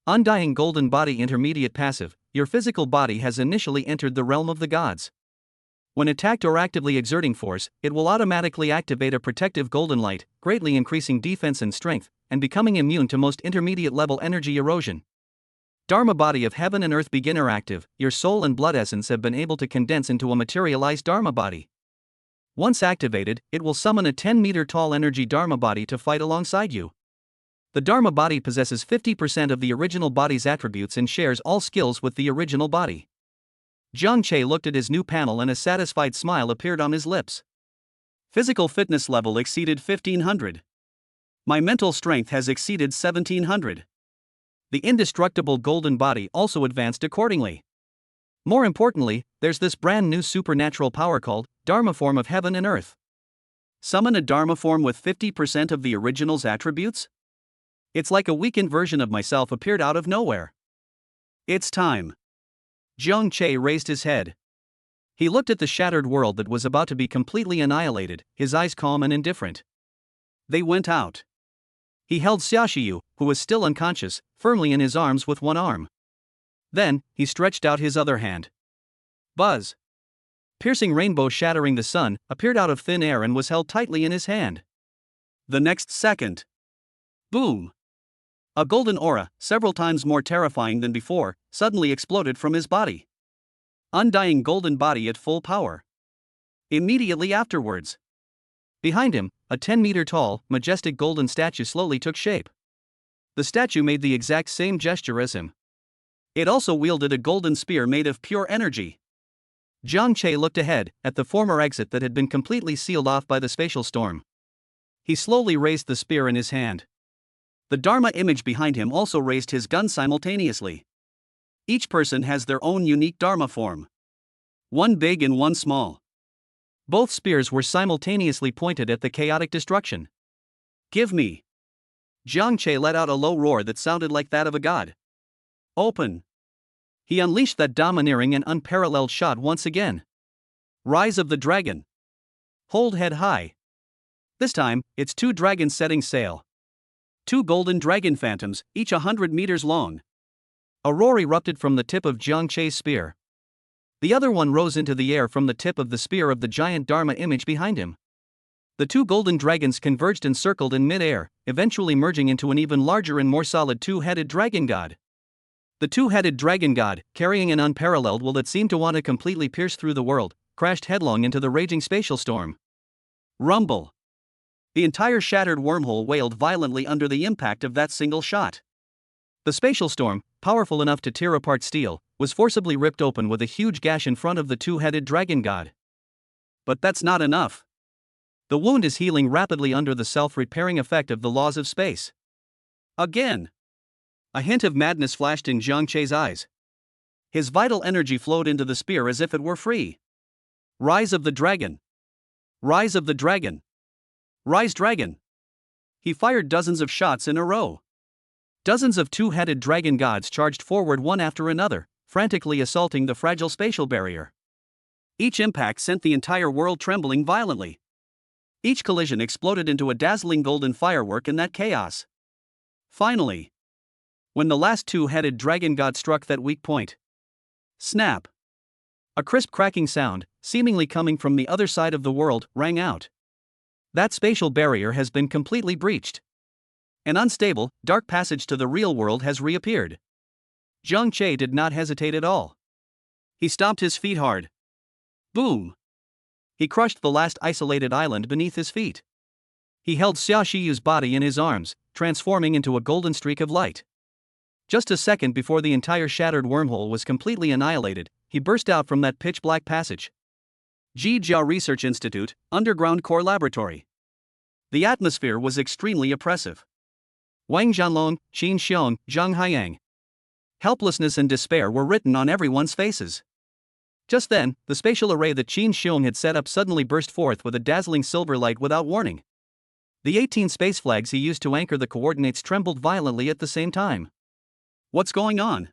Undying golden body, intermediate passive. Your physical body has initially entered the realm of the gods. When attacked or actively exerting force, it will automatically activate a protective golden light, greatly increasing defense and strength, and becoming immune to most intermediate level energy erosion. Dharma body of heaven and earth beginner active. Your soul and blood essence have been able to condense into a materialized Dharma body. Once activated, it will summon a 10-meter tall energy Dharma body to fight alongside you. The Dharma body possesses 50% of the original body's attributes and shares all skills with the original body. Jiang Che looked at his new panel and a satisfied smile appeared on his lips. Physical fitness level exceeded 1500. My mental strength has exceeded 1700. The indestructible golden body also advanced accordingly. More importantly, there's this brand new supernatural power called Dharma form of heaven and earth. Summon a Dharma form with 50% of the original's attributes? It's like a weakened version of myself appeared out of nowhere. It's time. Jiang Che raised his head. He looked at the shattered world that was about to be completely annihilated, his eyes calm and indifferent. They went out. He held Xiaoxiu, who was still unconscious, firmly in his arms with one arm. Then, he stretched out his other hand. Buzz! Piercing rainbow shattering the sun, appeared out of thin air and was held tightly in his hand. The next second. Boom! A golden aura, several times more terrifying than before, suddenly exploded from his body. Undying golden body at full power. Immediately afterwards, behind him, a 10-meter tall, majestic golden statue slowly took shape. The statue made the exact same gesture as him. It also wielded a golden spear made of pure energy. Jiang Che looked ahead, at the former exit that had been completely sealed off by the spatial storm. He slowly raised the spear in his hand. The Dharma image behind him also raised his gun simultaneously. Each person has their own unique Dharma form. One big and one small. Both spears were simultaneously pointed at the chaotic destruction. Give me! Jiang Che let out a low roar that sounded like that of a god. Open! He unleashed that domineering and unparalleled shot once again. Rise of the Dragon. Hold head high. This time, it's 2 dragons setting sail. 2 golden dragon phantoms, each 100 meters long. A roar erupted from the tip of Jiang Che's spear. The other one rose into the air from the tip of the spear of the giant Dharma image behind him. The 2 golden dragons converged and circled in mid-air, eventually merging into an even larger and more solid 2-headed dragon god. The 2-headed dragon god, carrying an unparalleled will that seemed to want to completely pierce through the world, crashed headlong into the raging spatial storm. Rumble! The entire shattered wormhole wailed violently under the impact of that single shot. The spatial storm, powerful enough to tear apart steel, was forcibly ripped open with a huge gash in front of the 2-headed dragon god. But that's not enough. The wound is healing rapidly under the self-repairing effect of the laws of space. Again! A hint of madness flashed in Jiang Che's eyes. His vital energy flowed into the spear as if it were free. Rise of the Dragon! Rise of the Dragon! Rise Dragon! He fired dozens of shots in a row. Dozens of 2-headed dragon gods charged forward one after another, frantically assaulting the fragile spatial barrier. Each impact sent the entire world trembling violently. Each collision exploded into a dazzling golden firework in that chaos. Finally, when the last two-headed dragon god struck that weak point, snap! A crisp cracking sound, seemingly coming from the other side of the world, rang out. That spatial barrier has been completely breached. An unstable, dark passage to the real world has reappeared. Zhang Che did not hesitate at all. He stomped his feet hard. Boom! He crushed the last isolated island beneath his feet. He held Xia Shiyu's body in his arms, transforming into a golden streak of light. Just a second before the entire shattered wormhole was completely annihilated, he burst out from that pitch-black passage. Jijia Research Institute, Underground Core Laboratory. The atmosphere was extremely oppressive. Wang Jianlong, Qin Xiong, Zhang Haiyang. Helplessness and despair were written on everyone's faces. Just then, the spatial array that Qin Xiong had set up suddenly burst forth with a dazzling silver light without warning. The 18 space flags he used to anchor the coordinates trembled violently at the same time. What's going on?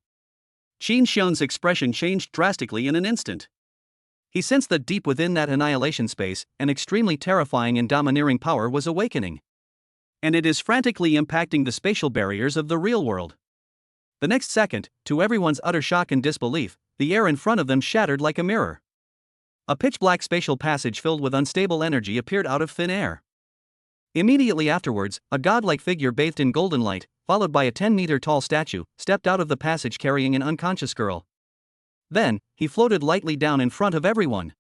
Qin Xiong's expression changed drastically in an instant. He sensed that deep within that annihilation space, an extremely terrifying and domineering power was awakening. And it is frantically impacting the spatial barriers of the real world. The next second, to everyone's utter shock and disbelief, the air in front of them shattered like a mirror. A pitch-black spatial passage filled with unstable energy appeared out of thin air. Immediately afterwards, a godlike figure bathed in golden light, followed by a 10-meter-tall statue, stepped out of the passage carrying an unconscious girl. Then, he floated lightly down in front of everyone.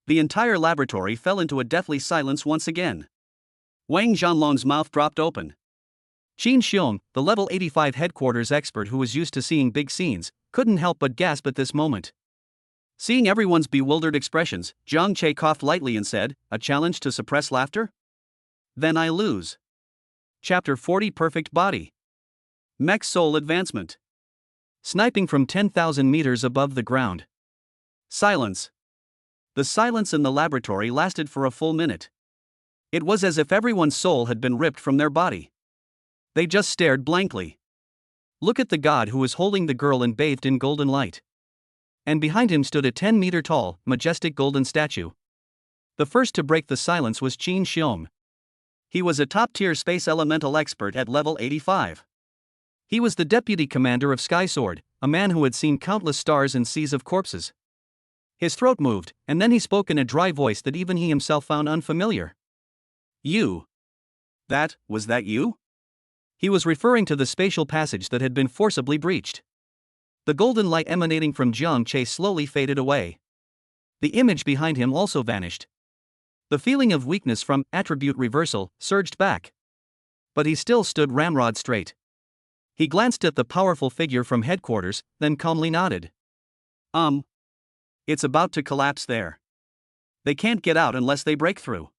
The entire laboratory fell into a deathly silence once again. Wang Jianlong's mouth dropped open. Qin Xiong, the level 85 headquarters expert who was used to seeing big scenes, couldn't help but gasp at this moment. Seeing everyone's bewildered expressions, Zhang Che coughed lightly and said, "A challenge to suppress laughter? Then I lose." Chapter 40 Perfect Body. Mech Soul Advancement. Sniping from 10,000 meters above the ground. Silence. The silence in the laboratory lasted for a full minute. It was as if everyone's soul had been ripped from their body. They just stared blankly. Look at the god who was holding the girl and bathed in golden light. And behind him stood a 10-meter-tall, majestic golden statue. The first to break the silence was Qin Xiong. He was a top-tier space elemental expert at level 85. He was the deputy commander of Sky Sword, a man who had seen countless stars and seas of corpses. His throat moved, and then he spoke in a dry voice that even he himself found unfamiliar. "You. Was that you?" He was referring to the spatial passage that had been forcibly breached. The golden light emanating from Zhang Che slowly faded away. The image behind him also vanished. The feeling of weakness from attribute reversal surged back. But he still stood ramrod straight. He glanced at the powerful figure from headquarters, then calmly nodded. It's about to collapse there. They can't get out unless they break through."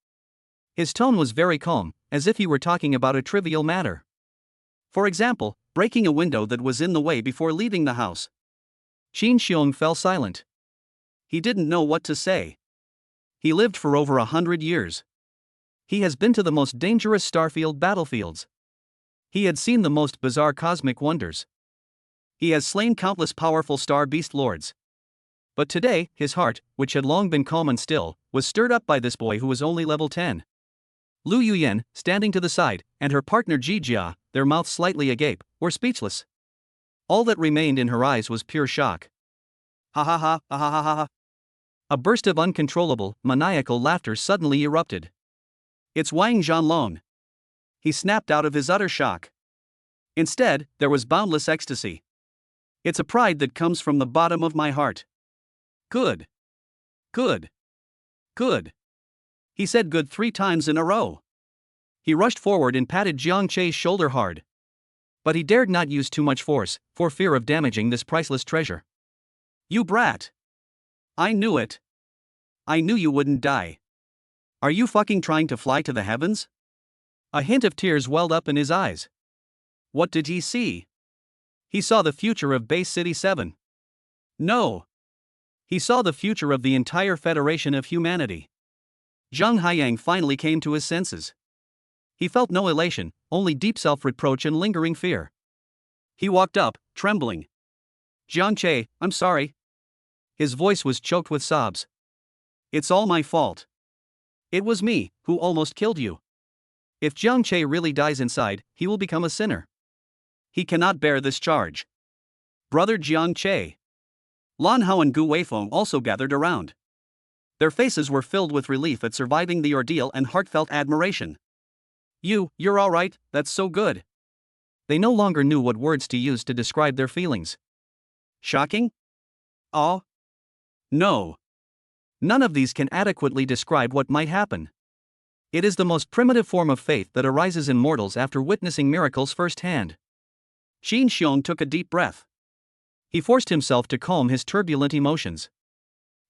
His tone was very calm, as if he were talking about a trivial matter. For example, breaking a window that was in the way before leaving the house. Qin Xiong fell silent. He didn't know what to say. He lived for over 100 years. He has been to the most dangerous starfield battlefields. He had seen the most bizarre cosmic wonders. He has slain countless powerful star beast lords. But today, his heart, which had long been calm and still, was stirred up by this boy who was only level 10. Lu Yuyan, standing to the side, and her partner Jijia, their mouths slightly agape, were speechless. All that remained in her eyes was pure shock. Ha ha ha ha ha ha ha. A burst of uncontrollable, maniacal laughter suddenly erupted. "It's Wang Jianlong." He snapped out of his utter shock. Instead, there was boundless ecstasy. "It's a pride that comes from the bottom of my heart. Good. Good. Good." He said good 3 times in a row. He rushed forward and patted Zhang Che's shoulder hard. But he dared not use too much force, for fear of damaging this priceless treasure. "You brat. I knew it. I knew you wouldn't die. Are you fucking trying to fly to the heavens?" A hint of tears welled up in his eyes. What did he see? He saw the future of Base City 7. No. He saw the future of the entire Federation of Humanity. Zhang Haiyang finally came to his senses. He felt no elation, only deep self-reproach and lingering fear. He walked up, trembling. "Zhang Che, I'm sorry." His voice was choked with sobs. "It's all my fault. It was me who almost killed you. If Jiang Che really dies inside, he will become a sinner. He cannot bear this charge. Brother Jiang Che. Lan Hao and Gu Weifeng also gathered around. Their faces were filled with relief at surviving the ordeal and heartfelt admiration. You're alright, that's so good. They no longer knew what words to use to describe their feelings. Shocking? Oh? No. None of these can adequately describe what might happen. It is the most primitive form of faith that arises in mortals after witnessing miracles firsthand. Qin Xiong took a deep breath. He forced himself to calm his turbulent emotions.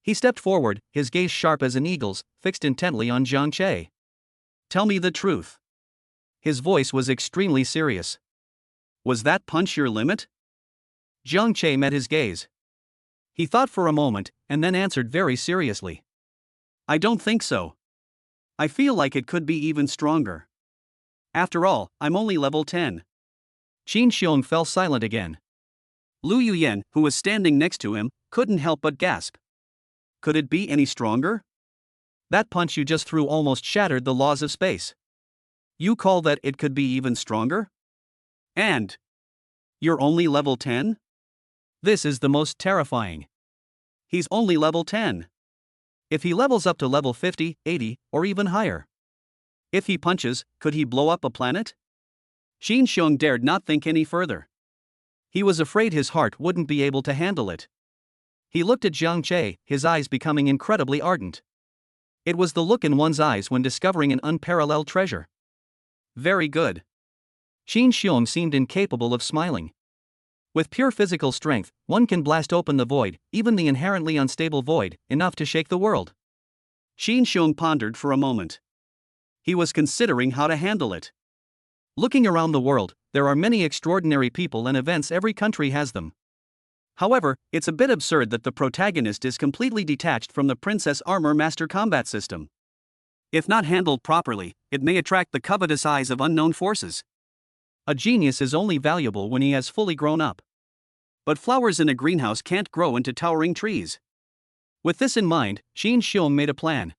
He stepped forward, his gaze sharp as an eagle's, fixed intently on Jiang Che. Tell me the truth. His voice was extremely serious. Was that punch your limit? Jiang Che met his gaze. He thought for a moment, and then answered very seriously. I don't think so. I feel like it could be even stronger. After all, I'm only level 10. Qin Xiong fell silent again. Lu Yuyan, who was standing next to him, couldn't help but gasp. Could it be any stronger? That punch you just threw almost shattered the laws of space. You call that it could be even stronger? And you're only level 10? This is the most terrifying. He's only level 10. If he levels up to level 50, 80, or even higher. If he punches, could he blow up a planet? Qin Xiong dared not think any further. He was afraid his heart wouldn't be able to handle it. He looked at Jiang Che, his eyes becoming incredibly ardent. It was the look in one's eyes when discovering an unparalleled treasure. Very good. Qin Xiong seemed incapable of smiling. With pure physical strength, one can blast open the void, even the inherently unstable void, enough to shake the world. Qin Xiong pondered for a moment. He was considering how to handle it. Looking around the world, there are many extraordinary people and events, every country has them. However, it's a bit absurd that the protagonist is completely detached from the Princess Armor Master combat system. If not handled properly, it may attract the covetous eyes of unknown forces. A genius is only valuable when he has fully grown up. But flowers in a greenhouse can't grow into towering trees. With this in mind, Qin Xiong made a plan.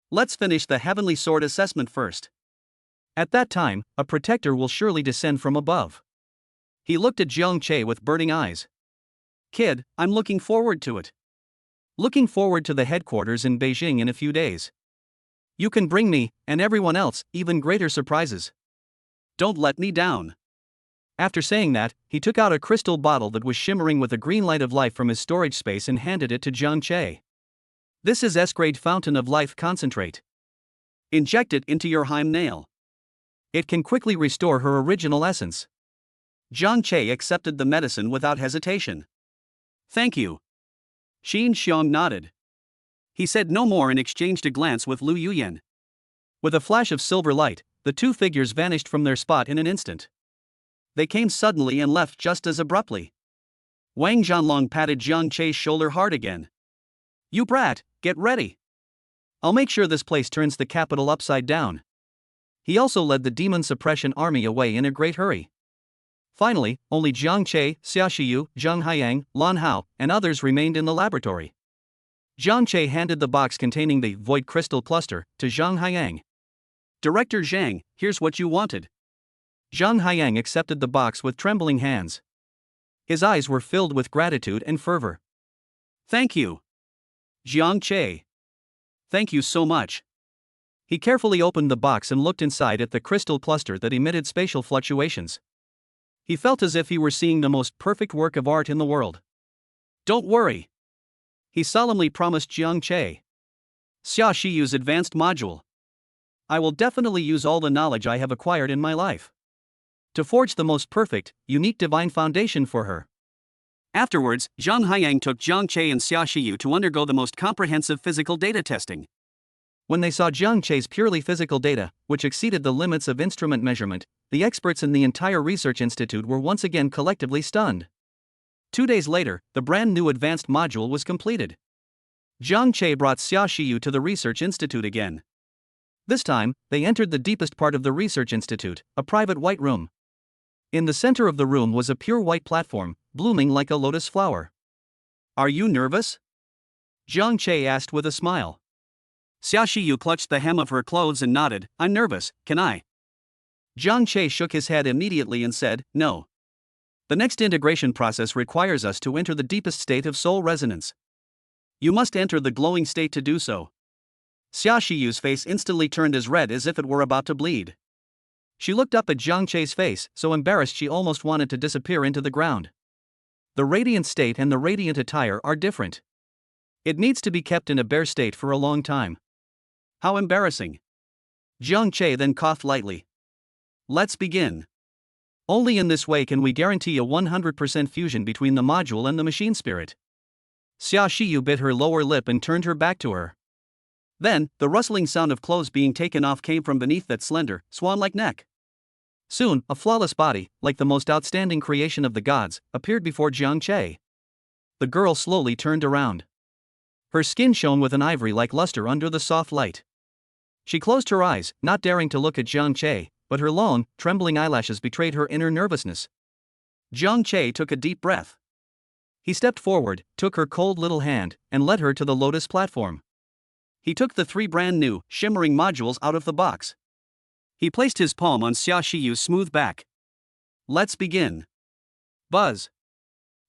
Let's finish the Heavenly Sword assessment first. At that time, a protector will surely descend from above. He looked at Jiang Che with burning eyes. Kid, I'm looking forward to it. Looking forward to the headquarters in Beijing in a few days. You can bring me, and everyone else, even greater surprises. Don't let me down. After saying that, he took out a crystal bottle that was shimmering with a green light of life from his storage space and handed it to Jiang Che. This is S-grade Fountain of Life concentrate. Inject it into your Heim nail. It can quickly restore her original essence. Jiang Che accepted the medicine without hesitation. Thank you. Qin Xiong nodded. He said no more and exchanged a glance with Lu Yuyan. With a flash of silver light, the two figures vanished from their spot in an instant. They came suddenly and left just as abruptly. Wang Zhanlong patted Jiang Che's shoulder hard again. You brat, get ready. I'll make sure this place turns the capital upside down. He also led the demon suppression army away in a great hurry. Finally, only Jiang Che, Xia Shiyu, Zhang Haiyang, Lan Hao, and others remained in the laboratory. Jiang Che handed the box containing the void crystal cluster to Zhang Haiyang. Director Zhang, here's what you wanted. Zhang Haiyang accepted the box with trembling hands. His eyes were filled with gratitude and fervor. Thank you. Jiang Che. Thank you so much. He carefully opened the box and looked inside at the crystal cluster that emitted spatial fluctuations. He felt as if he were seeing the most perfect work of art in the world. Don't worry. He solemnly promised Jiang Che. Xia Shiyu's advanced module. I will definitely use all the knowledge I have acquired in my life to forge the most perfect, unique divine foundation for her. Afterwards, Zhang Haiyang took Jiang Che and Xia Shiyu to undergo the most comprehensive physical data testing. When they saw Jiang Che's purely physical data, which exceeded the limits of instrument measurement, the experts in the entire research institute were once again collectively stunned. 2 days later, the brand new advanced module was completed. Jiang Che brought Xia Shiyu to the research institute again. This time, they entered the deepest part of the research institute, a private white room. In the center of the room was a pure white platform, blooming like a lotus flower. Are you nervous? Jiang Che asked with a smile. Xia Shiyu clutched the hem of her clothes and nodded. I'm nervous, can I? Jiang Che shook his head immediately and said, no. The next integration process requires us to enter the deepest state of soul resonance. You must enter the glowing state to do so. Xia Shiyu's face instantly turned as red as if it were about to bleed. She looked up at Jiang Che's face, so embarrassed she almost wanted to disappear into the ground. The radiant state and the radiant attire are different. It needs to be kept in a bare state for a long time. How embarrassing. Jiang Che then coughed lightly. Let's begin. Only in this way can we guarantee a 100% fusion between the module and the machine spirit. Xia Shiyu bit her lower lip and turned her back to her. Then, the rustling sound of clothes being taken off came from beneath that slender, swan-like neck. Soon, a flawless body, like the most outstanding creation of the gods, appeared before Jiang Che. The girl slowly turned around. Her skin shone with an ivory-like luster under the soft light. She closed her eyes, not daring to look at Jiang Che, but her long, trembling eyelashes betrayed her inner nervousness. Jiang Che took a deep breath. He stepped forward, took her cold little hand, and led her to the lotus platform. He took the 3 brand new, shimmering modules out of the box. He placed his palm on Xia Shiyu's smooth back. Let's begin. Buzz.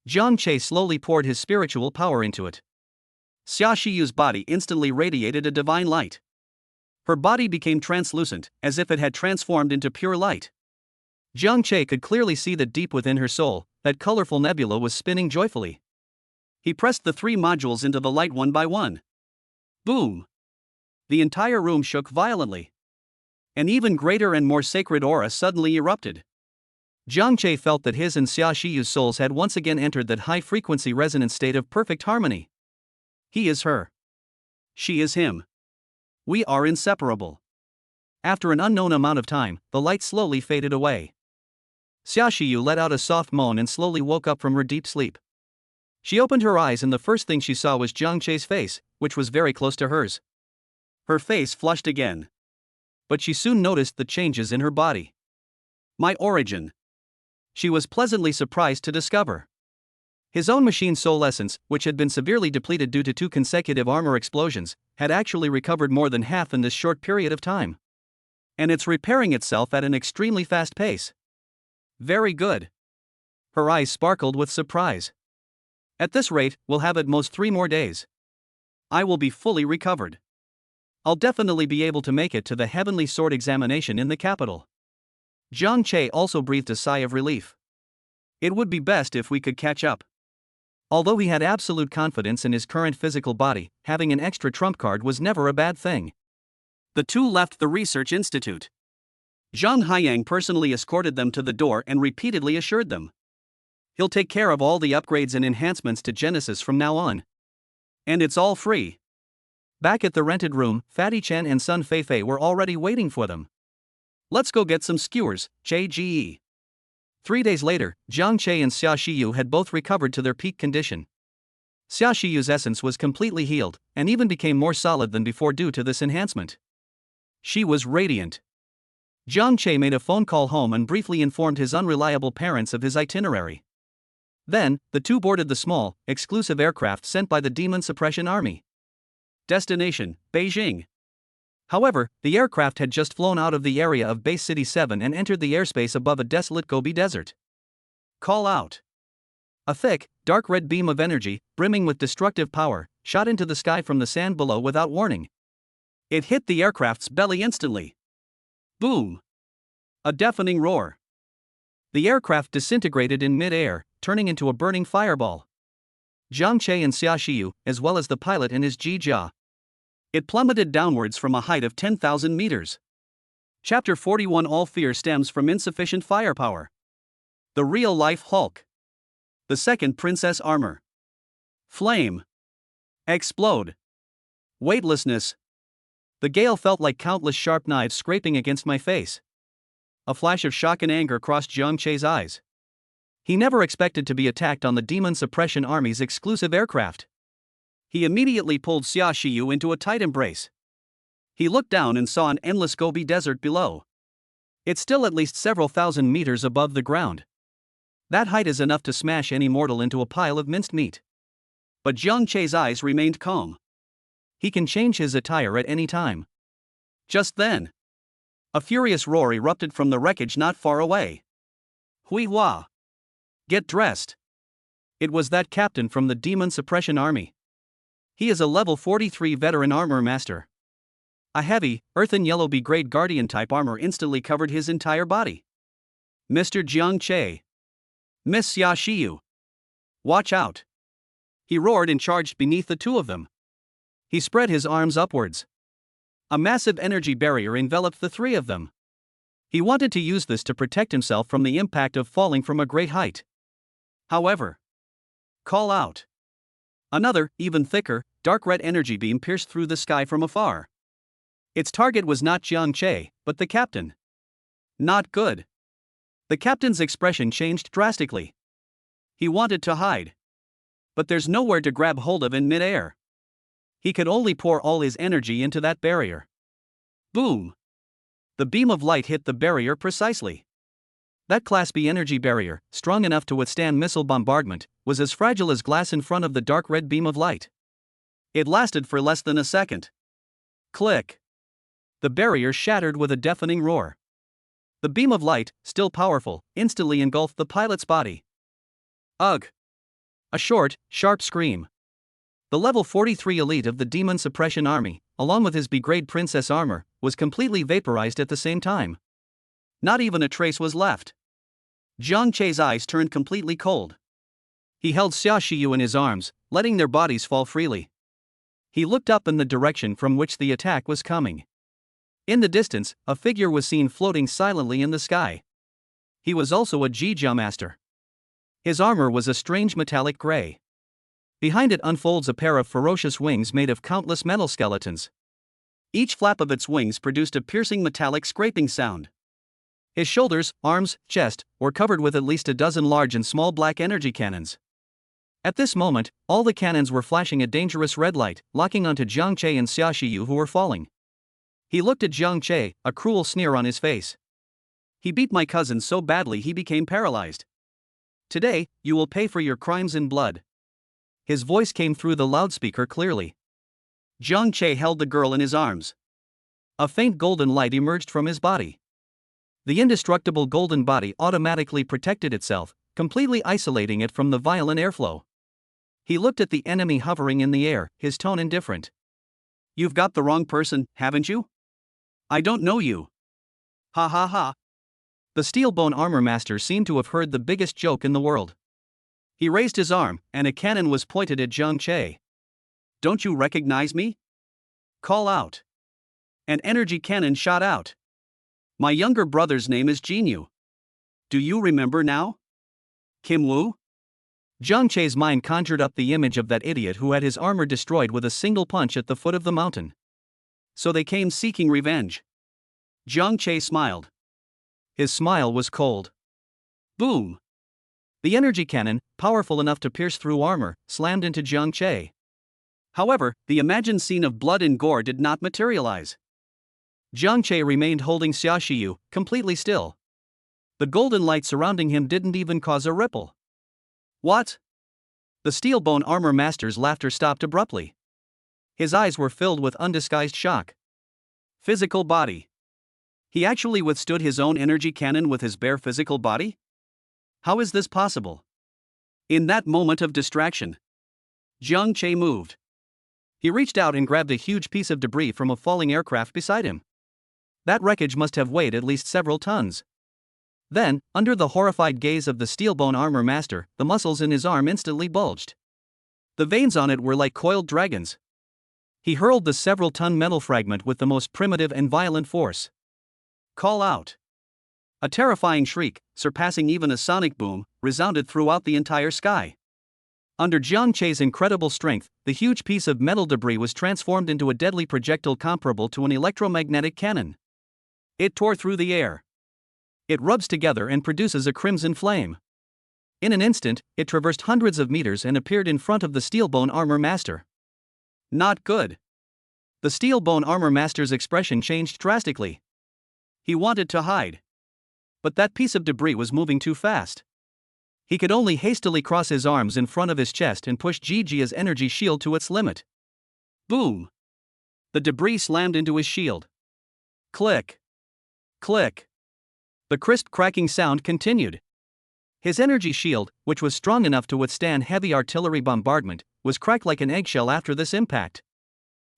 Jiang Che slowly poured his spiritual power into it. Xia Shiyu's body instantly radiated a divine light. Her body became translucent, as if it had transformed into pure light. Jiang Che could clearly see that deep within her soul, that colorful nebula was spinning joyfully. He pressed the 3 modules into the light one by one. Boom! The entire room shook violently. An even greater and more sacred aura suddenly erupted. Jiang Che felt that his and Xia Shiyu's souls had once again entered that high-frequency resonance state of perfect harmony. He is her. She is him. We are inseparable. After an unknown amount of time, the light slowly faded away. Xia Shiyu let out a soft moan and slowly woke up from her deep sleep. She opened her eyes and the first thing she saw was Jiang Che's face, which was very close to hers. Her face flushed again. But she soon noticed the changes in her body. My origin. She was pleasantly surprised to discover. His own machine soul essence, which had been severely depleted due to 2 consecutive armor explosions, had actually recovered more than half in this short period of time. And it's repairing itself at an extremely fast pace. Very good. Her eyes sparkled with surprise. At this rate, we'll have at most 3 more days. I will be fully recovered. I'll definitely be able to make it to the heavenly sword examination in the capital. Jiang Che also breathed a sigh of relief. It would be best if we could catch up. Although he had absolute confidence in his current physical body, having an extra trump card was never a bad thing. The 2 left the research institute. Zhang Haiyang personally escorted them to the door and repeatedly assured them. He'll take care of all the upgrades and enhancements to Genesis from now on. And it's all free. Back at the rented room, Fatty Chen and Sun Feifei were already waiting for them. Let's go get some skewers, Che. 3 days later, Jiang Che and Xia Shiyu had both recovered to their peak condition. Xia Shiyu's essence was completely healed, and even became more solid than before due to this enhancement. She was radiant. Jiang Che made a phone call home and briefly informed his unreliable parents of his itinerary. Then, the 2 boarded the small, exclusive aircraft sent by the Demon Suppression Army. Destination, Beijing. However, the aircraft had just flown out of the area of Base City 7 and entered the airspace above a desolate Gobi Desert. Call out. A thick, dark red beam of energy, brimming with destructive power, shot into the sky from the sand below without warning. It hit the aircraft's belly instantly. Boom! A deafening roar. The aircraft disintegrated in mid-air, turning into a burning fireball. Jiang Che and Xia Shiyu, as well as the pilot and his Jia. It plummeted downwards from a height of 10,000 meters. Chapter 41. All fear stems from insufficient firepower. The real-life Hulk. The second Princess Armor. Flame. Explode. Weightlessness. The gale felt like countless sharp knives scraping against my face. A flash of shock and anger crossed Jiang Che's eyes. He never expected to be attacked on the Demon Suppression Army's exclusive aircraft. He immediately pulled Xia Shiyu into a tight embrace. He looked down and saw an endless Gobi Desert below. It's still at least several thousand meters above the ground. That height is enough to smash any mortal into a pile of minced meat. But Jiang Che's eyes remained calm. he can change his attire at any time. Just then, a furious roar erupted from the wreckage not far away. Hui Hua! Get dressed! It was that captain from the Demon Suppression Army. He is a level 43 veteran armor master. A heavy, earthen yellow B-grade guardian type armor instantly covered his entire body. Mr. Jiang Che! Miss Xia Shiyu! Watch out! He roared and charged beneath the two of them. He spread his arms upwards. A massive energy barrier enveloped the three of them. He wanted to use this to protect himself from the impact of falling from a great height. However, call out! Another, even thicker, dark red energy beam pierced through the sky from afar. Its target was not Jiang Che, but the captain. Not good. The captain's expression changed drastically. He wanted to hide. But there's nowhere to grab hold of in mid-air. He could only pour all his energy into that barrier. Boom! The beam of light hit the barrier precisely. That Class B energy barrier, strong enough to withstand missile bombardment, was as fragile as glass in front of the dark red beam of light. It lasted for less than a second. Click! The barrier shattered with a deafening roar. The beam of light, still powerful, instantly engulfed the pilot's body. Ugh! A short, sharp scream. The level 43 elite of the Demon Suppression Army, along with his B-grade princess armor, was completely vaporized at the same time. Not even a trace was left. Jiang Che's eyes turned completely cold. He held Xia Shiyu in his arms, letting their bodies fall freely. He looked up in the direction from which the attack was coming. In the distance, a figure was seen floating silently in the sky. He was also a Jijia master. His armor was a strange metallic gray. Behind it unfolds a pair of ferocious wings made of countless metal skeletons. Each flap of its wings produced a piercing metallic scraping sound. His shoulders, arms, chest were covered with at least a dozen large and small black energy cannons. At this moment, all the cannons were flashing a dangerous red light, locking onto Jiang Che and Xia Shiyu, who were falling. He looked at Jiang Che, a cruel sneer on his face. He beat my cousin so badly he became paralyzed. Today, you will pay for your crimes in blood. His voice came through the loudspeaker clearly. Jiang Che held the girl in his arms. A faint golden light emerged from his body. The indestructible golden body automatically protected itself, completely isolating it from the violent airflow. He looked at the enemy hovering in the air, his tone indifferent. You've got the wrong person, haven't you? I don't know you. Ha ha ha. The Steelbone Armor Master seemed to have heard the biggest joke in the world. He raised his arm, and a cannon was pointed at Jiang Che. Don't you recognize me? Call out. An energy cannon shot out. My younger brother's name is Jinyu. Do you remember now? Kim Wu? Jiang Che's mind conjured up the image of that idiot who had his armor destroyed with a single punch at the foot of the mountain. So they came seeking revenge. Jiang Che smiled. His smile was cold. Boom! The energy cannon, powerful enough to pierce through armor, slammed into Jiang Che. However, the imagined scene of blood and gore did not materialize. Jiang Che remained holding Xia Shiyu, completely still. The golden light surrounding him didn't even cause a ripple. What? The Steelbone Armor Master's laughter stopped abruptly. His eyes were filled with undisguised shock. Physical body. He actually withstood his own energy cannon with his bare physical body? How is this possible? In that moment of distraction, Jiang Che moved. He reached out and grabbed a huge piece of debris from a falling aircraft beside him. That wreckage must have weighed at least several tons. Then, under the horrified gaze of the Steelbone Armor Master, the muscles in his arm instantly bulged. The veins on it were like coiled dragons. He hurled the several-ton metal fragment with the most primitive and violent force. Call out. A terrifying shriek, surpassing even a sonic boom, resounded throughout the entire sky. Under Jiang Che's incredible strength, the huge piece of metal debris was transformed into a deadly projectile comparable to an electromagnetic cannon. It tore through the air. It rubs together and produces a crimson flame. In an instant, it traversed hundreds of meters and appeared in front of the Steelbone Armor Master. Not good. The Steelbone Armor Master's expression changed drastically. He wanted to hide. But that piece of debris was moving too fast. He could only hastily cross his arms in front of his chest and push Jijia's energy shield to its limit. Boom! The debris slammed into his shield. Click. Click. The crisp cracking sound continued. His energy shield, which was strong enough to withstand heavy artillery bombardment, was cracked like an eggshell after this impact.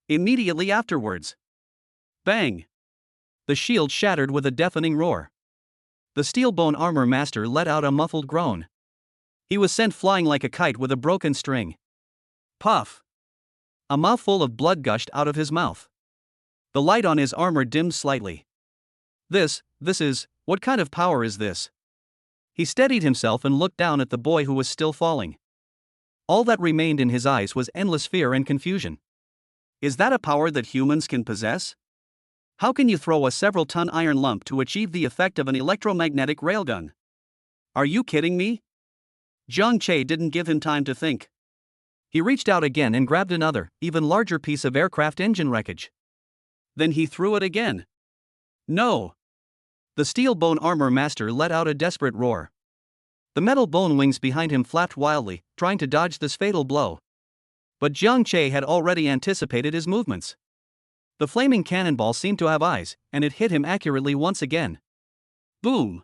Immediately afterwards. Bang! The shield shattered with a deafening roar. The steel-bone armor master let out a muffled groan. He was sent flying like a kite with a broken string. Puff! A mouthful of blood gushed out of his mouth. The light on his armor dimmed slightly. This is, what kind of power is this? He steadied himself and looked down at the boy who was still falling. All that remained in his eyes was endless fear and confusion. Is that a power that humans can possess? How can you throw a several-ton iron lump to achieve the effect of an electromagnetic railgun? Are you kidding me? Jiang Che didn't give him time to think. He reached out again and grabbed another, even larger piece of aircraft engine wreckage. Then he threw it again. No! The steel bone armor master let out a desperate roar. The metal bone wings behind him flapped wildly, trying to dodge this fatal blow. But Jiang Che had already anticipated his movements. The flaming cannonball seemed to have eyes, and it hit him accurately once again. Boom!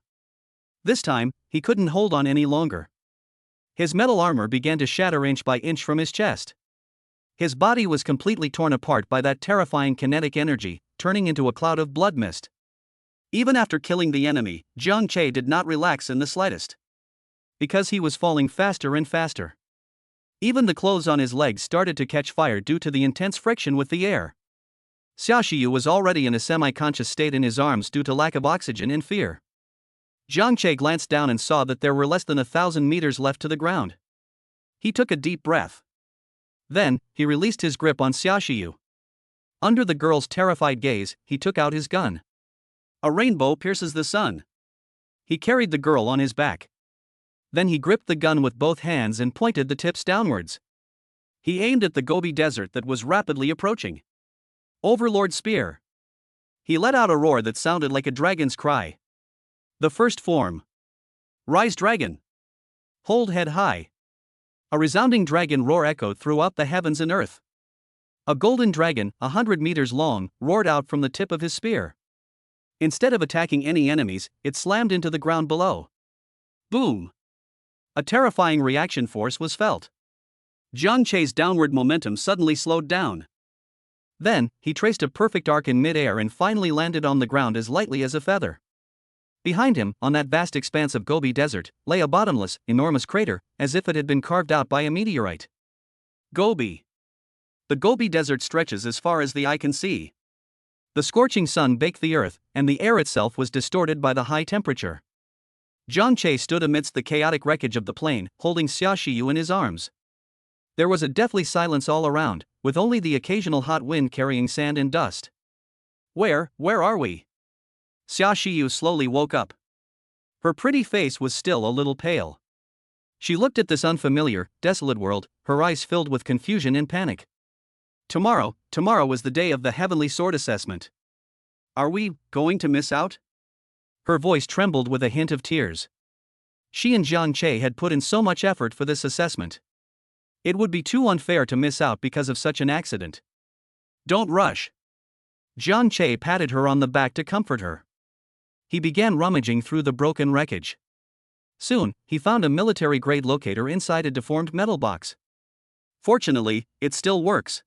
This time, he couldn't hold on any longer. His metal armor began to shatter inch by inch from his chest. His body was completely torn apart by that terrifying kinetic energy, turning into a cloud of blood mist. Even after killing the enemy, Jiang Che did not relax in the slightest. Because he was falling faster and faster. Even the clothes on his legs started to catch fire due to the intense friction with the air. Xiaoxiu was already in a semi-conscious state in his arms due to lack of oxygen and fear. Jiang Che glanced down and saw that there were less than 1,000 meters left to the ground. He took a deep breath. Then, he released his grip on Xiaoxiu. Under the girl's terrified gaze, he took out his gun. A rainbow pierces the sun. He carried the girl on his back. Then he gripped the gun with both hands and pointed the tips downwards. He aimed at the Gobi Desert that was rapidly approaching. Overlord Spear. He let out a roar that sounded like a dragon's cry. The first form. Rise Dragon. Hold head high. A resounding dragon roar echoed throughout the heavens and earth. A golden dragon, 100 meters long, roared out from the tip of his spear. Instead of attacking any enemies, it slammed into the ground below. Boom! A terrifying reaction force was felt. Jiang Che's downward momentum suddenly slowed down. Then, he traced a perfect arc in mid-air and finally landed on the ground as lightly as a feather. Behind him, on that vast expanse of Gobi Desert, lay a bottomless, enormous crater, as if it had been carved out by a meteorite. Gobi. The Gobi Desert stretches as far as the eye can see. The scorching sun baked the earth, and the air itself was distorted by the high temperature. Jiang Che stood amidst the chaotic wreckage of the plain, holding Xiaoxiu in his arms. There was a deathly silence all around, with only the occasional hot wind carrying sand and dust. Where are we? Xiaoxiu slowly woke up. Her pretty face was still a little pale. She looked at this unfamiliar, desolate world, her eyes filled with confusion and panic. Tomorrow was the day of the Heavenly Sword assessment. Are we going to miss out? Her voice trembled with a hint of tears. She and Jiang Che had put in so much effort for this assessment. It would be too unfair to miss out because of such an accident. Don't rush. Jiang Che patted her on the back to comfort her. He began rummaging through the broken wreckage. Soon, he found a military-grade locator inside a deformed metal box. Fortunately, it still works.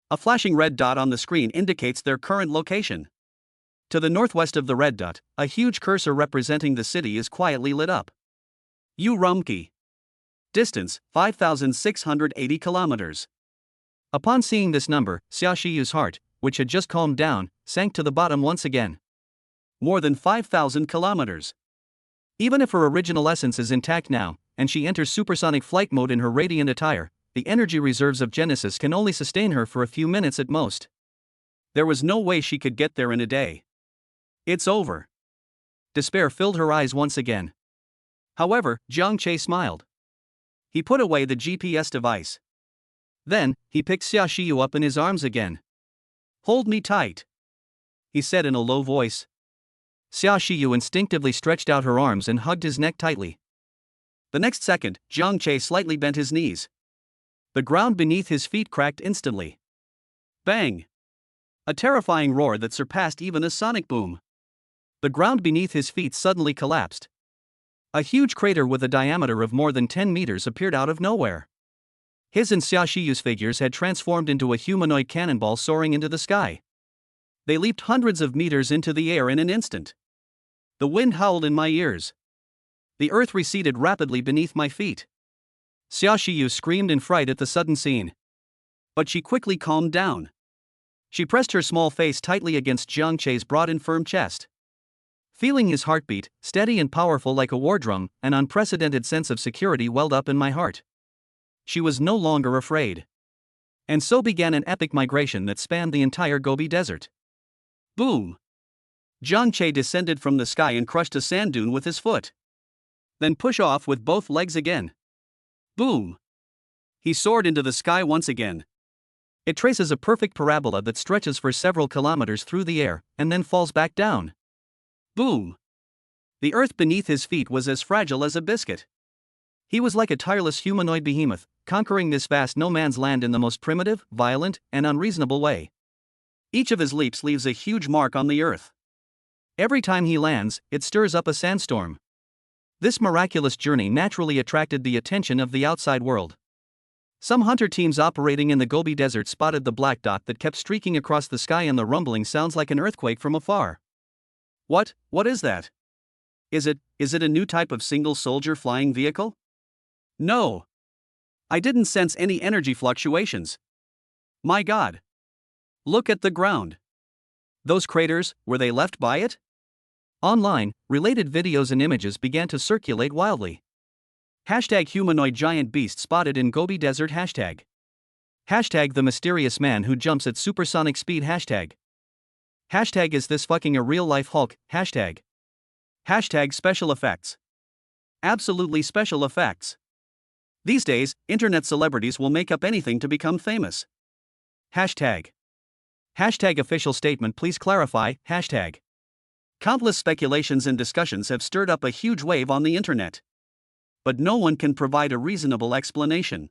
A flashing red dot on the screen indicates their current location. To the northwest of the red dot, a huge cursor representing the city is quietly lit up. Urumqi. Distance, 5,680 kilometers. Upon seeing this number, Xiaoxiu's heart, which had just calmed down, sank to the bottom once again. More than 5,000 kilometers. Even if her original essence is intact now, and she enters supersonic flight mode in her radiant attire, the energy reserves of Genesis can only sustain her for a few minutes at most. There was no way she could get there in a day. It's over. Despair filled her eyes once again. However, Jiang Che smiled. He put away the GPS device. Then, he picked Xiaoxiu up in his arms again. Hold me tight, he said in a low voice. Xiaoxiu instinctively stretched out her arms and hugged his neck tightly. The next second, Jiang Che slightly bent his knees. The ground beneath his feet cracked instantly. Bang! A terrifying roar that surpassed even a sonic boom. The ground beneath his feet suddenly collapsed. A huge crater with a diameter of more than 10 meters appeared out of nowhere. His and Xia Shiyu's figures had transformed into a humanoid cannonball soaring into the sky. They leaped hundreds of meters into the air in an instant. The wind howled in my ears. The earth receded rapidly beneath my feet. Xia Shiyu screamed in fright at the sudden scene. But she quickly calmed down. She pressed her small face tightly against Jiang Chei's broad and firm chest. Feeling his heartbeat, steady and powerful like a war drum, an unprecedented sense of security welled up in my heart. She was no longer afraid. And so began an epic migration that spanned the entire Gobi Desert. Boom! Jiang Chei descended from the sky and crushed a sand dune with his foot. Then push off with both legs again. Boom! He soared into the sky once again. It traces a perfect parabola that stretches for several kilometers through the air, and then falls back down. Boom! The earth beneath his feet was as fragile as a biscuit. He was like a tireless humanoid behemoth, conquering this vast no-man's land in the most primitive, violent, and unreasonable way. Each of his leaps leaves a huge mark on the earth. Every time he lands, it stirs up a sandstorm. This miraculous journey naturally attracted the attention of the outside world. Some hunter teams operating in the Gobi Desert spotted the black dot that kept streaking across the sky, and the rumbling sounds like an earthquake from afar. What is that? Is it a new type of single-soldier flying vehicle? No. I didn't sense any energy fluctuations. My God. Look at the ground. Those craters, were they left by it? Online, related videos and images began to circulate wildly. Hashtag humanoid giant beast spotted in Gobi Desert. Hashtag the mysterious man who jumps at supersonic speed. Hashtag is this fucking a real life Hulk. Hashtag special effects. Absolutely special effects. These days, internet celebrities will make up anything to become famous. Hashtag official statement please clarify. Hashtag countless speculations and discussions have stirred up a huge wave on the internet. But no one can provide a reasonable explanation.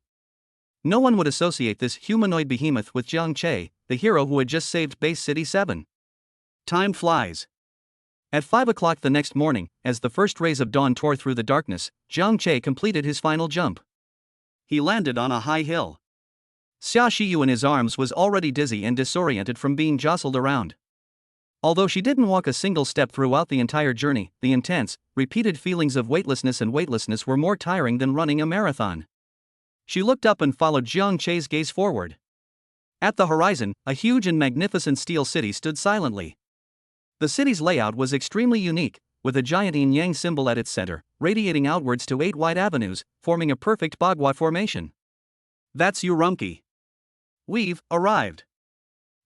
No one would associate this humanoid behemoth with Jiang Chei, the hero who had just saved Base City 7. Time flies. At 5 o'clock the next morning, as the first rays of dawn tore through the darkness, Jiang Chei completed his final jump. He landed on a high hill. Xia Shiyu in his arms was already dizzy and disoriented from being jostled around. Although she didn't walk a single step throughout the entire journey, the intense, repeated feelings of weightlessness were more tiring than running a marathon. She looked up and followed Jiang Chei's gaze forward. At the horizon, a huge and magnificent steel city stood silently. The city's layout was extremely unique, with a giant yin-yang symbol at its center, radiating outwards to 8 wide avenues, forming a perfect bagua formation. That's Urumqi. We've arrived.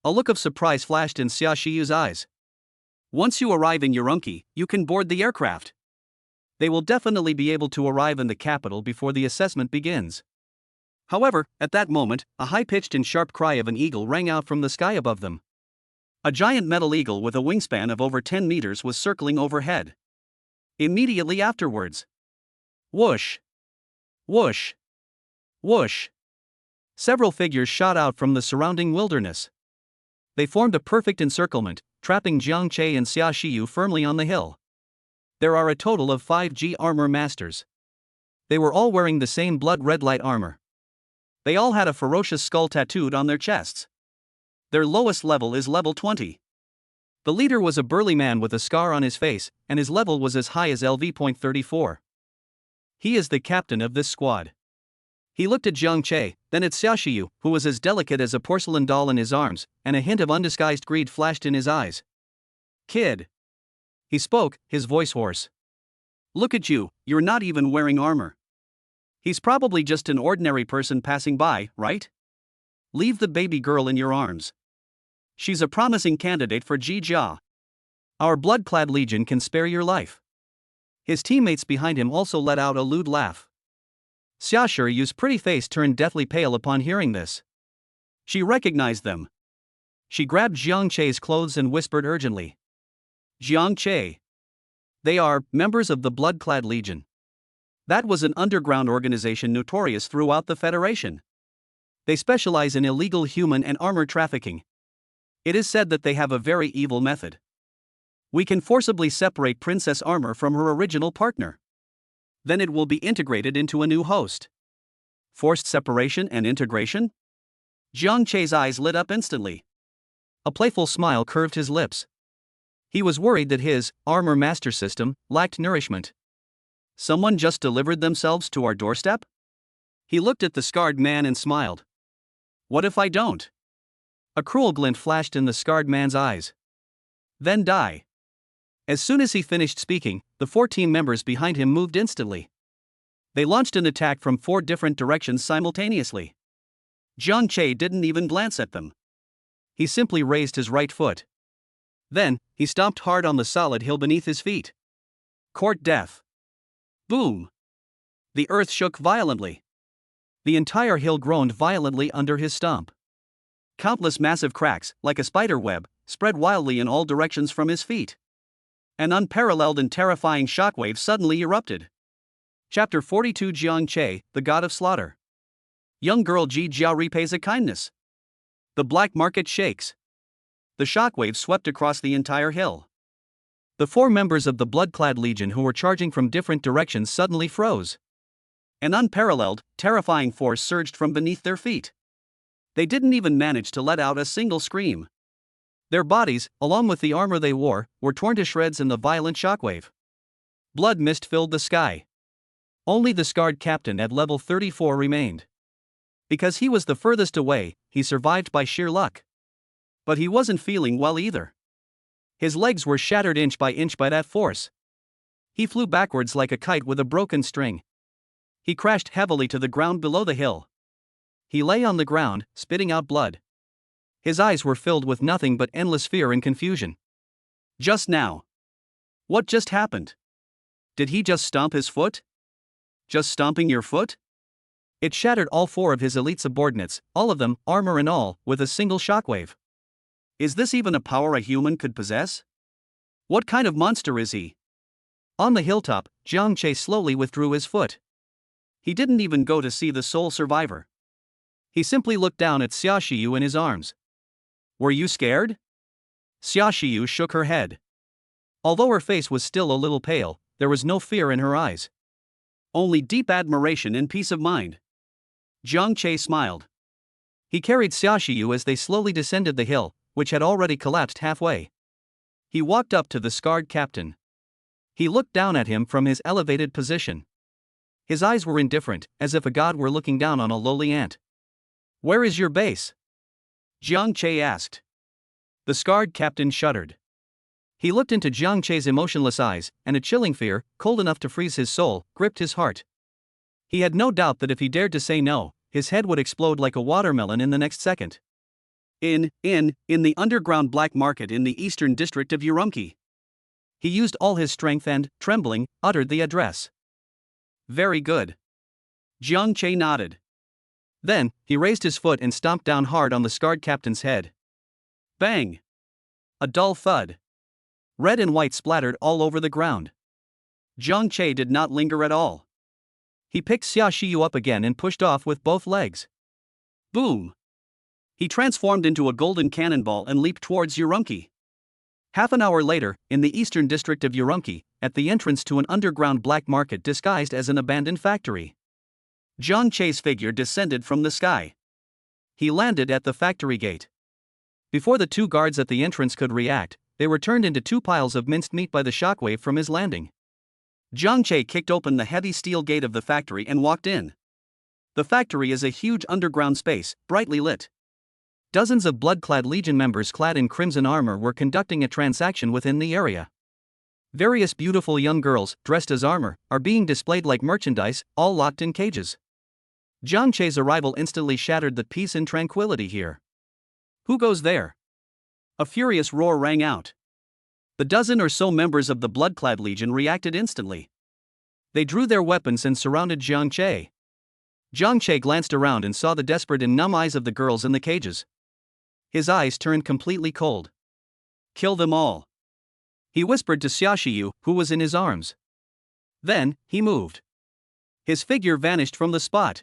A look of surprise flashed in Xia Shiyu's eyes. Once you arrive in Urumqi, you can board the aircraft. They will definitely be able to arrive in the capital before the assessment begins. However, at that moment, a high-pitched and sharp cry of an eagle rang out from the sky above them. A giant metal eagle with a wingspan of over 10 meters was circling overhead. Immediately afterwards, whoosh, whoosh, whoosh, several figures shot out from the surrounding wilderness. They formed a perfect encirclement, trapping Jiang Chei and Xia Shiyu firmly on the hill. There are a total of 5G armor masters. They were all wearing the same blood-red light armor. They all had a ferocious skull tattooed on their chests. Their lowest level is level 20. The leader was a burly man with a scar on his face, and his level was as high as LV.34. He is the captain of this squad. He looked at Jiang Chei, then at Xia Shiyu, who was as delicate as a porcelain doll in his arms, and a hint of undisguised greed flashed in his eyes. Kid. He spoke, his voice hoarse. Look at you, you're not even wearing armor. He's probably just an ordinary person passing by, right? Leave the baby girl in your arms. She's a promising candidate for Ji Jia. Our blood-clad legion can spare your life. His teammates behind him also let out a lewd laugh. Xia Shiyu's pretty face turned deathly pale upon hearing this. She recognized them. She grabbed Jiang Chei's clothes and whispered urgently. Jiang Chei. They are members of the Blood-Clad Legion. That was an underground organization notorious throughout the Federation. They specialize in illegal human and armor trafficking. It is said that they have a very evil method. We can forcibly separate Princess Armor from her original partner. Then it will be integrated into a new host. Forced separation and integration? Jiang Che's eyes lit up instantly. A playful smile curved his lips. He was worried that his armor master system lacked nourishment. Someone just delivered themselves to our doorstep? He looked at the scarred man and smiled. What if I don't? A cruel glint flashed in the scarred man's eyes. Then die. As soon as he finished speaking, the 14 members behind him moved instantly. They launched an attack from 4 different directions simultaneously. Jiang Che didn't even glance at them. He simply raised his right foot. Then, he stomped hard on the solid hill beneath his feet. Court death. Boom! The earth shook violently. The entire hill groaned violently under his stomp. Countless massive cracks, like a spider web, spread wildly in all directions from his feet. An unparalleled and terrifying shockwave suddenly erupted. Chapter 42 Jiang Che, the God of Slaughter. Young girl Ji Jiao repays a kindness. The black market shakes. The shockwave swept across the entire hill. The 4 members of the blood-clad legion who were charging from different directions suddenly froze. An unparalleled, terrifying force surged from beneath their feet. They didn't even manage to let out a single scream. Their bodies, along with the armor they wore, were torn to shreds in the violent shockwave. Blood mist filled the sky. Only the scarred captain at level 34 remained. Because he was the furthest away, he survived by sheer luck. But he wasn't feeling well either. His legs were shattered inch by that force. He flew backwards like a kite with a broken string. He crashed heavily to the ground below the hill. He lay on the ground, spitting out blood. His eyes were filled with nothing but endless fear and confusion. Just now. What just happened? Did he just stomp his foot? Just stomping your foot? It shattered all 4 of his elite subordinates, all of them, armor and all, with a single shockwave. Is this even a power a human could possess? What kind of monster is he? On the hilltop, Jiang Che slowly withdrew his foot. He didn't even go to see the sole survivor. He simply looked down at Xia Shiyu in his arms. Were you scared? Xia Shiyu shook her head. Although her face was still a little pale, there was no fear in her eyes. Only deep admiration and peace of mind. Jiang Che smiled. He carried Xia Shiyu as they slowly descended the hill, which had already collapsed halfway. He walked up to the scarred captain. He looked down at him from his elevated position. His eyes were indifferent, as if a god were looking down on a lowly ant. Where is your base? Jiang Che asked. The scarred captain shuddered. He looked into Jiang Che's emotionless eyes, and a chilling fear, cold enough to freeze his soul, gripped his heart. He had no doubt that if he dared to say no, his head would explode like a watermelon in the next second. In the underground black market in the eastern district of Urumqi. He used all his strength and, trembling, uttered the address. Very good. Jiang Che nodded. Then, he raised his foot and stomped down hard on the scarred captain's head. Bang! A dull thud. Red and white splattered all over the ground. Jiang Che did not linger at all. He picked Xia Shiyu up again and pushed off with both legs. Boom! He transformed into a golden cannonball and leaped towards Urumqi. Half an hour later, in the eastern district of Urumqi, at the entrance to an underground black market disguised as an abandoned factory. Jiang Che's figure descended from the sky. He landed at the factory gate. Before the 2 guards at the entrance could react, they were turned into 2 piles of minced meat by the shockwave from his landing. Jiang Che kicked open the heavy steel gate of the factory and walked in. The factory is a huge underground space, brightly lit. Dozens of blood-clad legion members clad in crimson armor were conducting a transaction within the area. Various beautiful young girls, dressed as armor, are being displayed like merchandise, all locked in cages. Jiang Che's arrival instantly shattered the peace and tranquility here. Who goes there? A furious roar rang out. The dozen or so members of the blood-clad legion reacted instantly. They drew their weapons and surrounded Jiang Che. Jiang Che glanced around and saw the desperate and numb eyes of the girls in the cages. His eyes turned completely cold. Kill them all. He whispered to Xia Shiyu, who was in his arms. Then, he moved. His figure vanished from the spot.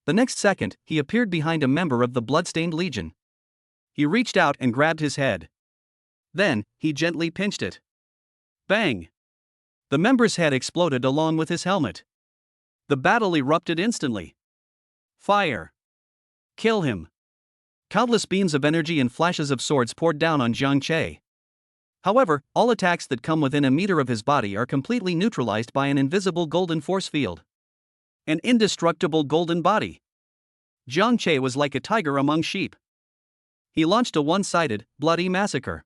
The next second, he appeared behind a member of the blood-stained legion. He reached out and grabbed his head. Then, he gently pinched it. Bang! The member's head exploded along with his helmet. The battle erupted instantly. Fire! Kill him! Countless beams of energy and flashes of swords poured down on Jiang Che. However, all attacks that come within a meter of his body are completely neutralized by an invisible golden force field. An indestructible golden body. Jiang Che was like a tiger among sheep. He launched a one-sided, bloody massacre.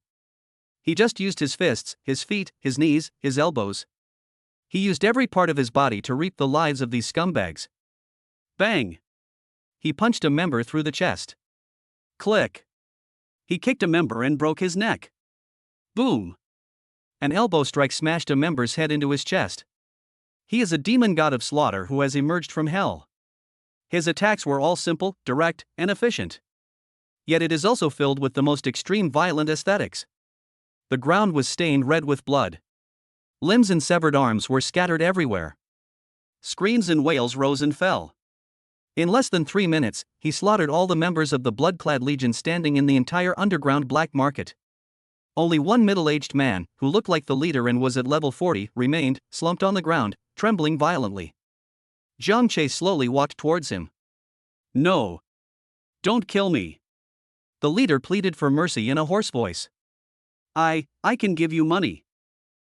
He just used his fists, his feet, his knees, his elbows. He used every part of his body to reap the lives of these scumbags. Bang! He punched a member through the chest. Click! He kicked a member and broke his neck. Boom! An elbow strike smashed a member's head into his chest. He is a demon god of slaughter who has emerged from hell. His attacks were all simple, direct, and efficient. Yet it is also filled with the most extreme violent aesthetics. The ground was stained red with blood. Limbs and severed arms were scattered everywhere. Screams and wails rose and fell. In less than 3 minutes, he slaughtered all the members of the blood-clad legion standing in the entire underground black market. Only one middle-aged man, who looked like the leader and was at level 40, remained, slumped on the ground, trembling violently. Jiang Che slowly walked towards him. No! Don't kill me! The leader pleaded for mercy in a hoarse voice. I can give you money.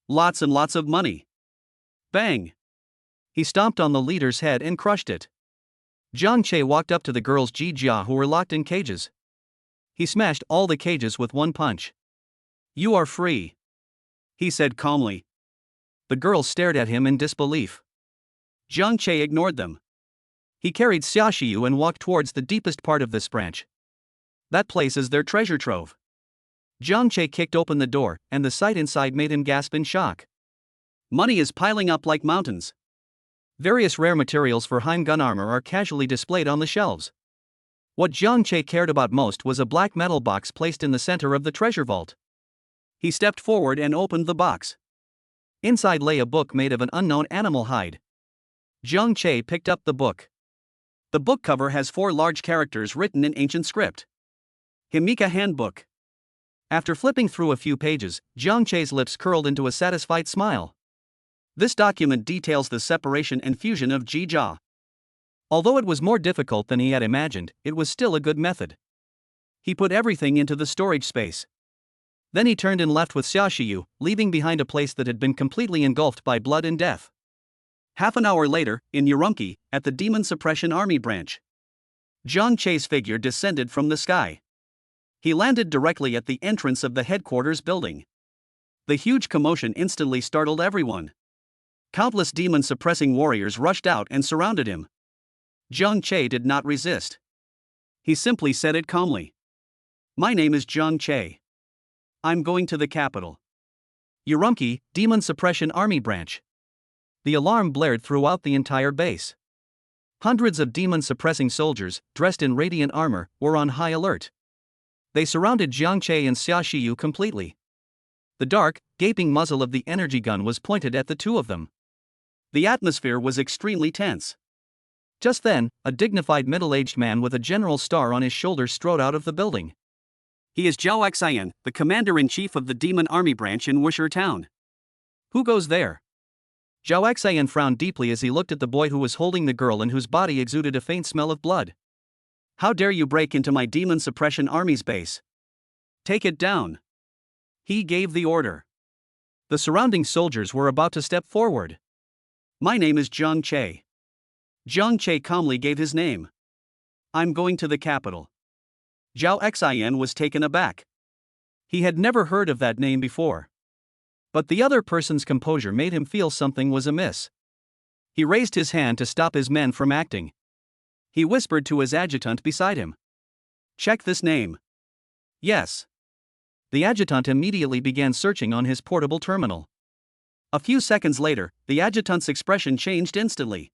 Lots and lots of money. Bang! He stomped on the leader's head and crushed it. Jiang Che walked up to the girls Ji Jia who were locked in cages. He smashed all the cages with one punch. You are free, he said calmly. The girls stared at him in disbelief. Jiang Che ignored them. He carried Xia Xiu and walked towards the deepest part of this branch. That place is their treasure trove. Jiang Che kicked open the door, and the sight inside made him gasp in shock. Money is piling up like mountains. Various rare materials for Heim gun armor are casually displayed on the shelves. What Jiang Che cared about most was a black metal box placed in the center of the treasure vault. He stepped forward and opened the box. Inside lay a book made of an unknown animal hide. Jiang Che picked up the book. The book cover has 4 large characters written in ancient script. Himika Handbook. After flipping through a few pages, Jiang Che's lips curled into a satisfied smile. This document details the separation and fusion of Ji Jia. Although it was more difficult than he had imagined, it was still a good method. He put everything into the storage space. Then he turned and left with Xia Xiu, leaving behind a place that had been completely engulfed by blood and death. Half an hour later, in Urumqi, at the Demon Suppression Army branch. Jiang Che's figure descended from the sky. He landed directly at the entrance of the headquarters building. The huge commotion instantly startled everyone. Countless demon-suppressing warriors rushed out and surrounded him. Jiang Che did not resist. He simply said it calmly. My name is Jiang Che. I'm going to the capital. Urumqi, Demon Suppression Army Branch. The alarm blared throughout the entire base. Hundreds of demon-suppressing soldiers, dressed in radiant armor, were on high alert. They surrounded Jiang Che and Xia Xiu completely. The dark, gaping muzzle of the energy gun was pointed at the two of them. The atmosphere was extremely tense. Just then, a dignified middle-aged man with a general's star on his shoulder strode out of the building. He is Zhao Xian, the commander-in-chief of the Demon Army Branch in Wusher Town. Who goes there? Zhao Xian frowned deeply as he looked at the boy who was holding the girl and whose body exuded a faint smell of blood. How dare you break into my Demon Suppression Army's base? Take it down. He gave the order. The surrounding soldiers were about to step forward. My name is Jiang Che. Jiang Che calmly gave his name. I'm going to the capital. Zhao Xian was taken aback. He had never heard of that name before. But the other person's composure made him feel something was amiss. He raised his hand to stop his men from acting. He whispered to his adjutant beside him. Check this name. Yes. The adjutant immediately began searching on his portable terminal. A few seconds later, the adjutant's expression changed instantly.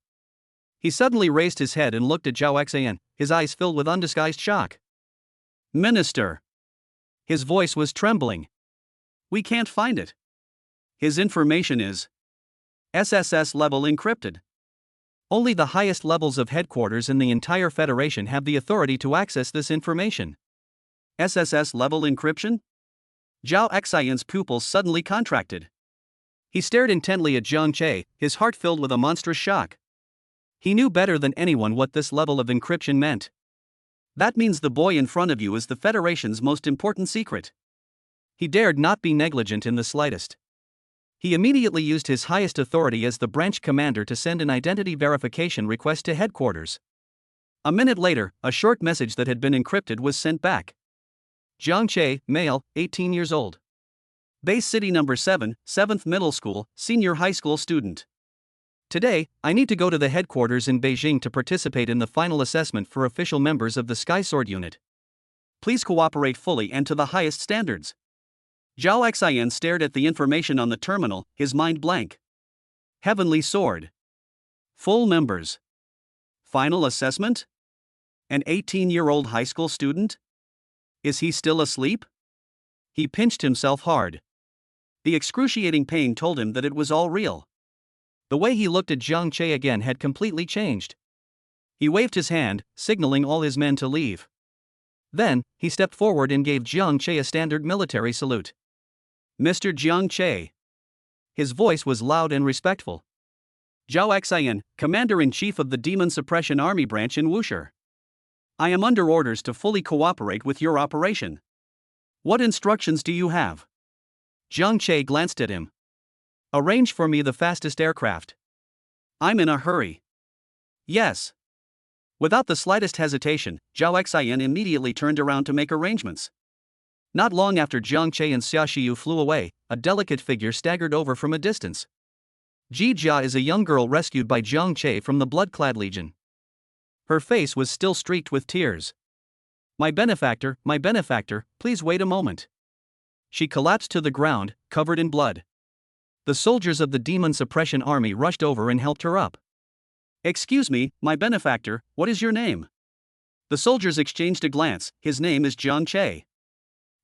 He suddenly raised his head and looked at Zhao Xian, his eyes filled with undisguised shock. Minister. His voice was trembling. We can't find it. His information is SSS level encrypted. Only the highest levels of headquarters in the entire Federation have the authority to access this information. SSS level encryption? Zhao Xian's pupils suddenly contracted. He stared intently at Jiang Che, his heart filled with a monstrous shock. He knew better than anyone what this level of encryption meant. That means the boy in front of you is the Federation's most important secret. He dared not be negligent in the slightest. He immediately used his highest authority as the branch commander to send an identity verification request to headquarters. A minute later, a short message that had been encrypted was sent back. Jiang Che, male, 18 years old. Base City number 7, 7th middle school, senior high school student. Today, I need to go to the headquarters in Beijing to participate in the final assessment for official members of the Sky Sword unit. Please cooperate fully and to the highest standards. Zhao Xian stared at the information on the terminal, his mind blank. Heavenly Sword. Full members. Final assessment? An 18-year-old high school student? Is he still asleep? He pinched himself hard. The excruciating pain told him that it was all real. The way he looked at Jiang Che again had completely changed. He waved his hand, signaling all his men to leave. Then, he stepped forward and gave Jiang Che a standard military salute. Mr. Jiang Che. His voice was loud and respectful. Zhao Xian, Commander-in-Chief of the Demon Suppression Army branch in Wuxi. I am under orders to fully cooperate with your operation. What instructions do you have? Jiang Che glanced at him. Arrange for me the fastest aircraft. I'm in a hurry. Yes. Without the slightest hesitation, Zhao Xian immediately turned around to make arrangements. Not long after Jiang Che and Xia Xiu flew away, a delicate figure staggered over from a distance. Ji Jia is a young girl rescued by Jiang Che from the Blood-clad Legion. Her face was still streaked with tears. My benefactor, please wait a moment. She collapsed to the ground, covered in blood. The soldiers of the Demon Suppression Army rushed over and helped her up. Excuse me, my benefactor, what is your name? The soldiers exchanged a glance. His name is Jiang Che.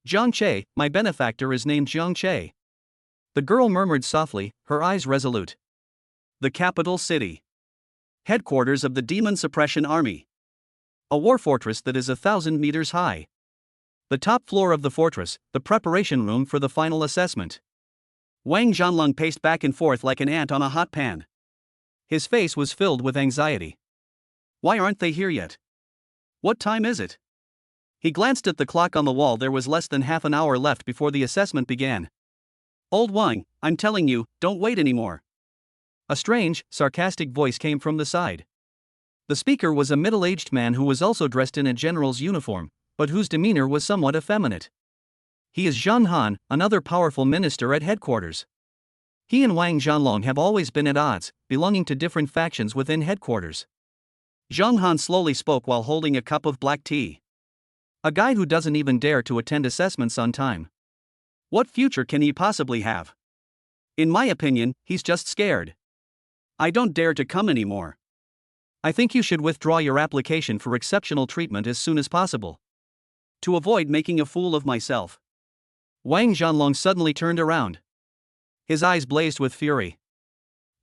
Jiang Che, my benefactor is named Jiang Che. The girl murmured softly, her eyes resolute. The capital city. Headquarters of the Demon Suppression Army. A war fortress that is 1,000 meters high. The top floor of the fortress, the preparation room for the final assessment. Wang Zhanlong paced back and forth like an ant on a hot pan. His face was filled with anxiety. Why aren't they here yet? What time is it? He glanced at the clock on the wall. There was less than half an hour left before the assessment began. Old Wang, I'm telling you, don't wait anymore. A strange, sarcastic voice came from the side. The speaker was a middle-aged man who was also dressed in a general's uniform, but whose demeanor was somewhat effeminate. He is Zhang Han, another powerful minister at headquarters. He and Wang Zhanlong have always been at odds, belonging to different factions within headquarters. Zhang Han slowly spoke while holding a cup of black tea. A guy who doesn't even dare to attend assessments on time. What future can he possibly have? In my opinion, he's just scared. I don't dare to come anymore. I think you should withdraw your application for exceptional treatment as soon as possible. To avoid making a fool of myself. Wang Zhanlong suddenly turned around. His eyes blazed with fury.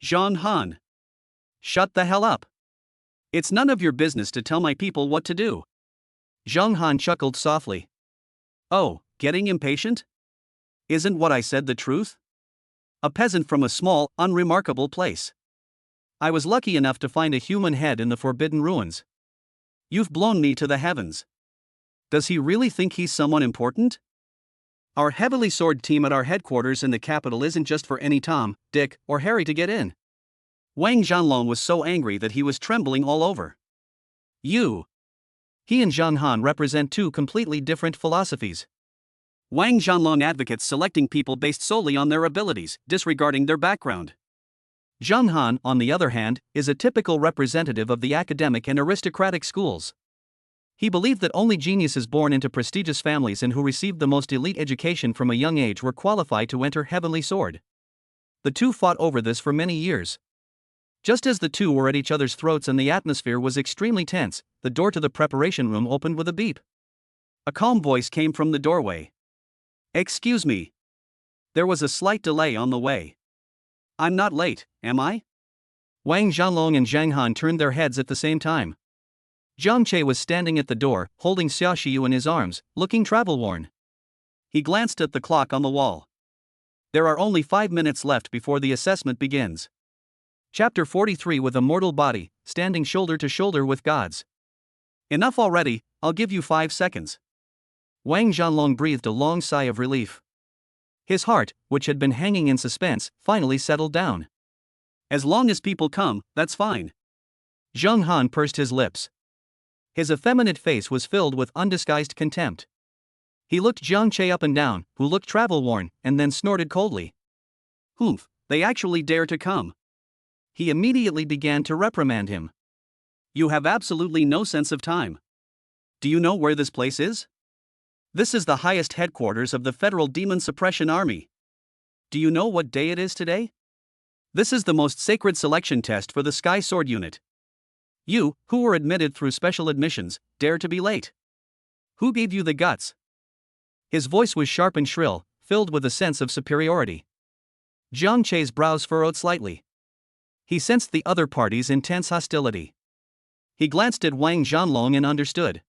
Zhang Han. Shut the hell up. It's none of your business to tell my people what to do. Zhang Han chuckled softly. Oh, getting impatient? Isn't what I said the truth? A peasant from a small, unremarkable place. I was lucky enough to find a human head in the Forbidden Ruins. You've blown me to the heavens. Does he really think he's someone important? Our heavily sword team at our headquarters in the capital isn't just for any Tom, Dick, or Harry to get in. Wang Zhanlong was so angry that he was trembling all over. You. He and Zhang Han represent two completely different philosophies. Wang Zhanlong advocates selecting people based solely on their abilities, disregarding their background. Zhang Han, on the other hand, is a typical representative of the academic and aristocratic schools. He believed that only geniuses born into prestigious families and who received the most elite education from a young age were qualified to enter Heavenly Sword. The two fought over this for many years. Just as the two were at each other's throats and the atmosphere was extremely tense, the door to the preparation room opened with a beep. A calm voice came from the doorway. Excuse me. There was a slight delay on the way. I'm not late, am I? Wang Zhanlong and Zhang Han turned their heads at the same time. Jiang Che was standing at the door, holding Xia Xiu in his arms, looking travel-worn. He glanced at the clock on the wall. There are only 5 minutes left before the assessment begins. Chapter 43. With a mortal body, standing shoulder to shoulder with gods. Enough already, I'll give you 5 seconds. Wang Zhanlong breathed a long sigh of relief. His heart, which had been hanging in suspense, finally settled down. As long as people come, that's fine. Zheng Han pursed his lips. His effeminate face was filled with undisguised contempt. He looked Jiang Che up and down, who looked travel-worn, and then snorted coldly. Humph, they actually dare to come. He immediately began to reprimand him. You have absolutely no sense of time. Do you know where this place is? This is the highest headquarters of the Federal Demon Suppression Army. Do you know what day it is today? This is the most sacred selection test for the Sky Sword Unit. You, who were admitted through special admissions, dare to be late. Who gave you the guts? His voice was sharp and shrill, filled with a sense of superiority. Jiang Che's brows furrowed slightly. He sensed the other party's intense hostility. He glanced at Wang Zhanlong and understood.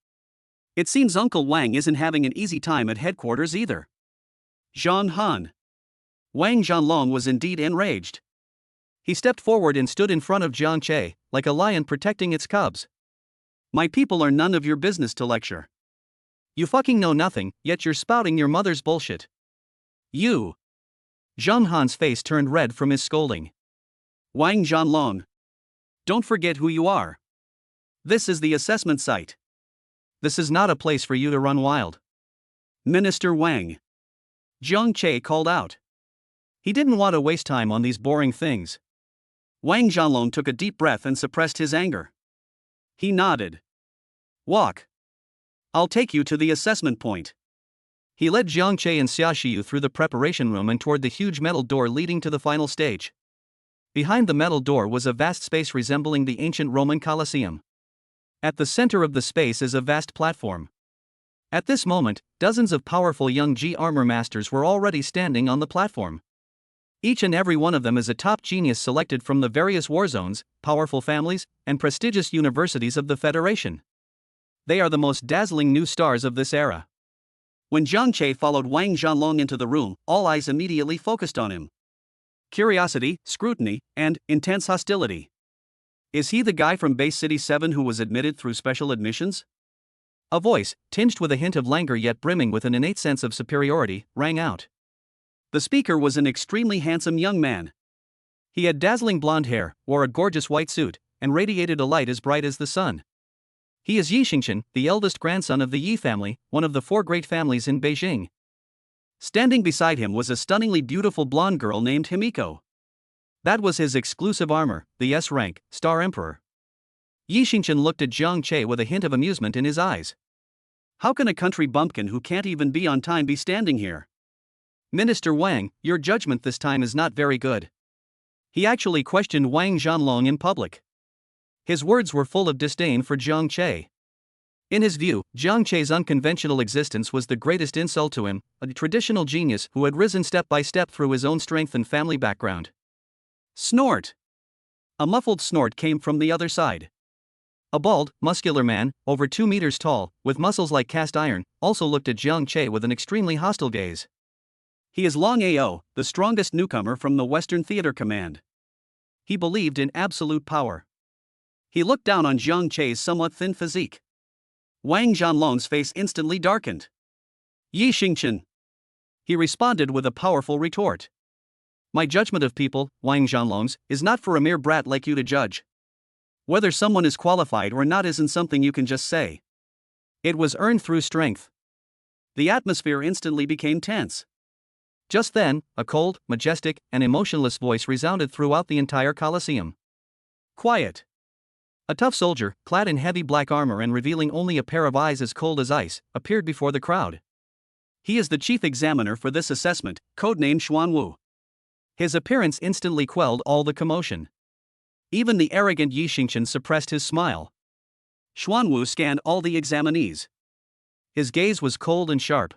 It seems Uncle Wang isn't having an easy time at headquarters either. Zhang Han. Wang Zhanlong was indeed enraged. He stepped forward and stood in front of Jiang Che, like a lion protecting its cubs. My people are none of your business to lecture. You fucking know nothing, yet you're spouting your mother's bullshit. You. Zhang Han's face turned red from his scolding. Wang Zhanlong. Don't forget who you are. This is the assessment site. This is not a place for you to run wild. Minister Wang. Jiang Che called out. He didn't want to waste time on these boring things. Wang Zhanlong took a deep breath and suppressed his anger. He nodded. Walk. I'll take you to the assessment point. He led Jiang Che and Xia Xiu through the preparation room and toward the huge metal door leading to the final stage. Behind the metal door was a vast space resembling the ancient Roman Colosseum. At the center of the space is a vast platform. At this moment, dozens of powerful young G armor masters were already standing on the platform. Each and every one of them is a top genius selected from the various war zones, powerful families, and prestigious universities of the Federation. They are the most dazzling new stars of this era. When Jiang Che followed Wang Zhanlong into the room, all eyes immediately focused on him. Curiosity, scrutiny, and intense hostility. Is he the guy from Base City 7 who was admitted through special admissions? A voice, tinged with a hint of languor yet brimming with an innate sense of superiority, rang out. The speaker was an extremely handsome young man. He had dazzling blonde hair, wore a gorgeous white suit, and radiated a light as bright as the sun. He is Yi Xingqian, the eldest grandson of the Yi family, one of the 4 great families in Beijing. Standing beside him was a stunningly beautiful blonde girl named Himiko. That was his exclusive armor, the S-rank, Star Emperor. Yi Xingqian looked at Jiang Che with a hint of amusement in his eyes. How can a country bumpkin who can't even be on time be standing here? Minister Wang, your judgment this time is not very good. He actually questioned Wang Zhanlong in public. His words were full of disdain for Jiang Che. In his view, Jiang Che's unconventional existence was the greatest insult to him, a traditional genius who had risen step by step through his own strength and family background. Snort! A muffled snort came from the other side. A bald, muscular man, over 2 meters tall, with muscles like cast iron, also looked at Jiang Che with an extremely hostile gaze. He is Long Ao, the strongest newcomer from the Western Theater Command. He believed in absolute power. He looked down on Jiang Che's somewhat thin physique. Wang Zhanlong's face instantly darkened. Yi Xingqian. He responded with a powerful retort. My judgment of people, Wang Zhanlong's, is not for a mere brat like you to judge. Whether someone is qualified or not isn't something you can just say. It was earned through strength. The atmosphere instantly became tense. Just then, a cold, majestic, and emotionless voice resounded throughout the entire Colosseum. Quiet. A tough soldier, clad in heavy black armor and revealing only a pair of eyes as cold as ice, appeared before the crowd. He is the chief examiner for this assessment, codenamed Xuanwu. His appearance instantly quelled all the commotion. Even the arrogant Yi Xingqian suppressed his smile. Xuanwu scanned all the examinees. His gaze was cold and sharp.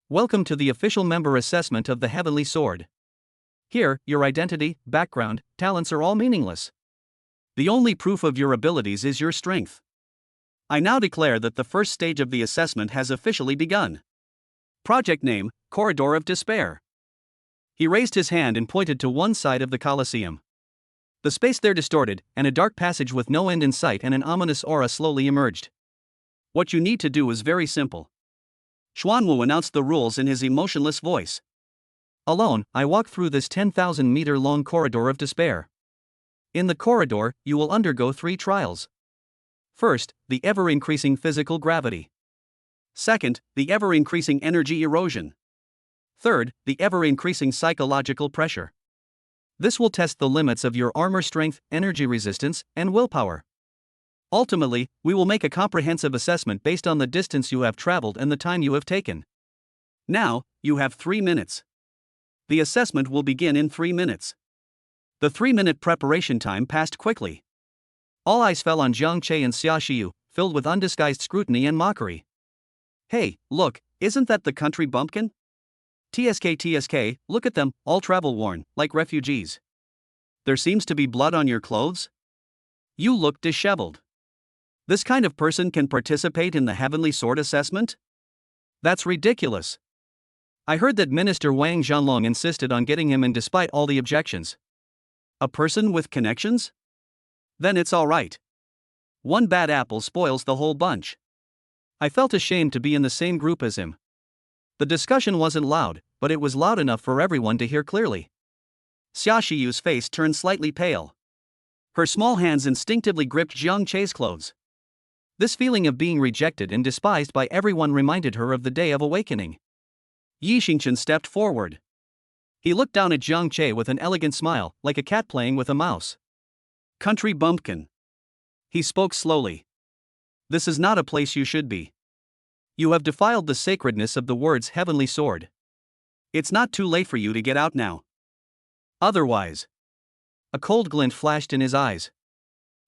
Welcome to the official member assessment of the Heavenly Sword. Here, your identity, background, talents are all meaningless. The only proof of your abilities is your strength. I now declare that the first stage of the assessment has officially begun. Project name, Corridor of Despair. He raised his hand and pointed to one side of the Colosseum. The space there distorted, and a dark passage with no end in sight and an ominous aura slowly emerged. What you need to do is very simple. Xuanwu announced the rules in his emotionless voice. Alone, I walk through this 10,000-meter long corridor of despair. In the corridor, you will undergo 3 trials. First, the ever-increasing physical gravity. Second, the ever-increasing energy erosion. Third, the ever-increasing psychological pressure. This will test the limits of your armor strength, energy resistance, and willpower. Ultimately, we will make a comprehensive assessment based on the distance you have traveled and the time you have taken. Now, you have 3 minutes. The assessment will begin in 3 minutes. The 3-minute preparation time passed quickly. All eyes fell on Jiang Che and Xia Xiu, filled with undisguised scrutiny and mockery. Hey, look, isn't that the country bumpkin? TSK, look at them, all travel-worn, like refugees. There seems to be blood on your clothes? You look disheveled. This kind of person can participate in the Heavenly Sword assessment? That's ridiculous. I heard that Minister Wang Zhanlong insisted on getting him in despite all the objections. A person with connections? Then it's all right. One bad apple spoils the whole bunch. I felt ashamed to be in the same group as him. The discussion wasn't loud, but it was loud enough for everyone to hear clearly. Xia Xiyu's face turned slightly pale. Her small hands instinctively gripped Jiang Che's clothes. This feeling of being rejected and despised by everyone reminded her of the day of awakening. Yi Xingchen stepped forward. He looked down at Jiang Che with an elegant smile, like a cat playing with a mouse. Country bumpkin. He spoke slowly. This is not a place you should be. You have defiled the sacredness of the words Heavenly Sword. It's not too late for you to get out now. Otherwise. A cold glint flashed in his eyes.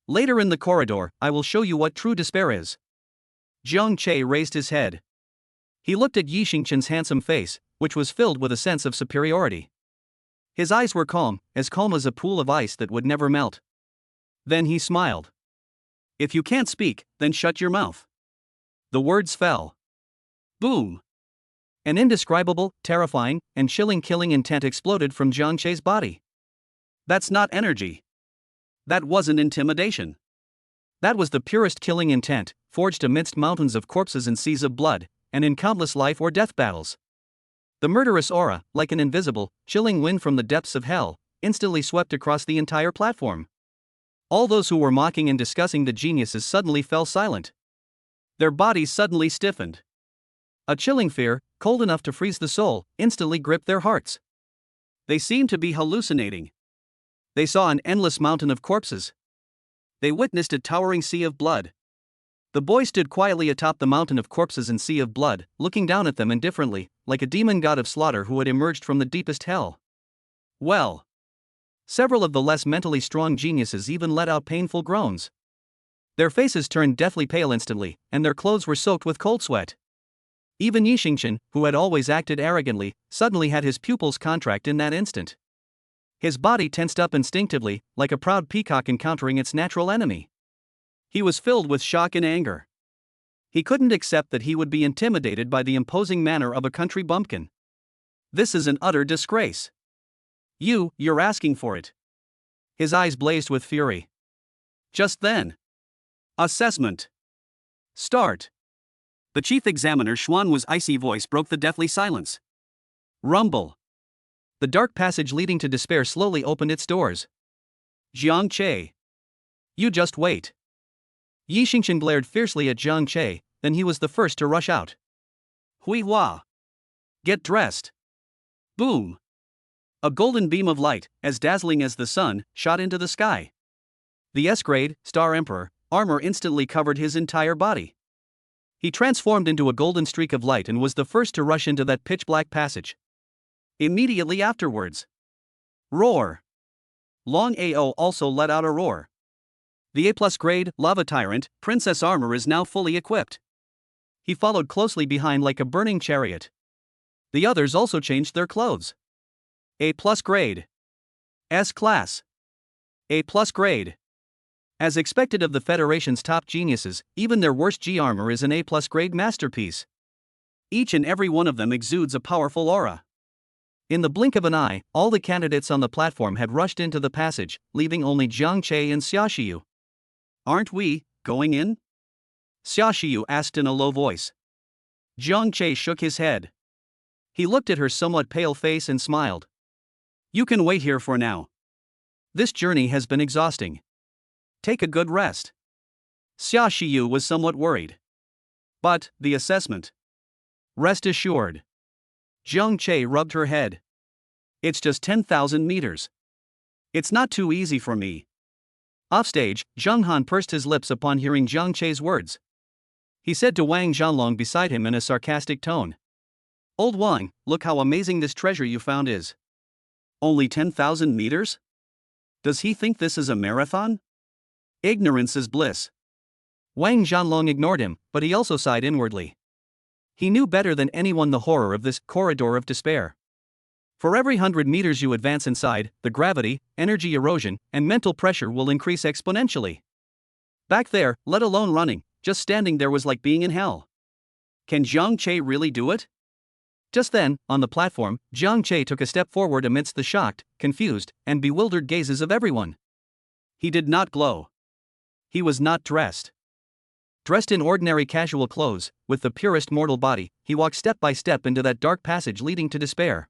Later in the corridor, I will show you what true despair is. Jiang Che raised his head. He looked at Yi Xingchen's handsome face, which was filled with a sense of superiority. His eyes were calm as a pool of ice that would never melt. Then he smiled. If you can't speak, then shut your mouth. The words fell. Boom! An indescribable, terrifying, and chilling killing intent exploded from Jiang Che's body. That's not energy. That wasn't intimidation. That was the purest killing intent, forged amidst mountains of corpses and seas of blood, and in countless life or death battles. The murderous aura, like an invisible, chilling wind from the depths of hell, instantly swept across the entire platform. All those who were mocking and discussing the geniuses suddenly fell silent. Their bodies suddenly stiffened. A chilling fear, cold enough to freeze the soul, instantly gripped their hearts. They seemed to be hallucinating. They saw an endless mountain of corpses. They witnessed a towering sea of blood. The boy stood quietly atop the mountain of corpses and sea of blood, looking down at them indifferently, like a demon god of slaughter who had emerged from the deepest hell. Well. Several of the less mentally strong geniuses even let out painful groans. Their faces turned deathly pale instantly, and their clothes were soaked with cold sweat. Even Yi Xingchen, who had always acted arrogantly, suddenly had his pupils contract in that instant. His body tensed up instinctively, like a proud peacock encountering its natural enemy. He was filled with shock and anger. He couldn't accept that he would be intimidated by the imposing manner of a country bumpkin. This is an utter disgrace. You're asking for it. His eyes blazed with fury. Just then. Assessment. Start. The chief examiner Xuanwu's icy voice broke the deathly silence. Rumble. The dark passage leading to despair slowly opened its doors. Jiang Che. You just wait. Yi Xingchen glared fiercely at Jiang Che, then he was the first to rush out. Hui Hua. Get dressed. Boom. A golden beam of light, as dazzling as the sun, shot into the sky. The S-grade, Star Emperor, armor instantly covered his entire body. He transformed into a golden streak of light and was the first to rush into that pitch-black passage. Immediately afterwards. Roar. Long Ao also let out a roar. The A+ grade, Lava Tyrant, Princess armor is now fully equipped. He followed closely behind like a burning chariot. The others also changed their clothes. A+ grade. S class. A+ grade. As expected of the Federation's top geniuses, even their worst G armor is an A+ grade masterpiece. Each and every one of them exudes a powerful aura. In the blink of an eye, all the candidates on the platform had rushed into the passage, leaving only Jiang Che and Xiaoxiu. "Aren't we going in?" Xiaoxiu asked in a low voice. Jiang Che shook his head. He looked at her somewhat pale face and smiled. "You can wait here for now. This journey has been exhausting. Take a good rest." Xiaoxiu was somewhat worried. "But, the assessment?" "Rest assured." Jiang Che rubbed her head. "It's just 10,000 meters. It's not too easy for me." Offstage, Zheng Han pursed his lips upon hearing Jiang Che's words. He said to Wang Zhanlong beside him in a sarcastic tone, "Old Wang, look how amazing this treasure you found is. Only 10,000 meters? Does he think this is a marathon? Ignorance is bliss." Wang Zhanlong ignored him, but he also sighed inwardly. He knew better than anyone the horror of this corridor of despair. For every 100 meters you advance inside, the gravity, energy erosion, and mental pressure will increase exponentially. Back there, let alone running, just standing there was like being in hell. Can Jiang Che really do it? Just then, on the platform, Jiang Che took a step forward amidst the shocked, confused, and bewildered gazes of everyone. He did not glow. He was not dressed. Dressed in ordinary casual clothes, with the purest mortal body, he walked step by step into that dark passage leading to despair.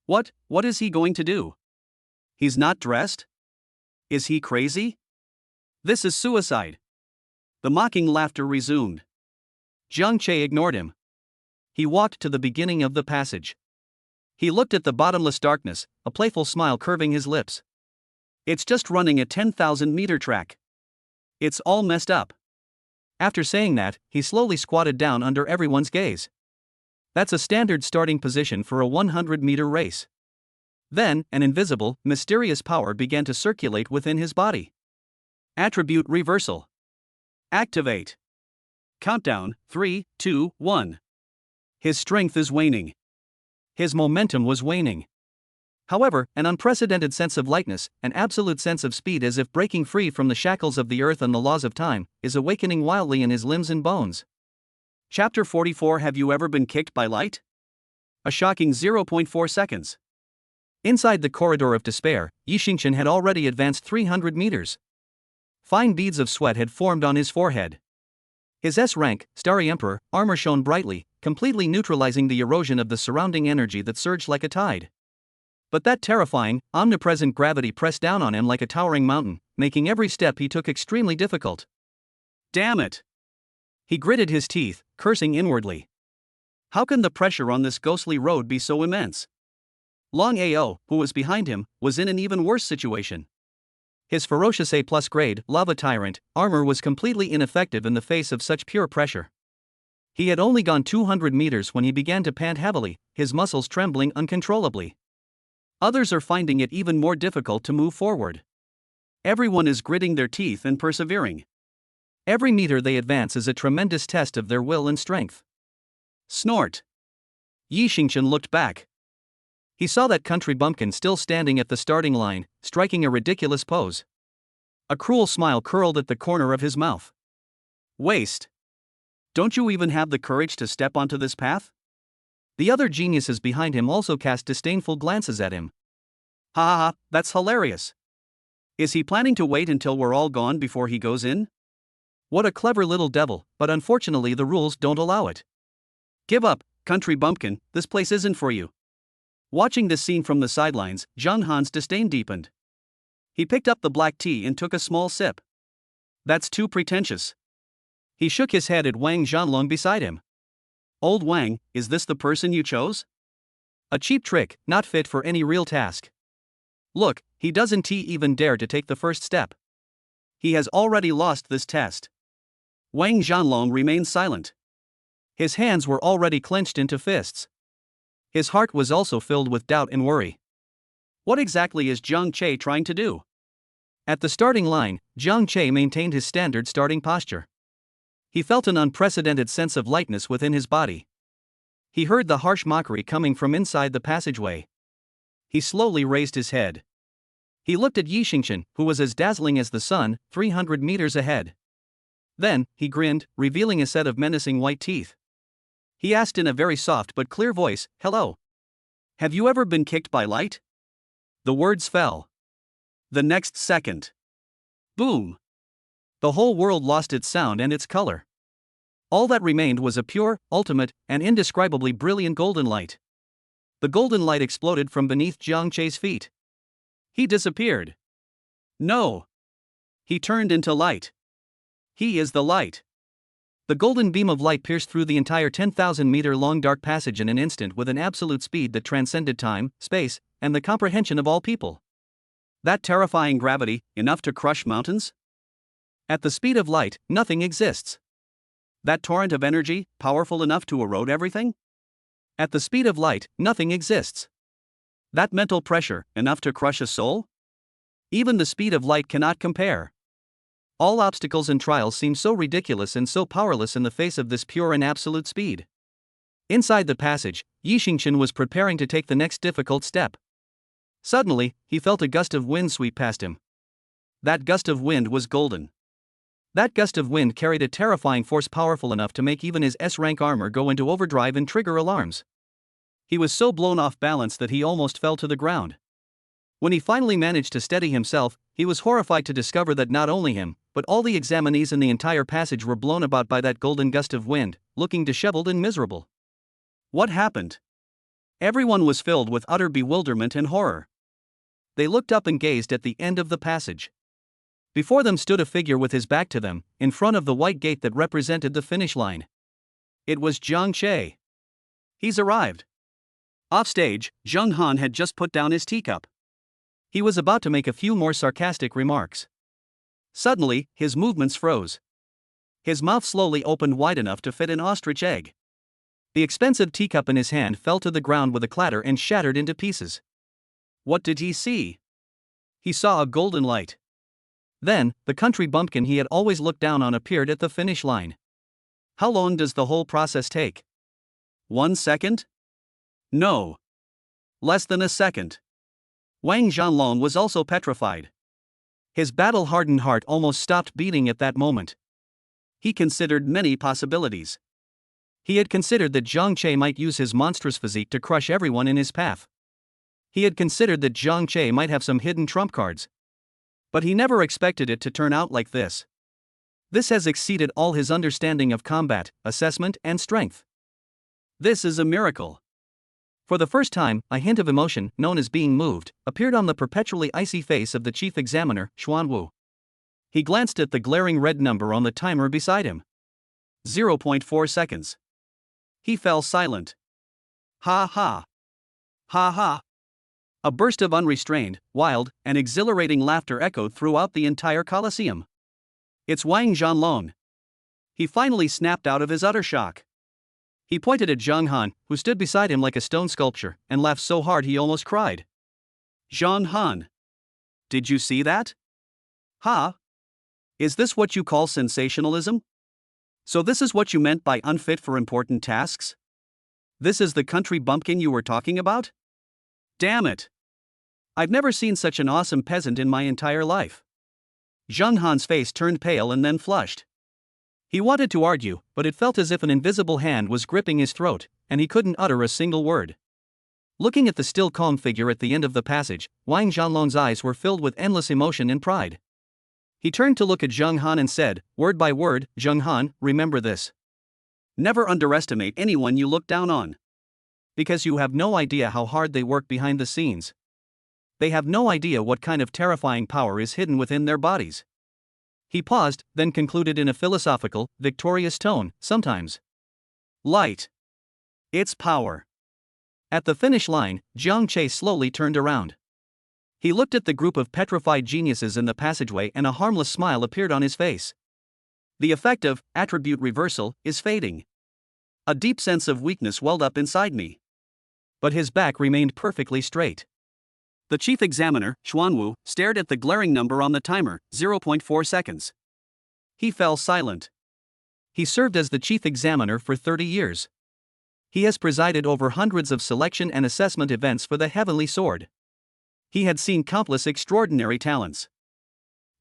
What is he going to do? He's not dressed? Is he crazy? This is suicide. The mocking laughter resumed. Jiang Che ignored him. He walked to the beginning of the passage. He looked at the bottomless darkness, a playful smile curving his lips. It's just running a 10,000-meter track. It's all messed up. After saying that, he slowly squatted down under everyone's gaze. That's a standard starting position for a 100-meter race. Then, an invisible, mysterious power began to circulate within his body. Attribute reversal. Activate. Countdown, 3, 2, 1. His strength is waning. His momentum was waning. However, an unprecedented sense of lightness, an absolute sense of speed as if breaking free from the shackles of the earth and the laws of time, is awakening wildly in his limbs and bones. Chapter 44. Have you ever been kicked by light? A shocking 0.4 seconds. Inside the corridor of despair, Yi Xingchen had already advanced 300 meters. Fine beads of sweat had formed on his forehead. His S-rank, Starry Emperor, armor shone brightly, completely neutralizing the erosion of the surrounding energy that surged like a tide. But that terrifying, omnipresent gravity pressed down on him like a towering mountain, making every step he took extremely difficult. Damn it! He gritted his teeth, cursing inwardly. How can the pressure on this ghostly road be so immense? Long Ao, who was behind him, was in an even worse situation. His ferocious A+ grade, Lava Tyrant, armor was completely ineffective in the face of such pure pressure. He had only gone 200 meters when he began to pant heavily, his muscles trembling uncontrollably. Others are finding it even more difficult to move forward. Everyone is gritting their teeth and persevering. Every meter they advance is a tremendous test of their will and strength. Snort. Yi Xingchen looked back. He saw that country bumpkin still standing at the starting line, striking a ridiculous pose. A cruel smile curled at the corner of his mouth. Waste. Don't you even have the courage to step onto this path? The other geniuses behind him also cast disdainful glances at him. Ha ha ha, that's hilarious. Is he planning to wait until we're all gone before he goes in? What a clever little devil, but unfortunately the rules don't allow it. Give up, country bumpkin, this place isn't for you. Watching this scene from the sidelines, Zheng Han's disdain deepened. He picked up the black tea and took a small sip. That's too pretentious. He shook his head at Wang Zhanlong beside him. Old Wang, is this the person you chose? A cheap trick, not fit for any real task. Look, he doesn't even dare to take the first step. He has already lost this test. Wang Zhanlong remained silent. His hands were already clenched into fists. His heart was also filled with doubt and worry. What exactly is Jiang Che trying to do? At the starting line, Jiang Che maintained his standard starting posture. He felt an unprecedented sense of lightness within his body. He heard the harsh mockery coming from inside the passageway. He slowly raised his head. He looked at Yi Xingqian, who was as dazzling as the sun, 300 meters ahead. Then, he grinned, revealing a set of menacing white teeth. He asked in a very soft but clear voice, "Hello. Have you ever been kicked by light?" The words fell. The next second. Boom! The whole world lost its sound and its color. All that remained was a pure, ultimate, and indescribably brilliant golden light. The golden light exploded from beneath Jiang Chei's feet. He disappeared. No! He turned into light. He is the light. The golden beam of light pierced through the entire 10,000-meter-long dark passage in an instant with an absolute speed that transcended time, space, and the comprehension of all people. That terrifying gravity, enough to crush mountains? At the speed of light, nothing exists. That torrent of energy, powerful enough to erode everything? At the speed of light, nothing exists. That mental pressure, enough to crush a soul? Even the speed of light cannot compare. All obstacles and trials seem so ridiculous and so powerless in the face of this pure and absolute speed. Inside the passage, Yi Xingqian was preparing to take the next difficult step. Suddenly, he felt a gust of wind sweep past him. That gust of wind was golden. That gust of wind carried a terrifying force powerful enough to make even his S-rank armor go into overdrive and trigger alarms. He was so blown off balance that he almost fell to the ground. When he finally managed to steady himself, he was horrified to discover that not only him, but all the examinees in the entire passage were blown about by that golden gust of wind, looking disheveled and miserable. What happened? Everyone was filled with utter bewilderment and horror. They looked up and gazed at the end of the passage. Before them stood a figure with his back to them, in front of the white gate that represented the finish line. It was Jiang Chei. He's arrived. Offstage, Zheng Han had just put down his teacup. He was about to make a few more sarcastic remarks. Suddenly, his movements froze. His mouth slowly opened wide enough to fit an ostrich egg. The expensive teacup in his hand fell to the ground with a clatter and shattered into pieces. What did he see? He saw a golden light. Then, the country bumpkin he had always looked down on appeared at the finish line. How long does the whole process take? 1 second? No. Less than a second. Wang Zhanlong was also petrified. His battle-hardened heart almost stopped beating at that moment. He considered many possibilities. He had considered that Jiang Chei might use his monstrous physique to crush everyone in his path. He had considered that Jiang Chei might have some hidden trump cards. But he never expected it to turn out like this. This has exceeded all his understanding of combat, assessment, and strength. This is a miracle. For the first time, a hint of emotion, known as being moved, appeared on the perpetually icy face of the chief examiner, Xuanwu. He glanced at the glaring red number on the timer beside him. 0.4 seconds. He fell silent. Ha ha. Ha ha. A burst of unrestrained, wild, and exhilarating laughter echoed throughout the entire Colosseum. It's Wang Zhanlong. He finally snapped out of his utter shock. He pointed at Zheng Han, who stood beside him like a stone sculpture, and laughed so hard he almost cried. Zheng Han. Did you see that? Ha? Is this what you call sensationalism? So this is what you meant by unfit for important tasks? This is the country bumpkin you were talking about? Damn it! I've never seen such an awesome peasant in my entire life. Zheng Han's face turned pale and then flushed. He wanted to argue, but it felt as if an invisible hand was gripping his throat, and he couldn't utter a single word. Looking at the still calm figure at the end of the passage, Wang Zhanlong's eyes were filled with endless emotion and pride. He turned to look at Zheng Han and said, word by word, Zheng Han, remember this. Never underestimate anyone you look down on. Because you have no idea how hard they work behind the scenes. They have no idea what kind of terrifying power is hidden within their bodies. He paused, then concluded in a philosophical, victorious tone, sometimes. Light. Its power. At the finish line, Jiang Chei slowly turned around. He looked at the group of petrified geniuses in the passageway and a harmless smile appeared on his face. The effect of attribute reversal is fading. A deep sense of weakness welled up inside me. But his back remained perfectly straight. The chief examiner, Xuanwu, stared at the glaring number on the timer, 0.4 seconds. He fell silent. He served as the chief examiner for 30 years. He has presided over hundreds of selection and assessment events for the Heavenly Sword. He had seen countless extraordinary talents.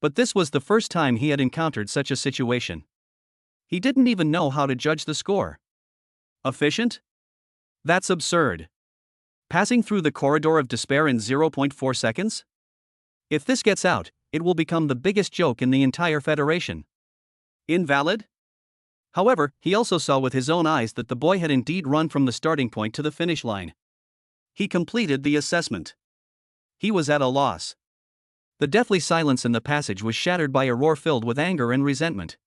But this was the first time he had encountered such a situation. He didn't even know how to judge the score. Efficient? That's absurd. Passing through the corridor of despair in 0.4 seconds? If this gets out, it will become the biggest joke in the entire Federation. Invalid? However, he also saw with his own eyes that the boy had indeed run from the starting point to the finish line. He completed the assessment. He was at a loss. The deathly silence in the passage was shattered by a roar filled with anger and resentment.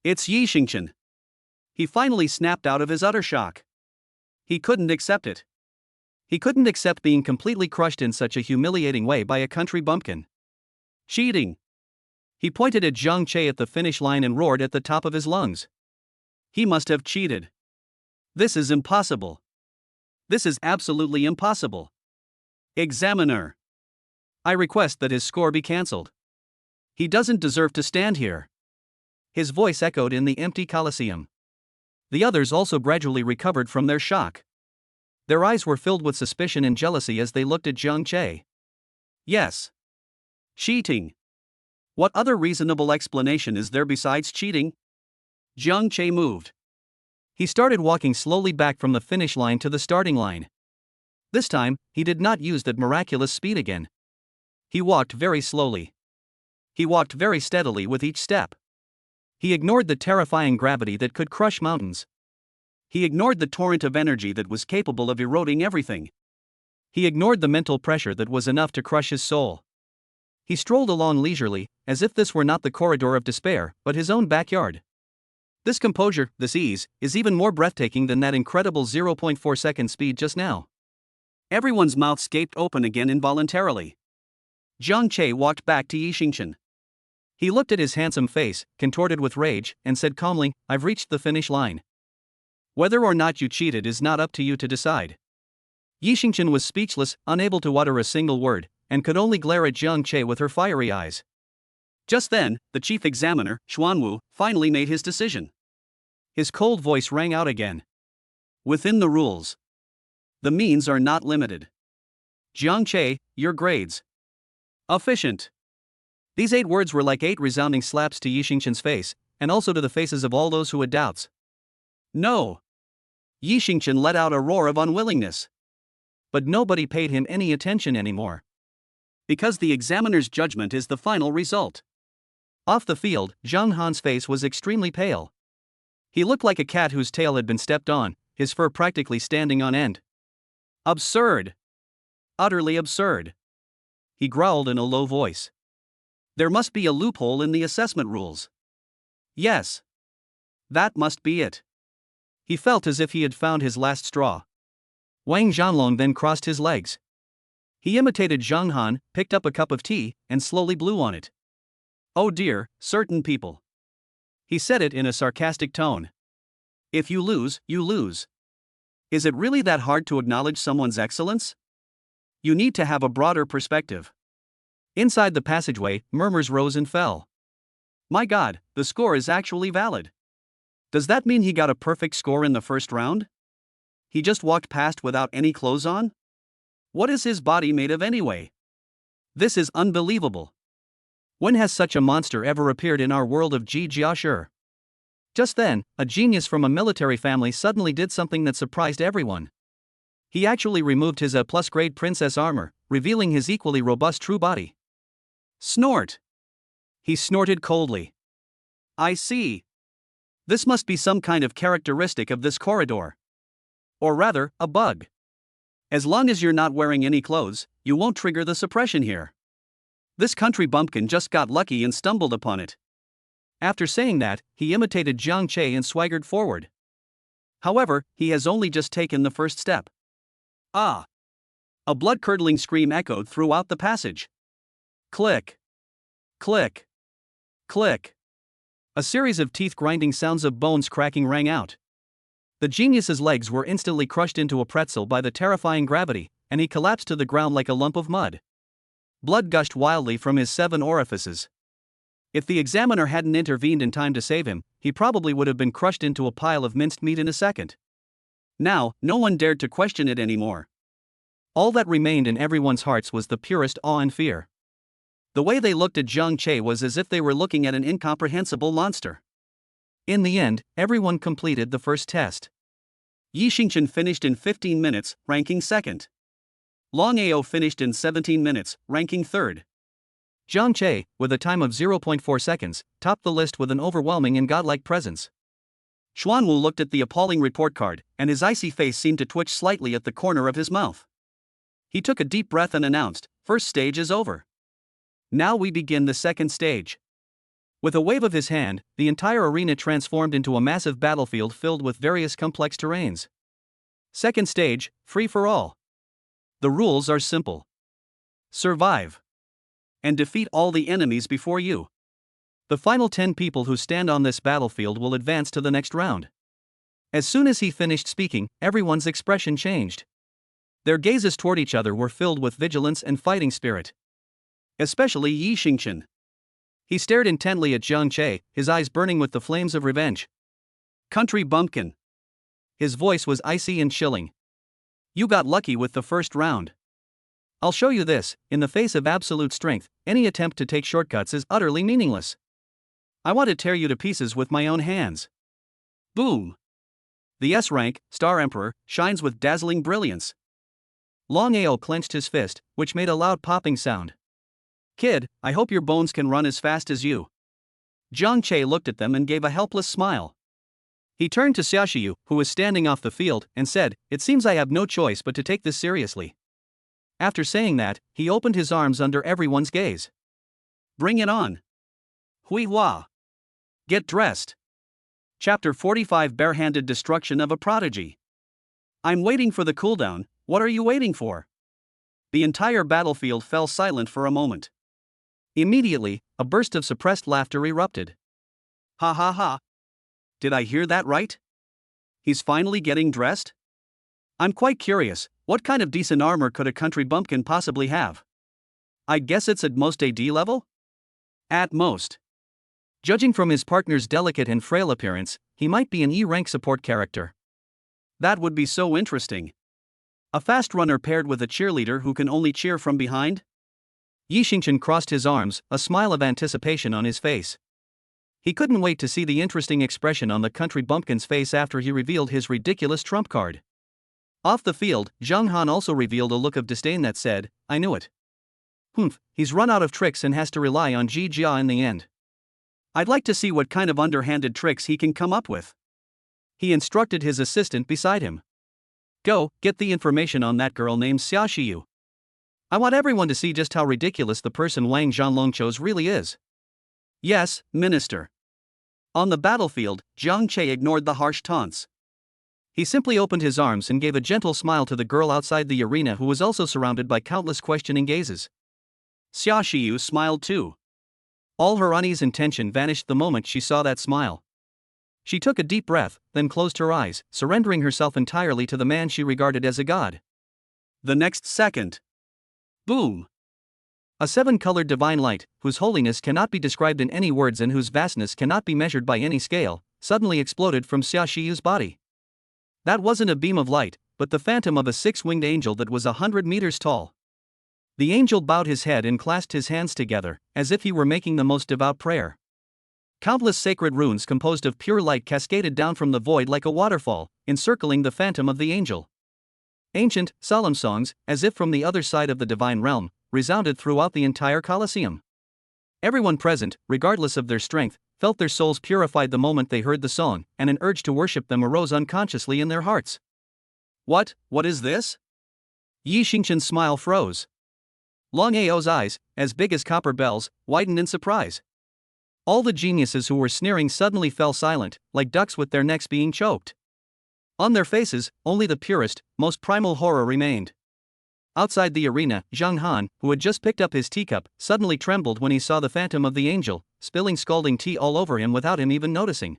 It's Yi Xingqian. He finally snapped out of his utter shock. He couldn't accept it. He couldn't accept being completely crushed in such a humiliating way by a country bumpkin. Cheating! He pointed at Zhang Che at the finish line and roared at the top of his lungs. He must have cheated. This is impossible. This is absolutely impossible. Examiner! I request that his score be cancelled. He doesn't deserve to stand here. His voice echoed in the empty Colosseum. The others also gradually recovered from their shock. Their eyes were filled with suspicion and jealousy as they looked at Zhang Che. Yes. Cheating. What other reasonable explanation is there besides cheating? Zhang Che moved. He started walking slowly back from the finish line to the starting line. This time, he did not use that miraculous speed again. He walked very slowly. He walked very steadily with each step. He ignored the terrifying gravity that could crush mountains. He ignored the torrent of energy that was capable of eroding everything. He ignored the mental pressure that was enough to crush his soul. He strolled along leisurely, as if this were not the corridor of despair, but his own backyard. This composure, this ease, is even more breathtaking than that incredible 0.4 second speed just now. Everyone's mouths gaped open again involuntarily. Zhang Che walked back to Yi Xingqian. He looked at his handsome face, contorted with rage, and said calmly, I've reached the finish line. Whether or not you cheated is not up to you to decide. Yi Xingqian was speechless, unable to utter a single word, and could only glare at Zhang Che with her fiery eyes. Just then, the chief examiner, Xuanwu, finally made his decision. His cold voice rang out again. Within the rules. The means are not limited. Zhang Che, your grades. Efficient. These 8 words were like 8 resounding slaps to Yi Xingqian's face, and also to the faces of all those who had doubts. No. Yi Xingqian let out a roar of unwillingness. But nobody paid him any attention anymore. Because the examiner's judgment is the final result. Off the field, Zhang Han's face was extremely pale. He looked like a cat whose tail had been stepped on, his fur practically standing on end. Absurd. Utterly absurd. He growled in a low voice. There must be a loophole in the assessment rules. Yes. That must be it. He felt as if he had found his last straw. Wang Zhanlong then crossed his legs. He imitated Zhang Han, picked up a cup of tea, and slowly blew on it. Oh dear, certain people. He said it in a sarcastic tone. If you lose, you lose. Is it really that hard to acknowledge someone's excellence? You need to have a broader perspective. Inside the passageway, murmurs rose and fell. My God, the score is actually valid. Does that mean he got a perfect score in the first round? He just walked past without any clothes on? What is his body made of anyway? This is unbelievable. When has such a monster ever appeared in our world of Ji Jiashi? Just then, a genius from a military family suddenly did something that surprised everyone. He actually removed his A+ grade princess armor, revealing his equally robust true body. Snort! He snorted coldly. I see. This must be some kind of characteristic of this corridor. Or rather, a bug. As long as you're not wearing any clothes, you won't trigger the suppression here. This country bumpkin just got lucky and stumbled upon it. After saying that, he imitated Zhang Che and swaggered forward. However, he has only just taken the first step. Ah! A blood-curdling scream echoed throughout the passage. Click. Click. Click. A series of teeth-grinding sounds of bones cracking rang out. The genius's legs were instantly crushed into a pretzel by the terrifying gravity, and he collapsed to the ground like a lump of mud. Blood gushed wildly from his 7 orifices. If the examiner hadn't intervened in time to save him, he probably would have been crushed into a pile of minced meat in a second. Now, no one dared to question it anymore. All that remained in everyone's hearts was the purest awe and fear. The way they looked at Zhang Che was as if they were looking at an incomprehensible monster. In the end, everyone completed the first test. Yi Xingchen finished in 15 minutes, ranking second. Long Ao finished in 17 minutes, ranking third. Zhang Che, with a time of 0.4 seconds, topped the list with an overwhelming and godlike presence. Xuanwu looked at the appalling report card, and his icy face seemed to twitch slightly at the corner of his mouth. He took a deep breath and announced, "First stage is over. Now we begin the second stage." With a wave of his hand, the entire arena transformed into a massive battlefield filled with various complex terrains. Second stage, free for all. The rules are simple. Survive. And defeat all the enemies before you. The final 10 people who stand on this battlefield will advance to the next round. As soon as he finished speaking, everyone's expression changed. Their gazes toward each other were filled with vigilance and fighting spirit. Especially Yi Xingchen. He stared intently at Zhang Che, his eyes burning with the flames of revenge. "Country bumpkin." His voice was icy and chilling. "You got lucky with the first round. I'll show you this: in the face of absolute strength, any attempt to take shortcuts is utterly meaningless. I want to tear you to pieces with my own hands." Boom! The S-rank, Star Emperor, shines with dazzling brilliance. Long Ao clenched his fist, which made a loud popping sound. "Kid, I hope your bones can run as fast as you." Zhang Che looked at them and gave a helpless smile. He turned to Xiaoxiu, who was standing off the field, and said, "It seems I have no choice but to take this seriously." After saying that, he opened his arms under everyone's gaze. "Bring it on. Hui Hua. Get dressed." Chapter 45: Barehanded Destruction of a Prodigy. "I'm waiting for the cooldown. What are you waiting for?" The entire battlefield fell silent for a moment. Immediately, a burst of suppressed laughter erupted. "Ha ha ha. Did I hear that right? He's finally getting dressed? I'm quite curious, what kind of decent armor could a country bumpkin possibly have? I guess it's at most AD level? At most. Judging from his partner's delicate and frail appearance, he might be an E-rank support character. That would be so interesting. A fast runner paired with a cheerleader who can only cheer from behind?" Yi Xingchen crossed his arms, a smile of anticipation on his face. He couldn't wait to see the interesting expression on the country bumpkin's face after he revealed his ridiculous trump card. Off the field, Zhang Han also revealed a look of disdain that said, "I knew it. Humph, he's run out of tricks and has to rely on Ji Jia in the end. I'd like to see what kind of underhanded tricks he can come up with." He instructed his assistant beside him. "Go, get the information on that girl named Xiaoxiu. I want everyone to see just how ridiculous the person Wang Zhanlong chose really is." "Yes, Minister." On the battlefield, Zhang Che ignored the harsh taunts. He simply opened his arms and gave a gentle smile to the girl outside the arena, who was also surrounded by countless questioning gazes. Xiaoxiu smiled too. All her unease and tension vanished the moment she saw that smile. She took a deep breath, then closed her eyes, surrendering herself entirely to the man she regarded as a god. The next second. Boom! A seven-colored divine light, whose holiness cannot be described in any words and whose vastness cannot be measured by any scale, suddenly exploded from Xiaoxiu's body. That wasn't a beam of light, but the phantom of a six-winged angel that was 100 meters tall. The angel bowed his head and clasped his hands together, as if he were making the most devout prayer. Countless sacred runes composed of pure light cascaded down from the void like a waterfall, encircling the phantom of the angel. Ancient, solemn songs, as if from the other side of the divine realm, resounded throughout the entire Colosseum. Everyone present, regardless of their strength, felt their souls purified the moment they heard the song, and an urge to worship them arose unconsciously in their hearts. What is this?" Yi Xingchen's smile froze. Long Ao's eyes, as big as copper bells, widened in surprise. All the geniuses who were sneering suddenly fell silent, like ducks with their necks being choked. On their faces, only the purest, most primal horror remained. Outside the arena, Zhang Han, who had just picked up his teacup, suddenly trembled when he saw the phantom of the angel, spilling scalding tea all over him without him even noticing.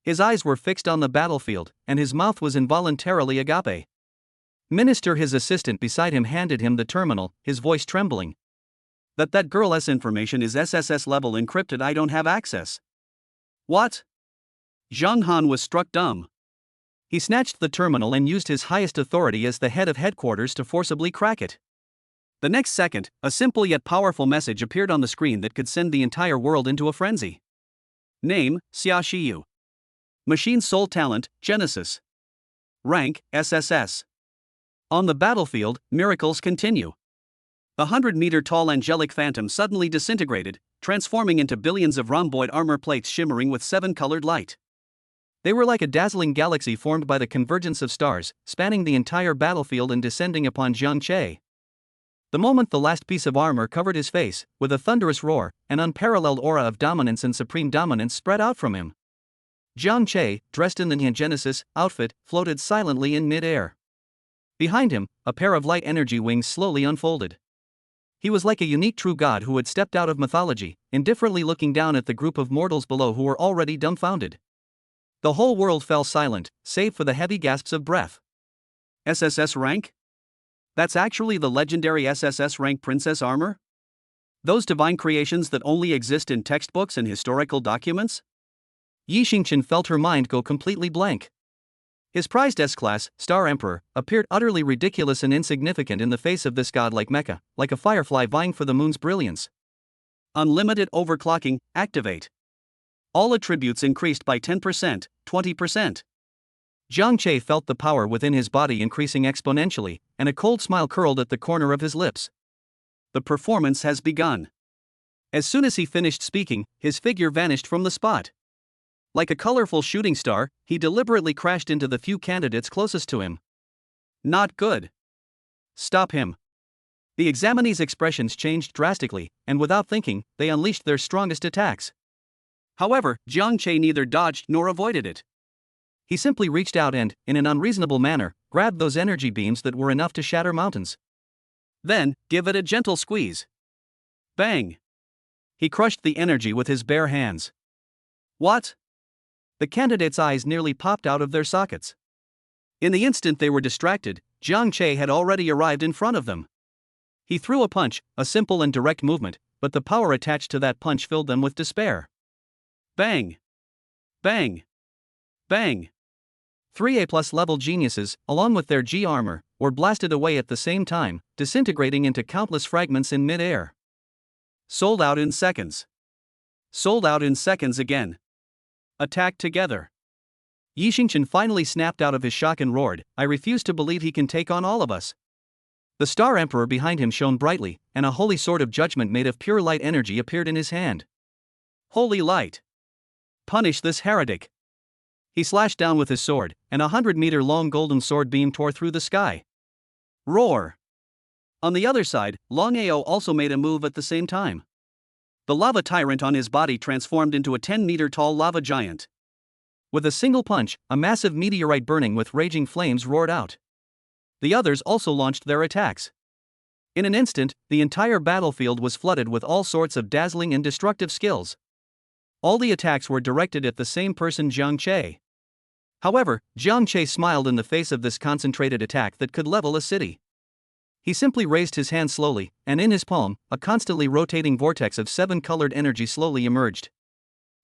His eyes were fixed on the battlefield, and his mouth was involuntarily agape. Minister, his assistant beside him, handed him the terminal, his voice trembling. That girl's information is SSS level encrypted. I don't have access." "What?" Zhang Han was struck dumb. He snatched the terminal and used his highest authority as the head of headquarters to forcibly crack it. The next second, a simple yet powerful message appeared on the screen that could send the entire world into a frenzy. Name, Xia Shiyu. Machine Soul Talent, Genesis. Rank, SSS. On the battlefield, miracles continue. The 100-meter-tall angelic phantom suddenly disintegrated, transforming into billions of rhomboid armor plates shimmering with 7-colored light. They were like a dazzling galaxy formed by the convergence of stars, spanning the entire battlefield and descending upon Jiang Che. The moment the last piece of armor covered his face, with a thunderous roar, an unparalleled aura of dominance and supreme dominance spread out from him. Jiang Che, dressed in the Nian Genesis outfit, floated silently in mid-air. Behind him, a pair of light energy wings slowly unfolded. He was like a unique true god who had stepped out of mythology, indifferently looking down at the group of mortals below who were already dumbfounded. The whole world fell silent, save for the heavy gasps of breath. SSS rank? That's actually the legendary SSS rank princess armor? Those divine creations that only exist in textbooks and historical documents? Yi Xingqian felt her mind go completely blank. His prized S-class, Star Emperor, appeared utterly ridiculous and insignificant in the face of this godlike mecha, like a firefly vying for the moon's brilliance. Unlimited overclocking, activate. All attributes increased by 10%, 20%. Jiang Che felt the power within his body increasing exponentially, and a cold smile curled at the corner of his lips. The performance has begun. As soon as he finished speaking, his figure vanished from the spot. Like a colorful shooting star, he deliberately crashed into the few candidates closest to him. Not good. Stop him. The examinees' expressions changed drastically, and without thinking, they unleashed their strongest attacks. However, Jiang Che neither dodged nor avoided it. He simply reached out and, in an unreasonable manner, grabbed those energy beams that were enough to shatter mountains. Then, give it a gentle squeeze. Bang! He crushed the energy with his bare hands. What? The candidates' eyes nearly popped out of their sockets. In the instant they were distracted, Jiang Che had already arrived in front of them. He threw a punch, a simple and direct movement, but the power attached to that punch filled them with despair. Bang! Bang! Bang! 3 A+ level geniuses, along with their G armor, were blasted away at the same time, disintegrating into countless fragments in mid-air. Sold out in seconds. Sold out in seconds again. Attack together. Yi Xingqian finally snapped out of his shock and roared, I refuse to believe he can take on all of us. The Star Emperor behind him shone brightly, and a holy sword of judgment made of pure light energy appeared in his hand. Holy light! Punish this heretic! He slashed down with his sword, and a 100-meter-long golden sword beam tore through the sky. Roar! On the other side, Long Ao also made a move at the same time. The lava tyrant on his body transformed into a 10-meter-tall lava giant. With a single punch, a massive meteorite burning with raging flames roared out. The others also launched their attacks. In an instant, the entire battlefield was flooded with all sorts of dazzling and destructive skills. All the attacks were directed at the same person, Jiang Che. However, Jiang Che smiled in the face of this concentrated attack that could level a city. He simply raised his hand slowly, and in his palm, a constantly rotating vortex of 7-colored energy slowly emerged.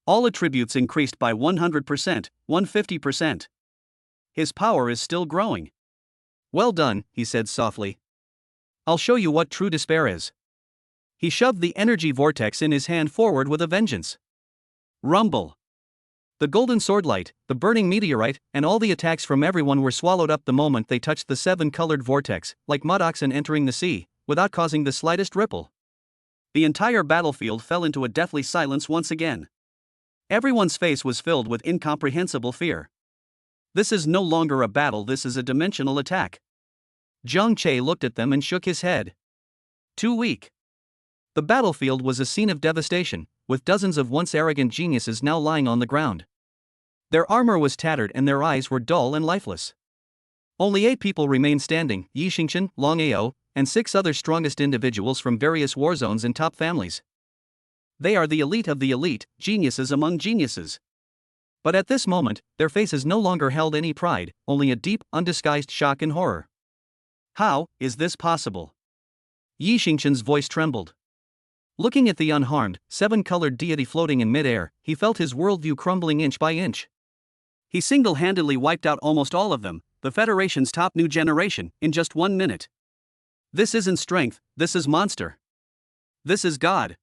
All attributes increased by 100%, 150%. His power is still growing. Well done, he said softly. I'll show you what true despair is. He shoved the energy vortex in his hand forward with a vengeance. Rumble. The golden swordlight, the burning meteorite, and all the attacks from everyone were swallowed up the moment they touched the 7-colored vortex, like mud oxen entering the sea, without causing the slightest ripple. The entire battlefield fell into a deathly silence once again. Everyone's face was filled with incomprehensible fear. This is no longer a battle, this is a dimensional attack. Jiang Che looked at them and shook his head. Too weak. The battlefield was a scene of devastation, with dozens of once arrogant geniuses now lying on the ground. Their armor was tattered and their eyes were dull and lifeless. Only 8 people remained standing, Yi Xingqian, Long Ao, and 6 other strongest individuals from various war zones and top families. They are the elite of the elite, geniuses among geniuses. But at this moment, their faces no longer held any pride, only a deep, undisguised shock and horror. How is this possible? Yi Xingqian's voice trembled. Looking at the unharmed, 7-colored deity floating in midair, he felt his worldview crumbling inch by inch. He single-handedly wiped out almost all of them, the Federation's top new generation, in just 1 minute. This isn't strength, this is monster. This is God.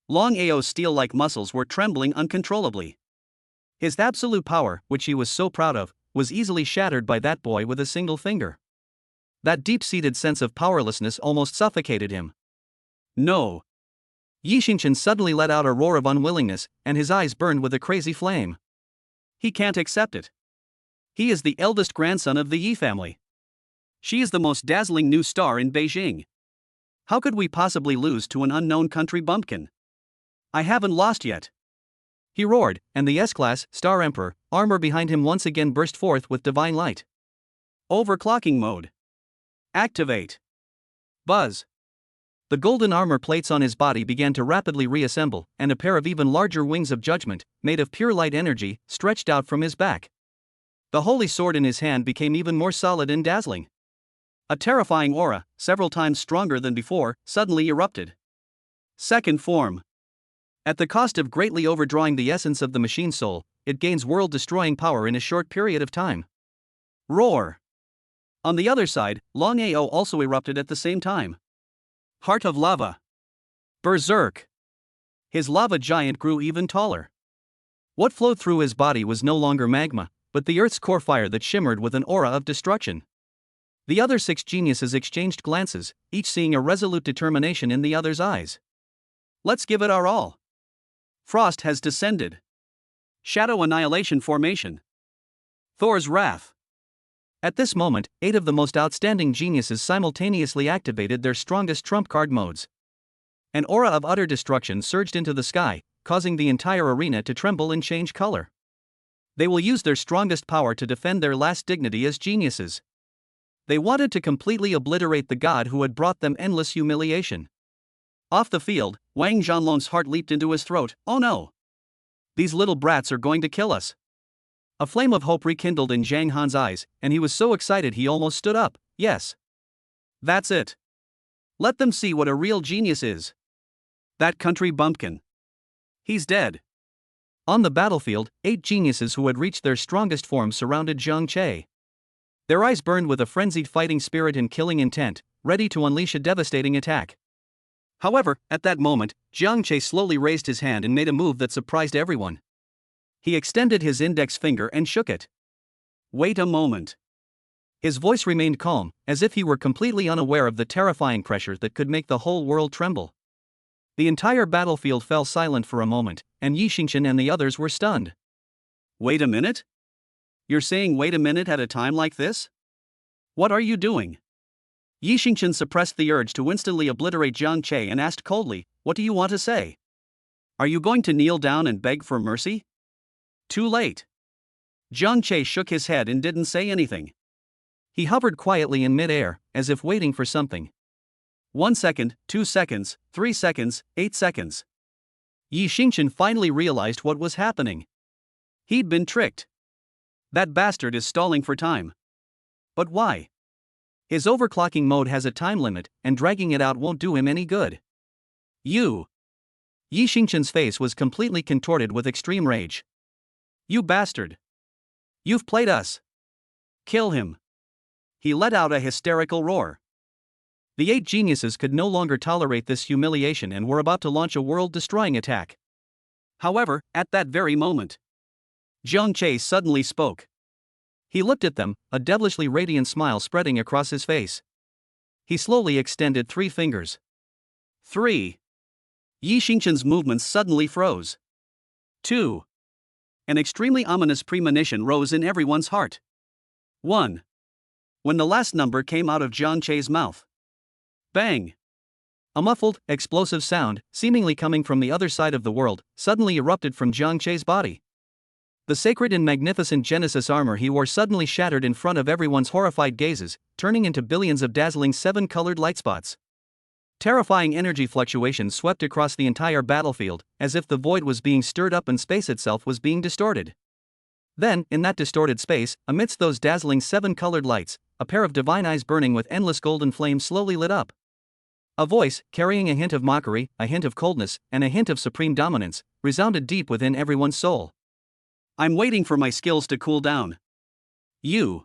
Long Ao's steel-like muscles were trembling uncontrollably. His absolute power, which he was so proud of, was easily shattered by that boy with a single finger. That deep-seated sense of powerlessness almost suffocated him. No. Yi Xingqian suddenly let out a roar of unwillingness, and his eyes burned with a crazy flame. He can't accept it. He is the eldest grandson of the Yi family. She is the most dazzling new star in Beijing. How could we possibly lose to an unknown country bumpkin? I haven't lost yet. He roared, and the S-Class Star Emperor armor behind him once again burst forth with divine light. Overclocking mode. Activate. Buzz. The golden armor plates on his body began to rapidly reassemble, and a pair of even larger wings of judgment, made of pure light energy, stretched out from his back. The holy sword in his hand became even more solid and dazzling. A terrifying aura, several times stronger than before, suddenly erupted. Second form. At the cost of greatly overdrawing the essence of the machine soul, it gains world-destroying power in a short period of time. Roar. On the other side, Long Ao also erupted at the same time. Heart of lava. Berserk. His lava giant grew even taller. What flowed through his body was no longer magma, but the Earth's core fire that shimmered with an aura of destruction. The other 6 geniuses exchanged glances, each seeing a resolute determination in the other's eyes. Let's give it our all. Frost has descended. Shadow Annihilation Formation. Thor's Wrath. At this moment, 8 of the most outstanding geniuses simultaneously activated their strongest trump card modes. An aura of utter destruction surged into the sky, causing the entire arena to tremble and change color. They will use their strongest power to defend their last dignity as geniuses. They wanted to completely obliterate the god who had brought them endless humiliation. Off the field, Wang Zhanlong's heart leaped into his throat. Oh no! These little brats are going to kill us. A flame of hope rekindled in Zhang Han's eyes, and he was so excited he almost stood up. Yes. That's it. Let them see what a real genius is. That country bumpkin. He's dead. On the battlefield, 8 geniuses who had reached their strongest form surrounded Zhang Che. Their eyes burned with a frenzied fighting spirit and killing intent, ready to unleash a devastating attack. However, at that moment, Jiang Che slowly raised his hand and made a move that surprised everyone. He extended his index finger and shook it. Wait a moment. His voice remained calm, as if he were completely unaware of the terrifying pressure that could make the whole world tremble. The entire battlefield fell silent for a moment, and Yi Xingqian and the others were stunned. Wait a minute? You're saying wait a minute at a time like this? What are you doing? Yi Xingqian suppressed the urge to instantly obliterate Jiang Che and asked coldly, what do you want to say? Are you going to kneel down and beg for mercy? Too late. Jiang Che shook his head and didn't say anything. He hovered quietly in mid-air, as if waiting for something. 1 second, 2 seconds, 3 seconds, 8 seconds. Yi Xingqian finally realized what was happening. He'd been tricked. That bastard is stalling for time. But why? His overclocking mode has a time limit, and dragging it out won't do him any good. You! Yi Xingqian's face was completely contorted with extreme rage. You bastard! You've played us! Kill him! He let out a hysterical roar. The 8 geniuses could no longer tolerate this humiliation and were about to launch a world-destroying attack. However, at that very moment, Jiang Che suddenly spoke. He looked at them, a devilishly radiant smile spreading across his face. He slowly extended 3 fingers. 3. Yi Xingqian's movements suddenly froze. 2. An extremely ominous premonition rose in everyone's heart. 1. When the last number came out of Jiang Che's mouth. Bang! A muffled, explosive sound, seemingly coming from the other side of the world, suddenly erupted from Jiang Che's body. The sacred and magnificent Genesis armor he wore suddenly shattered in front of everyone's horrified gazes, turning into billions of dazzling 7-colored light spots. Terrifying energy fluctuations swept across the entire battlefield, as if the void was being stirred up and space itself was being distorted. Then, in that distorted space, amidst those dazzling 7-colored lights, a pair of divine eyes burning with endless golden flames slowly lit up. A voice, carrying a hint of mockery, a hint of coldness, and a hint of supreme dominance, resounded deep within everyone's soul. I'm waiting for my skills to cool down. You.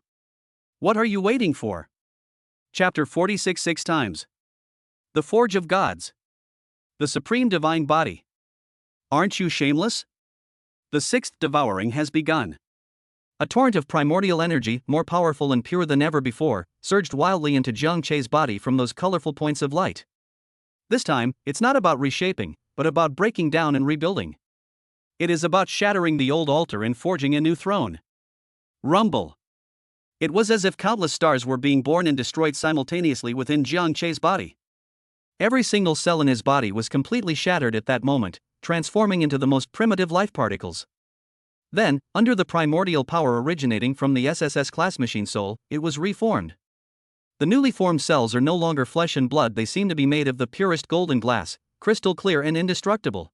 What are you waiting for? Chapter 46 6 times. The Forge of Gods. The Supreme Divine Body. Aren't you shameless? The sixth devouring has begun. A torrent of primordial energy, more powerful and pure than ever before, surged wildly into Jiang Che's body from those colorful points of light. This time, it's not about reshaping, but about breaking down and rebuilding. It is about shattering the old altar and forging a new throne. Rumble. It was as if countless stars were being born and destroyed simultaneously within Jiang Che's body. Every single cell in his body was completely shattered at that moment, transforming into the most primitive life particles. Then, under the primordial power originating from the SSS class machine soul, it was reformed. The newly formed cells are no longer flesh and blood, they seem to be made of the purest golden glass, crystal clear and indestructible.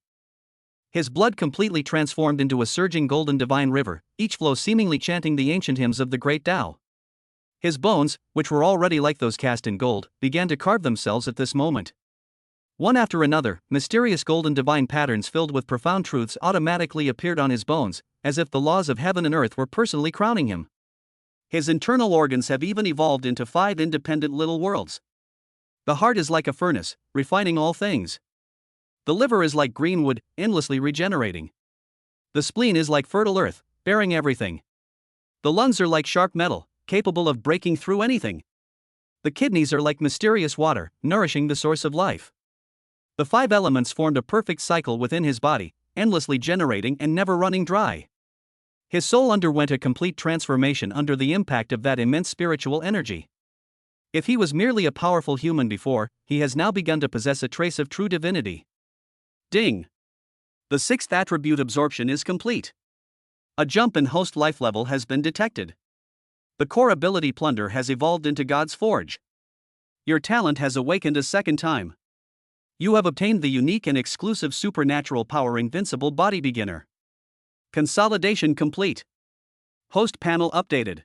His blood completely transformed into a surging golden divine river, each flow seemingly chanting the ancient hymns of the great Tao. His bones, which were already like those cast in gold, began to carve themselves at this moment. One after another, mysterious golden divine patterns filled with profound truths automatically appeared on his bones, as if the laws of heaven and earth were personally crowning him. His internal organs have even evolved into 5 independent little worlds. The heart is like a furnace, refining all things. The liver is like green wood, endlessly regenerating. The spleen is like fertile earth, bearing everything. The lungs are like sharp metal, capable of breaking through anything. The kidneys are like mysterious water, nourishing the source of life. The 5 elements formed a perfect cycle within his body, endlessly generating and never running dry. His soul underwent a complete transformation under the impact of that immense spiritual energy. If he was merely a powerful human before, he has now begun to possess a trace of true divinity. Ding! The 6th attribute absorption is complete. A jump in host life level has been detected. The core ability plunder has evolved into God's Forge. Your talent has awakened a 2nd time. You have obtained the unique and exclusive supernatural power Invincible Body Beginner. Consolidation complete. Host panel updated.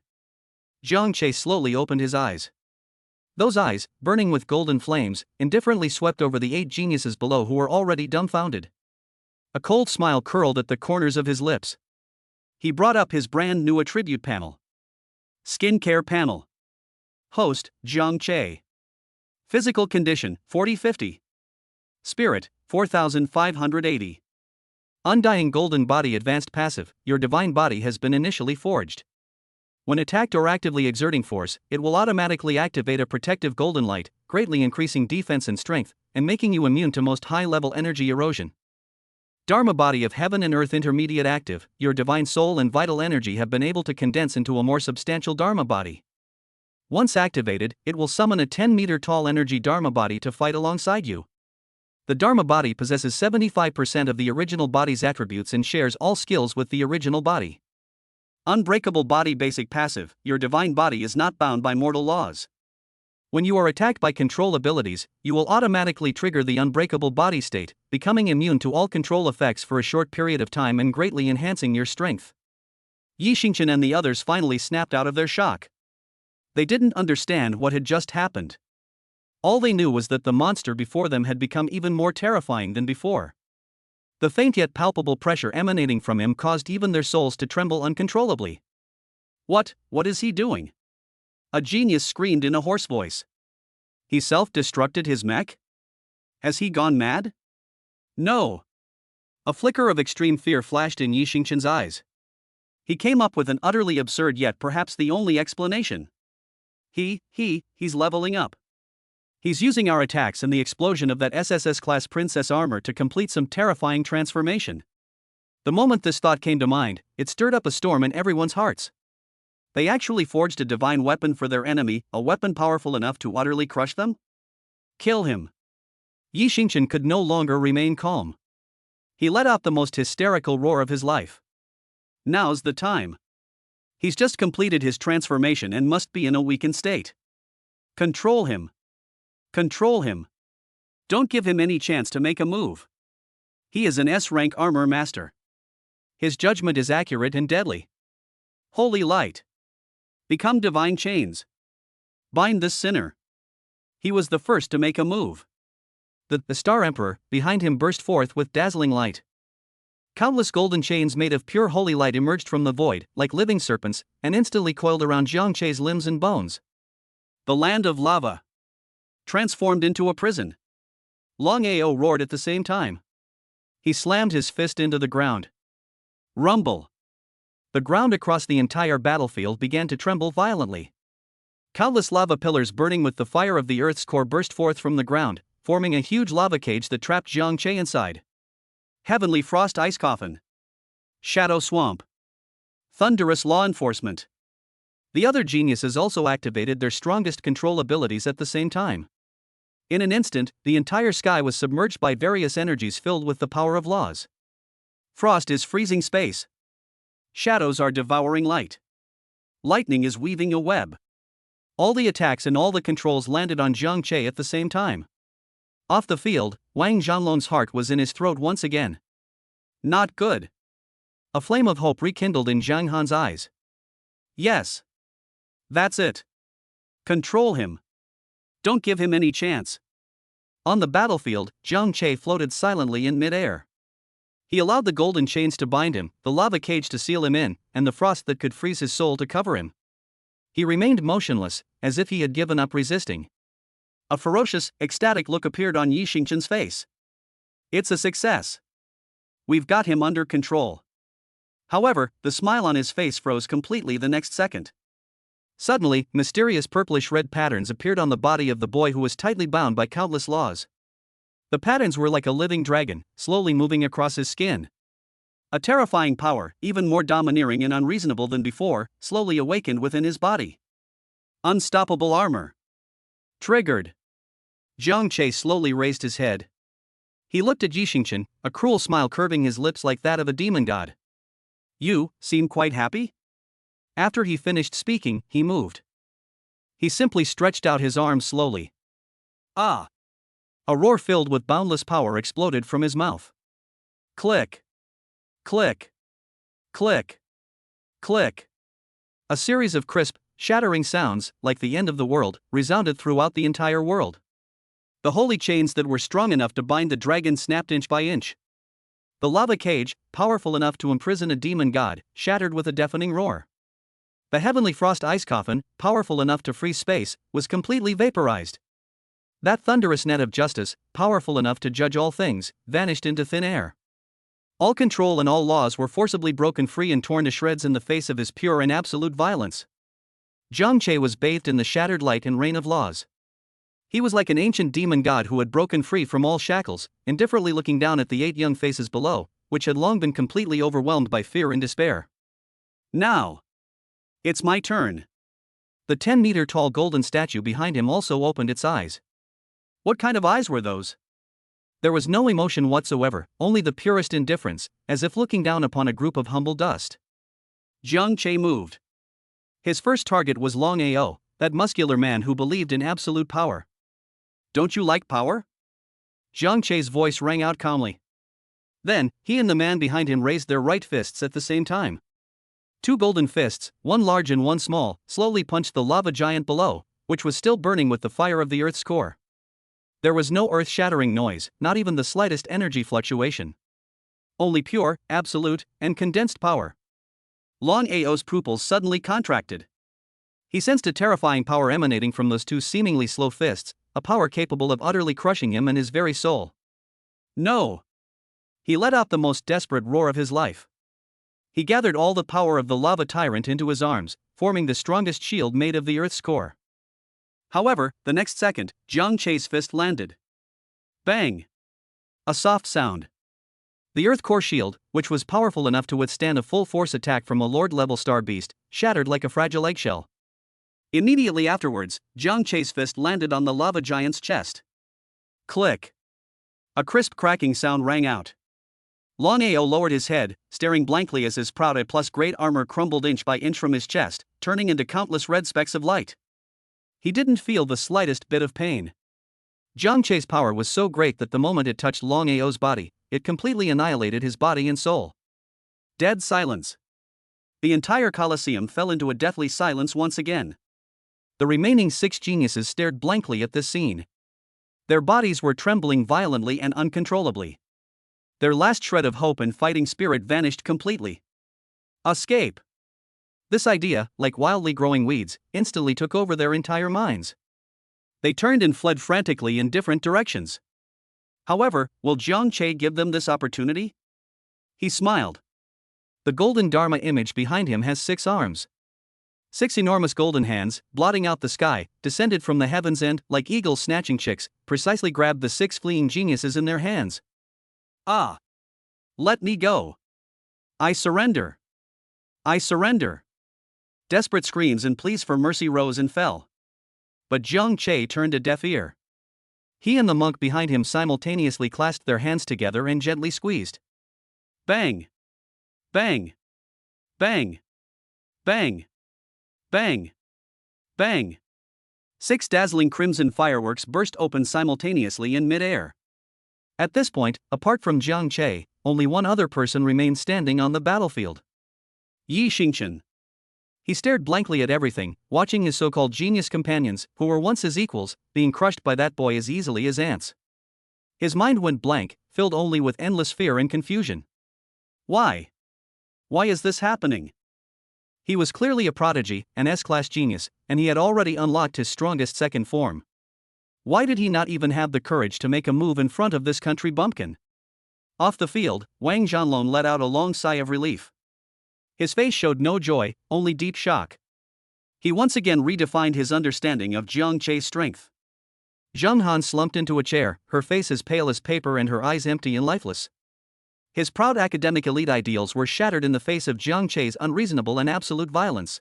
Jiang Che slowly opened his eyes. Those eyes, burning with golden flames, indifferently swept over the 8 geniuses below who were already dumbfounded. A cold smile curled at the corners of his lips. He brought up his brand new attribute panel. Skincare panel. Host, Jiang Che. Physical condition, 40-50. Spirit, 4580. Undying Golden Body Advanced Passive, your divine body has been initially forged. When attacked or actively exerting force, it will automatically activate a protective golden light, greatly increasing defense and strength, and making you immune to most high-level energy erosion. Dharma Body of Heaven and Earth Intermediate Active, your divine soul and vital energy have been able to condense into a more substantial Dharma Body. Once activated, it will summon a 10-meter-tall energy Dharma Body to fight alongside you. The Dharma Body possesses 75% of the original body's attributes and shares all skills with the original body. Unbreakable Body Basic Passive, your divine body is not bound by mortal laws. When you are attacked by control abilities, you will automatically trigger the unbreakable body state, becoming immune to all control effects for a short period of time and greatly enhancing your strength. Yi Xingqian and the others finally snapped out of their shock. They didn't understand what had just happened. All they knew was that the monster before them had become even more terrifying than before. The faint yet palpable pressure emanating from him caused even their souls to tremble uncontrollably. What is he doing? A genius screamed in a hoarse voice. He self-destructed his mech? Has he gone mad? No. A flicker of extreme fear flashed in Yi Xingqian's eyes. He came up with an utterly absurd yet perhaps the only explanation. He's leveling up. He's using our attacks and the explosion of that SSS-class princess armor to complete some terrifying transformation. The moment this thought came to mind, it stirred up a storm in everyone's hearts. They actually forged a divine weapon for their enemy, a weapon powerful enough to utterly crush them? Kill him. Yi Xingqian could no longer remain calm. He let out the most hysterical roar of his life. Now's the time. He's just completed his transformation and must be in a weakened state. Control him. Control him. Don't give him any chance to make a move. He is an S-rank armor master. His judgment is accurate and deadly. Holy light. Become divine chains. Bind this sinner. He was the first to make a move. The Star Emperor, behind him burst forth with dazzling light. Countless golden chains made of pure holy light emerged from the void, like living serpents, and instantly coiled around Jiang Chei's limbs and bones. The land of lava transformed into a prison. Long Ao roared at the same time. He slammed his fist into the ground. Rumble. The ground across the entire battlefield began to tremble violently. Countless lava pillars burning with the fire of the Earth's core burst forth from the ground, forming a huge lava cage that trapped Jiang Chei inside. Heavenly Frost Ice Coffin. Shadow Swamp. Thunderous Law Enforcement. The other geniuses also activated their strongest control abilities at the same time. In an instant, the entire sky was submerged by various energies filled with the power of laws. Frost is freezing space. Shadows are devouring light. Lightning is weaving a web. All the attacks and all the controls landed on Jiang Chei at the same time. Off the field, Wang Zhanlong's heart was in his throat once again. Not good. A flame of hope rekindled in Zhang Han's eyes. Yes. That's it. Control him. Don't give him any chance. On the battlefield, Jiang Chei floated silently in mid-air. He allowed the golden chains to bind him, the lava cage to seal him in, and the frost that could freeze his soul to cover him. He remained motionless, as if he had given up resisting. A ferocious, ecstatic look appeared on Yi Xingchen's face. It's a success. We've got him under control. However, the smile on his face froze completely the next second. Suddenly, mysterious purplish-red patterns appeared on the body of the boy who was tightly bound by countless laws. The patterns were like a living dragon, slowly moving across his skin. A terrifying power, even more domineering and unreasonable than before, slowly awakened within his body. Unstoppable armor. Triggered. Jiang Chei slowly raised his head. He looked at Yi Xingchen, a cruel smile curving his lips like that of a demon god. You seem quite happy? After he finished speaking, he moved. He simply stretched out his arms slowly. Ah! A roar filled with boundless power exploded from his mouth. Click! Click! Click! Click! A series of crisp, shattering sounds, like the end of the world, resounded throughout the entire world. The holy chains that were strong enough to bind the dragon snapped inch by inch. The lava cage, powerful enough to imprison a demon god, shattered with a deafening roar. The heavenly frost ice coffin, powerful enough to freeze space, was completely vaporized. That thunderous net of justice, powerful enough to judge all things, vanished into thin air. All control and all laws were forcibly broken free and torn to shreds in the face of his pure and absolute violence. Jiang Chei was bathed in the shattered light and rain of laws. He was like an ancient demon god who had broken free from all shackles, indifferently looking down at the 8 young faces below, which had long been completely overwhelmed by fear and despair. Now! It's my turn. The 10-meter-tall golden statue behind him also opened its eyes. What kind of eyes were those? There was no emotion whatsoever, only the purest indifference, as if looking down upon a group of humble dust. Jiang Chei moved. His first target was Long Ao, that muscular man who believed in absolute power. Don't you like power? Jiang Chei's voice rang out calmly. Then, he and the man behind him raised their right fists at the same time. 2 golden fists, one large and one small, slowly punched the lava giant below, which was still burning with the fire of the Earth's core. There was no earth-shattering noise, not even the slightest energy fluctuation. Only pure, absolute, and condensed power. Long Ao's pupils suddenly contracted. He sensed a terrifying power emanating from those 2 seemingly slow fists, a power capable of utterly crushing him and his very soul. No! He let out the most desperate roar of his life. He gathered all the power of the lava tyrant into his arms, forming the strongest shield made of the Earth's core. However, the next second, Jiang Chei's fist landed. Bang! A soft sound. The Earth core shield, which was powerful enough to withstand a full-force attack from a Lord-level star beast, shattered like a fragile eggshell. Immediately afterwards, Jiang Chei's fist landed on the lava giant's chest. Click! A crisp cracking sound rang out. Long Ao lowered his head, staring blankly as his proud A+ great armor crumbled inch by inch from his chest, turning into countless red specks of light. He didn't feel the slightest bit of pain. Jiang Chei's power was so great that the moment it touched Long Ao's body, it completely annihilated his body and soul. Dead silence. The entire Colosseum fell into a deathly silence once again. The remaining 6 geniuses stared blankly at this scene. Their bodies were trembling violently and uncontrollably. Their last shred of hope and fighting spirit vanished completely. Escape! This idea, like wildly growing weeds, instantly took over their entire minds. They turned and fled frantically in different directions. However, will Jiang Che give them this opportunity? He smiled. The golden Dharma image behind him has 6 arms. 6 enormous golden hands, blotting out the sky, descended from the heavens and, like eagles snatching chicks, precisely grabbed the 6 fleeing geniuses in their hands. Ah! Let me go! I surrender! I surrender! Desperate screams and pleas for mercy rose and fell. But Jiang Che turned a deaf ear. He and the monk behind him simultaneously clasped their hands together and gently squeezed. Bang! Bang! Bang! Bang! Bang! Bang! 6 dazzling crimson fireworks burst open simultaneously in mid-air. At this point, apart from Jiang Che, only one other person remained standing on the battlefield. Yi Xingchen. He stared blankly at everything, watching his so-called genius companions, who were once his equals, being crushed by that boy as easily as ants. His mind went blank, filled only with endless fear and confusion. Why? Why is this happening? He was clearly a prodigy, an S-class genius, and he had already unlocked his strongest second form. Why did he not even have the courage to make a move in front of this country bumpkin? Off the field, Wang Zhanlong let out a long sigh of relief. His face showed no joy, only deep shock. He once again redefined his understanding of Jiang Che's strength. Zheng Han slumped into a chair, her face as pale as paper and her eyes empty and lifeless. His proud academic elite ideals were shattered in the face of Jiang Che's unreasonable and absolute violence.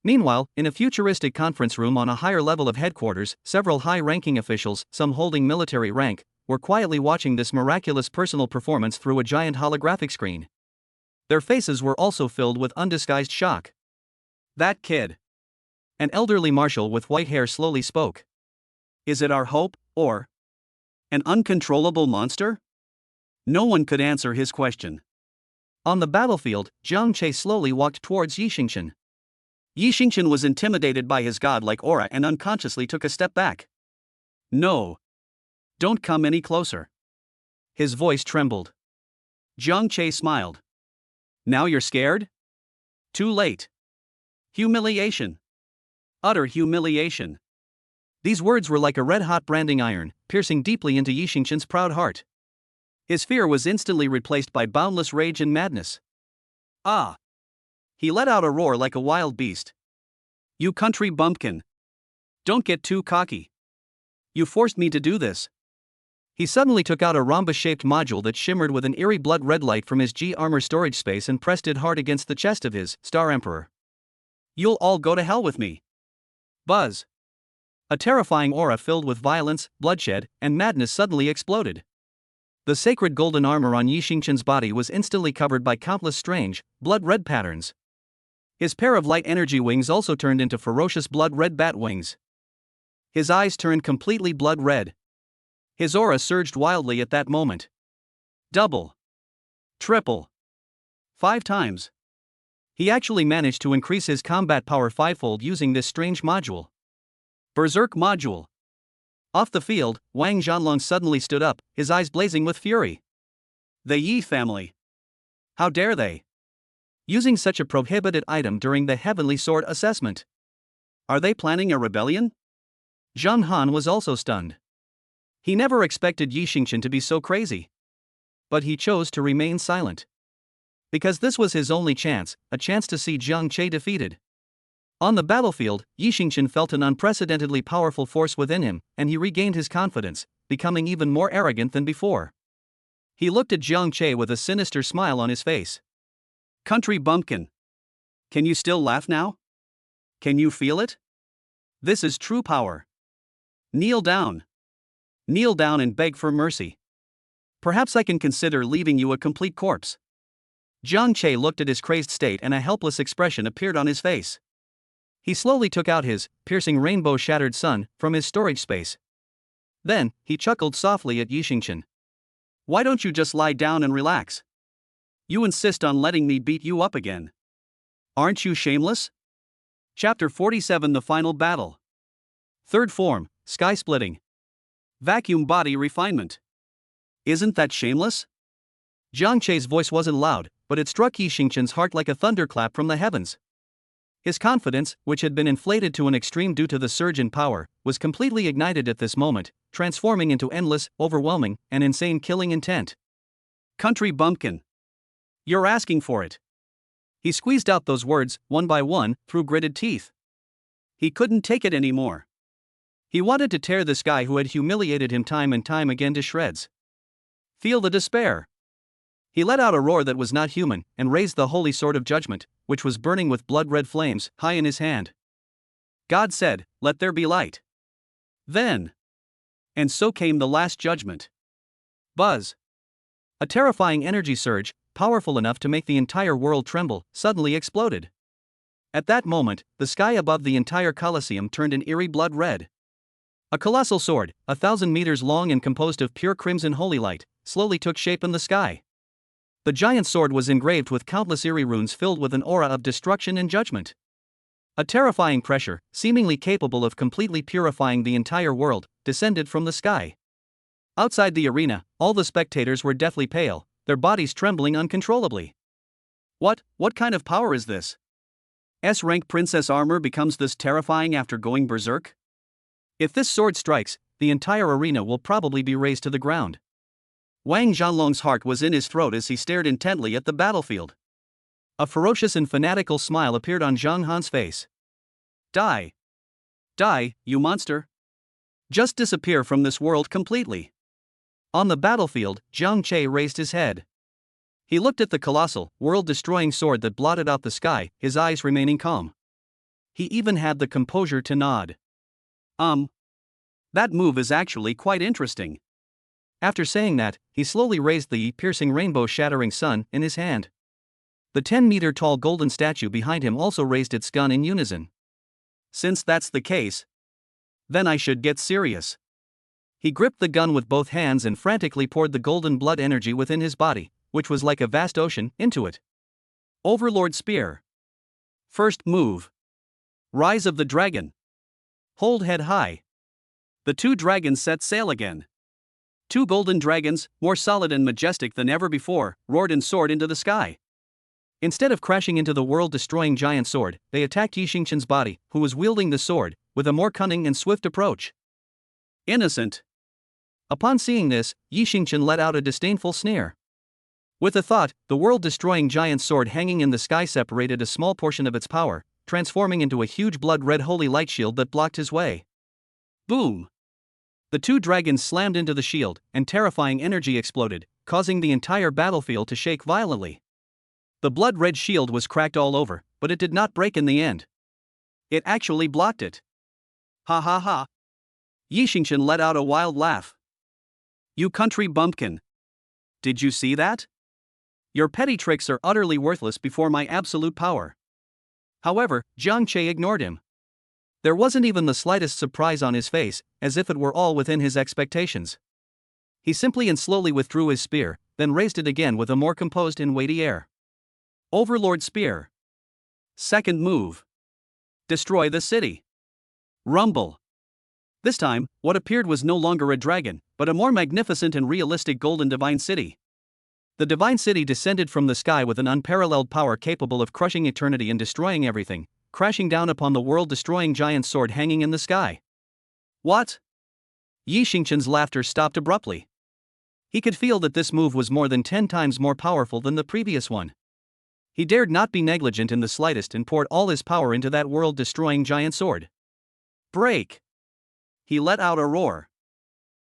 Meanwhile, in a futuristic conference room on a higher level of headquarters, several high-ranking officials, some holding military rank, were quietly watching this miraculous personal performance through a giant holographic screen. Their faces were also filled with undisguised shock. That kid. An elderly marshal with white hair slowly spoke. Is it our hope, or an uncontrollable monster? No one could answer his question. On the battlefield, Jiang Che slowly walked towards Yi Xingchen. Yi Xingchen was intimidated by his godlike aura and unconsciously took a step back. No. Don't come any closer. His voice trembled. Jiang Che smiled. Now you're scared? Too late. Humiliation. Utter humiliation. These words were like a red-hot branding iron, piercing deeply into Yi Xingchen's proud heart. His fear was instantly replaced by boundless rage and madness. Ah! He let out a roar like a wild beast. You country bumpkin! Don't get too cocky. You forced me to do this. He suddenly took out a rhombus-shaped module that shimmered with an eerie blood-red light from his G-armor storage space and pressed it hard against the chest of his Star Emperor. You'll all go to hell with me. Buzz. A terrifying aura filled with violence, bloodshed, and madness suddenly exploded. The sacred golden armor on Yi Xingchen's body was instantly covered by countless strange, blood-red patterns. His pair of light energy wings also turned into ferocious blood-red bat wings. His eyes turned completely blood-red. His aura surged wildly at that moment. Double. Triple. 5 times. He actually managed to increase his combat power 5-fold using this strange module. Berserk module. Off the field, Wang Zhanlong suddenly stood up, his eyes blazing with fury. The Yi family. How dare they? Using such a prohibited item during the Heavenly Sword assessment. Are they planning a rebellion? Zheng Han was also stunned. He never expected Yi Xingchen to be so crazy. But he chose to remain silent. Because this was his only chance, a chance to see Jiang Che defeated. On the battlefield, Yi Xingchen felt an unprecedentedly powerful force within him, and he regained his confidence, becoming even more arrogant than before. He looked at Jiang Che with a sinister smile on his face. Country bumpkin. Can you still laugh now? Can you feel it? This is true power. Kneel down. Kneel down and beg for mercy. Perhaps I can consider leaving you a complete corpse. Jiang Che looked at his crazed state and a helpless expression appeared on his face. He slowly took out his piercing rainbow-shattered sun from his storage space. Then, he chuckled softly at Yi Xingchen. Why don't you just lie down and relax? You insist on letting me beat you up again. Aren't you shameless? Chapter 47 The Final Battle. Third form, Sky Splitting. Vacuum Body Refinement. Isn't that shameless? Jiang Che's voice wasn't loud, but it struck Yi Xingqian's heart like a thunderclap from the heavens. His confidence, which had been inflated to an extreme due to the surge in power, was completely ignited at this moment, transforming into endless, overwhelming, and insane killing intent. Country bumpkin. You're asking for it. He squeezed out those words, one by one, through gritted teeth. He couldn't take it anymore. He wanted to tear this guy who had humiliated him time and time again to shreds. Feel the despair. He let out a roar that was not human, and raised the holy sword of judgment, which was burning with blood-red flames, high in his hand. God said, "Let there be light." Then. And so came the last judgment. Buzz. A terrifying energy surge, powerful enough to make the entire world tremble, suddenly exploded. At that moment, the sky above the entire Colosseum turned an eerie blood red. A colossal sword, 1,000 meters long and composed of pure crimson holy light, slowly took shape in the sky. The giant sword was engraved with countless eerie runes filled with an aura of destruction and judgment. A terrifying pressure, seemingly capable of completely purifying the entire world, descended from the sky. Outside the arena, all the spectators were deathly pale, their bodies trembling uncontrollably. What kind of power is this? S-rank princess armor becomes this terrifying after going berserk? If this sword strikes, the entire arena will probably be razed to the ground. Wang Zhanlong's heart was in his throat as he stared intently at the battlefield. A ferocious and fanatical smile appeared on Zhang Han's face. Die. Die, you monster. Just disappear from this world completely. On the battlefield, Jiang Che raised his head. He looked at the colossal, world-destroying sword that blotted out the sky, his eyes remaining calm. He even had the composure to nod. That move is actually quite interesting. After saying that, he slowly raised the piercing rainbow-shattering sun in his hand. The 10-meter-tall golden statue behind him also raised its gun in unison. Since that's the case, then I should get serious. He gripped the gun with both hands and frantically poured the golden blood energy within his body, which was like a vast ocean, into it. Overlord Spear. First move. Rise of the Dragon. Hold head high. The two dragons set sail again. Two golden dragons, more solid and majestic than ever before, roared and soared into the sky. Instead of crashing into the world-destroying giant sword, they attacked Yi Xingqian's body, who was wielding the sword, with a more cunning and swift approach. Innocent. Upon seeing this, Yi Xingqian let out a disdainful sneer. With the thought, the world-destroying giant sword hanging in the sky separated a small portion of its power, transforming into a huge blood-red holy light shield that blocked his way. Boom! The two dragons slammed into the shield, and terrifying energy exploded, causing the entire battlefield to shake violently. The blood-red shield was cracked all over, but it did not break in the end. It actually blocked it. Ha ha ha! Yi Xingqian let out a wild laugh. You country bumpkin! Did you see that? Your petty tricks are utterly worthless before my absolute power. However, Jiang Che ignored him. There wasn't even the slightest surprise on his face, as if it were all within his expectations. He simply and slowly withdrew his spear, then raised it again with a more composed and weighty air. Overlord Spear. Second move. Destroy the city. Rumble. This time, what appeared was no longer a dragon, but a more magnificent and realistic golden divine city. The divine city descended from the sky with an unparalleled power capable of crushing eternity and destroying everything, crashing down upon the world-destroying giant sword hanging in the sky. What? Yi Xingqian's laughter stopped abruptly. He could feel that this move was more than 10 times more powerful than the previous one. He dared not be negligent in the slightest and poured all his power into that world-destroying giant sword. Break! He let out a roar.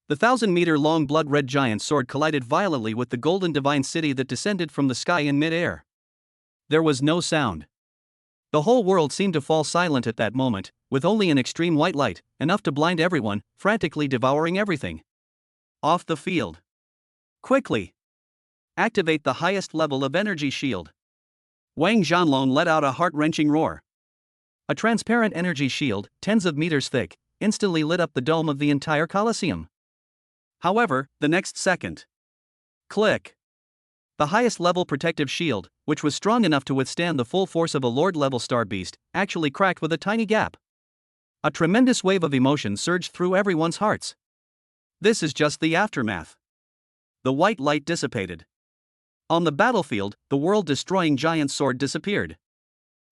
The 1,000-meter-long blood-red giant sword collided violently with the golden divine city that descended from the sky in mid-air. There was no sound. The whole world seemed to fall silent at that moment, with only an extreme white light, enough to blind everyone, frantically devouring everything. Off the field. Quickly! Activate the highest level of energy shield. Wang Zhanlong let out a heart-wrenching roar. A transparent energy shield, tens of meters thick, instantly lit up the dome of the entire Colosseum. However, the next second. Click! The highest level protective shield, which was strong enough to withstand the full force of a Lord-level star beast, actually cracked with a tiny gap. A tremendous wave of emotion surged through everyone's hearts. This is just the aftermath. The white light dissipated. On the battlefield, the world-destroying giant sword disappeared.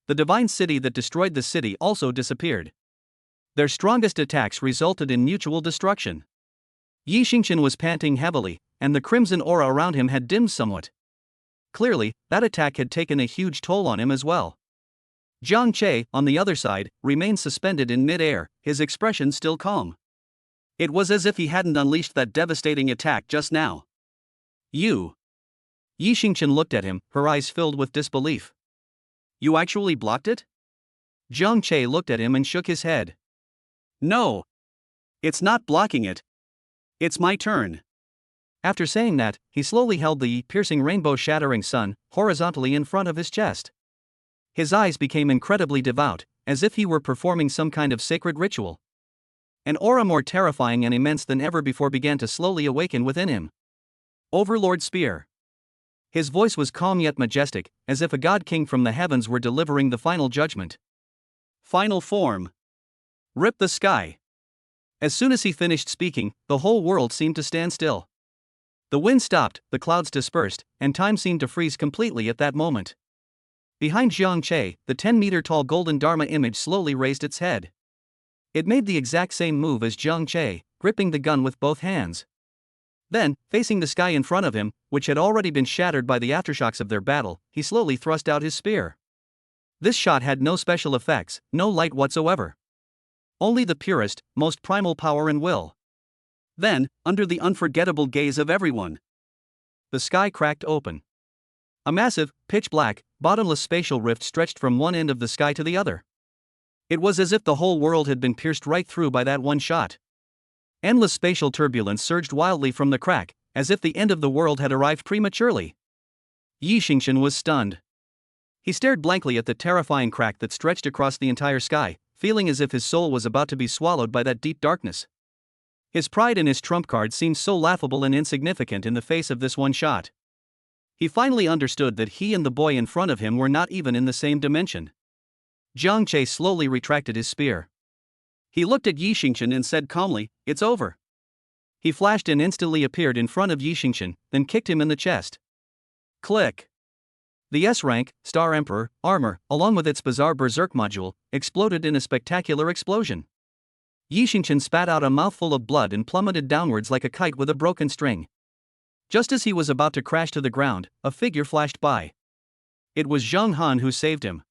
The divine city that destroyed the city also disappeared. Their strongest attacks resulted in mutual destruction. Yi Xingqian was panting heavily, and the crimson aura around him had dimmed somewhat. Clearly, that attack had taken a huge toll on him as well. Jiang Che, on the other side, remained suspended in mid-air, his expression still calm. It was as if he hadn't unleashed that devastating attack just now. You. Yi Xingqian looked at him, her eyes filled with disbelief. You actually blocked it? Jiang Che looked at him and shook his head. No. It's not blocking it. It's my turn. After saying that, he slowly held the piercing rainbow-shattering sun horizontally in front of his chest. His eyes became incredibly devout, as if he were performing some kind of sacred ritual. An aura more terrifying and immense than ever before began to slowly awaken within him. Overlord Spear. His voice was calm yet majestic, as if a god king from the heavens were delivering the final judgment. Final form. Rip the sky. As soon as he finished speaking, the whole world seemed to stand still. The wind stopped, the clouds dispersed, and time seemed to freeze completely at that moment. Behind Jiang Che, the 10-meter-tall golden Dharma image slowly raised its head. It made the exact same move as Jiang Che, gripping the gun with both hands. Then, facing the sky in front of him, which had already been shattered by the aftershocks of their battle, he slowly thrust out his spear. This shot had no special effects, no light whatsoever. Only the purest, most primal power and will. Then, under the unforgettable gaze of everyone, the sky cracked open. A massive, pitch-black, bottomless spatial rift stretched from one end of the sky to the other. It was as if the whole world had been pierced right through by that one shot. Endless spatial turbulence surged wildly from the crack, as if the end of the world had arrived prematurely. Yi Xingqian was stunned. He stared blankly at the terrifying crack that stretched across the entire sky, feeling as if his soul was about to be swallowed by that deep darkness. His pride in his trump card seemed so laughable and insignificant in the face of this one shot. He finally understood that he and the boy in front of him were not even in the same dimension. Jiang Che slowly retracted his spear. He looked at Yi Xingqian and said calmly, "It's over." He flashed and instantly appeared in front of Yi Xingqian, then kicked him in the chest. Click. The S-rank, Star Emperor, armor, along with its bizarre berserk module, exploded in a spectacular explosion. Yi Xingqian spat out a mouthful of blood and plummeted downwards like a kite with a broken string. Just as he was about to crash to the ground, a figure flashed by. It was Zhang Han who saved him.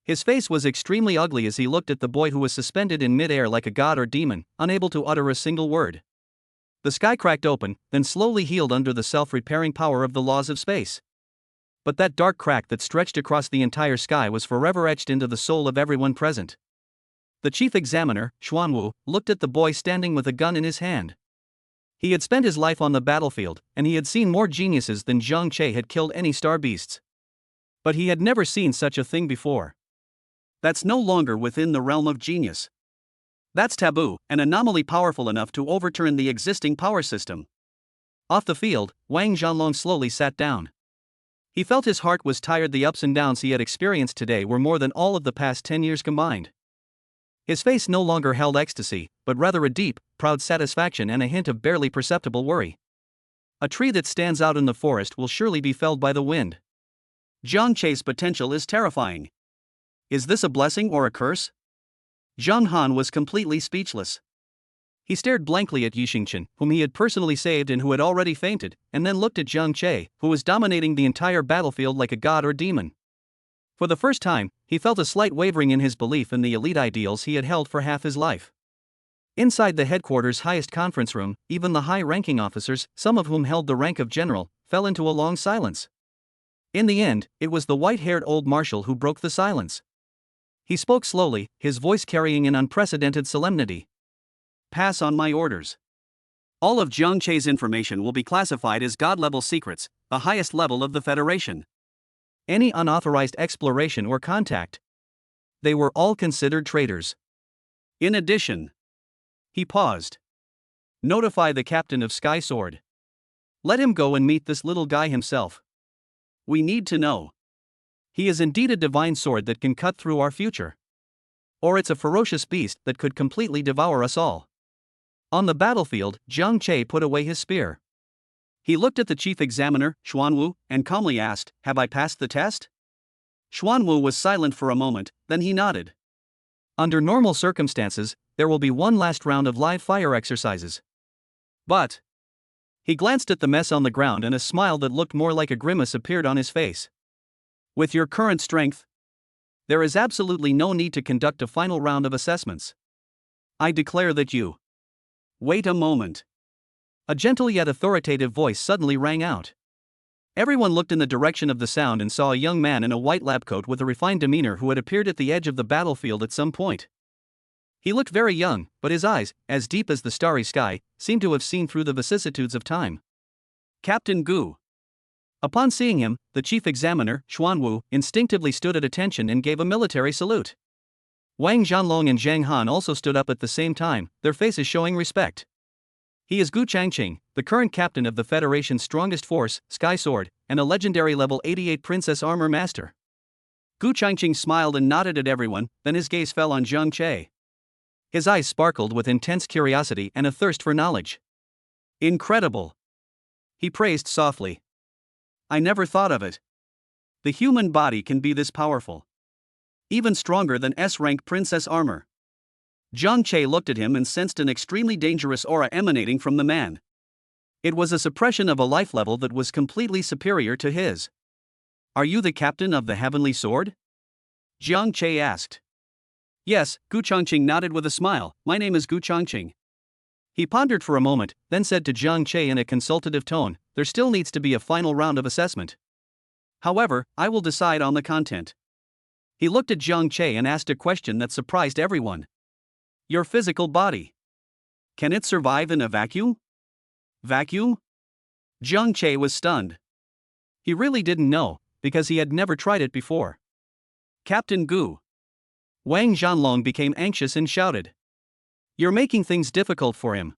His face was extremely ugly as he looked at the boy who was suspended in mid-air like a god or demon, unable to utter a single word. The sky cracked open, then slowly healed under the self-repairing power of the laws of space. But that dark crack that stretched across the entire sky was forever etched into the soul of everyone present. The chief examiner, Xuanwu, looked at the boy standing with a gun in his hand. He had spent his life on the battlefield, and he had seen more geniuses than Jiang Che had killed any star beasts. But he had never seen such a thing before. That's no longer within the realm of genius. That's taboo, an anomaly powerful enough to overturn the existing power system. Off the field, Wang Zhanlong slowly sat down. He felt his heart was tired. The ups and downs he had experienced today were more than all of the past 10 years combined. His face no longer held ecstasy, but rather a deep, proud satisfaction and a hint of barely perceptible worry. A tree that stands out in the forest will surely be felled by the wind. Jiang Che's potential is terrifying. Is this a blessing or a curse? Zhang Han was completely speechless. He stared blankly at Yi Xingqian, whom he had personally saved and who had already fainted, and then looked at Jiang Che, who was dominating the entire battlefield like a god or demon. For the first time, he felt a slight wavering in his belief in the elite ideals he had held for half his life. Inside the headquarters' highest conference room, even the high-ranking officers, some of whom held the rank of general, fell into a long silence. In the end, it was the white-haired old marshal who broke the silence. He spoke slowly, his voice carrying an unprecedented solemnity. Pass on my orders. All of Jiang Che's information will be classified as God-level secrets, the highest level of the Federation. Any unauthorized exploration or contact, they were all considered traitors. In addition, he paused. Notify the captain of Sky Sword. Let him go and meet this little guy himself. We need to know. He is indeed a divine sword that can cut through our future. Or it's a ferocious beast that could completely devour us all. On the battlefield, Jiang Che put away his spear. He looked at the chief examiner, Xuanwu, and calmly asked, "Have I passed the test?" Xuanwu was silent for a moment, then he nodded. "Under normal circumstances, there will be one last round of live fire exercises. But..." He glanced at the mess on the ground and a smile that looked more like a grimace appeared on his face. "With your current strength, there is absolutely no need to conduct a final round of assessments. I declare that you..." "Wait a moment." A gentle yet authoritative voice suddenly rang out. Everyone looked in the direction of the sound and saw a young man in a white lab coat with a refined demeanor who had appeared at the edge of the battlefield at some point. He looked very young, but his eyes, as deep as the starry sky, seemed to have seen through the vicissitudes of time. Captain Gu. Upon seeing him, the chief examiner, Xuanwu, instinctively stood at attention and gave a military salute. Wang Zhanlong and Zhang Han also stood up at the same time, their faces showing respect. He is Gu Changqing, the current captain of the Federation's strongest force, Sky Sword, and a legendary level 88 Princess Armor Master. Gu Changqing smiled and nodded at everyone, then his gaze fell on Zhang Che. His eyes sparkled with intense curiosity and a thirst for knowledge. "Incredible!" he praised softly. "I never thought of it. The human body can be this powerful. Even stronger than S-rank princess armor." Zhang Che looked at him and sensed an extremely dangerous aura emanating from the man. It was a suppression of a life level that was completely superior to his. "Are you the captain of the Heavenly Sword?" Zhang Che asked. "Yes," Gu Changqing nodded with a smile, "my name is Gu Changqing." He pondered for a moment, then said to Zhang Che in a consultative tone, "There still needs to be a final round of assessment. However, I will decide on the content." He looked at Zhang Che and asked a question that surprised everyone. "Your physical body. Can it survive in a vacuum?" "Vacuum?" Zhang Che was stunned. He really didn't know, because he had never tried it before. "Captain Gu." Wang Zhanlong became anxious and shouted. "You're making things difficult for him.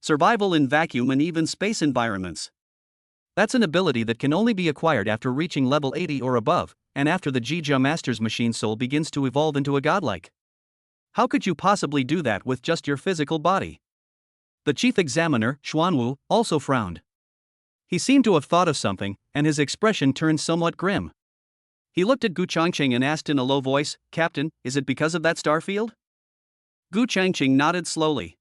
Survival in vacuum and even space environments. That's an ability that can only be acquired after reaching level 80 or above, and after the Jija Master's machine soul begins to evolve into a godlike. How could you possibly do that with just your physical body?" The chief examiner, Xuanwu, also frowned. He seemed to have thought of something, and his expression turned somewhat grim. He looked at Gu Changqing and asked in a low voice, "Captain, is it because of that star field?" Gu Changqing nodded slowly.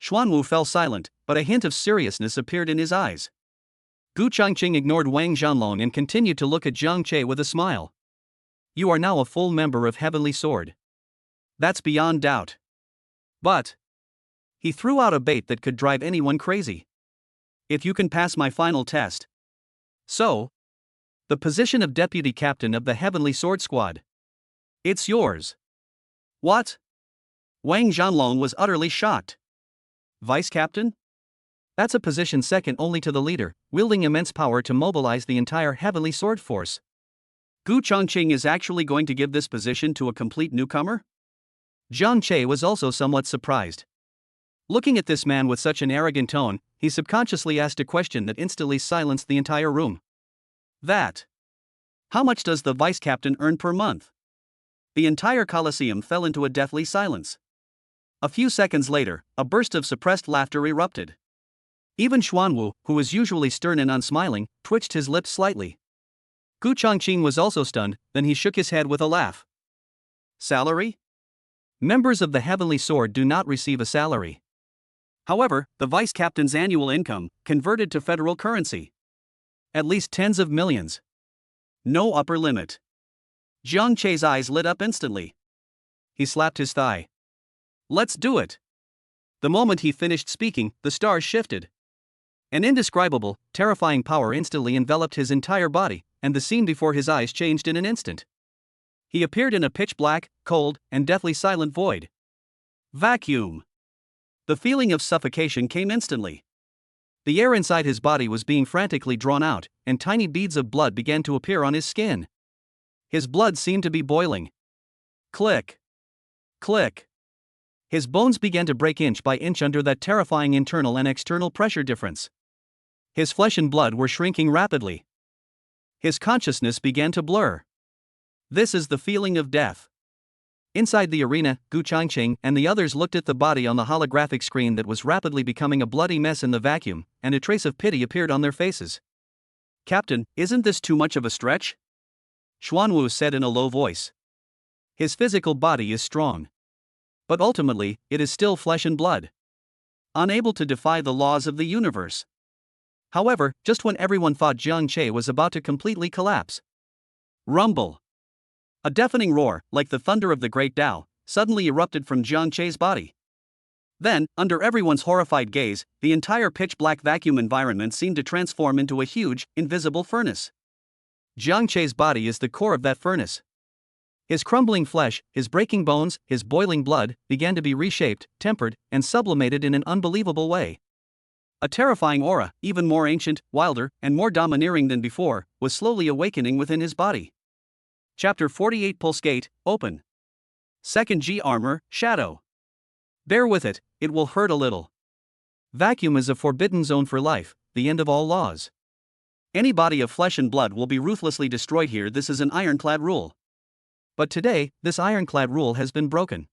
Xuanwu fell silent, but a hint of seriousness appeared in his eyes. Gu Changqing ignored Wang Zhanlong and continued to look at Zhang Che with a smile. "You are now a full member of Heavenly Sword. That's beyond doubt. But..." He threw out a bait that could drive anyone crazy. "If you can pass my final test. So, the position of deputy captain of the Heavenly Sword Squad. It's yours." "What?" Wang Zhanlong was utterly shocked. "Vice captain? That's a position second only to the leader, wielding immense power to mobilize the entire Heavenly Sword Force. Gu Changqing is actually going to give this position to a complete newcomer?" Zhang Che was also somewhat surprised. Looking at this man with such an arrogant tone, he subconsciously asked a question that instantly silenced the entire room. "That. How much does the vice captain earn per month?" The entire Colosseum fell into a deathly silence. A few seconds later, a burst of suppressed laughter erupted. Even Xuanwu, who was usually stern and unsmiling, twitched his lips slightly. Gu Changqing was also stunned, then he shook his head with a laugh. "Salary? Members of the Heavenly Sword do not receive a salary. However, the vice captain's annual income, converted to federal currency. At least tens of millions. No upper limit." Zhang Che's eyes lit up instantly. He slapped his thigh. "Let's do it." The moment he finished speaking, the stars shifted. An indescribable, terrifying power instantly enveloped his entire body, and the scene before his eyes changed in an instant. He appeared in a pitch-black, cold, and deathly silent void. Vacuum. The feeling of suffocation came instantly. The air inside his body was being frantically drawn out, and tiny beads of blood began to appear on his skin. His blood seemed to be boiling. Click. Click. His bones began to break inch by inch under that terrifying internal and external pressure difference. His flesh and blood were shrinking rapidly. His consciousness began to blur. This is the feeling of death. Inside the arena, Gu Changqing and the others looked at the body on the holographic screen that was rapidly becoming a bloody mess in the vacuum, and a trace of pity appeared on their faces. "Captain, isn't this too much of a stretch?" Xuanwu said in a low voice. "His physical body is strong. But ultimately, it is still flesh and blood, unable to defy the laws of the universe." However, just when everyone thought Jiang Che was about to completely collapse, rumble! A deafening roar, like the thunder of the great Tao, suddenly erupted from Jiang Che's body. Then, under everyone's horrified gaze, the entire pitch-black vacuum environment seemed to transform into a huge, invisible furnace. Jiang Che's body is the core of that furnace. His crumbling flesh, his breaking bones, his boiling blood, began to be reshaped, tempered, and sublimated in an unbelievable way. A terrifying aura, even more ancient, wilder, and more domineering than before, was slowly awakening within his body. Chapter 48 Pulse Gate, Open. Second G Armor, Shadow. Bear with it, it will hurt a little. Vacuum is a forbidden zone for life, the end of all laws. Any body of flesh and blood will be ruthlessly destroyed here. This is an ironclad rule. But today, this ironclad rule has been broken.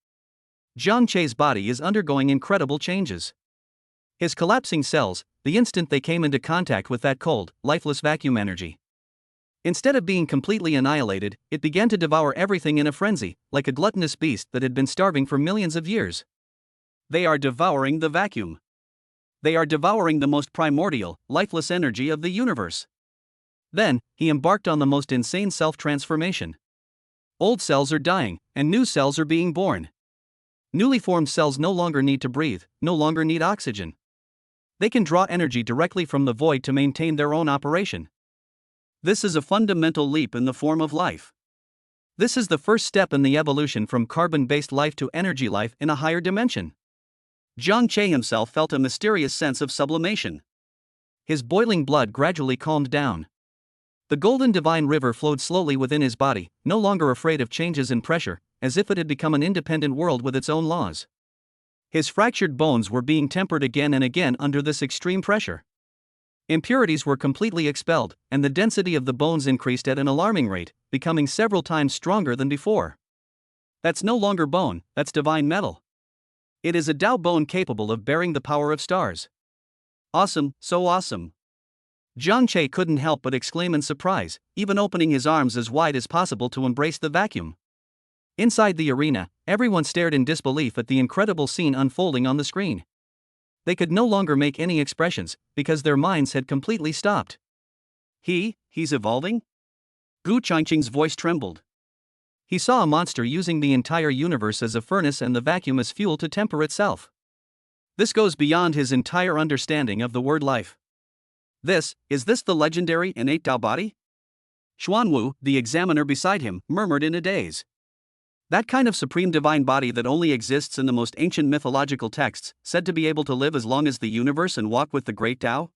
Jiang Che's body is undergoing incredible changes. His collapsing cells, the instant they came into contact with that cold, lifeless vacuum energy, instead of being completely annihilated, it began to devour everything in a frenzy, like a gluttonous beast that had been starving for millions of years. They are devouring the vacuum. They are devouring the most primordial, lifeless energy of the universe. Then, he embarked on the most insane self-transformation. Old cells are dying, and new cells are being born. Newly formed cells no longer need to breathe, no longer need oxygen. They can draw energy directly from the void to maintain their own operation. This is a fundamental leap in the form of life. This is the first step in the evolution from carbon-based life to energy life in a higher dimension. Jiang Che himself felt a mysterious sense of sublimation. His boiling blood gradually calmed down. The golden divine river flowed slowly within his body, no longer afraid of changes in pressure, as if it had become an independent world with its own laws. His fractured bones were being tempered again and again under this extreme pressure. Impurities were completely expelled, and the density of the bones increased at an alarming rate, becoming several times stronger than before. That's no longer bone, that's divine metal. It is a Tao bone capable of bearing the power of stars. Awesome, so awesome. Jiang Che couldn't help but exclaim in surprise, even opening his arms as wide as possible to embrace the vacuum. Inside the arena, everyone stared in disbelief at the incredible scene unfolding on the screen. They could no longer make any expressions, because their minds had completely stopped. He's evolving? Gu Changqing's voice trembled. He saw a monster using the entire universe as a furnace and the vacuum as fuel to temper itself. This goes beyond his entire understanding of the word life. Is this the legendary innate Tao body? Xuanwu, the examiner beside him, murmured in a daze. That kind of supreme divine body that only exists in the most ancient mythological texts, said to be able to live as long as the universe and walk with the great Tao?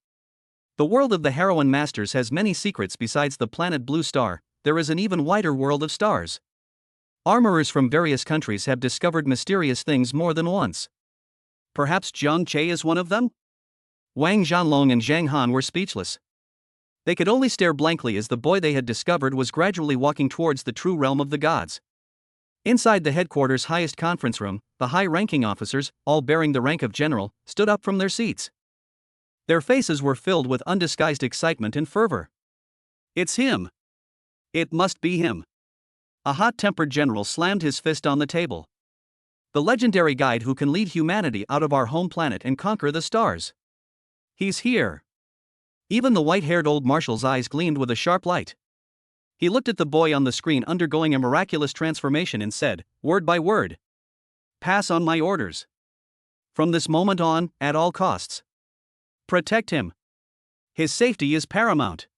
The world of the heroine masters has many secrets. Besides the planet Blue Star, there is an even wider world of stars. Armorers from various countries have discovered mysterious things more than once. Perhaps Jiang Che is one of them? Wang Zhanlong and Zhang Han were speechless. They could only stare blankly as the boy they had discovered was gradually walking towards the true realm of the gods. Inside the headquarters' highest conference room, the high-ranking officers, all bearing the rank of general, stood up from their seats. Their faces were filled with undisguised excitement and fervor. It's him! It must be him! A hot-tempered general slammed his fist on the table. The legendary guide who can lead humanity out of our home planet and conquer the stars. He's here! Even the white-haired old marshal's eyes gleamed with a sharp light. He looked at the boy on the screen undergoing a miraculous transformation and said, word by word, "Pass on my orders. From this moment on, at all costs, protect him. His safety is paramount."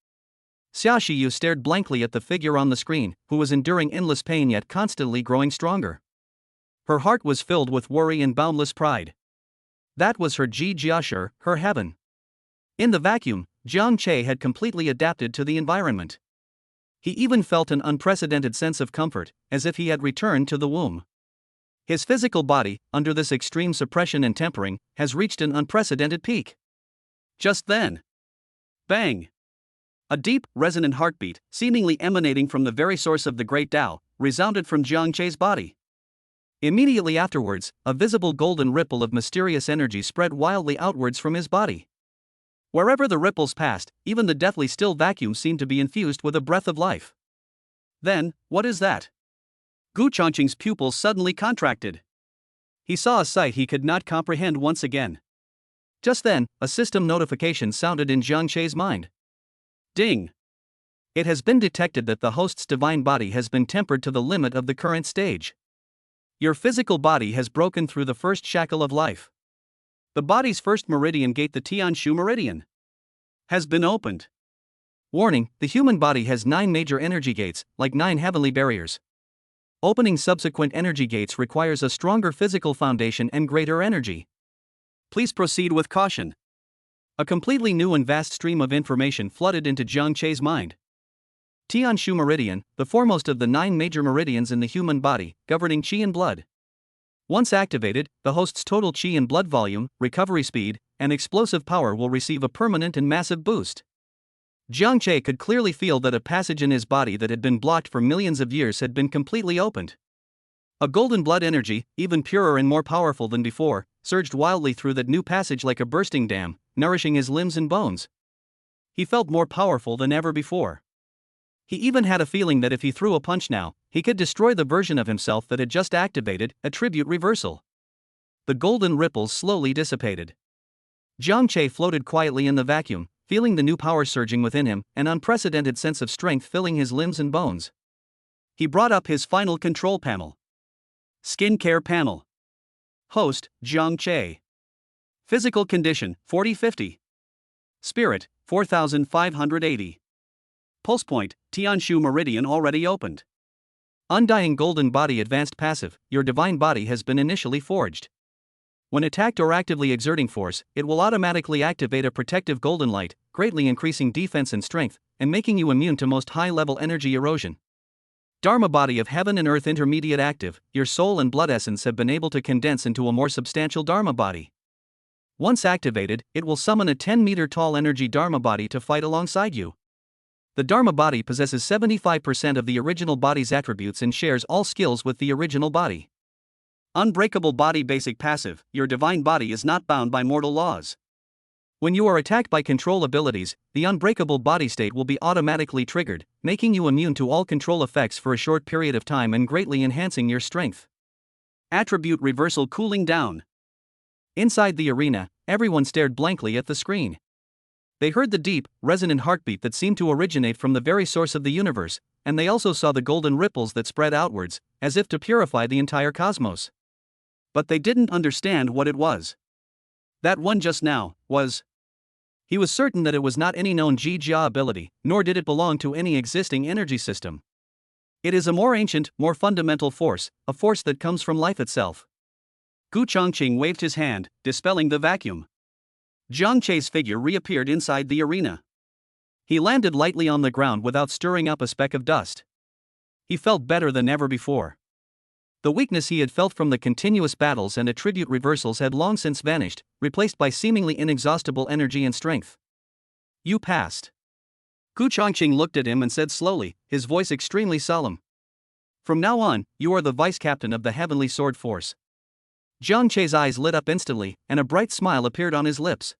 Xia Shiyu stared blankly at the figure on the screen, who was enduring endless pain yet constantly growing stronger. Her heart was filled with worry and boundless pride. That was her Jiashi, her heaven. In the vacuum, Jiang Che had completely adapted to the environment. He even felt an unprecedented sense of comfort, as if he had returned to the womb. His physical body, under this extreme suppression and tempering, has reached an unprecedented peak. Just then, bang! A deep, resonant heartbeat, seemingly emanating from the very source of the great Tao, resounded from Jiang Che's body. Immediately afterwards, a visible golden ripple of mysterious energy spread wildly outwards from his body. Wherever the ripples passed, even the deathly still vacuum seemed to be infused with a breath of life. Then, what is that? Gu Chongqing's pupils suddenly contracted. He saw a sight he could not comprehend once again. Just then, a system notification sounded in Jiang Che's mind. Ding! It has been detected that the host's divine body has been tempered to the limit of the current stage. Your physical body has broken through the first shackle of life. The body's first meridian gate, the Tianshu meridian, has been opened. Warning: the human body has 9 major energy gates, like 9 heavenly barriers. Opening subsequent energy gates requires a stronger physical foundation and greater energy. Please proceed with caution. A completely new and vast stream of information flooded into Jiang Che's mind. Tianshu meridian, the foremost of the 9 major meridians in the human body, governing qi and blood. Once activated, the host's total qi and blood volume, recovery speed, and explosive power will receive a permanent and massive boost. Jiang Che could clearly feel that a passage in his body that had been blocked for millions of years had been completely opened. A golden blood energy, even purer and more powerful than before, surged wildly through that new passage like a bursting dam, nourishing his limbs and bones. He felt more powerful than ever before. He even had a feeling that if he threw a punch now, he could destroy the version of himself that had just activated, attribute reversal. The golden ripples slowly dissipated. Jiang Che floated quietly in the vacuum, feeling the new power surging within him, an unprecedented sense of strength filling his limbs and bones. He brought up his final control panel. Skincare panel. Host, Jiang Che. Physical condition, 4050. Spirit, 4580. Pulse point, Tianshu meridian already opened. Undying golden body advanced passive, your divine body has been initially forged. When attacked or actively exerting force, it will automatically activate a protective golden light, greatly increasing defense and strength, and making you immune to most high-level energy erosion. Dharma body of heaven and earth intermediate active, your soul and blood essence have been able to condense into a more substantial Dharma body. Once activated, it will summon a 10-meter tall energy Dharma body to fight alongside you. The Dharma body possesses 75% of the original body's attributes and shares all skills with the original body. Unbreakable body basic passive, your divine body is not bound by mortal laws. When you are attacked by control abilities, the unbreakable body state will be automatically triggered, making you immune to all control effects for a short period of time and greatly enhancing your strength. Attribute reversal cooling down. Inside the arena, everyone stared blankly at the screen. They heard the deep, resonant heartbeat that seemed to originate from the very source of the universe, and they also saw the golden ripples that spread outwards, as if to purify the entire cosmos. But they didn't understand what it was. That one just now was. He was certain that it was not any known Jia ability, nor did it belong to any existing energy system. It is a more ancient, more fundamental force, a force that comes from life itself. Gu Chongqing waved his hand, dispelling the vacuum. Jiang Che's figure reappeared inside the arena. He landed lightly on the ground without stirring up a speck of dust. He felt better than ever before. The weakness he had felt from the continuous battles and attribute reversals had long since vanished, replaced by seemingly inexhaustible energy and strength. You passed. Gu Chongqing looked at him and said slowly, his voice extremely solemn. From now on, you are the vice-captain of the Heavenly Sword Force. Jiang Che's eyes lit up instantly, and a bright smile appeared on his lips.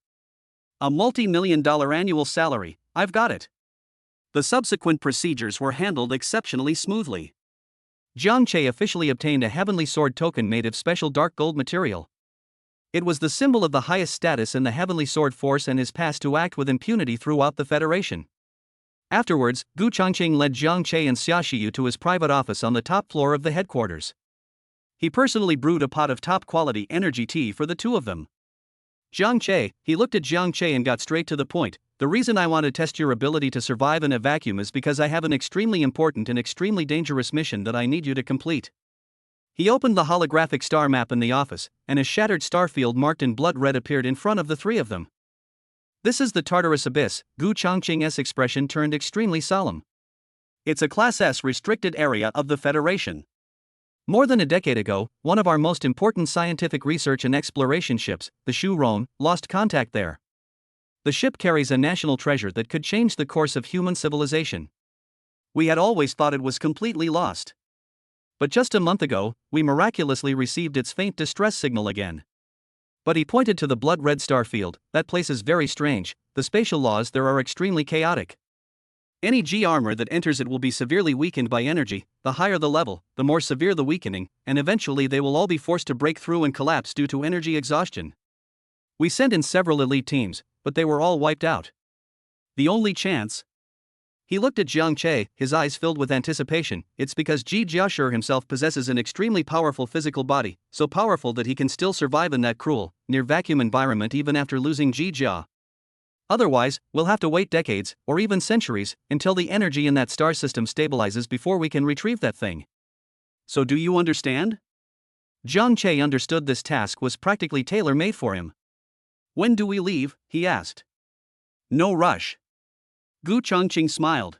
A multi-million-dollar annual salary, I've got it. The subsequent procedures were handled exceptionally smoothly. Jiang Che officially obtained a Heavenly Sword token made of special dark gold material. It was the symbol of the highest status in the Heavenly Sword Force and his pass to act with impunity throughout the Federation. Afterwards, Gu Chongqing led Jiang Che and Xia Xiyu to his private office on the top floor of the headquarters. He personally brewed a pot of top-quality energy tea for the two of them. Jiang Che, he looked at Jiang Che and got straight to the point. The reason I want to test your ability to survive in a vacuum is because I have an extremely important and extremely dangerous mission that I need you to complete. He opened the holographic star map in the office, and a shattered star field marked in blood red appeared in front of the three of them. This is the Tartarus Abyss. Gu Chongqing's expression turned extremely solemn. It's a Class S restricted area of the Federation. More than a decade ago, one of our most important scientific research and exploration ships, the Shu Ron, lost contact there. The ship carries a national treasure that could change the course of human civilization. We had always thought it was completely lost. But just a month ago, we miraculously received its faint distress signal again. But he pointed to the blood-red star field. That place is very strange, the spatial laws there are extremely chaotic. Any G armor that enters it will be severely weakened by energy. The higher the level, the more severe the weakening, and eventually they will all be forced to break through and collapse due to energy exhaustion. We sent in several elite teams, but they were all wiped out. The only chance? He looked at Jiang Che, his eyes filled with anticipation. It's because Ji Jiashi himself possesses an extremely powerful physical body, so powerful that he can still survive in that cruel, near-vacuum environment even after losing Ji Jia. Otherwise, we'll have to wait decades, or even centuries, until the energy in that star system stabilizes before we can retrieve that thing. So do you understand? Jiang Che understood this task was practically tailor-made for him. When do we leave? He asked. No rush. Gu Chongqing smiled.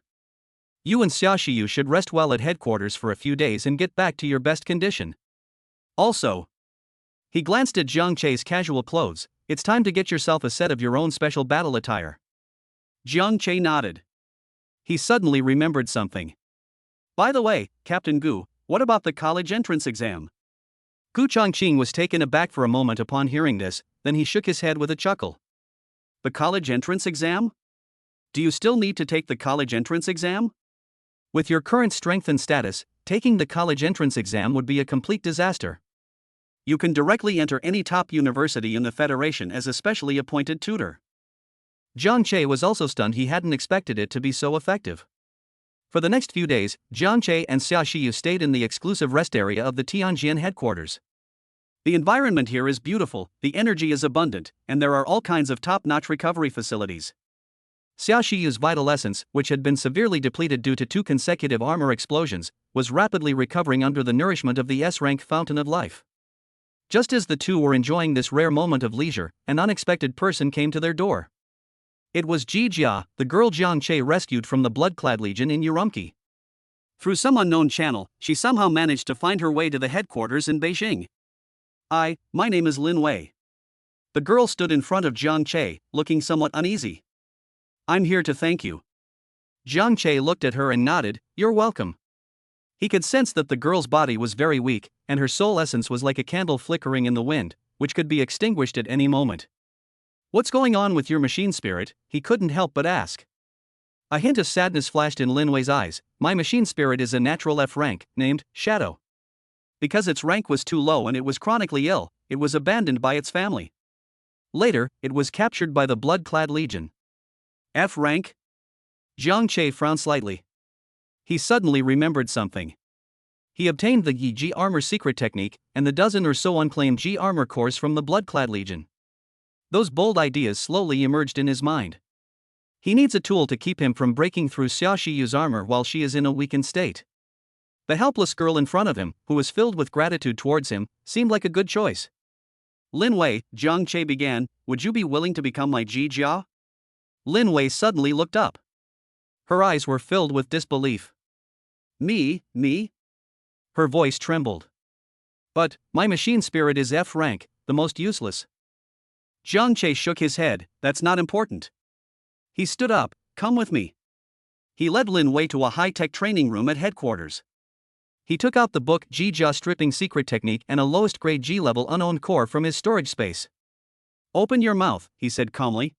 You and Xiaoxiu should rest well at headquarters for a few days and get back to your best condition. Also, he glanced at Jiang Che's casual clothes. It's time to get yourself a set of your own special battle attire. Jiang Che nodded. He suddenly remembered something. By the way, Captain Gu, what about the college entrance exam? Gu Chongqing was taken aback for a moment upon hearing this, then he shook his head with a chuckle. The college entrance exam? Do you still need to take the college entrance exam? With your current strength and status, taking the college entrance exam would be a complete disaster. You can directly enter any top university in the Federation as a specially appointed tutor. Jiang Che was also stunned. He hadn't expected it to be so effective. For the next few days, Jiang Che and Xiaoxiu stayed in the exclusive rest area of the Tianjin headquarters. The environment here is beautiful, the energy is abundant, and there are all kinds of top-notch recovery facilities. Xiaoxiu's vital essence, which had been severely depleted due to 2 consecutive armor explosions, was rapidly recovering under the nourishment of the S-rank fountain of life. Just as the two were enjoying this rare moment of leisure, an unexpected person came to their door. It was Ji Jia, the girl Jiang Che rescued from the Blood-clad Legion in Urumqi. Through some unknown channel, she somehow managed to find her way to the headquarters in Beijing. My name is Lin Wei. The girl stood in front of Jiang Che, looking somewhat uneasy. I'm here to thank you. Jiang Che looked at her and nodded, you're welcome. He could sense that the girl's body was very weak, and her soul essence was like a candle flickering in the wind, which could be extinguished at any moment. What's going on with your machine spirit? He couldn't help but ask. A hint of sadness flashed in Lin Wei's eyes. My machine spirit is a natural F rank, named Shadow. Because its rank was too low and it was chronically ill, it was abandoned by its family. Later, it was captured by the Blood-clad Legion. F rank? Jiang Che frowned slightly. He suddenly remembered something. He obtained the Yi Ji armor secret technique and the dozen or so unclaimed Ji armor cores from the Blood-clad Legion. Those bold ideas slowly emerged in his mind. He needs a tool to keep him from breaking through Xiaoxiu's armor while she is in a weakened state. The helpless girl in front of him, who was filled with gratitude towards him, seemed like a good choice. Lin Wei, Jiang Che began, would you be willing to become my Ji Jia? Lin Wei suddenly looked up. Her eyes were filled with disbelief. Me? Her voice trembled. But, my machine spirit is F rank, the most useless. Jiang Che shook his head, that's not important. He stood up, come with me. He led Lin Wei to a high-tech training room at headquarters. He took out the book Ji Jia stripping secret technique and a lowest grade G-level unowned core from his storage space. Open your mouth, he said calmly.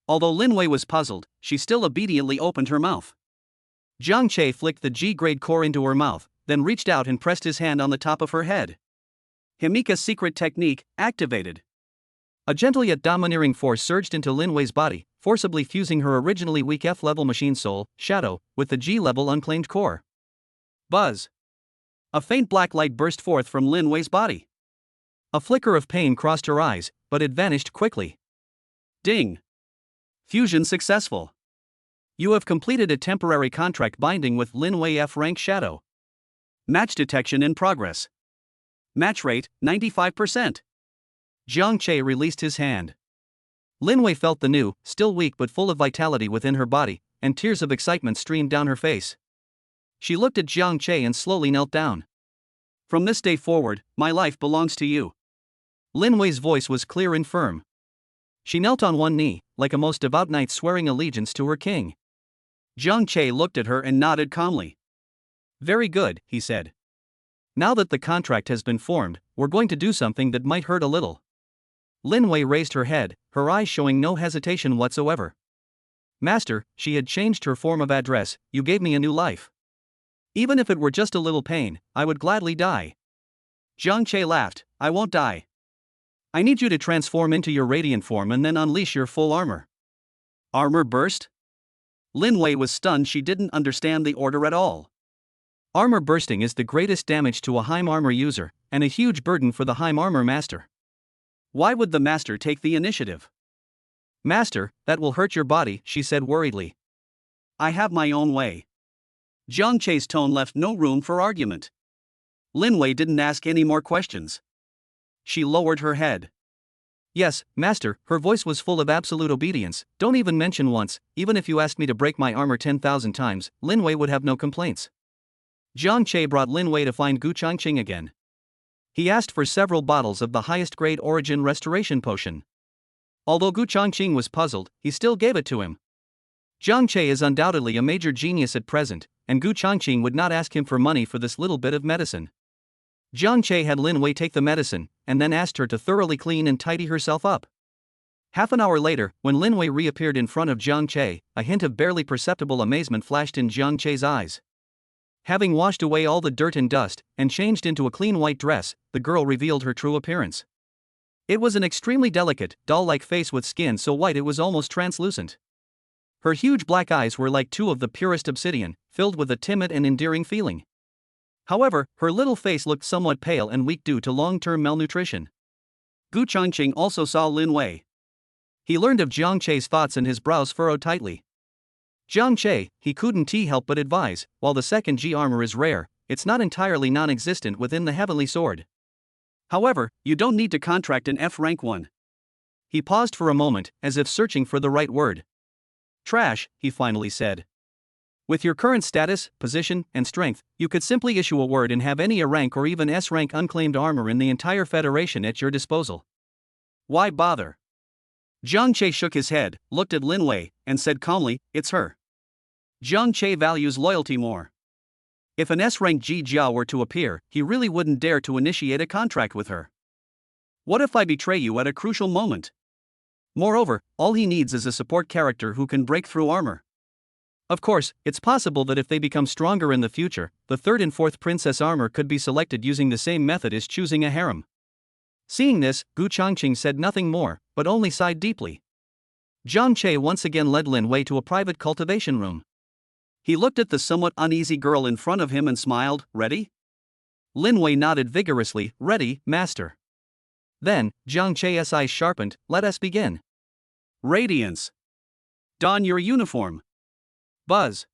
Although Lin Wei was puzzled, she still obediently opened her mouth. Jiang Che flicked the G-grade core into her mouth, then reached out and pressed his hand on the top of her head. Himika's secret technique, activated. A gentle yet domineering force surged into Lin Wei's body, forcibly fusing her originally weak F-level machine soul, Shadow, with the G-level unclaimed core. Buzz. A faint black light burst forth from Lin Wei's body. A flicker of pain crossed her eyes, but it vanished quickly. Ding. Fusion successful. You have completed a temporary contract binding with Lin Wei F-rank Shadow. Match detection in progress. Match rate, 95%. Jiang Che released his hand. Lin Wei felt the new, still weak but full of vitality within her body, and tears of excitement streamed down her face. She looked at Jiang Che and slowly knelt down. From this day forward, my life belongs to you. Lin Wei's voice was clear and firm. She knelt on one knee, like a most devout knight swearing allegiance to her king. Jiang Che looked at her and nodded calmly. Very good, he said. Now that the contract has been formed, we're going to do something that might hurt a little. Lin Wei raised her head, her eyes showing no hesitation whatsoever. Master, she had changed her form of address, you gave me a new life. Even if it were just a little pain, I would gladly die. Jiang Che laughed, I won't die. I need you to transform into your radiant form and then unleash your full armor. Armor burst? Lin Wei was stunned, she didn't understand the order at all. Armor bursting is the greatest damage to a Heim armor user, and a huge burden for the Heim armor master. Why would the master take the initiative? Master, that will hurt your body, she said worriedly. I have my own way. Jiang Che's tone left no room for argument. Lin Wei didn't ask any more questions. She lowered her head. Yes, master, her voice was full of absolute obedience. Don't even mention once, even if you asked me to break my armor 10,000 times, Lin Wei would have no complaints. Jiang Che brought Lin Wei to find Gu Changqing again. He asked for several bottles of the highest grade origin restoration potion. Although Gu Changqing was puzzled, he still gave it to him. Jiang Che is undoubtedly a major genius at present, and Gu Changqing would not ask him for money for this little bit of medicine. Jiang Che had Lin Wei take the medicine, and then asked her to thoroughly clean and tidy herself up. Half an hour later, when Lin Wei reappeared in front of Jiang Che, a hint of barely perceptible amazement flashed in Jiang Che's eyes. Having washed away all the dirt and dust, and changed into a clean white dress, the girl revealed her true appearance. It was an extremely delicate, doll-like face with skin so white it was almost translucent. Her huge black eyes were like two of the purest obsidian, filled with a timid and endearing feeling. However, her little face looked somewhat pale and weak due to long-term malnutrition. Gu Changqing also saw Lin Wei. He learned of Jiang Che's thoughts and his brows furrowed tightly. Jiang Che, he couldn't help but advise, while the second G armor is rare, it's not entirely non-existent within the Heavenly Sword. However, you don't need to contract an F rank 1. He paused for a moment, as if searching for the right word. Trash, he finally said. With your current status, position, and strength, you could simply issue a word and have any A rank or even S rank unclaimed armor in the entire Federation at your disposal. Why bother? Jiang Che shook his head, looked at Lin Wei, and said calmly, it's her. Jiang Che values loyalty more. If an S-rank Ji Jia were to appear, he really wouldn't dare to initiate a contract with her. What if I betray you at a crucial moment? Moreover, all he needs is a support character who can break through armor. Of course, it's possible that if they become stronger in the future, the third and fourth princess armor could be selected using the same method as choosing a harem. Seeing this, Gu Changqing said nothing more, but only sighed deeply. Jiang Che once again led Lin Wei to a private cultivation room. He looked at the somewhat uneasy girl in front of him and smiled, ready? Lin Wei nodded vigorously, ready, master. Then, Jiang Che's eyes sharpened, let us begin. Radiance. Don your uniform. Buzz.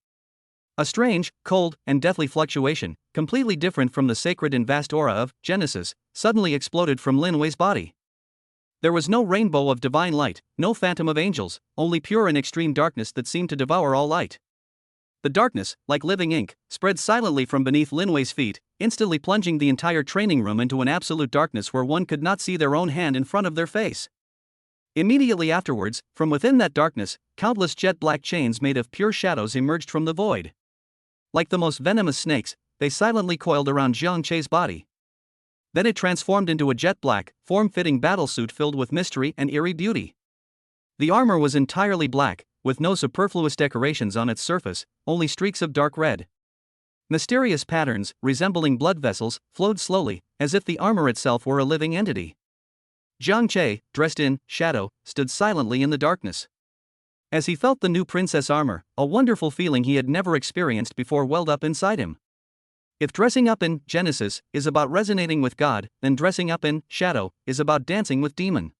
A strange, cold, and deathly fluctuation, completely different from the sacred and vast aura of Genesis, suddenly exploded from Lin Wei's body. There was no rainbow of divine light, no phantom of angels, only pure and extreme darkness that seemed to devour all light. The darkness, like living ink, spread silently from beneath Lin Wei's feet, instantly plunging the entire training room into an absolute darkness where one could not see their own hand in front of their face. Immediately afterwards, from within that darkness, countless jet-black chains made of pure shadows emerged from the void. Like the most venomous snakes, they silently coiled around Jiang Che's body. Then it transformed into a jet-black, form-fitting battlesuit filled with mystery and eerie beauty. The armor was entirely black, with no superfluous decorations on its surface, only streaks of dark red. Mysterious patterns, resembling blood vessels, flowed slowly, as if the armor itself were a living entity. Jiang Che, dressed in shadow, stood silently in the darkness. As he felt the new princess armor, a wonderful feeling he had never experienced before welled up inside him. If dressing up in Genesis is about resonating with God, then dressing up in shadow is about dancing with demon.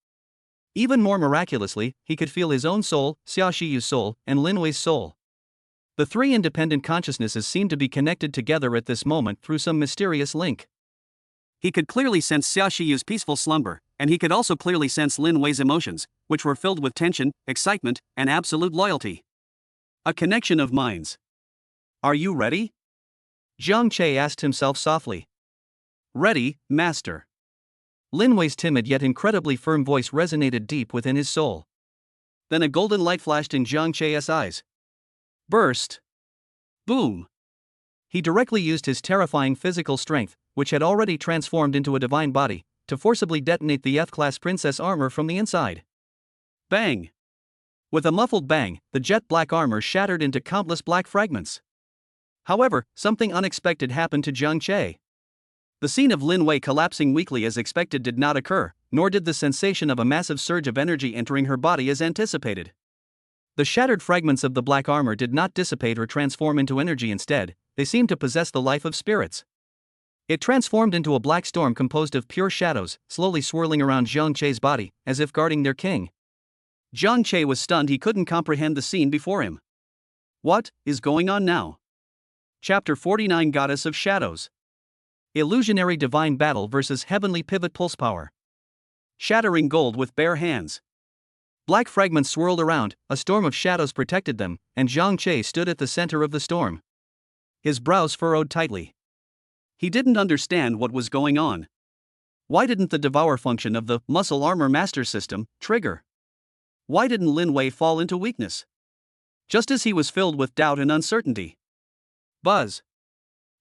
Even more miraculously, he could feel his own soul, Xia Shiyu's soul, and Lin Wei's soul. The three independent consciousnesses seemed to be connected together at this moment through some mysterious link. He could clearly sense Xia Shiyu's peaceful slumber, and he could also clearly sense Lin Wei's emotions, which were filled with tension, excitement, and absolute loyalty. A connection of minds. Are you ready? Jiang Che asked himself softly. Ready, master. Lin Wei's timid yet incredibly firm voice resonated deep within his soul. Then a golden light flashed in Jiang Che's eyes. Burst. Boom. He directly used his terrifying physical strength, which had already transformed into a divine body, to forcibly detonate the F-class princess armor from the inside. Bang! With a muffled bang, the jet black armor shattered into countless black fragments. However, something unexpected happened to Jiang Che. The scene of Lin Wei collapsing weakly as expected did not occur, nor did the sensation of a massive surge of energy entering her body as anticipated. The shattered fragments of the black armor did not dissipate or transform into energy. Instead, they seemed to possess the life of spirits. It transformed into a black storm composed of pure shadows, slowly swirling around Jiang Che's body, as if guarding their king. Jiang Che was stunned. He couldn't comprehend the scene before him. What is going on now? Chapter 49, Goddess of Shadows. Illusionary divine battle versus heavenly pivot pulse power. Shattering gold with bare hands. Black fragments swirled around, a storm of shadows protected them, and Jiang Che stood at the center of the storm. His brows furrowed tightly. He didn't understand what was going on. Why didn't the devour function of the muscle armor master system trigger? Why didn't Lin Wei fall into weakness? Just as he was filled with doubt and uncertainty. Buzz!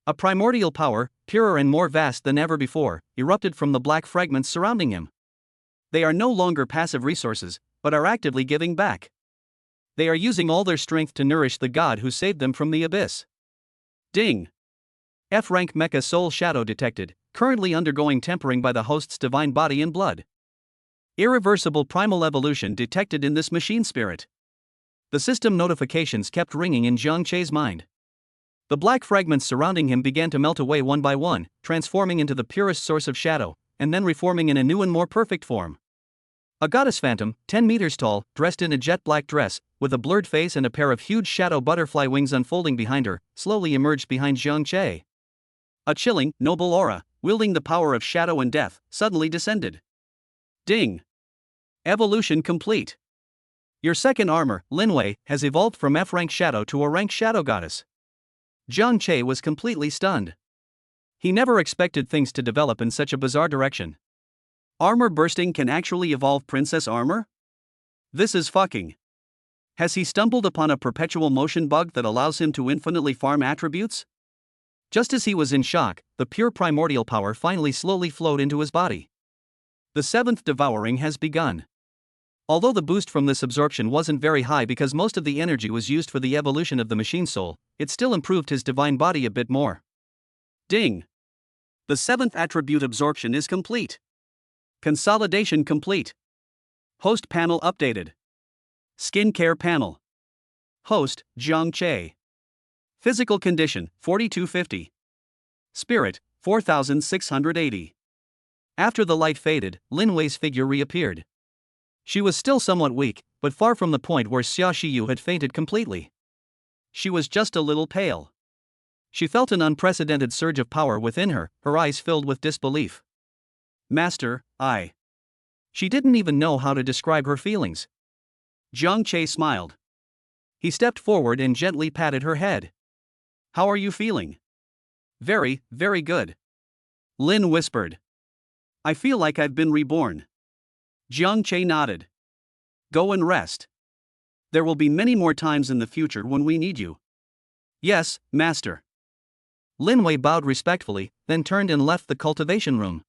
A primordial power, purer and more vast than ever before, erupted from the black fragments surrounding him. They are no longer passive resources, but are actively giving back. They are using all their strength to nourish the god who saved them from the abyss. Ding! F-rank Mecha Soul Shadow detected, currently undergoing tempering by the host's divine body and blood. Irreversible primal evolution detected in this machine spirit. The system notifications kept ringing in Jiang Che's mind. The black fragments surrounding him began to melt away one by one, transforming into the purest source of shadow, and then reforming in a new and more perfect form. A goddess phantom, 10 meters tall, dressed in a jet black dress, with a blurred face and a pair of huge shadow butterfly wings unfolding behind her, slowly emerged behind Jiang Che. A chilling, noble aura, wielding the power of shadow and death, suddenly descended. Ding! Evolution complete. Your second armor, Lin Wei, has evolved from F-rank shadow to a rank shadow goddess. Jiang Che was completely stunned. He never expected things to develop in such a bizarre direction. Armor bursting can actually evolve princess armor? This is fucking. Has he stumbled upon a perpetual motion bug that allows him to infinitely farm attributes? Just as he was in shock, the pure primordial power finally slowly flowed into his body. The seventh devouring has begun. Although the boost from this absorption wasn't very high because most of the energy was used for the evolution of the machine soul, it still improved his divine body a bit more. Ding! The seventh attribute absorption is complete. Consolidation complete. Host panel updated. Skincare panel. Host, Jiang Che. Physical condition, 4250. Spirit, 4680. After the light faded, Lin Wei's figure reappeared. She was still somewhat weak, but far from the point where Xia Shiyu had fainted completely. She was just a little pale. She felt an unprecedented surge of power within her, her eyes filled with disbelief. Master, I. She didn't even know how to describe her feelings. Jiang Che smiled. He stepped forward and gently patted her head. How are you feeling? Very, very good. Lin whispered. I feel like I've been reborn. Jiang Che nodded. Go and rest. There will be many more times in the future when we need you. Yes, Master. Lin Wei bowed respectfully, then turned and left the cultivation room.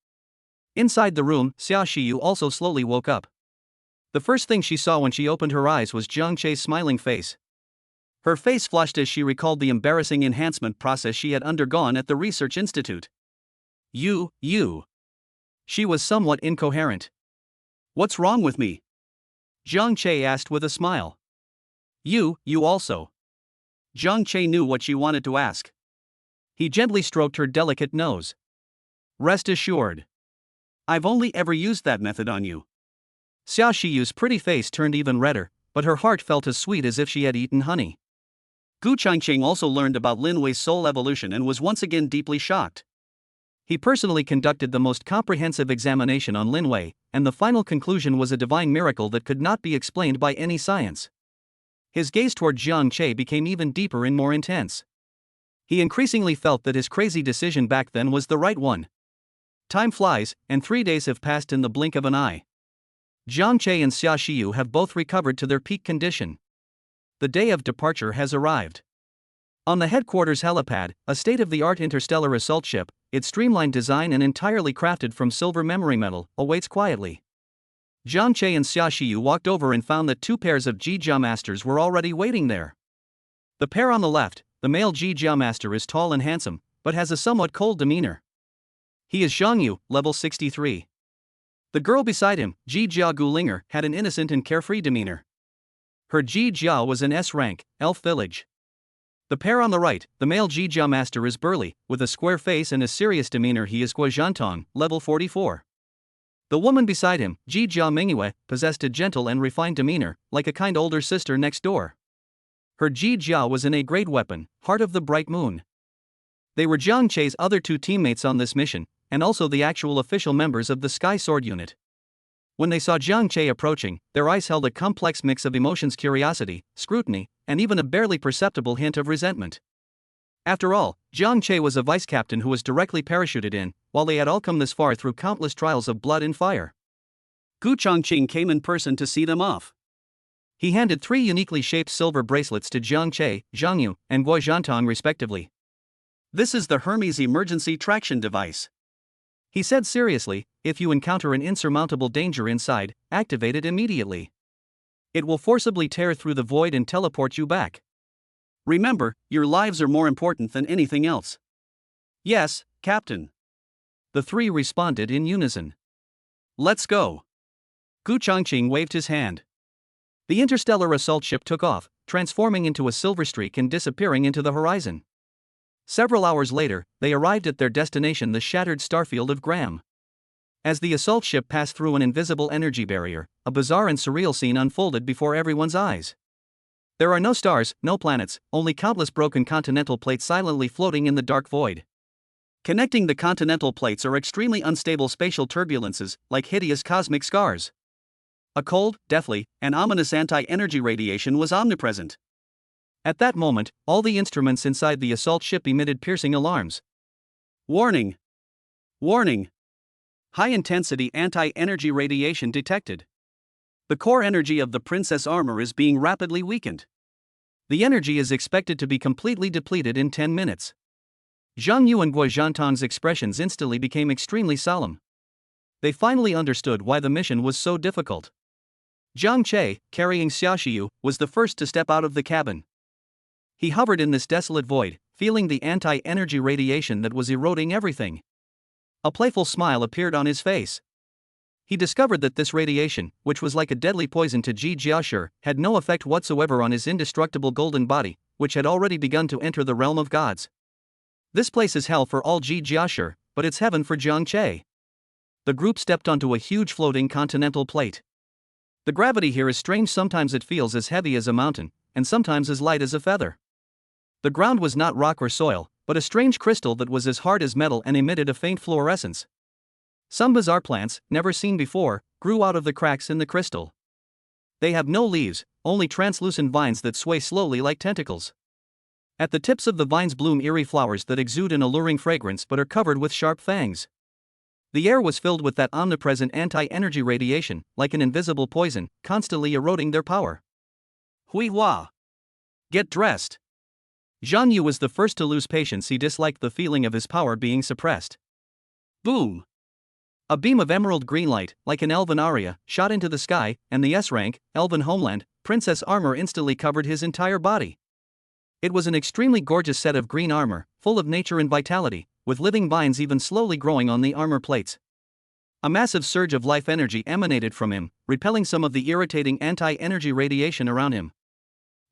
Inside the room, Xia Shiyu also slowly woke up. The first thing she saw when she opened her eyes was Jiang Che's smiling face. Her face flushed as she recalled the embarrassing enhancement process she had undergone at the research institute. You. She was somewhat incoherent. What's wrong with me? Jiang Che asked with a smile. You also. Jiang Che knew what she wanted to ask. He gently stroked her delicate nose. Rest assured. I've only ever used that method on you. Xia Shiyu's pretty face turned even redder, but her heart felt as sweet as if she had eaten honey. Gu Changqing also learned about Lin Wei's soul evolution and was once again deeply shocked. He personally conducted the most comprehensive examination on Lin Wei, and the final conclusion was a divine miracle that could not be explained by any science. His gaze toward Jiang Che became even deeper and more intense. He increasingly felt that his crazy decision back then was the right one. Time flies, and 3 days have passed in the blink of an eye. Jiang Che and Xia Shiyu have both recovered to their peak condition. The day of departure has arrived. On the headquarters helipad, a state-of-the-art interstellar assault ship, its streamlined design and entirely crafted from silver memory metal, awaits quietly. Jiang Che and Xia Xiyu walked over and found that two pairs of Jia masters were already waiting there. The pair on the left, the male Jia master, is tall and handsome, but has a somewhat cold demeanor. He is Zhang Yu, level 63. The girl beside him, Jia Gulinger, had an innocent and carefree demeanor. Her Jia was an S rank, elf village. The pair on the right, the male Jia master, is burly, with a square face and a serious demeanor. He is Guozhantong, level 44. The woman beside him, Jia Mingyue, possessed a gentle and refined demeanor, like a kind older sister next door. Her Jia was an A-grade weapon, Heart of the Bright Moon. They were Jiang Che's other two teammates on this mission, and also the actual official members of the Sky Sword unit. When they saw Jiang Che approaching, their eyes held a complex mix of emotions: curiosity, scrutiny, and even a barely perceptible hint of resentment. After all, Jiang Che was a vice captain who was directly parachuted in, while they had all come this far through countless trials of blood and fire. Gu Chongqing came in person to see them off. He handed 3 uniquely shaped silver bracelets to Jiang Che, Zhang Yu, and Guozhantong respectively. "This is the Hermes emergency traction device," he said seriously. "If you encounter an insurmountable danger inside, activate it immediately. It will forcibly tear through the void and teleport you back. Remember, your lives are more important than anything else." "Yes, Captain," the 3 responded in unison. "Let's go." Gu Chongqing waved his hand. The interstellar assault ship took off, transforming into a silver streak and disappearing into the horizon. Several hours later, they arrived at their destination, the shattered starfield of Graham. As the assault ship passed through an invisible energy barrier, a bizarre and surreal scene unfolded before everyone's eyes. There are no stars, no planets, only countless broken continental plates silently floating in the dark void. Connecting the continental plates are extremely unstable spatial turbulences, like hideous cosmic scars. A cold, deathly, and ominous anti-energy radiation was omnipresent. At that moment, all the instruments inside the assault ship emitted piercing alarms. "Warning! Warning! High-intensity anti-energy radiation detected. The core energy of the Princess armor is being rapidly weakened. The energy is expected to be completely depleted in 10 minutes. Zhang Yu and Guozhantong's expressions instantly became extremely solemn. They finally understood why the mission was so difficult. Jiang Che, carrying Xia Xiyu, was the first to step out of the cabin. He hovered in this desolate void, feeling the anti-energy radiation that was eroding everything. A playful smile appeared on his face. He discovered that this radiation, which was like a deadly poison to Ji Jiashi, had no effect whatsoever on his indestructible golden body, which had already begun to enter the realm of gods. This place is hell for all Ji Jiashi, but it's heaven for Jiang Che. The group stepped onto a huge floating continental plate. The gravity here is strange. Sometimes it feels as heavy as a mountain, and sometimes as light as a feather. The ground was not rock or soil, but a strange crystal that was as hard as metal and emitted a faint fluorescence. Some bizarre plants, never seen before, grew out of the cracks in the crystal. They have no leaves, only translucent vines that sway slowly like tentacles. At the tips of the vines bloom eerie flowers that exude an alluring fragrance but are covered with sharp fangs. The air was filled with that omnipresent anti-energy radiation, like an invisible poison, constantly eroding their power. "Hui Hua! Get dressed!" Zhang Yu was the first to lose patience. He disliked the feeling of his power being suppressed. Boom! A beam of emerald green light, like an elven aria, shot into the sky, and the S-rank, elven homeland, princess armor instantly covered his entire body. It was an extremely gorgeous set of green armor, full of nature and vitality, with living vines even slowly growing on the armor plates. A massive surge of life energy emanated from him, repelling some of the irritating anti-energy radiation around him.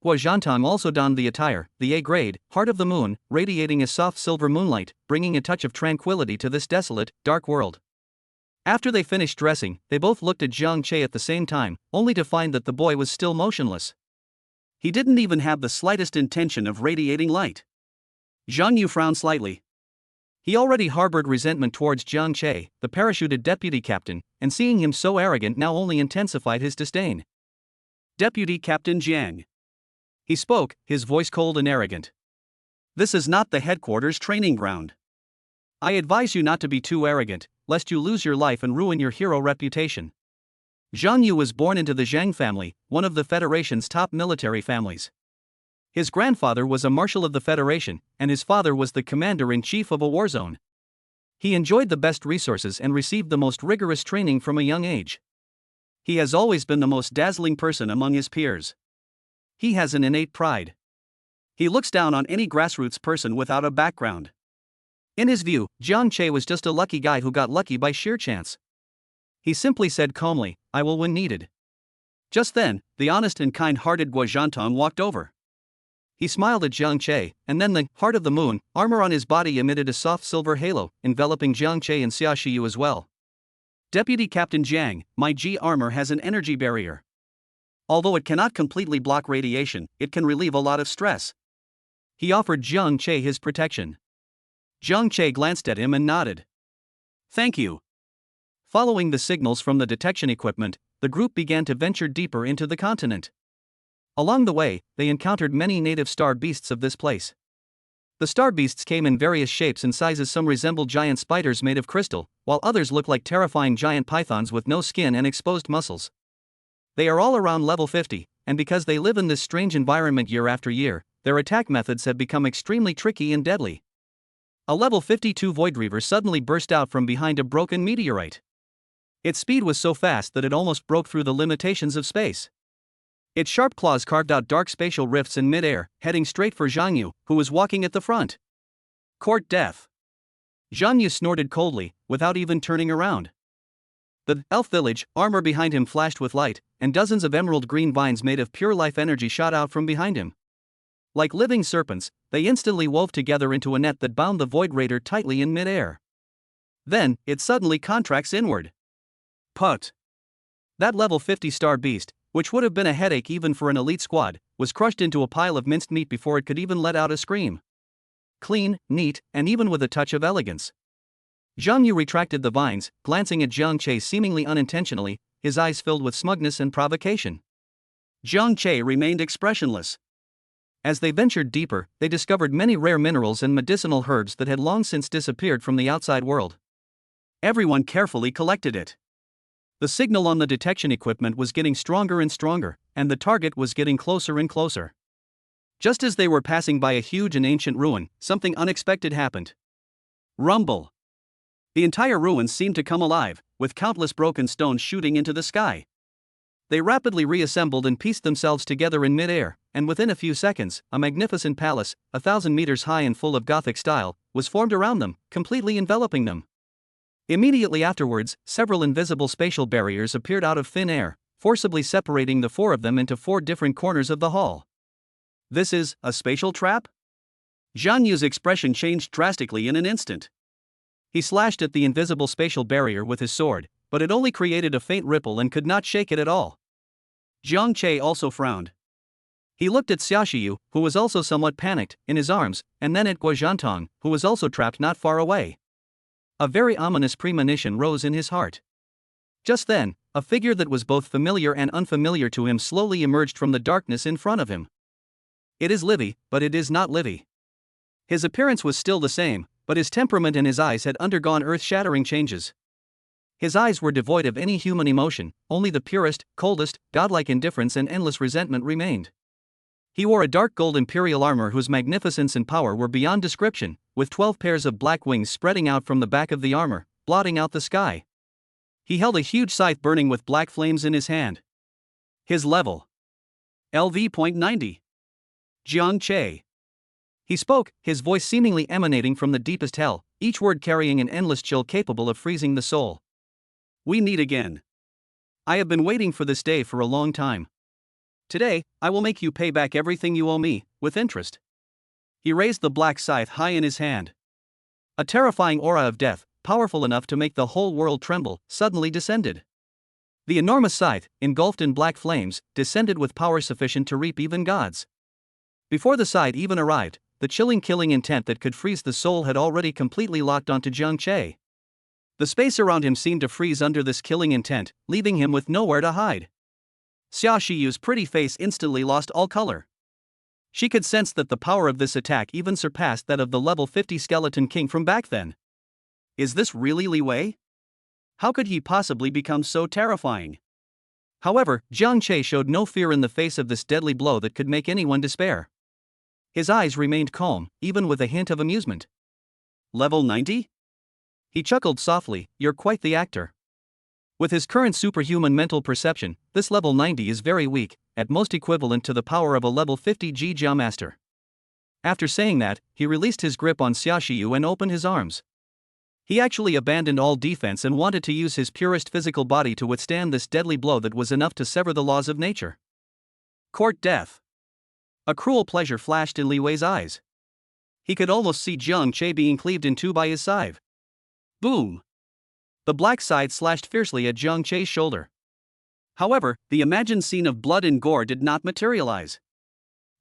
Guozhantong also donned the attire, the A-grade, Heart of the Moon, radiating a soft silver moonlight, bringing a touch of tranquility to this desolate, dark world. After they finished dressing, they both looked at Jiang Che at the same time, only to find that the boy was still motionless. He didn't even have the slightest intention of radiating light. Zhang Yu frowned slightly. He already harbored resentment towards Jiang Che, the parachuted deputy captain, and seeing him so arrogant now only intensified his disdain. "Deputy Captain Jiang," he spoke, his voice cold and arrogant. "This is not the headquarters training ground. I advise you not to be too arrogant, lest you lose your life and ruin your hero reputation." Zhang Yu was born into the Zhang family, one of the Federation's top military families. His grandfather was a marshal of the Federation, and his father was the commander-in-chief of a war zone. He enjoyed the best resources and received the most rigorous training from a young age. He has always been the most dazzling person among his peers. He has an innate pride. He looks down on any grassroots person without a background. In his view, Jiang Che was just a lucky guy who got lucky by sheer chance. He simply said calmly, "I will when needed." Just then, the honest and kind-hearted Guo Zhantong walked over. He smiled at Jiang Che, and then the heart of the moon armor on his body emitted a soft silver halo, enveloping Jiang Che and Xia Shiyu as well. "Deputy Captain Jiang, my G armor has an energy barrier. Although it cannot completely block radiation, it can relieve a lot of stress." He offered Jiang Che his protection. Jiang Che glanced at him and nodded. "Thank you." Following the signals from the detection equipment, the group began to venture deeper into the continent. Along the way, they encountered many native star beasts of this place. The star beasts came in various shapes and sizes. Some resembled giant spiders made of crystal, while others looked like terrifying giant pythons with no skin and exposed muscles. They are all around level 50, and because they live in this strange environment year after year, their attack methods have become extremely tricky and deadly. A level 52 Void Reaver suddenly burst out from behind a broken meteorite. Its speed was so fast that it almost broke through the limitations of space. Its sharp claws carved out dark spatial rifts in mid-air, heading straight for Zhang Yu, who was walking at the front. Court death. Zhang Yu snorted coldly, without even turning around. The elf village armor behind him flashed with light, and dozens of emerald green vines made of pure life energy shot out from behind him. Like living serpents, they instantly wove together into a net that bound the Void Raider tightly in mid-air. Then, it suddenly contracts inward. Put. That level 50 star beast, which would have been a headache even for an elite squad, was crushed into a pile of minced meat before it could even let out a scream. Clean, neat, and even with a touch of elegance. Zhang Yu retracted the vines, glancing at Jiang Che seemingly unintentionally, his eyes filled with smugness and provocation. Jiang Che remained expressionless. As they ventured deeper, they discovered many rare minerals and medicinal herbs that had long since disappeared from the outside world. Everyone carefully collected it. The signal on the detection equipment was getting stronger and stronger, and the target was getting closer and closer. Just as they were passing by a huge and ancient ruin, something unexpected happened. Rumble. The entire ruin seemed to come alive, with countless broken stones shooting into the sky. They rapidly reassembled and pieced themselves together in mid-air, and within a few seconds, a magnificent palace, 1,000 meters high and full of Gothic style, was formed around them, completely enveloping them. Immediately afterwards, several invisible spatial barriers appeared out of thin air, forcibly separating the four of them into four different corners of the hall. "This is a spatial trap?" Zhang Yu's expression changed drastically in an instant. He slashed at the invisible spatial barrier with his sword, but it only created a faint ripple and could not shake it at all. Jiang Che also frowned. He looked at Xia Shiyu, who was also somewhat panicked, in his arms, and then at Guo Zhantong, who was also trapped not far away. A very ominous premonition rose in his heart. Just then, a figure that was both familiar and unfamiliar to him slowly emerged from the darkness in front of him. It is Livy, but it is not Livy. His appearance was still the same, but his temperament and his eyes had undergone earth-shattering changes. His eyes were devoid of any human emotion, only the purest, coldest, godlike indifference and endless resentment remained. He wore a dark gold imperial armor whose magnificence and power were beyond description, with 12 pairs of black wings spreading out from the back of the armor, blotting out the sky. He held a huge scythe burning with black flames in his hand. His level. LV.90. Jiang Che. He spoke, his voice seemingly emanating from the deepest hell, each word carrying an endless chill capable of freezing the soul. "We meet again. I have been waiting for this day for a long time. Today, I will make you pay back everything you owe me, with interest." He raised the black scythe high in his hand. A terrifying aura of death, powerful enough to make the whole world tremble, suddenly descended. The enormous scythe, engulfed in black flames, descended with power sufficient to reap even gods. Before the scythe even arrived, the chilling killing intent that could freeze the soul had already completely locked onto Jiang Che. The space around him seemed to freeze under this killing intent, leaving him with nowhere to hide. Xia Shiyu's pretty face instantly lost all color. She could sense that the power of this attack even surpassed that of the level 50 Skeleton King from back then. Is this really Li Wei? How could he possibly become so terrifying? However, Jiang Che showed no fear in the face of this deadly blow that could make anyone despair. His eyes remained calm, even with a hint of amusement. Level 90? He chuckled softly, you're quite the actor. With his current superhuman mental perception, this level 90 is very weak, at most equivalent to the power of a level 50 Jia master. After saying that, he released his grip on Xiaoxiu and opened his arms. He actually abandoned all defense and wanted to use his purest physical body to withstand this deadly blow that was enough to sever the laws of nature. Court death. A cruel pleasure flashed in Li Wei's eyes. He could almost see Jiang Che being cleaved in two by his scythe. Boom! The black scythe slashed fiercely at Jiang Che's shoulder. However, the imagined scene of blood and gore did not materialize.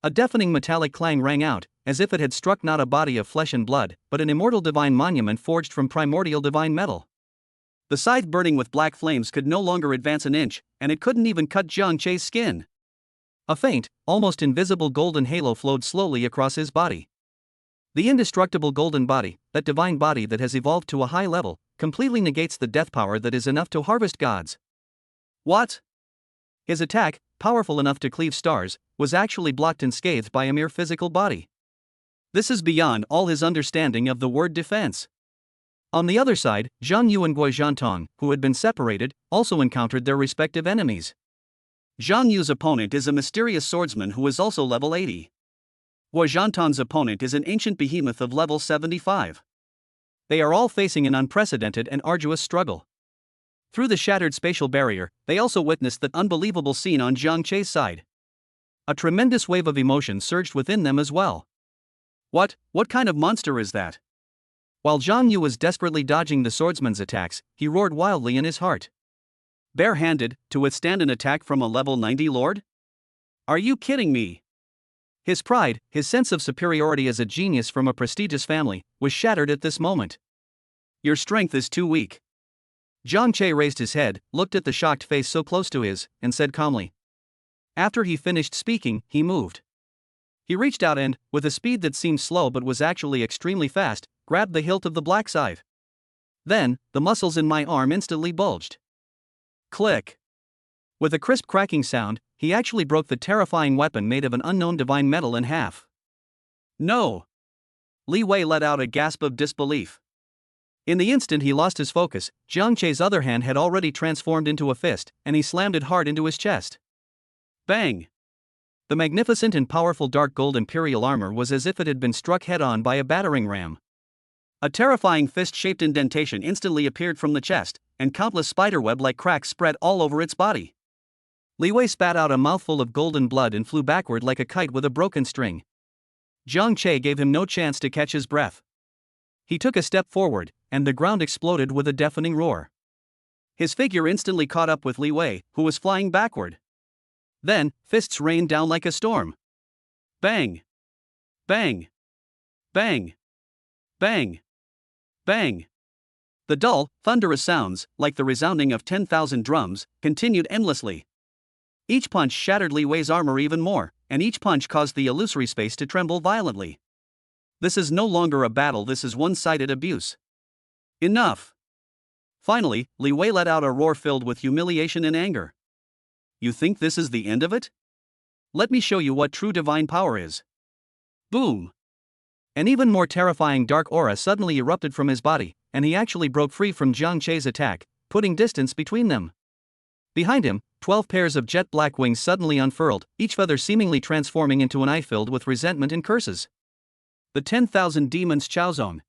A deafening metallic clang rang out, as if it had struck not a body of flesh and blood, but an immortal divine monument forged from primordial divine metal. The scythe burning with black flames could no longer advance an inch, and it couldn't even cut Jiang Che's skin. A faint, almost invisible golden halo flowed slowly across his body. The indestructible golden body, that divine body that has evolved to a high level, completely negates the death power that is enough to harvest gods. What? His attack, powerful enough to cleave stars, was actually blocked and scathed by a mere physical body. This is beyond all his understanding of the word defense. On the other side, Zhang Yu and Gui Zhantong, who had been separated, also encountered their respective enemies. Zhang Yu's opponent is a mysterious swordsman who is also level 80. Gui Zhantong's opponent is an ancient behemoth of level 75. They are all facing an unprecedented and arduous struggle. Through the shattered spatial barrier, they also witnessed that unbelievable scene on Jiang Che's side. A tremendous wave of emotion surged within them as well. What kind of monster is that? While Zhang Yu was desperately dodging the swordsman's attacks, he roared wildly in his heart. Bare-handed, to withstand an attack from a level 90 lord? Are you kidding me? His pride, his sense of superiority as a genius from a prestigious family, was shattered at this moment. Your strength is too weak. Jiang Che raised his head, looked at the shocked face so close to his, and said calmly. After he finished speaking, he moved. He reached out and, with a speed that seemed slow but was actually extremely fast, grabbed the hilt of the black scythe. Then, the muscles in my arm instantly bulged. Click. With a crisp cracking sound, he actually broke the terrifying weapon made of an unknown divine metal in half. No! Li Wei let out a gasp of disbelief. In the instant he lost his focus, Jiang Che's other hand had already transformed into a fist, and he slammed it hard into his chest. Bang! The magnificent and powerful dark gold imperial armor was as if it had been struck head-on by a battering ram. A terrifying fist-shaped indentation instantly appeared from the chest, and countless spiderweb-like cracks spread all over its body. Li Wei spat out a mouthful of golden blood and flew backward like a kite with a broken string. Jiang Che gave him no chance to catch his breath. He took a step forward, and the ground exploded with a deafening roar. His figure instantly caught up with Li Wei, who was flying backward. Then, fists rained down like a storm. Bang! Bang! Bang! Bang! Bang! The dull, thunderous sounds, like the resounding of 10,000 drums, continued endlessly. Each punch shattered Li Wei's armor even more, and each punch caused the illusory space to tremble violently. This is no longer a battle, this is one-sided abuse. Enough! Finally, Li Wei let out a roar filled with humiliation and anger. You think this is the end of it? Let me show you what true divine power is. Boom! An even more terrifying dark aura suddenly erupted from his body, and he actually broke free from Jiang Che's attack, putting distance between them. Behind him, 12 pairs of jet black wings suddenly unfurled, each feather seemingly transforming into an eye filled with resentment and curses. The 10,000 demons Chaozone.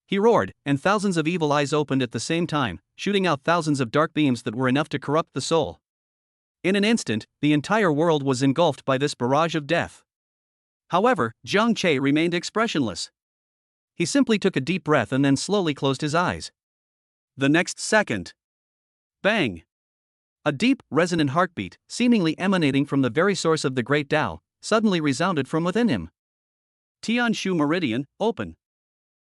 He roared, and thousands of evil eyes opened at the same time, shooting out thousands of dark beams that were enough to corrupt the soul. In an instant, the entire world was engulfed by this barrage of death. However, Jiang Che remained expressionless. He simply took a deep breath and then slowly closed his eyes. The next second. Bang! A deep, resonant heartbeat, seemingly emanating from the very source of the Great Tao, suddenly resounded from within him. Tianshu Meridian, open.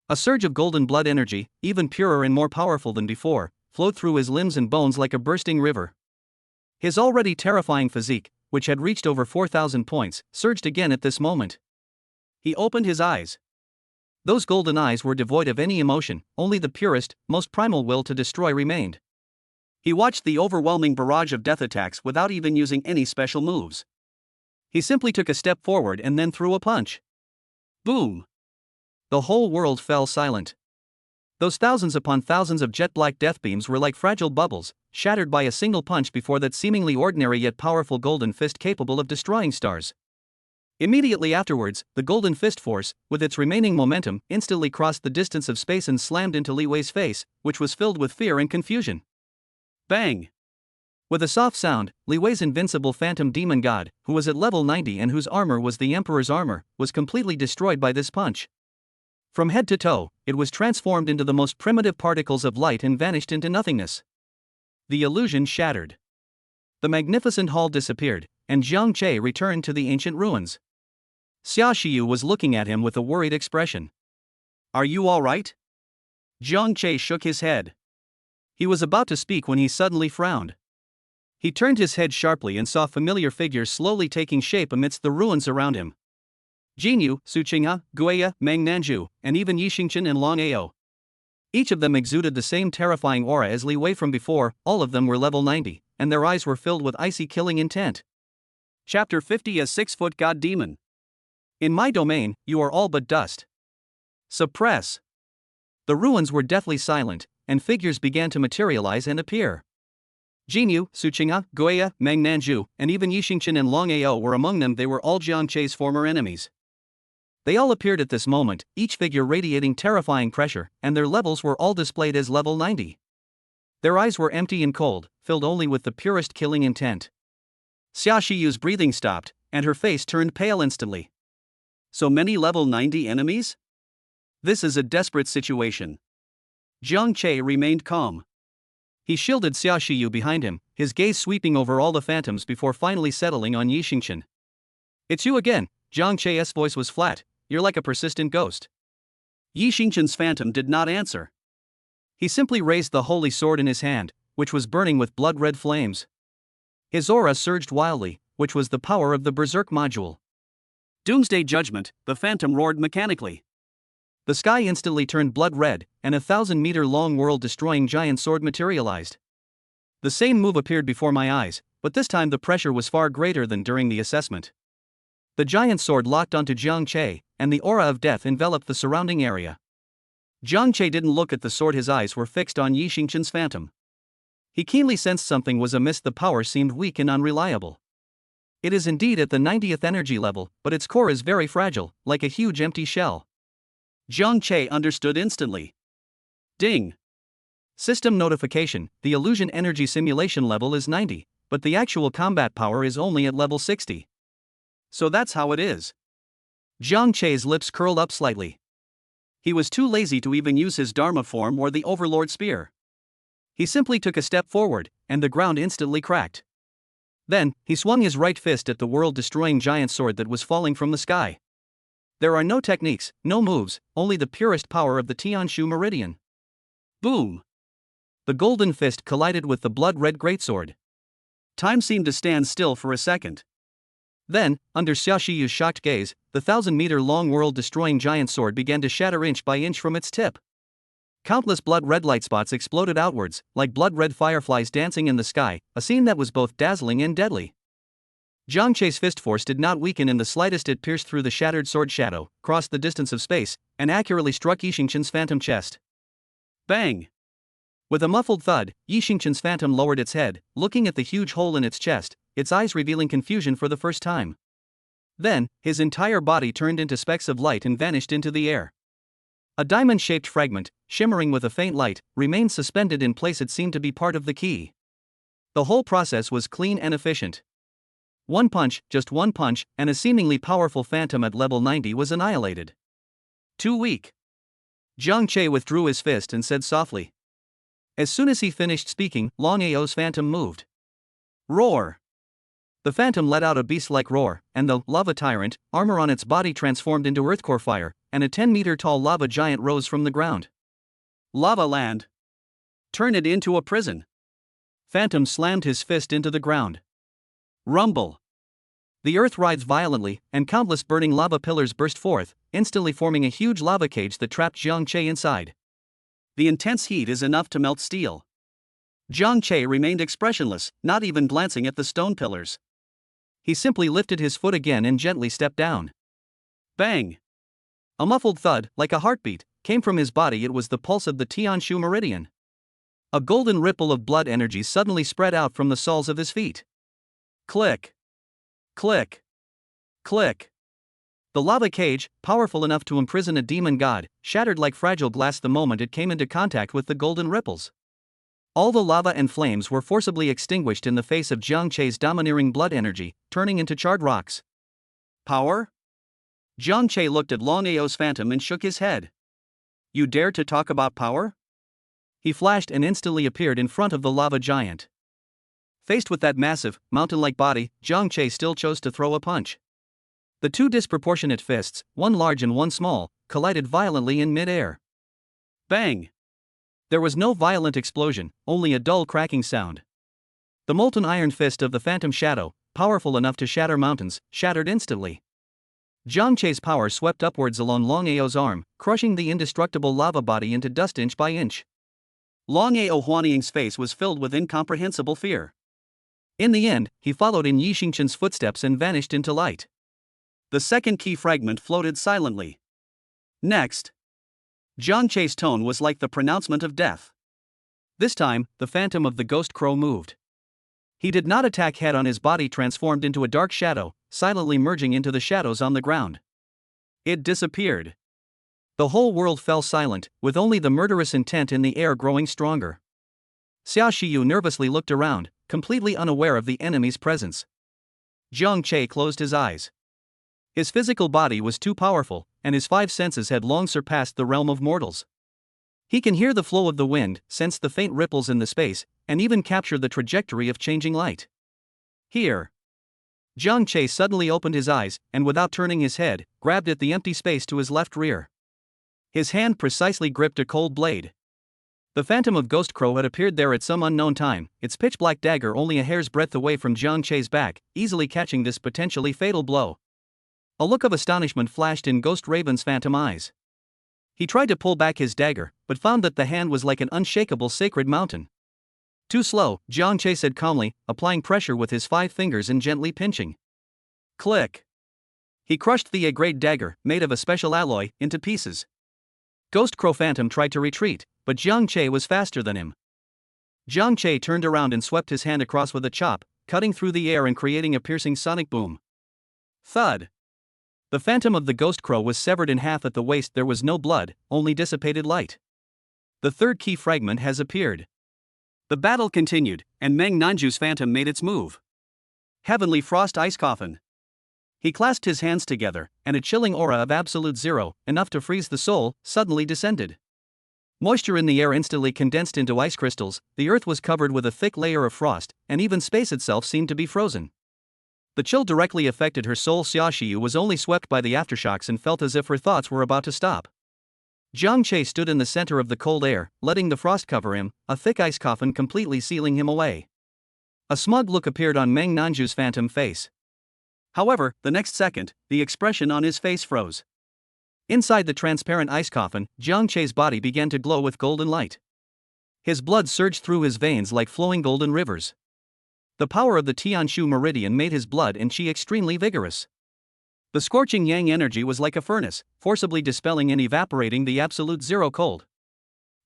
A surge of golden blood energy, even purer and more powerful than before, flowed through his limbs and bones like a bursting river. His already terrifying physique, which had reached over 4,000 points, surged again at this moment. He opened his eyes. Those golden eyes were devoid of any emotion, only the purest, most primal will to destroy remained. He watched the overwhelming barrage of death attacks without even using any special moves. He simply took a step forward and then threw a punch. Boom! The whole world fell silent. Those thousands upon thousands of jet-black death beams were like fragile bubbles, shattered by a single punch before that seemingly ordinary yet powerful golden fist capable of destroying stars. Immediately afterwards, the golden fist force, with its remaining momentum, instantly crossed the distance of space and slammed into Li Wei's face, which was filled with fear and confusion. Bang! With a soft sound, Li Wei's invincible phantom demon god, who was at level 90 and whose armor was the Emperor's armor, was completely destroyed by this punch. From head to toe, it was transformed into the most primitive particles of light and vanished into nothingness. The illusion shattered. The magnificent hall disappeared, and Jiang Che returned to the ancient ruins. Xia Xiyu was looking at him with a worried expression. "Are you all right?" Jiang Che shook his head. He was about to speak when he suddenly frowned. He turned his head sharply and saw familiar figures slowly taking shape amidst the ruins around him. Jinyu, Su Qinghe, Guiye, Meng Nanju, and even Yi Xingchen and Long Ao. Each of them exuded the same terrifying aura as Li Wei from before. All of them were level 90, and their eyes were filled with icy killing intent. Chapter 50. A 6-foot god demon. In my domain, you are all but dust. Suppress. The ruins were deathly silent, and figures began to materialize and appear. Jinyu, Su Qinghe, Guiye, Meng Nanju, and even Yi Xingchen and Long Ao were among them. They were all Jiang Che's former enemies. They all appeared at this moment, each figure radiating terrifying pressure, and their levels were all displayed as level 90. Their eyes were empty and cold, filled only with the purest killing intent. Xia Shiyu's breathing stopped, and her face turned pale instantly. So many level 90 enemies? This is a desperate situation. Jiang Che remained calm. He shielded Xia Xiyu behind him, his gaze sweeping over all the phantoms before finally settling on Yi Xingchen. "It's you again." Jiang Che's voice was flat. "You're like a persistent ghost." Yi Xingchen's phantom did not answer. He simply raised the holy sword in his hand, which was burning with blood-red flames. His aura surged wildly, which was the power of the Berserk module. Doomsday Judgment, the phantom roared mechanically. The sky instantly turned blood-red, and a 1,000-meter-long world-destroying giant sword materialized. The same move appeared before my eyes, but this time the pressure was far greater than during the assessment. The giant sword locked onto Jiang Che, and the aura of death enveloped the surrounding area. Jiang Che didn't look at the sword, his eyes were fixed on Yi Xingchen's phantom. He keenly sensed something was amiss. The power seemed weak and unreliable. It is indeed at the 90th energy level, but its core is very fragile, like a huge empty shell. Jiang Che understood instantly. Ding! System notification: the illusion energy simulation level is 90, but the actual combat power is only at level 60. So that's how it is. Jiang Che's lips curled up slightly. He was too lazy to even use his Dharma form or the Overlord Spear. He simply took a step forward, and the ground instantly cracked. Then, he swung his right fist at the world-destroying giant sword that was falling from the sky. There are no techniques, no moves, only the purest power of the Tianshu Meridian. Boom! The golden fist collided with the blood-red greatsword. Time seemed to stand still for a second. Then, under Xia Shiyu's shocked gaze, the 1,000-meter-long world-destroying giant sword began to shatter inch by inch from its tip. Countless blood-red light spots exploded outwards, like blood-red fireflies dancing in the sky, a scene that was both dazzling and deadly. Jiang Che's fist force did not weaken in the slightest. It pierced through the shattered sword shadow, crossed the distance of space, and accurately struck Yi Xingchen's phantom chest. Bang! With a muffled thud, Yi Xingchen's phantom lowered its head, looking at the huge hole in its chest, its eyes revealing confusion for the first time. Then, his entire body turned into specks of light and vanished into the air. A diamond-shaped fragment, shimmering with a faint light, remained suspended in place. It seemed to be part of the key. The whole process was clean and efficient. One punch, just one punch, and a seemingly powerful phantom at level 90 was annihilated. Too weak. Jiang Che withdrew his fist and said softly. As soon as he finished speaking, Long Ao's phantom moved. Roar! The phantom let out a beast-like roar, and the lava tyrant, armor on its body transformed into earthcore fire, and a 10-meter-tall lava giant rose from the ground. Lava land! Turn it into a prison! Phantom slammed his fist into the ground. Rumble! The earth writhed violently, and countless burning lava pillars burst forth, instantly forming a huge lava cage that trapped Jiang Che inside. The intense heat is enough to melt steel. Jiang Che remained expressionless, not even glancing at the stone pillars. He simply lifted his foot again and gently stepped down. Bang! A muffled thud, like a heartbeat, came from his body. It was the pulse of the Tianshu meridian. A golden ripple of blood energy suddenly spread out from the soles of his feet. Click. Click. Click. The lava cage, powerful enough to imprison a demon god, shattered like fragile glass the moment it came into contact with the golden ripples. All the lava and flames were forcibly extinguished in the face of Jiang Chei's domineering blood energy, turning into charred rocks. Power? Jiang Chei looked at Long Ao's phantom and shook his head. You dare to talk about power? He flashed and instantly appeared in front of the lava giant. Faced with that massive, mountain-like body, Jiang Chei still chose to throw a punch. The two disproportionate fists, one large and one small, collided violently in mid-air. Bang! There was no violent explosion, only a dull cracking sound. The molten iron fist of the phantom shadow, powerful enough to shatter mountains, shattered instantly. Jiang Chei's power swept upwards along Long Ao's arm, crushing the indestructible lava body into dust inch by inch. Long Ao Huaniying's face was filled with incomprehensible fear. In the end, he followed in Yi Xingchen's footsteps and vanished into light. The second key fragment floated silently. Next. Jiang Chei's tone was like the pronouncement of death. This time, the phantom of the ghost crow moved. He did not attack head-on. His body transformed into a dark shadow, silently merging into the shadows on the ground. It disappeared. The whole world fell silent, with only the murderous intent in the air growing stronger. Xia Shiyu nervously looked around, completely unaware of the enemy's presence. Jiang Chei closed his eyes. His physical body was too powerful, and his five senses had long surpassed the realm of mortals. He can hear the flow of the wind, sense the faint ripples in the space, and even capture the trajectory of changing light. Here. Jiang Chei suddenly opened his eyes, and without turning his head, grabbed at the empty space to his left rear. His hand precisely gripped a cold blade. The phantom of Ghost Crow had appeared there at some unknown time, its pitch-black dagger only a hair's breadth away from Jiang Chei's back, easily catching this potentially fatal blow. A look of astonishment flashed in Ghost Raven's phantom eyes. He tried to pull back his dagger, but found that the hand was like an unshakable sacred mountain. Too slow, Jiang Chei said calmly, applying pressure with his 5 fingers and gently pinching. Click. He crushed the great dagger, made of a special alloy, into pieces. Ghost Crow Phantom tried to retreat, but Jiang Chei was faster than him. Jiang Chei turned around and swept his hand across with a chop, cutting through the air and creating a piercing sonic boom. Thud. The phantom of the Ghost Crow was severed in half at the waist. There was no blood, only dissipated light. The third key fragment has appeared. The battle continued, and Meng Nanju's phantom made its move. Heavenly Frost Ice Coffin. He clasped his hands together, and a chilling aura of absolute zero, enough to freeze the soul, suddenly descended. Moisture in the air instantly condensed into ice crystals, the earth was covered with a thick layer of frost, and even space itself seemed to be frozen. The chill directly affected her soul. Xia Shiyu was only swept by the aftershocks and felt as if her thoughts were about to stop. Jiang Chei stood in the center of the cold air, letting the frost cover him, a thick ice coffin completely sealing him away. A smug look appeared on Meng Nanju's phantom face. However, the next second, the expression on his face froze. Inside the transparent ice coffin, Jiang Chei's body began to glow with golden light. His blood surged through his veins like flowing golden rivers. The power of the Tianshu meridian made his blood and qi extremely vigorous. The scorching yang energy was like a furnace, forcibly dispelling and evaporating the absolute zero cold.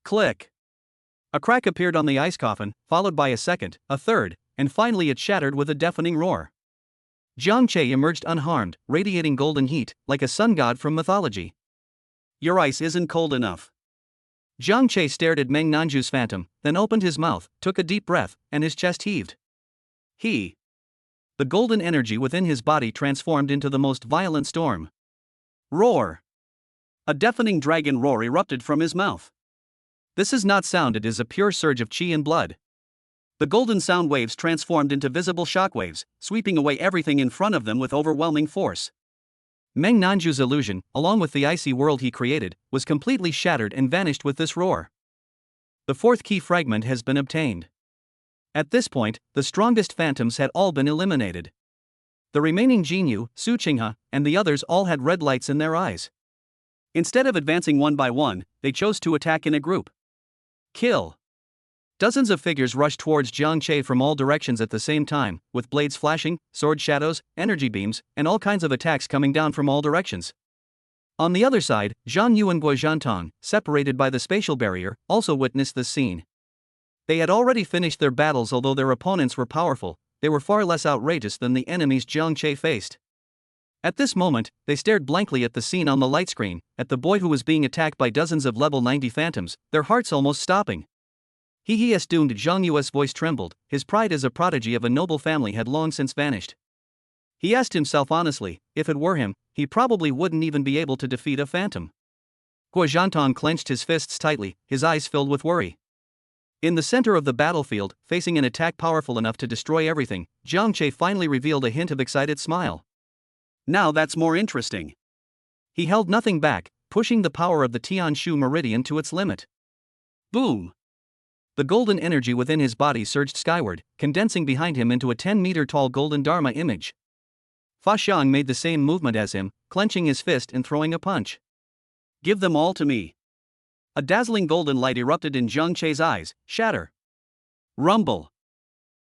Click. A crack appeared on the ice coffin, followed by a second, a third, and finally it shattered with a deafening roar. Jiang Chei emerged unharmed, radiating golden heat, like a sun god from mythology. Your ice isn't cold enough. Jiang Chei stared at Meng Nanju's phantom, then opened his mouth, took a deep breath, and his chest heaved. The golden energy within his body transformed into the most violent storm. Roar! A deafening dragon roar erupted from his mouth. This is not sound, it is a pure surge of qi and blood. The golden sound waves transformed into visible shockwaves, sweeping away everything in front of them with overwhelming force. Meng Nanju's illusion, along with the icy world he created, was completely shattered and vanished with this roar. The fourth key fragment has been obtained. At this point, the strongest phantoms had all been eliminated. The remaining Jinyu, Su Qinghe, and the others all had red lights in their eyes. Instead of advancing one by one, they chose to attack in a group. Kill! Dozens of figures rushed towards Jiang Chei from all directions at the same time, with blades flashing, sword shadows, energy beams, and all kinds of attacks coming down from all directions. On the other side, Zhang Yu and Guozhantong, separated by the spatial barrier, also witnessed the scene. They had already finished their battles. Although their opponents were powerful, they were far less outrageous than the enemies Jiang Che faced. At this moment, they stared blankly at the scene on the light screen, at the boy who was being attacked by dozens of level 90 phantoms, their hearts almost stopping. He has doomed. Zhang Yu's voice trembled, his pride as a prodigy of a noble family had long since vanished. He asked himself honestly, if it were him, he probably wouldn't even be able to defeat a phantom. Guozhantong clenched his fists tightly, his eyes filled with worry. In the center of the battlefield, facing an attack powerful enough to destroy everything, Jiang Che finally revealed a hint of excited smile. Now that's more interesting. He held nothing back, pushing the power of the Tianshu meridian to its limit. Boom! The golden energy within his body surged skyward, condensing behind him into a 10-meter-tall golden Dharma image. Fa Xiang made the same movement as him, clenching his fist and throwing a punch. Give them all to me. A dazzling golden light erupted in Jiang Che's eyes. Shatter. Rumble.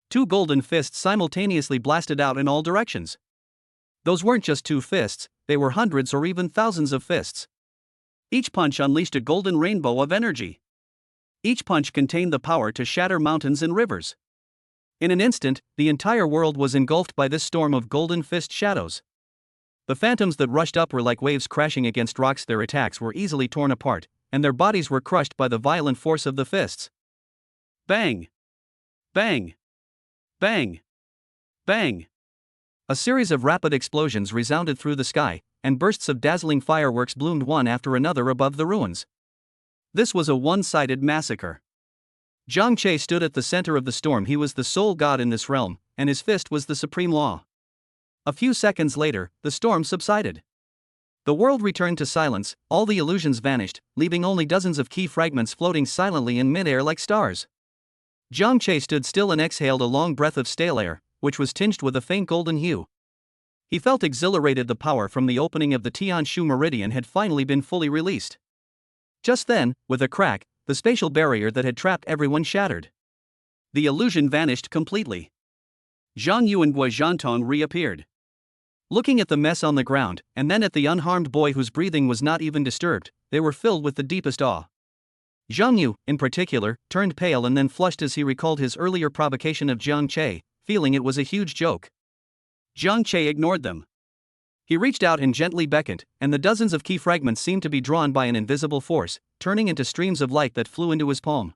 Two golden fists simultaneously blasted out in all directions. Those weren't just two fists, they were hundreds or even thousands of fists. Each punch unleashed a golden rainbow of energy. Each punch contained the power to shatter mountains and rivers. In an instant, the entire world was engulfed by this storm of golden fist shadows. The phantoms that rushed up were like waves crashing against rocks. Their attacks were easily torn apart, and their bodies were crushed by the violent force of the fists. Bang! Bang! Bang! Bang! A series of rapid explosions resounded through the sky, and bursts of dazzling fireworks bloomed one after another above the ruins. This was a one-sided massacre. Jiang Che stood at the center of the storm. He was the sole god in this realm, and his fist was the supreme law. A few seconds later, the storm subsided. The world returned to silence, all the illusions vanished, leaving only dozens of key fragments floating silently in midair like stars. Jiang Che stood still and exhaled a long breath of stale air, which was tinged with a faint golden hue. He felt exhilarated. The power from the opening of the Tianshu meridian had finally been fully released. Just then, with a crack, the spatial barrier that had trapped everyone shattered. The illusion vanished completely. Zhang Yu and Guozhantong reappeared. Looking at the mess on the ground, and then at the unharmed boy whose breathing was not even disturbed, they were filled with the deepest awe. Zhang Yu, in particular, turned pale and then flushed as he recalled his earlier provocation of Jiang Che, feeling it was a huge joke. Jiang Che ignored them. He reached out and gently beckoned, and the dozens of key fragments seemed to be drawn by an invisible force, turning into streams of light that flew into his palm.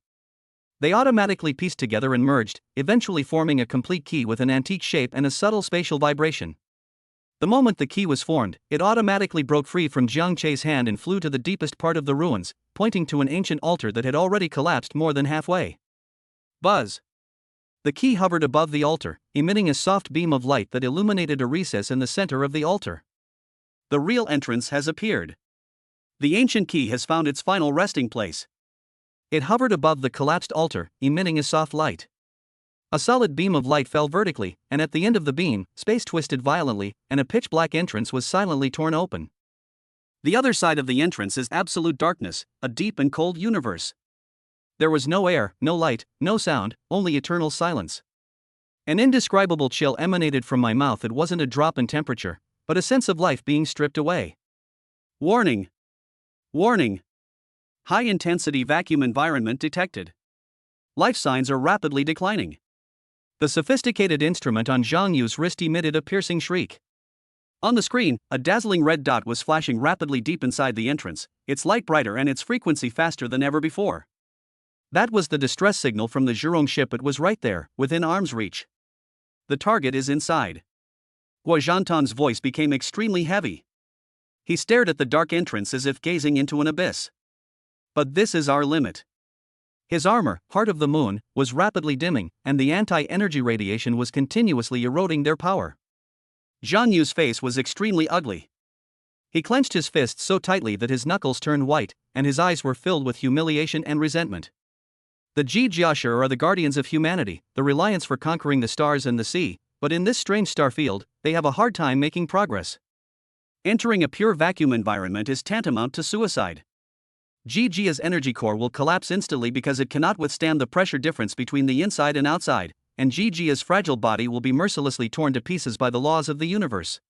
They automatically pieced together and merged, eventually forming a complete key with an antique shape and a subtle spatial vibration. The moment the key was formed, it automatically broke free from Jiang Che's hand and flew to the deepest part of the ruins, pointing to an ancient altar that had already collapsed more than halfway. Buzz! The key hovered above the altar, emitting a soft beam of light that illuminated a recess in the center of the altar. The real entrance has appeared. The ancient key has found its final resting place. It hovered above the collapsed altar, emitting a soft light. A solid beam of light fell vertically, and at the end of the beam, space twisted violently, and a pitch-black entrance was silently torn open. The other side of the entrance is absolute darkness, a deep and cold universe. There was no air, no light, no sound, only eternal silence. An indescribable chill emanated from my mouth. It wasn't a drop in temperature, but a sense of life being stripped away. Warning! Warning! High-intensity vacuum environment detected. Life signs are rapidly declining. The sophisticated instrument on Zhang Yu's wrist emitted a piercing shriek. On the screen, a dazzling red dot was flashing rapidly deep inside the entrance, its light brighter and its frequency faster than ever before. That was the distress signal from the Zhurong ship. It was right there, within arm's reach. The target is inside. Guozhantong's voice became extremely heavy. He stared at the dark entrance as if gazing into an abyss. But this is our limit. His armor, Heart of the Moon, was rapidly dimming, and the anti-energy radiation was continuously eroding their power. Zhang Yu's face was extremely ugly. He clenched his fists so tightly that his knuckles turned white, and his eyes were filled with humiliation and resentment. The Jiashi are the guardians of humanity, the reliance for conquering the stars and the sea, but in this strange star field, they have a hard time making progress. Entering a pure vacuum environment is tantamount to suicide. Jia's energy core will collapse instantly because it cannot withstand the pressure difference between the inside and outside, and Jia's fragile body will be mercilessly torn to pieces by the laws of the universe.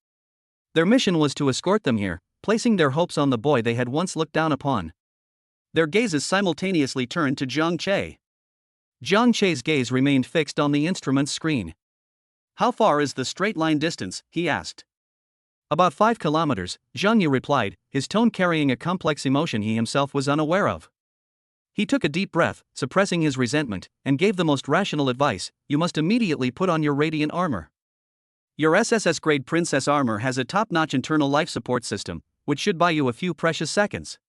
Their mission was to escort them here, placing their hopes on the boy they had once looked down upon. Their gazes simultaneously turned to Jiang Che. Jiang Che's gaze remained fixed on the instrument's screen. "How far is the straight line distance?" he asked. "About 5 kilometers, Zhang Yu replied, his tone carrying a complex emotion he himself was unaware of. He took a deep breath, suppressing his resentment, and gave the most rational advice: "You must immediately put on your radiant armor. Your SSS-grade Princess armor has a top-notch internal life support system, which should buy you a few precious seconds.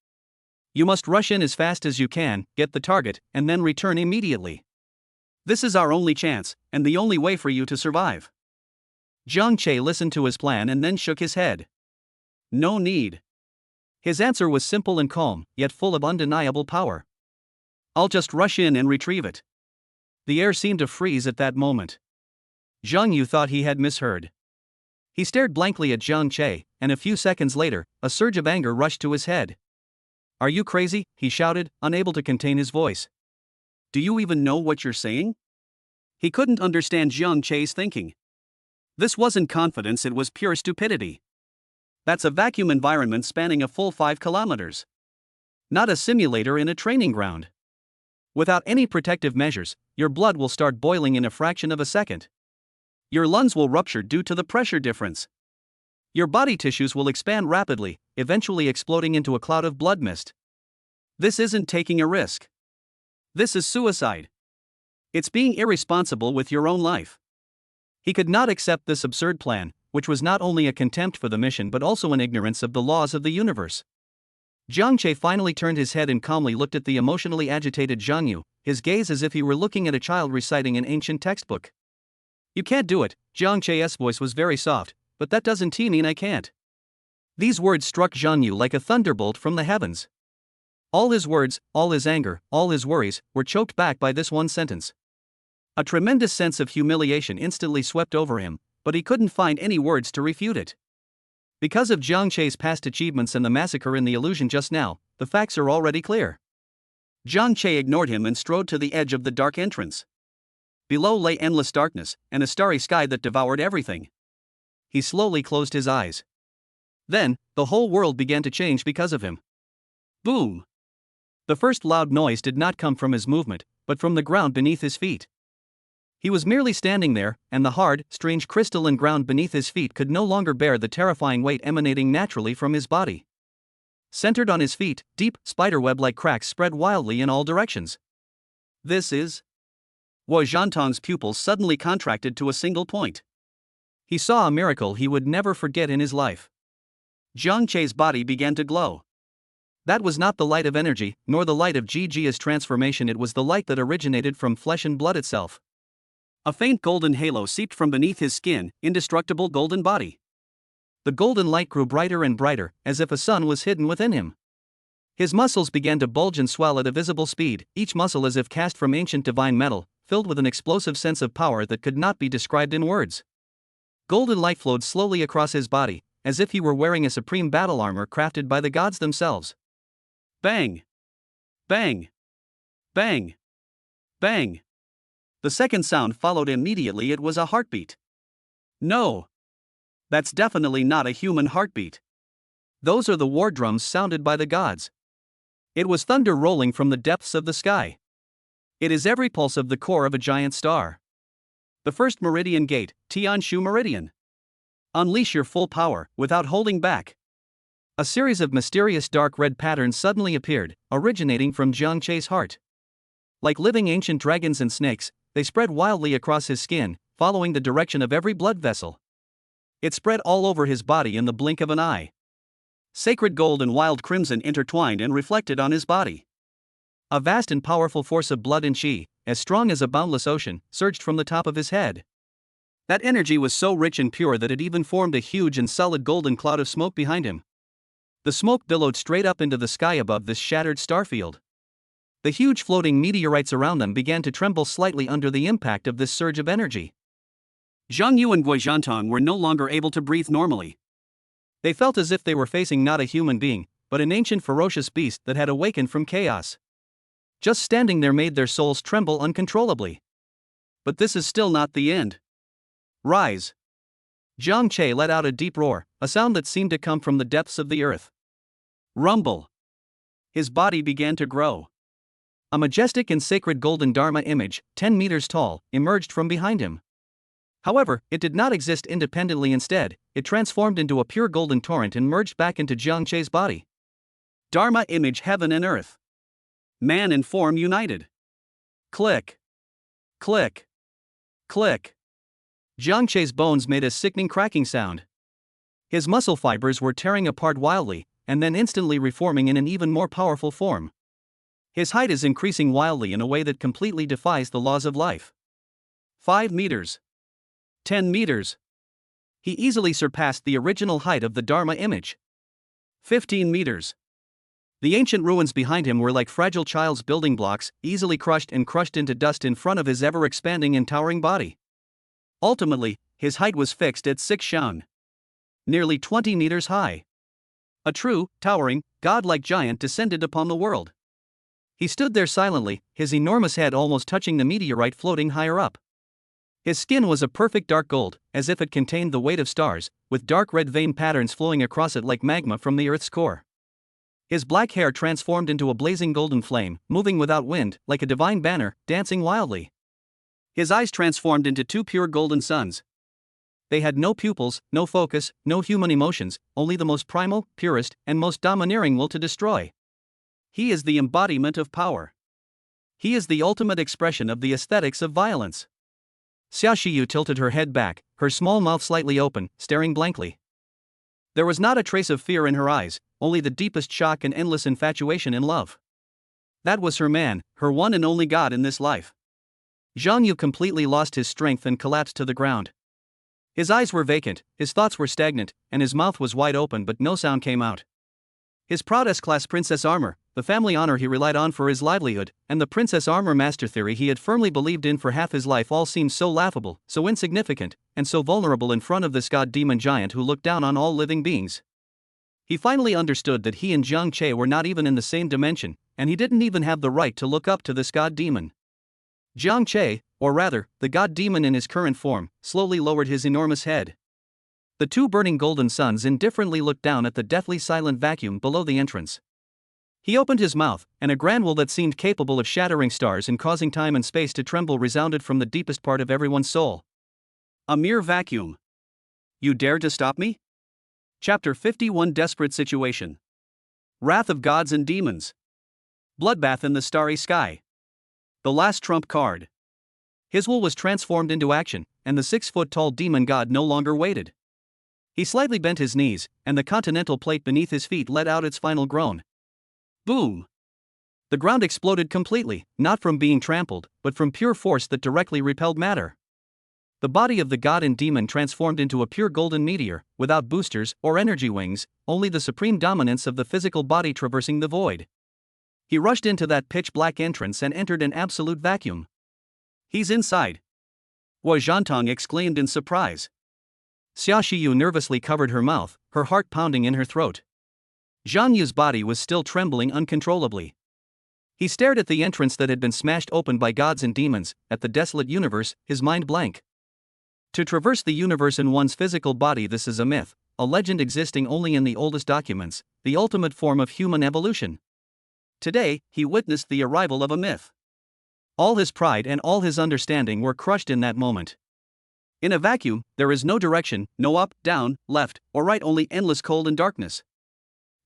You must rush in as fast as you can, get the target, and then return immediately. This is our only chance, and the only way for you to survive." Jiang Che listened to his plan and then shook his head. "No need." His answer was simple and calm, yet full of undeniable power. "I'll just rush in and retrieve it." The air seemed to freeze at that moment. Zhang Yu thought he had misheard. He stared blankly at Jiang Che, and a few seconds later, a surge of anger rushed to his head. "Are you crazy?" he shouted, unable to contain his voice. "Do you even know what you're saying?" He couldn't understand Jiang Che's thinking. This wasn't confidence, it was pure stupidity. That's a vacuum environment spanning a full 5 kilometers. Not a simulator in a training ground. Without any protective measures, your blood will start boiling in a fraction of a second. Your lungs will rupture due to the pressure difference. Your body tissues will expand rapidly, eventually exploding into a cloud of blood mist. This isn't taking a risk. This is suicide. It's being irresponsible with your own life. He could not accept this absurd plan, which was not only a contempt for the mission but also an ignorance of the laws of the universe. Jiang Che finally turned his head and calmly looked at the emotionally agitated Zhang Yu, his gaze as if he were looking at a child reciting an ancient textbook. "You can't do it." Jiang Che's voice was very soft, "but that doesn't mean I can't." These words struck Zhang Yu like a thunderbolt from the heavens. All his words, all his anger, all his worries, were choked back by this one sentence. A tremendous sense of humiliation instantly swept over him, but he couldn't find any words to refute it. Because of Jiang Che's past achievements and the massacre in the illusion just now, the facts are already clear. Jiang Che ignored him and strode to the edge of the dark entrance. Below lay endless darkness, and a starry sky that devoured everything. He slowly closed his eyes. Then, the whole world began to change because of him. Boom! The first loud noise did not come from his movement, but from the ground beneath his feet. He was merely standing there, and the hard, strange crystalline ground beneath his feet could no longer bear the terrifying weight emanating naturally from his body. Centered on his feet, deep, spiderweb-like cracks spread wildly in all directions. This is... Wu Zhantong's pupils suddenly contracted to a single point. He saw a miracle he would never forget in his life. Jiang Che's body began to glow. That was not the light of energy, nor the light of Ji's transformation, it was the light that originated from flesh and blood itself. A faint golden halo seeped from beneath his skin, indestructible golden body. The golden light grew brighter and brighter, as if a sun was hidden within him. His muscles began to bulge and swell at a visible speed, each muscle as if cast from ancient divine metal, filled with an explosive sense of power that could not be described in words. Golden light flowed slowly across his body, as if he were wearing a supreme battle armor crafted by the gods themselves. Bang! Bang! Bang! Bang! The second sound followed immediately. It was a heartbeat. No! That's definitely not a human heartbeat. Those are the war drums sounded by the gods. It was thunder rolling from the depths of the sky. It is every pulse of the core of a giant star. The first meridian gate, Tianshu Meridian. Unleash your full power, without holding back. A series of mysterious dark red patterns suddenly appeared, originating from Jiang Che's heart. Like living ancient dragons and snakes, they spread wildly across his skin, following the direction of every blood vessel. It spread all over his body in the blink of an eye. Sacred gold and wild crimson intertwined and reflected on his body. A vast and powerful force of blood and chi, as strong as a boundless ocean, surged from the top of his head. That energy was so rich and pure that it even formed a huge and solid golden cloud of smoke behind him. The smoke billowed straight up into the sky above this shattered starfield. The huge floating meteorites around them began to tremble slightly under the impact of this surge of energy. Zhang Yu and Wu Zhantong were no longer able to breathe normally. They felt as if they were facing not a human being, but an ancient ferocious beast that had awakened from chaos. Just standing there made their souls tremble uncontrollably. But this is still not the end. Rise! Jiang Che let out a deep roar, a sound that seemed to come from the depths of the earth. Rumble. His body began to grow. A majestic and sacred golden Dharma image, 10 meters tall, emerged from behind him. However, it did not exist independently. Instead, it transformed into a pure golden torrent and merged back into Jiang Che's body. Dharma image, heaven and earth. Man and form united. Click. Click. Click. Jiang Che's bones made a sickening cracking sound. His muscle fibers were tearing apart wildly, and then instantly reforming in an even more powerful form. His height is increasing wildly in a way that completely defies the laws of life. 5 meters. 10 meters. He easily surpassed the original height of the Dharma image. 15 meters. The ancient ruins behind him were like fragile child's building blocks, easily crushed into dust in front of his ever-expanding and towering body. Ultimately, his height was fixed at 6 shan. Nearly 20 meters high. A true, towering, godlike giant descended upon the world. He stood there silently, his enormous head almost touching the meteorite floating higher up. His skin was a perfect dark gold, as if it contained the weight of stars, with dark red vein patterns flowing across it like magma from the Earth's core. His black hair transformed into a blazing golden flame, moving without wind, like a divine banner, dancing wildly. His eyes transformed into 2 pure golden suns. They had no pupils, no focus, no human emotions, only the most primal, purest, and most domineering will to destroy. He is the embodiment of power. He is the ultimate expression of the aesthetics of violence. Xia Shiyu tilted her head back, her small mouth slightly open, staring blankly. There was not a trace of fear in her eyes, only the deepest shock and endless infatuation in love. That was her man, her one and only god in this life. Zhang Yu completely lost his strength and collapsed to the ground. His eyes were vacant, his thoughts were stagnant, and his mouth was wide open but no sound came out. His proud S-class princess armor, the family honor he relied on for his livelihood, and the princess armor master theory he had firmly believed in for half his life all seemed so laughable, so insignificant, and so vulnerable in front of this god-demon giant who looked down on all living beings. He finally understood that he and Jiang Che were not even in the same dimension, and he didn't even have the right to look up to this god-demon. Jiang Che, or rather, the god-demon in his current form, slowly lowered his enormous head. The 2 burning golden suns indifferently looked down at the deathly silent vacuum below the entrance. He opened his mouth, and a growl that seemed capable of shattering stars and causing time and space to tremble resounded from the deepest part of everyone's soul. A mere vacuum. You dare to stop me? Chapter 51, Desperate Situation. Wrath of Gods and Demons. Bloodbath in the Starry Sky. The last trump card. His will was transformed into action, and the 6-foot-tall demon god no longer waited. He slightly bent his knees, and the continental plate beneath his feet let out its final groan. Boom! The ground exploded completely, not from being trampled, but from pure force that directly repelled matter. The body of the god and demon transformed into a pure golden meteor, without boosters or energy wings, only the supreme dominance of the physical body traversing the void. He rushed into that pitch-black entrance and entered an absolute vacuum. He's inside. Hua Zhantong exclaimed in surprise. Xia Shiyu nervously covered her mouth, her heart pounding in her throat. Zhang Yu's body was still trembling uncontrollably. He stared at the entrance that had been smashed open by gods and demons, at the desolate universe, his mind blank. To traverse the universe in one's physical body, this is a myth, a legend existing only in the oldest documents, the ultimate form of human evolution. Today, he witnessed the arrival of a myth. All his pride and all his understanding were crushed in that moment. In a vacuum, there is no direction, no up, down, left, or right, only endless cold and darkness.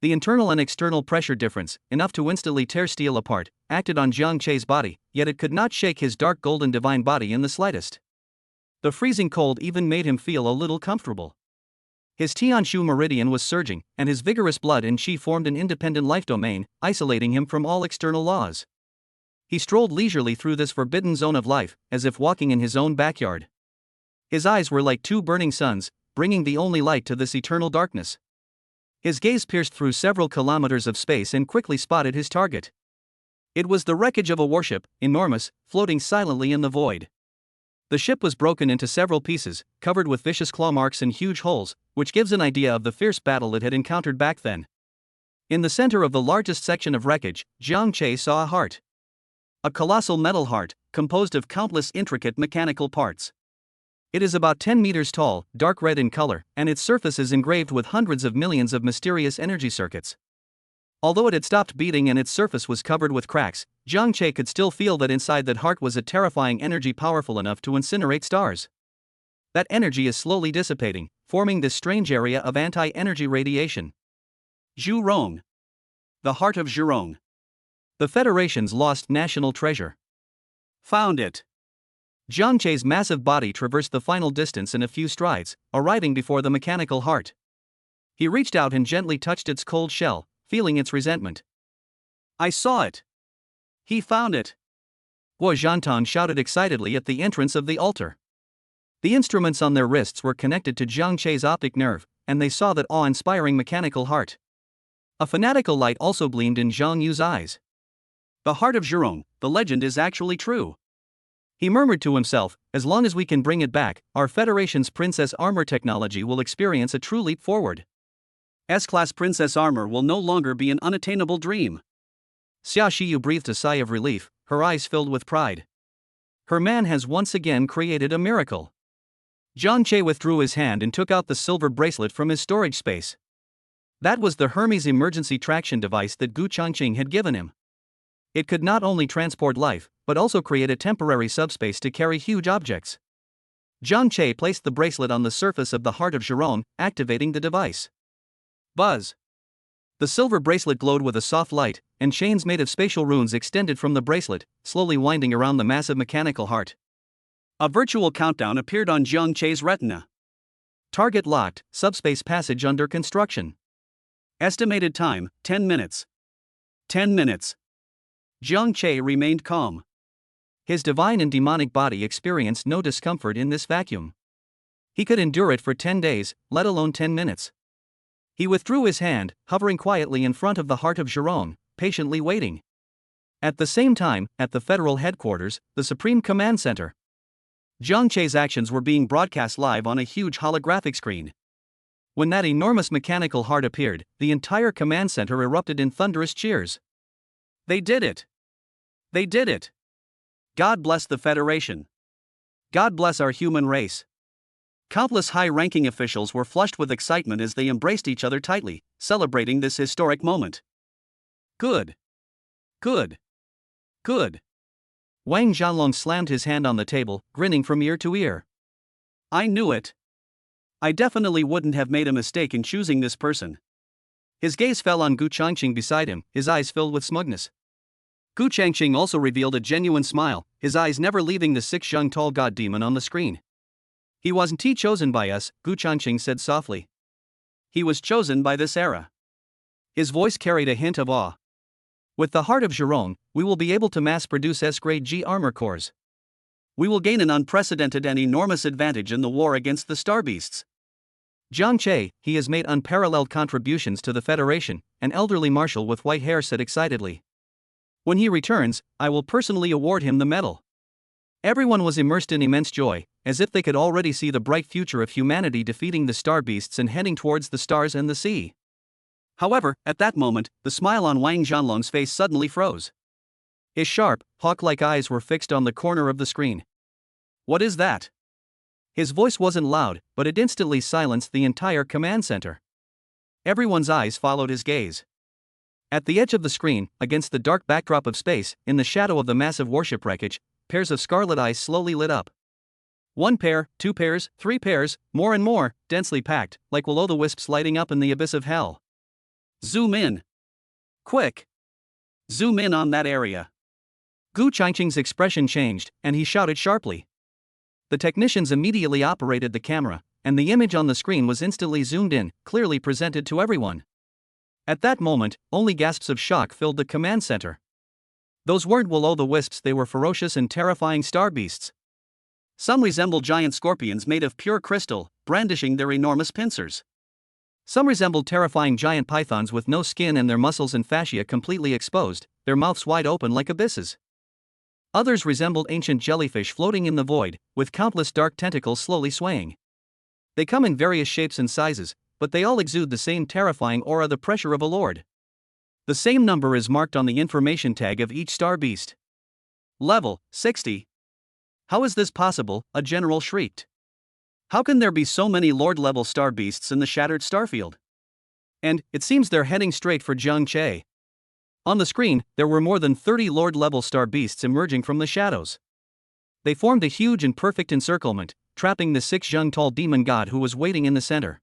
The internal and external pressure difference, enough to instantly tear steel apart, acted on Jiang Che's body, yet it could not shake his dark golden divine body in the slightest. The freezing cold even made him feel a little comfortable. His Tianshu meridian was surging, and his vigorous blood and qi formed an independent life domain, isolating him from all external laws. He strolled leisurely through this forbidden zone of life, as if walking in his own backyard. His eyes were like 2 burning suns, bringing the only light to this eternal darkness. His gaze pierced through several kilometers of space and quickly spotted his target. It was the wreckage of a warship, enormous, floating silently in the void. The ship was broken into several pieces, covered with vicious claw marks and huge holes, which gives an idea of the fierce battle it had encountered back then. In the center of the largest section of wreckage, Jiang Che saw a heart. A colossal metal heart, composed of countless intricate mechanical parts. It is about 10 meters tall, dark red in color, and its surface is engraved with hundreds of millions of mysterious energy circuits. Although it had stopped beating and its surface was covered with cracks, Jiang Che could still feel that inside that heart was a terrifying energy powerful enough to incinerate stars. That energy is slowly dissipating, forming this strange area of anti-energy radiation. Zhurong. The heart of Zhurong. The Federation's lost national treasure. Found it. Jiang Che's massive body traversed the final distance in a few strides, arriving before the mechanical heart. He reached out and gently touched its cold shell, feeling its resentment. I saw it. He found it. Guo Zhantan shouted excitedly at the entrance of the altar. The instruments on their wrists were connected to Jiang Che's optic nerve, and they saw that awe-inspiring mechanical heart. A fanatical light also gleamed in Zhang Yu's eyes. The heart of Zhurong, the legend is actually true. He murmured to himself, as long as we can bring it back, our Federation's princess armor technology will experience a true leap forward. S-class princess armor will no longer be an unattainable dream. Xia Shiyu breathed a sigh of relief, her eyes filled with pride. Her man has once again created a miracle. Jiang Che withdrew his hand and took out the silver bracelet from his storage space. That was the Hermes emergency traction device that Gu Changqing had given him. It could not only transport life, but also create a temporary subspace to carry huge objects. Jiang Che placed the bracelet on the surface of the heart of Zhurong, activating the device. Buzz. The silver bracelet glowed with a soft light, and chains made of spatial runes extended from the bracelet, slowly winding around the massive mechanical heart. A virtual countdown appeared on Jiang Che's retina. Target locked, subspace passage under construction. Estimated time, 10 minutes. 10 minutes. Jiang Che remained calm. His divine and demonic body experienced no discomfort in this vacuum. He could endure it for 10 days, let alone 10 minutes. He withdrew his hand, hovering quietly in front of the heart of Zhurong, patiently waiting. At the same time, at the federal headquarters, the Supreme Command Center. Jiang Che's actions were being broadcast live on a huge holographic screen. When that enormous mechanical heart appeared, the entire command center erupted in thunderous cheers. They did it! They did it! God bless the Federation. God bless our human race. Countless high-ranking officials were flushed with excitement as they embraced each other tightly, celebrating this historic moment. Good. Good. Good. Wang Zhanlong slammed his hand on the table, grinning from ear to ear. I knew it. I definitely wouldn't have made a mistake in choosing this person. His gaze fell on Gu Changqing beside him, his eyes filled with smugness. Gu Changqing also revealed a genuine smile, his eyes never leaving the 6 tall god demon on the screen. He wasn't chosen by us, Gu Changqing said softly. He was chosen by this era. His voice carried a hint of awe. With the heart of Zhurong, we will be able to mass-produce S-grade G armor cores. We will gain an unprecedented and enormous advantage in the war against the Star Beasts. Jiang Che, he has made unparalleled contributions to the Federation, an elderly marshal with white hair said excitedly. When he returns, I will personally award him the medal. Everyone was immersed in immense joy, as if they could already see the bright future of humanity defeating the Star Beasts and heading towards the stars and the sea. However, at that moment, the smile on Wang Zhanlong's face suddenly froze. His sharp, hawk-like eyes were fixed on the corner of the screen. What is that? His voice wasn't loud, but it instantly silenced the entire command center. Everyone's eyes followed his gaze. At the edge of the screen, against the dark backdrop of space, in the shadow of the massive warship wreckage, pairs of scarlet eyes slowly lit up. 1 pair, 2 pairs, 3 pairs, more and more, densely packed, like will-o'-the-wisps lighting up in the abyss of hell. Zoom in. Quick. Zoom in on that area. Gu Changqing's expression changed, and he shouted sharply. The technicians immediately operated the camera, and the image on the screen was instantly zoomed in, clearly presented to everyone. At that moment, only gasps of shock filled the command center. Those weren't will-o'-the-wisps, they were ferocious and terrifying star beasts. Some resembled giant scorpions made of pure crystal, brandishing their enormous pincers. Some resembled terrifying giant pythons with no skin and their muscles and fascia completely exposed, their mouths wide open like abysses. Others resembled ancient jellyfish floating in the void, with countless dark tentacles slowly swaying. They come in various shapes and sizes, but they all exude the same terrifying aura, the pressure of a lord. The same number is marked on the information tag of each star beast. Level 60. How is this possible? A general shrieked. How can there be so many Lord-level star beasts in the shattered starfield? And, it seems they're heading straight for Jiang Che. On the screen, there were more than 30 Lord-level star beasts emerging from the shadows. They formed a huge and perfect encirclement, trapping the 6 Zheng-tall demon god who was waiting in the center.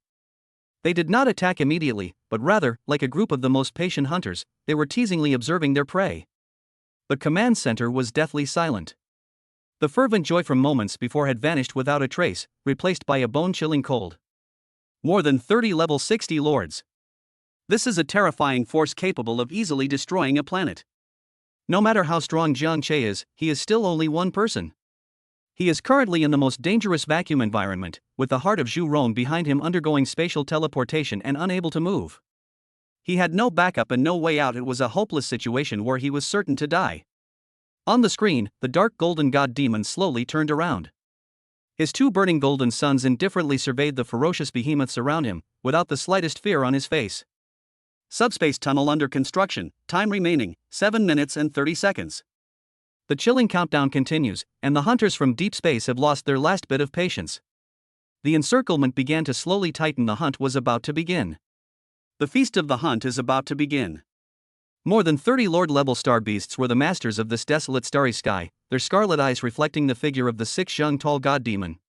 They did not attack immediately, but rather, like a group of the most patient hunters, they were teasingly observing their prey. The command center was deathly silent. The fervent joy from moments before had vanished without a trace, replaced by a bone-chilling cold. More than 30 level 60 lords. This is a terrifying force capable of easily destroying a planet. No matter how strong Jiang Che is, he is still only one person. He is currently in the most dangerous vacuum environment, with the heart of Zhu Rong behind him undergoing spatial teleportation and unable to move. He had no backup and no way out. It was a hopeless situation where he was certain to die. On the screen, the dark golden god demon slowly turned around. His 2 burning golden suns indifferently surveyed the ferocious behemoths around him, without the slightest fear on his face. Subspace tunnel under construction, time remaining, 7 minutes and 30 seconds. The chilling countdown continues, and the hunters from deep space have lost their last bit of patience. The encirclement began to slowly tighten. The hunt was about to begin. The feast of the hunt is about to begin. More than 30 Lord-level star beasts were the masters of this desolate starry sky, their scarlet eyes reflecting the figure of the 6 Zheng-tall god demon.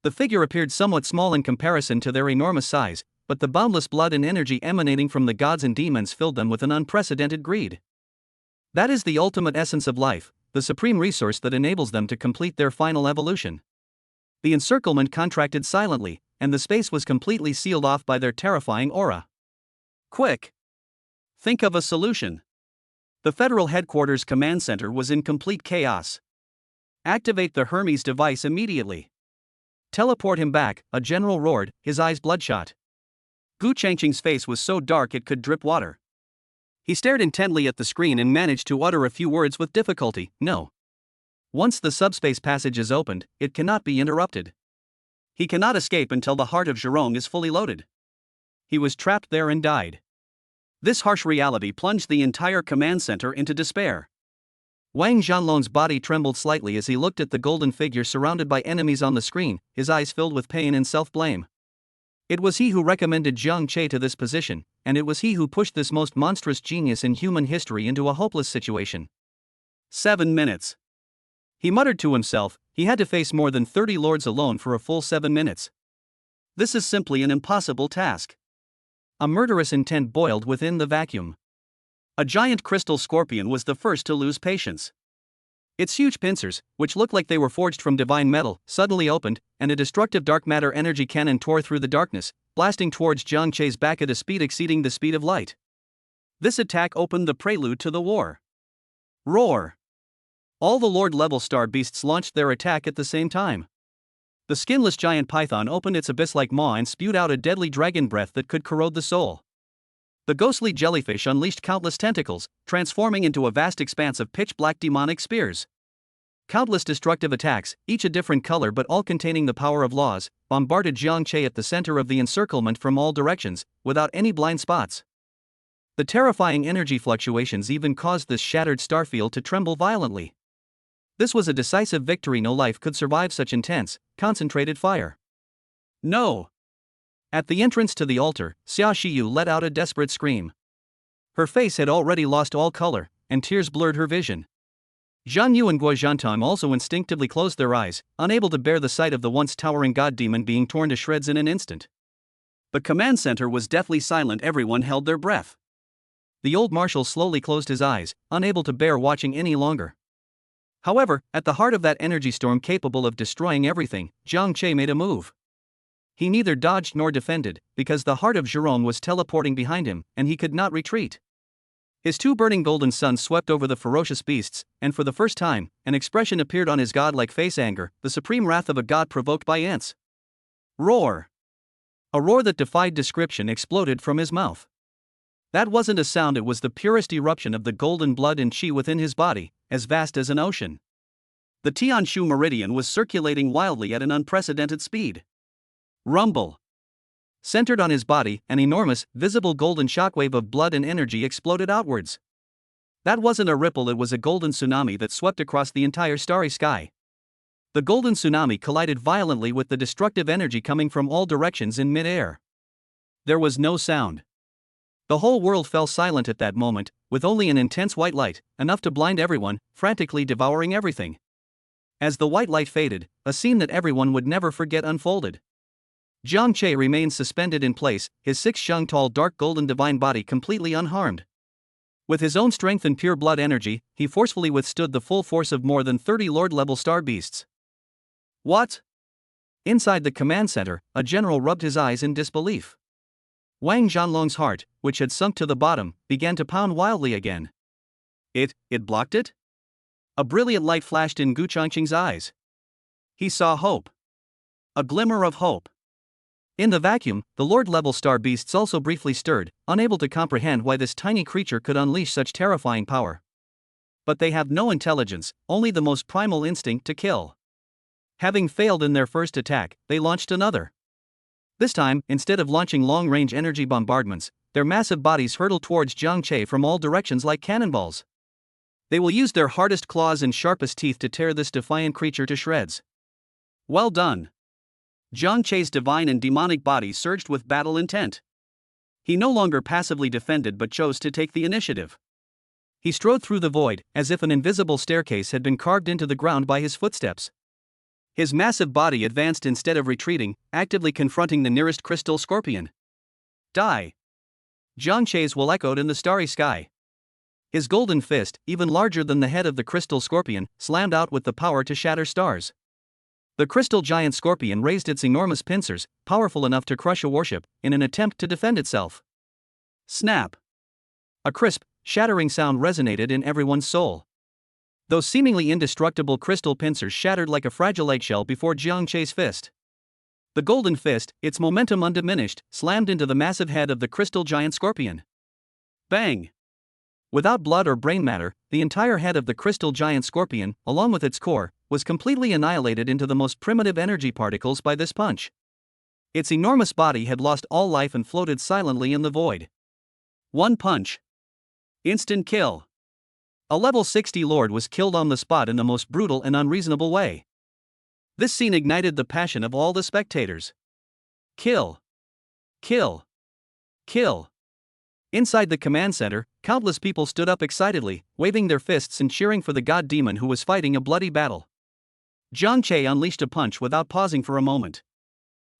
The figure appeared somewhat small in comparison to their enormous size, but the boundless blood and energy emanating from the gods and demons filled them with an unprecedented greed. That is the ultimate essence of life, the supreme resource that enables them to complete their final evolution. The encirclement contracted silently, and the space was completely sealed off by their terrifying aura. Quick! Think of a solution. The Federal Headquarters Command Center was in complete chaos. Activate the Hermes device immediately. Teleport him back, a general roared, his eyes bloodshot. Gu Changqing's face was so dark it could drip water. He stared intently at the screen and managed to utter a few words with difficulty. No. Once the subspace passage is opened, it cannot be interrupted. He cannot escape until the heart of Zhurong is fully loaded. He was trapped there and died. This harsh reality plunged the entire command center into despair. Wang Zhanlong's body trembled slightly as he looked at the golden figure surrounded by enemies on the screen, his eyes filled with pain and self-blame. It was he who recommended Jiang Che to this position, and it was he who pushed this most monstrous genius in human history into a hopeless situation. 7 minutes. He muttered to himself. He had to face more than 30 lords alone for a full 7 minutes. This is simply an impossible task. A murderous intent boiled within the vacuum. A giant crystal scorpion was the first to lose patience. Its huge pincers, which looked like they were forged from divine metal, suddenly opened, and a destructive dark matter energy cannon tore through the darkness, blasting towards Jiang Che's back at a speed exceeding the speed of light. This attack opened the prelude to the war. Roar! All the Lord-level star beasts launched their attack at the same time. The skinless giant python opened its abyss-like maw and spewed out a deadly dragon breath that could corrode the soul. The ghostly jellyfish unleashed countless tentacles, transforming into a vast expanse of pitch-black demonic spears. Countless destructive attacks, each a different color but all containing the power of laws, bombarded Jiang Che at the center of the encirclement from all directions, without any blind spots. The terrifying energy fluctuations even caused this shattered starfield to tremble violently. This was a decisive victory. No life could survive such intense, concentrated fire. No! At the entrance to the altar, Xia Shiyu let out a desperate scream. Her face had already lost all color, and tears blurred her vision. Zhang Yu and Guo Zhantam also instinctively closed their eyes, unable to bear the sight of the once towering god demon being torn to shreds in an instant. The command center was deathly silent. Everyone held their breath. The old marshal slowly closed his eyes, unable to bear watching any longer. However, at the heart of that energy storm capable of destroying everything, Jiang Che made a move. He neither dodged nor defended, because the heart of Zhurong was teleporting behind him, and he could not retreat. His 2 burning golden suns swept over the ferocious beasts, and for the first time, an expression appeared on his godlike face: anger, the supreme wrath of a god provoked by ants. Roar! A roar that defied description exploded from his mouth. That wasn't a sound, it was the purest eruption of the golden blood and chi within his body, as vast as an ocean. The Tianshu meridian was circulating wildly at an unprecedented speed. Rumble! Centered on his body, an enormous, visible golden shockwave of blood and energy exploded outwards. That wasn't a ripple, it was a golden tsunami that swept across the entire starry sky. The golden tsunami collided violently with the destructive energy coming from all directions in mid-air. There was no sound. The whole world fell silent at that moment, with only an intense white light, enough to blind everyone, frantically devouring everything. As the white light faded, a scene that everyone would never forget unfolded. Jiang Che remained suspended in place, his 6 xiang-tall dark golden divine body completely unharmed. With his own strength and pure blood energy, he forcefully withstood the full force of more than 30 Lord-level star beasts. What? Inside the command center, a general rubbed his eyes in disbelief. Wang Zhanlong's heart, which had sunk to the bottom, began to pound wildly again. It blocked it? A brilliant light flashed in Gu Changqing's eyes. He saw hope. A glimmer of hope. In the vacuum, the Lord-level star beasts also briefly stirred, unable to comprehend why this tiny creature could unleash such terrifying power. But they have no intelligence, only the most primal instinct to kill. Having failed in their first attack, they launched another. This time, instead of launching long-range energy bombardments, their massive bodies hurtled towards Jiang Che from all directions like cannonballs. They will use their hardest claws and sharpest teeth to tear this defiant creature to shreds. Well done. Jiang Che's divine and demonic body surged with battle intent. He no longer passively defended but chose to take the initiative. He strode through the void, as if an invisible staircase had been carved into the ground by his footsteps. His massive body advanced instead of retreating, actively confronting the nearest crystal scorpion. Die! Jiang Che's will echoed in the starry sky. His golden fist, even larger than the head of the crystal scorpion, slammed out with the power to shatter stars. The crystal giant scorpion raised its enormous pincers, powerful enough to crush a warship, in an attempt to defend itself. Snap! A crisp, shattering sound resonated in everyone's soul. Those seemingly indestructible crystal pincers shattered like a fragile eggshell before Jiang Che's fist. The golden fist, its momentum undiminished, slammed into the massive head of the crystal giant scorpion. Bang! Without blood or brain matter, the entire head of the crystal giant scorpion, along with its core, was completely annihilated into the most primitive energy particles by this punch. Its enormous body had lost all life and floated silently in the void. One punch. Instant kill. A level 60 lord was killed on the spot in the most brutal and unreasonable way. This scene ignited the passion of all the spectators. Kill. Kill. Kill. Inside the command center, countless people stood up excitedly, waving their fists and cheering for the god demon who was fighting a bloody battle. Jiang Che unleashed a punch without pausing for a moment.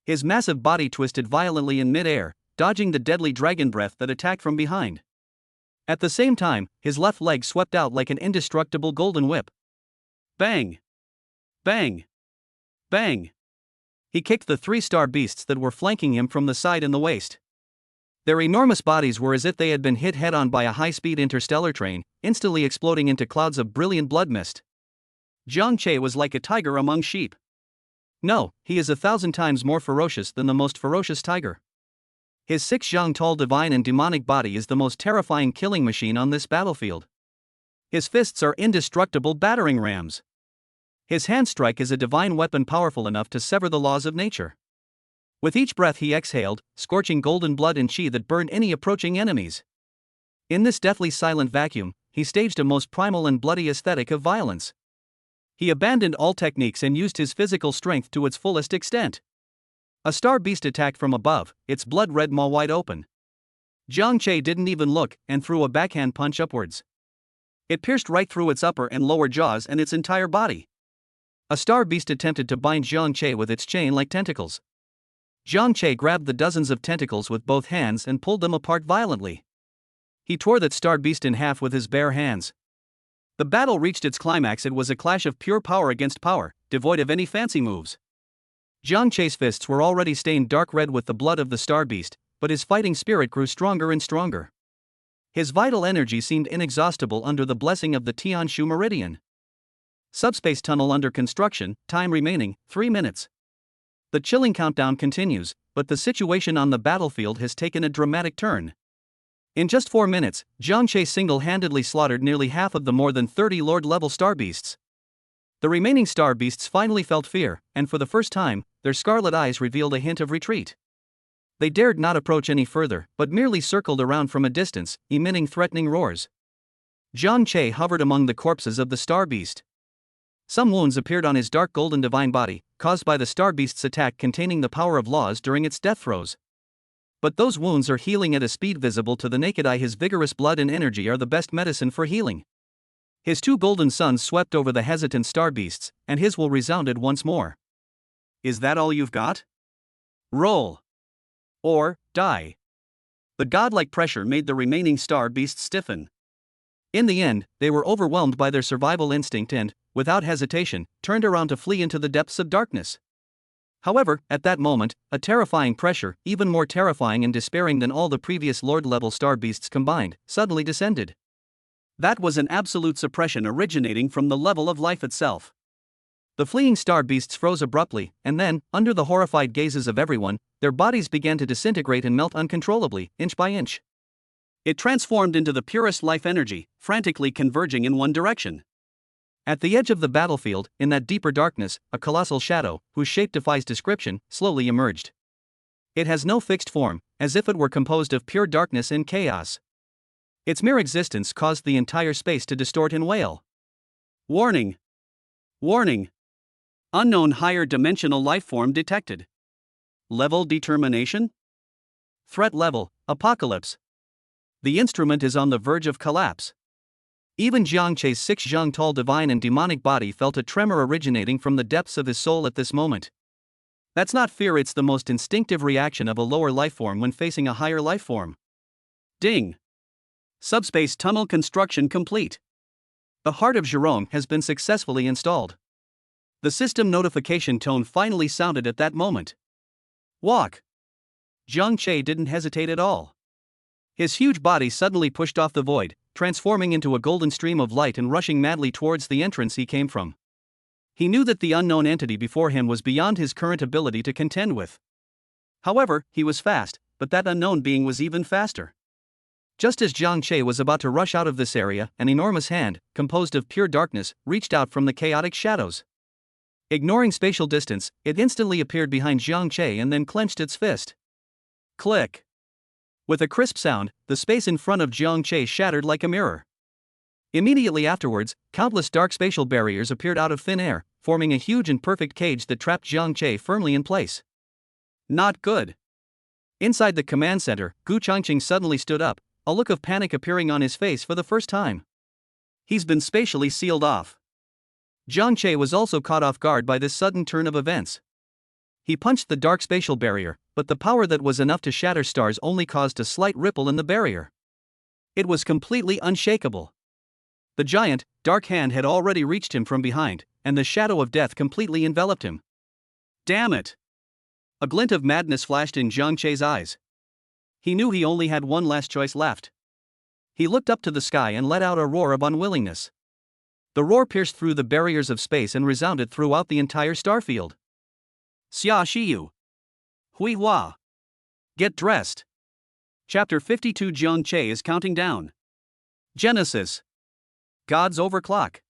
His massive body twisted violently in mid-air, dodging the deadly dragon breath that attacked from behind. At the same time, his left leg swept out like an indestructible golden whip. Bang! Bang! Bang! He kicked the 3-star beasts that were flanking him from the side and the waist. Their enormous bodies were as if they had been hit head-on by a high-speed interstellar train, instantly exploding into clouds of brilliant blood mist. Jiang Che was like a tiger among sheep. No, he is 1,000 times more ferocious than the most ferocious tiger. His 6 xiang-tall divine and demonic body is the most terrifying killing machine on this battlefield. His fists are indestructible battering rams. His hand strike is a divine weapon powerful enough to sever the laws of nature. With each breath he exhaled, scorching golden blood and chi that burned any approaching enemies. In this deathly silent vacuum, he staged a most primal and bloody aesthetic of violence. He abandoned all techniques and used his physical strength to its fullest extent. A star beast attacked from above, its blood-red maw wide open. Jiang Che didn't even look and threw a backhand punch upwards. It pierced right through its upper and lower jaws and its entire body. A star beast attempted to bind Jiang Che with its chain-like tentacles. Jiang Che grabbed the dozens of tentacles with both hands and pulled them apart violently. He tore that star beast in half with his bare hands. The battle reached its climax. It was a clash of pure power against power, devoid of any fancy moves. Jiang Che's fists were already stained dark red with the blood of the star beast, but his fighting spirit grew stronger and stronger. His vital energy seemed inexhaustible under the blessing of the Tianshu Meridian. Subspace tunnel under construction, time remaining, 3 minutes. The chilling countdown continues, but the situation on the battlefield has taken a dramatic turn. In just 4 minutes, Jiang Che single-handedly slaughtered nearly half of the more than 30 Lord-level star beasts. The remaining star beasts finally felt fear, and for the first time, their scarlet eyes revealed a hint of retreat. They dared not approach any further, but merely circled around from a distance, emitting threatening roars. Jiang Che hovered among the corpses of the star beast. Some wounds appeared on his dark golden divine body, caused by the star beast's attack containing the power of laws during its death throes. But those wounds are healing at a speed visible to the naked eye. His vigorous blood and energy are the best medicine for healing. His 2 golden suns swept over the hesitant star beasts, and his will resounded once more. Is that all you've got? Roll. Or die. The godlike pressure made the remaining star beasts stiffen. In the end, they were overwhelmed by their survival instinct and, without hesitation, turned around to flee into the depths of darkness. However, at that moment, a terrifying pressure, even more terrifying and despairing than all the previous Lord-level star beasts combined, suddenly descended. That was an absolute suppression originating from the level of life itself. The fleeing star beasts froze abruptly, and then, under the horrified gazes of everyone, their bodies began to disintegrate and melt uncontrollably, inch by inch. It transformed into the purest life energy, frantically converging in one direction. At the edge of the battlefield, in that deeper darkness, a colossal shadow, whose shape defies description, slowly emerged. It has no fixed form, as if it were composed of pure darkness and chaos. Its mere existence caused the entire space to distort and wail. Warning! Warning! Unknown higher dimensional lifeform detected. Level determination? Threat level, apocalypse. The instrument is on the verge of collapse. Even Jiang Che's 6 zhang tall divine and demonic body felt a tremor originating from the depths of his soul at this moment. That's not fear, it's the most instinctive reaction of a lower lifeform when facing a higher lifeform. Ding! Subspace tunnel construction complete. The heart of Zhurong has been successfully installed. The system notification tone finally sounded at that moment. Walk! Jiang Che didn't hesitate at all. His huge body suddenly pushed off the void, transforming into a golden stream of light and rushing madly towards the entrance he came from. He knew that the unknown entity before him was beyond his current ability to contend with. However, he was fast, but that unknown being was even faster. Just as Jiang Che was about to rush out of this area, an enormous hand, composed of pure darkness, reached out from the chaotic shadows. Ignoring spatial distance, it instantly appeared behind Jiang Che and then clenched its fist. Click! With a crisp sound, the space in front of Jiang Che shattered like a mirror. Immediately afterwards, countless dark spatial barriers appeared out of thin air, forming a huge and perfect cage that trapped Jiang Che firmly in place. Not good. Inside the command center, Gu Changqing suddenly stood up, a look of panic appearing on his face for the first time. He's been spatially sealed off. Jiang Che was also caught off guard by this sudden turn of events. He punched the dark spatial barrier, but the power that was enough to shatter stars only caused a slight ripple in the barrier. It was completely unshakable. The giant, dark hand had already reached him from behind, and the shadow of death completely enveloped him. Damn it! A glint of madness flashed in Jiang Che's eyes. He knew he only had one last choice left. He looked up to the sky and let out a roar of unwillingness. The roar pierced through the barriers of space and resounded throughout the entire starfield. Xia Shiyu. Hui Hua. Get dressed. Chapter 52. Jiang Che is counting down. Genesis. God's overclock.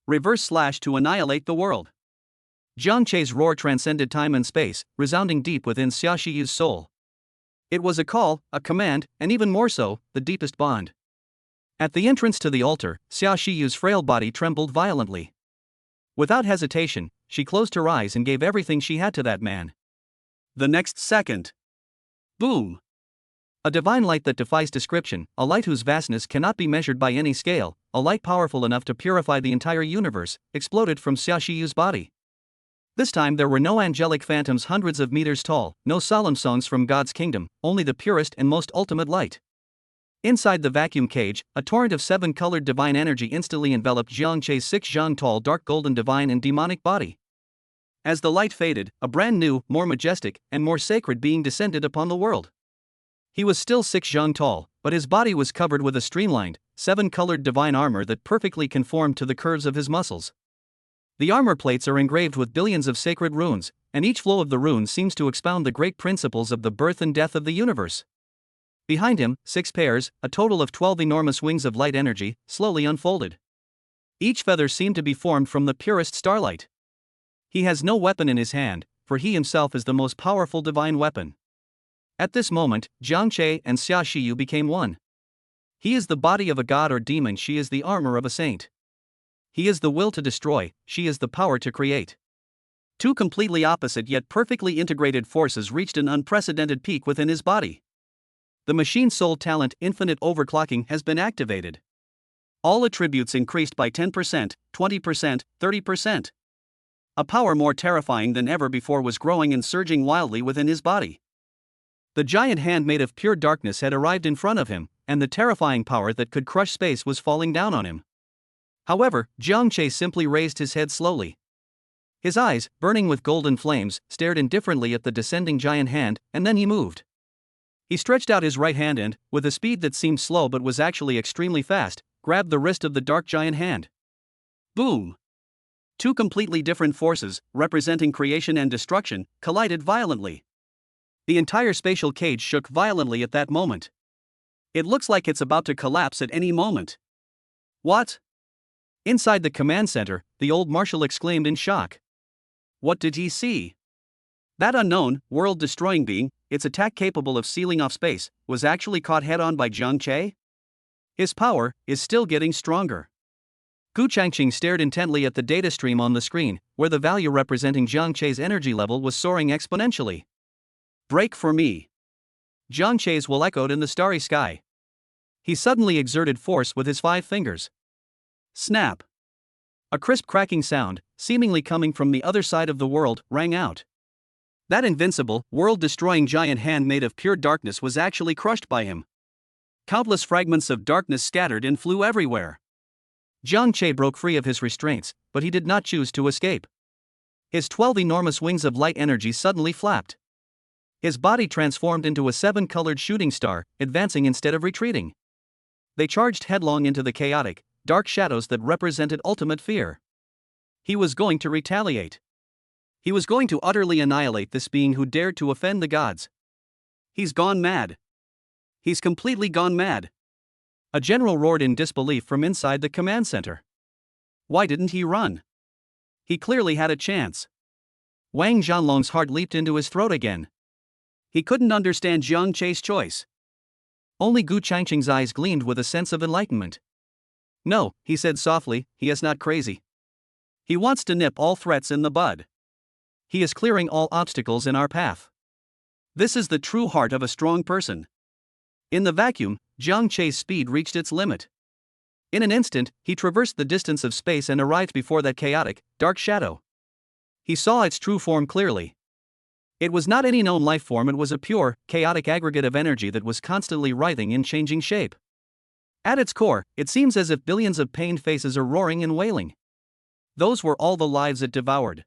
Reverse / to annihilate the world. Jiang Che's roar transcended time and space, resounding deep within Xia Shiyu's soul. It was a call, a command, and even more so, the deepest bond. At the entrance to the altar, Xia Shiyu's frail body trembled violently. Without hesitation, she closed her eyes and gave everything she had to that man. The next second. Boom! A divine light that defies description, a light whose vastness cannot be measured by any scale, a light powerful enough to purify the entire universe, exploded from Xia Shiyu's body. This time there were no angelic phantoms hundreds of meters tall, no solemn songs from God's kingdom, only the purest and most ultimate light. Inside the vacuum cage, a torrent of 7-colored divine energy instantly enveloped Jiang Che's 6 zhang tall dark golden divine and demonic body. As the light faded, a brand new, more majestic, and more sacred being descended upon the world. He was still 6 zhang tall, but his body was covered with a streamlined, 7-colored divine armor that perfectly conformed to the curves of his muscles. The armor plates are engraved with billions of sacred runes, and each flow of the runes seems to expound the great principles of the birth and death of the universe. Behind him, 6 pairs, a total of 12 enormous wings of light energy, slowly unfolded. Each feather seemed to be formed from the purest starlight. He has no weapon in his hand, for he himself is the most powerful divine weapon. At this moment, Jiang Che and Xia Shiyu became one. He is the body of a god or demon, she is the armor of a saint. He is the will to destroy, she is the power to create. Two completely opposite yet perfectly integrated forces reached an unprecedented peak within his body. The machine soul talent infinite overclocking has been activated. All attributes increased by 10%, 20%, 30%. A power more terrifying than ever before was growing and surging wildly within his body. The giant hand made of pure darkness had arrived in front of him, and the terrifying power that could crush space was falling down on him. However, Jiangche simply raised his head slowly. His eyes, burning with golden flames, stared indifferently at the descending giant hand, and then he moved. He stretched out his right hand and, with a speed that seemed slow but was actually extremely fast, grabbed the wrist of the dark giant hand. Boom! Two completely different forces, representing creation and destruction, collided violently. The entire spatial cage shook violently at that moment. It looks like it's about to collapse at any moment. What? Inside the command center, the old marshal exclaimed in shock. What did he see? That unknown, world-destroying being, its attack capable of sealing off space, was actually caught head-on by Jiang Che? His power is still getting stronger. Gu Changqing stared intently at the data stream on the screen, where the value representing Jiang Che's energy level was soaring exponentially. Break for me! Jiang Che's will echoed in the starry sky. He suddenly exerted force with his 5 fingers. Snap! A crisp cracking sound, seemingly coming from the other side of the world, rang out. That invincible, world-destroying giant hand made of pure darkness was actually crushed by him. Countless fragments of darkness scattered and flew everywhere. Jiang Che broke free of his restraints, but he did not choose to escape. His 12 enormous wings of light energy suddenly flapped. His body transformed into a 7-colored shooting star, advancing instead of retreating. They charged headlong into the chaotic, dark shadows that represented ultimate fear. He was going to retaliate. He was going to utterly annihilate this being who dared to offend the gods. He's gone mad. He's completely gone mad. A general roared in disbelief from inside the command center. Why didn't he run? He clearly had a chance. Wang Zhanlong's heart leaped into his throat again. He couldn't understand Jiang Che's choice. Only Gu Changqing's eyes gleamed with a sense of enlightenment. No, he said softly, he is not crazy. He wants to nip all threats in the bud. He is clearing all obstacles in our path. This is the true heart of a strong person. In the vacuum, Jiang Che's speed reached its limit. In an instant, he traversed the distance of space and arrived before that chaotic, dark shadow. He saw its true form clearly. It was not any known life form, it was a pure, chaotic aggregate of energy that was constantly writhing and changing shape. At its core, it seems as if billions of pained faces are roaring and wailing. Those were all the lives it devoured.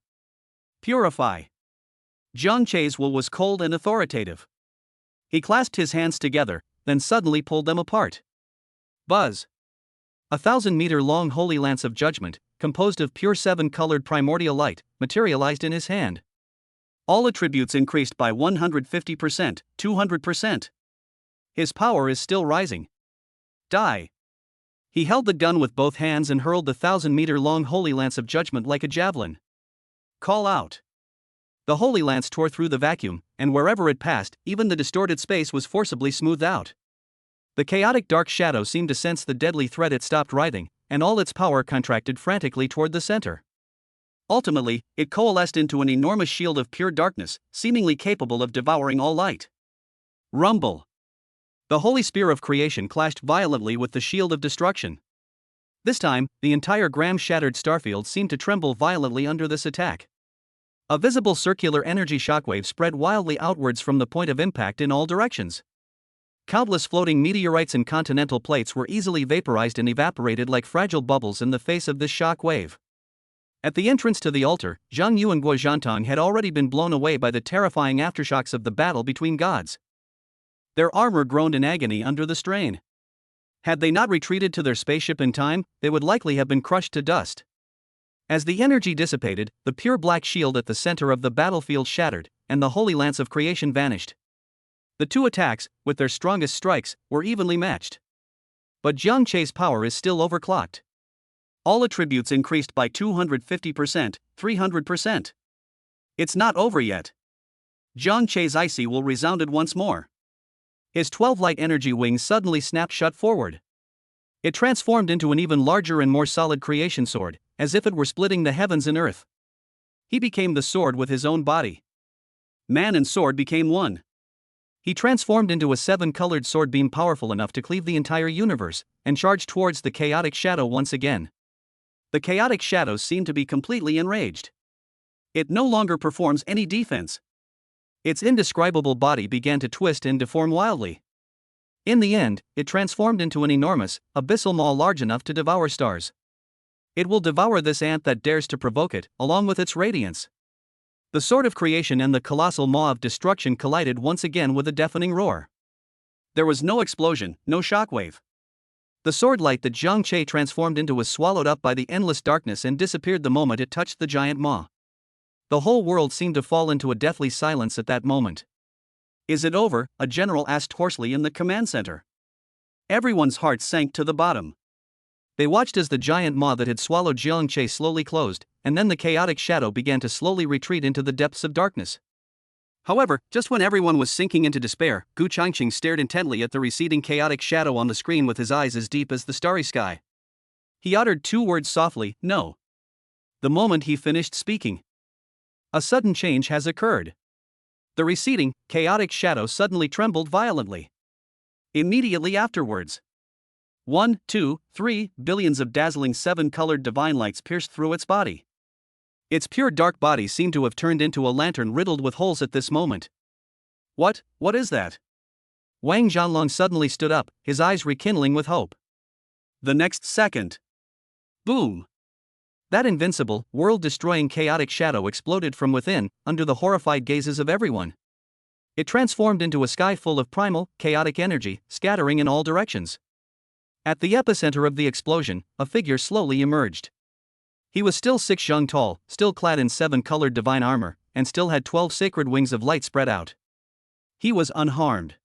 Purify. Jiang Che's will was cold and authoritative. He clasped his hands together, then suddenly pulled them apart. Buzz. 1,000-meter-long holy lance of judgment, composed of pure 7-colored primordial light, materialized in his hand. All attributes increased by 150%, 200%. His power is still rising. Die. He held the gun with both hands and hurled the 1,000-meter-long holy lance of judgment like a javelin. Call out. The holy lance tore through the vacuum, and wherever it passed, even the distorted space was forcibly smoothed out. The chaotic dark shadow seemed to sense the deadly threat. It stopped writhing, and all its power contracted frantically toward the center. Ultimately, it coalesced into an enormous shield of pure darkness, seemingly capable of devouring all light. Rumble. The holy spear of creation clashed violently with the shield of destruction. This time, the entire gram-shattered starfield seemed to tremble violently under this attack. A visible circular energy shockwave spread wildly outwards from the point of impact in all directions. Countless floating meteorites and continental plates were easily vaporized and evaporated like fragile bubbles in the face of this shock wave. At the entrance to the altar, Zhang Yu and Guo Zhantong had already been blown away by the terrifying aftershocks of the battle between gods. Their armor groaned in agony under the strain. Had they not retreated to their spaceship in time, they would likely have been crushed to dust. As the energy dissipated, the pure black shield at the center of the battlefield shattered, and the holy lance of creation vanished. The two attacks, with their strongest strikes, were evenly matched. But Jiang Che's power is still overclocked. All attributes increased by 250%, 300%. It's not over yet. Jiang Che's icy will resounded once more. His 12 light energy wings suddenly snapped shut forward. It transformed into an even larger and more solid creation sword, as if it were splitting the heavens and earth. He became the sword with his own body. Man and sword became one. He transformed into a 7-colored sword beam powerful enough to cleave the entire universe, and charged towards the chaotic shadow once again. The chaotic shadow seemed to be completely enraged. It no longer performs any defense. Its indescribable body began to twist and deform wildly. In the end, it transformed into an enormous, abyssal maw large enough to devour stars. It will devour this ant that dares to provoke it, along with its radiance. The sword of creation and the colossal maw of destruction collided once again with a deafening roar. There was no explosion, no shockwave. The sword light that Jiang Che transformed into was swallowed up by the endless darkness and disappeared the moment it touched the giant maw. The whole world seemed to fall into a deathly silence at that moment. "Is it over?" a general asked hoarsely in the command center. Everyone's heart sank to the bottom. They watched as the giant maw that had swallowed Jiang Che slowly closed, and then the chaotic shadow began to slowly retreat into the depths of darkness. However, just when everyone was sinking into despair, Gu Changqing stared intently at the receding chaotic shadow on the screen with his eyes as deep as the starry sky. He uttered 2 words softly, "No." The moment he finished speaking, a sudden change has occurred. The receding, chaotic shadow suddenly trembled violently. Immediately afterwards, 1, 2, 3 billions of dazzling 7-colored divine lights pierced through its body. Its pure dark body seemed to have turned into a lantern riddled with holes at this moment. What is that?" Wang Zhanlong suddenly stood up, his eyes rekindling with hope. The next second, boom! That invincible, world-destroying chaotic shadow exploded from within, under the horrified gazes of everyone. It transformed into a sky full of primal, chaotic energy, scattering in all directions. At the epicenter of the explosion, a figure slowly emerged. He was still 6 zheng tall, still clad in 7-colored divine armor, and still had 12 sacred wings of light spread out. He was unharmed.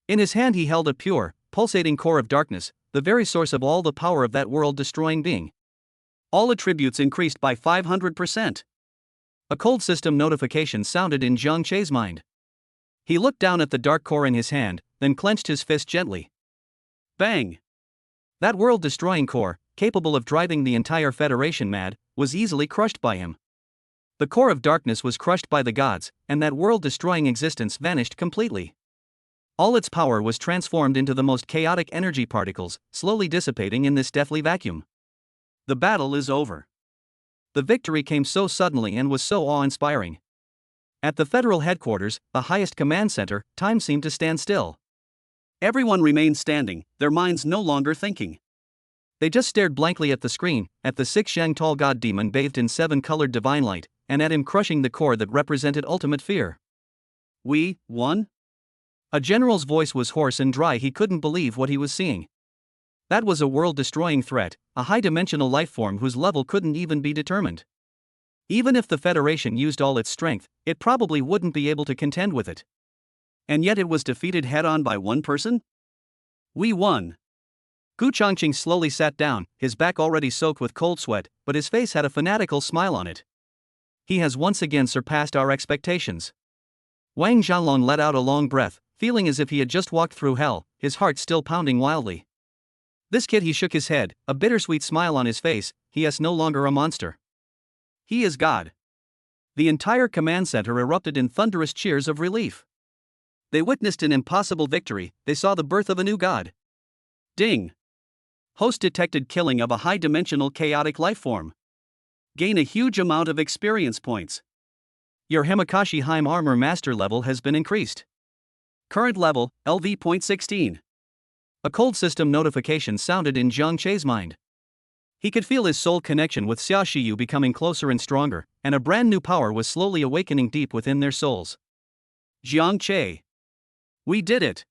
In his hand he held a pure, pulsating core of darkness, the very source of all the power of that world-destroying being. All attributes increased by 500%. A cold system notification sounded in Jiang Che's mind. He looked down at the dark core in his hand, then clenched his fist gently. Bang! That world-destroying core, capable of driving the entire Federation mad, was easily crushed by him. The core of darkness was crushed by the gods, and that world-destroying existence vanished completely. All its power was transformed into the most chaotic energy particles, slowly dissipating in this deathly vacuum. The battle is over. The victory came so suddenly and was so awe-inspiring. At the federal headquarters, the highest command center, time seemed to stand still. Everyone remained standing, their minds no longer thinking. They just stared blankly at the screen, at the 6 zheng tall god demon bathed in 7-colored divine light, and at him crushing the core that represented ultimate fear. "We won?" A general's voice was hoarse and dry. He couldn't believe what he was seeing. That was a world-destroying threat, a high-dimensional life form whose level couldn't even be determined. Even if the Federation used all its strength, it probably wouldn't be able to contend with it. And yet it was defeated head-on by one person? We won. Gu Changqing slowly sat down, his back already soaked with cold sweat, but his face had a fanatical smile on it. He has once again surpassed our expectations. Wang Zhanlong let out a long breath, feeling as if he had just walked through hell, his heart still pounding wildly. This kid, he shook his head, a bittersweet smile on his face. He is no longer a monster. He is God. The entire command center erupted in thunderous cheers of relief. They witnessed an impossible victory. They saw the birth of a new god. Ding! Host detected killing of a high-dimensional chaotic life form. Gain a huge amount of experience points. Your Himakashi Heim armor master level has been increased. Current level, LV.16. A cold system notification sounded in Jiang Che's mind. He could feel his soul connection with Xia Shiyu becoming closer and stronger, and a brand new power was slowly awakening deep within their souls. Jiang Che. We did it!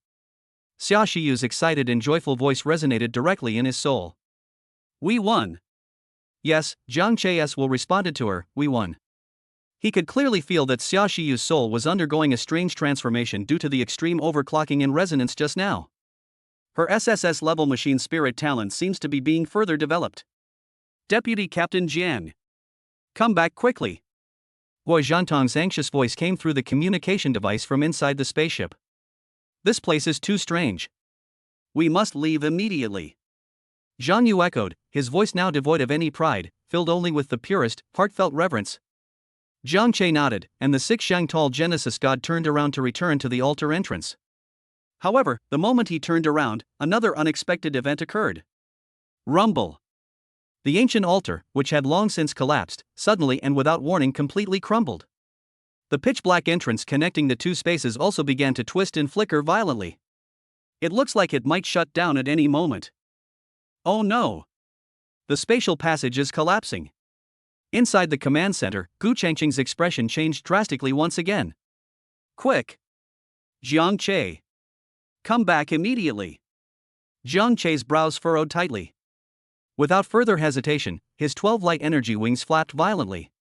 Xia Shiyu's excited and joyful voice resonated directly in his soul. We won! Yes, Jiang Che's will responded to her, we won. He could clearly feel that Xia Shiyu's soul was undergoing a strange transformation due to the extreme overclocking in resonance just now. Her SSS level machine spirit talent seems to be being further developed. Deputy Captain Jian. Come back quickly. Guo Zhantong's anxious voice came through the communication device from inside the spaceship. This place is too strange. We must leave immediately. Zhang Yu echoed, his voice now devoid of any pride, filled only with the purest, heartfelt reverence. Jiang Che nodded, and the 6-yang-tall Genesis god turned around to return to the altar entrance. However, the moment he turned around, another unexpected event occurred. Rumble. The ancient altar, which had long since collapsed, suddenly and without warning completely crumbled. The pitch-black entrance connecting the two spaces also began to twist and flicker violently. It looks like it might shut down at any moment. Oh no! The spatial passage is collapsing. Inside the command center, Gu Changqing's expression changed drastically once again. Quick! Jiang Che! Come back immediately! Jiang Che's brows furrowed tightly. Without further hesitation, his 12 light energy wings flapped violently.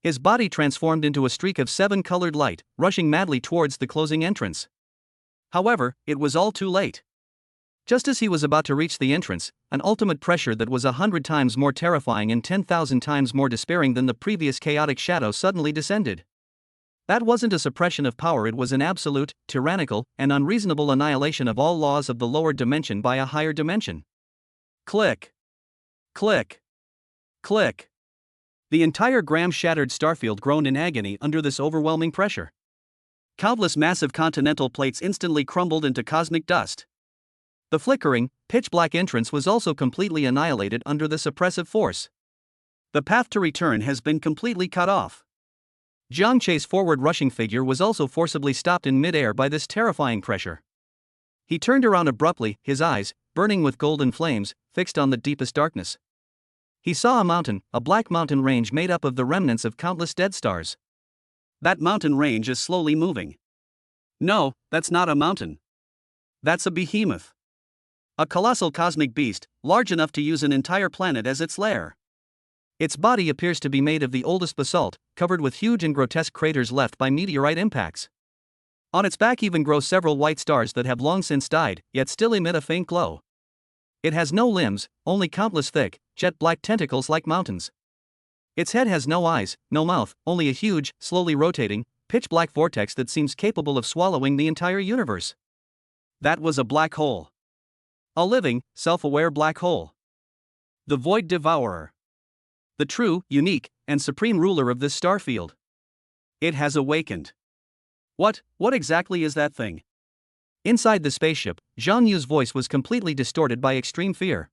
His body transformed into a streak of 7 colored light, rushing madly towards the closing entrance. However, it was all too late. Just as he was about to reach the entrance, an ultimate pressure that was 100 times more terrifying and 10,000 times more despairing than the previous chaotic shadow suddenly descended. That wasn't a suppression of power, it was an absolute, tyrannical, and unreasonable annihilation of all laws of the lower dimension by a higher dimension. Click! Click! Click! The entire gram-shattered starfield groaned in agony under this overwhelming pressure. Countless massive continental plates instantly crumbled into cosmic dust. The flickering, pitch-black entrance was also completely annihilated under this oppressive force. The path to return has been completely cut off. Jiang Che's forward-rushing figure was also forcibly stopped in mid-air by this terrifying pressure. He turned around abruptly, his eyes, burning with golden flames, fixed on the deepest darkness. He saw a mountain, a black mountain range made up of the remnants of countless dead stars. That mountain range is slowly moving. No, that's not a mountain. That's a behemoth. A colossal cosmic beast, large enough to use an entire planet as its lair. Its body appears to be made of the oldest basalt, covered with huge and grotesque craters left by meteorite impacts. On its back even grow several white stars that have long since died, yet still emit a faint glow. It has no limbs, only countless thick, jet-black tentacles like mountains. Its head has no eyes, no mouth, only a huge, slowly rotating, pitch-black vortex that seems capable of swallowing the entire universe. That was a black hole. A living, self-aware black hole. The Void Devourer. The true, unique, and supreme ruler of this starfield. It has awakened. What exactly is that thing? Inside the spaceship, Zhang Yu's voice was completely distorted by extreme fear.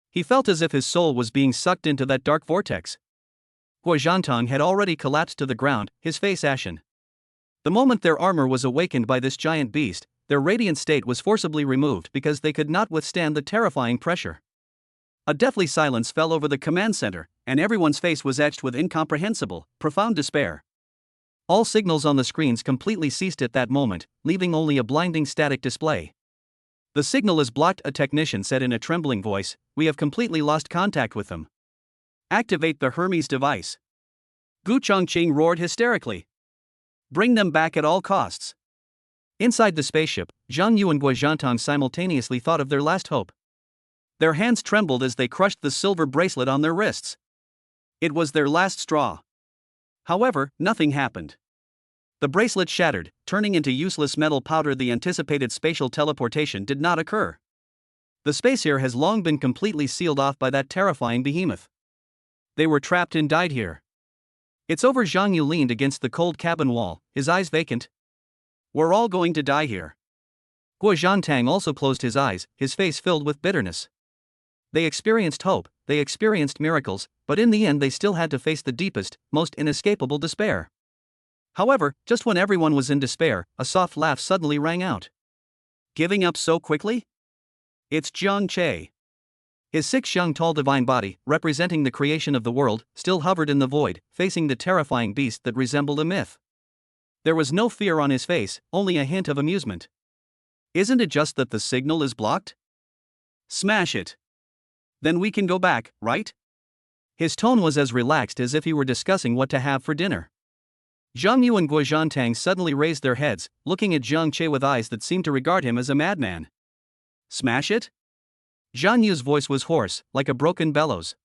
He felt as if his soul was being sucked into that dark vortex. Guo Zhantang had already collapsed to the ground, his face ashen. The moment their armor was awakened by this giant beast, their radiant state was forcibly removed because they could not withstand the terrifying pressure. A deathly silence fell over the command center, and everyone's face was etched with incomprehensible, profound despair. All signals on the screens completely ceased at that moment, leaving only a blinding static display. The signal is blocked, a technician said in a trembling voice. We have completely lost contact with them. Activate the Hermes device. Gu Changqing roared hysterically. Bring them back at all costs. Inside the spaceship, Zhang Yu and Guo Zhantang simultaneously thought of their last hope. Their hands trembled as they crushed the silver bracelet on their wrists. It was their last straw. However, nothing happened. The bracelet shattered, turning into useless metal powder. The anticipated spatial teleportation did not occur. The space here has long been completely sealed off by that terrifying behemoth. They were trapped and died here. It's over. Zhang Yu leaned against the cold cabin wall, his eyes vacant. We're all going to die here. Guo Zhantang also closed his eyes, his face filled with bitterness. They experienced hope, they experienced miracles, but in the end they still had to face the deepest, most inescapable despair. However, just when everyone was in despair, a soft laugh suddenly rang out. Giving up so quickly? It's Jiang Che. His 6-yang-tall divine body, representing the creation of the world, still hovered in the void, facing the terrifying beast that resembled a myth. There was no fear on his face, only a hint of amusement. Isn't it just that the signal is blocked? Smash it. Then we can go back, right? His tone was as relaxed as if he were discussing what to have for dinner. Zhang Yu and Guo Zhantang suddenly raised their heads, looking at Jiang Che with eyes that seemed to regard him as a madman. Smash it? Zhang Yu's voice was hoarse, like a broken bellows.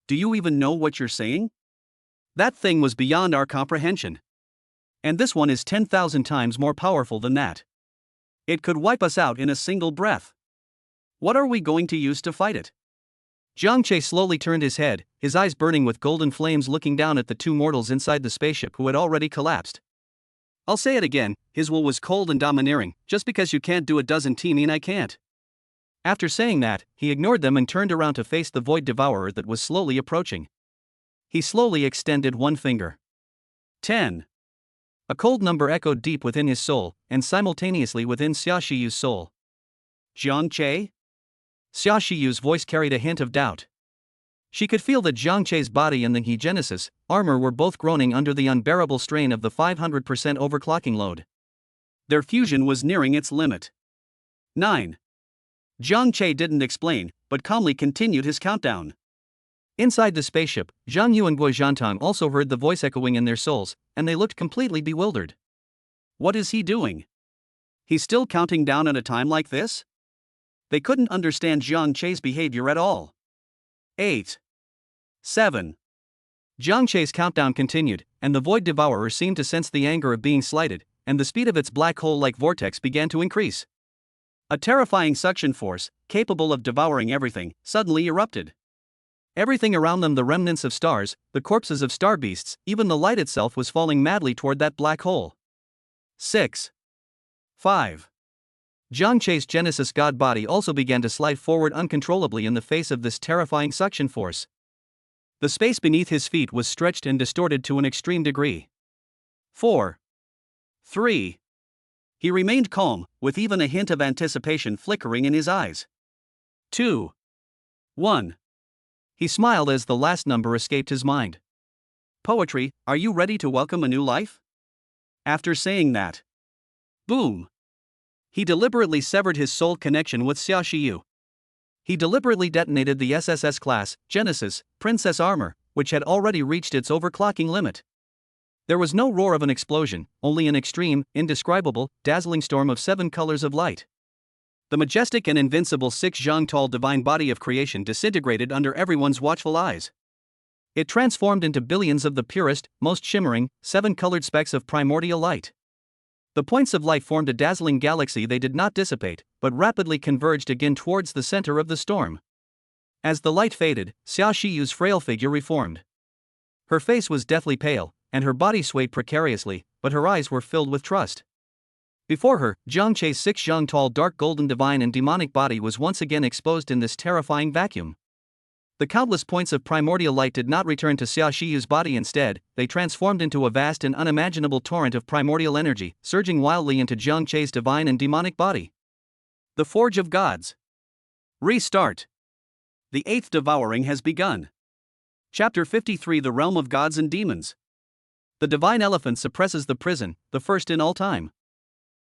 Do you even know what you're saying? That thing was beyond our comprehension. And this one is 10,000 times more powerful than that. It could wipe us out in a single breath. What are we going to use to fight it? Jiang Che slowly turned his head, his eyes burning with golden flames, looking down at the two mortals inside the spaceship who had already collapsed. I'll say it again, his will was cold and domineering. Just because you can't do it doesn't mean I can't. After saying that, he ignored them and turned around to face the Void Devourer that was slowly approaching. He slowly extended one finger. 10. A cold number echoed deep within his soul, and simultaneously within Xia Shiyu's soul. Jiang Che? Xia Shiyu's voice carried a hint of doubt. She could feel that Jiang Che's body and the He Genesis armor were both groaning under the unbearable strain of the 500% overclocking load. Their fusion was nearing its limit. 9. Jiang Che didn't explain, but calmly continued his countdown. Inside the spaceship, Zhang Yu and Guo Zhantang also heard the voice echoing in their souls, and they looked completely bewildered. What is he doing? He's still counting down at a time like this? They couldn't understand Jiang Che's behavior at all. 8. 7. Jiang Che's countdown continued, and the Void Devourer seemed to sense the anger of being slighted, and the speed of its black hole-like vortex began to increase. A terrifying suction force, capable of devouring everything, suddenly erupted. Everything around them, the remnants of stars, the corpses of star beasts, even the light itself, was falling madly toward that black hole. 6. 5. Jiang Che's Genesis God body also began to slide forward uncontrollably in the face of this terrifying suction force. The space beneath his feet was stretched and distorted to an extreme degree. 4. 3. He remained calm, with even a hint of anticipation flickering in his eyes. 2. 1. He smiled as the last number escaped his mind. Poetry, are you ready to welcome a new life? After saying that, boom! He deliberately severed his soul connection with Xia Shiyu. He deliberately detonated the SSS class, Genesis, Princess armor, which had already reached its overclocking limit. There was no roar of an explosion, only an extreme, indescribable, dazzling storm of 7 colors of light. The majestic and invincible 6 zhang tall divine body of creation disintegrated under everyone's watchful eyes. It transformed into billions of the purest, most shimmering, 7-colored specks of primordial light. The points of light formed a dazzling galaxy. They did not dissipate, but rapidly converged again towards the center of the storm. As the light faded, Xia Shiyu's frail figure reformed. Her face was deathly pale, and her body swayed precariously, but her eyes were filled with trust. Before her, Jiang Che's 6 zhang tall dark golden divine and demonic body was once again exposed in this terrifying vacuum. The countless points of primordial light did not return to Xia Shiyu's body. Instead, they transformed into a vast and unimaginable torrent of primordial energy, surging wildly into Jiang Che's divine and demonic body. The Forge of Gods. Restart. The 8th devouring has begun. Chapter 53, The Realm of Gods and Demons. The divine elephant suppresses the prison, the first in all time.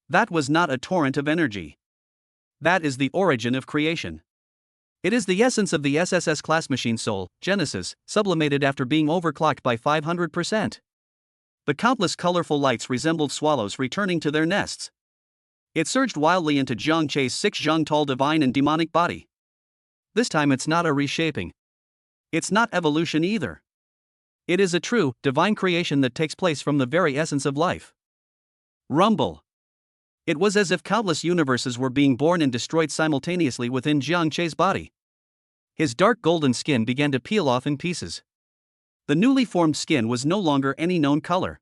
That was not a torrent of energy. That is the origin of creation. It is the essence of the SSS class machine soul, Genesis, sublimated after being overclocked by 500%. The countless colorful lights resembled swallows returning to their nests. It surged wildly into Jiang Che's 6 zhang tall divine and demonic body. This time it's not a reshaping. It's not evolution either. It is a true, divine creation that takes place from the very essence of life. Rumble. It was as if countless universes were being born and destroyed simultaneously within Jiang Che's body. His dark golden skin began to peel off in pieces. The newly formed skin was no longer any known color.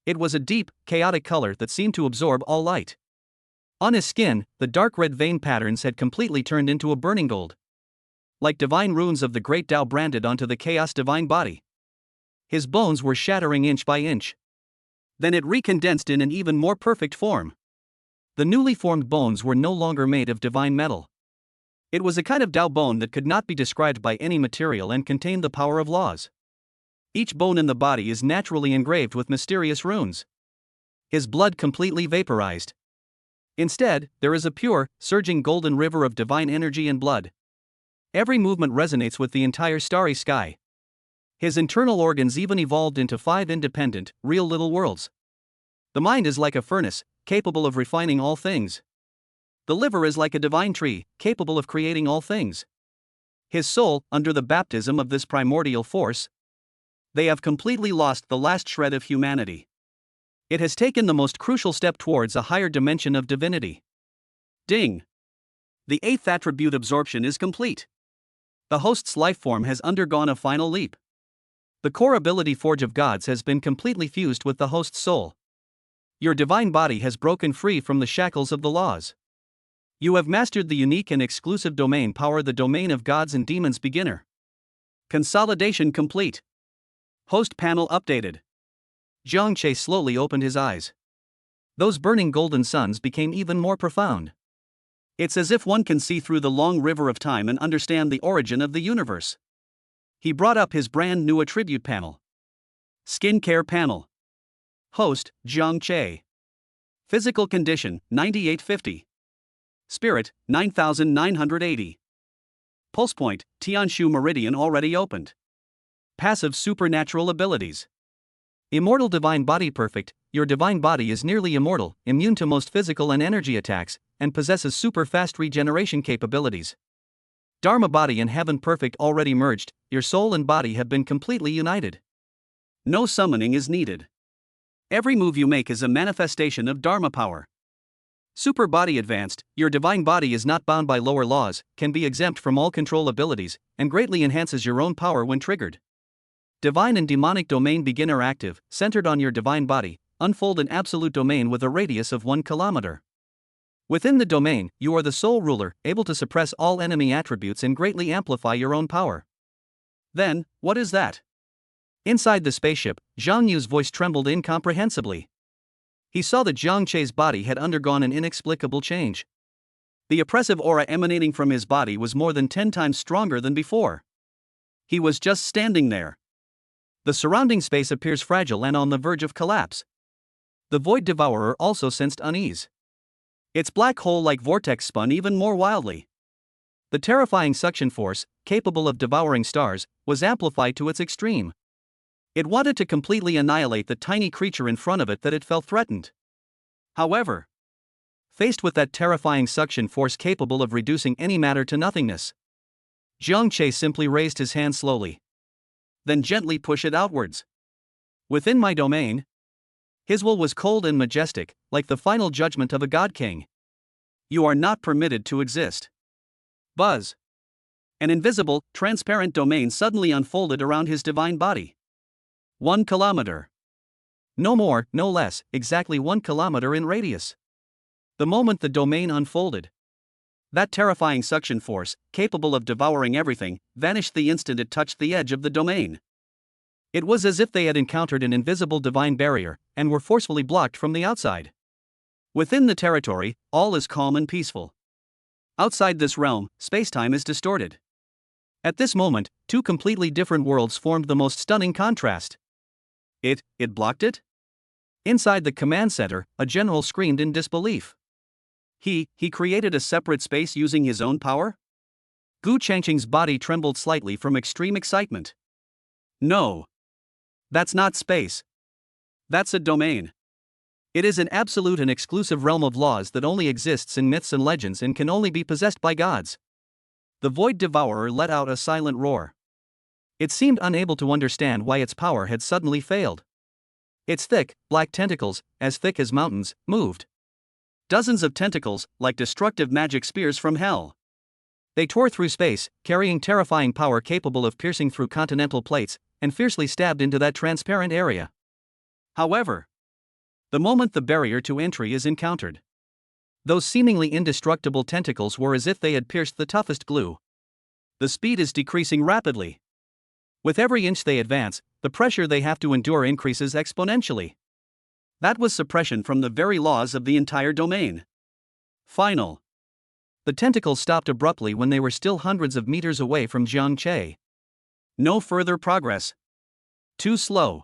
It was a deep, chaotic color that seemed to absorb all light. On his skin, the dark red vein patterns had completely turned into a burning gold. Like divine runes of the great Tao branded onto the chaos divine body. His bones were shattering inch by inch. Then it recondensed in an even more perfect form. The newly formed bones were no longer made of divine metal. It was a kind of Tao bone that could not be described by any material and contained the power of laws. Each bone in the body is naturally engraved with mysterious runes. His blood completely vaporized. Instead, there is a pure, surging golden river of divine energy and blood. Every movement resonates with the entire starry sky. His internal organs even evolved into 5 independent, real little worlds. The mind is like a furnace, capable of refining all things. The liver is like a divine tree, capable of creating all things. His soul, under the baptism of this primordial force, they have completely lost the last shred of humanity. It has taken the most crucial step towards a higher dimension of divinity. Ding! The eighth attribute absorption is complete. The host's lifeform has undergone a final leap. The core ability Forge of Gods has been completely fused with the host's soul. Your divine body has broken free from the shackles of the laws. You have mastered the unique and exclusive domain power, the domain of gods and demons beginner. Consolidation complete. Host panel updated. Jiang Che slowly opened his eyes. Those burning golden suns became even more profound. It's as if one can see through the long river of time and understand the origin of the universe. He brought up his brand new attribute panel. Skincare panel. Host, Jiang Che. Physical condition, 9850. Spirit, 9980. Pulse point, Tianshu Meridian already opened. Passive supernatural abilities. Immortal divine body perfect. Your divine body is nearly immortal, immune to most physical and energy attacks, and possesses super fast regeneration capabilities. Dharma body and heaven perfect already merged, your soul and body have been completely united. No summoning is needed. Every move you make is a manifestation of Dharma power. Super body advanced, your divine body is not bound by lower laws, can be exempt from all control abilities, and greatly enhances your own power when triggered. Divine and demonic domain beginner active, centered on your divine body, unfold an absolute domain with a radius of 1 kilometer. Within the domain, you are the sole ruler, able to suppress all enemy attributes and greatly amplify your own power. Then, what is that? Inside the spaceship, Zhang Yu's voice trembled incomprehensibly. He saw that Jiang Che's body had undergone an inexplicable change. The oppressive aura emanating from his body was more than 10 times stronger than before. He was just standing there. The surrounding space appears fragile and on the verge of collapse. The Void Devourer also sensed unease. Its black hole-like vortex spun even more wildly. The terrifying suction force, capable of devouring stars, was amplified to its extreme. It wanted to completely annihilate the tiny creature in front of it that it felt threatened. However, faced with that terrifying suction force capable of reducing any matter to nothingness, Jiang Che simply raised his hand slowly. Then gently push it outwards. Within my domain. His will was cold and majestic, like the final judgment of a god king. You are not permitted to exist. Buzz. An invisible, transparent domain suddenly unfolded around his divine body. 1 kilometer. No more, no less, exactly 1 kilometer in radius. The moment the domain unfolded, that terrifying suction force, capable of devouring everything, vanished the instant it touched the edge of the domain. It was as if they had encountered an invisible divine barrier, and were forcefully blocked from the outside. Within the territory, all is calm and peaceful. Outside this realm, space-time is distorted. At this moment, two completely different worlds formed the most stunning contrast. It blocked it? Inside the command center, a general screamed in disbelief. He created a separate space using his own power? Gu Changqing's body trembled slightly from extreme excitement. No. That's not space. That's a domain. It is an absolute and exclusive realm of laws that only exists in myths and legends and can only be possessed by gods. The Void Devourer let out a silent roar. It seemed unable to understand why its power had suddenly failed. Its thick, black tentacles, as thick as mountains, moved. Dozens of tentacles, like destructive magic spears from hell. They tore through space, carrying terrifying power capable of piercing through continental plates, and fiercely stabbed into that transparent area. However, the moment the barrier to entry is encountered, those seemingly indestructible tentacles were as if they had pierced the toughest glue. The speed is decreasing rapidly. With every inch they advance, the pressure they have to endure increases exponentially. That was suppression from the very laws of the entire domain. Final. The tentacles stopped abruptly when they were still hundreds of meters away from Jiang Che. No further progress. Too slow.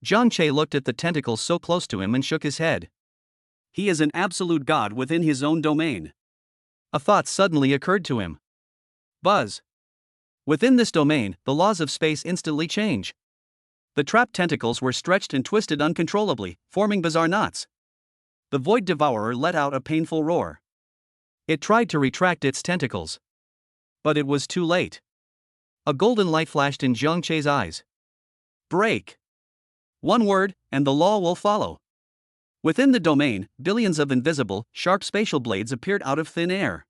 Jiang Che looked at the tentacles so close to him and shook his head. He is an absolute god within his own domain. A thought suddenly occurred to him. Buzz. Within this domain, the laws of space instantly change. The trapped tentacles were stretched and twisted uncontrollably, forming bizarre knots. The Void Devourer let out a painful roar. It tried to retract its tentacles. But it was too late. A golden light flashed in Jiang Che's eyes. Break. One word, and the law will follow. Within the domain, billions of invisible, sharp spatial blades appeared out of thin air.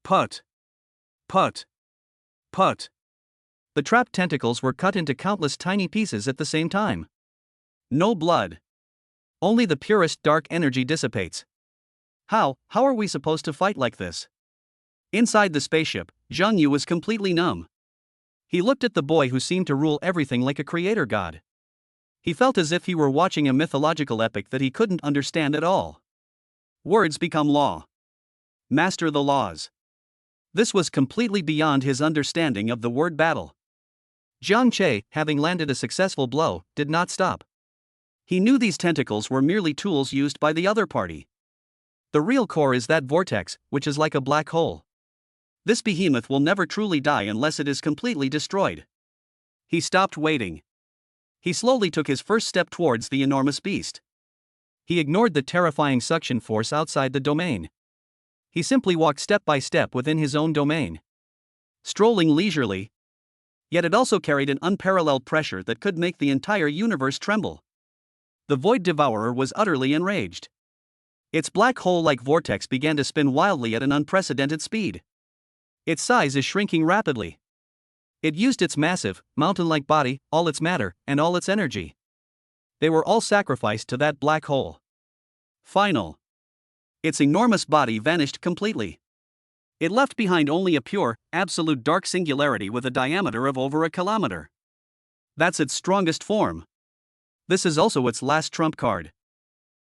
Put. Put. Put. The trapped tentacles were cut into countless tiny pieces at the same time. No blood. Only the purest dark energy dissipates. How are we supposed to fight like this? Inside the spaceship, Zhang Yu was completely numb. He looked at the boy who seemed to rule everything like a creator god. He felt as if he were watching a mythological epic that he couldn't understand at all. Words become law. Master the laws. This was completely beyond his understanding of the word battle. Jiang Che, having landed a successful blow, did not stop. He knew these tentacles were merely tools used by the other party. The real core is that vortex, which is like a black hole. This behemoth will never truly die unless it is completely destroyed. He stopped waiting. He slowly took his first step towards the enormous beast. He ignored the terrifying suction force outside the domain. He simply walked step by step within his own domain. Strolling leisurely. Yet it also carried an unparalleled pressure that could make the entire universe tremble. The Void Devourer was utterly enraged. Its black hole-like vortex began to spin wildly at an unprecedented speed. Its size is shrinking rapidly. It used its massive, mountain-like body, all its matter, and all its energy. They were all sacrificed to that black hole. Final. Its enormous body vanished completely. It left behind only a pure, absolute dark singularity with a diameter of over a kilometer. That's its strongest form. This is also its last trump card.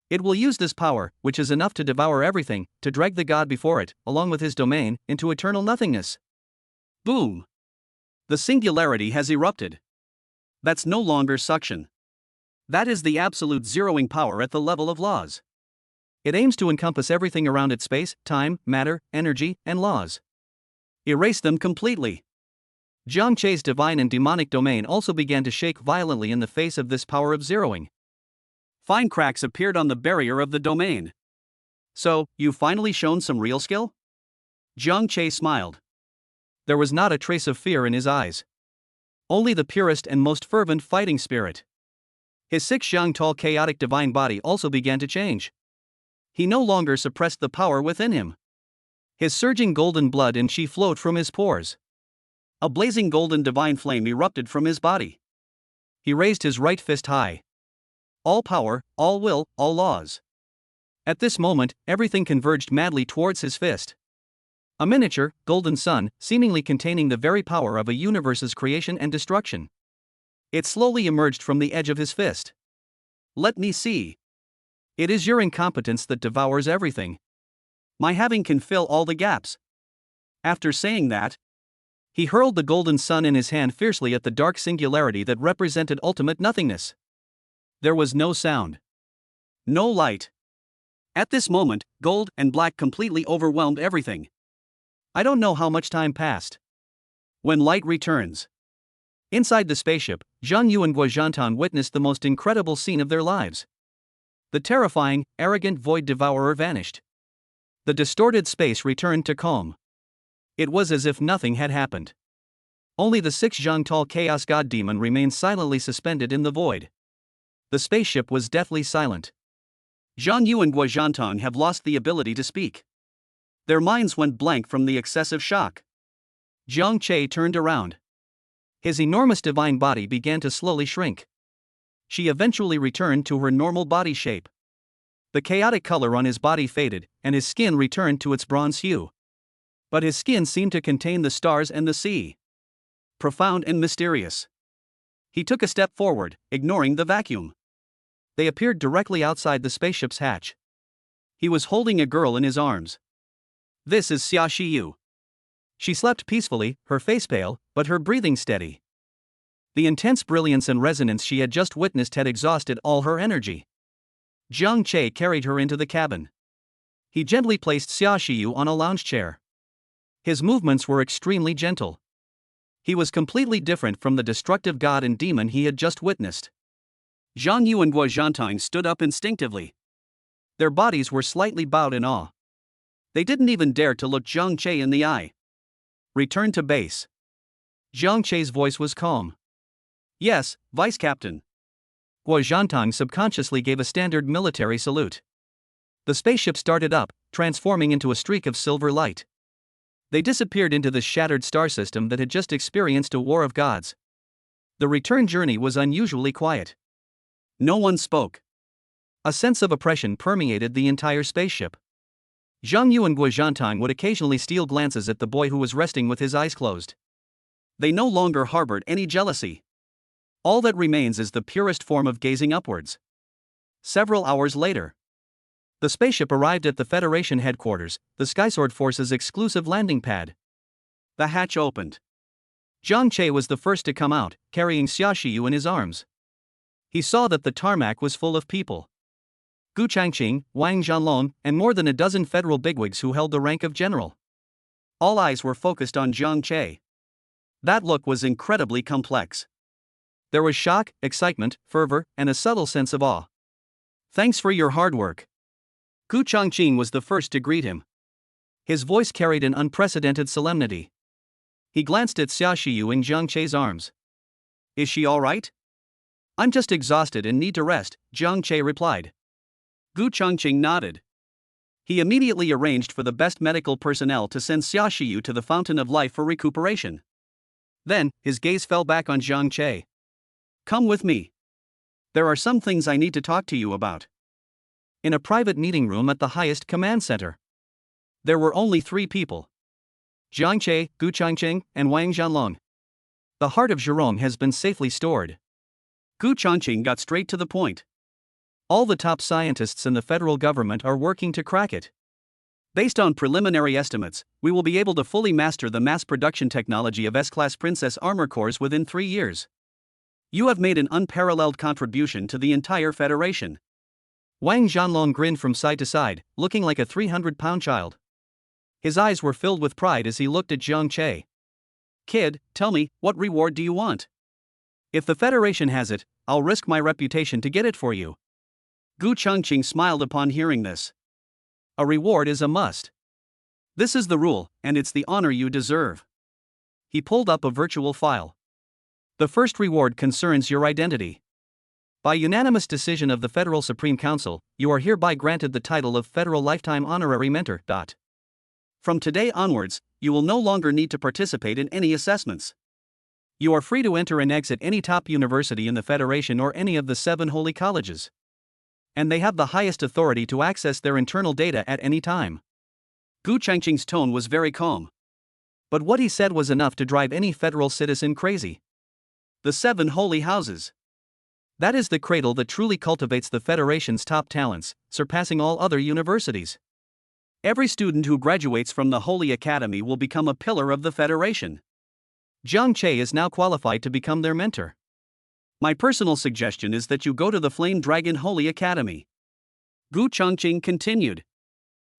It will use this power, which is enough to devour everything, to drag the god before it, along with his domain, into eternal nothingness. Boom! The singularity has erupted. That's no longer suction. That is the absolute zeroing power at the level of laws. It aims to encompass everything around it: space, time, matter, energy, and laws. Erase them completely. Jiang Che's divine and demonic domain also began to shake violently in the face of this power of zeroing. Fine cracks appeared on the barrier of the domain. So, you've finally shown some real skill? Jiang Che smiled. There was not a trace of fear in his eyes. Only the purest and most fervent fighting spirit. His 6 tall chaotic divine body also began to change. He no longer suppressed the power within him. His surging golden blood and chi flowed from his pores. A blazing golden divine flame erupted from his body. He raised his right fist high. All power, all will, all laws. At this moment, everything converged madly towards his fist. A miniature, golden sun, seemingly containing the very power of a universe's creation and destruction. It slowly emerged from the edge of his fist. Let me see. It is your incompetence that devours everything. My having can fill all the gaps. After saying that, he hurled the golden sun in his hand fiercely at the dark singularity that represented ultimate nothingness. There was no sound. No light. At this moment, gold and black completely overwhelmed everything. I don't know how much time passed. When light returns. Inside the spaceship, Zhang Yu and Guo Zhantan witnessed the most incredible scene of their lives. The terrifying, arrogant Void Devourer vanished. The distorted space returned to calm. It was as if nothing had happened. Only the 6 tall Chaos God Demon remained silently suspended in the void. The spaceship was deathly silent. Zhang Yu and Guo Zhantan have lost the ability to speak. Their minds went blank from the excessive shock. Jiang Che turned around. His enormous divine body began to slowly shrink. She eventually returned to her normal body shape. The chaotic color on his body faded, and his skin returned to its bronze hue. But his skin seemed to contain the stars and the sea. Profound and mysterious. He took a step forward, ignoring the vacuum. They appeared directly outside the spaceship's hatch. He was holding a girl in his arms. This is Xia Shiyu. She slept peacefully, her face pale, but her breathing steady. The intense brilliance and resonance she had just witnessed had exhausted all her energy. Jiang Che carried her into the cabin. He gently placed Xia Shiyu on a lounge chair. His movements were extremely gentle. He was completely different from the destructive god and demon he had just witnessed. Zhang Yu and Guo Zhantan stood up instinctively. Their bodies were slightly bowed in awe. They didn't even dare to look Jiang Che in the eye. Return to base. Jiang Che's voice was calm. Yes, Vice Captain. Guo Zhantan subconsciously gave a standard military salute. The spaceship started up, transforming into a streak of silver light. They disappeared into the shattered star system that had just experienced a war of gods. The return journey was unusually quiet. No one spoke. A sense of oppression permeated the entire spaceship. Zhang Yu and Guo Zhantang would occasionally steal glances at the boy who was resting with his eyes closed. They no longer harbored any jealousy. All that remains is the purest form of gazing upwards. Several hours later, the spaceship arrived at the Federation headquarters, the Skysword Force's exclusive landing pad. The hatch opened. Zhang Che was the first to come out, carrying Xia Shiyu in his arms. He saw that the tarmac was full of people. Gu Changqing, Wang Zhanlong, and more than a dozen federal bigwigs who held the rank of general. All eyes were focused on Zhang Che. That look was incredibly complex. There was shock, excitement, fervor, and a subtle sense of awe. "Thanks for your hard work." Gu Changqing was the first to greet him. His voice carried an unprecedented solemnity. He glanced at Xia Shiyu in Zhang Che's arms. "Is she all right?" "I'm just exhausted and need to rest," Zhang Che replied. Gu Changqing nodded. He immediately arranged for the best medical personnel to send Xia Shiyu to the Fountain of Life for recuperation. Then, his gaze fell back on Zhang Che. "Come with me. There are some things I need to talk to you about." In a private meeting room at the highest command center, there were only 3 people: Zhang Che, Gu Changqing, and Wang Zhanlong. The heart of Zhurong has been safely stored. Gu Changqing got straight to the point. All the top scientists in the federal government are working to crack it. Based on preliminary estimates, we will be able to fully master the mass production technology of S-Class Princess armor cores within 3 years. You have made an unparalleled contribution to the entire Federation. Wang Zhanlong grinned from side to side, looking like a 300-pound child. His eyes were filled with pride as he looked at Zhang Che. "Kid, tell me, what reward do you want? If the Federation has it, I'll risk my reputation to get it for you." Gu Changqing smiled upon hearing this. A reward is a must. This is the rule, and it's the honor you deserve. He pulled up a virtual file. The first reward concerns your identity. By unanimous decision of the Federal Supreme Council, you are hereby granted the title of Federal Lifetime Honorary Mentor. From today onwards, you will no longer need to participate in any assessments. You are free to enter and exit any top university in the Federation or any of the 7 holy colleges. And they have the highest authority to access their internal data at any time. Gu Changqing's tone was very calm. But what he said was enough to drive any federal citizen crazy. The 7 holy houses. That is the cradle that truly cultivates the Federation's top talents, surpassing all other universities. Every student who graduates from the Holy Academy will become a pillar of the Federation. Zhang Che is now qualified to become their mentor. My personal suggestion is that you go to the Flame Dragon Holy Academy. Gu Changqing continued.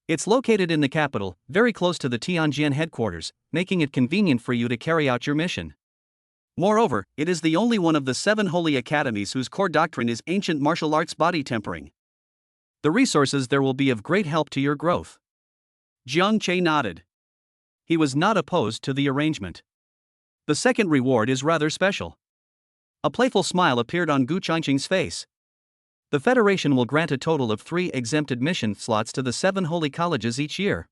It's located in the capital, very close to the Tianjin headquarters, making it convenient for you to carry out your mission. Moreover, it is the only one of the 7 holy academies whose core doctrine is ancient martial arts body tempering. The resources there will be of great help to your growth. Zhang Che nodded. He was not opposed to the arrangement. The second reward is rather special. A playful smile appeared on Gu Changqing's face. The Federation will grant a total of 3 exempt admission slots to the 7 holy colleges each year.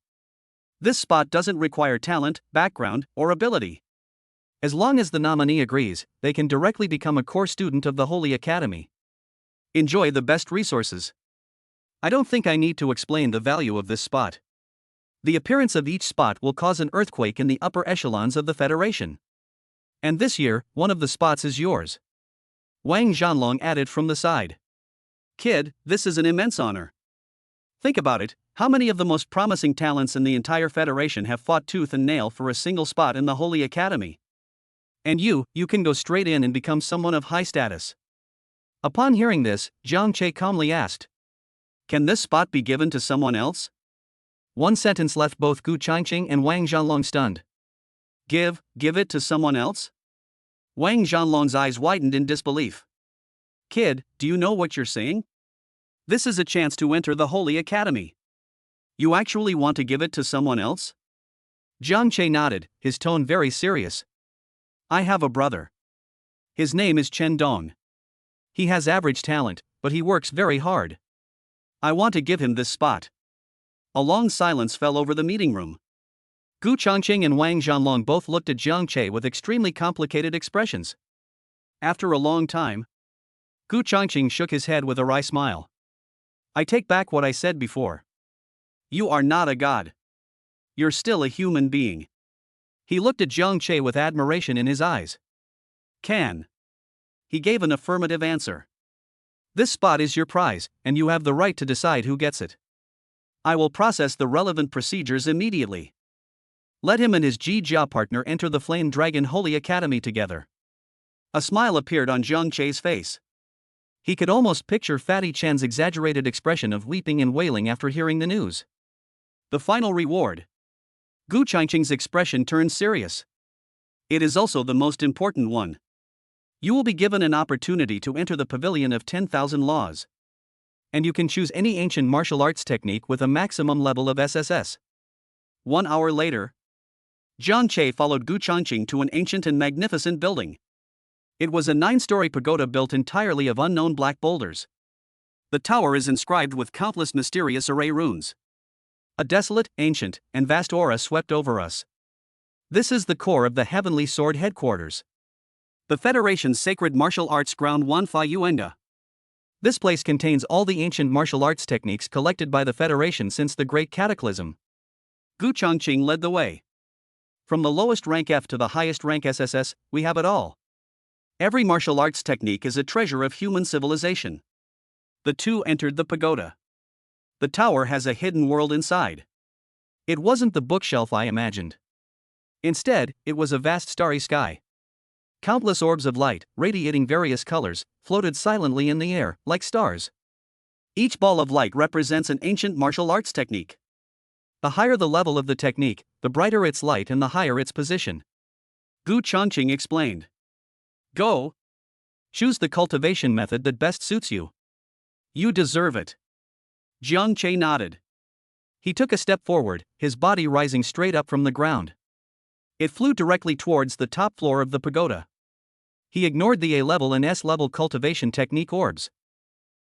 This spot doesn't require talent, background, or ability. As long as the nominee agrees, they can directly become a core student of the Holy Academy. Enjoy the best resources. I don't think I need to explain the value of this spot. The appearance of each spot will cause an earthquake in the upper echelons of the Federation. And this year, one of the spots is yours. Wang Zhanlong added from the side. Kid, this is an immense honor. Think about it, how many of the most promising talents in the entire Federation have fought tooth and nail for a single spot in the Holy Academy? And you can go straight in and become someone of high status. Upon hearing this, Zhang Che calmly asked, "Can this spot be given to someone else?" One sentence left both Gu Changqing and Wang Zhanlong stunned. Give it to someone else? Wang Zhanlong's eyes widened in disbelief. Kid, do you know what you're saying? This is a chance to enter the Holy Academy. You actually want to give it to someone else? Zhang Che nodded, his tone very serious. I have a brother. His name is Chen Dong. He has average talent, but he works very hard. I want to give him this spot. A long silence fell over the meeting room. Gu Changqing and Wang Zhanlong both looked at Jiang Che with extremely complicated expressions. After a long time, Gu Changqing shook his head with a wry smile. I take back what I said before. You are not a god. You're still a human being. He looked at Jiang Che with admiration in his eyes. Can. He gave an affirmative answer. This spot is your prize, and you have the right to decide who gets it. I will process the relevant procedures immediately. Let him and his Ji-Jia partner enter the Flame Dragon Holy Academy together. A smile appeared on Jiang Che's face. He could almost picture Fatty Chan's exaggerated expression of weeping and wailing after hearing the news. The final reward. Gu Changqing's expression turned serious. It is also the most important one. You will be given an opportunity to enter the Pavilion of 10,000 Laws. And you can choose any ancient martial arts technique with a maximum level of SSS. 1 hour later, Jiang Che followed Gu Changqing to an ancient and magnificent building. It was a 9-story pagoda built entirely of unknown black boulders. The tower is inscribed with countless mysterious array runes. A desolate, ancient, and vast aura swept over us. This is the core of the Heavenly Sword headquarters. The Federation's sacred martial arts ground Wanfa Yuenda. This place contains all the ancient martial arts techniques collected by the Federation since the Great Cataclysm. Gu Changqing led the way. From the lowest rank F to the highest rank SSS, we have it all. Every martial arts technique is a treasure of human civilization. The two entered the pagoda. The tower has a hidden world inside. It wasn't the bookshelf I imagined. Instead, it was a vast starry sky. Countless orbs of light, radiating various colors, floated silently in the air, like stars. Each ball of light represents an ancient martial arts technique. The higher the level of the technique, the brighter its light and the higher its position. Gu Changqing explained. Go. Choose the cultivation method that best suits you. You deserve it. Jiang Che nodded. He took a step forward, his body rising straight up from the ground. It flew directly towards the top floor of the pagoda. He ignored the A-level and S-level cultivation technique orbs.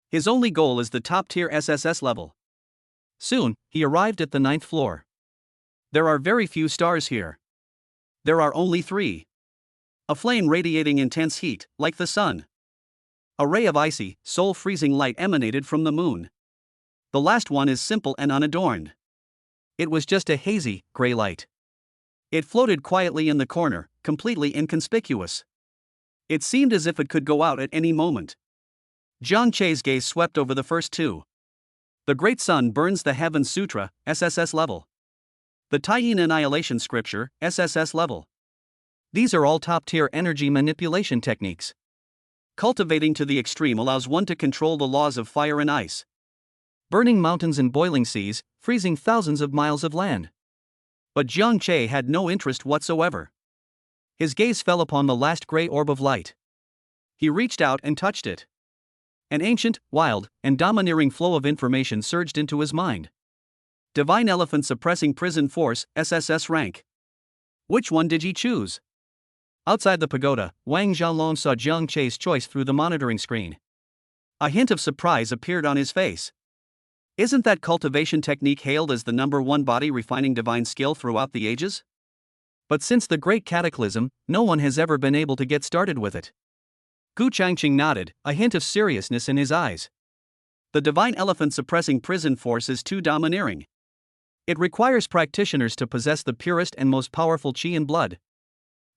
His only goal is the top-tier SSS level. Soon, he arrived at the 9th floor. There are very few stars here. There are only 3. A flame radiating intense heat, like the sun. A ray of icy, soul-freezing light emanated from the moon. The last one is simple and unadorned. It was just a hazy, gray light. It floated quietly in the corner, completely inconspicuous. It seemed as if it could go out at any moment. Jiang Che's gaze swept over the first 2. The Great Sun burns the Heaven Sutra, SSS level. The Taiyin Annihilation Scripture, SSS level. These are all top-tier energy manipulation techniques. Cultivating to the extreme allows one to control the laws of fire and ice. Burning mountains and boiling seas, freezing thousands of miles of land. But Jiang Che had no interest whatsoever. His gaze fell upon the last gray orb of light. He reached out and touched it. An ancient, wild, and domineering flow of information surged into his mind. Divine Elephant Suppressing Prison Force, SSS rank. Which one did he choose? Outside the pagoda, Wang Zhanlong saw Jiang Che's choice through the monitoring screen. A hint of surprise appeared on his face. Isn't that cultivation technique hailed as the #1 body-refining divine skill throughout the ages? But since the Great Cataclysm, no one has ever been able to get started with it. Gu Changqing nodded, a hint of seriousness in his eyes. The Divine Elephant Suppressing Prison Force is too domineering. It requires practitioners to possess the purest and most powerful qi in blood.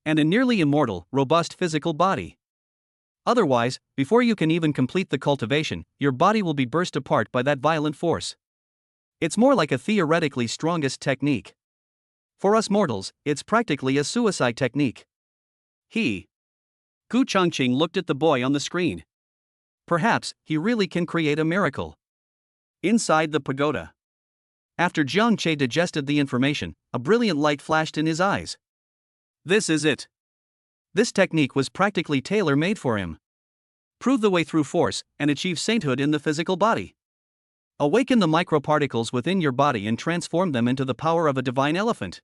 And a nearly immortal, robust physical body. Otherwise, before you can even complete the cultivation, your body will be burst apart by that violent force. It's more like a theoretically strongest technique. For us mortals, it's practically a suicide technique. Gu Changqing looked at the boy on the screen. Perhaps, he really can create a miracle. Inside the pagoda. After Jiang Che digested the information, a brilliant light flashed in his eyes. This is it. This technique was practically tailor-made for him. Prove the way through force, and achieve sainthood in the physical body. Awaken the microparticles within your body and transform them into the power of a divine elephant.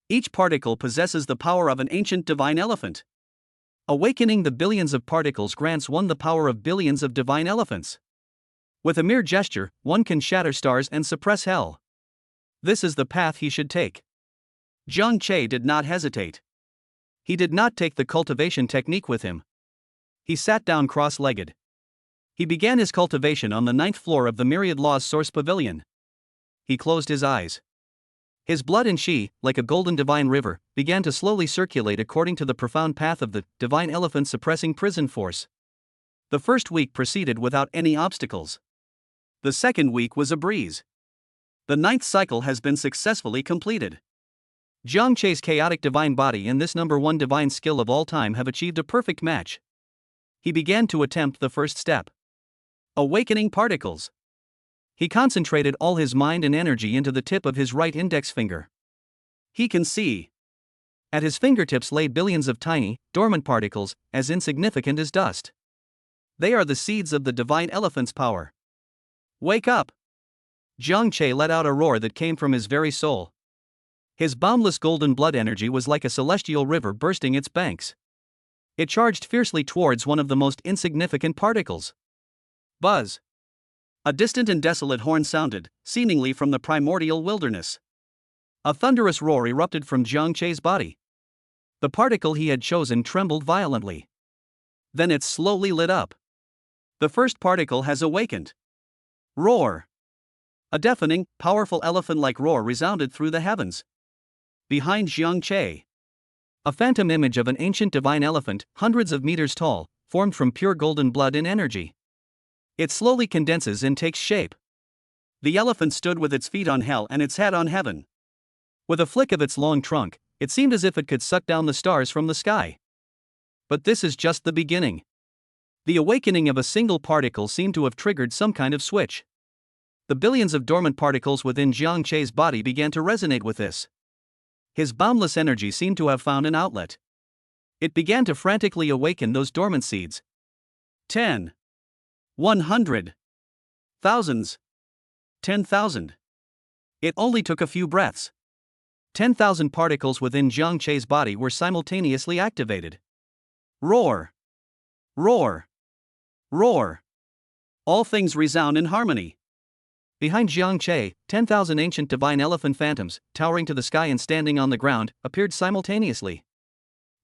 Each particle possesses the power of an ancient divine elephant. Awakening the billions of particles grants one the power of billions of divine elephants. With a mere gesture, one can shatter stars and suppress hell. This is the path he should take. Jiang Che did not hesitate. He did not take the cultivation technique with him. He sat down cross-legged. He began his cultivation on the 9th floor of the Myriad Law's Source Pavilion. He closed his eyes. His blood and qi, like a golden divine river, began to slowly circulate according to the profound path of the divine elephant suppressing prison force. The first week proceeded without any obstacles. The second week was a breeze. The 9th cycle has been successfully completed. Jiang Che's chaotic divine body and this number 1 divine skill of all time have achieved a perfect match. He began to attempt the first step. Awakening particles. He concentrated all his mind and energy into the tip of his right index finger. He can see. At his fingertips lay billions of tiny, dormant particles, as insignificant as dust. They are the seeds of the divine elephant's power. Wake up! Jiang Che let out a roar that came from his very soul. His boundless golden blood energy was like a celestial river bursting its banks. It charged fiercely towards one of the most insignificant particles. Buzz! A distant and desolate horn sounded, seemingly from the primordial wilderness. A thunderous roar erupted from Jiang Che's body. The particle he had chosen trembled violently. Then it slowly lit up. The first particle has awakened. Roar! A deafening, powerful elephant-like roar resounded through the heavens. Behind Jiang Che, a phantom image of an ancient divine elephant, hundreds of meters tall, formed from pure golden blood and energy. It slowly condenses and takes shape. The elephant stood with its feet on hell and its head on heaven. With a flick of its long trunk, it seemed as if it could suck down the stars from the sky. But this is just the beginning. The awakening of a single particle seemed to have triggered some kind of switch. The billions of dormant particles within Jiang Che's body began to resonate with this. His boundless energy seemed to have found an outlet. It began to frantically awaken those dormant seeds. 10. 100. Thousands. 10,000. It only took a few breaths. 10,000 particles within Jiang Che's body were simultaneously activated. Roar! Roar! Roar! All things resound in harmony. Behind Jiang Che, 10,000 ancient divine elephant phantoms, towering to the sky and standing on the ground, appeared simultaneously.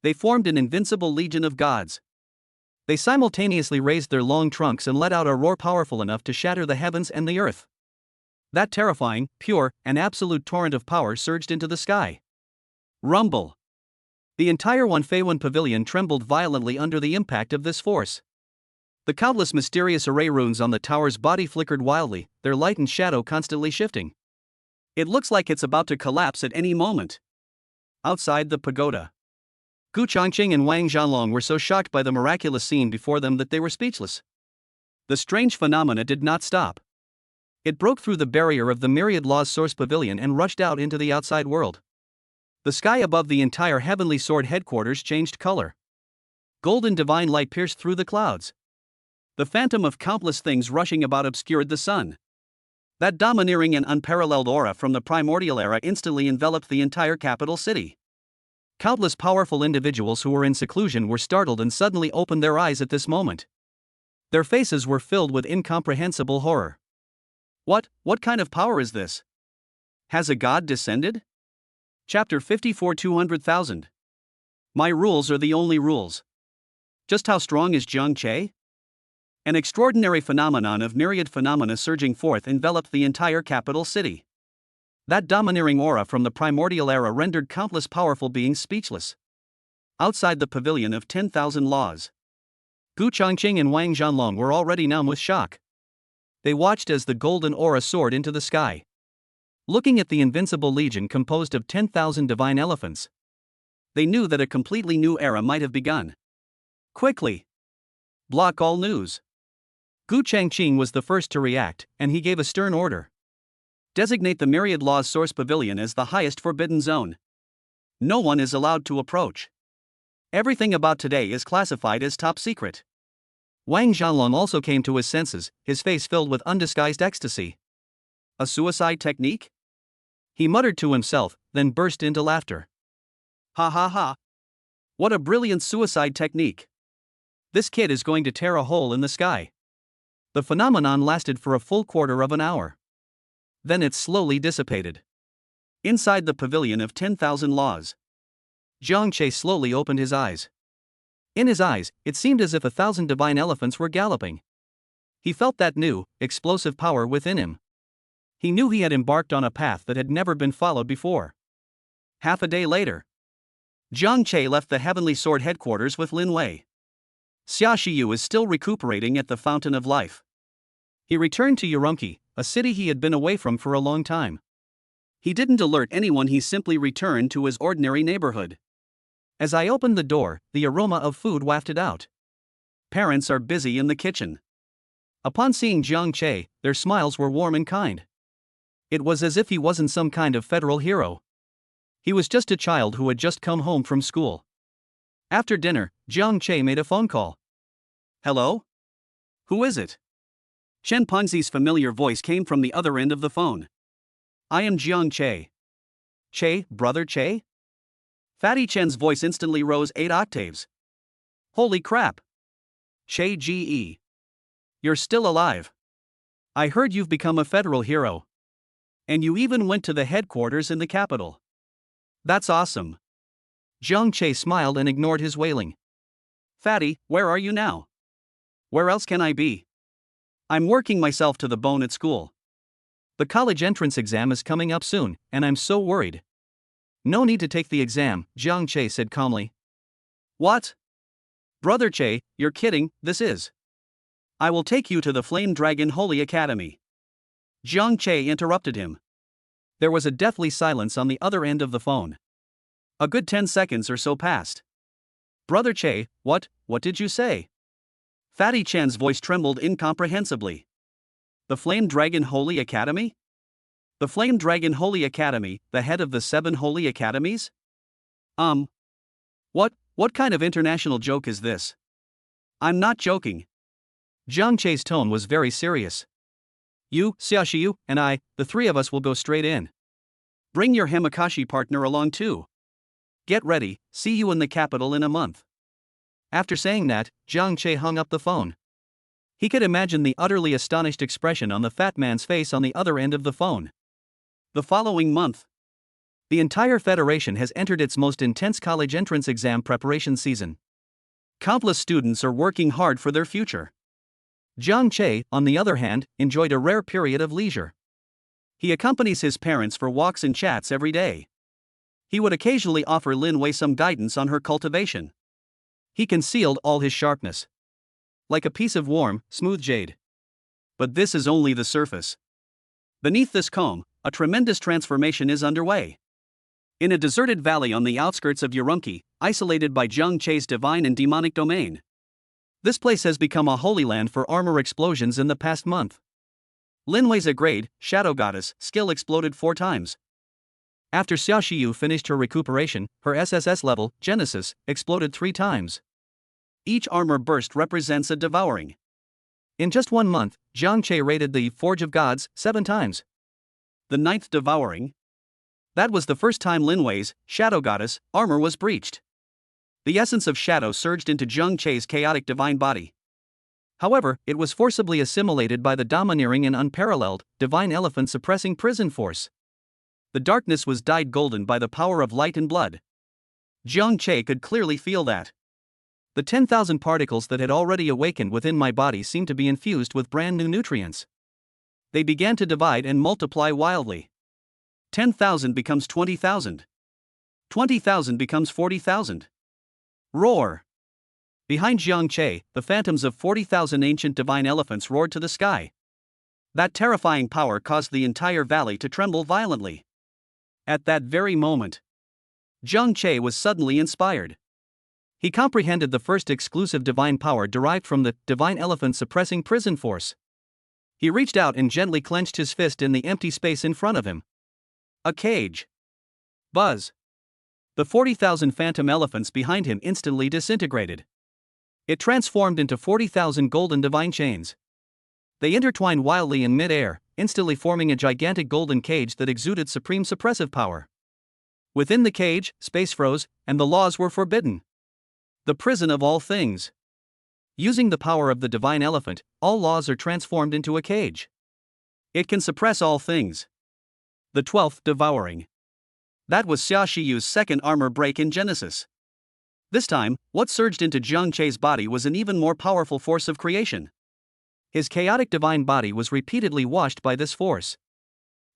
They formed an invincible legion of gods. They simultaneously raised their long trunks and let out a roar powerful enough to shatter the heavens and the earth. That terrifying, pure, and absolute torrent of power surged into the sky. Rumble! The entire Wanfeiwen pavilion trembled violently under the impact of this force. The countless mysterious array runes on the tower's body flickered wildly, their light and shadow constantly shifting. It looks like it's about to collapse at any moment. Outside the pagoda, Gu Changqing and Wang Zhanlong were so shocked by the miraculous scene before them that they were speechless. The strange phenomena did not stop. It broke through the barrier of the Myriad Law's Source Pavilion and rushed out into the outside world. The sky above the entire Heavenly Sword headquarters changed color. Golden divine light pierced through the clouds. The phantom of countless things rushing about obscured the sun. That domineering and unparalleled aura from the primordial era instantly enveloped the entire capital city. Countless powerful individuals who were in seclusion were startled and suddenly opened their eyes at this moment. Their faces were filled with incomprehensible horror. What kind of power is this? Has a god descended? Chapter 54 200,000. My rules are the only rules. Just how strong is Jiang Che? An extraordinary phenomenon of myriad phenomena surging forth enveloped the entire capital city. That domineering aura from the primordial era rendered countless powerful beings speechless. Outside the pavilion of 10,000 laws, Gu Changqing and Wang Zhanlong were already numb with shock. They watched as the golden aura soared into the sky. Looking at the invincible legion composed of 10,000 divine elephants, they knew that a completely new era might have begun. Quickly! Block all news. Gu Changqing was the first to react, and he gave a stern order. Designate the Myriad Law's Source Pavilion as the highest forbidden zone. No one is allowed to approach. Everything about today is classified as top secret. Wang Zhanlong also came to his senses, his face filled with undisguised ecstasy. A suicide technique? He muttered to himself, then burst into laughter. Ha ha ha! What a brilliant suicide technique! This kid is going to tear a hole in the sky. The phenomenon lasted for a full quarter of an hour. Then it slowly dissipated. Inside the pavilion of 10,000 laws. Jiang Che slowly opened his eyes. In his eyes, it seemed as if 1,000 divine elephants were galloping. He felt that new, explosive power within him. He knew he had embarked on a path that had never been followed before. Half a day later, Jiang Che left the Heavenly Sword headquarters with Lin Wei. Xia Shiyu is still recuperating at the Fountain of Life. He returned to Urumqi, a city he had been away from for a long time. He didn't alert anyone, he simply returned to his ordinary neighborhood. As I opened the door, the aroma of food wafted out. Parents are busy in the kitchen. Upon seeing Jiang Che, their smiles were warm and kind. It was as if he wasn't some kind of federal hero. He was just a child who had just come home from school. After dinner, Jiang Che made a phone call. Hello? Who is it? Chen Pengzi's familiar voice came from the other end of the phone. I am Jiang Che. Che, brother Che? Fatty Chen's voice instantly rose 8 octaves. Holy crap! Che Ge. You're still alive. I heard you've become a federal hero. And you even went to the headquarters in the capital. That's awesome. Jiang Che smiled and ignored his wailing. Fatty, where are you now? Where else can I be? I'm working myself to the bone at school. The college entrance exam is coming up soon, and I'm so worried. No need to take the exam, Jiang Che said calmly. What? Brother Che, you're kidding, this is. I will take you to the Flame Dragon Holy Academy. Jiang Che interrupted him. There was a deathly silence on the other end of the phone. A good 10 seconds or so passed. Brother Che, what did you say? Fatty Chen's voice trembled incomprehensibly. The Flame Dragon Holy Academy? The Flame Dragon Holy Academy, the head of the 7 holy academies? What kind of international joke is this? I'm not joking. Jiang Che's tone was very serious. You, Xia Shiyu, and I, the 3 of us will go straight in. Bring your Hamakashi partner along too. Get ready, see you in the capital in a month. After saying that, Jiang Che hung up the phone. He could imagine the utterly astonished expression on the fat man's face on the other end of the phone. The following month, the entire Federation has entered its most intense college entrance exam preparation season. Countless students are working hard for their future. Jiang Che, on the other hand, enjoyed a rare period of leisure. He accompanies his parents for walks and chats every day. He would occasionally offer Lin Wei some guidance on her cultivation. He concealed all his sharpness, like a piece of warm, smooth jade. But this is only the surface. Beneath this comb, a tremendous transformation is underway. In a deserted valley on the outskirts of Urumqi, isolated by Jiang Che's divine and demonic domain. This place has become a holy land for armor explosions in the past month. Lin Wei's grade, Shadow Goddess, skill exploded 4 times. After Xia Shiyu finished her recuperation, her SSS level, Genesis, exploded 3 times. Each armor burst represents a devouring. In just 1 month, Jiang Che raided the Forge of Gods 7 times. The 9th devouring. That was the first time Lin Wei's, Shadow Goddess, armor was breached. The essence of shadow surged into Jiang Che's chaotic divine body. However, it was forcibly assimilated by the domineering and unparalleled, divine elephant suppressing prison force. The darkness was dyed golden by the power of light and blood. Jiang Che could clearly feel that. The 10,000 particles that had already awakened within my body seemed to be infused with brand new nutrients. They began to divide and multiply wildly. 10,000 becomes 20,000. 20,000 becomes 40,000. Roar! Behind Jiang Che, the phantoms of 40,000 ancient divine elephants roared to the sky. That terrifying power caused the entire valley to tremble violently. At that very moment, Jiang Che was suddenly inspired. He comprehended the first exclusive divine power derived from the divine elephant suppressing prison force. He reached out and gently clenched his fist in the empty space in front of him. A cage. Buzz. The 40,000 phantom elephants behind him instantly disintegrated. It transformed into 40,000 golden divine chains. They intertwined wildly in mid-air, instantly forming a gigantic golden cage that exuded supreme suppressive power. Within the cage, space froze, and the laws were forbidden. The prison of all things. Using the power of the divine elephant, all laws are transformed into a cage. It can suppress all things. The 12th devouring. That was Xia Shiyu's second armor break in Genesis. This time, what surged into Jiang Che's body was an even more powerful force of creation. His chaotic divine body was repeatedly washed by this force,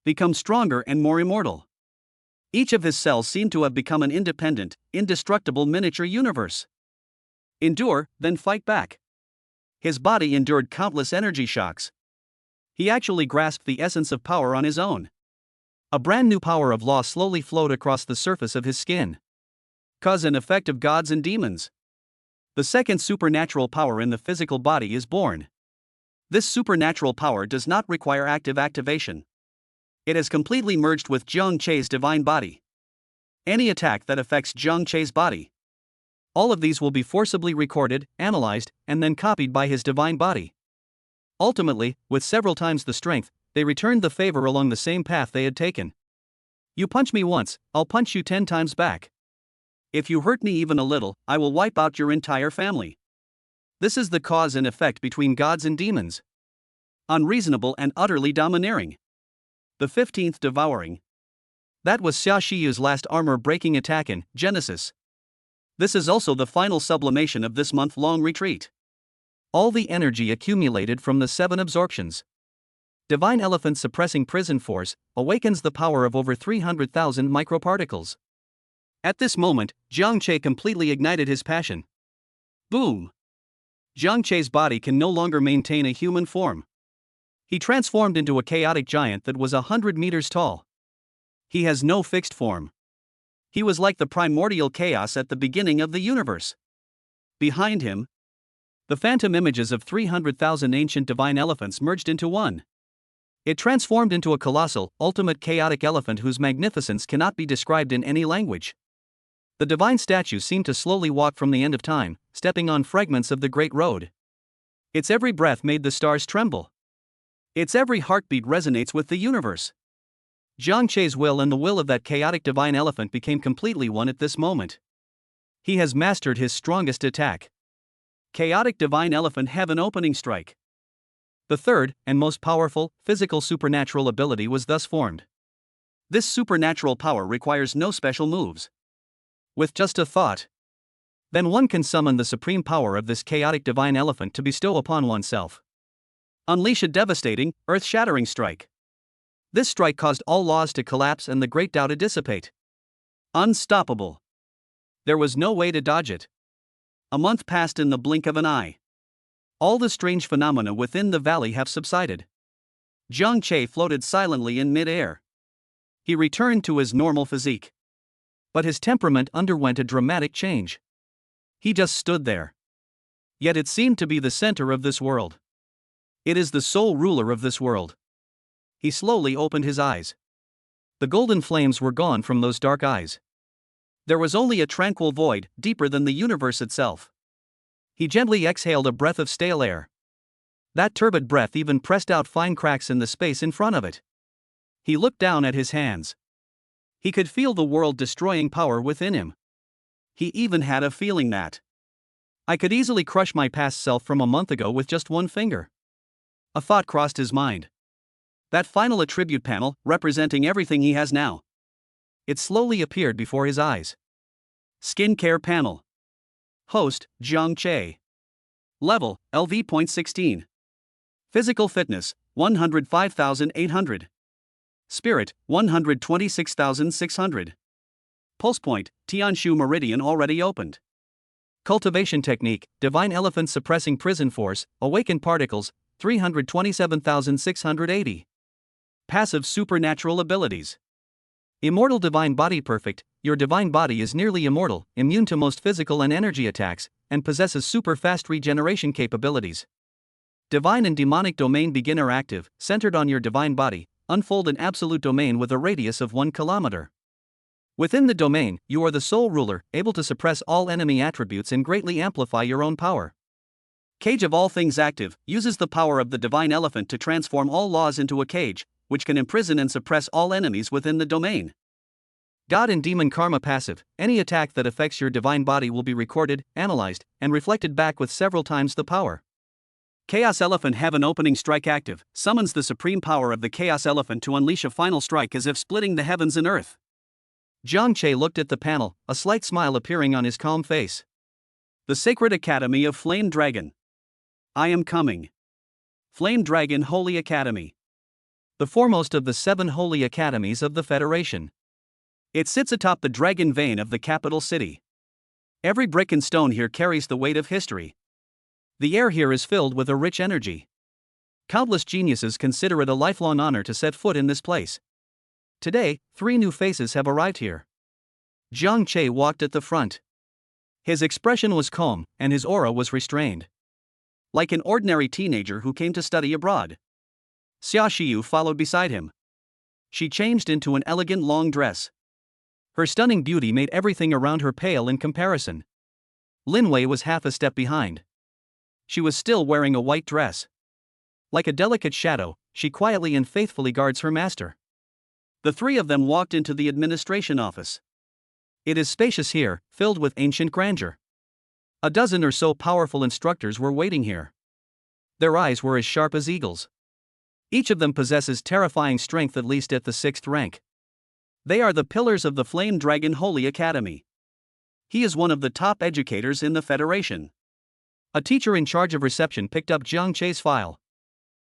become stronger and more immortal. Each of his cells seemed to have become an independent, indestructible miniature universe. Endure, then fight back. His body endured countless energy shocks. He actually grasped the essence of power on his own. A brand new power of law slowly flowed across the surface of his skin. Cause and effect of gods and demons. The second supernatural power in the physical body is born. This supernatural power does not require active activation. It has completely merged with Jiang Che's divine body. Any attack that affects Jiang Che's body, all of these will be forcibly recorded, analyzed, and then copied by his divine body. Ultimately, with several times the strength, they returned the favor along the same path they had taken. You punch me once, I'll punch you 10 times back. If you hurt me even a little, I will wipe out your entire family. This is the cause and effect between gods and demons. Unreasonable and utterly domineering. The 15th devouring. That was Xia Shiyu's last armor-breaking attack in Genesis. This is also the final sublimation of this month-long retreat. All the energy accumulated from the 7 absorptions. Divine Elephant suppressing prison force awakens the power of over 300,000 microparticles. At this moment, Jiang Che completely ignited his passion. Boom! Jiang Che's body can no longer maintain a human form. He transformed into a chaotic giant that was 100 meters tall. He has no fixed form. He was like the primordial chaos at the beginning of the universe. Behind him, the phantom images of 300,000 ancient divine elephants merged into one. It transformed into a colossal, ultimate chaotic elephant whose magnificence cannot be described in any language. The divine statues seemed to slowly walk from the end of time, stepping on fragments of the Great Road. Its every breath made the stars tremble. Its every heartbeat resonates with the universe. Jiang Che's will and the will of that chaotic divine elephant became completely one at this moment. He has mastered his strongest attack. Chaotic divine elephant heaven opening strike. The third, and most powerful, physical supernatural ability was thus formed. This supernatural power requires no special moves. With just a thought, then one can summon the supreme power of this chaotic divine elephant to bestow upon oneself. Unleash a devastating, earth-shattering strike. This strike caused all laws to collapse and the great Tao to dissipate. Unstoppable. There was no way to dodge it. A month passed in the blink of an eye. All the strange phenomena within the valley have subsided. Jiang Che floated silently in mid-air. He returned to his normal physique. But his temperament underwent a dramatic change. He just stood there. Yet it seemed to be the center of this world. It is the sole ruler of this world. He slowly opened his eyes. The golden flames were gone from those dark eyes. There was only a tranquil void, deeper than the universe itself. He gently exhaled a breath of stale air. That turbid breath even pressed out fine cracks in the space in front of it. He looked down at his hands. He could feel the world-destroying power within him. He even had a feeling that I could easily crush my past self from a month ago with just one finger. A thought crossed his mind. That final attribute panel, representing everything he has now. It slowly appeared before his eyes. Skincare panel. Host, Jiang Che. Level, LV.16. Physical fitness, 105,800. Spirit, 126,600. Pulse point, Tianshu Meridian already opened. Cultivation technique, Divine Elephant suppressing prison force, awakened particles, 327,680. Passive supernatural abilities. Immortal divine body perfect, your divine body is nearly immortal, immune to most physical and energy attacks, and possesses super fast regeneration capabilities. Divine and demonic domain beginner active, centered on your divine body, unfold an absolute domain with a radius of 1 kilometer. Within the domain, you are the sole ruler, able to suppress all enemy attributes and greatly amplify your own power. Cage of all things active, uses the power of the divine elephant to transform all laws into a cage, which can imprison and suppress all enemies within the domain. God and demon karma passive, any attack that affects your divine body will be recorded, analyzed, and reflected back with several times the power. Chaos Elephant Heaven opening strike active, summons the supreme power of the Chaos Elephant to unleash a final strike as if splitting the heavens and earth. Jiang Che looked at the panel, a slight smile appearing on his calm face. The Sacred Academy of Flame Dragon. I am coming. Flame Dragon Holy Academy. The foremost of the 7 holy academies of the Federation. It sits atop the dragon vein of the capital city. Every brick and stone here carries the weight of history. The air here is filled with a rich energy. Countless geniuses consider it a lifelong honor to set foot in this place. Today, 3 new faces have arrived here. Jiang Che walked at the front. His expression was calm, and his aura was restrained. Like an ordinary teenager who came to study abroad. Xia Xiyu followed beside him. She changed into an elegant long dress. Her stunning beauty made everything around her pale in comparison. Lin Wei was half a step behind. She was still wearing a white dress. Like a delicate shadow, she quietly and faithfully guards her master. The 3 of them walked into the administration office. It is spacious here, filled with ancient grandeur. A dozen or so powerful instructors were waiting here. Their eyes were as sharp as eagles. Each of them possesses terrifying strength, at least at the 6th rank. They are the pillars of the Flame Dragon Holy Academy. He is one of the top educators in the Federation. A teacher in charge of reception picked up Jiang Che's file.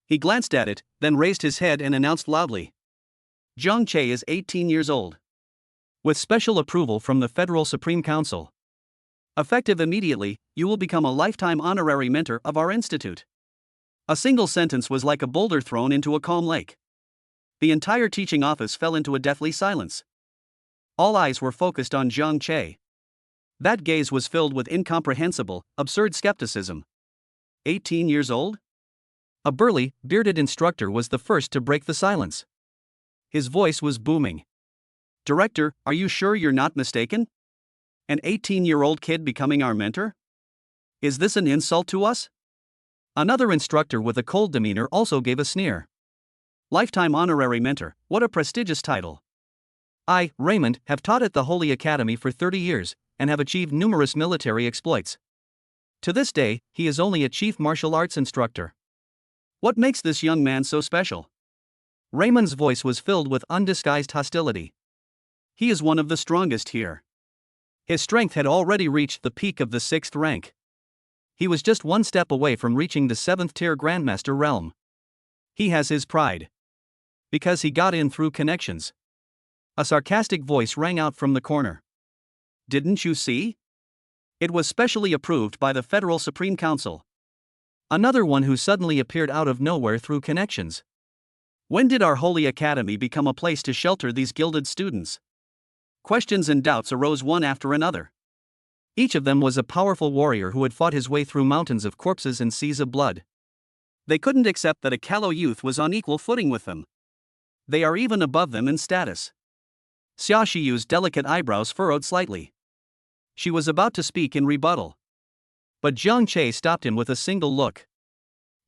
He glanced at it, then raised his head and announced loudly. Jiang Che is 18 years old. With special approval from the Federal Supreme Council. Effective immediately, you will become a lifetime honorary mentor of our institute. A single sentence was like a boulder thrown into a calm lake. The entire teaching office fell into a deathly silence. All eyes were focused on Jiang Che. That gaze was filled with incomprehensible, absurd skepticism. 18 years old? A burly, bearded instructor was the first to break the silence. His voice was booming. Director, are you sure you're not mistaken? An 18-year-old kid becoming our mentor? Is this an insult to us? Another instructor with a cold demeanor also gave a sneer. Lifetime honorary mentor, what a prestigious title. I, Raymond, have taught at the Holy Academy for 30 years, and have achieved numerous military exploits. To this day, he is only a chief martial arts instructor. What makes this young man so special? Raymond's voice was filled with undisguised hostility. He is one of the strongest here. His strength had already reached the peak of the 6th rank. He was just one step away from reaching the 7th-tier Grandmaster realm. He has his pride. Because he got in through connections. A sarcastic voice rang out from the corner. Didn't you see? It was specially approved by the Federal Supreme Council. Another one who suddenly appeared out of nowhere through connections. When did our Holy Academy become a place to shelter these gilded students? Questions and doubts arose one after another. Each of them was a powerful warrior who had fought his way through mountains of corpses and seas of blood. They couldn't accept that a callow youth was on equal footing with them. They are even above them in status. Xia Xiyu's delicate eyebrows furrowed slightly. She was about to speak in rebuttal. But Jiang Che stopped him with a single look.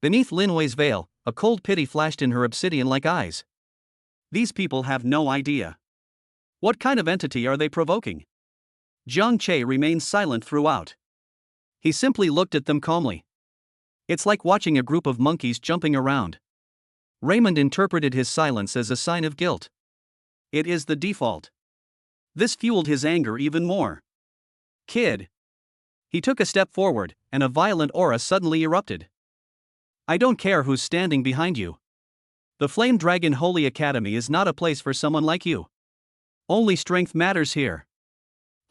Beneath Lin Wei's veil, a cold pity flashed in her obsidian-like eyes. These people have no idea. What kind of entity are they provoking? Jiang Che remained silent throughout. He simply looked at them calmly. It's like watching a group of monkeys jumping around. Raymond interpreted his silence as a sign of guilt. It is the default. This fueled his anger even more. Kid. He took a step forward, and a violent aura suddenly erupted. I don't care who's standing behind you. The Flame Dragon Holy Academy is not a place for someone like you. Only strength matters here.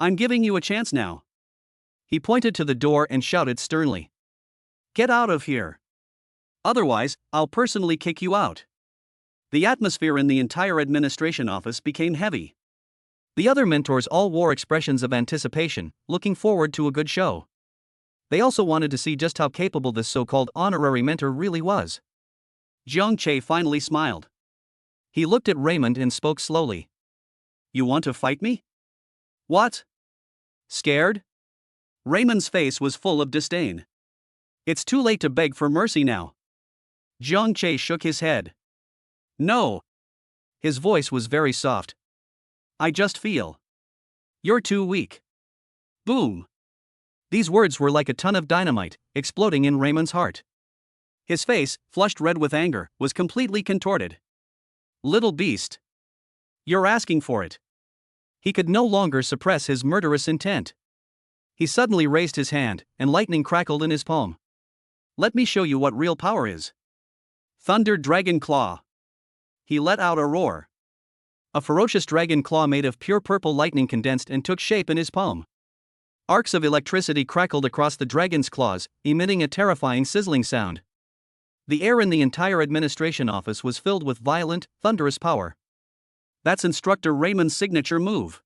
I'm giving you a chance now. He pointed to the door and shouted sternly. Get out of here. Otherwise, I'll personally kick you out. The atmosphere in the entire administration office became heavy. The other mentors all wore expressions of anticipation, looking forward to a good show. They also wanted to see just how capable this so-called honorary mentor really was. Jiang Che finally smiled. He looked at Raymond and spoke slowly. You want to fight me? What? Scared? Raymond's face was full of disdain. It's too late to beg for mercy now. Jiang Che shook his head. No. His voice was very soft. I just feel. You're too weak. Boom. These words were like a ton of dynamite, exploding in Raymond's heart. His face, flushed red with anger, was completely contorted. Little beast. You're asking for it. He could no longer suppress his murderous intent. He suddenly raised his hand, and lightning crackled in his palm. "Let me show you what real power is." Thunder Dragon Claw. He let out a roar. A ferocious dragon claw made of pure purple lightning condensed and took shape in his palm. Arcs of electricity crackled across the dragon's claws, emitting a terrifying sizzling sound. The air in the entire administration office was filled with violent, thunderous power. That's Instructor Raymond's signature move.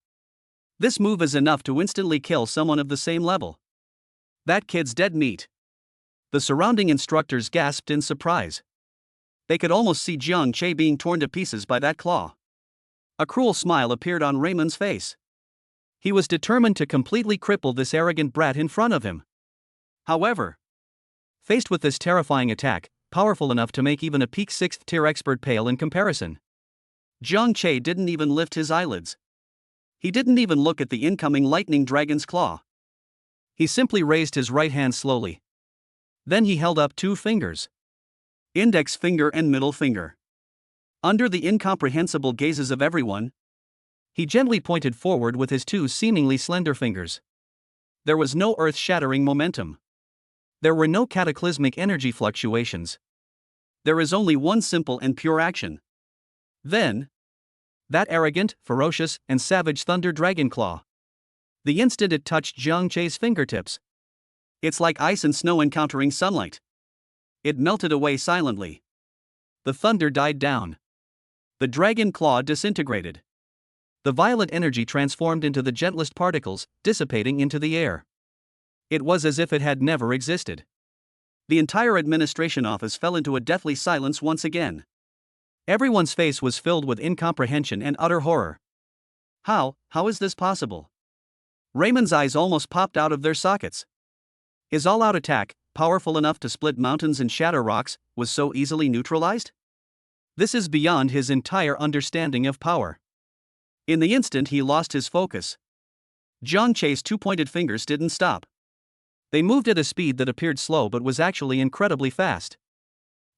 This move is enough to instantly kill someone of the same level. That kid's dead meat. The surrounding instructors gasped in surprise. They could almost see Jiang Che being torn to pieces by that claw. A cruel smile appeared on Raymond's face. He was determined to completely cripple this arrogant brat in front of him. However, faced with this terrifying attack, powerful enough to make even a peak 6th tier expert pale in comparison, Jiang Che didn't even lift his eyelids. He didn't even look at the incoming lightning dragon's claw. He simply raised his right hand slowly. Then he held up 2 fingers. Index finger and middle finger. Under the incomprehensible gazes of everyone, he gently pointed forward with his 2 seemingly slender fingers. There was no earth-shattering momentum. There were no cataclysmic energy fluctuations. There is only one simple and pure action. Then, that arrogant, ferocious, and savage thunder dragon claw. The instant it touched Jiang Che's fingertips, it's like ice and snow encountering sunlight. It melted away silently. The thunder died down. The dragon claw disintegrated. The violet energy transformed into the gentlest particles, dissipating into the air. It was as if it had never existed. The entire administration office fell into a deathly silence once again. Everyone's face was filled with incomprehension and utter horror. How is this possible? Raymond's eyes almost popped out of their sockets. His all-out attack, powerful enough to split mountains and shatter rocks, was so easily neutralized? This is beyond his entire understanding of power. In the instant he lost his focus. Jiang Che's 2 pointed fingers didn't stop. They moved at a speed that appeared slow but was actually incredibly fast.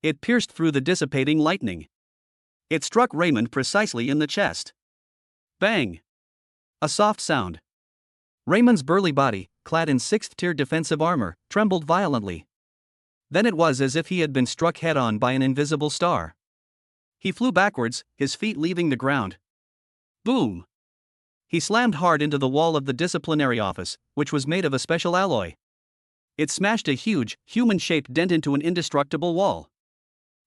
It pierced through the dissipating lightning. It struck Raymond precisely in the chest. Bang! A soft sound. Raymond's burly body, clad in 6th tier defensive armor, trembled violently. Then it was as if he had been struck head-on by an invisible star. He flew backwards, his feet leaving the ground. Boom! He slammed hard into the wall of the disciplinary office, which was made of a special alloy. It smashed a huge, human-shaped dent into an indestructible wall.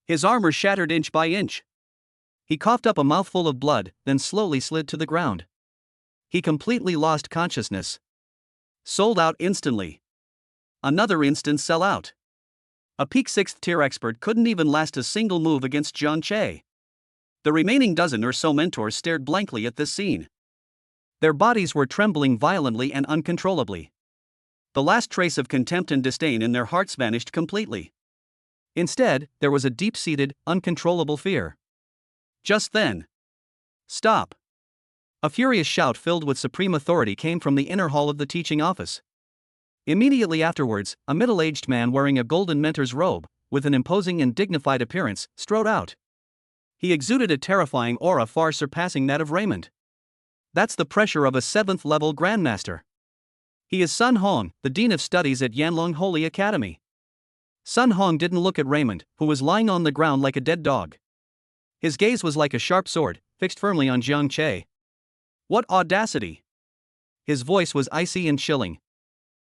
His armor shattered inch by inch. He coughed up a mouthful of blood, then slowly slid to the ground. He completely lost consciousness. Sold out instantly. Another instant sell out. A peak 6th tier expert couldn't even last a single move against Jiang Che. The remaining dozen or so mentors stared blankly at this scene. Their bodies were trembling violently and uncontrollably. The last trace of contempt and disdain in their hearts vanished completely. Instead, there was a deep-seated, uncontrollable fear. Just then. Stop! A furious shout filled with supreme authority came from the inner hall of the teaching office. Immediately afterwards, a middle-aged man wearing a golden mentor's robe, with an imposing and dignified appearance, strode out. He exuded a terrifying aura far surpassing that of Raymond. That's the pressure of a 7th-level Grandmaster. He is Sun Hong, the Dean of Studies at Yanlong Holy Academy. Sun Hong didn't look at Raymond, who was lying on the ground like a dead dog. His gaze was like a sharp sword, fixed firmly on Jiang Che. What audacity! His voice was icy and chilling.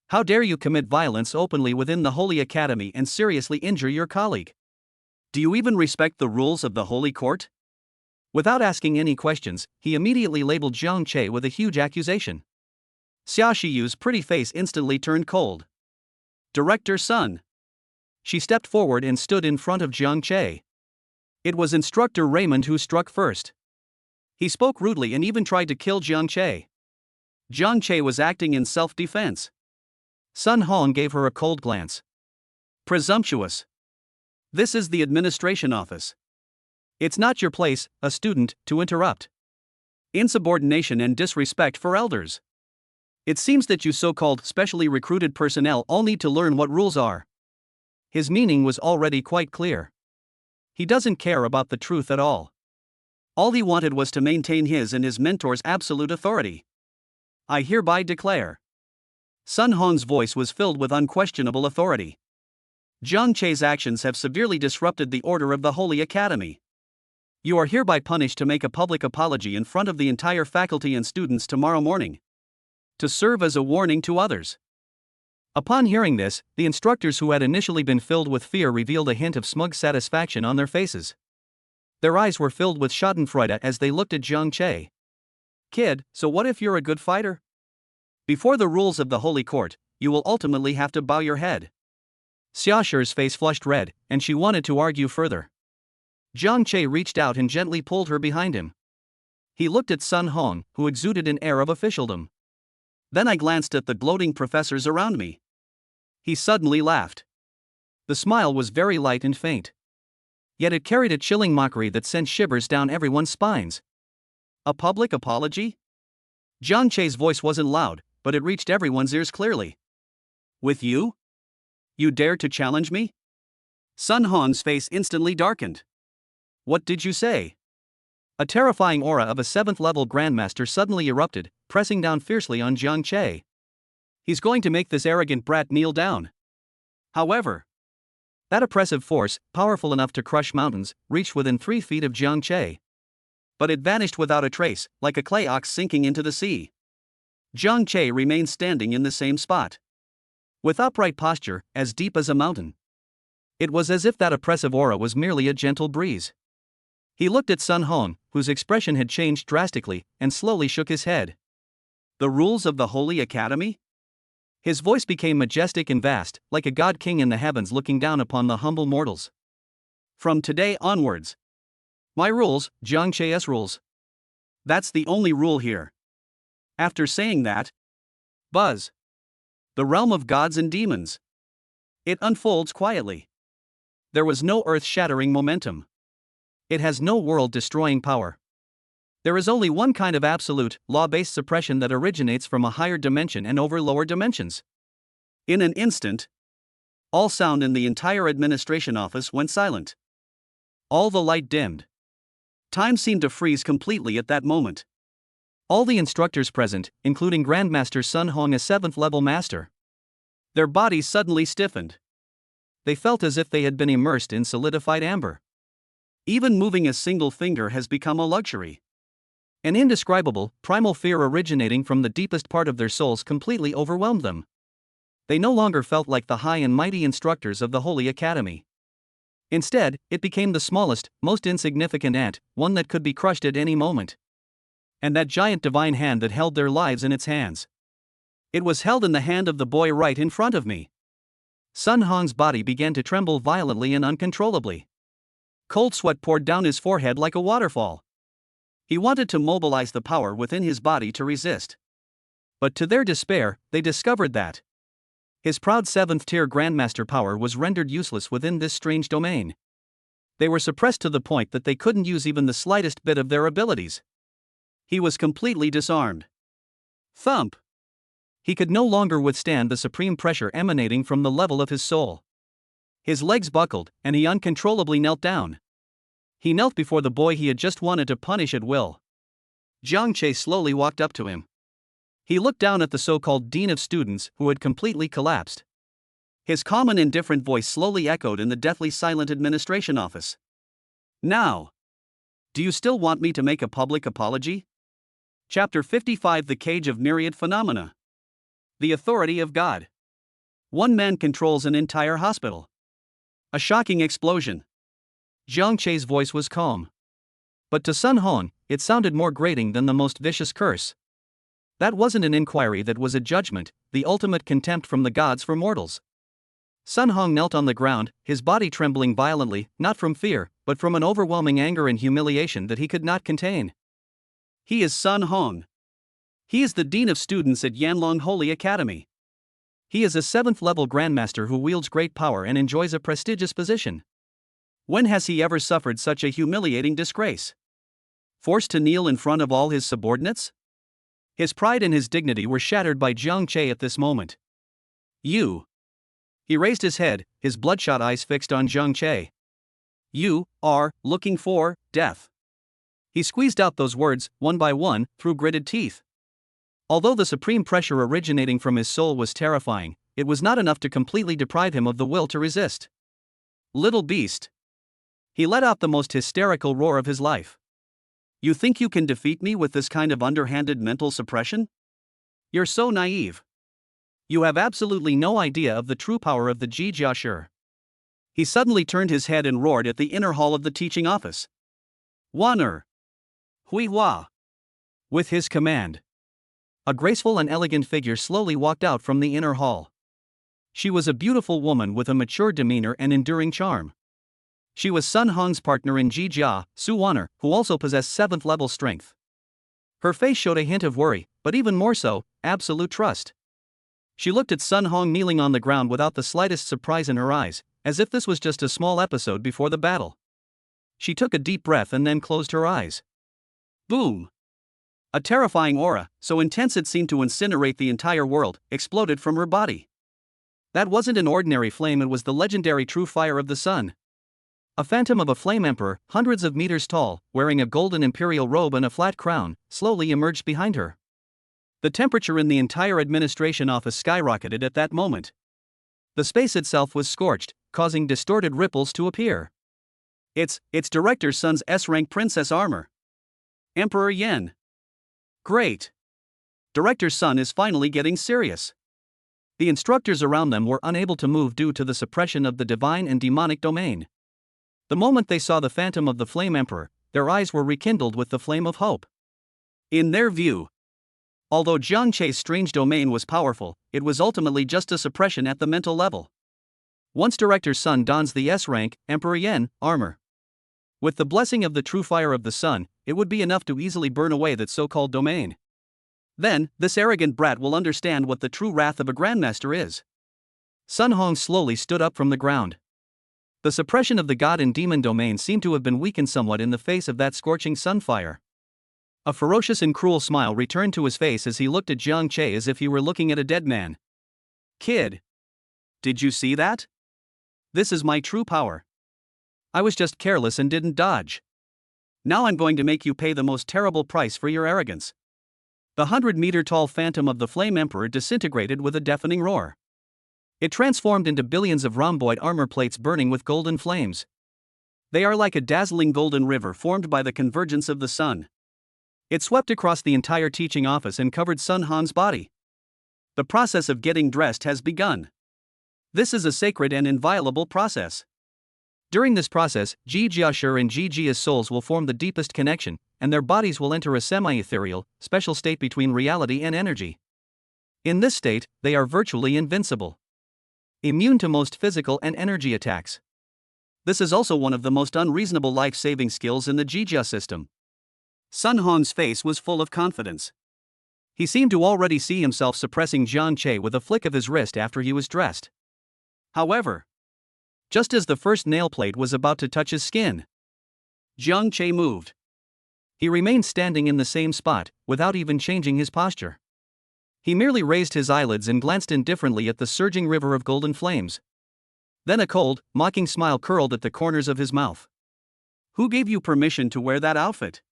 How dare you commit violence openly within the Holy Academy and seriously injure your colleague? Do you even respect the rules of the Holy Court? Without asking any questions, he immediately labeled Jiang Che with a huge accusation. Xia Shiyu's pretty face instantly turned cold. Director Sun. She stepped forward and stood in front of Jiang Che. It was Instructor Raymond who struck first. He spoke rudely and even tried to kill Jiang Che. Jiang Che was acting in self-defense. Sun Hong gave her a cold glance. Presumptuous. This is the administration office. It's not your place, a student, to interrupt. Insubordination and disrespect for elders. It seems that you so-called specially recruited personnel all need to learn what rules are. His meaning was already quite clear. He doesn't care about the truth at all. All he wanted was to maintain his and his mentor's absolute authority. I hereby declare. Sun Hong's voice was filled with unquestionable authority. Jiang Che's actions have severely disrupted the order of the Holy Academy. You are hereby punished to make a public apology in front of the entire faculty and students tomorrow morning, to serve as a warning to others. Upon hearing this, the instructors who had initially been filled with fear revealed a hint of smug satisfaction on their faces. Their eyes were filled with schadenfreude as they looked at Jiang Che. Kid, so what if you're a good fighter? Before the rules of the Holy Court, you will ultimately have to bow your head. Xiaoshi's face flushed red, and she wanted to argue further. Jiang Che reached out and gently pulled her behind him. He looked at Sun Hong, who exuded an air of officialdom. Then I glanced at the gloating professors around me. He suddenly laughed. The smile was very light and faint. Yet it carried a chilling mockery that sent shivers down everyone's spines. A public apology? Jiang Che's voice wasn't loud, but it reached everyone's ears clearly. With you? You dare to challenge me? Sun Hong's face instantly darkened. What did you say? A terrifying aura of a 7th-level Grandmaster suddenly erupted, pressing down fiercely on Jiang Che. He's going to make this arrogant brat kneel down. However, that oppressive force, powerful enough to crush mountains, reached within 3 feet of Jiang Che. But it vanished without a trace, like a clay ox sinking into the sea. Jiang Che remained standing in the same spot, with upright posture, as deep as a mountain. It was as if that oppressive aura was merely a gentle breeze. He looked at Sun Hong, whose expression had changed drastically, and slowly shook his head. The rules of the Holy Academy? His voice became majestic and vast, like a god king in the heavens looking down upon the humble mortals. From today onwards, my rules, Jiang Che's rules. That's the only rule here. After saying that, buzz. The realm of gods and demons. It unfolds quietly. There was no earth-shattering momentum. It has no world-destroying power. There is only one kind of absolute, law-based suppression that originates from a higher dimension and over lower dimensions. In an instant, all sound in the entire administration office went silent. All the light dimmed. Time seemed to freeze completely at that moment. All the instructors present, including Grandmaster Sun Hong, a 7th-level master, their bodies suddenly stiffened. They felt as if they had been immersed in solidified amber. Even moving a single finger has become a luxury. An indescribable, primal fear originating from the deepest part of their souls completely overwhelmed them. They no longer felt like the high and mighty instructors of the Holy Academy. Instead, it became the smallest, most insignificant ant, one that could be crushed at any moment. And that giant divine hand that held their lives in its hands. It was held in the hand of the boy right in front of me. Sun Hong's body began to tremble violently and uncontrollably. Cold sweat poured down his forehead like a waterfall. He wanted to mobilize the power within his body to resist. But to their despair, they discovered that his proud 7th-tier Grandmaster power was rendered useless within this strange domain. They were suppressed to the point that they couldn't use even the slightest bit of their abilities. He was completely disarmed. Thump! He could no longer withstand the supreme pressure emanating from the level of his soul. His legs buckled, and he uncontrollably knelt down. He knelt before the boy he had just wanted to punish at will. Jiang Che slowly walked up to him. He looked down at the so-called dean of students, who had completely collapsed. His calm and indifferent voice slowly echoed in the deathly silent administration office. Now, do you still want me to make a public apology? Chapter 55: The Cage of Myriad Phenomena. The Authority of God. One man controls an entire hospital. A shocking explosion. Jiang Che's voice was calm. But to Sun Hong, it sounded more grating than the most vicious curse. That wasn't an inquiry, that was a judgment, the ultimate contempt from the gods for mortals. Sun Hong knelt on the ground, his body trembling violently, not from fear, but from an overwhelming anger and humiliation that he could not contain. He is Sun Hong. He is the dean of students at Yanlong Holy Academy. He is a 7th-level Grandmaster who wields great power and enjoys a prestigious position. When has he ever suffered such a humiliating disgrace? Forced to kneel in front of all his subordinates? His pride and his dignity were shattered by Jiang Che at this moment. You. He raised his head, his bloodshot eyes fixed on Jiang Che. You are looking for death. He squeezed out those words, one by one, through gritted teeth. Although the supreme pressure originating from his soul was terrifying, it was not enough to completely deprive him of the will to resist. Little beast. He let out the most hysterical roar of his life. You think you can defeat me with this kind of underhanded mental suppression? You're so naive. You have absolutely no idea of the true power of the Jijiashur. He suddenly turned his head and roared at the inner hall of the teaching office. Waner. Hui Hua. With his command, a graceful and elegant figure slowly walked out from the inner hall. She was a beautiful woman with a mature demeanor and enduring charm. She was Sun Hong's partner in Jijia, Su Waner, who also possessed 7th level strength. Her face showed a hint of worry, but even more so, absolute trust. She looked at Sun Hong kneeling on the ground without the slightest surprise in her eyes, as if this was just a small episode before the battle. She took a deep breath and then closed her eyes. Boom! A terrifying aura, so intense it seemed to incinerate the entire world, exploded from her body. That wasn't an ordinary flame, it was the legendary true fire of the sun. A phantom of a flame emperor, hundreds of meters tall, wearing a golden imperial robe and a flat crown, slowly emerged behind her. The temperature in the entire administration office skyrocketed at that moment. The space itself was scorched, causing distorted ripples to appear. It's Director Sun's S-rank princess armor. Emperor Yen. Great. Director Sun is finally getting serious. The instructors around them were unable to move due to the suppression of the divine and demonic domain. The moment they saw the phantom of the Flame Emperor, their eyes were rekindled with the flame of hope. In their view, although Jiang Che's strange domain was powerful, it was ultimately just a suppression at the mental level. Once Director Sun dons the S-rank, Emperor Yen, armor, with the blessing of the true fire of the sun, it would be enough to easily burn away that so-called domain. Then, this arrogant brat will understand what the true wrath of a grandmaster is. Sun Hong slowly stood up from the ground. The suppression of the god and demon domain seemed to have been weakened somewhat in the face of that scorching sunfire. A ferocious and cruel smile returned to his face as he looked at Jiang Che as if he were looking at a dead man. Kid. Did you see that? This is my true power. I was just careless and didn't dodge. Now I'm going to make you pay the most terrible price for your arrogance. The 100-meter-tall phantom of the Flame Emperor disintegrated with a deafening roar. It transformed into billions of rhomboid armor plates burning with golden flames. They are like a dazzling golden river formed by the convergence of the sun. It swept across the entire teaching office and covered Sun Han's body. The process of getting dressed has begun. This is a sacred and inviolable process. During this process, Jijiashur and Jijia's souls will form the deepest connection, and their bodies will enter a semi-ethereal, special state between reality and energy. In this state, they are virtually invincible, immune to most physical and energy attacks. This is also one of the most unreasonable life-saving skills in the Jijia system. Sun Hong's face was full of confidence. He seemed to already see himself suppressing Jiang Che with a flick of his wrist after he was dressed. However, just as the first nail plate was about to touch his skin, Jiang Che moved. He remained standing in the same spot, without even changing his posture. He merely raised his eyelids and glanced indifferently at the surging river of golden flames. Then a cold, mocking smile curled at the corners of his mouth. Who gave you permission to wear that outfit?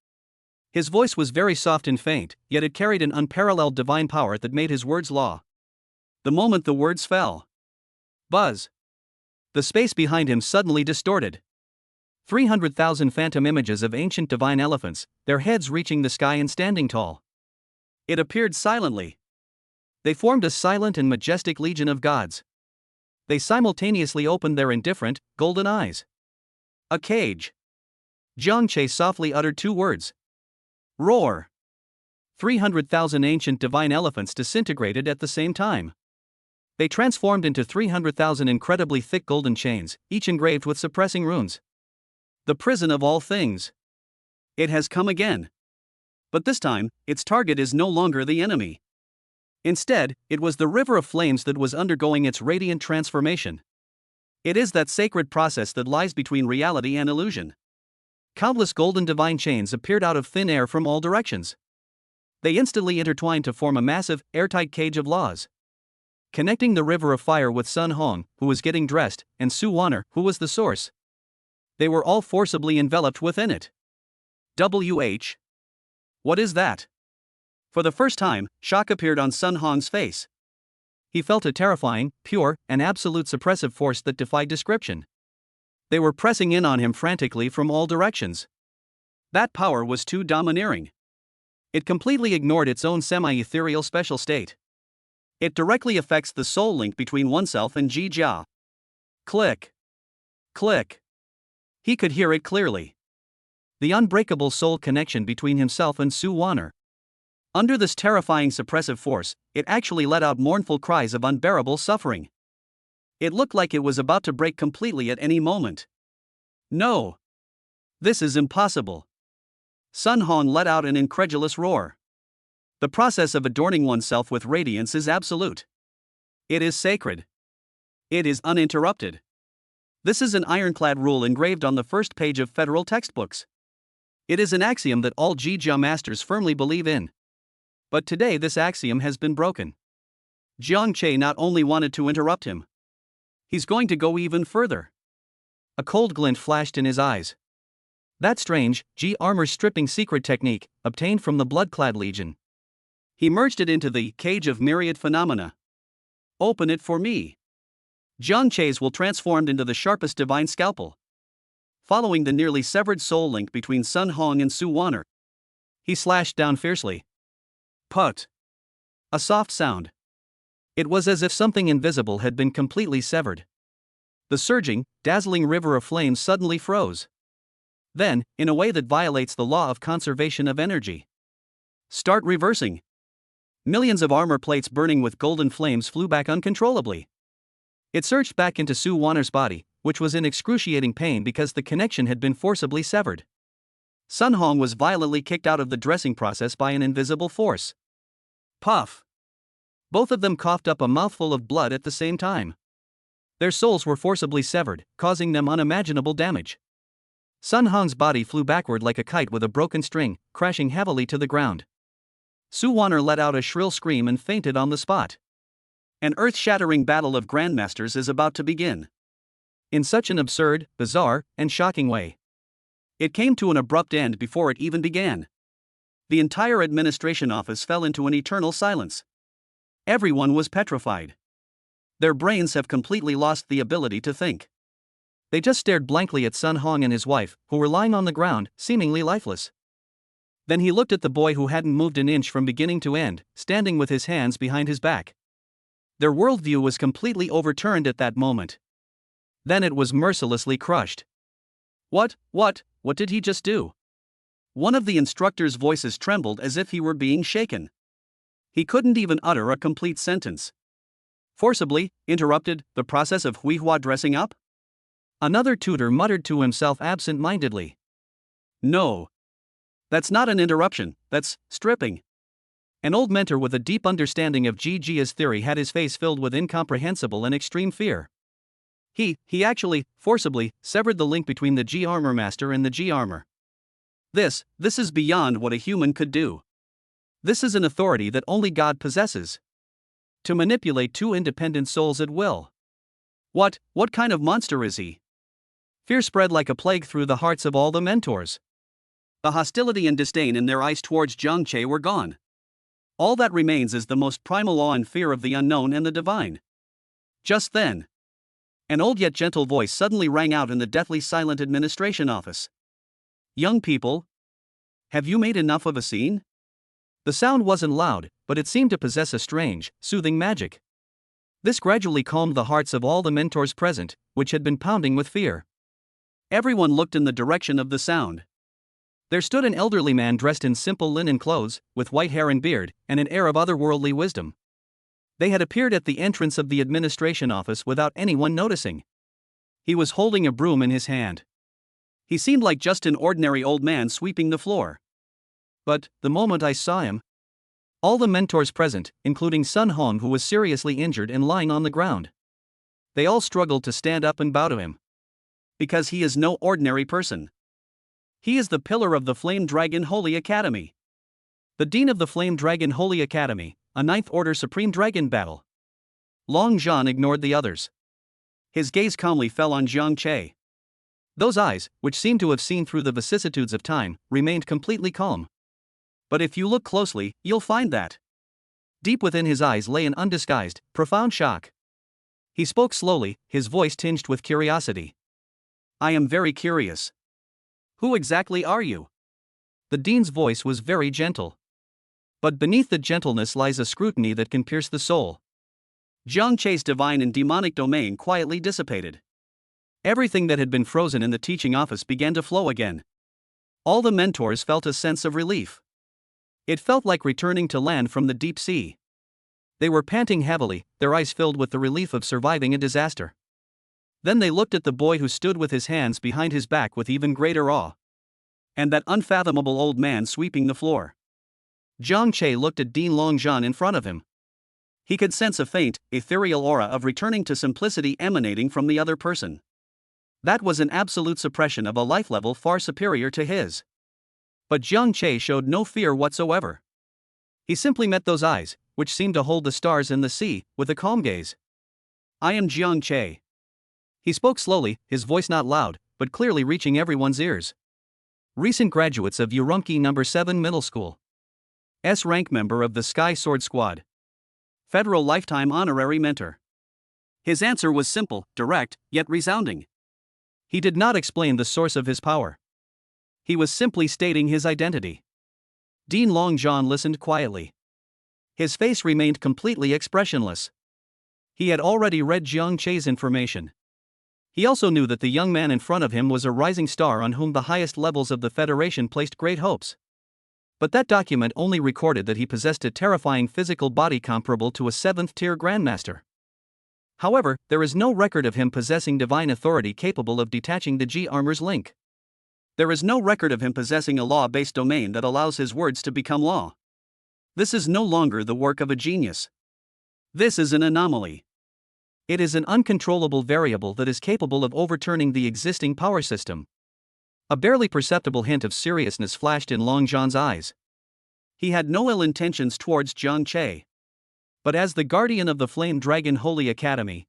His voice was very soft and faint, yet it carried an unparalleled divine power that made his words law. The moment the words fell, buzz. The space behind him suddenly distorted. 300,000 phantom images of ancient divine elephants, their heads reaching the sky and standing tall. It appeared silently. They formed a silent and majestic legion of gods. They simultaneously opened their indifferent, golden eyes. A cage. Jiang Che softly uttered 2 words. Roar. 300,000 ancient divine elephants disintegrated at the same time. They transformed into 300,000 incredibly thick golden chains, each engraved with suppressing runes. The prison of all things. It has come again. But this time, its target is no longer the enemy. Instead, it was the river of flames that was undergoing its radiant transformation. It is that sacred process that lies between reality and illusion. Countless golden divine chains appeared out of thin air from all directions. They instantly intertwined to form a massive, airtight cage of laws, connecting the river of fire with Sun Hong, who was getting dressed, and Su Waner, who was the source. They were all forcibly enveloped within it. WH? What is that? For the first time, shock appeared on Sun Hong's face. He felt a terrifying, pure, and absolute suppressive force that defied description. They were pressing in on him frantically from all directions. That power was too domineering. It completely ignored its own semi-ethereal special state. It directly affects the soul link between oneself and Ji Jia. Click. Click. He could hear it clearly. The unbreakable soul connection between himself and Su Wanner. Under this terrifying suppressive force, it actually let out mournful cries of unbearable suffering. It looked like it was about to break completely at any moment. No. This is impossible. Sun Hong let out an incredulous roar. The process of adorning oneself with radiance is absolute. It is sacred. It is uninterrupted. This is an ironclad rule engraved on the first page of federal textbooks. It is an axiom that all Ji Jia masters firmly believe in. But today this axiom has been broken. Jiang Che not only wanted to interrupt him. He's going to go even further. A cold glint flashed in his eyes. That strange, Ji armor stripping secret technique, obtained from the Blood-clad Legion. He merged it into the cage of myriad phenomena. Open it for me. Jiang Che's will transformed into the sharpest divine scalpel. Following the nearly severed soul link between Sun Hong and Su Wanner, he slashed down fiercely. Put. A soft sound. It was as if something invisible had been completely severed. The surging, dazzling river of flames suddenly froze. Then, in a way that violates the law of conservation of energy. Start reversing. Millions of armor plates burning with golden flames flew back uncontrollably. It surged back into Su Wanner's body, which was in excruciating pain because the connection had been forcibly severed. Sun Hong was violently kicked out of the dressing process by an invisible force. Puff. Both of them coughed up a mouthful of blood at the same time. Their souls were forcibly severed, causing them unimaginable damage. Sun Hong's body flew backward like a kite with a broken string, crashing heavily to the ground. Su Wanner let out a shrill scream and fainted on the spot. An earth-shattering battle of grandmasters is about to begin. In such an absurd, bizarre, and shocking way. It came to an abrupt end before it even began. The entire administration office fell into an eternal silence. Everyone was petrified. Their brains have completely lost the ability to think. They just stared blankly at Sun Hong and his wife, who were lying on the ground, seemingly lifeless. Then he looked at the boy who hadn't moved an inch from beginning to end, standing with his hands behind his back. Their worldview was completely overturned at that moment. Then it was mercilessly crushed. What did he just do? One of the instructor's voices trembled as if he were being shaken. He couldn't even utter a complete sentence. Forcibly interrupted the process of Huihua dressing up? Another tutor muttered to himself absent-mindedly. No. That's not an interruption, that's stripping. An old mentor with a deep understanding of Ji Jia's theory had his face filled with incomprehensible and extreme fear. He actually, forcibly, severed the link between the Ji armor master and the Ji armor. This is beyond what a human could do. This is an authority that only God possesses. To manipulate two independent souls at will. What kind of monster is he? Fear spread like a plague through the hearts of all the mentors. The hostility and disdain in their eyes towards Jiang Che were gone. All that remains is the most primal awe and fear of the unknown and the divine. Just then, an old yet gentle voice suddenly rang out in the deathly silent administration office. Young people, have you made enough of a scene? The sound wasn't loud, but it seemed to possess a strange, soothing magic. This gradually calmed the hearts of all the mentors present, which had been pounding with fear. Everyone looked in the direction of the sound. There stood an elderly man dressed in simple linen clothes, with white hair and beard, and an air of otherworldly wisdom. They had appeared at the entrance of the administration office without anyone noticing. He was holding a broom in his hand. He seemed like just an ordinary old man sweeping the floor. But, the moment I saw him, all the mentors present, including Sun Hong who was seriously injured and lying on the ground. They all struggled to stand up and bow to him. Because he is no ordinary person. He is the pillar of the Flame Dragon Holy Academy. The Dean of the Flame Dragon Holy Academy, a Ninth Order Supreme Dragon battle. Long Zhan ignored the others. His gaze calmly fell on Jiang Che. Those eyes, which seemed to have seen through the vicissitudes of time, remained completely calm. But if you look closely, you'll find that deep within his eyes lay an undisguised, profound shock. He spoke slowly, his voice tinged with curiosity. I am very curious. Who exactly are you? The dean's voice was very gentle. But beneath the gentleness lies a scrutiny that can pierce the soul. Jiang Che's divine and demonic domain quietly dissipated. Everything that had been frozen in the teaching office began to flow again. All the mentors felt a sense of relief. It felt like returning to land from the deep sea. They were panting heavily, their eyes filled with the relief of surviving a disaster. Then they looked at the boy who stood with his hands behind his back with even greater awe. And that unfathomable old man sweeping the floor. Jiang Che looked at Dean Longzhan in front of him. He could sense a faint, ethereal aura of returning to simplicity emanating from the other person. That was an absolute suppression of a life level far superior to his. But Jiang Che showed no fear whatsoever. He simply met those eyes, which seemed to hold the stars in the sea, with a calm gaze. I am Jiang Che. He spoke slowly, his voice not loud, but clearly reaching everyone's ears. Recent graduates of Urumqi No. 7 Middle School. S-rank member of the Sky Sword Squad. Federal Lifetime Honorary Mentor. His answer was simple, direct, yet resounding. He did not explain the source of his power. He was simply stating his identity. Dean Longzhan listened quietly. His face remained completely expressionless. He had already read Jiang Che's information. He also knew that the young man in front of him was a rising star on whom the highest levels of the Federation placed great hopes. But that document only recorded that he possessed a terrifying physical body comparable to a 7th-tier Grandmaster. However, there is no record of him possessing divine authority capable of detaching the G-Armor's link. There is no record of him possessing a law-based domain that allows his words to become law. This is no longer the work of a genius. This is an anomaly. It is an uncontrollable variable that is capable of overturning the existing power system. A barely perceptible hint of seriousness flashed in Longzhan's eyes. He had no ill intentions towards Jiang Che. But as the guardian of the Flame Dragon Holy Academy,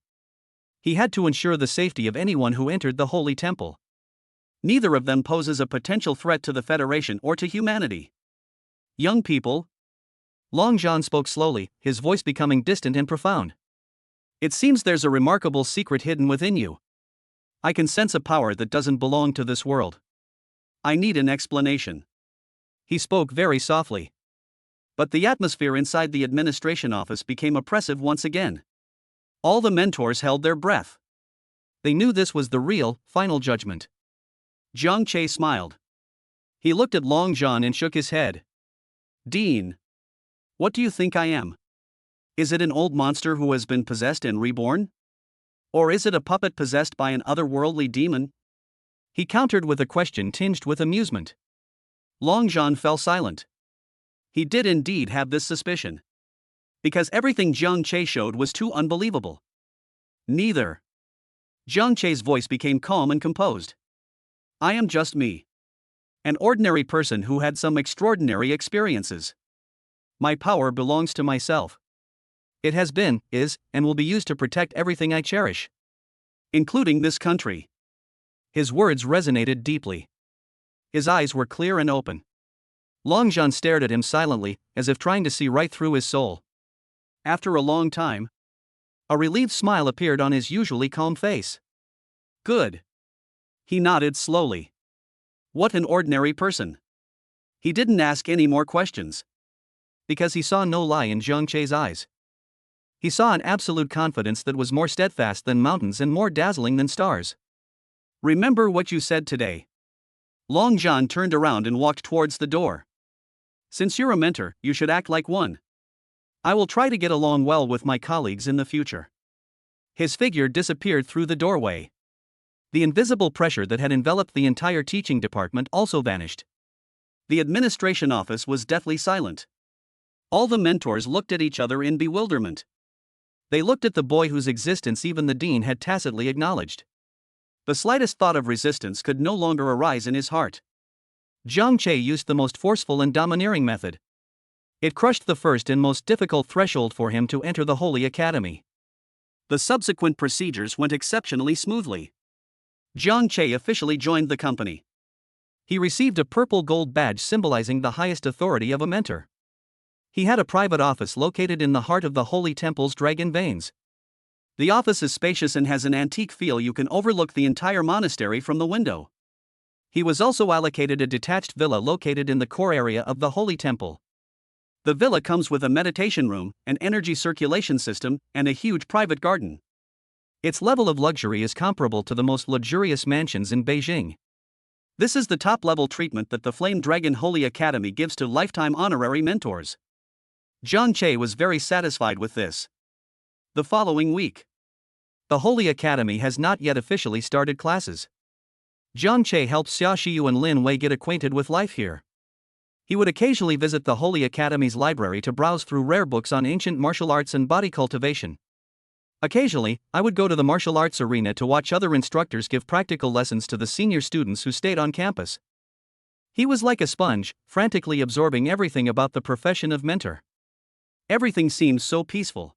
he had to ensure the safety of anyone who entered the Holy Temple. Neither of them poses a potential threat to the Federation or to humanity. Young people. Longzhan spoke slowly, his voice becoming distant and profound. It seems there's a remarkable secret hidden within you. I can sense a power that doesn't belong to this world. I need an explanation. He spoke very softly. But the atmosphere inside the administration office became oppressive once again. All the mentors held their breath. They knew this was the real, final judgment. Jiang Che smiled. He looked at Longzhan and shook his head. Dean. What do you think I am? Is it an old monster who has been possessed and reborn? Or is it a puppet possessed by an otherworldly demon? He countered with a question tinged with amusement. Longzhan fell silent. He did indeed have this suspicion. Because everything Jiang Che showed was too unbelievable. Neither. Jiang Che's voice became calm and composed. I am just me. An ordinary person who had some extraordinary experiences. My power belongs to myself. It has been, is, and will be used to protect everything I cherish. Including this country. His words resonated deeply. His eyes were clear and open. Longzhan stared at him silently, as if trying to see right through his soul. After a long time, a relieved smile appeared on his usually calm face. Good. He nodded slowly. What an ordinary person. He didn't ask any more questions. Because he saw no lie in Jiang Che's eyes. He saw an absolute confidence that was more steadfast than mountains and more dazzling than stars. Remember what you said today. Longzhan turned around and walked towards the door. Since you're a mentor, you should act like one. I will try to get along well with my colleagues in the future. His figure disappeared through the doorway. The invisible pressure that had enveloped the entire teaching department also vanished. The administration office was deathly silent. All the mentors looked at each other in bewilderment. They looked at the boy whose existence even the dean had tacitly acknowledged. The slightest thought of resistance could no longer arise in his heart. Jiang Che used the most forceful and domineering method. It crushed the first and most difficult threshold for him to enter the Holy Academy. The subsequent procedures went exceptionally smoothly. Jiang Che officially joined the company. He received a purple gold badge symbolizing the highest authority of a mentor. He had a private office located in the heart of the Holy Temple's dragon veins. The office is spacious and has an antique feel. You can overlook the entire monastery from the window. He was also allocated a detached villa located in the core area of the Holy Temple. The villa comes with a meditation room, an energy circulation system, and a huge private garden. Its level of luxury is comparable to the most luxurious mansions in Beijing. This is the top-level treatment that the Flame Dragon Holy Academy gives to lifetime honorary mentors. Jiang Che was very satisfied with this. The following week, the Holy Academy has not yet officially started classes. Jiang Che helped Xia Xiyu and Lin Wei get acquainted with life here. He would occasionally visit the Holy Academy's library to browse through rare books on ancient martial arts and body cultivation. Occasionally, I would go to the martial arts arena to watch other instructors give practical lessons to the senior students who stayed on campus. He was like a sponge, frantically absorbing everything about the profession of mentor. Everything seemed so peaceful.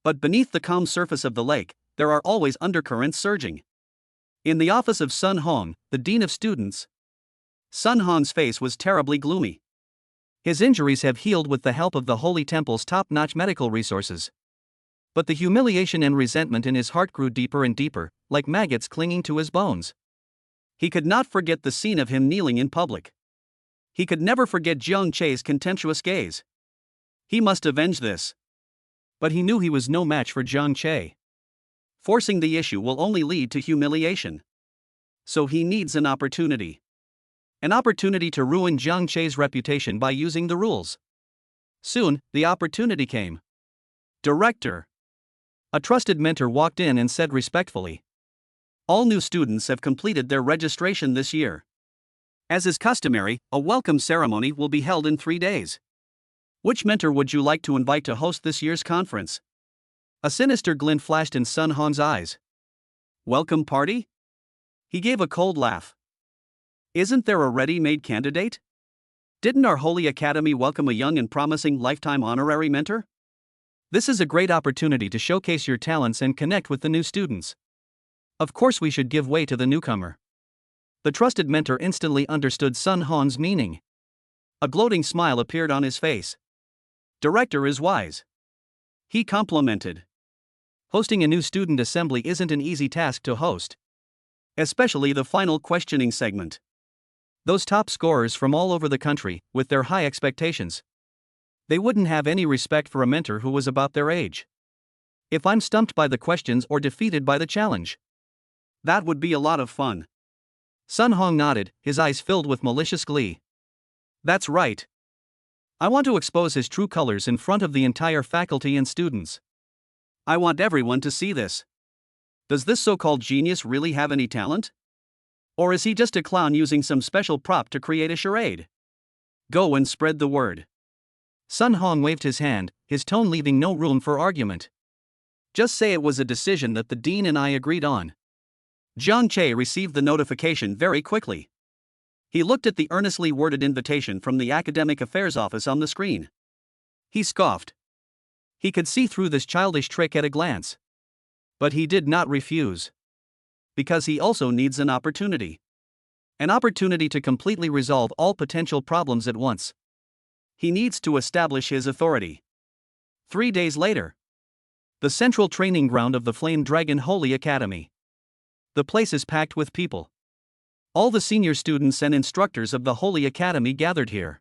But beneath the calm surface of the lake, there are always undercurrents surging. In the office of Sun Hong, the dean of students, Sun Hong's face was terribly gloomy. His injuries have healed with the help of the Holy Temple's top-notch medical resources. But the humiliation and resentment in his heart grew deeper and deeper, like maggots clinging to his bones. He could not forget the scene of him kneeling in public. He could never forget Jiang Che's contemptuous gaze. He must avenge this. But he knew he was no match for Jiang Che. Forcing the issue will only lead to humiliation. So he needs an opportunity. An opportunity to ruin Jiang Che's reputation by using the rules. Soon, the opportunity came. Director. A trusted mentor walked in and said respectfully, "All new students have completed their registration this year. As is customary, a welcome ceremony will be held in 3 days. Which mentor would you like to invite to host this year's conference?" A sinister glint flashed in Sun Hong's eyes. "Welcome party?" He gave a cold laugh. "Isn't there a ready-made candidate? Didn't our Holy Academy welcome a young and promising lifetime honorary mentor? This is a great opportunity to showcase your talents and connect with the new students. Of course we should give way to the newcomer." The trusted mentor instantly understood Sun Hong's meaning. A gloating smile appeared on his face. Director is wise. He complimented. Hosting a new student assembly isn't an easy task to host. Especially the final questioning segment. Those top scorers from all over the country, with their high expectations. They wouldn't have any respect for a mentor who was about their age. If I'm stumped by the questions or defeated by the challenge, that would be a lot of fun. Sun Hong nodded, his eyes filled with malicious glee. That's right. I want to expose his true colors in front of the entire faculty and students. I want everyone to see this. Does this so-called genius really have any talent? Or is he just a clown using some special prop to create a charade? Go and spread the word. Sun Hong waved his hand, his tone leaving no room for argument. Just say it was a decision that the dean and I agreed on. Jiang Che received the notification very quickly. He looked at the earnestly worded invitation from the Academic Affairs Office on the screen. He scoffed. He could see through this childish trick at a glance. But he did not refuse. Because he also needs an opportunity. An opportunity to completely resolve all potential problems at once. He needs to establish his authority. 3 days later. The central training ground of the Flame Dragon Holy Academy. The place is packed with people. All the senior students and instructors of the Holy Academy gathered here.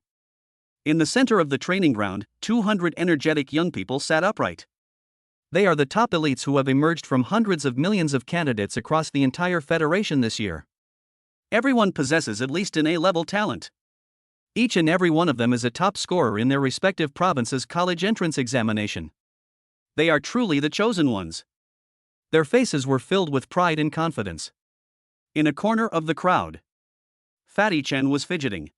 In the center of the training ground, 200 energetic young people sat upright. They are the top elites who have emerged from hundreds of millions of candidates across the entire federation this year. Everyone possesses at least an A-level talent. Each and every one of them is a top scorer in their respective province's college entrance examination. They are truly the chosen ones. Their faces were filled with pride and confidence. In a corner of the crowd, Fatty Chen was fidgeting.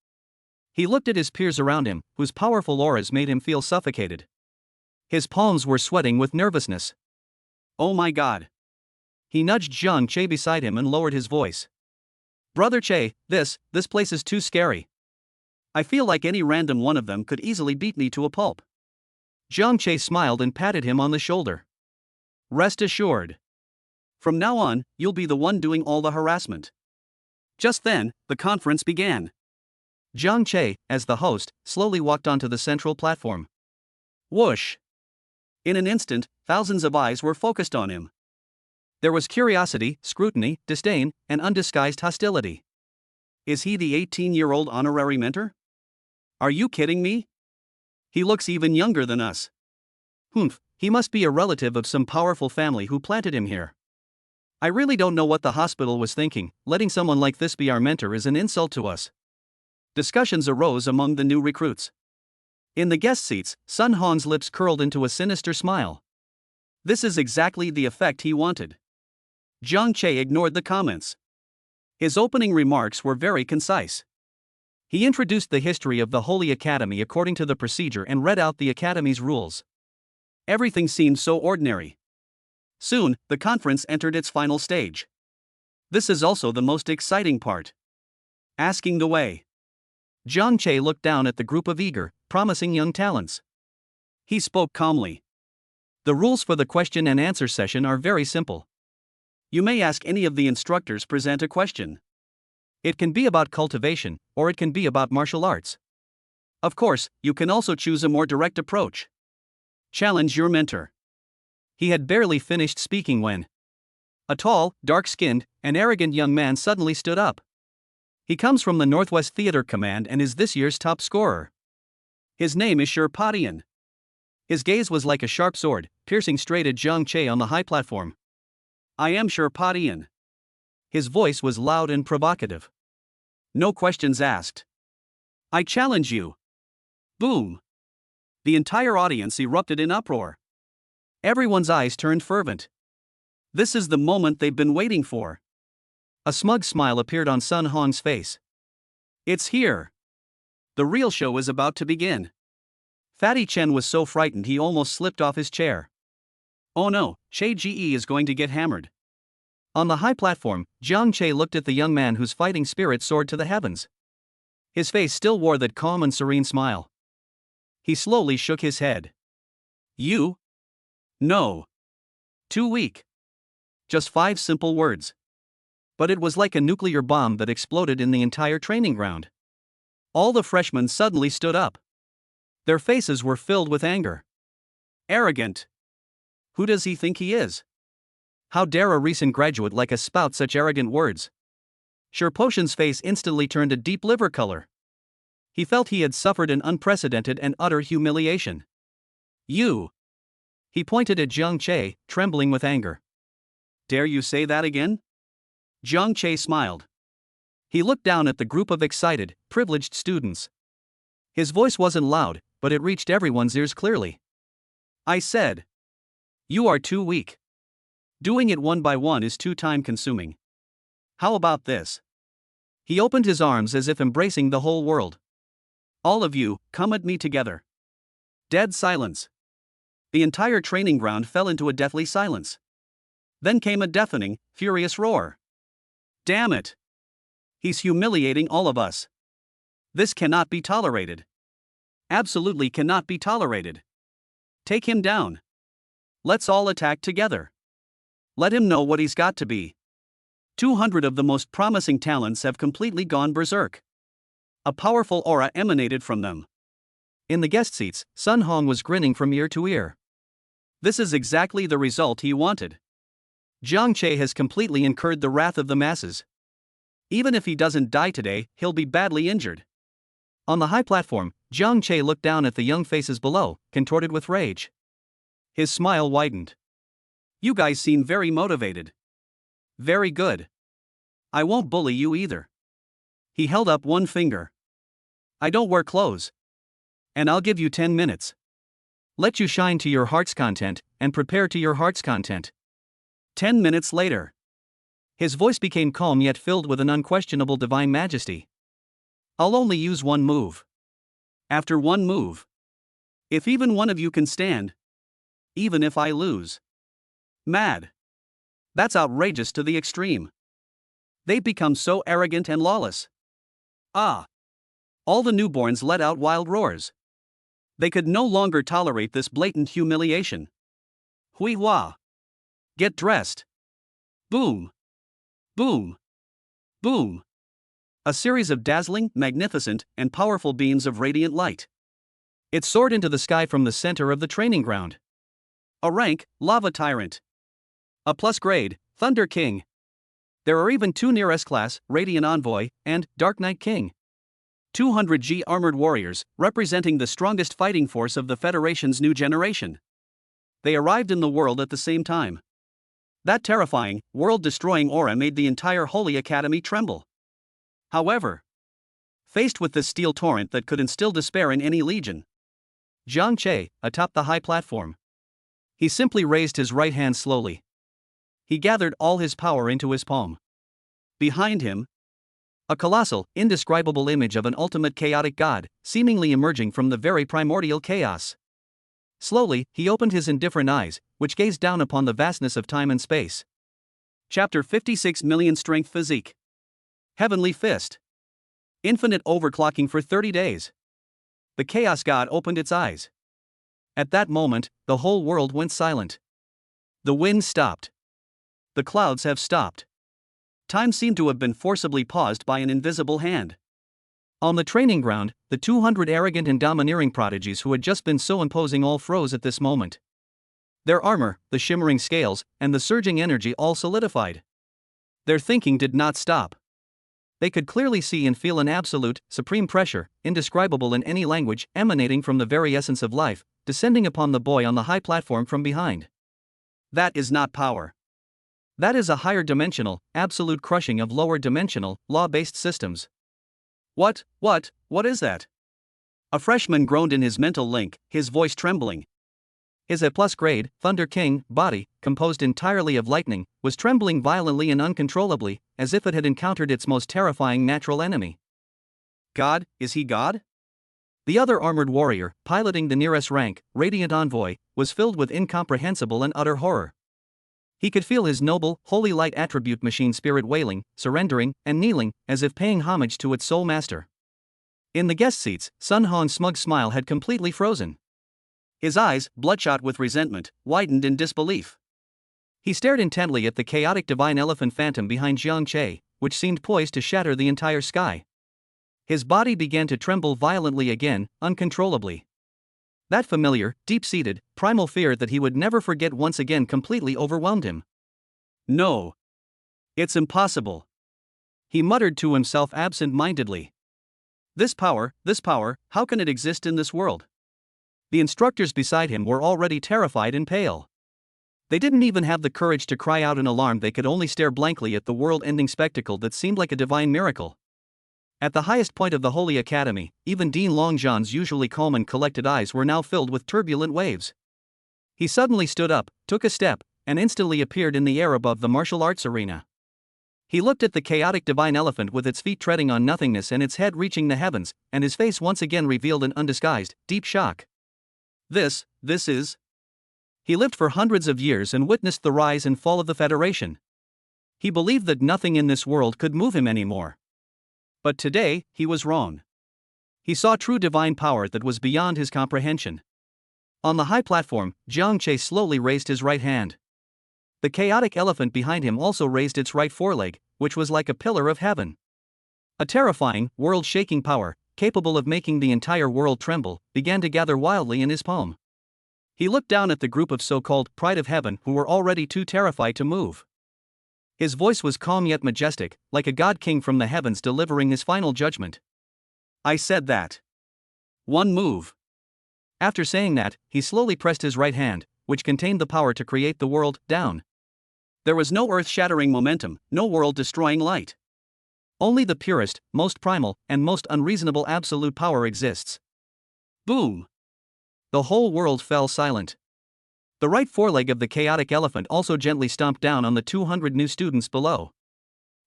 He looked at his peers around him, whose powerful auras made him feel suffocated. His palms were sweating with nervousness. Oh my God. He nudged Jiang Che beside him and lowered his voice. Brother Che, this place is too scary. I feel like any random one of them could easily beat me to a pulp. Jiang Che smiled and patted him on the shoulder. Rest assured. From now on, you'll be the one doing all the harassment. Just then, the conference began. Jiang Che, as the host, slowly walked onto the central platform. Whoosh! In an instant, thousands of eyes were focused on him. There was curiosity, scrutiny, disdain, and undisguised hostility. Is he the 18-year-old honorary mentor? Are you kidding me? He looks even younger than us. Humph, he must be a relative of some powerful family who planted him here. I really don't know what the hospital was thinking. Letting someone like this be our mentor is an insult to us. Discussions arose among the new recruits. In the guest seats, Sun Hong's lips curled into a sinister smile. This is exactly the effect he wanted. Jiang Che ignored the comments. His opening remarks were very concise. He introduced the history of the Holy Academy according to the procedure and read out the Academy's rules. Everything seemed so ordinary. Soon, the conference entered its final stage. This is also the most exciting part. Asking the way. Jiang Che looked down at the group of eager, promising young talents. He spoke calmly. The rules for the question and answer session are very simple. You may ask any of the instructors present a question. It can be about cultivation, or it can be about martial arts. Of course, you can also choose a more direct approach. Challenge your mentor. He had barely finished speaking when a tall, dark-skinned, and arrogant young man suddenly stood up. He comes from the Northwest Theater Command and is this year's top scorer. His name is part.If. His gaze was like a sharp sword, piercing straight at Jiang Che on the high platform. I am part.If. His voice was loud and provocative. No questions asked. I challenge you. Boom! The entire audience erupted in uproar. Everyone's eyes turned fervent. This is the moment they've been waiting for. A smug smile appeared on Sun Hong's face. It's here. The real show is about to begin. Fatty Chen was so frightened he almost slipped off his chair. Oh no, Che Ge is going to get hammered. On the high platform, Jiang Che looked at the young man whose fighting spirit soared to the heavens. His face still wore that calm and serene smile. He slowly shook his head. You? No. Too weak. Just 5 simple words. But it was like a nuclear bomb that exploded in the entire training ground. All the freshmen suddenly stood up. Their faces were filled with anger. Arrogant. Who does he think he is? How dare a recent graduate like us spout such arrogant words? Potion's face instantly turned a deep liver color. He felt he had suffered an unprecedented and utter humiliation. You. He pointed at Jiang Che, trembling with anger. Dare you say that again? Jiang Che smiled. He looked down at the group of excited, privileged students. His voice wasn't loud, but it reached everyone's ears clearly. I said. You are too weak. Doing it one by one is too time-consuming. How about this? He opened his arms as if embracing the whole world. All of you, come at me together. Dead silence. The entire training ground fell into a deathly silence. Then came a deafening, furious roar. Damn it! He's humiliating all of us. This cannot be tolerated. Absolutely cannot be tolerated. Take him down. Let's all attack together. Let him know what he's got to be. 200 of the most promising talents have completely gone berserk. A powerful aura emanated from them. In the guest seats, Sun Hong was grinning from ear to ear. This is exactly the result he wanted. Jiang Che has completely incurred the wrath of the masses. Even if he doesn't die today, he'll be badly injured. On the high platform, Jiang Che looked down at the young faces below, contorted with rage. His smile widened. You guys seem very motivated. Very good. I won't bully you either. He held up one finger. I don't wear clothes. And I'll give you 10 minutes. Let you shine to your heart's content, and prepare to your heart's content. 10 minutes later. His voice became calm yet filled with an unquestionable divine majesty. I'll only use one move. After one move. If even one of you can stand. Even if I lose. Mad. That's outrageous to the extreme. They've become so arrogant and lawless. Ah. All the newborns let out wild roars. They could no longer tolerate this blatant humiliation. Hui Hua. Get dressed. Boom! Boom! Boom! A series of dazzling, magnificent, and powerful beams of radiant light. It soared into the sky from the center of the training ground. A rank, Lava Tyrant. A plus grade, Thunder King. There are even two near S-Class, Radiant Envoy, and Dark Knight King. 200G armored warriors, representing the strongest fighting force of the Federation's new generation. They arrived in the world at the same time. That terrifying, world-destroying aura made the entire Holy Academy tremble. However, faced with this steel torrent that could instill despair in any legion, Jiang Che, atop the high platform. He simply raised his right hand slowly. He gathered all his power into his palm. Behind him, a colossal, indescribable image of an ultimate chaotic god, seemingly emerging from the very primordial chaos. Slowly, he opened his indifferent eyes, which gazed down upon the vastness of time and space. Chapter 56 Million Strength Physique. Heavenly Fist. Infinite overclocking for 30 days. The Chaos God opened its eyes. At that moment, the whole world went silent. The wind stopped. The clouds have stopped. Time seemed to have been forcibly paused by an invisible hand. On the training ground, the 200 arrogant and domineering prodigies who had just been so imposing all froze at this moment. Their armor, the shimmering scales, and the surging energy all solidified. Their thinking did not stop. They could clearly see and feel an absolute, supreme pressure, indescribable in any language, emanating from the very essence of life, descending upon the boy on the high platform from behind. That is not power. That is a higher dimensional, absolute crushing of lower dimensional, law-based systems. What is that? A freshman groaned in his mental link, his voice trembling. His A+ grade, Thunder King, body, composed entirely of lightning, was trembling violently and uncontrollably, as if it had encountered its most terrifying natural enemy. God, is he God? The other armored warrior, piloting the nearest rank, Radiant Envoy, was filled with incomprehensible and utter horror. He could feel his noble, holy light attribute machine spirit wailing, surrendering, and kneeling, as if paying homage to its sole master. In the guest seats, Sun Han's smug smile had completely frozen. His eyes, bloodshot with resentment, widened in disbelief. He stared intently at the chaotic divine elephant phantom behind Jiang Che, which seemed poised to shatter the entire sky. His body began to tremble violently again, uncontrollably. That familiar, deep-seated, primal fear that he would never forget once again completely overwhelmed him. No. It's impossible. He muttered to himself absent-mindedly. This power, how can it exist in this world? The instructors beside him were already terrified and pale. They didn't even have the courage to cry out in alarm. They could only stare blankly at the world-ending spectacle that seemed like a divine miracle. At the highest point of the Holy Academy, even Dean Longzhan's usually calm and collected eyes were now filled with turbulent waves. He suddenly stood up, took a step, and instantly appeared in the air above the martial arts arena. He looked at the chaotic divine elephant with its feet treading on nothingness and its head reaching the heavens, and his face once again revealed an undisguised, deep shock. This is... He lived for hundreds of years and witnessed the rise and fall of the Federation. He believed that nothing in this world could move him anymore. But today, he was wrong. He saw true divine power that was beyond his comprehension. On the high platform, Jiang Che slowly raised his right hand. The chaotic elephant behind him also raised its right foreleg, which was like a pillar of heaven. A terrifying, world-shaking power, capable of making the entire world tremble, began to gather wildly in his palm. He looked down at the group of so-called Pride of Heaven who were already too terrified to move. His voice was calm yet majestic, like a god king from the heavens delivering his final judgment. I said that. One move. After saying that, he slowly pressed his right hand, which contained the power to create the world, down. There was no earth-shattering momentum, no world-destroying light. Only the purest, most primal, and most unreasonable absolute power exists. Boom! The whole world fell silent. The right foreleg of the chaotic elephant also gently stomped down on the 200 new students below.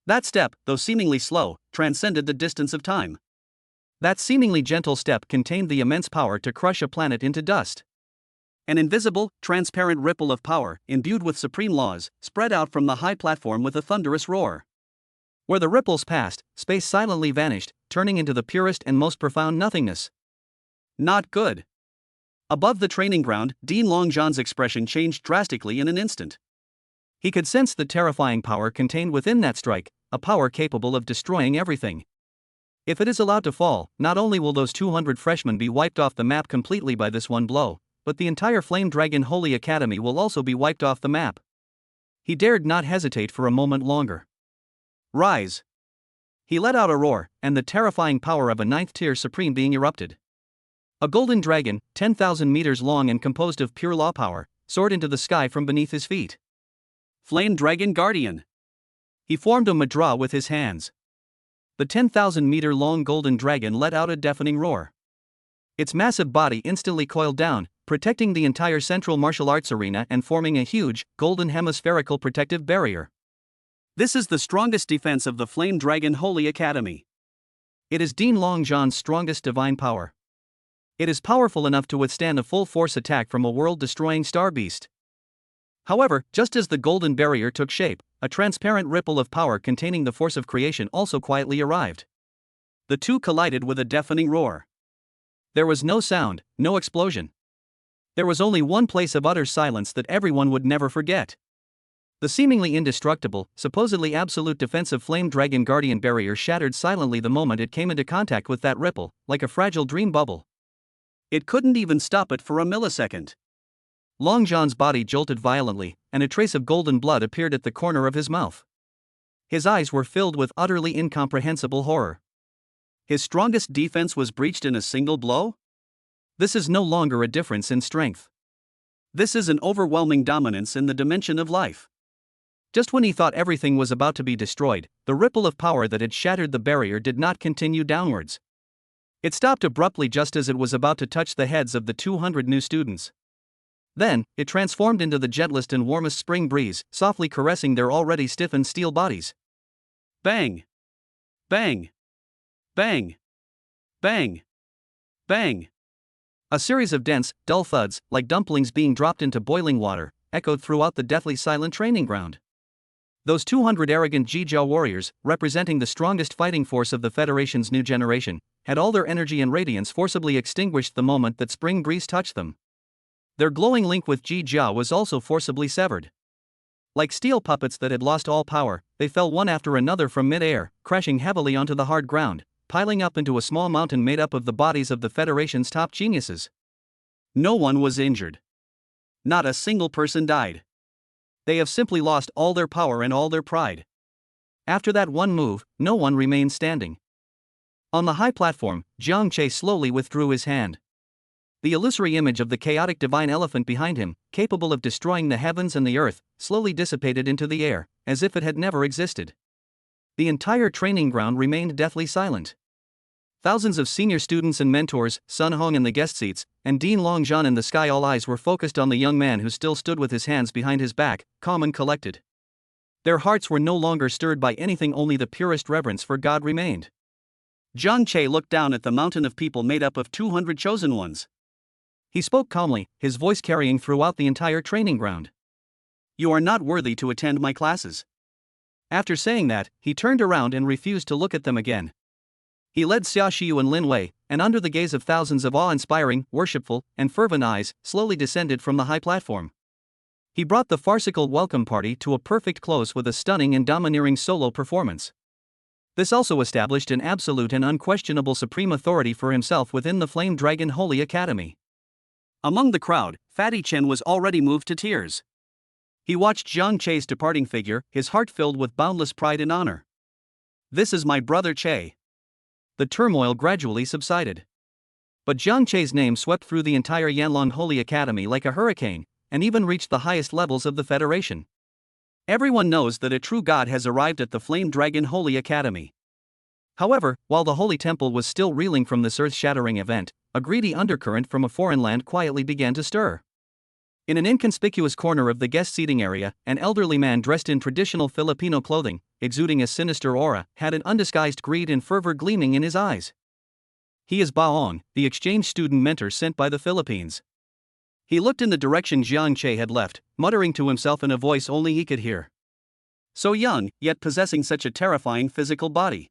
That step, though seemingly slow, transcended the distance of time. That seemingly gentle step contained the immense power to crush a planet into dust. An invisible, transparent ripple of power, imbued with supreme laws, spread out from the high platform with a thunderous roar. Where the ripples passed, space silently vanished, turning into the purest and most profound nothingness. Not good. Above the training ground, Dean Longzhan's expression changed drastically in an instant. He could sense the terrifying power contained within that strike, a power capable of destroying everything. If it is allowed to fall, not only will those 200 freshmen be wiped off the map completely by this one blow, but the entire Flame Dragon Holy Academy will also be wiped off the map. He dared not hesitate for a moment longer. Rise! He let out a roar, and the terrifying power of a 9th-tier supreme being erupted. A golden dragon, 10,000 meters long and composed of pure law power, soared into the sky from beneath his feet. Flame Dragon Guardian! He formed a mudra with his hands. The 10,000-meter-long golden dragon let out a deafening roar. Its massive body instantly coiled down, protecting the entire central martial arts arena and forming a huge, golden hemispherical protective barrier. This is the strongest defense of the Flame Dragon Holy Academy. It is Dean Longzhan's strongest divine power. It is powerful enough to withstand a full-force attack from a world-destroying star beast. However, just as the golden barrier took shape, a transparent ripple of power containing the force of creation also quietly arrived. The two collided with a deafening roar. There was no sound, no explosion. There was only one place of utter silence that everyone would never forget. The seemingly indestructible, supposedly absolute defensive Flame Dragon Guardian barrier shattered silently the moment it came into contact with that ripple, like a fragile dream bubble. It couldn't even stop it for a millisecond. Longzhan's body jolted violently, and a trace of golden blood appeared at the corner of his mouth. His eyes were filled with utterly incomprehensible horror. His strongest defense was breached in a single blow? This is no longer a difference in strength. This is an overwhelming dominance in the dimension of life. Just when he thought everything was about to be destroyed, the ripple of power that had shattered the barrier did not continue downwards. It stopped abruptly just as it was about to touch the heads of the 200 new students. Then, it transformed into the gentlest and warmest spring breeze, softly caressing their already stiffened steel bodies. Bang! Bang! Bang! Bang! Bang! A series of dense, dull thuds, like dumplings being dropped into boiling water, echoed throughout the deathly silent training ground. Those 200 arrogant Jijia warriors, representing the strongest fighting force of the Federation's new generation, had all their energy and radiance forcibly extinguished the moment that spring breeze touched them. Their glowing link with Jijia was also forcibly severed. Like steel puppets that had lost all power, they fell one after another from mid-air, crashing heavily onto the hard ground, piling up into a small mountain made up of the bodies of the Federation's top geniuses. No one was injured. Not a single person died. They have simply lost all their power and all their pride. After that one move, no one remained standing. On the high platform, Jiang Che slowly withdrew his hand. The illusory image of the chaotic divine elephant behind him, capable of destroying the heavens and the earth, slowly dissipated into the air, as if it had never existed. The entire training ground remained deathly silent. Thousands of senior students and mentors, Sun Hong in the guest seats, and Dean Longzhan in the sky, all eyes were focused on the young man who still stood with his hands behind his back, calm and collected. Their hearts were no longer stirred by anything, only the purest reverence for God remained. Jiang Che looked down at the mountain of people made up of 200 chosen ones. He spoke calmly, his voice carrying throughout the entire training ground. "You are not worthy to attend my classes." After saying that, he turned around and refused to look at them again. He led Xia Xiu and Lin Wei, and under the gaze of thousands of awe-inspiring, worshipful, and fervent eyes, slowly descended from the high platform. He brought the farcical welcome party to a perfect close with a stunning and domineering solo performance. This also established an absolute and unquestionable supreme authority for himself within the Flame Dragon Holy Academy. Among the crowd, Fatty Chen was already moved to tears. He watched Jiang Che's departing figure, his heart filled with boundless pride and honor. "This is my brother Che." The turmoil gradually subsided. But Jiang Che's name swept through the entire Yanlong Holy Academy like a hurricane, and even reached the highest levels of the Federation. Everyone knows that a true god has arrived at the Flame Dragon Holy Academy. However, while the Holy Temple was still reeling from this earth-shattering event, a greedy undercurrent from a foreign land quietly began to stir. In an inconspicuous corner of the guest seating area, an elderly man dressed in traditional Filipino clothing, exuding a sinister aura, had an undisguised greed and fervor gleaming in his eyes. He is Baong, the exchange student mentor sent by the Philippines. He looked in the direction Jiang Che had left, muttering to himself in a voice only he could hear. So young, yet possessing such a terrifying physical body.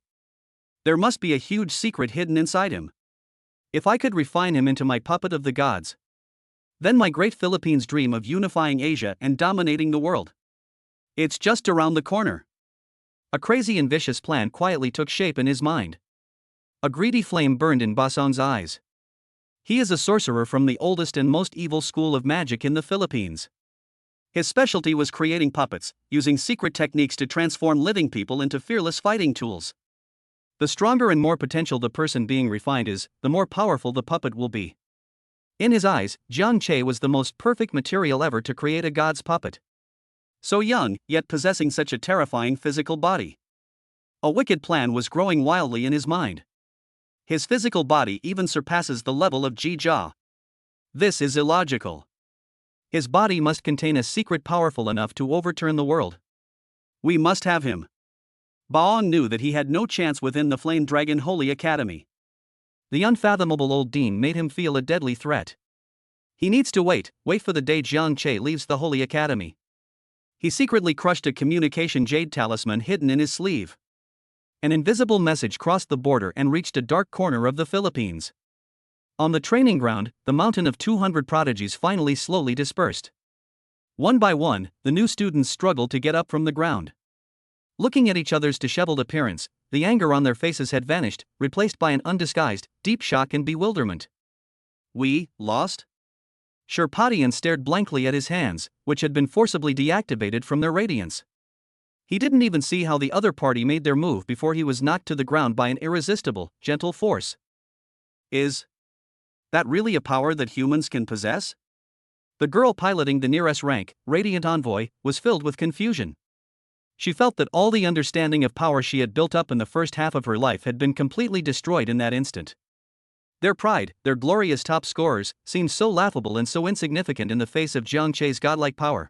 There must be a huge secret hidden inside him. If I could refine him into my puppet of the gods, then my great Philippines dream of unifying Asia and dominating the world. It's just around the corner. A crazy and vicious plan quietly took shape in his mind. A greedy flame burned in Basong's eyes. He is a sorcerer from the oldest and most evil school of magic in the Philippines. His specialty was creating puppets, using secret techniques to transform living people into fearless fighting tools. The stronger and more potential the person being refined is, the more powerful the puppet will be. In his eyes, Jiang Che was the most perfect material ever to create a god's puppet. So young, yet possessing such a terrifying physical body. A wicked plan was growing wildly in his mind. His physical body even surpasses the level of Ji Jia. This is illogical. His body must contain a secret powerful enough to overturn the world. We must have him. Baong knew that he had no chance within the Flame Dragon Holy Academy. The unfathomable old dean made him feel a deadly threat. He needs to wait for the day Jiang Che leaves the Holy Academy. He secretly crushed a communication jade talisman hidden in his sleeve. An invisible message crossed the border and reached a dark corner of the Philippines. On the training ground, the mountain of 200 prodigies finally slowly dispersed. One by one, the new students struggled to get up from the ground. Looking at each other's disheveled appearance, the anger on their faces had vanished, replaced by an undisguised, deep shock and bewilderment. We lost? Sherpatian stared blankly at his hands, which had been forcibly deactivated from their radiance. He didn't even see how the other party made their move before he was knocked to the ground by an irresistible, gentle force. Is that really a power that humans can possess? The girl piloting the nearest rank, Radiant Envoy, was filled with confusion. She felt that all the understanding of power she had built up in the first half of her life had been completely destroyed in that instant. Their pride, their glorious top scorers, seemed so laughable and so insignificant in the face of Jiang Che's godlike power.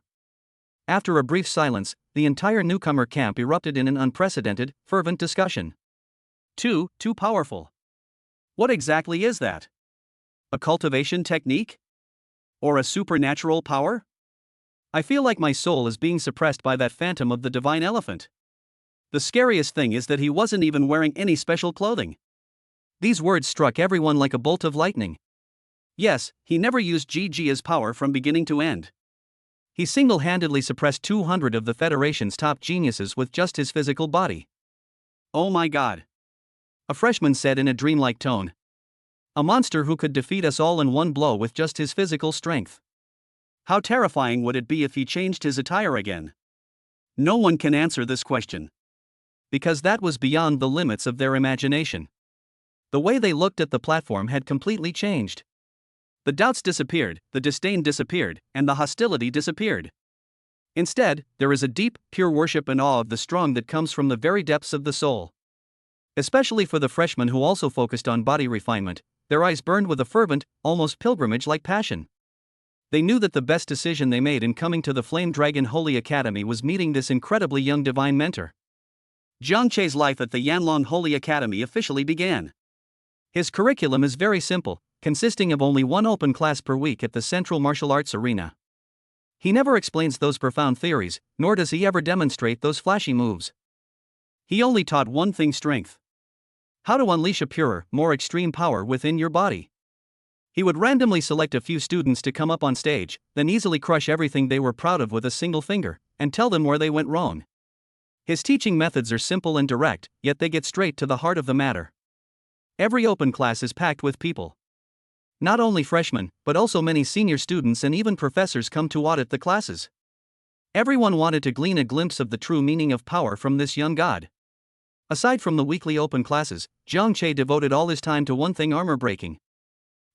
After a brief silence, the entire newcomer camp erupted in an unprecedented, fervent discussion. Too powerful. What exactly is that? A cultivation technique? Or a supernatural power? I feel like my soul is being suppressed by that phantom of the divine elephant. The scariest thing is that he wasn't even wearing any special clothing. These words struck everyone like a bolt of lightning. Yes, he never used Ji Jia's power from beginning to end. He single-handedly suppressed 200 of the Federation's top geniuses with just his physical body. Oh my god. A freshman said in a dreamlike tone. A monster who could defeat us all in one blow with just his physical strength. How terrifying would it be if he changed his attire again? No one can answer this question. Because that was beyond the limits of their imagination. The way they looked at the platform had completely changed. The doubts disappeared, the disdain disappeared, and the hostility disappeared. Instead, there is a deep, pure worship and awe of the strong that comes from the very depths of the soul. Especially for the freshmen who also focused on body refinement, their eyes burned with a fervent, almost pilgrimage-like passion. They knew that the best decision they made in coming to the Flame Dragon Holy Academy was meeting this incredibly young divine mentor. Jiang Che's life at the Yanlong Holy Academy officially began. His curriculum is very simple, consisting of only one open class per week at the Central Martial Arts Arena. He never explains those profound theories, nor does he ever demonstrate those flashy moves. He only taught one thing: strength. How to unleash a purer, more extreme power within your body. He would randomly select a few students to come up on stage, then easily crush everything they were proud of with a single finger, and tell them where they went wrong. His teaching methods are simple and direct, yet they get straight to the heart of the matter. Every open class is packed with people. Not only freshmen, but also many senior students and even professors come to audit the classes. Everyone wanted to glean a glimpse of the true meaning of power from this young god. Aside from the weekly open classes, Jiang Che devoted all his time to one thing: armor breaking.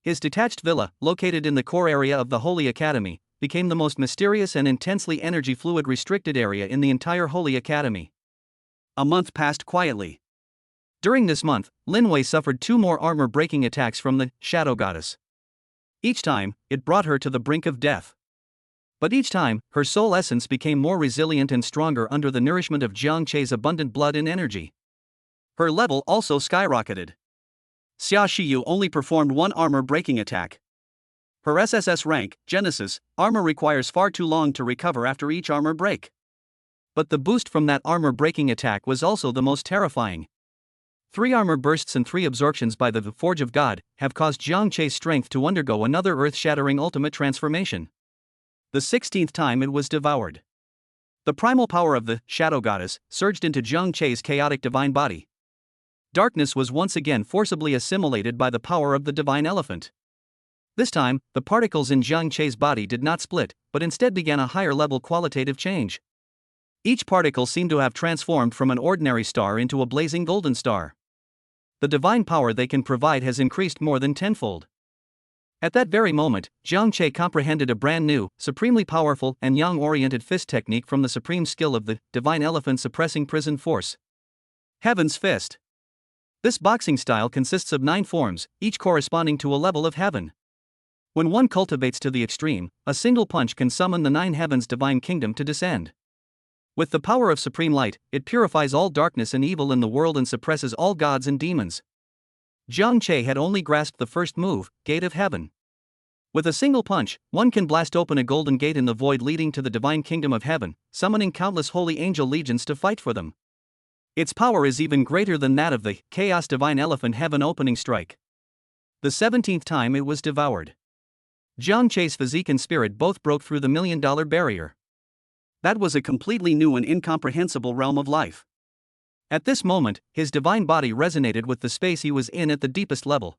His detached villa, located in the core area of the Holy Academy, became the most mysterious and intensely energy-fluid restricted area in the entire Holy Academy. A month passed quietly. During this month, Lin Wei suffered 2 more armor-breaking attacks from the Shadow Goddess. Each time, it brought her to the brink of death. But each time, her soul essence became more resilient and stronger under the nourishment of Jiang Che's abundant blood and energy. Her level also skyrocketed. Xia Shiyu only performed 1 armor-breaking attack. Her SSS rank, Genesis, armor requires far too long to recover after each armor break. But the boost from that armor-breaking attack was also the most terrifying. 3 armor bursts and 3 absorptions by the Forge of God have caused Jiang Che's strength to undergo another earth-shattering ultimate transformation. The 16th time it was devoured. The primal power of the Shadow Goddess surged into Zhang Chei's chaotic divine body. Darkness was once again forcibly assimilated by the power of the divine elephant. This time, the particles in Zhang Chei's body did not split, but instead began a higher-level qualitative change. Each particle seemed to have transformed from an ordinary star into a blazing golden star. The divine power they can provide has increased more than tenfold. At that very moment, Zhang Chei comprehended a brand new, supremely powerful and yang-oriented fist technique from the supreme skill of the divine elephant suppressing prison force. Heaven's Fist. This boxing style consists of 9 forms, each corresponding to a level of heaven. When one cultivates to the extreme, a single punch can summon the 9 heavens' divine kingdom to descend. With the power of supreme light, it purifies all darkness and evil in the world and suppresses all gods and demons. Zhang Chei had only grasped the first move, Gate of Heaven. With a single punch, one can blast open a golden gate in the void leading to the divine kingdom of heaven, summoning countless holy angel legions to fight for them. Its power is even greater than that of the Chaos Divine Elephant Heaven opening strike. The 17th time it was devoured. Zhang Chei's physique and spirit both broke through the $1 million barrier. That was a completely new and incomprehensible realm of life. At this moment, his divine body resonated with the space he was in at the deepest level.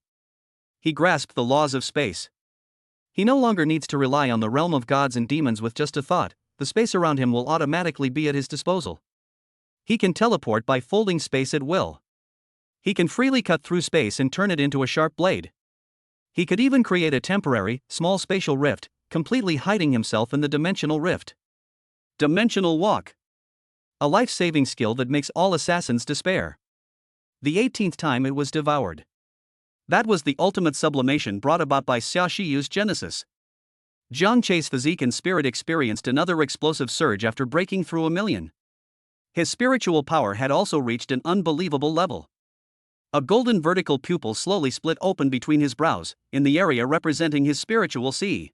He grasped the laws of space. He no longer needs to rely on the realm of gods and demons with just a thought, the space around him will automatically be at his disposal. He can teleport by folding space at will. He can freely cut through space and turn it into a sharp blade. He could even create a temporary, small spatial rift, completely hiding himself in the dimensional rift. Dimensional Walk. A life-saving skill that makes all assassins despair. The 18th time it was devoured. That was the ultimate sublimation brought about by Xia Shiyu's genesis. Zhang Chei's physique and spirit experienced another explosive surge after breaking through 1 million. His spiritual power had also reached an unbelievable level. A golden vertical pupil slowly split open between his brows, in the area representing his spiritual sea.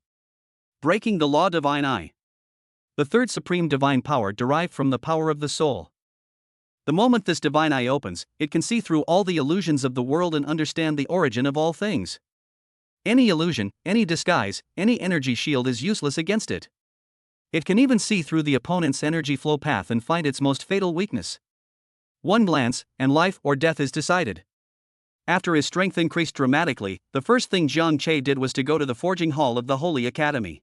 Breaking the law divine eye. The third supreme divine power derived from the power of the soul. The moment this divine eye opens, it can see through all the illusions of the world and understand the origin of all things. Any illusion, any disguise, any energy shield is useless against it. It can even see through the opponent's energy flow path and find its most fatal weakness. One glance, and life or death is decided. After his strength increased dramatically, the first thing Zhang Chei did was to go to the forging hall of the Holy Academy.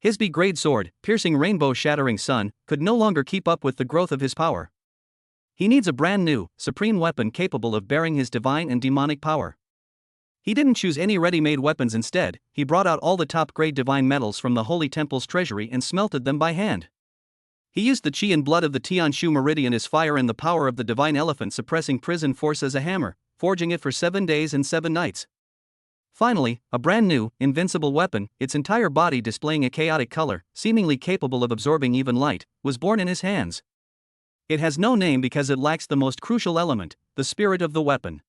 His B-grade sword, piercing rainbow-shattering sun, could no longer keep up with the growth of his power. He needs a brand new, supreme weapon capable of bearing his divine and demonic power. He didn't choose any ready-made weapons instead, he brought out all the top-grade divine metals from the Holy Temple's treasury and smelted them by hand. He used the chi and blood of the Tianshu Meridian as fire and the power of the divine elephant suppressing prison force as a hammer, forging it for 7 days and 7 nights. Finally, a brand new, invincible weapon, its entire body displaying a chaotic color, seemingly capable of absorbing even light, was born in his hands. It has no name because it lacks the most crucial element, the spirit of the weapon.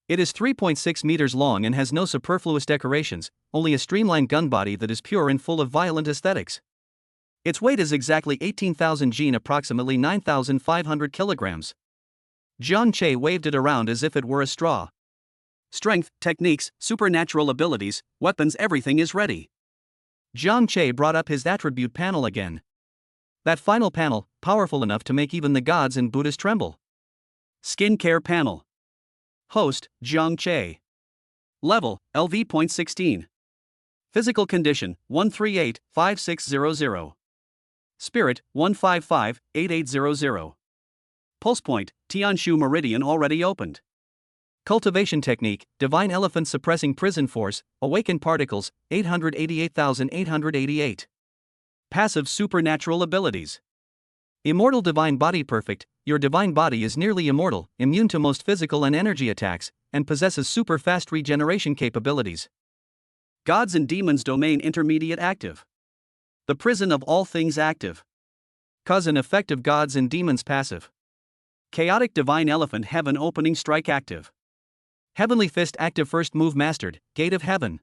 It is 3.6 meters long and has no superfluous decorations, only a streamlined gun body that is pure and full of violent aesthetics. Its weight is exactly 18,000 jin, approximately 9,500 kilograms. Zhang Chei waved it around as if it were a straw. Strength, techniques, supernatural abilities, weapons, everything is ready. Zhang Chei brought up his attribute panel again. That final panel, powerful enough to make even the gods and Buddhas tremble. Skincare panel. Host, Zhang Chei. Level, LV.16. Physical condition, 138-5600. Spirit, 155-8800. Pulse point, Tianshu Meridian already opened. Cultivation technique, divine elephant suppressing prison force, awaken particles, 888,888. Passive supernatural abilities. Immortal divine body perfect, your divine body is nearly immortal, immune to most physical and energy attacks, and possesses super fast regeneration capabilities. Gods and demons domain intermediate active. The prison of all things active. Cause and effect of gods and demons passive. Chaotic divine elephant heaven opening strike active. Heavenly Fist active first move mastered, Gate of Heaven.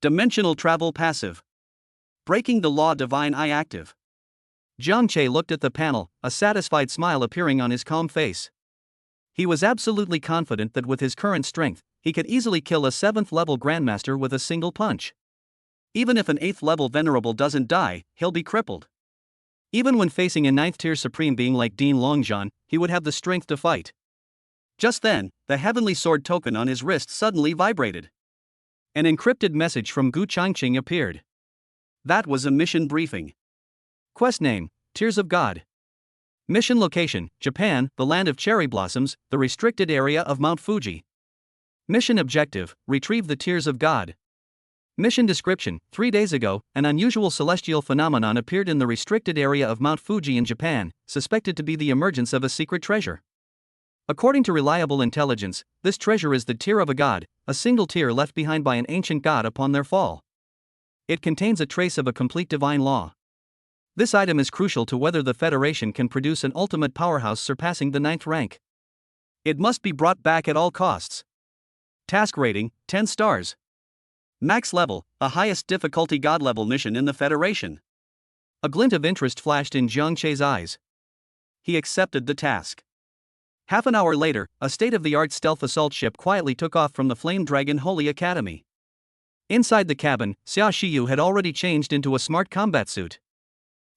Dimensional travel passive. Breaking the law divine eye active. Zhang Chei looked at the panel, a satisfied smile appearing on his calm face. He was absolutely confident that with his current strength, he could easily kill a 7th level Grandmaster with a single punch. Even if an 8th level Venerable doesn't die, he'll be crippled. Even when facing a 9th tier supreme being like Dean Longzhan, he would have the strength to fight. Just then, the heavenly sword token on his wrist suddenly vibrated. An encrypted message from Gu Changqing appeared. That was a mission briefing. Quest name: Tears of God. Mission location: Japan, the land of cherry blossoms, the restricted area of Mount Fuji. Mission objective: retrieve the Tears of God. Mission description: 3 days ago, an unusual celestial phenomenon appeared in the restricted area of Mount Fuji in Japan, suspected to be the emergence of a secret treasure. According to reliable intelligence, this treasure is the tear of a god, a single tear left behind by an ancient god upon their fall. It contains a trace of a complete divine law. This item is crucial to whether the Federation can produce an ultimate powerhouse surpassing the 9th rank. It must be brought back at all costs. Task rating: 10 stars. Max level: the highest difficulty god level mission in the Federation. A glint of interest flashed in Jiang Che's eyes. He accepted the task. Half an hour later, a state-of-the-art stealth assault ship quietly took off from the Flame Dragon Holy Academy. Inside the cabin, Xia Xiyu had already changed into a smart combat suit.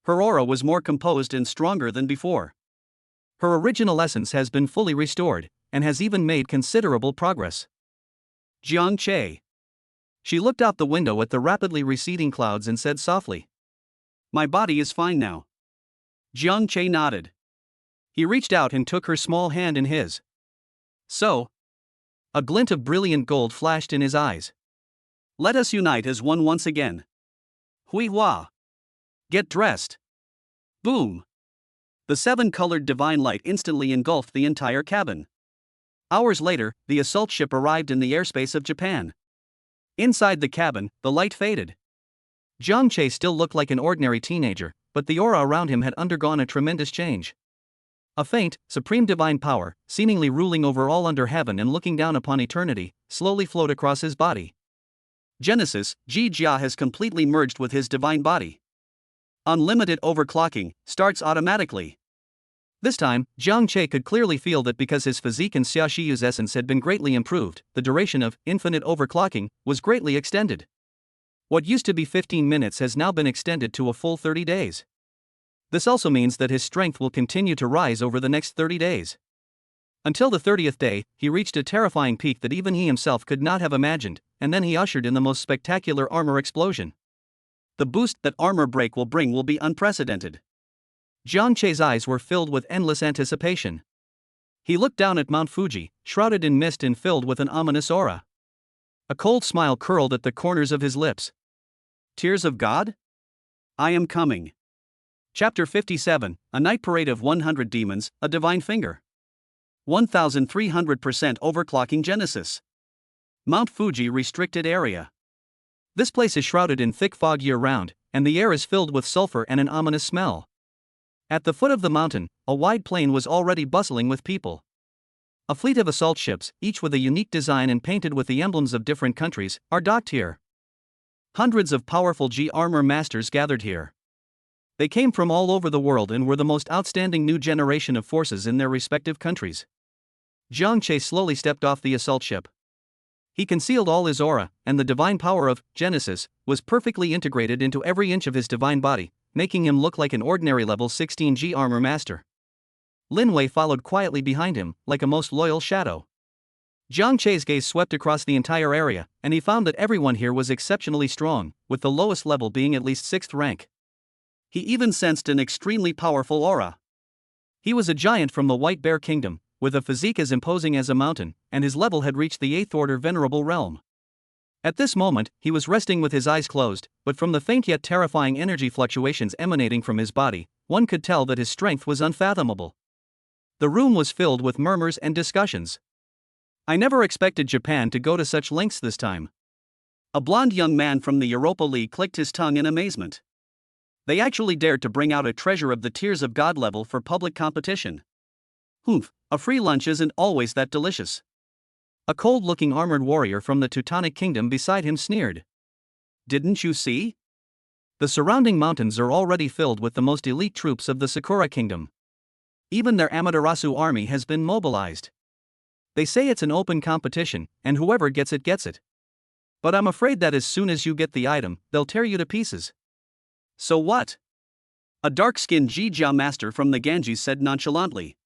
Her aura was more composed and stronger than before. Her original essence has been fully restored, and has even made considerable progress. Jiang Che. She looked out the window at the rapidly receding clouds and said softly, "My body is fine now." Jiang Che nodded. He reached out and took her small hand in his. "So?" A glint of brilliant gold flashed in his eyes. "Let us unite as one once again. Hui Hua. Get dressed." Boom! The 7-colored divine light instantly engulfed the entire cabin. Hours later, the assault ship arrived in the airspace of Japan. Inside the cabin, the light faded. Jiang Che still looked like an ordinary teenager, but the aura around him had undergone a tremendous change. A faint, supreme divine power, seemingly ruling over all under heaven and looking down upon eternity, slowly flowed across his body. Genesis, Ji Jia has completely merged with his divine body. Unlimited overclocking starts automatically. This time, Jiang Che could clearly feel that because his physique and Xia Shiyu's essence had been greatly improved, the duration of infinite overclocking was greatly extended. What used to be 15 minutes has now been extended to a full 30 days. This also means that his strength will continue to rise over the next 30 days. Until the 30th day, he reached a terrifying peak that even he himself could not have imagined, and then he ushered in the most spectacular armor explosion. The boost that armor break will bring will be unprecedented. Jiang Che's eyes were filled with endless anticipation. He looked down at Mount Fuji, shrouded in mist and filled with an ominous aura. A cold smile curled at the corners of his lips. Tears of God? I am coming. Chapter 57, A Night Parade of 100 Demons, A Divine Finger. 1300% overclocking Genesis. Mount Fuji Restricted Area. This place is shrouded in thick fog year-round, and the air is filled with sulfur and an ominous smell. At the foot of the mountain, a wide plain was already bustling with people. A fleet of assault ships, each with a unique design and painted with the emblems of different countries, are docked here. Hundreds of powerful G-armor masters gathered here. They came from all over the world and were the most outstanding new generation of forces in their respective countries. Jiang Che slowly stepped off the assault ship. He concealed all his aura, and the divine power of Genesis was perfectly integrated into every inch of his divine body, making him look like an ordinary level 16 G-armor master. Lin Wei followed quietly behind him, like a most loyal shadow. Jiang Che's gaze swept across the entire area, and he found that everyone here was exceptionally strong, with the lowest level being at least 6th rank. He even sensed an extremely powerful aura. He was a giant from the White Bear Kingdom, with a physique as imposing as a mountain, and his level had reached the 8th order venerable realm. At this moment, he was resting with his eyes closed, but from the faint yet terrifying energy fluctuations emanating from his body, one could tell that his strength was unfathomable. The room was filled with murmurs and discussions. I never expected Japan to go to such lengths this time. A blond young man from the Europa League clicked his tongue in amazement. They actually dared to bring out a treasure of the Tears of God level for public competition. Humph, a free lunch isn't always that delicious. A cold-looking armored warrior from the Teutonic Kingdom beside him sneered. Didn't you see? The surrounding mountains are already filled with the most elite troops of the Sakura Kingdom. Even their Amaterasu army has been mobilized. They say it's an open competition, and whoever gets it gets it. But I'm afraid that as soon as you get the item, they'll tear you to pieces. So what? A dark-skinned Jia master from the Ganges said nonchalantly.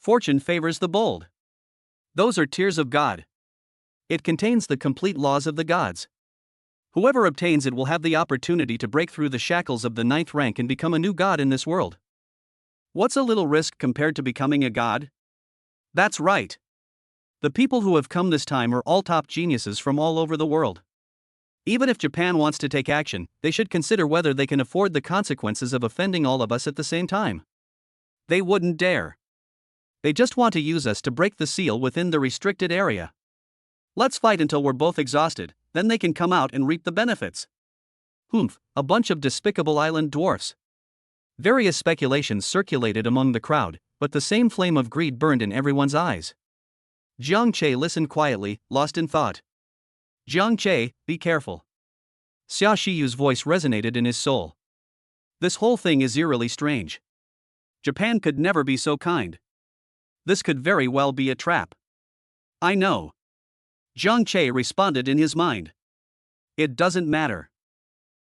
Fortune favors the bold. Those are tears of God. It contains the complete laws of the gods. Whoever obtains it will have the opportunity to break through the shackles of the ninth rank and become a new god in this world. What's a little risk compared to becoming a god? That's right. The people who have come this time are all top geniuses from all over the world. Even if Japan wants to take action, they should consider whether they can afford the consequences of offending all of us at the same time. They wouldn't dare. They just want to use us to break the seal within the restricted area. Let's fight until we're both exhausted, then they can come out and reap the benefits. Humph, a bunch of despicable island dwarfs. Various speculations circulated among the crowd, but the same flame of greed burned in everyone's eyes. Jiang Che listened quietly, lost in thought. Jiang Che, be careful. Xia Shiyu's voice resonated in his soul. This whole thing is eerily strange. Japan could never be so kind. This could very well be a trap. I know. Jiang Che responded in his mind. It doesn't matter.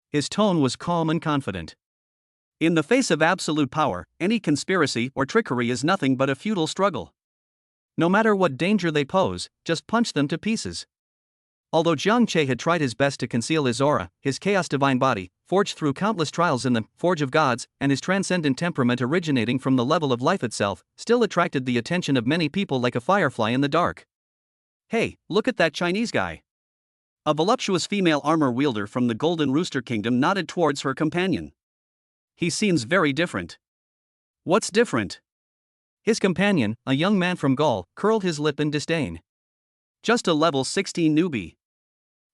His tone was calm and confident. In the face of absolute power, any conspiracy or trickery is nothing but a futile struggle. No matter what danger they pose, just punch them to pieces. Although Jiang Che had tried his best to conceal his aura, his chaos divine body, forged through countless trials in the Forge of Gods, and his transcendent temperament originating from the level of life itself, still attracted the attention of many people like a firefly in the dark. Hey, look at that Chinese guy. A voluptuous female armor wielder from the Golden Rooster Kingdom nodded towards her companion. He seems very different. What's different? His companion, a young man from Gaul, curled his lip in disdain. Just a level 16 newbie.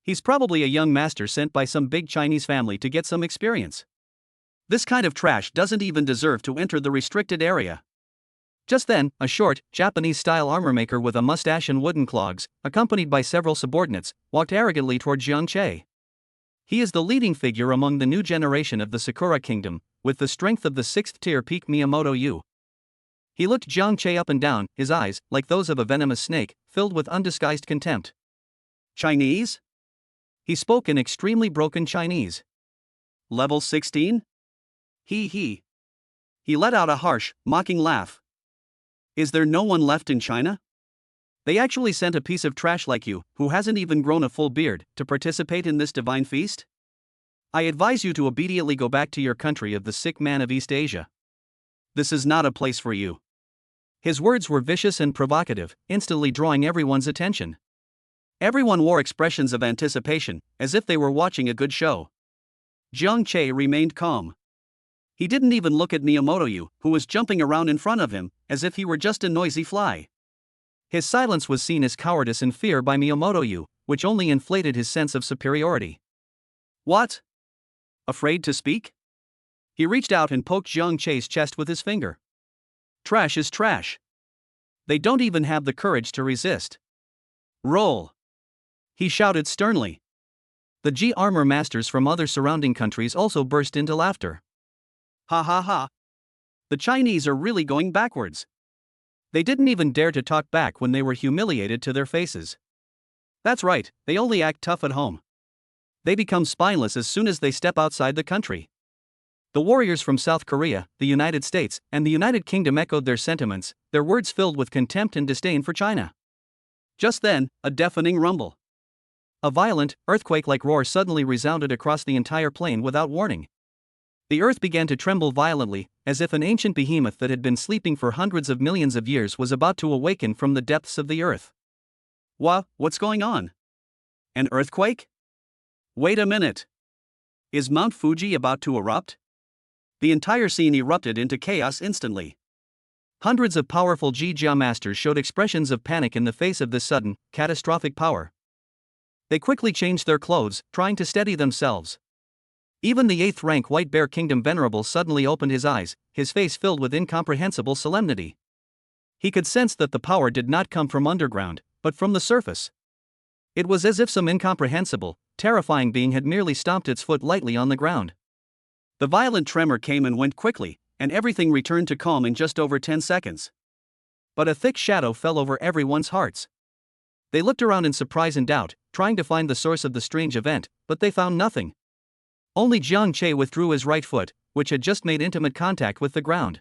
He's probably a young master sent by some big Chinese family to get some experience. This kind of trash doesn't even deserve to enter the restricted area. Just then, a short, Japanese-style armor-maker with a mustache and wooden clogs, accompanied by several subordinates, walked arrogantly toward Jiang Che. He is the leading figure among the new generation of the Sakura Kingdom, with the strength of the 6th-tier peak Miyamoto Yu. He looked Jiang Che up and down, his eyes, like those of a venomous snake, filled with undisguised contempt. Chinese? He spoke in extremely broken Chinese. Level 16? He let out a harsh, mocking laugh. Is there no one left in China? They actually sent a piece of trash like you, who hasn't even grown a full beard, to participate in this divine feast? I advise you to obediently go back to your country of the sick man of East Asia. This is not a place for you. His words were vicious and provocative, instantly drawing everyone's attention. Everyone wore expressions of anticipation, as if they were watching a good show. Jiang Che remained calm. He didn't even look at Miyamoto Yu, who was jumping around in front of him, as if he were just a noisy fly. His silence was seen as cowardice and fear by Miyamoto Yu, which only inflated his sense of superiority. What? Afraid to speak? He reached out and poked Jiang Che's chest with his finger. Trash is trash. They don't even have the courage to resist. Roll! He shouted sternly. The G armor masters from other surrounding countries also burst into laughter. Ha ha ha. The Chinese are really going backwards. They didn't even dare to talk back when they were humiliated to their faces. That's right, they only act tough at home. They become spineless as soon as they step outside the country. The warriors from South Korea, the United States, and the United Kingdom echoed their sentiments, their words filled with contempt and disdain for China. Just then, a deafening rumble. A violent, earthquake-like roar suddenly resounded across the entire plain without warning. The earth began to tremble violently, as if an ancient behemoth that had been sleeping for hundreds of millions of years was about to awaken from the depths of the earth. What's going on? An earthquake? Wait a minute. Is Mount Fuji about to erupt? The entire scene erupted into chaos instantly. Hundreds of powerful Jia masters showed expressions of panic in the face of this sudden, catastrophic power. They quickly changed their clothes, trying to steady themselves. Even the 8th rank White Bear Kingdom Venerable suddenly opened his eyes, his face filled with incomprehensible solemnity. He could sense that the power did not come from underground, but from the surface. It was as if some incomprehensible, terrifying being had merely stomped its foot lightly on the ground. The violent tremor came and went quickly, and everything returned to calm in just over 10 seconds. But a thick shadow fell over everyone's hearts. They looked around in surprise and doubt, trying to find the source of the strange event, but they found nothing. Only Jiang Che withdrew his right foot, which had just made intimate contact with the ground.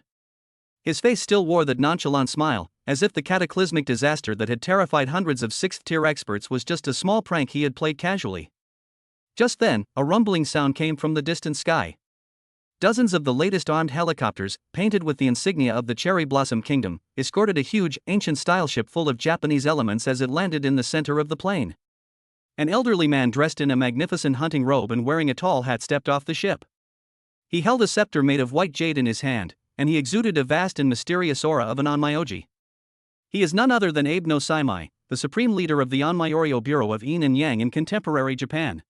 His face still wore that nonchalant smile, as if the cataclysmic disaster that had terrified hundreds of sixth-tier experts was just a small prank he had played casually. Just then, a rumbling sound came from the distant sky. Dozens of the latest armed helicopters, painted with the insignia of the Cherry Blossom Kingdom, escorted a huge, ancient-style ship full of Japanese elements as it landed in the center of the plain. An elderly man dressed in a magnificent hunting robe and wearing a tall hat stepped off the ship. He held a scepter made of white jade in his hand, and he exuded a vast and mysterious aura of an Onmyoji. He is none other than Abe no Saimai, the supreme leader of the Onmyoryo Bureau of Yin and Yang in contemporary Japan.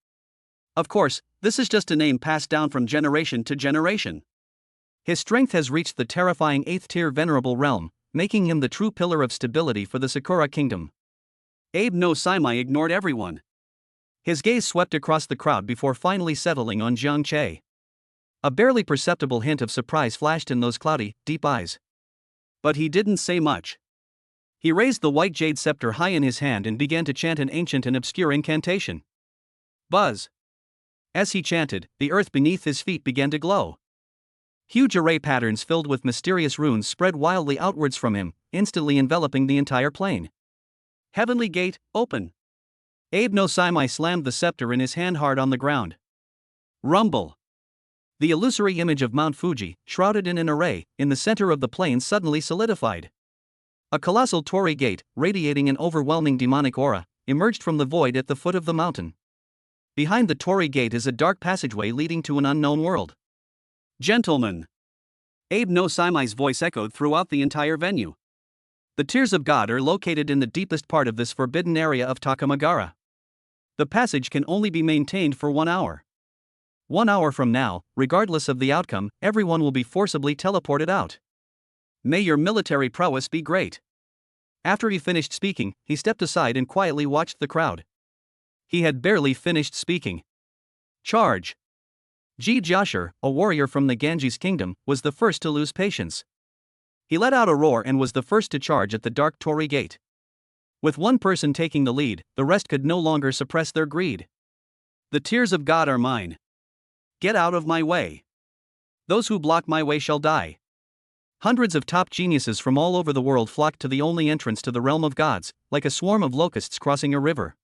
Of course, this is just a name passed down from generation to generation. His strength has reached the terrifying 8th-tier venerable realm, making him the true pillar of stability for the Sakura Kingdom. Abe no Saimai ignored everyone. His gaze swept across the crowd before finally settling on Jiang Che. A barely perceptible hint of surprise flashed in those cloudy, deep eyes. But he didn't say much. He raised the white jade scepter high in his hand and began to chant an ancient and obscure incantation. Buzz! As he chanted, the earth beneath his feet began to glow. Huge array patterns filled with mysterious runes spread wildly outwards from him, instantly enveloping the entire plain. Heavenly gate, open! Abe no Saimai slammed the scepter in his hand hard on the ground. Rumble! The illusory image of Mount Fuji, shrouded in an array, in the center of the plain suddenly solidified. A colossal torii gate, radiating an overwhelming demonic aura, emerged from the void at the foot of the mountain. Behind the torii gate is a dark passageway leading to an unknown world. Gentlemen! Abe no Saimai's voice echoed throughout the entire venue. The Tears of God are located in the deepest part of this forbidden area of Takamagara. The passage can only be maintained for 1 hour. 1 hour from now, regardless of the outcome, everyone will be forcibly teleported out. May your military prowess be great. After he finished speaking, he stepped aside and quietly watched the crowd. He had barely finished speaking. Charge! Ji Joshua, a warrior from the Ganges kingdom, was the first to lose patience. He let out a roar and was the first to charge at the dark torii gate. With one person taking the lead, the rest could no longer suppress their greed. The tears of God are mine. Get out of my way. Those who block my way shall die. Hundreds of top geniuses from all over the world flocked to the only entrance to the realm of gods, like a swarm of locusts crossing a river.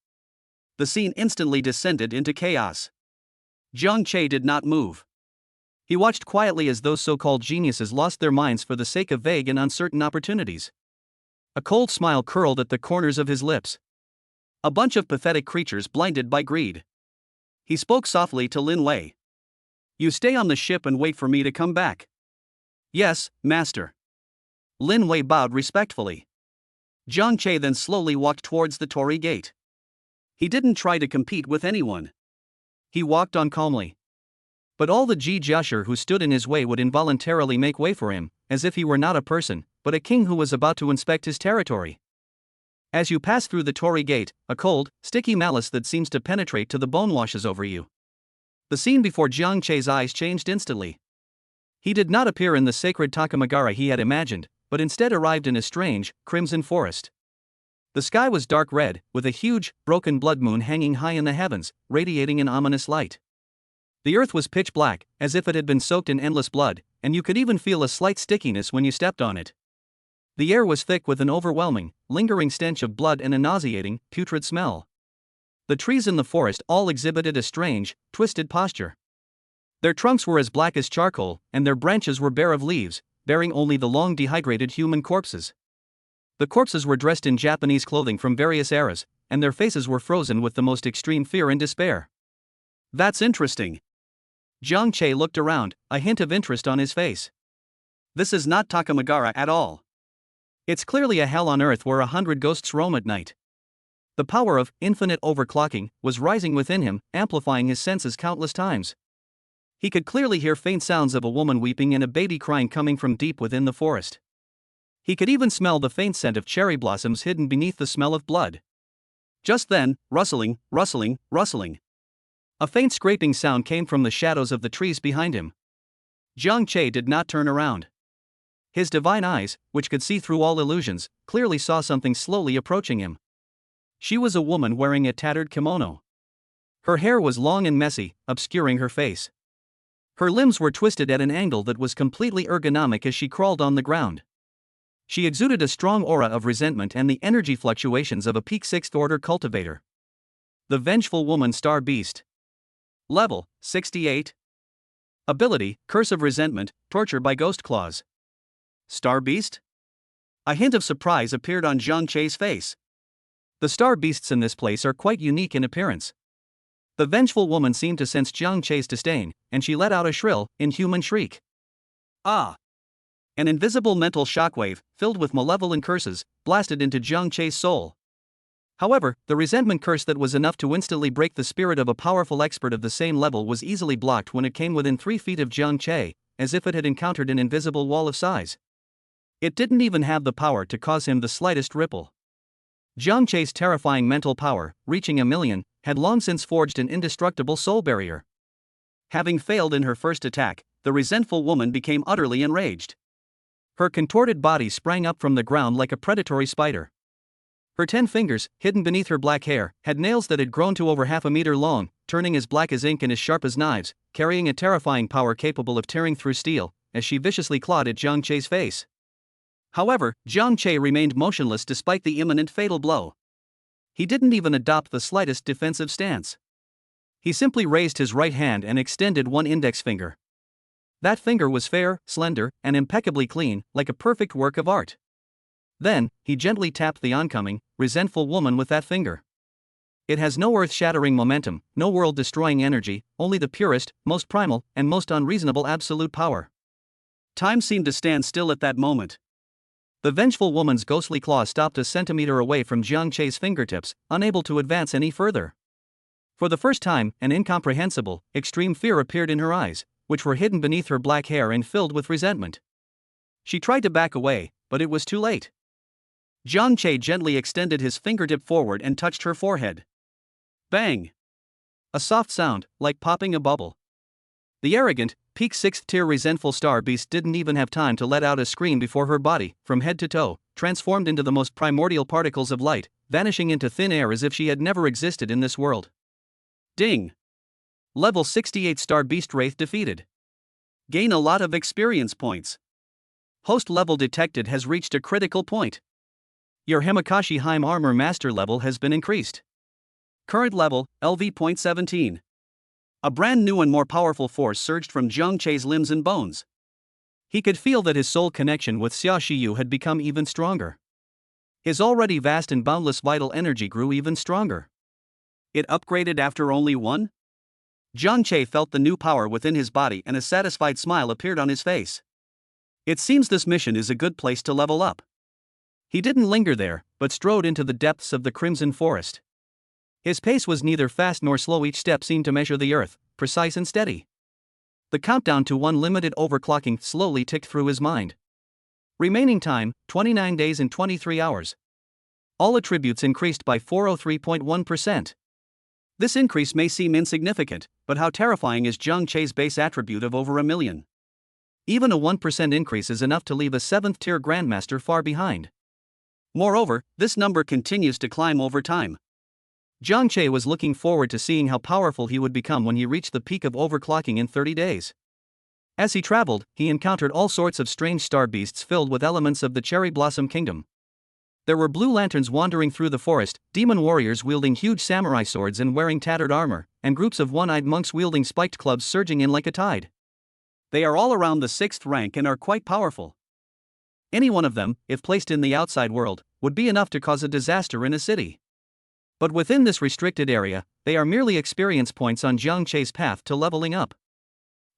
The scene instantly descended into chaos. Jiang Che did not move. He watched quietly as those so-called geniuses lost their minds for the sake of vague and uncertain opportunities. A cold smile curled at the corners of his lips. A bunch of pathetic creatures blinded by greed. He spoke softly to Lin Wei. You stay on the ship and wait for me to come back. Yes, master. Lin Wei bowed respectfully. Jiang Che then slowly walked towards the torii gate. He didn't try to compete with anyone. He walked on calmly. But all the Ji Joshua who stood in his way would involuntarily make way for him, as if he were not a person, but a king who was about to inspect his territory. As you pass through the torii gate, a cold, sticky malice that seems to penetrate to the bone washes over you. The scene before Jiang Che's eyes changed instantly. He did not appear in the sacred Takamagara he had imagined, but instead arrived in a strange, crimson forest. The sky was dark red, with a huge, broken blood moon hanging high in the heavens, radiating an ominous light. The earth was pitch black, as if it had been soaked in endless blood, and you could even feel a slight stickiness when you stepped on it. The air was thick with an overwhelming, lingering stench of blood and a nauseating, putrid smell. The trees in the forest all exhibited a strange, twisted posture. Their trunks were as black as charcoal, and their branches were bare of leaves, bearing only the long dehydrated human corpses. The corpses were dressed in Japanese clothing from various eras, and their faces were frozen with the most extreme fear and despair. That's interesting. Jiang Che looked around, a hint of interest on his face. This is not Takamagara at all. It's clearly a hell on earth where 100 ghosts roam at night. The power of infinite overclocking was rising within him, amplifying his senses countless times. He could clearly hear faint sounds of a woman weeping and a baby crying coming from deep within the forest. He could even smell the faint scent of cherry blossoms hidden beneath the smell of blood. Just then, rustling. A faint scraping sound came from the shadows of the trees behind him. Jiang Che did not turn around. His divine eyes, which could see through all illusions, clearly saw something slowly approaching him. She was a woman wearing a tattered kimono. Her hair was long and messy, obscuring her face. Her limbs were twisted at an angle that was completely ergonomic as she crawled on the ground. She exuded a strong aura of resentment and the energy fluctuations of a peak 6th order cultivator. The Vengeful Woman Star Beast. Level 68. Ability: Curse of Resentment, Torture by Ghost Claws. Star Beast? A hint of surprise appeared on Zhang Chei's face. The star beasts in this place are quite unique in appearance. The Vengeful Woman seemed to sense Zhang Chei's disdain, and she let out a shrill, inhuman shriek. Ah! An invisible mental shockwave, filled with malevolent curses, blasted into Zhang Chei's soul. However, the resentment curse that was enough to instantly break the spirit of a powerful expert of the same level was easily blocked when it came within 3 feet of Zhang Chei, as if it had encountered an invisible wall of size. It didn't even have the power to cause him the slightest ripple. Zhang Chei's terrifying mental power, reaching 1,000,000, had long since forged an indestructible soul barrier. Having failed in her first attack, the resentful woman became utterly enraged. Her contorted body sprang up from the ground like a predatory spider. Her 10 fingers, hidden beneath her black hair, had nails that had grown to over half a meter long, turning as black as ink and as sharp as knives, carrying a terrifying power capable of tearing through steel, as she viciously clawed at Zhang Chei's face. However, Zhang Chei remained motionless despite the imminent fatal blow. He didn't even adopt the slightest defensive stance. He simply raised his right hand and extended one index finger. That finger was fair, slender, and impeccably clean, like a perfect work of art. Then, he gently tapped the oncoming, resentful woman with that finger. It has no earth-shattering momentum, no world-destroying energy, only the purest, most primal, and most unreasonable absolute power. Time seemed to stand still at that moment. The vengeful woman's ghostly claw stopped a centimeter away from Zhang Chei's fingertips, unable to advance any further. For the first time, an incomprehensible, extreme fear appeared in her eyes, which were hidden beneath her black hair and filled with resentment. She tried to back away, but it was too late. Zhang Chei gently extended his fingertip forward and touched her forehead. Bang! A soft sound, like popping a bubble. The arrogant, peak 6th tier resentful star beast didn't even have time to let out a scream before her body, from head to toe, transformed into the most primordial particles of light, vanishing into thin air as if she had never existed in this world. Ding! Level 68 Star Beast Wraith defeated. Gain a lot of experience points. Host level detected has reached a critical point. Your Himakashi Heim armor master level has been increased. Current level, LV.17. A brand new and more powerful force surged from Zhang Chei's limbs and bones. He could feel that his soul connection with Xia Shiyu had become even stronger. His already vast and boundless vital energy grew even stronger. It upgraded after only one? Zhang Chei felt the new power within his body and a satisfied smile appeared on his face. It seems this mission is a good place to level up. He didn't linger there, but strode into the depths of the Crimson Forest. His pace was neither fast nor slow, each step seemed to measure the earth, precise and steady. The countdown to unlimited overclocking slowly ticked through his mind. Remaining time, 29 days and 23 hours. All attributes increased by 403.1%. This increase may seem insignificant, but how terrifying is Zhang Chei's base attribute of over 1,000,000? Even a 1% increase is enough to leave a 7th-tier Grandmaster far behind. Moreover, this number continues to climb over time. Zhang Chei was looking forward to seeing how powerful he would become when he reached the peak of overclocking in 30 days. As he traveled, he encountered all sorts of strange star beasts filled with elements of the Cherry Blossom Kingdom. There were blue lanterns wandering through the forest, demon warriors wielding huge samurai swords and wearing tattered armor, and groups of one-eyed monks wielding spiked clubs surging in like a tide. They are all around the 6th rank and are quite powerful. Any one of them, if placed in the outside world, would be enough to cause a disaster in a city. But within this restricted area, they are merely experience points on Zhang Chei's path to leveling up.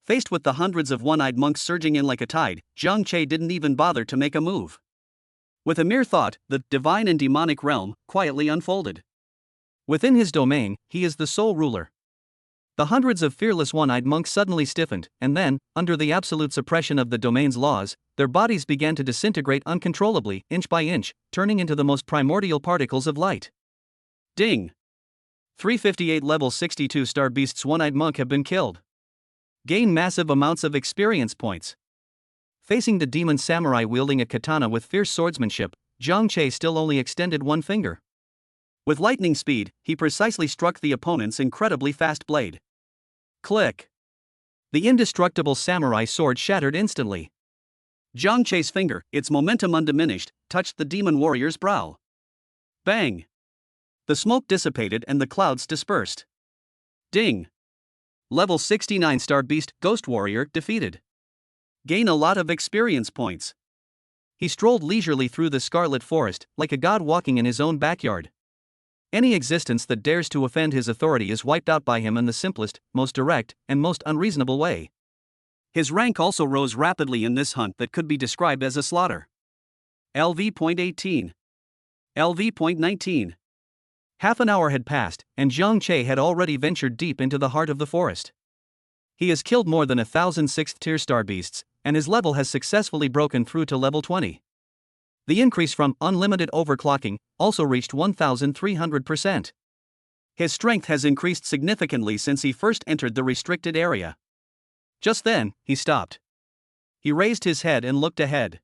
Faced with the hundreds of one-eyed monks surging in like a tide, Zhang Chei didn't even bother to make a move. With a mere thought, the divine and demonic realm quietly unfolded. Within his domain, he is the sole ruler. The hundreds of fearless one-eyed monks suddenly stiffened, and then, under the absolute suppression of the domain's laws, their bodies began to disintegrate uncontrollably, inch by inch, turning into the most primordial particles of light. Ding! 358 level 62 star beasts one-eyed monk have been killed. Gain massive amounts of experience points. Facing the demon samurai wielding a katana with fierce swordsmanship, Zhang Chei still only extended one finger. With lightning speed, he precisely struck the opponent's incredibly fast blade. Click! The indestructible samurai sword shattered instantly. Jiang Chei's finger, its momentum undiminished, touched the demon warrior's brow. Bang! The smoke dissipated and the clouds dispersed. Ding! Level 69 Star Beast Ghost Warrior defeated. Gain a lot of experience points. He strolled leisurely through the scarlet forest, like a god walking in his own backyard. Any existence that dares to offend his authority is wiped out by him in the simplest, most direct, and most unreasonable way. His rank also rose rapidly in this hunt that could be described as a slaughter. LV.18. LV.19. Half an hour had passed, and Jiang Chei had already ventured deep into the heart of the forest. He has killed more than 1,000 6th-tier star beasts, and his level has successfully broken through to level 20. The increase from unlimited overclocking also reached 1,300%. His strength has increased significantly since he first entered the restricted area. Just then, he stopped. He raised his head and looked ahead.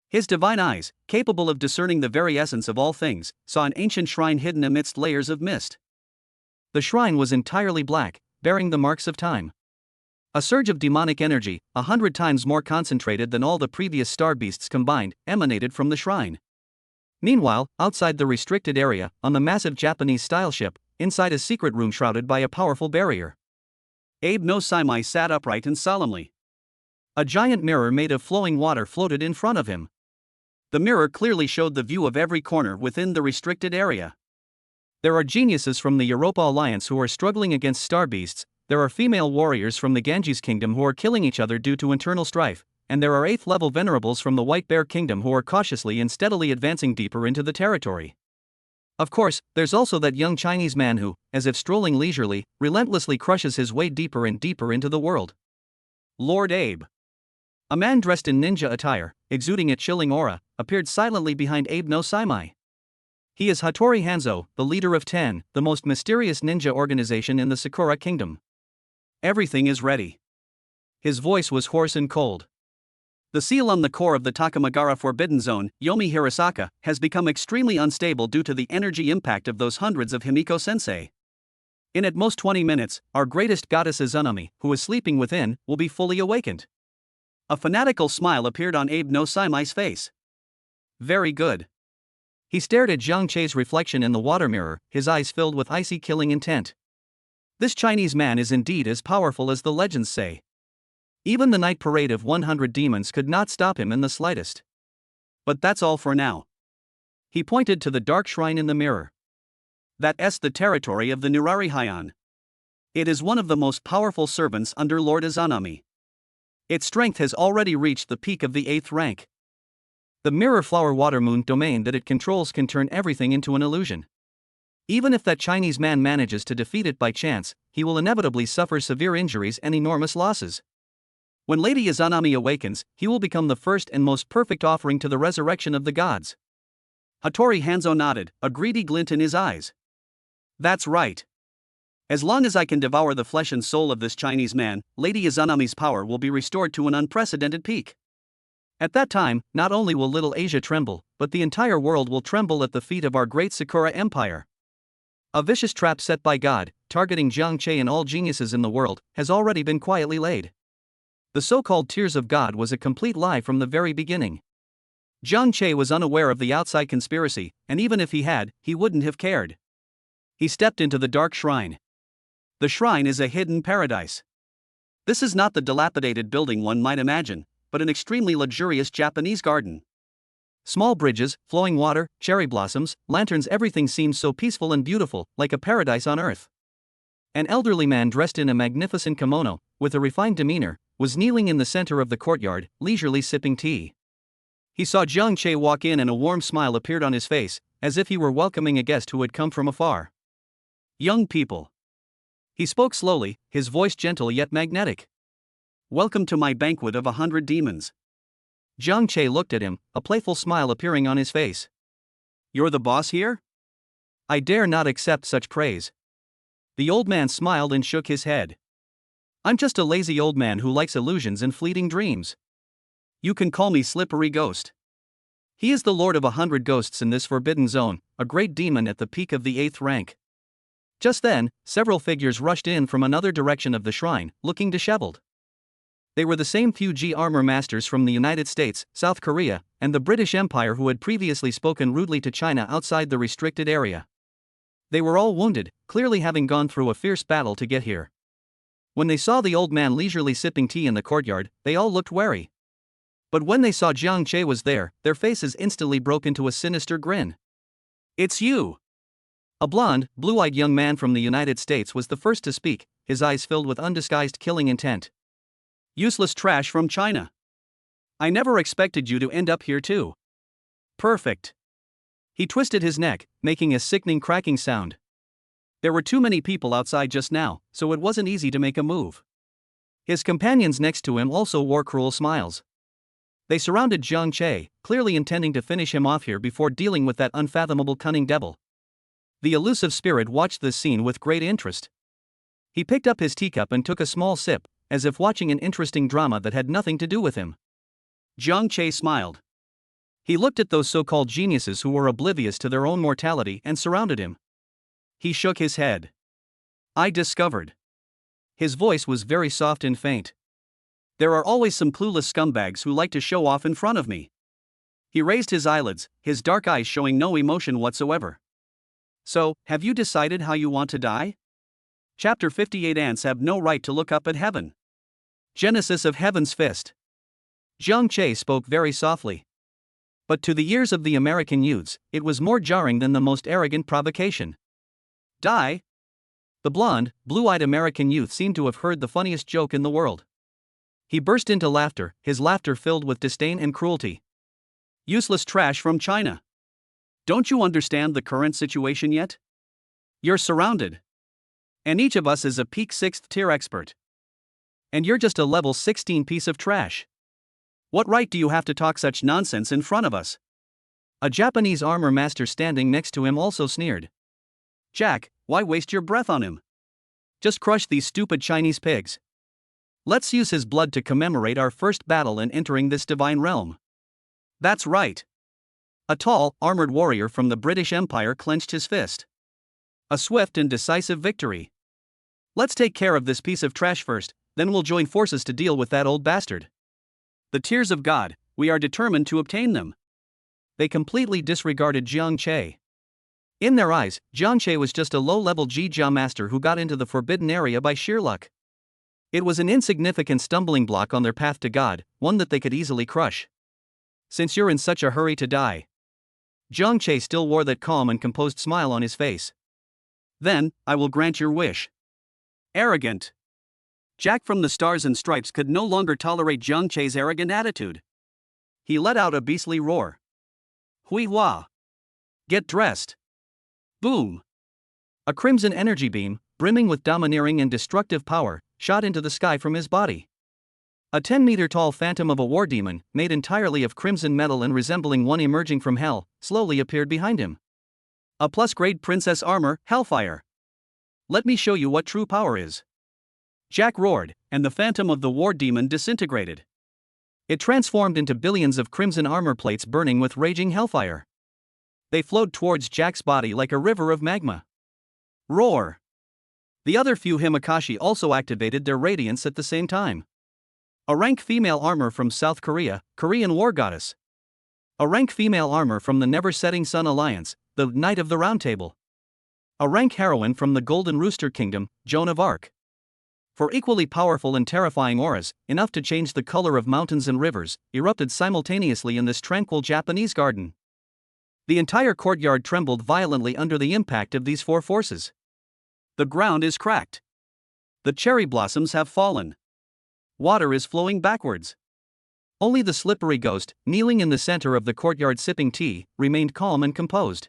His divine eyes, capable of discerning the very essence of all things, saw an ancient shrine hidden amidst layers of mist. The shrine was entirely black, bearing the marks of time. A surge of demonic energy, 100 times more concentrated than all the previous star beasts combined, emanated from the shrine. Meanwhile, outside the restricted area, on the massive Japanese-style ship, inside a secret room shrouded by a powerful barrier, Abe no Saimai sat upright and solemnly. A giant mirror made of flowing water floated in front of him. The mirror clearly showed the view of every corner within the restricted area. There are geniuses from the Europa Alliance who are struggling against star beasts. There are female warriors from the Ganges Kingdom who are killing each other due to internal strife, and there are 8th-level venerables from the White Bear Kingdom who are cautiously and steadily advancing deeper into the territory. Of course, there's also that young Chinese man who, as if strolling leisurely, relentlessly crushes his way deeper and deeper into the world. Lord Abe. A man dressed in ninja attire, exuding a chilling aura, appeared silently behind Abe no Saimai. He is Hattori Hanzo, the leader of 10, the most mysterious ninja organization in the Sakura Kingdom. Everything is ready. His voice was hoarse and cold. The seal on the core of the Takamagara Forbidden Zone, Yomi Hirasaka, has become extremely unstable due to the energy impact of those hundreds of Himiko-sensei. In at most 20 minutes, our greatest goddess Izanami, who is sleeping within, will be fully awakened. A fanatical smile appeared on Abe no Saimai's face. Very good. He stared at Jiang Chei's reflection in the water mirror, his eyes filled with icy killing intent. This Chinese man is indeed as powerful as the legends say. Even the night parade of 100 demons could not stop him in the slightest. But that's all for now. He pointed to the dark shrine in the mirror. That's the territory of the Nurari Heian. It is one of the most powerful servants under Lord Izanami. Its strength has already reached the peak of the 8th rank. The mirror flower water moon domain that it controls can turn everything into an illusion. Even if that Chinese man manages to defeat it by chance, he will inevitably suffer severe injuries and enormous losses. When Lady Izanami awakens, he will become the first and most perfect offering to the resurrection of the gods. Hattori Hanzo nodded, a greedy glint in his eyes. That's right. As long as I can devour the flesh and soul of this Chinese man, Lady Izanami's power will be restored to an unprecedented peak. At that time, not only will Little Asia tremble, but the entire world will tremble at the feet of our great Sakura Empire. A vicious trap set by God, targeting Jiang Chei and all geniuses in the world, has already been quietly laid. The so-called Tears of God was a complete lie from the very beginning. Jiang Chei was unaware of the outside conspiracy, and even if he had, he wouldn't have cared. He stepped into the dark shrine. The shrine is a hidden paradise. This is not the dilapidated building one might imagine, but an extremely luxurious Japanese garden. Small bridges, flowing water, cherry blossoms, lanterns, everything seems so peaceful and beautiful, like a paradise on earth. An elderly man dressed in a magnificent kimono, with a refined demeanor, was kneeling in the center of the courtyard, leisurely sipping tea. He saw Jiang Chei walk in and a warm smile appeared on his face, as if he were welcoming a guest who had come from afar. Young people. He spoke slowly, his voice gentle yet magnetic. Welcome to my banquet of 100 demons. Jiang Chei looked at him, a playful smile appearing on his face. You're the boss here? I dare not accept such praise. The old man smiled and shook his head. I'm just a lazy old man who likes illusions and fleeting dreams. You can call me Slippery Ghost. He is the lord of 100 ghosts in this forbidden zone, a great demon at the peak of the 8th rank. Just then, several figures rushed in from another direction of the shrine, looking disheveled. They were the same few G armor masters from the United States, South Korea, and the British Empire who had previously spoken rudely to China outside the restricted area. They were all wounded, clearly having gone through a fierce battle to get here. When they saw the old man leisurely sipping tea in the courtyard, they all looked wary. But when they saw Jiang Che was there, their faces instantly broke into a sinister grin. "It's you!" A blond, blue-eyed young man from the United States was the first to speak, his eyes filled with undisguised killing intent. "Useless trash from China. I never expected you to end up here too. Perfect." He twisted his neck, making a sickening cracking sound. There were too many people outside just now, so it wasn't easy to make a move. His companions next to him also wore cruel smiles. They surrounded Jiang Che, clearly intending to finish him off here before dealing with that unfathomable cunning devil. The elusive spirit watched this scene with great interest. He picked up his teacup and took a small sip, as if watching an interesting drama that had nothing to do with him. Jiang Che smiled. He looked at those so-called geniuses who were oblivious to their own mortality and surrounded him. He shook his head. "I discovered." His voice was very soft and faint. "There are always some clueless scumbags who like to show off in front of me." He raised his eyelids, his dark eyes showing no emotion whatsoever. "So, have you decided how you want to die?" Chapter 58. Ants have no right to look up at heaven. Genesis of Heaven's Fist. Jiang Che spoke very softly. But to the ears of the American youths, it was more jarring than the most arrogant provocation. "Die?" The blonde, blue-eyed American youth seemed to have heard the funniest joke in the world. He burst into laughter, his laughter filled with disdain and cruelty. "Useless trash from China. Don't you understand the current situation yet? You're surrounded. And each of us is a peak 6th tier expert. And you're just a level 16 piece of trash. What right do you have to talk such nonsense in front of us?" A Japanese armor master standing next to him also sneered. "Jack, why waste your breath on him? Just crush these stupid Chinese pigs. Let's use his blood to commemorate our first battle in entering this divine realm." "That's right." A tall, armored warrior from the British Empire clenched his fist. "A swift and decisive victory. Let's take care of this piece of trash first, then we'll join forces to deal with that old bastard. The tears of God, we are determined to obtain them." They completely disregarded Jiang Che. In their eyes, Jiang Che was just a low-level Ji-Jia master who got into the forbidden area by sheer luck. It was an insignificant stumbling block on their path to God, one that they could easily crush. "Since you're in such a hurry to die." Jiang Che still wore that calm and composed smile on his face. "Then, I will grant your wish." Arrogant. Jack from the Stars and Stripes could no longer tolerate Jiang Che's arrogant attitude. He let out a beastly roar. "Hui Hua! Get dressed!" Boom! A crimson energy beam, brimming with domineering and destructive power, shot into the sky from his body. A 10-meter-tall phantom of a war demon, made entirely of crimson metal and resembling one emerging from hell, slowly appeared behind him. A plus-grade princess armor, Hellfire. "Let me show you what true power is." Jack roared, and the phantom of the war demon disintegrated. It transformed into billions of crimson armor plates burning with raging hellfire. They flowed towards Jack's body like a river of magma. Roar! The other few Himakashi also activated their radiance at the same time. A rank female armor from South Korea, Korean war goddess. A rank female armor from the Never-Setting Sun Alliance, the Knight of the Round Table. A rank heroine from the Golden Rooster Kingdom, Joan of Arc. For equally powerful and terrifying auras, enough to change the color of mountains and rivers, erupted simultaneously in this tranquil Japanese garden. The entire courtyard trembled violently under the impact of these four forces. The ground is cracked. The cherry blossoms have fallen. Water is flowing backwards. Only the slippery ghost, kneeling in the center of the courtyard sipping tea, remained calm and composed.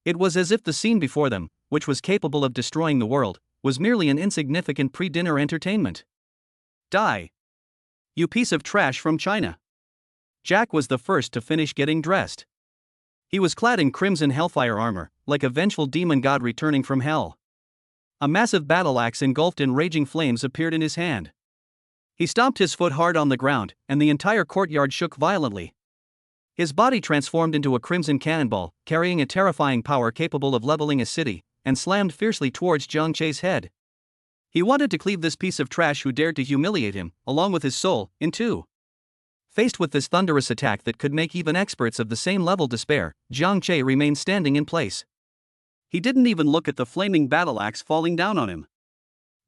It was as if the scene before them, which was capable of destroying the world, was merely an insignificant pre-dinner entertainment. "Die! You piece of trash from China!" Jack was the first to finish getting dressed. He was clad in crimson hellfire armor, like a vengeful demon god returning from hell. A massive battle axe engulfed in raging flames appeared in his hand. He stomped his foot hard on the ground, and the entire courtyard shook violently. His body transformed into a crimson cannonball, carrying a terrifying power capable of leveling a city, and slammed fiercely towards Jiang Che's head. He wanted to cleave this piece of trash who dared to humiliate him, along with his soul, in two. Faced with this thunderous attack that could make even experts of the same level despair, Jiang Che remained standing in place. He didn't even look at the flaming battle axe falling down on him.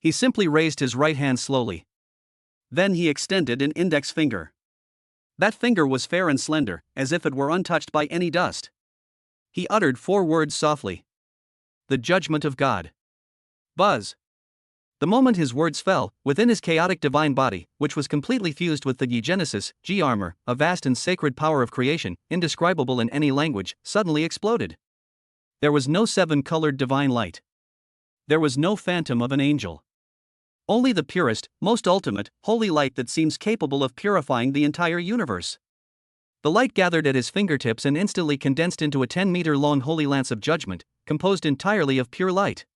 He simply raised his right hand slowly. Then he extended an index finger. That finger was fair and slender, as if it were untouched by any dust. He uttered 4 words softly. The judgment of God. Buzz. The moment his words fell, within his chaotic divine body, which was completely fused with the Yi Genesis, G armor, a vast and sacred power of creation, indescribable in any language, suddenly exploded. There was no 7-colored divine light. There was no phantom of an angel. Only the purest, most ultimate, holy light that seems capable of purifying the entire universe. The light gathered at his fingertips and instantly condensed into a 10-meter-long holy lance of judgment, composed entirely of pure light.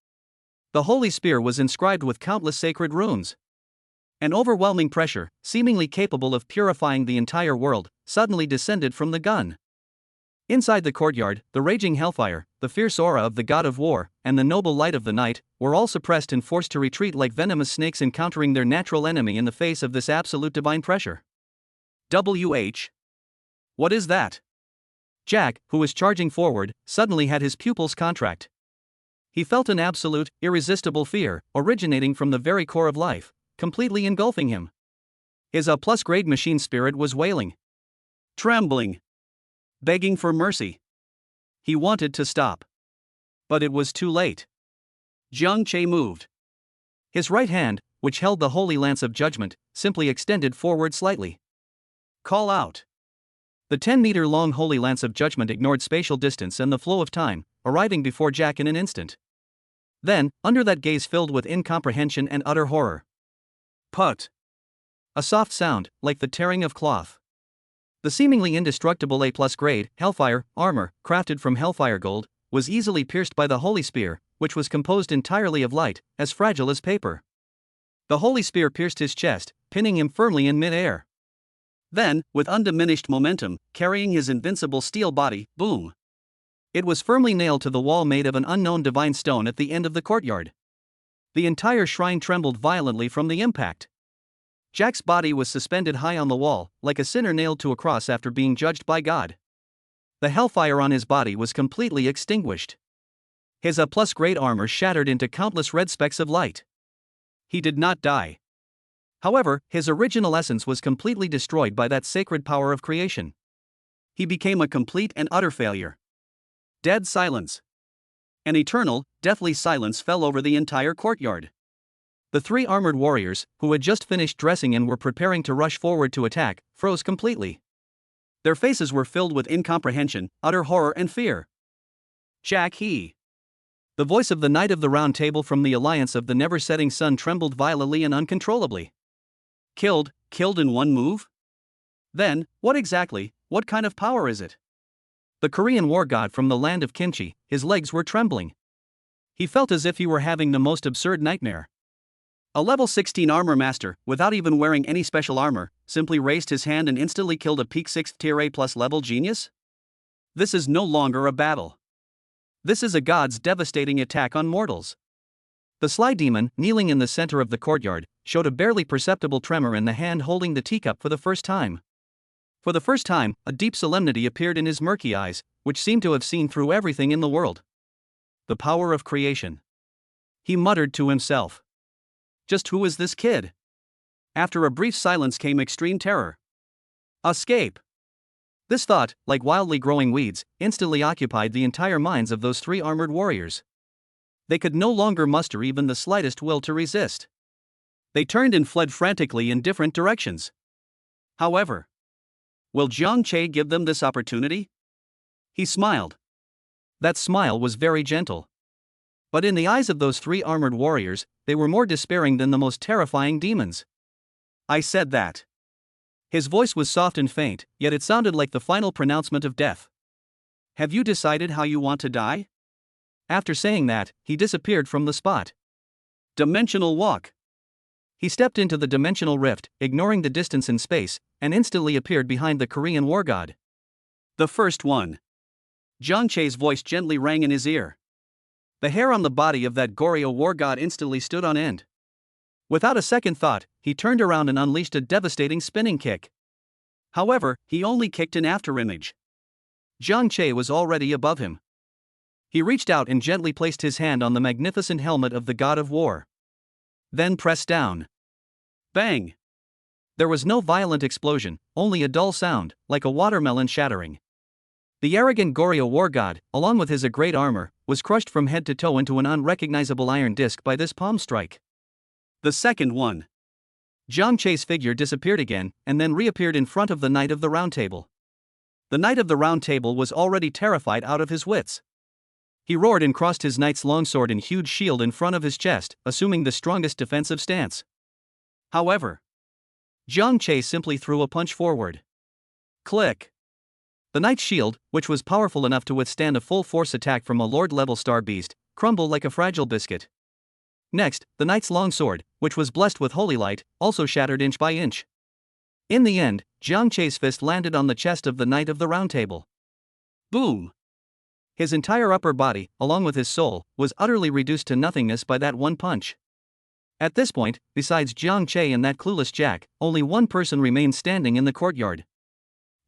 The holy spear was inscribed with countless sacred runes. An overwhelming pressure, seemingly capable of purifying the entire world, suddenly descended from the gun. Inside the courtyard, the raging hellfire, the fierce aura of the god of war, and the noble light of the night, were all suppressed and forced to retreat like venomous snakes encountering their natural enemy in the face of this absolute divine pressure. WH. What is that? Jack, who was charging forward, suddenly had his pupils contract. He felt an absolute, irresistible fear, originating from the very core of life, completely engulfing him. His A+ grade machine spirit was wailing. Trembling. Begging for mercy. He wanted to stop. But it was too late. Jiang Che moved. His right hand, which held the holy lance of judgment, simply extended forward slightly. Call out. The 10-meter-long holy lance of judgment ignored spatial distance and the flow of time, arriving before Jack in an instant. Then, under that gaze filled with incomprehension and utter horror. Put. A soft sound, like the tearing of cloth. The seemingly indestructible A+ grade, hellfire, armor, crafted from hellfire gold, was easily pierced by the holy spear, which was composed entirely of light, as fragile as paper. The holy spear pierced his chest, pinning him firmly in mid-air. Then, with undiminished momentum, carrying his invincible steel body, boom. It was firmly nailed to the wall made of an unknown divine stone at the end of the courtyard. The entire shrine trembled violently from the impact. Jack's body was suspended high on the wall, like a sinner nailed to a cross after being judged by God. The hellfire on his body was completely extinguished. His A+ grade armor shattered into countless red specks of light. He did not die. However, his original essence was completely destroyed by that sacred power of creation. He became a complete and utter failure. Dead silence. An eternal, deathly silence fell over the entire courtyard. The 3 armored warriors, who had just finished dressing and were preparing to rush forward to attack, froze completely. Their faces were filled with incomprehension, utter horror and fear. Jack he. The voice of the Knight of the Round Table from the Alliance of the Never-Setting Sun trembled violently and uncontrollably. Killed in one move? Then, what kind of power is it? The Korean war god from the land of kimchi, his legs were trembling. He felt as if he were having the most absurd nightmare. A level 16 armor master, without even wearing any special armor, simply raised his hand and instantly killed a peak 6th tier A+ level genius? This is no longer a battle. This is a god's devastating attack on mortals. The sly demon, kneeling in the center of the courtyard, showed a barely perceptible tremor in the hand holding the teacup for the first time. For the first time, a deep solemnity appeared in his murky eyes, which seemed to have seen through everything in the world. The power of creation. He muttered to himself. Just who is this kid? After a brief silence came extreme terror. Escape. This thought, like wildly growing weeds, instantly occupied the entire minds of those 3 armored warriors. They could no longer muster even the slightest will to resist. They turned and fled frantically in different directions. However, will Jiang Che give them this opportunity? He smiled. That smile was very gentle. But in the eyes of those 3 armored warriors, they were more despairing than the most terrifying demons. I said that. His voice was soft and faint, yet it sounded like the final pronouncement of death. Have you decided how you want to die? After saying that, he disappeared from the spot. Dimensional walk. He stepped into the dimensional rift, ignoring the distance in space, and instantly appeared behind the Korean war god. The first one. Jiang Che's voice gently rang in his ear. The hair on the body of that Goryeo war god instantly stood on end. Without a second thought, he turned around and unleashed a devastating spinning kick. However, he only kicked an afterimage. Jiang Che was already above him. He reached out and gently placed his hand on the magnificent helmet of the god of war. Then pressed down. Bang! There was no violent explosion, only a dull sound, like a watermelon shattering. The arrogant Goryeo war god, along with his great armor, was crushed from head to toe into an unrecognizable iron disc by this palm strike. The second one. Jiang Che's figure disappeared again, and then reappeared in front of the Knight of the Round Table. The Knight of the Round Table was already terrified out of his wits. He roared and crossed his knight's longsword and huge shield in front of his chest, assuming the strongest defensive stance. However, Jiang Che simply threw a punch forward. Click! The knight's shield, which was powerful enough to withstand a full-force attack from a Lord-level star beast, crumbled like a fragile biscuit. Next, the knight's longsword, which was blessed with holy light, also shattered inch by inch. In the end, Jiang Che's fist landed on the chest of the Knight of the Round Table. Boom! His entire upper body, along with his soul, was utterly reduced to nothingness by that one punch. At this point, besides Jiang Che and that clueless Jack, only one person remained standing in the courtyard.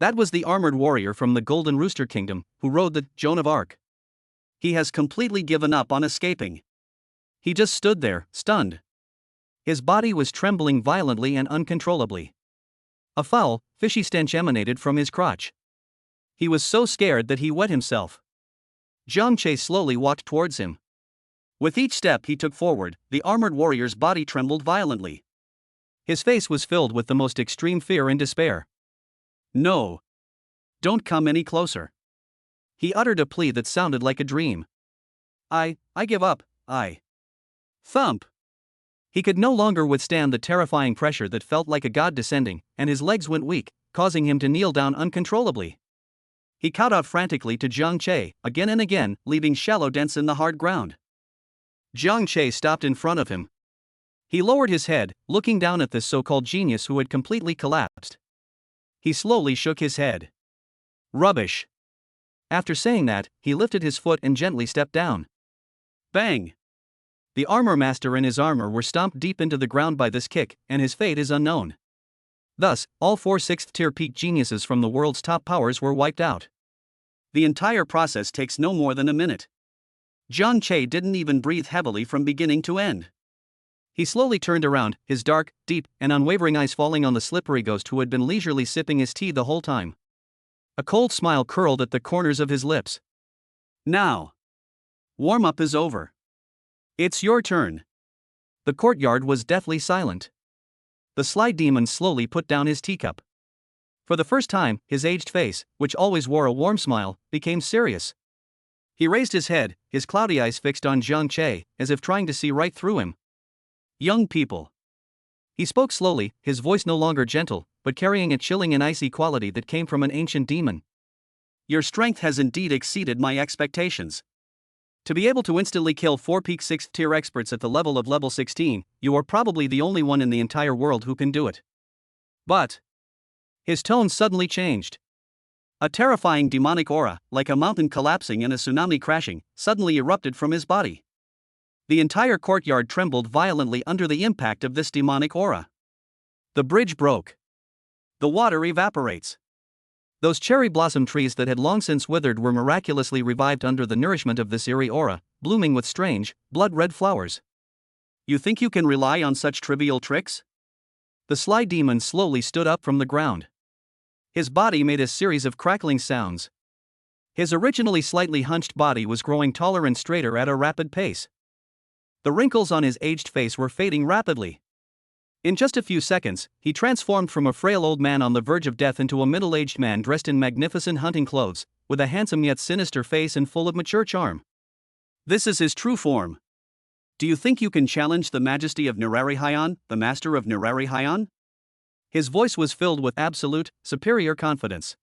That was the armored warrior from the Golden Rooster Kingdom, who rode the Joan of Arc. He has completely given up on escaping. He just stood there, stunned. His body was trembling violently and uncontrollably. A foul, fishy stench emanated from his crotch. He was so scared that he wet himself. Jiang Che slowly walked towards him. With each step he took forward, the armored warrior's body trembled violently. His face was filled with the most extreme fear and despair. No. Don't come any closer. He uttered a plea that sounded like a dream. I give up, Thump! He could no longer withstand the terrifying pressure that felt like a god descending, and his legs went weak, causing him to kneel down uncontrollably. He called out frantically to Jiang Che, again and again, leaving shallow dents in the hard ground. Jiang Che stopped in front of him. He lowered his head, looking down at this so-called genius who had completely collapsed. He slowly shook his head. Rubbish. After saying that, he lifted his foot and gently stepped down. Bang! The armor master and his armor were stomped deep into the ground by this kick, and his fate is unknown. Thus, all 4 6th-tier peak geniuses from the world's top powers were wiped out. The entire process takes no more than a minute. Jiang Che didn't even breathe heavily from beginning to end. He slowly turned around, his dark, deep, and unwavering eyes falling on the slippery ghost who had been leisurely sipping his tea the whole time. A cold smile curled at the corners of his lips. Now. Warm-up is over. It's your turn. The courtyard was deathly silent. The sly demon slowly put down his teacup. For the first time, his aged face, which always wore a warm smile, became serious. He raised his head, his cloudy eyes fixed on Jiang Che, as if trying to see right through him. Young people. He spoke slowly, his voice no longer gentle, but carrying a chilling and icy quality that came from an ancient demon. Your strength has indeed exceeded my expectations. To be able to instantly kill 4 peak 6th tier experts at the level of level 16, you are probably the only one in the entire world who can do it. But his tone suddenly changed. A terrifying demonic aura, like a mountain collapsing and a tsunami crashing, suddenly erupted from his body. The entire courtyard trembled violently under the impact of this demonic aura. The bridge broke. The water evaporates. Those cherry blossom trees that had long since withered were miraculously revived under the nourishment of this eerie aura, blooming with strange, blood-red flowers. You think you can rely on such trivial tricks? The sly demon slowly stood up from the ground. His body made a series of crackling sounds. His originally slightly hunched body was growing taller and straighter at a rapid pace. The wrinkles on his aged face were fading rapidly. In just a few seconds, he transformed from a frail old man on the verge of death into a middle-aged man dressed in magnificent hunting clothes, with a handsome yet sinister face and full of mature charm. This is his true form. Do you think you can challenge the majesty of Nerari Hyan, the master of Nerari Hyan? His voice was filled with absolute, superior confidence.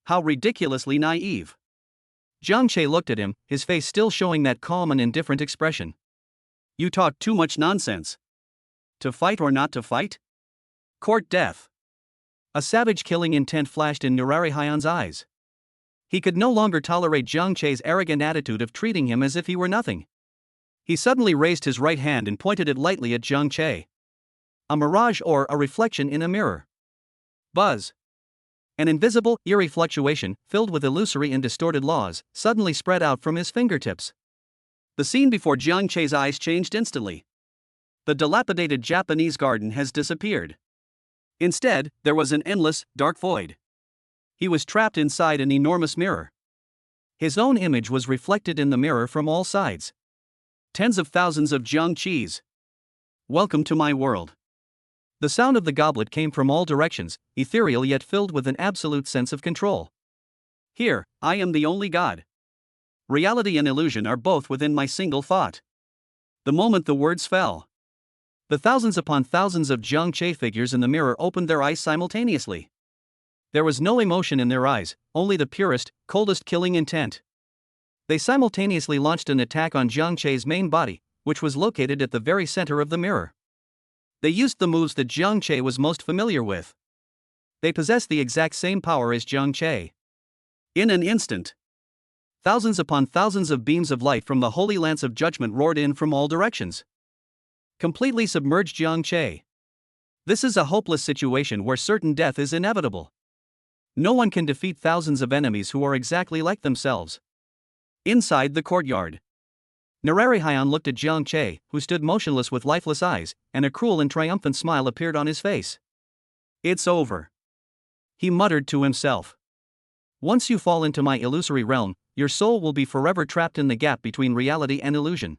How ridiculously naive. Jiang Che looked at him, his face still showing that calm and indifferent expression. You talk too much nonsense. To fight or not to fight? Court death. A savage killing intent flashed in Nerari Hyan's eyes. He could no longer tolerate Jiang Che's arrogant attitude of treating him as if he were nothing. He suddenly raised his right hand and pointed it lightly at Jiang Che. a mirage or a reflection in a mirror. Buzz. An invisible, eerie fluctuation, filled with illusory and distorted laws, suddenly spread out from his fingertips. The scene before Jiang Che's eyes changed instantly. The dilapidated Japanese garden has disappeared. Instead, there was an endless, dark void. He was trapped inside an enormous mirror. His own image was reflected in the mirror from all sides. Tens of thousands of Jiang Chis. Welcome to my world. The sound of the goblet came from all directions, ethereal yet filled with an absolute sense of control. Here, I am the only God. Reality and illusion are both within my single thought. The moment the words fell, the thousands upon thousands of Jiang Che figures in the mirror opened their eyes simultaneously. There was no emotion in their eyes, only the purest, coldest killing intent. They simultaneously launched an attack on Jiang Che's main body, which was located at the very center of the mirror. They used the moves that Jiang Che was most familiar with. They possessed the exact same power as Jiang Che. In an instant, thousands upon thousands of beams of light from the holy lance of judgment roared in from all directions. Completely submerged Jiang Che. This is a hopeless situation where certain death is inevitable. No one can defeat thousands of enemies who are exactly like themselves. Inside the courtyard, Nararihayan looked at Jiang Che, who stood motionless with lifeless eyes, and a cruel and triumphant smile appeared on his face. It's over, he muttered to himself. Once you fall into my illusory realm, your soul will be forever trapped in the gap between reality and illusion,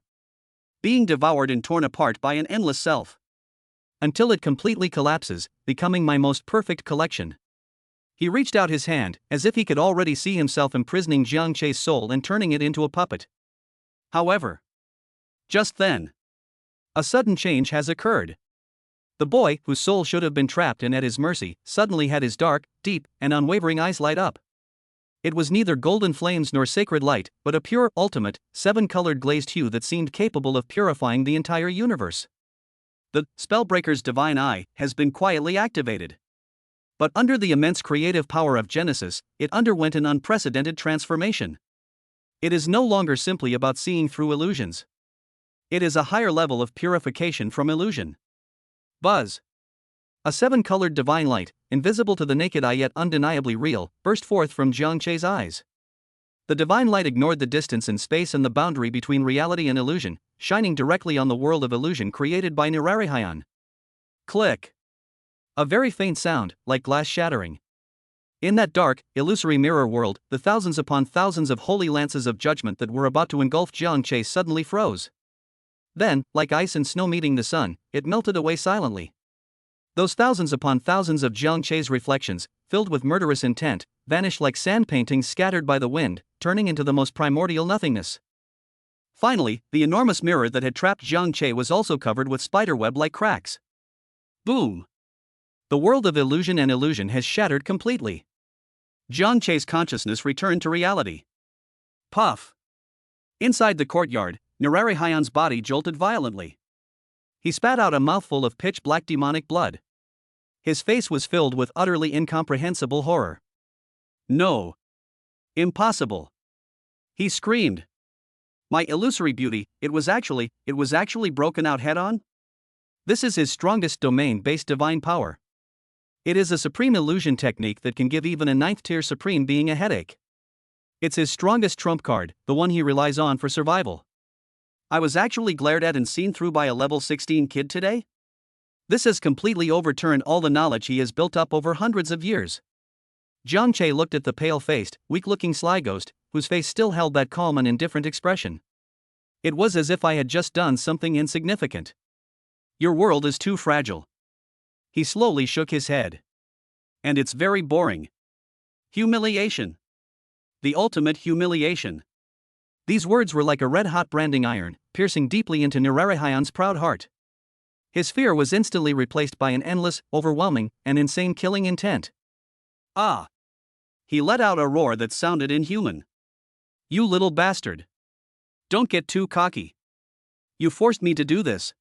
being devoured and torn apart by an endless self, until it completely collapses, becoming my most perfect collection. He reached out his hand, as if he could already see himself imprisoning Jiang Che's soul and turning it into a puppet. However, just then, a sudden change has occurred. The boy, whose soul should have been trapped and at his mercy, suddenly had his dark, deep, and unwavering eyes light up. It was neither golden flames nor sacred light, but a pure, ultimate, seven-colored glazed hue that seemed capable of purifying the entire universe. The Spellbreaker's divine eye has been quietly activated. But under the immense creative power of Genesis, it underwent an unprecedented transformation. It is no longer simply about seeing through illusions. It is a higher level of purification from illusion. Buzz. A seven-colored divine light, invisible to the naked eye yet undeniably real, burst forth from Jiang Che's eyes. The divine light ignored the distance in space and the boundary between reality and illusion, shining directly on the world of illusion created by Nararihayan. Click. A very faint sound, like glass shattering. In that dark, illusory mirror world, the thousands upon thousands of holy lances of judgment that were about to engulf Jiang Che suddenly froze. Then, like ice and snow meeting the sun, it melted away silently. Those thousands upon thousands of Jiang Che's reflections, filled with murderous intent, vanished like sand paintings scattered by the wind, turning into the most primordial nothingness. Finally, the enormous mirror that had trapped Jiang Che was also covered with spiderweb-like cracks. Boom! The world of illusion and illusion has shattered completely. Jiang Che's consciousness returned to reality. Puff! Inside the courtyard, Nararihayan's body jolted violently. He spat out a mouthful of pitch-black demonic blood. His face was filled with utterly incomprehensible horror. No! Impossible! He screamed. My illusory beauty, it was actually broken out head-on? This is his strongest domain-based divine power. It is a supreme illusion technique that can give even a ninth-tier supreme being a headache. It's his strongest trump card, the one he relies on for survival. I was actually glared at and seen through by a level 16 kid today? This has completely overturned all the knowledge he has built up over hundreds of years. Jiang Che looked at the pale-faced, weak-looking sly ghost, whose face still held that calm and indifferent expression. It was as if I had just done something insignificant. Your world is too fragile. He slowly shook his head. And it's very boring. Humiliation. The ultimate humiliation. These words were like a red-hot branding iron, piercing deeply into Nararihayan's proud heart. His fear was instantly replaced by an endless, overwhelming, and insane killing intent. Ah! He let out a roar that sounded inhuman. You little bastard! Don't get too cocky. You forced me to do this.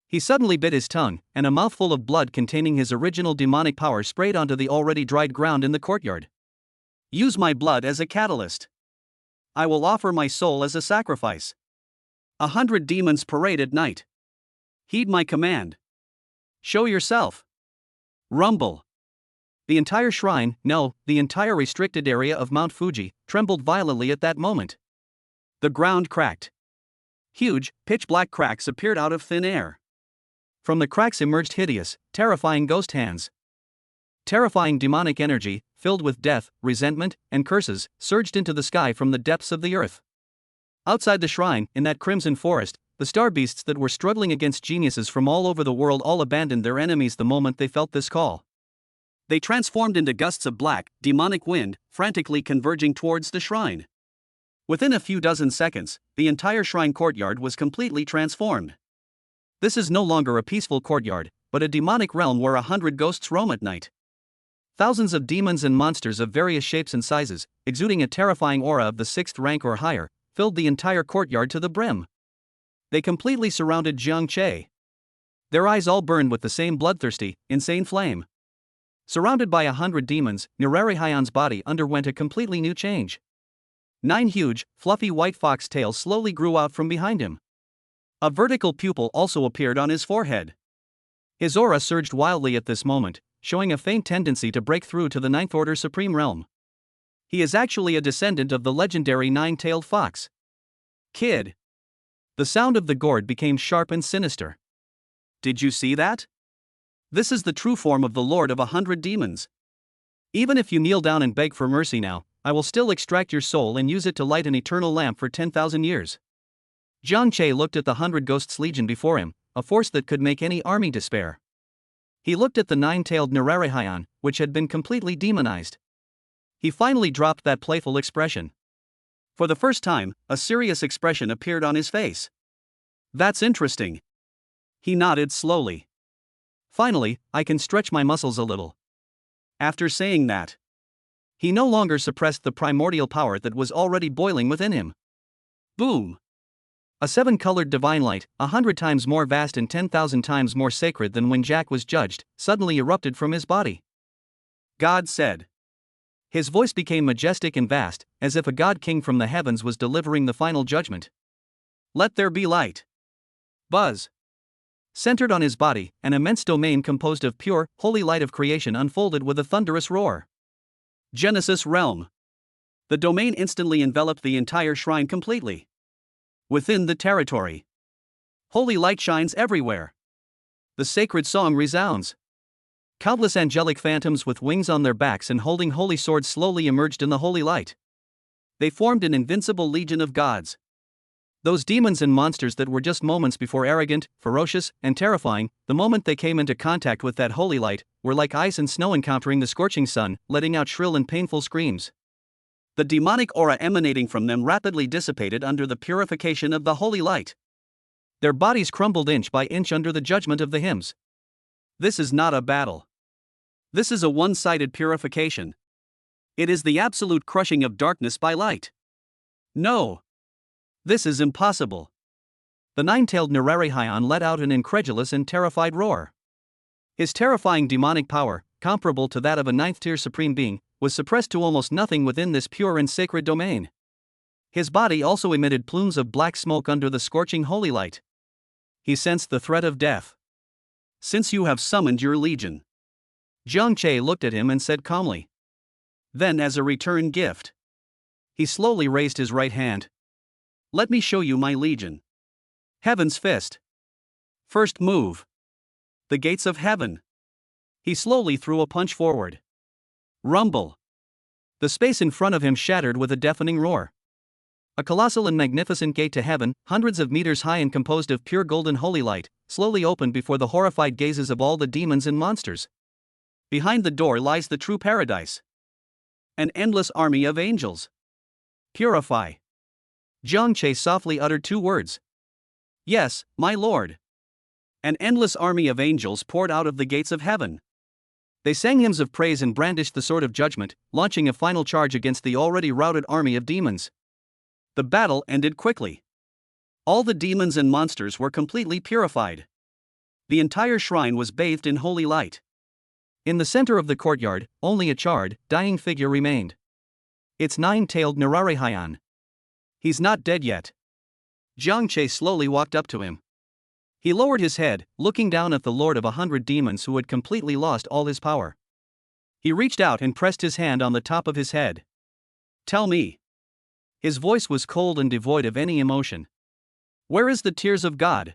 He suddenly bit his tongue, and a mouthful of blood containing his original demonic power sprayed onto the already dried ground in the courtyard. Use my blood as a catalyst. I will offer my soul as a sacrifice. 100 demons parade at night. Heed my command. Show yourself. Rumble. The entire shrine, no, the entire restricted area of Mount Fuji, trembled violently at that moment. The ground cracked. Huge, pitch-black cracks appeared out of thin air. From the cracks emerged hideous, terrifying ghost hands. Terrifying demonic energy, filled with death, resentment, and curses, surged into the sky from the depths of the earth. Outside the shrine, in that crimson forest, the star beasts that were struggling against geniuses from all over the world all abandoned their enemies the moment they felt this call. They transformed into gusts of black, demonic wind, frantically converging towards the shrine. Within a few dozen seconds, the entire shrine courtyard was completely transformed. This is no longer a peaceful courtyard, but a demonic realm where 100 ghosts roam at night. Thousands of demons and monsters of various shapes and sizes, exuding a terrifying aura of the 6th rank or higher, filled the entire courtyard to the brim. They completely surrounded Jiang Che. Their eyes all burned with the same bloodthirsty, insane flame. Surrounded by 100 demons, Nirarihayan's body underwent a completely new change. 9 huge, fluffy white fox tails slowly grew out from behind him. A vertical pupil also appeared on his forehead. His aura surged wildly at this moment, showing a faint tendency to break through to the 9th Order Supreme Realm. He is actually a descendant of the legendary 9-tailed fox. Kid. The sound of the gourd became sharp and sinister. Did you see that? This is the true form of the Lord of 100 demons. Even if you kneel down and beg for mercy now, I will still extract your soul and use it to light an eternal lamp for 10,000 years. Jiang Che looked at the 100 Ghosts Legion before him, a force that could make any army despair. He looked at the 9-tailed Nirarihayan, which had been completely demonized. He finally dropped that playful expression. For the first time, a serious expression appeared on his face. That's interesting. He nodded slowly. Finally, I can stretch my muscles a little. After saying that, he no longer suppressed the primordial power that was already boiling within him. Boom! A 7-colored divine light, 100 times more vast and 10,000 times more sacred than when Jack was judged, suddenly erupted from his body. God said. His voice became majestic and vast, as if a god king from the heavens was delivering the final judgment. Let there be light. Buzz. Centered on his body, an immense domain composed of pure, holy light of creation unfolded with a thunderous roar. Genesis Realm. The domain instantly enveloped the entire shrine completely. Within the territory, holy light shines everywhere. The sacred song resounds. Countless angelic phantoms with wings on their backs and holding holy swords slowly emerged in the holy light. They formed an invincible legion of gods. Those demons and monsters that were just moments before arrogant, ferocious, and terrifying, the moment they came into contact with that holy light, were like ice and snow encountering the scorching sun, letting out shrill and painful screams. The demonic aura emanating from them rapidly dissipated under the purification of the holy light. Their bodies crumbled inch by inch under the judgment of the hymns. This is not a battle. This is a one-sided purification. It is the absolute crushing of darkness by light. No. This is impossible. The 9-tailed Nirarihayan let out an incredulous and terrified roar. His terrifying demonic power, comparable to that of a 9th-tier supreme being, was suppressed to almost nothing within this pure and sacred domain. His body also emitted plumes of black smoke under the scorching holy light. He sensed the threat of death. Since you have summoned your legion. Jiang Che looked at him and said calmly. Then as a return gift. He slowly raised his right hand. Let me show you my legion. Heaven's fist. First move. The gates of heaven. He slowly threw a punch forward. Rumble. The space in front of him shattered with a deafening roar. A colossal and magnificent gate to heaven, hundreds of meters high and composed of pure golden holy light, slowly opened before the horrified gazes of all the demons and monsters. Behind the door lies the true paradise. An endless army of angels. Purify. Jiang Che softly uttered 2 words. Yes, my lord. An endless army of angels poured out of the gates of heaven. They sang hymns of praise and brandished the sword of judgment, launching a final charge against the already routed army of demons. The battle ended quickly. All the demons and monsters were completely purified. The entire shrine was bathed in holy light. In the center of the courtyard, only a charred, dying figure remained. It's 9-tailed Nirarihayan. He's not dead yet. Jiang Che slowly walked up to him. He lowered his head, looking down at the lord of 100 demons who had completely lost all his power. He reached out and pressed his hand on the top of his head. "Tell me." His voice was cold and devoid of any emotion. "Where is the tears of God?"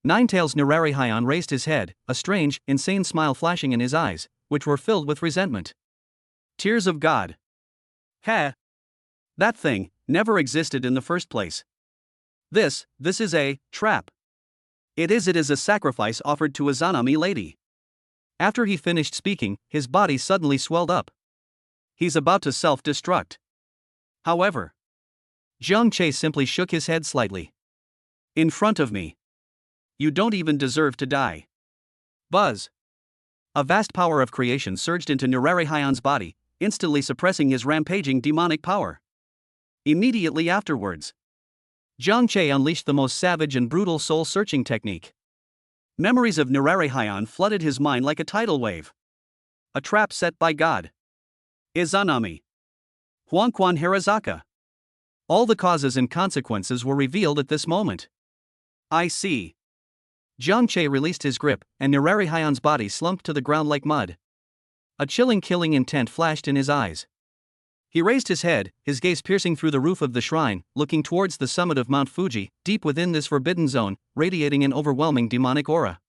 Ninetails Nerarihion raised his head, a strange, insane smile flashing in his eyes, which were filled with resentment. Tears of God. Heh. That thing never existed in the first place. This is a trap. It is a sacrifice offered to Izanami Lady. After he finished speaking, his body suddenly swelled up. He's about to self-destruct. However, Jiang Che simply shook his head slightly. In front of me. You don't even deserve to die. Buzz. A vast power of creation surged into Nerarihion's body, instantly suppressing his rampaging demonic power. Immediately afterwards, Jiang Che unleashed the most savage and brutal soul-searching technique. Memories of Nerarihion flooded his mind like a tidal wave. A trap set by God. Izanami. Huangquan Hirazaka. All the causes and consequences were revealed at this moment. I see. Jiang Che released his grip, and Nerarihion's body slumped to the ground like mud. A chilling killing intent flashed in his eyes. He raised his head, his gaze piercing through the roof of the shrine, looking towards the summit of Mount Fuji, deep within this forbidden zone, radiating an overwhelming demonic aura.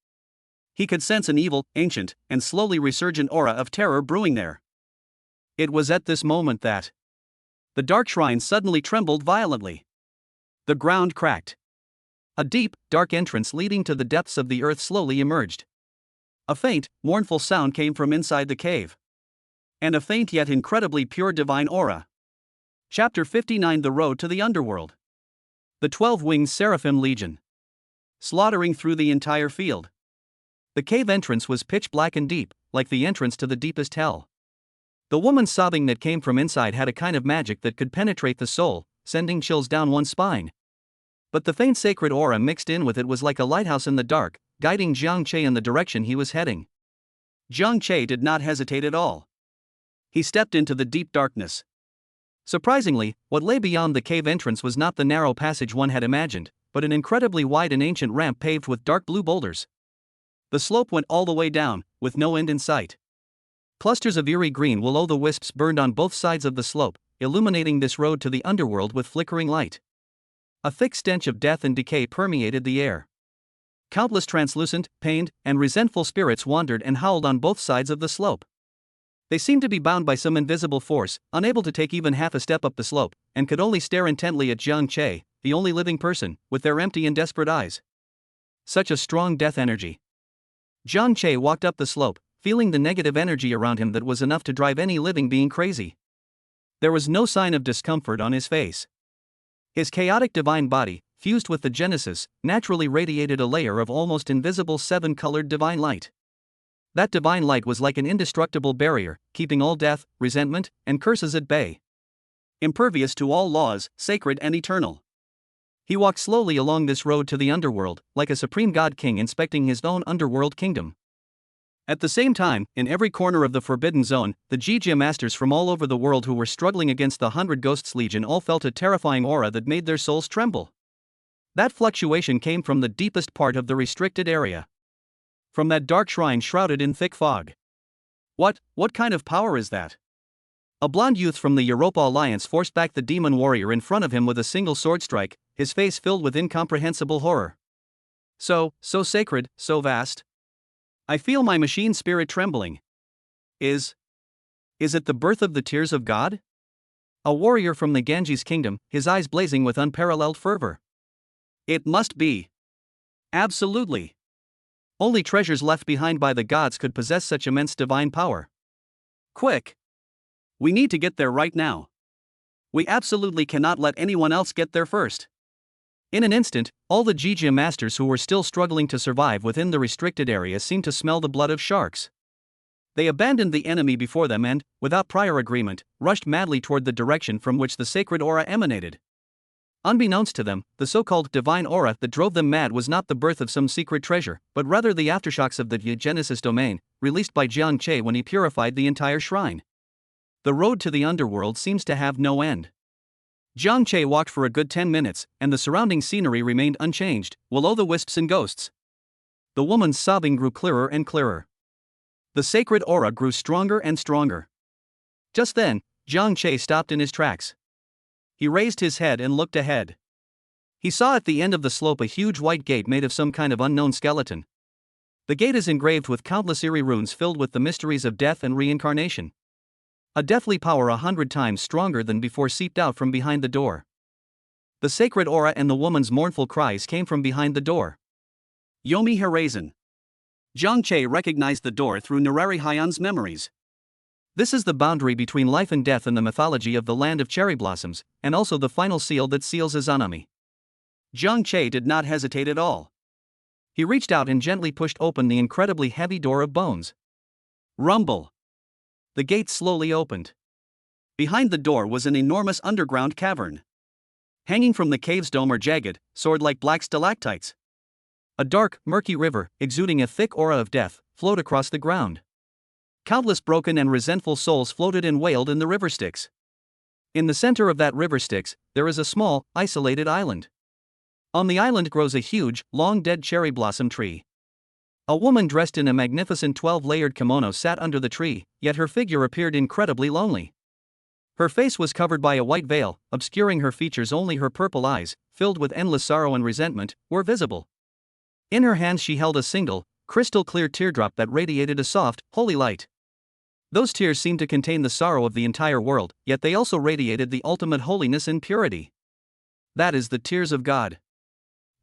He could sense an evil, ancient, and slowly resurgent aura of terror brewing there. It was at this moment that the dark shrine suddenly trembled violently. The ground cracked. A deep, dark entrance leading to the depths of the earth slowly emerged. A faint, mournful sound came from inside the cave. And a faint yet incredibly pure divine aura. Chapter 59: The Road to the Underworld. The 12-winged Seraphim Legion. Slaughtering through the entire field. The cave entrance was pitch black and deep, like the entrance to the deepest hell. The woman's sobbing that came from inside had a kind of magic that could penetrate the soul, sending chills down one's spine. But the faint sacred aura mixed in with it was like a lighthouse in the dark, guiding Jiang Che in the direction he was heading. Jiang Che did not hesitate at all. He stepped into the deep darkness. Surprisingly, what lay beyond the cave entrance was not the narrow passage one had imagined, but an incredibly wide and ancient ramp paved with dark blue boulders. The slope went all the way down, with no end in sight. Clusters of eerie green will-o'-the-wisps burned on both sides of the slope, illuminating this road to the underworld with flickering light. A thick stench of death and decay permeated the air. Countless translucent, pained, and resentful spirits wandered and howled on both sides of the slope. They seemed to be bound by some invisible force, unable to take even half a step up the slope, and could only stare intently at Jiang Che, the only living person, with their empty and desperate eyes. Such a strong death energy. Jiang Che walked up the slope, feeling the negative energy around him that was enough to drive any living being crazy. There was no sign of discomfort on his face. His chaotic divine body, fused with the Genesis, naturally radiated a layer of almost invisible seven-colored divine light. That divine light was like an indestructible barrier, keeping all death, resentment, and curses at bay. Impervious to all laws, sacred and eternal. He walked slowly along this road to the underworld, like a supreme god king inspecting his own underworld kingdom. At the same time, in every corner of the Forbidden Zone, the Jijia masters from all over the world who were struggling against the 100 Ghosts Legion all felt a terrifying aura that made their souls tremble. That fluctuation came from the deepest part of the restricted area. From that dark shrine shrouded in thick fog. What kind of power is that? A blond youth from the Europa Alliance forced back the demon warrior in front of him with a single sword strike, his face filled with incomprehensible horror. So sacred, so vast. I feel my machine spirit trembling. Is it the birth of the tears of God? A warrior from the Ganges kingdom, his eyes blazing with unparalleled fervor. It must be. Absolutely. Only treasures left behind by the gods could possess such immense divine power. Quick! We need to get there right now. We absolutely cannot let anyone else get there first. In an instant, all the Jijia masters who were still struggling to survive within the restricted area seemed to smell the blood of sharks. They abandoned the enemy before them and, without prior agreement, rushed madly toward the direction from which the sacred aura emanated. Unbeknownst to them, the so-called divine aura that drove them mad was not the birth of some secret treasure, but rather the aftershocks of the Genesis domain, released by Jiang Che when he purified the entire shrine. The road to the underworld seems to have no end. Jiang Che walked for a good 10 minutes, and the surrounding scenery remained unchanged, will-o'-the-wisps and ghosts. The woman's sobbing grew clearer and clearer. The sacred aura grew stronger and stronger. Just then, Jiang Che stopped in his tracks. He raised his head and looked ahead. He saw at the end of the slope a huge white gate made of some kind of unknown skeleton. The gate is engraved with countless eerie runes filled with the mysteries of death and reincarnation. A deathly power 100 times stronger than before seeped out from behind the door. The sacred aura and the woman's mournful cries came from behind the door. Yomi Horizon. Jiang Che recognized the door through Narari Hyan's memories. This is the boundary between life and death in the mythology of the land of cherry blossoms, and also the final seal that seals Izanami. Jiang Che did not hesitate at all. He reached out and gently pushed open the incredibly heavy door of bones. Rumble. The gate slowly opened. Behind the door was an enormous underground cavern. Hanging from the cave's dome or jagged, sword-like black stalactites. A dark, murky river, exuding a thick aura of death, flowed across the ground. Countless broken and resentful souls floated and wailed in the river Styx. In the center of that river Styx, there is a small, isolated island. On the island grows a huge, long-dead cherry blossom tree. A woman dressed in a magnificent 12-layered kimono sat under the tree, yet her figure appeared incredibly lonely. Her face was covered by a white veil, obscuring her features. Only her purple eyes, filled with endless sorrow and resentment, were visible. In her hands she held a single, crystal-clear teardrop that radiated a soft, holy light. Those tears seemed to contain the sorrow of the entire world, yet they also radiated the ultimate holiness and purity. That is the tears of God.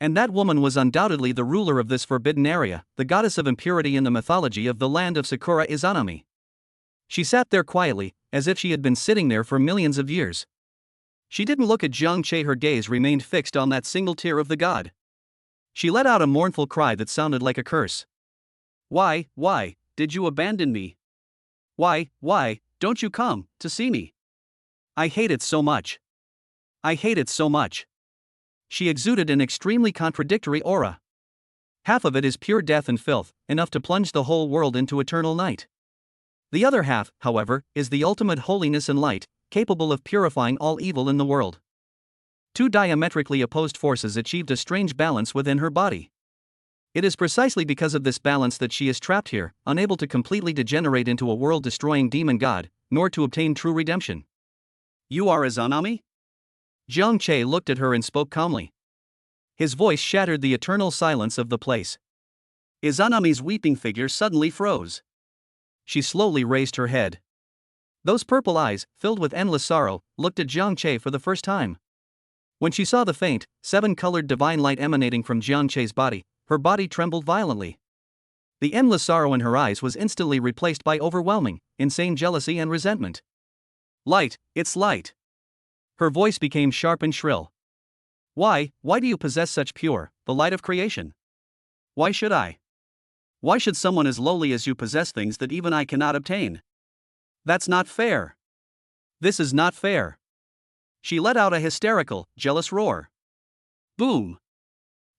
And that woman was undoubtedly the ruler of this forbidden area, the goddess of impurity in the mythology of the land of Sakura Izanami. She sat there quietly, as if she had been sitting there for millions of years. She didn't look at Jiang Che, her gaze remained fixed on that single tear of the god. She let out a mournful cry that sounded like a curse. Why, did you abandon me? Why, don't you come to see me? I hate it so much. I hate it so much. She exuded an extremely contradictory aura. Half of it is pure death and filth, enough to plunge the whole world into eternal night. The other half, however, is the ultimate holiness and light, capable of purifying all evil in the world. Two diametrically opposed forces achieved a strange balance within her body. It is precisely because of this balance that she is trapped here, unable to completely degenerate into a world-destroying demon god, nor to obtain true redemption. You are Izanami? Jiang Che looked at her and spoke calmly. His voice shattered the eternal silence of the place. Izanami's weeping figure suddenly froze. She slowly raised her head. Those purple eyes, filled with endless sorrow, looked at Jiang Che for the first time. When she saw the faint, seven-colored divine light emanating from Jiang Che's body, her body trembled violently. The endless sorrow in her eyes was instantly replaced by overwhelming, insane jealousy and resentment. Light, it's light. Her voice became sharp and shrill. Why do you possess such pure, the light of creation? Why should I? Why should someone as lowly as you possess things that even I cannot obtain? That's not fair. This is not fair. She let out a hysterical, jealous roar. Boom!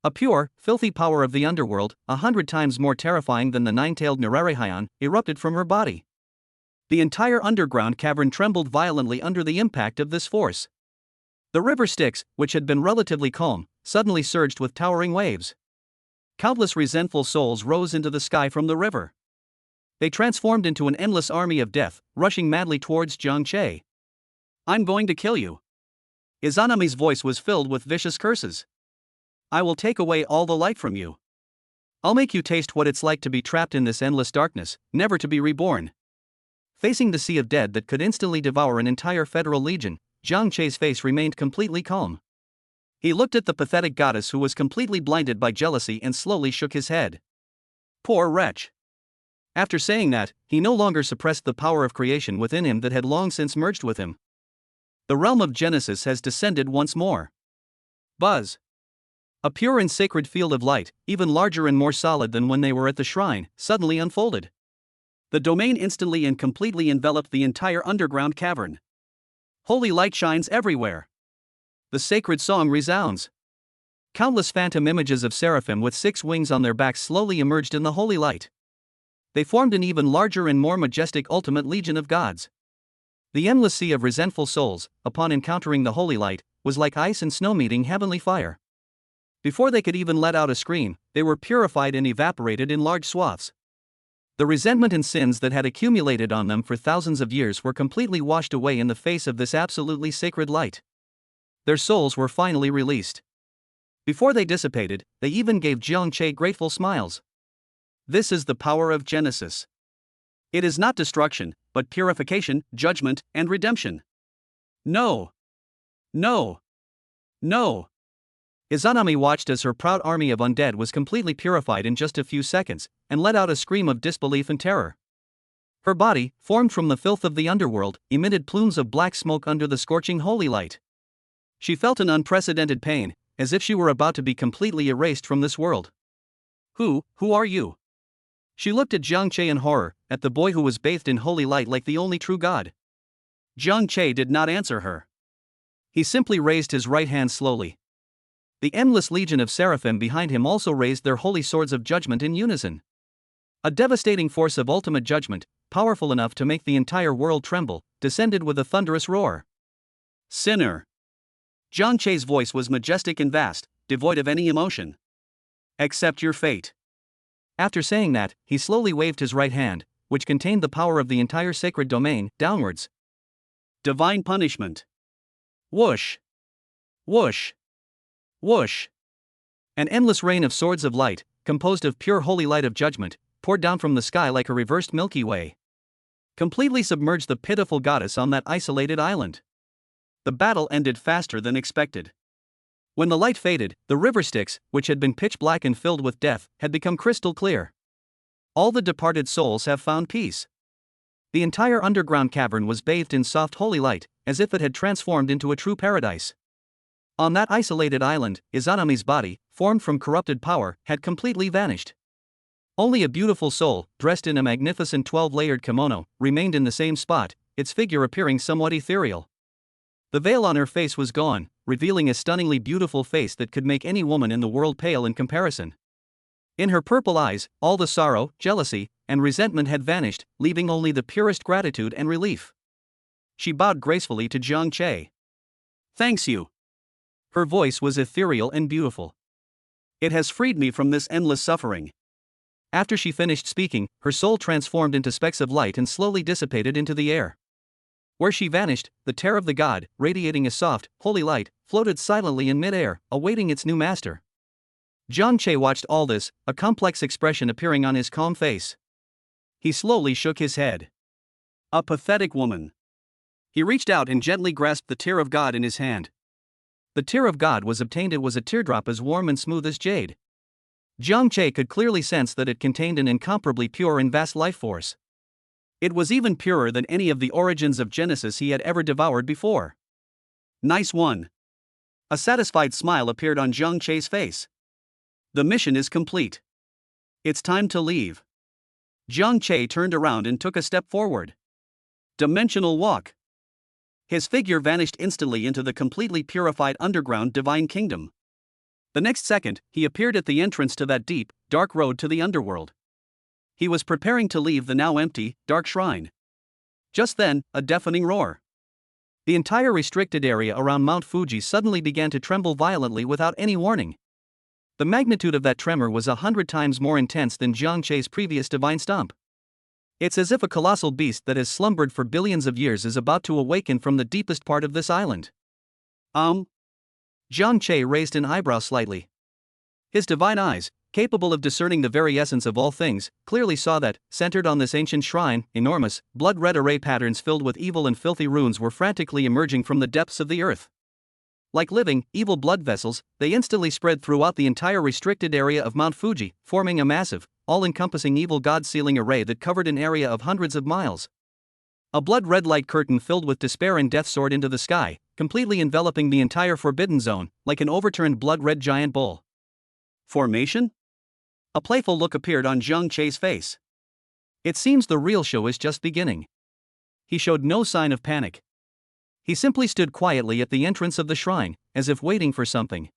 A pure, filthy power of the underworld, 100 times more terrifying than the nine-tailed Nararihyan, erupted from her body. The entire underground cavern trembled violently under the impact of this force. The river Styx, which had been relatively calm, suddenly surged with towering waves. Countless resentful souls rose into the sky from the river. They transformed into an endless army of death, rushing madly towards Jiang Che. I'm going to kill you. Izanami's voice was filled with vicious curses. I will take away all the light from you. I'll make you taste what it's like to be trapped in this endless darkness, never to be reborn. Facing the sea of dead that could instantly devour an entire federal legion, Jiang Che's face remained completely calm. He looked at the pathetic goddess who was completely blinded by jealousy and slowly shook his head. Poor wretch. After saying that, he no longer suppressed the power of creation within him that had long since merged with him. The realm of Genesis has descended once more. Buzz. A pure and sacred field of light, even larger and more solid than when they were at the shrine, suddenly unfolded. The domain instantly and completely enveloped the entire underground cavern. Holy light shines everywhere. The sacred song resounds. Countless phantom images of seraphim with 6 wings on their backs slowly emerged in the holy light. They formed an even larger and more majestic ultimate legion of gods. The endless sea of resentful souls, upon encountering the holy light, was like ice and snow meeting heavenly fire. Before they could even let out a scream, they were purified and evaporated in large swaths. The resentment and sins that had accumulated on them for thousands of years were completely washed away in the face of this absolutely sacred light. Their souls were finally released. Before they dissipated, they even gave Jiang Che grateful smiles. This is the power of Genesis. It is not destruction, but purification, judgment, and redemption. No. No. No. Izanami watched as her proud army of undead was completely purified in just a few seconds, and let out a scream of disbelief and terror. Her body, formed from the filth of the underworld, emitted plumes of black smoke under the scorching holy light. She felt an unprecedented pain, as if she were about to be completely erased from this world. Who are you? She looked at Jiang Che in horror, at the boy who was bathed in holy light like the only true god. Jiang Che did not answer her. He simply raised his right hand slowly. The endless legion of seraphim behind him also raised their holy swords of judgment in unison. A devastating force of ultimate judgment, powerful enough to make the entire world tremble, descended with a thunderous roar. Sinner! Jiang Che's voice was majestic and vast, devoid of any emotion. Accept your fate. After saying that, he slowly waved his right hand, which contained the power of the entire sacred domain, downwards. Divine punishment. Whoosh! Whoosh! Whoosh! An endless rain of swords of light, composed of pure holy light of judgment, poured down from the sky like a reversed Milky Way. Completely submerged the pitiful goddess on that isolated island. The battle ended faster than expected. When the light faded, the river Styx, which had been pitch black and filled with death, had become crystal clear. All the departed souls have found peace. The entire underground cavern was bathed in soft holy light, as if it had transformed into a true paradise. On that isolated island, Izanami's body, formed from corrupted power, had completely vanished. Only a beautiful soul, dressed in a magnificent 12-layered kimono, remained in the same spot, its figure appearing somewhat ethereal. The veil on her face was gone, revealing a stunningly beautiful face that could make any woman in the world pale in comparison. In her purple eyes, all the sorrow, jealousy, and resentment had vanished, leaving only the purest gratitude and relief. She bowed gracefully to Jiang Che. Thanks you. Her voice was ethereal and beautiful. It has freed me from this endless suffering. After she finished speaking, her soul transformed into specks of light and slowly dissipated into the air. Where she vanished, the tear of the god, radiating a soft, holy light, floated silently in mid-air, awaiting its new master. Jiang Che watched all this, a complex expression appearing on his calm face. He slowly shook his head. A pathetic woman. He reached out and gently grasped the tear of God in his hand. The tear of God was obtained. It was a teardrop as warm and smooth as jade. Jiang Che could clearly sense that it contained an incomparably pure and vast life force. It was even purer than any of the origins of Genesis he had ever devoured before. Nice one. A satisfied smile appeared on Jiang Che's face. The mission is complete. It's time to leave. Jiang Che turned around and took a step forward. Dimensional walk. His figure vanished instantly into the completely purified underground divine kingdom. The next second, he appeared at the entrance to that deep, dark road to the underworld. He was preparing to leave the now empty, dark shrine. Just then, a deafening roar. The entire restricted area around Mount Fuji suddenly began to tremble violently without any warning. The magnitude of that tremor was 100 times more intense than Jiang Che's previous divine stomp. It's as if a colossal beast that has slumbered for billions of years is about to awaken from the deepest part of this island. Jiang Che raised an eyebrow slightly. His divine eyes, capable of discerning the very essence of all things, clearly saw that, centered on this ancient shrine, enormous, blood-red array patterns filled with evil and filthy runes were frantically emerging from the depths of the earth. Like living, evil blood vessels, they instantly spread throughout the entire restricted area of Mount Fuji, forming a massive, all-encompassing evil god-sealing array that covered an area of hundreds of miles. A blood-red light curtain filled with despair and death soared into the sky, completely enveloping the entire forbidden zone, like an overturned blood-red giant bull. Formation? A playful look appeared on Jiang Che's face. It seems the real show is just beginning. He showed no sign of panic. He simply stood quietly at the entrance of the shrine, as if waiting for something.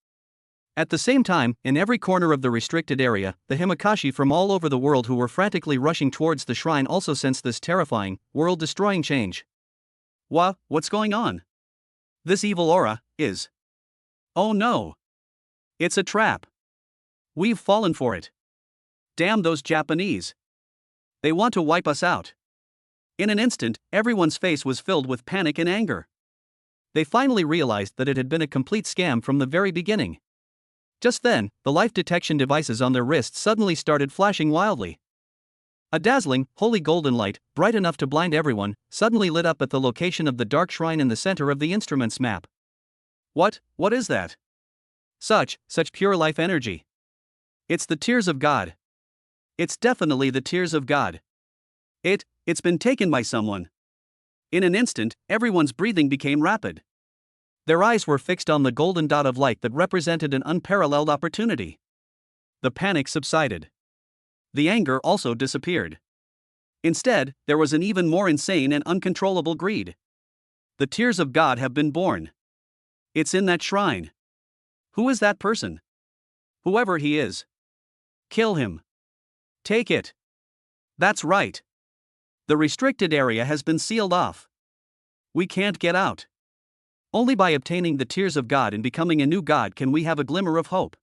At the same time, in every corner of the restricted area, the Himakashi from all over the world who were frantically rushing towards the shrine also sensed this terrifying, world-destroying change. What's going on? This evil aura is. Oh no! It's a trap. We've fallen for it. Damn those Japanese. They want to wipe us out. In an instant, everyone's face was filled with panic and anger. They finally realized that it had been a complete scam from the very beginning. Just then, the life detection devices on their wrists suddenly started flashing wildly. A dazzling, holy golden light, bright enough to blind everyone, suddenly lit up at the location of the dark shrine in the center of the instrument's map. What is that? Such pure life energy. It's the tears of God. It's definitely the tears of God. It's been taken by someone. In an instant, everyone's breathing became rapid. Their eyes were fixed on the golden dot of light that represented an unparalleled opportunity. The panic subsided. The anger also disappeared. Instead, there was an even more insane and uncontrollable greed. The tears of God have been born. It's in that shrine. Who is that person? Whoever he is. Kill him. Take it. That's right. The restricted area has been sealed off. We can't get out. Only by obtaining the tears of God and becoming a new God can we have a glimmer of hope.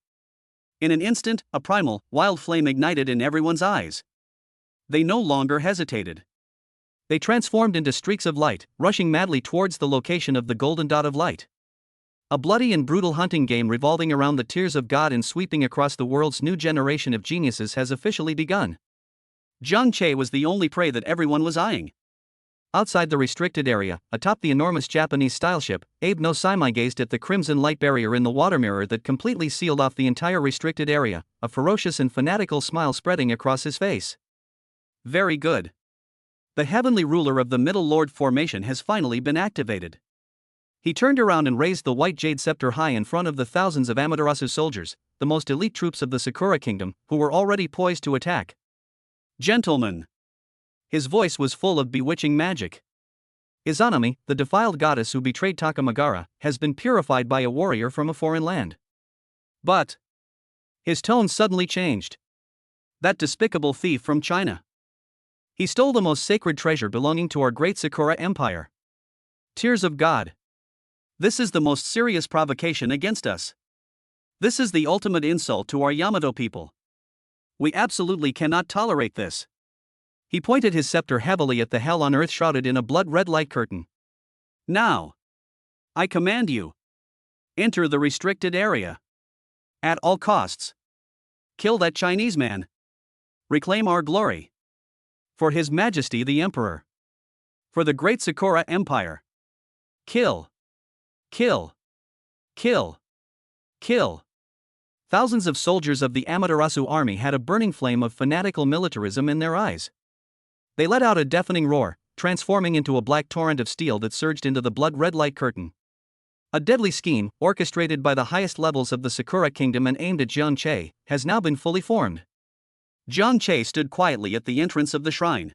In an instant, a primal, wild flame ignited in everyone's eyes. They no longer hesitated. They transformed into streaks of light, rushing madly towards the location of the golden dot of light. A bloody and brutal hunting game revolving around the tears of God and sweeping across the world's new generation of geniuses has officially begun. Jiang Che was the only prey that everyone was eyeing. Outside the restricted area, atop the enormous Japanese-style ship, Abe no Saimai gazed at the crimson light barrier in the water mirror that completely sealed off the entire restricted area, a ferocious and fanatical smile spreading across his face. Very good. The heavenly ruler of the Middle Lord formation has finally been activated. He turned around and raised the white jade scepter high in front of the thousands of Amaterasu soldiers, the most elite troops of the Sakura Kingdom, who were already poised to attack. Gentlemen. His voice was full of bewitching magic. Izanami, the defiled goddess who betrayed Takamagara, has been purified by a warrior from a foreign land. But his tone suddenly changed. That despicable thief from China. He stole the most sacred treasure belonging to our great Sakura Empire. Tears of God. This is the most serious provocation against us. This is the ultimate insult to our Yamato people. We absolutely cannot tolerate this. He pointed his scepter heavily at the hell on earth shrouded in a blood-red light curtain. Now, I command you. Enter the restricted area. At all costs. Kill that Chinese man. Reclaim our glory. For His Majesty the Emperor. For the great Sakura Empire. Kill. Kill. Kill. Kill. Thousands of soldiers of the Amaterasu army had a burning flame of fanatical militarism in their eyes. They let out a deafening roar, transforming into a black torrent of steel that surged into the blood-red light curtain. A deadly scheme, orchestrated by the highest levels of the Sakura Kingdom and aimed at Jiang Che, has now been fully formed. Jiang Che stood quietly at the entrance of the shrine.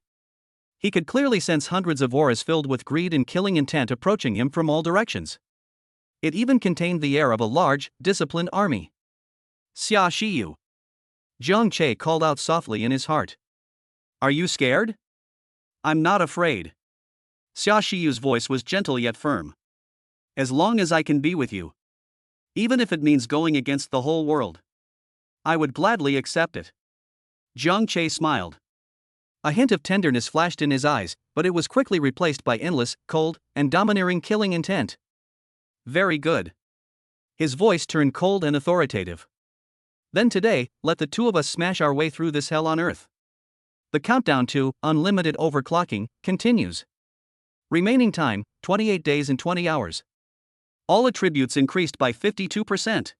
He could clearly sense hundreds of auras filled with greed and killing intent approaching him from all directions. It even contained the air of a large, disciplined army. Xia Shiyu. Jiang Che called out softly in his heart. Are you scared? I'm not afraid. Xia Shiyu's voice was gentle yet firm. As long as I can be with you. Even if it means going against the whole world. I would gladly accept it. Jiang Che smiled. A hint of tenderness flashed in his eyes, but it was quickly replaced by endless, cold, and domineering killing intent. Very good. His voice turned cold and authoritative. Then today, let the two of us smash our way through this hell on earth. The countdown to unlimited overclocking continues. Remaining time, 28 days and 20 hours. All attributes increased by 52%.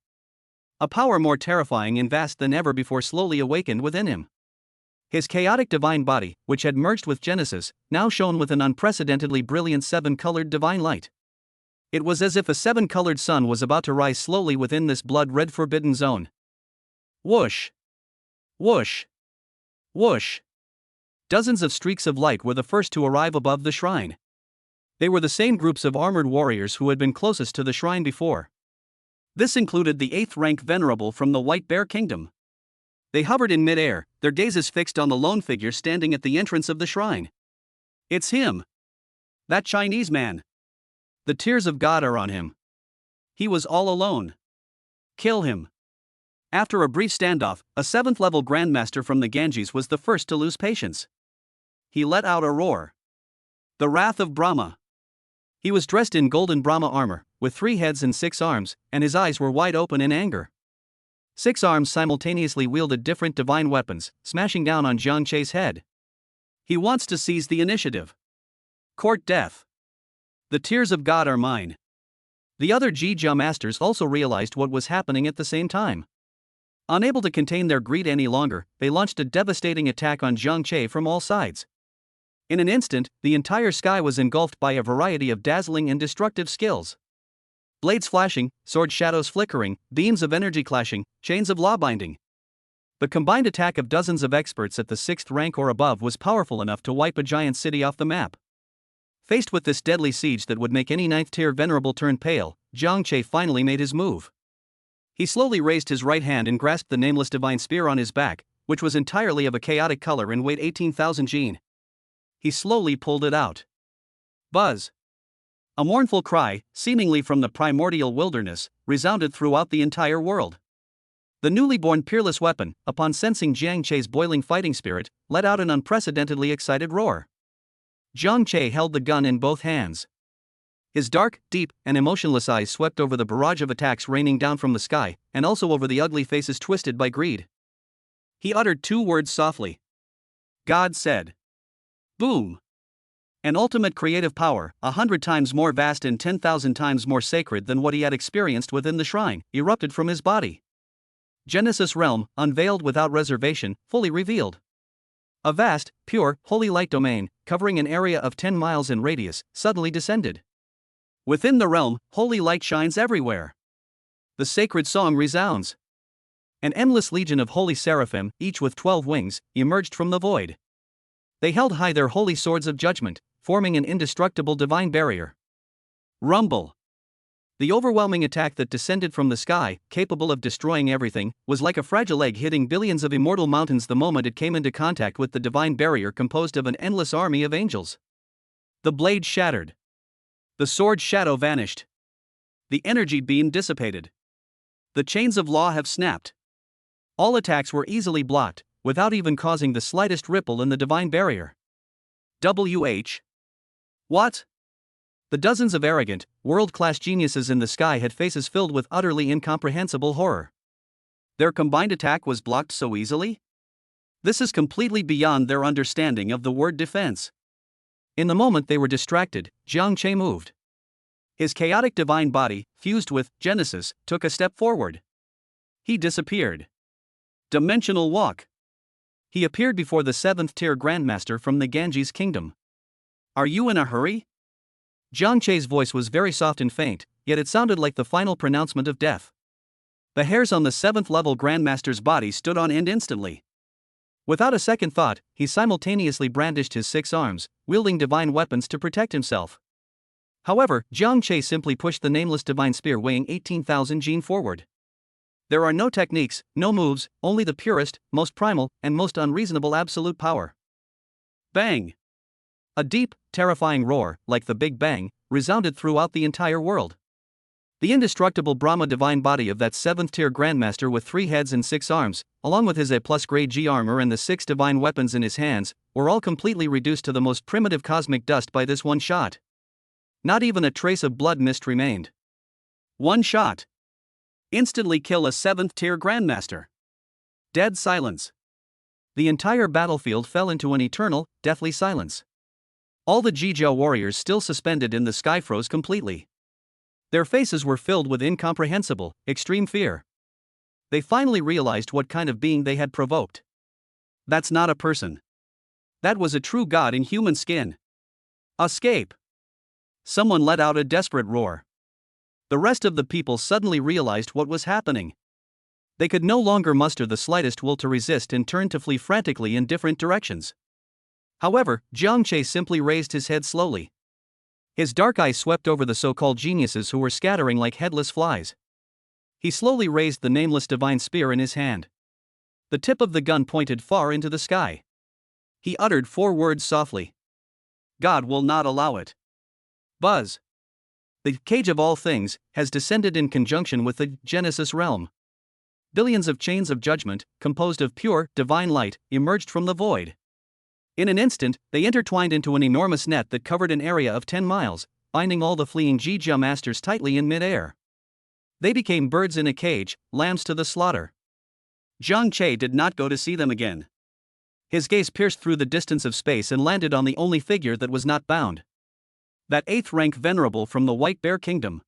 A power more terrifying and vast than ever before slowly awakened within him. His chaotic divine body, which had merged with Genesis, now shone with an unprecedentedly brilliant seven-colored divine light. It was as if a seven-colored sun was about to rise slowly within this blood-red forbidden zone. Whoosh! Whoosh! Whoosh! Dozens of streaks of light were the first to arrive above the shrine. They were the same groups of armored warriors who had been closest to the shrine before. This included the 8th-rank venerable from the White Bear Kingdom. They hovered in mid-air, their gazes fixed on the lone figure standing at the entrance of the shrine. It's him! That Chinese man. The tears of God are on him. He was all alone. Kill him. After a brief standoff, a 7th level Grandmaster from the Ganges was the first to lose patience. He let out a roar. The wrath of Brahma. He was dressed in golden Brahma armor, with 3 heads and 6 arms, and his eyes were wide open in anger. 6 arms simultaneously wielded different divine weapons, smashing down on Jiang Chei's head. He wants to seize the initiative. Court death. The tears of God are mine. The other Jia masters also realized what was happening at the same time. Unable to contain their greed any longer, they launched a devastating attack on Jiang Chei from all sides. In an instant, the entire sky was engulfed by a variety of dazzling and destructive skills. Blades flashing, sword shadows flickering, beams of energy clashing, chains of law binding. The combined attack of dozens of experts at the 6th rank or above was powerful enough to wipe a giant city off the map. Faced with this deadly siege that would make any 9th tier venerable turn pale, Jiang Chei finally made his move. He slowly raised his right hand and grasped the nameless divine spear on his back, which was entirely of a chaotic color and weighed 18,000 jin. He slowly pulled it out. Buzz! A mournful cry, seemingly from the primordial wilderness, resounded throughout the entire world. The newly born peerless weapon, upon sensing Jiang Chei's boiling fighting spirit, let out an unprecedentedly excited roar. Jiang Chei held the gun in both hands. His dark, deep, and emotionless eyes swept over the barrage of attacks raining down from the sky, and also over the ugly faces twisted by greed. He uttered 2 words softly. God said. Boom! An ultimate creative power, 100 times more vast and 10,000 times more sacred than what he had experienced within the shrine, erupted from his body. Genesis realm, unveiled without reservation, fully revealed. A vast, pure, holy light domain, covering an area of 10 miles in radius, suddenly descended. Within the realm, holy light shines everywhere. The sacred song resounds. An endless legion of holy seraphim, each with 12 wings, emerged from the void. They held high their holy swords of judgment, forming an indestructible divine barrier. Rumble. The overwhelming attack that descended from the sky, capable of destroying everything, was like a fragile egg hitting billions of immortal mountains the moment it came into contact with the divine barrier composed of an endless army of angels. The blade shattered. The sword shadow vanished. The energy beam dissipated. The chains of law have snapped. All attacks were easily blocked, without even causing the slightest ripple in the divine barrier. What? The dozens of arrogant, world-class geniuses in the sky had faces filled with utterly incomprehensible horror. Their combined attack was blocked so easily? This is completely beyond their understanding of the word defense. In the moment they were distracted, Jiang Chei moved. His chaotic divine body, fused with Genesis, took a step forward. He disappeared. Dimensional walk. He appeared before the 7th tier Grandmaster from the Ganges kingdom. Are you in a hurry? Jiang Chei's voice was very soft and faint, yet it sounded like the final pronouncement of death. The hairs on the 7th level Grandmaster's body stood on end instantly. Without a second thought, he simultaneously brandished his 6 arms, wielding divine weapons to protect himself. However, Jiang Chei simply pushed the nameless divine spear weighing 18,000 jin forward. There are no techniques, no moves, only the purest, most primal, and most unreasonable absolute power. Bang! A deep, terrifying roar, like the Big Bang, resounded throughout the entire world. The indestructible Brahma divine body of that 7th tier Grandmaster with 3 heads and 6 arms, along with his A+ grade G armor and the 6 divine weapons in his hands, were all completely reduced to the most primitive cosmic dust by this one shot. Not even a trace of blood mist remained. One shot. Instantly kill a 7th tier Grandmaster. Dead silence. The entire battlefield fell into an eternal, deathly silence. All the Jijia warriors still suspended in the sky froze completely. Their faces were filled with incomprehensible, extreme fear. They finally realized what kind of being they had provoked. That's not a person. That was a true god in human skin. Escape! Someone let out a desperate roar. The rest of the people suddenly realized what was happening. They could no longer muster the slightest will to resist and turned to flee frantically in different directions. However, Jiang Chei simply raised his head slowly. His dark eyes swept over the so-called geniuses who were scattering like headless flies. He slowly raised the nameless divine spear in his hand. The tip of the gun pointed far into the sky. He uttered 4 words softly. God will not allow it. Buzz. The cage of all things has descended in conjunction with the Genesis realm. Billions of chains of judgment, composed of pure, divine light, emerged from the void. In an instant, they intertwined into an enormous net that covered an area of 10 miles, binding all the fleeing Jija masters tightly in mid-air. They became birds in a cage, lambs to the slaughter. Zhang Che did not go to see them again. His gaze pierced through the distance of space and landed on the only figure that was not bound. That 8th-rank venerable from the White Bear Kingdom.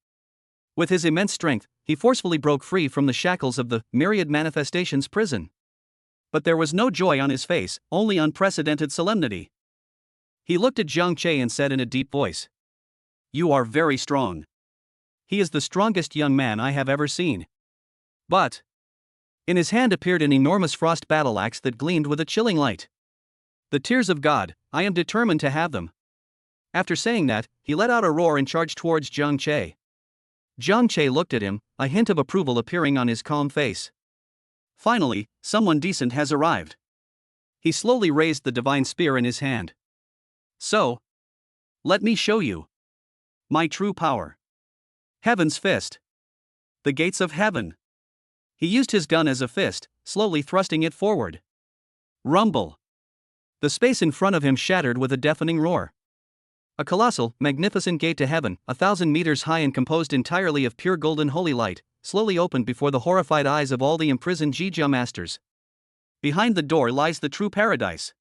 With his immense strength, he forcefully broke free from the shackles of the myriad manifestations prison. But there was no joy on his face, only unprecedented solemnity. He looked at Zhang Che and said in a deep voice, "You are very strong. He is the strongest young man I have ever seen. But..." In his hand appeared an enormous frost battle axe that gleamed with a chilling light. "The tears of God, I am determined to have them." After saying that, he let out a roar and charged towards Zhang Che. Zhang Che looked at him, a hint of approval appearing on his calm face. Finally, someone decent has arrived. He slowly raised the divine spear in his hand. "So, let me show you my true power. Heaven's fist. The gates of heaven." He used his gun as a fist, slowly thrusting it forward. Rumble. The space in front of him shattered with a deafening roar. A colossal, magnificent gate to heaven, 1,000 meters high and composed entirely of pure golden holy light, slowly opened before the horrified eyes of all the imprisoned Jija masters. Behind the door lies the true paradise.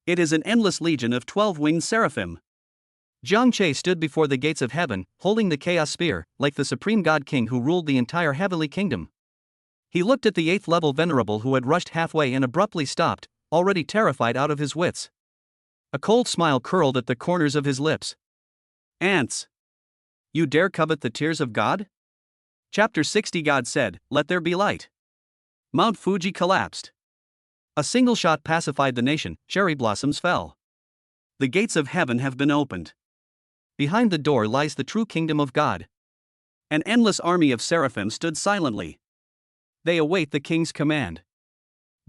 It is an endless legion of 12-winged seraphim. Zhang Che stood before the gates of heaven, holding the chaos spear, like the supreme god king who ruled the entire heavenly kingdom. He looked at the 8th-level venerable who had rushed halfway and abruptly stopped, already terrified out of his wits. A cold smile curled at the corners of his lips. "Ants! You dare covet the tears of God?" Chapter 60. God said, "Let there be light." Mount Fuji collapsed. A single shot pacified the nation, cherry blossoms fell. The gates of heaven have been opened. Behind the door lies the true kingdom of God. An endless army of seraphim stood silently. They await the king's command.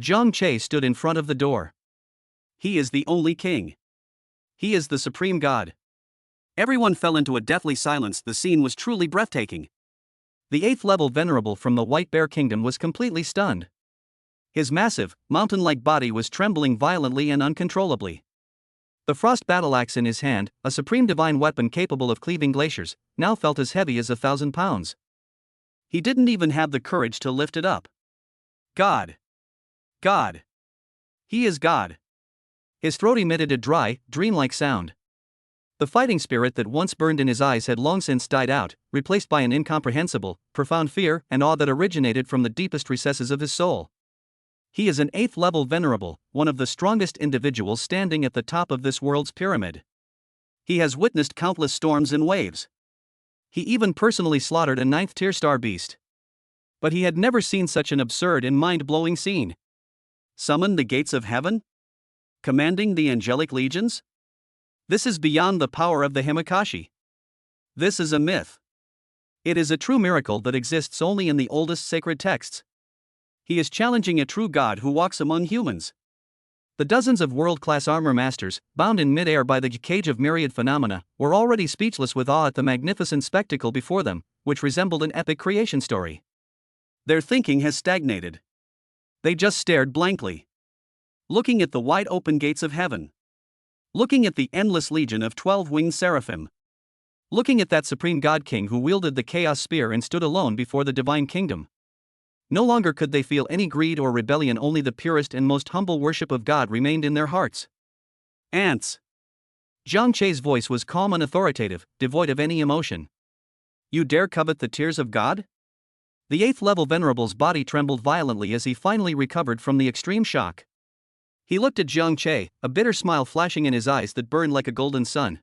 Zhang Che stood in front of the door. He is the only king. He is the supreme God. Everyone fell into a deathly silence. The scene was truly breathtaking. The 8th-level venerable from the White Bear Kingdom was completely stunned. His massive, mountain-like body was trembling violently and uncontrollably. The frost battle axe in his hand, a supreme divine weapon capable of cleaving glaciers, now felt as heavy as 1,000 pounds. He didn't even have the courage to lift it up. God! God! He is God! His throat emitted a dry, dreamlike sound. The fighting spirit that once burned in his eyes had long since died out, replaced by an incomprehensible, profound fear and awe that originated from the deepest recesses of his soul. He is an 8th-level venerable, one of the strongest individuals standing at the top of this world's pyramid. He has witnessed countless storms and waves. He even personally slaughtered a 9th-tier star beast. But he had never seen such an absurd and mind-blowing scene. Summon the gates of heaven? Commanding the angelic legions? This is beyond the power of the Himakashi. This is a myth. It is a true miracle that exists only in the oldest sacred texts. He is challenging a true God who walks among humans. The dozens of world-class armor masters, bound in mid-air by the cage of myriad phenomena, were already speechless with awe at the magnificent spectacle before them, which resembled an epic creation story. Their thinking has stagnated. They just stared blankly. Looking at the wide-open gates of heaven. Looking at the endless legion of 12-winged seraphim. Looking at that supreme God King who wielded the chaos spear and stood alone before the divine kingdom. No longer could they feel any greed or rebellion, only the purest and most humble worship of God remained in their hearts. Ants! Zhang Che's voice was calm and authoritative, devoid of any emotion. You dare covet the tears of God? The 8th-level venerable's body trembled violently as he finally recovered from the extreme shock. He looked at Zhang Che, a bitter smile flashing in his eyes that burned like a golden sun.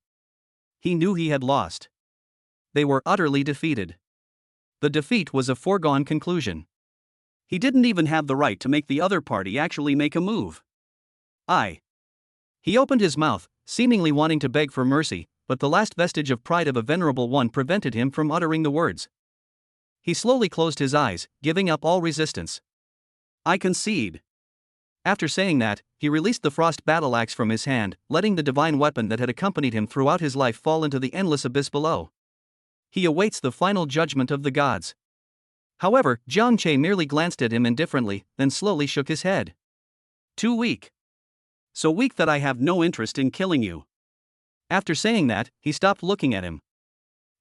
He knew he had lost. They were utterly defeated. The defeat was a foregone conclusion. He didn't even have the right to make the other party actually make a move. He opened his mouth, seemingly wanting to beg for mercy, but the last vestige of pride of a venerable one prevented him from uttering the words. He slowly closed his eyes, giving up all resistance. I concede. After saying that, he released the frost battle axe from his hand, letting the divine weapon that had accompanied him throughout his life fall into the endless abyss below. He awaits the final judgment of the gods. However, Jiang Che merely glanced at him indifferently, then slowly shook his head. Too weak. So weak that I have no interest in killing you. After saying that, he stopped looking at him.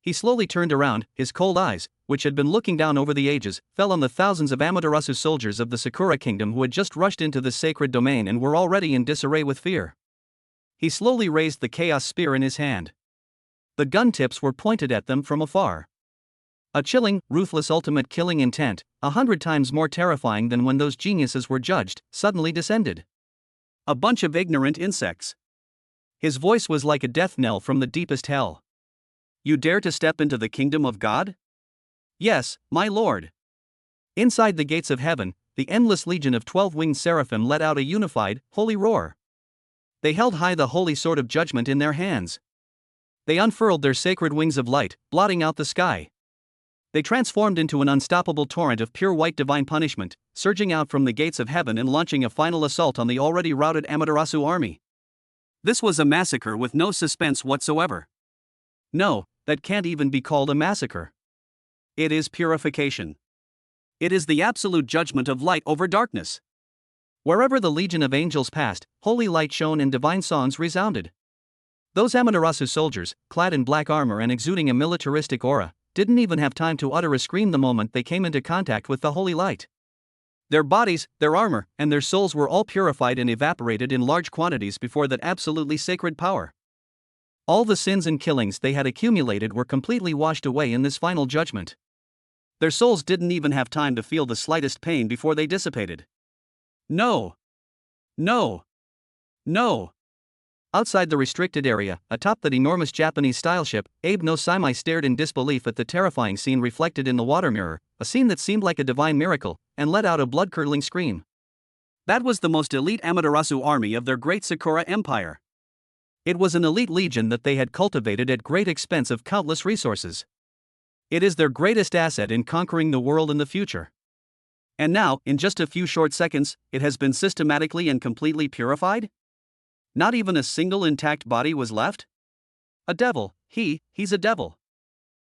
He slowly turned around, his cold eyes, which had been looking down over the ages, fell on the thousands of Amaterasu soldiers of the Sakura Kingdom who had just rushed into this sacred domain and were already in disarray with fear. He slowly raised the chaos spear in his hand. The gun tips were pointed at them from afar. A chilling, ruthless ultimate killing intent, 100 times more terrifying than when those geniuses were judged, suddenly descended. A bunch of ignorant insects. His voice was like a death knell from the deepest hell. You dare to step into the kingdom of God? Yes, my lord. Inside the gates of heaven, the endless legion of 12-winged seraphim let out a unified, holy roar. They held high the holy sword of judgment in their hands. They unfurled their sacred wings of light, blotting out the sky. They transformed into an unstoppable torrent of pure white divine punishment, surging out from the gates of heaven and launching a final assault on the already routed Amaterasu army. This was a massacre with no suspense whatsoever. No, that can't even be called a massacre. It is purification. It is the absolute judgment of light over darkness. Wherever the legion of angels passed, holy light shone and divine songs resounded. Those Amaterasu soldiers, clad in black armor and exuding a militaristic aura, didn't even have time to utter a scream the moment they came into contact with the holy light. Their bodies, their armor, and their souls were all purified and evaporated in large quantities before that absolutely sacred power. All the sins and killings they had accumulated were completely washed away in this final judgment. Their souls didn't even have time to feel the slightest pain before they dissipated. No! No! No! Outside the restricted area, atop that enormous Japanese-style ship, Abe no Saimai stared in disbelief at the terrifying scene reflected in the water mirror, a scene that seemed like a divine miracle, and let out a blood-curdling scream. That was the most elite Amaterasu army of their great Sakura Empire. It was an elite legion that they had cultivated at great expense of countless resources. It is their greatest asset in conquering the world in the future. And now, in just a few short seconds, it has been systematically and completely purified? Not even a single intact body was left? A devil, he's a devil.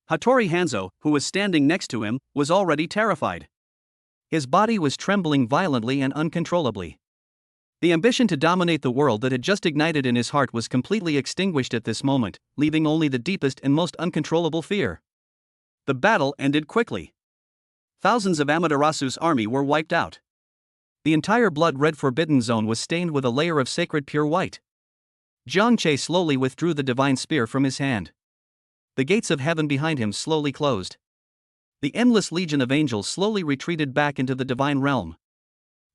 Hattori Hanzo, who was standing next to him, was already terrified. His body was trembling violently and uncontrollably. The ambition to dominate the world that had just ignited in his heart was completely extinguished at this moment, leaving only the deepest and most uncontrollable fear. The battle ended quickly. Thousands of Amaterasu's army were wiped out. The entire blood-red forbidden zone was stained with a layer of sacred pure white. Jiang Che slowly withdrew the divine spear from his hand. The gates of heaven behind him slowly closed. The endless legion of angels slowly retreated back into the divine realm.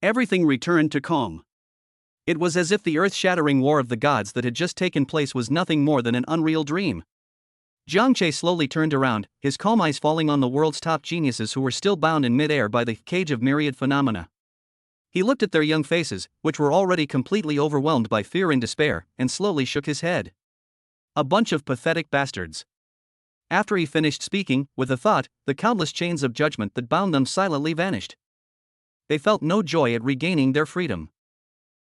Everything returned to calm. It was as if the earth-shattering war of the gods that had just taken place was nothing more than an unreal dream. Jiang Che slowly turned around, his calm eyes falling on the world's top geniuses who were still bound in mid-air by the cage of myriad phenomena. He looked at their young faces, which were already completely overwhelmed by fear and despair, and slowly shook his head. A bunch of pathetic bastards. After he finished speaking, with a thought, the countless chains of judgment that bound them silently vanished. They felt no joy at regaining their freedom.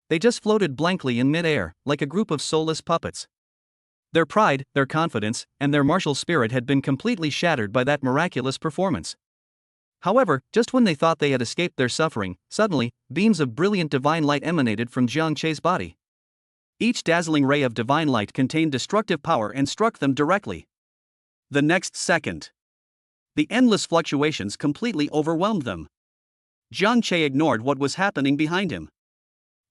They just floated blankly in mid-air, like a group of soulless puppets. Their pride, their confidence, and their martial spirit had been completely shattered by that miraculous performance. However, just when they thought they had escaped their suffering, suddenly, beams of brilliant divine light emanated from Jiang Che's body. Each dazzling ray of divine light contained destructive power and struck them directly. The next second, the endless fluctuations completely overwhelmed them. Jiang Che ignored what was happening behind him.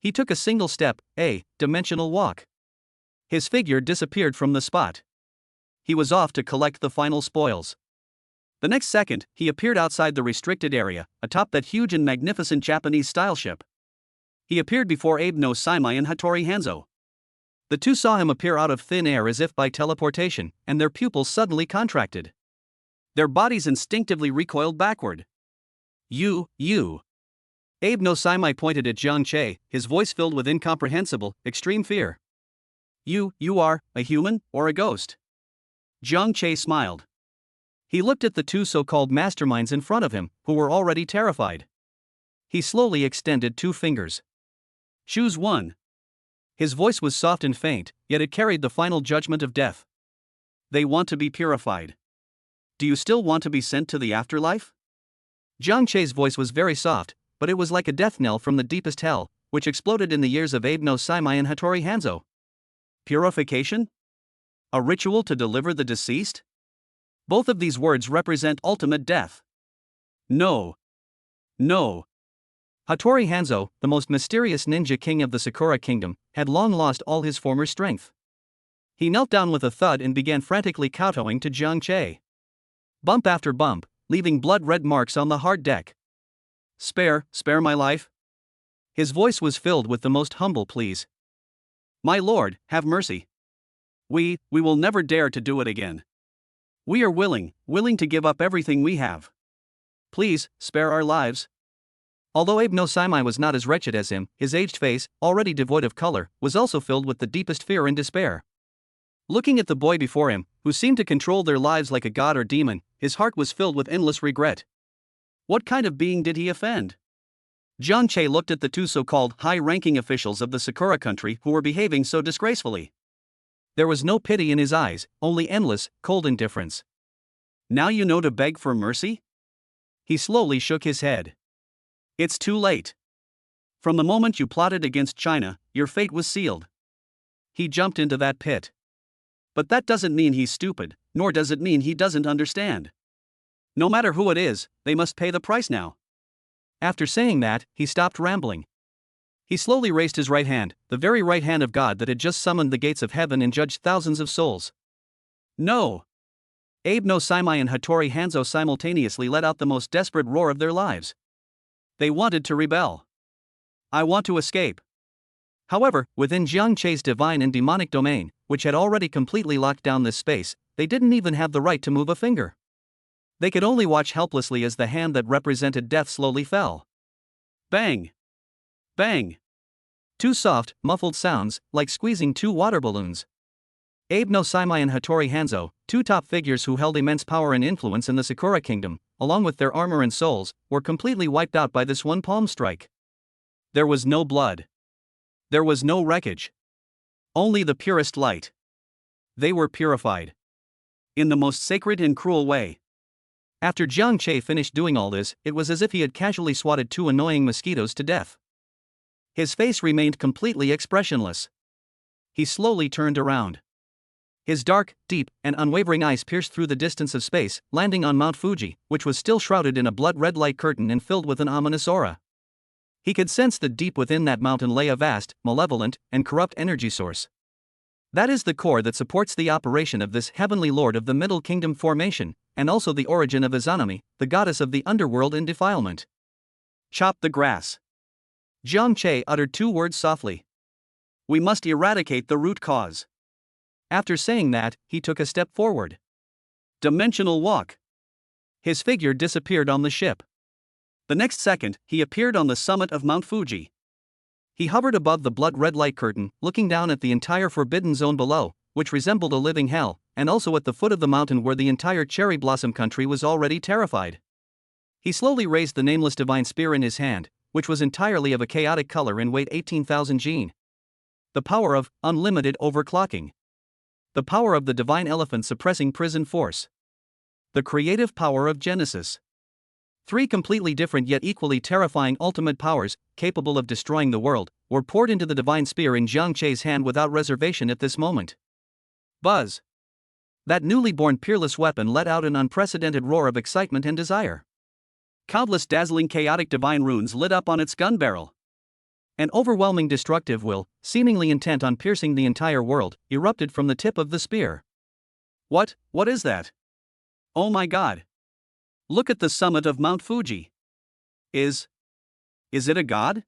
He took a single step, a dimensional walk. His figure disappeared from the spot. He was off to collect the final spoils. The next second, he appeared outside the restricted area, atop that huge and magnificent Japanese-style ship. He appeared before Abe no Saimai and Hattori Hanzo. The two saw him appear out of thin air as if by teleportation, and their pupils suddenly contracted. Their bodies instinctively recoiled backward. You. Abe no Saimai pointed at Jiang Che, his voice filled with incomprehensible, extreme fear. You are a human or a ghost? Jiang Che smiled. He looked at the two so-called masterminds in front of him, who were already terrified. He slowly extended two fingers. Choose one. His voice was soft and faint, yet it carried the final judgment of death. They want to be purified. Do you still want to be sent to the afterlife? Jiang Che's voice was very soft, but it was like a death knell from the deepest hell, which exploded in the ears of Abe no Saimai and Hattori Hanzo. Purification? A ritual to deliver the deceased? Both of these words represent ultimate death. No. No. Hattori Hanzo, the most mysterious ninja king of the Sakura Kingdom, had long lost all his former strength. He knelt down with a thud and began frantically kowtowing to Jiang Che. Bump after bump, leaving blood-red marks on the hard deck. Spare my life? His voice was filled with the most humble pleas. My lord, have mercy. We will never dare to do it again. We are willing to give up everything we have. Please, spare our lives. Although Abe no Saimai was not as wretched as him, his aged face, already devoid of color, was also filled with the deepest fear and despair. Looking at the boy before him, who seemed to control their lives like a god or demon, his heart was filled with endless regret. What kind of being did he offend? Jiang Che looked at the two so-called high-ranking officials of the Sakura country who were behaving so disgracefully. There was no pity in his eyes, only endless, cold indifference. Now you know to beg for mercy? He slowly shook his head. It's too late. From the moment you plotted against China, your fate was sealed. He jumped into that pit. But that doesn't mean he's stupid, nor does it mean he doesn't understand. No matter who it is, they must pay the price now. After saying that, he stopped rambling. He slowly raised his right hand, the very right hand of God that had just summoned the gates of heaven and judged thousands of souls. No! Abe no Saimai and Hattori Hanzo simultaneously let out the most desperate roar of their lives. They wanted to rebel. I want to escape. However, within Jiang Che's divine and demonic domain, which had already completely locked down this space, they didn't even have the right to move a finger. They could only watch helplessly as the hand that represented death slowly fell. Bang! Bang! Two soft, muffled sounds, like squeezing two water balloons. Abe no Saimai and Hattori Hanzo, two top figures who held immense power and influence in the Sakura Kingdom, along with their armor and souls, were completely wiped out by this one palm strike. There was no blood. There was no wreckage. Only the purest light. They were purified. In the most sacred and cruel way. After Jiang Che finished doing all this, it was as if he had casually swatted two annoying mosquitoes to death. His face remained completely expressionless. He slowly turned around. His dark, deep, and unwavering eyes pierced through the distance of space, landing on Mount Fuji, which was still shrouded in a blood-red light curtain and filled with an ominous aura. He could sense that deep within that mountain lay a vast, malevolent, and corrupt energy source. That is the core that supports the operation of this heavenly lord of the Middle Kingdom formation, and also the origin of Izanami, the goddess of the underworld and defilement. Chop the grass. Jiang Che uttered two words softly. We must eradicate the root cause. After saying that, he took a step forward. Dimensional walk. His figure disappeared on the ship. The next second, he appeared on the summit of Mount Fuji. He hovered above the blood-red light curtain, looking down at the entire forbidden zone below, which resembled a living hell, and also at the foot of the mountain where the entire cherry blossom country was already terrified. He slowly raised the nameless divine spear in his hand, which was entirely of a chaotic color and weighed 18,000 jin. The power of unlimited overclocking. The power of the divine elephant suppressing prison force. The creative power of Genesis. Three completely different yet equally terrifying ultimate powers, capable of destroying the world, were poured into the divine spear in Jiang Che's hand without reservation at this moment. Buzz! That newly born peerless weapon let out an unprecedented roar of excitement and desire. Countless dazzling chaotic divine runes lit up on its gun barrel. An overwhelming destructive will, seemingly intent on piercing the entire world, erupted from the tip of the spear. What is that? Oh my God! Look at the summit of Mount Fuji. Is it a god?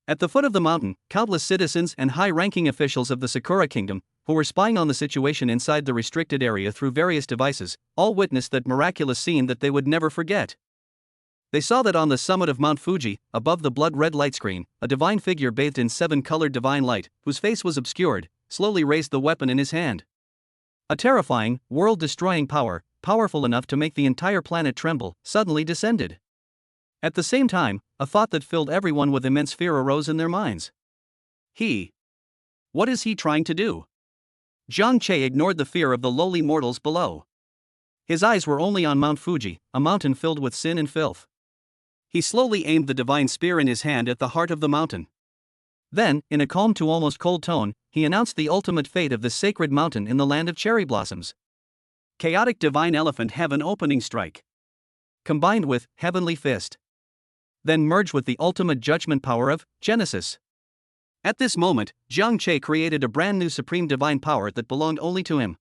At the foot of the mountain, countless citizens and high-ranking officials of the Sakura Kingdom, who were spying on the situation inside the restricted area through various devices, all witnessed that miraculous scene that they would never forget. They saw that on the summit of Mount Fuji, above the blood-red light screen, a divine figure bathed in seven-colored divine light, whose face was obscured, slowly raised the weapon in his hand. A terrifying, world-destroying power, powerful enough to make the entire planet tremble, suddenly descended. At the same time, a thought that filled everyone with immense fear arose in their minds. He. What is he trying to do? Jiang Che ignored the fear of the lowly mortals below. His eyes were only on Mount Fuji, a mountain filled with sin and filth. He slowly aimed the divine spear in his hand at the heart of the mountain. Then, in a calm to almost cold tone, he announced the ultimate fate of this sacred mountain in the land of cherry blossoms. Chaotic divine elephant heaven opening strike. Combined with heavenly fist. Then merge with the ultimate judgment power of Genesis. At this moment, Jiang Che created a brand new supreme divine power that belonged only to him.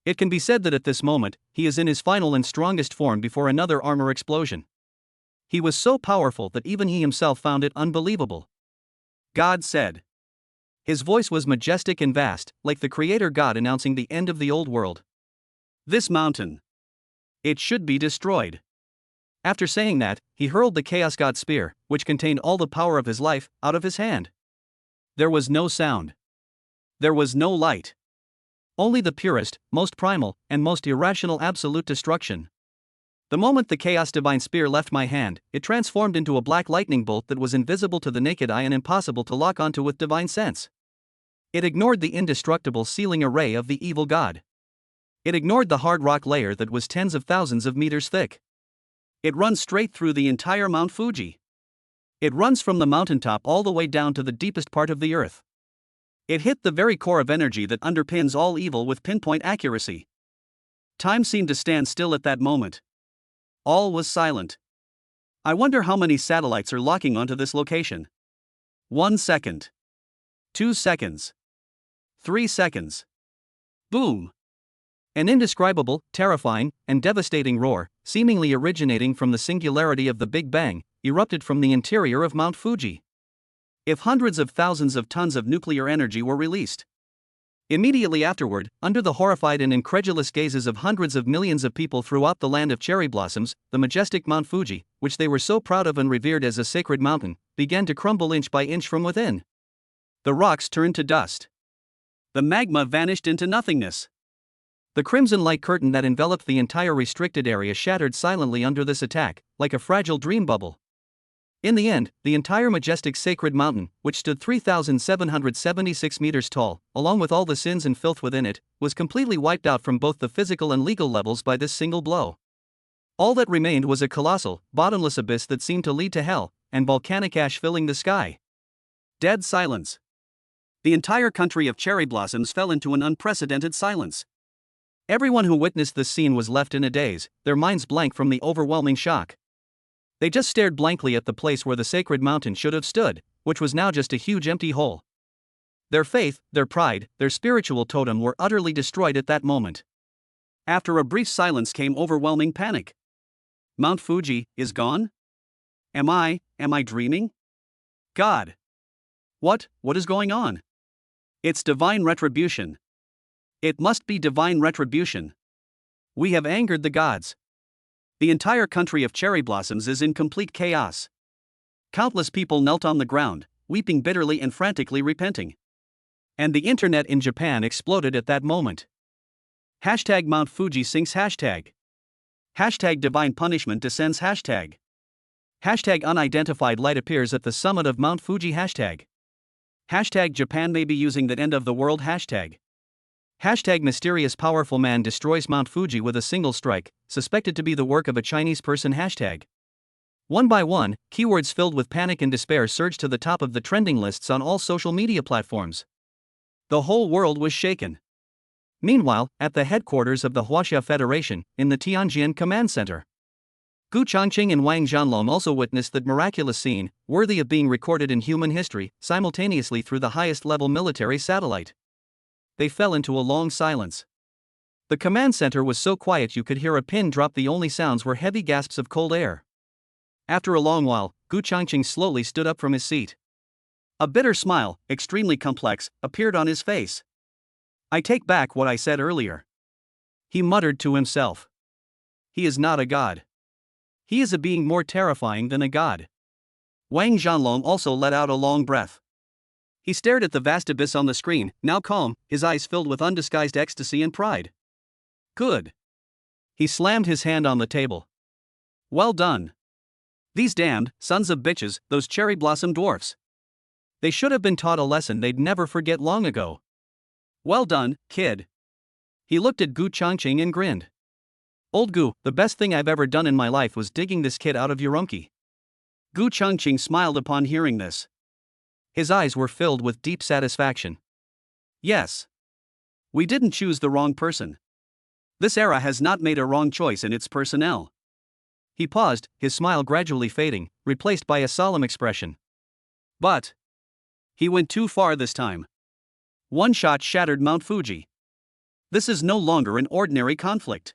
It can be said that at this moment, he is in his final and strongest form before another armor explosion. He was so powerful that even he himself found it unbelievable. God said. His voice was majestic and vast, like the Creator God announcing the end of the old world. This mountain. It should be destroyed. After saying that, he hurled the Chaos God spear, which contained all the power of his life, out of his hand. There was no sound. There was no light. Only the purest, most primal, and most irrational absolute destruction. The moment the Chaos Divine Spear left my hand, it transformed into a black lightning bolt that was invisible to the naked eye and impossible to lock onto with divine sense. It ignored the indestructible sealing array of the evil god. It ignored the hard rock layer that was tens of thousands of meters thick. It runs straight through the entire Mount Fuji. It runs from the mountaintop all the way down to the deepest part of the earth. It hit the very core of energy that underpins all evil with pinpoint accuracy. Time seemed to stand still at that moment. All was silent. I wonder how many satellites are locking onto this location. 1 second. 2 seconds. 3 seconds. Boom! An indescribable, terrifying, and devastating roar, seemingly originating from the singularity of the Big Bang, erupted from the interior of Mount Fuji. If hundreds of thousands of tons of nuclear energy were released. Immediately afterward, under the horrified and incredulous gazes of hundreds of millions of people throughout the land of cherry blossoms, the majestic Mount Fuji, which they were so proud of and revered as a sacred mountain, began to crumble inch by inch from within. The rocks turned to dust. The magma vanished into nothingness. The crimson light curtain that enveloped the entire restricted area shattered silently under this attack, like a fragile dream bubble. In the end, the entire majestic sacred mountain, which stood 3,776 meters tall, along with all the sins and filth within it, was completely wiped out from both the physical and legal levels by this single blow. All that remained was a colossal, bottomless abyss that seemed to lead to hell, and volcanic ash filling the sky. Dead silence. The entire country of cherry blossoms fell into an unprecedented silence. Everyone who witnessed this scene was left in a daze, their minds blank from the overwhelming shock. They just stared blankly at the place where the sacred mountain should have stood, which was now just a huge empty hole. Their faith, their pride, their spiritual totem were utterly destroyed at that moment. After a brief silence came overwhelming panic. Mount Fuji is gone? Am I dreaming? God! What is going on? It's divine retribution. It must be divine retribution. We have angered the gods. The entire country of cherry blossoms is in complete chaos. Countless people knelt on the ground, weeping bitterly and frantically repenting. And the internet in Japan exploded at that moment. Hashtag Mount Fuji sinks hashtag. Hashtag divine punishment descends hashtag. Hashtag unidentified light appears at the summit of Mount Fuji hashtag. Hashtag Japan may be using the end of the world hashtag. Hashtag mysterious powerful man destroys Mount Fuji with a single strike, suspected to be the work of a Chinese person hashtag. One by one, keywords filled with panic and despair surged to the top of the trending lists on all social media platforms. The whole world was shaken. Meanwhile, at the headquarters of the Huaxia Federation, in the Tianjin Command Center, Gu Changqing and Wang Zhanlong also witnessed that miraculous scene, worthy of being recorded in human history, simultaneously through the highest-level military satellite. They fell into a long silence. The command center was so quiet you could hear a pin drop. The only sounds were heavy gasps of cold air. After a long while, Gu Changqing slowly stood up from his seat. A bitter smile, extremely complex, appeared on his face. I take back what I said earlier. He muttered to himself. He is not a god. He is a being more terrifying than a god. Wang Zhanlong also let out a long breath. He stared at the vast abyss on the screen, now calm, his eyes filled with undisguised ecstasy and pride. Good. He slammed his hand on the table. Well done. These damned sons of bitches, those cherry blossom dwarfs. They should have been taught a lesson they'd never forget long ago. Well done, kid. He looked at Gu Chongqing and grinned. Old Gu, the best thing I've ever done in my life was digging this kid out of Urumqi. Gu Chongqing smiled upon hearing this. His eyes were filled with deep satisfaction. Yes. We didn't choose the wrong person. This era has not made a wrong choice in its personnel. He paused, his smile gradually fading, replaced by a solemn expression. But he went too far this time. One shot shattered Mount Fuji. This is no longer an ordinary conflict.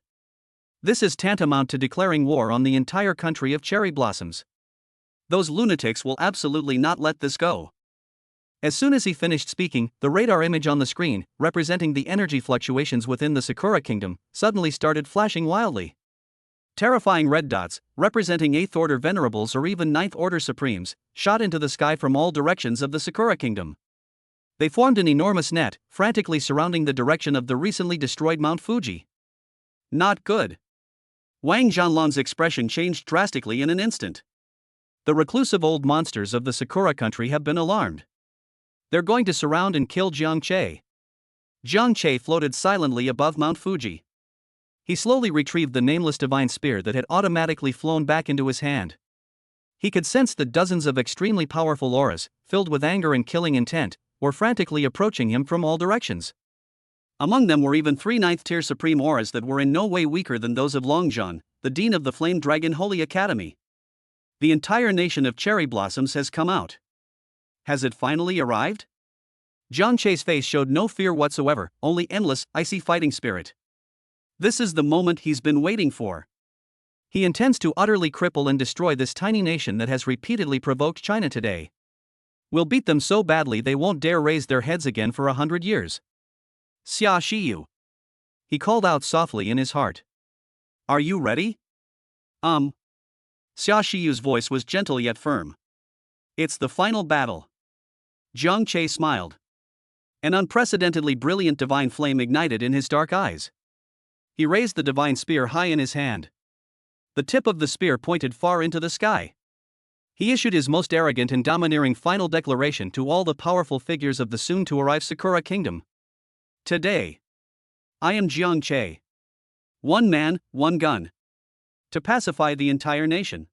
This is tantamount to declaring war on the entire country of cherry blossoms. Those lunatics will absolutely not let this go. As soon as he finished speaking, the radar image on the screen, representing the energy fluctuations within the Sakura Kingdom, suddenly started flashing wildly. Terrifying red dots, representing 8th Order Venerables or even 9th Order Supremes, shot into the sky from all directions of the Sakura Kingdom. They formed an enormous net, frantically surrounding the direction of the recently destroyed Mount Fuji. Not good. Wang Zhanlan's expression changed drastically in an instant. The reclusive old monsters of the Sakura country have been alarmed. They're going to surround and kill Jiang Che. Jiang Che floated silently above Mount Fuji. He slowly retrieved the nameless divine spear that had automatically flown back into his hand. He could sense that dozens of extremely powerful auras, filled with anger and killing intent, were frantically approaching him from all directions. Among them were even 3 9th-tier supreme auras that were in no way weaker than those of Longzhan, the dean of the Flame Dragon Holy Academy. The entire nation of cherry blossoms has come out. Has it finally arrived? Jiang Che's face showed no fear whatsoever, only endless, icy fighting spirit. This is the moment he's been waiting for. He intends to utterly cripple and destroy this tiny nation that has repeatedly provoked China today. We'll beat them so badly they won't dare raise their heads again for 100 years. Xia Shiyu. He called out softly in his heart. Are you ready? Xia Shiyu's voice was gentle yet firm. It's the final battle. Jiang Che smiled. An unprecedentedly brilliant divine flame ignited in his dark eyes. He raised the divine spear high in his hand. The tip of the spear pointed far into the sky. He issued his most arrogant and domineering final declaration to all the powerful figures of the soon-to-arrive Sakura Kingdom. Today, I am Jiang Che. One man, one gun. To pacify the entire nation.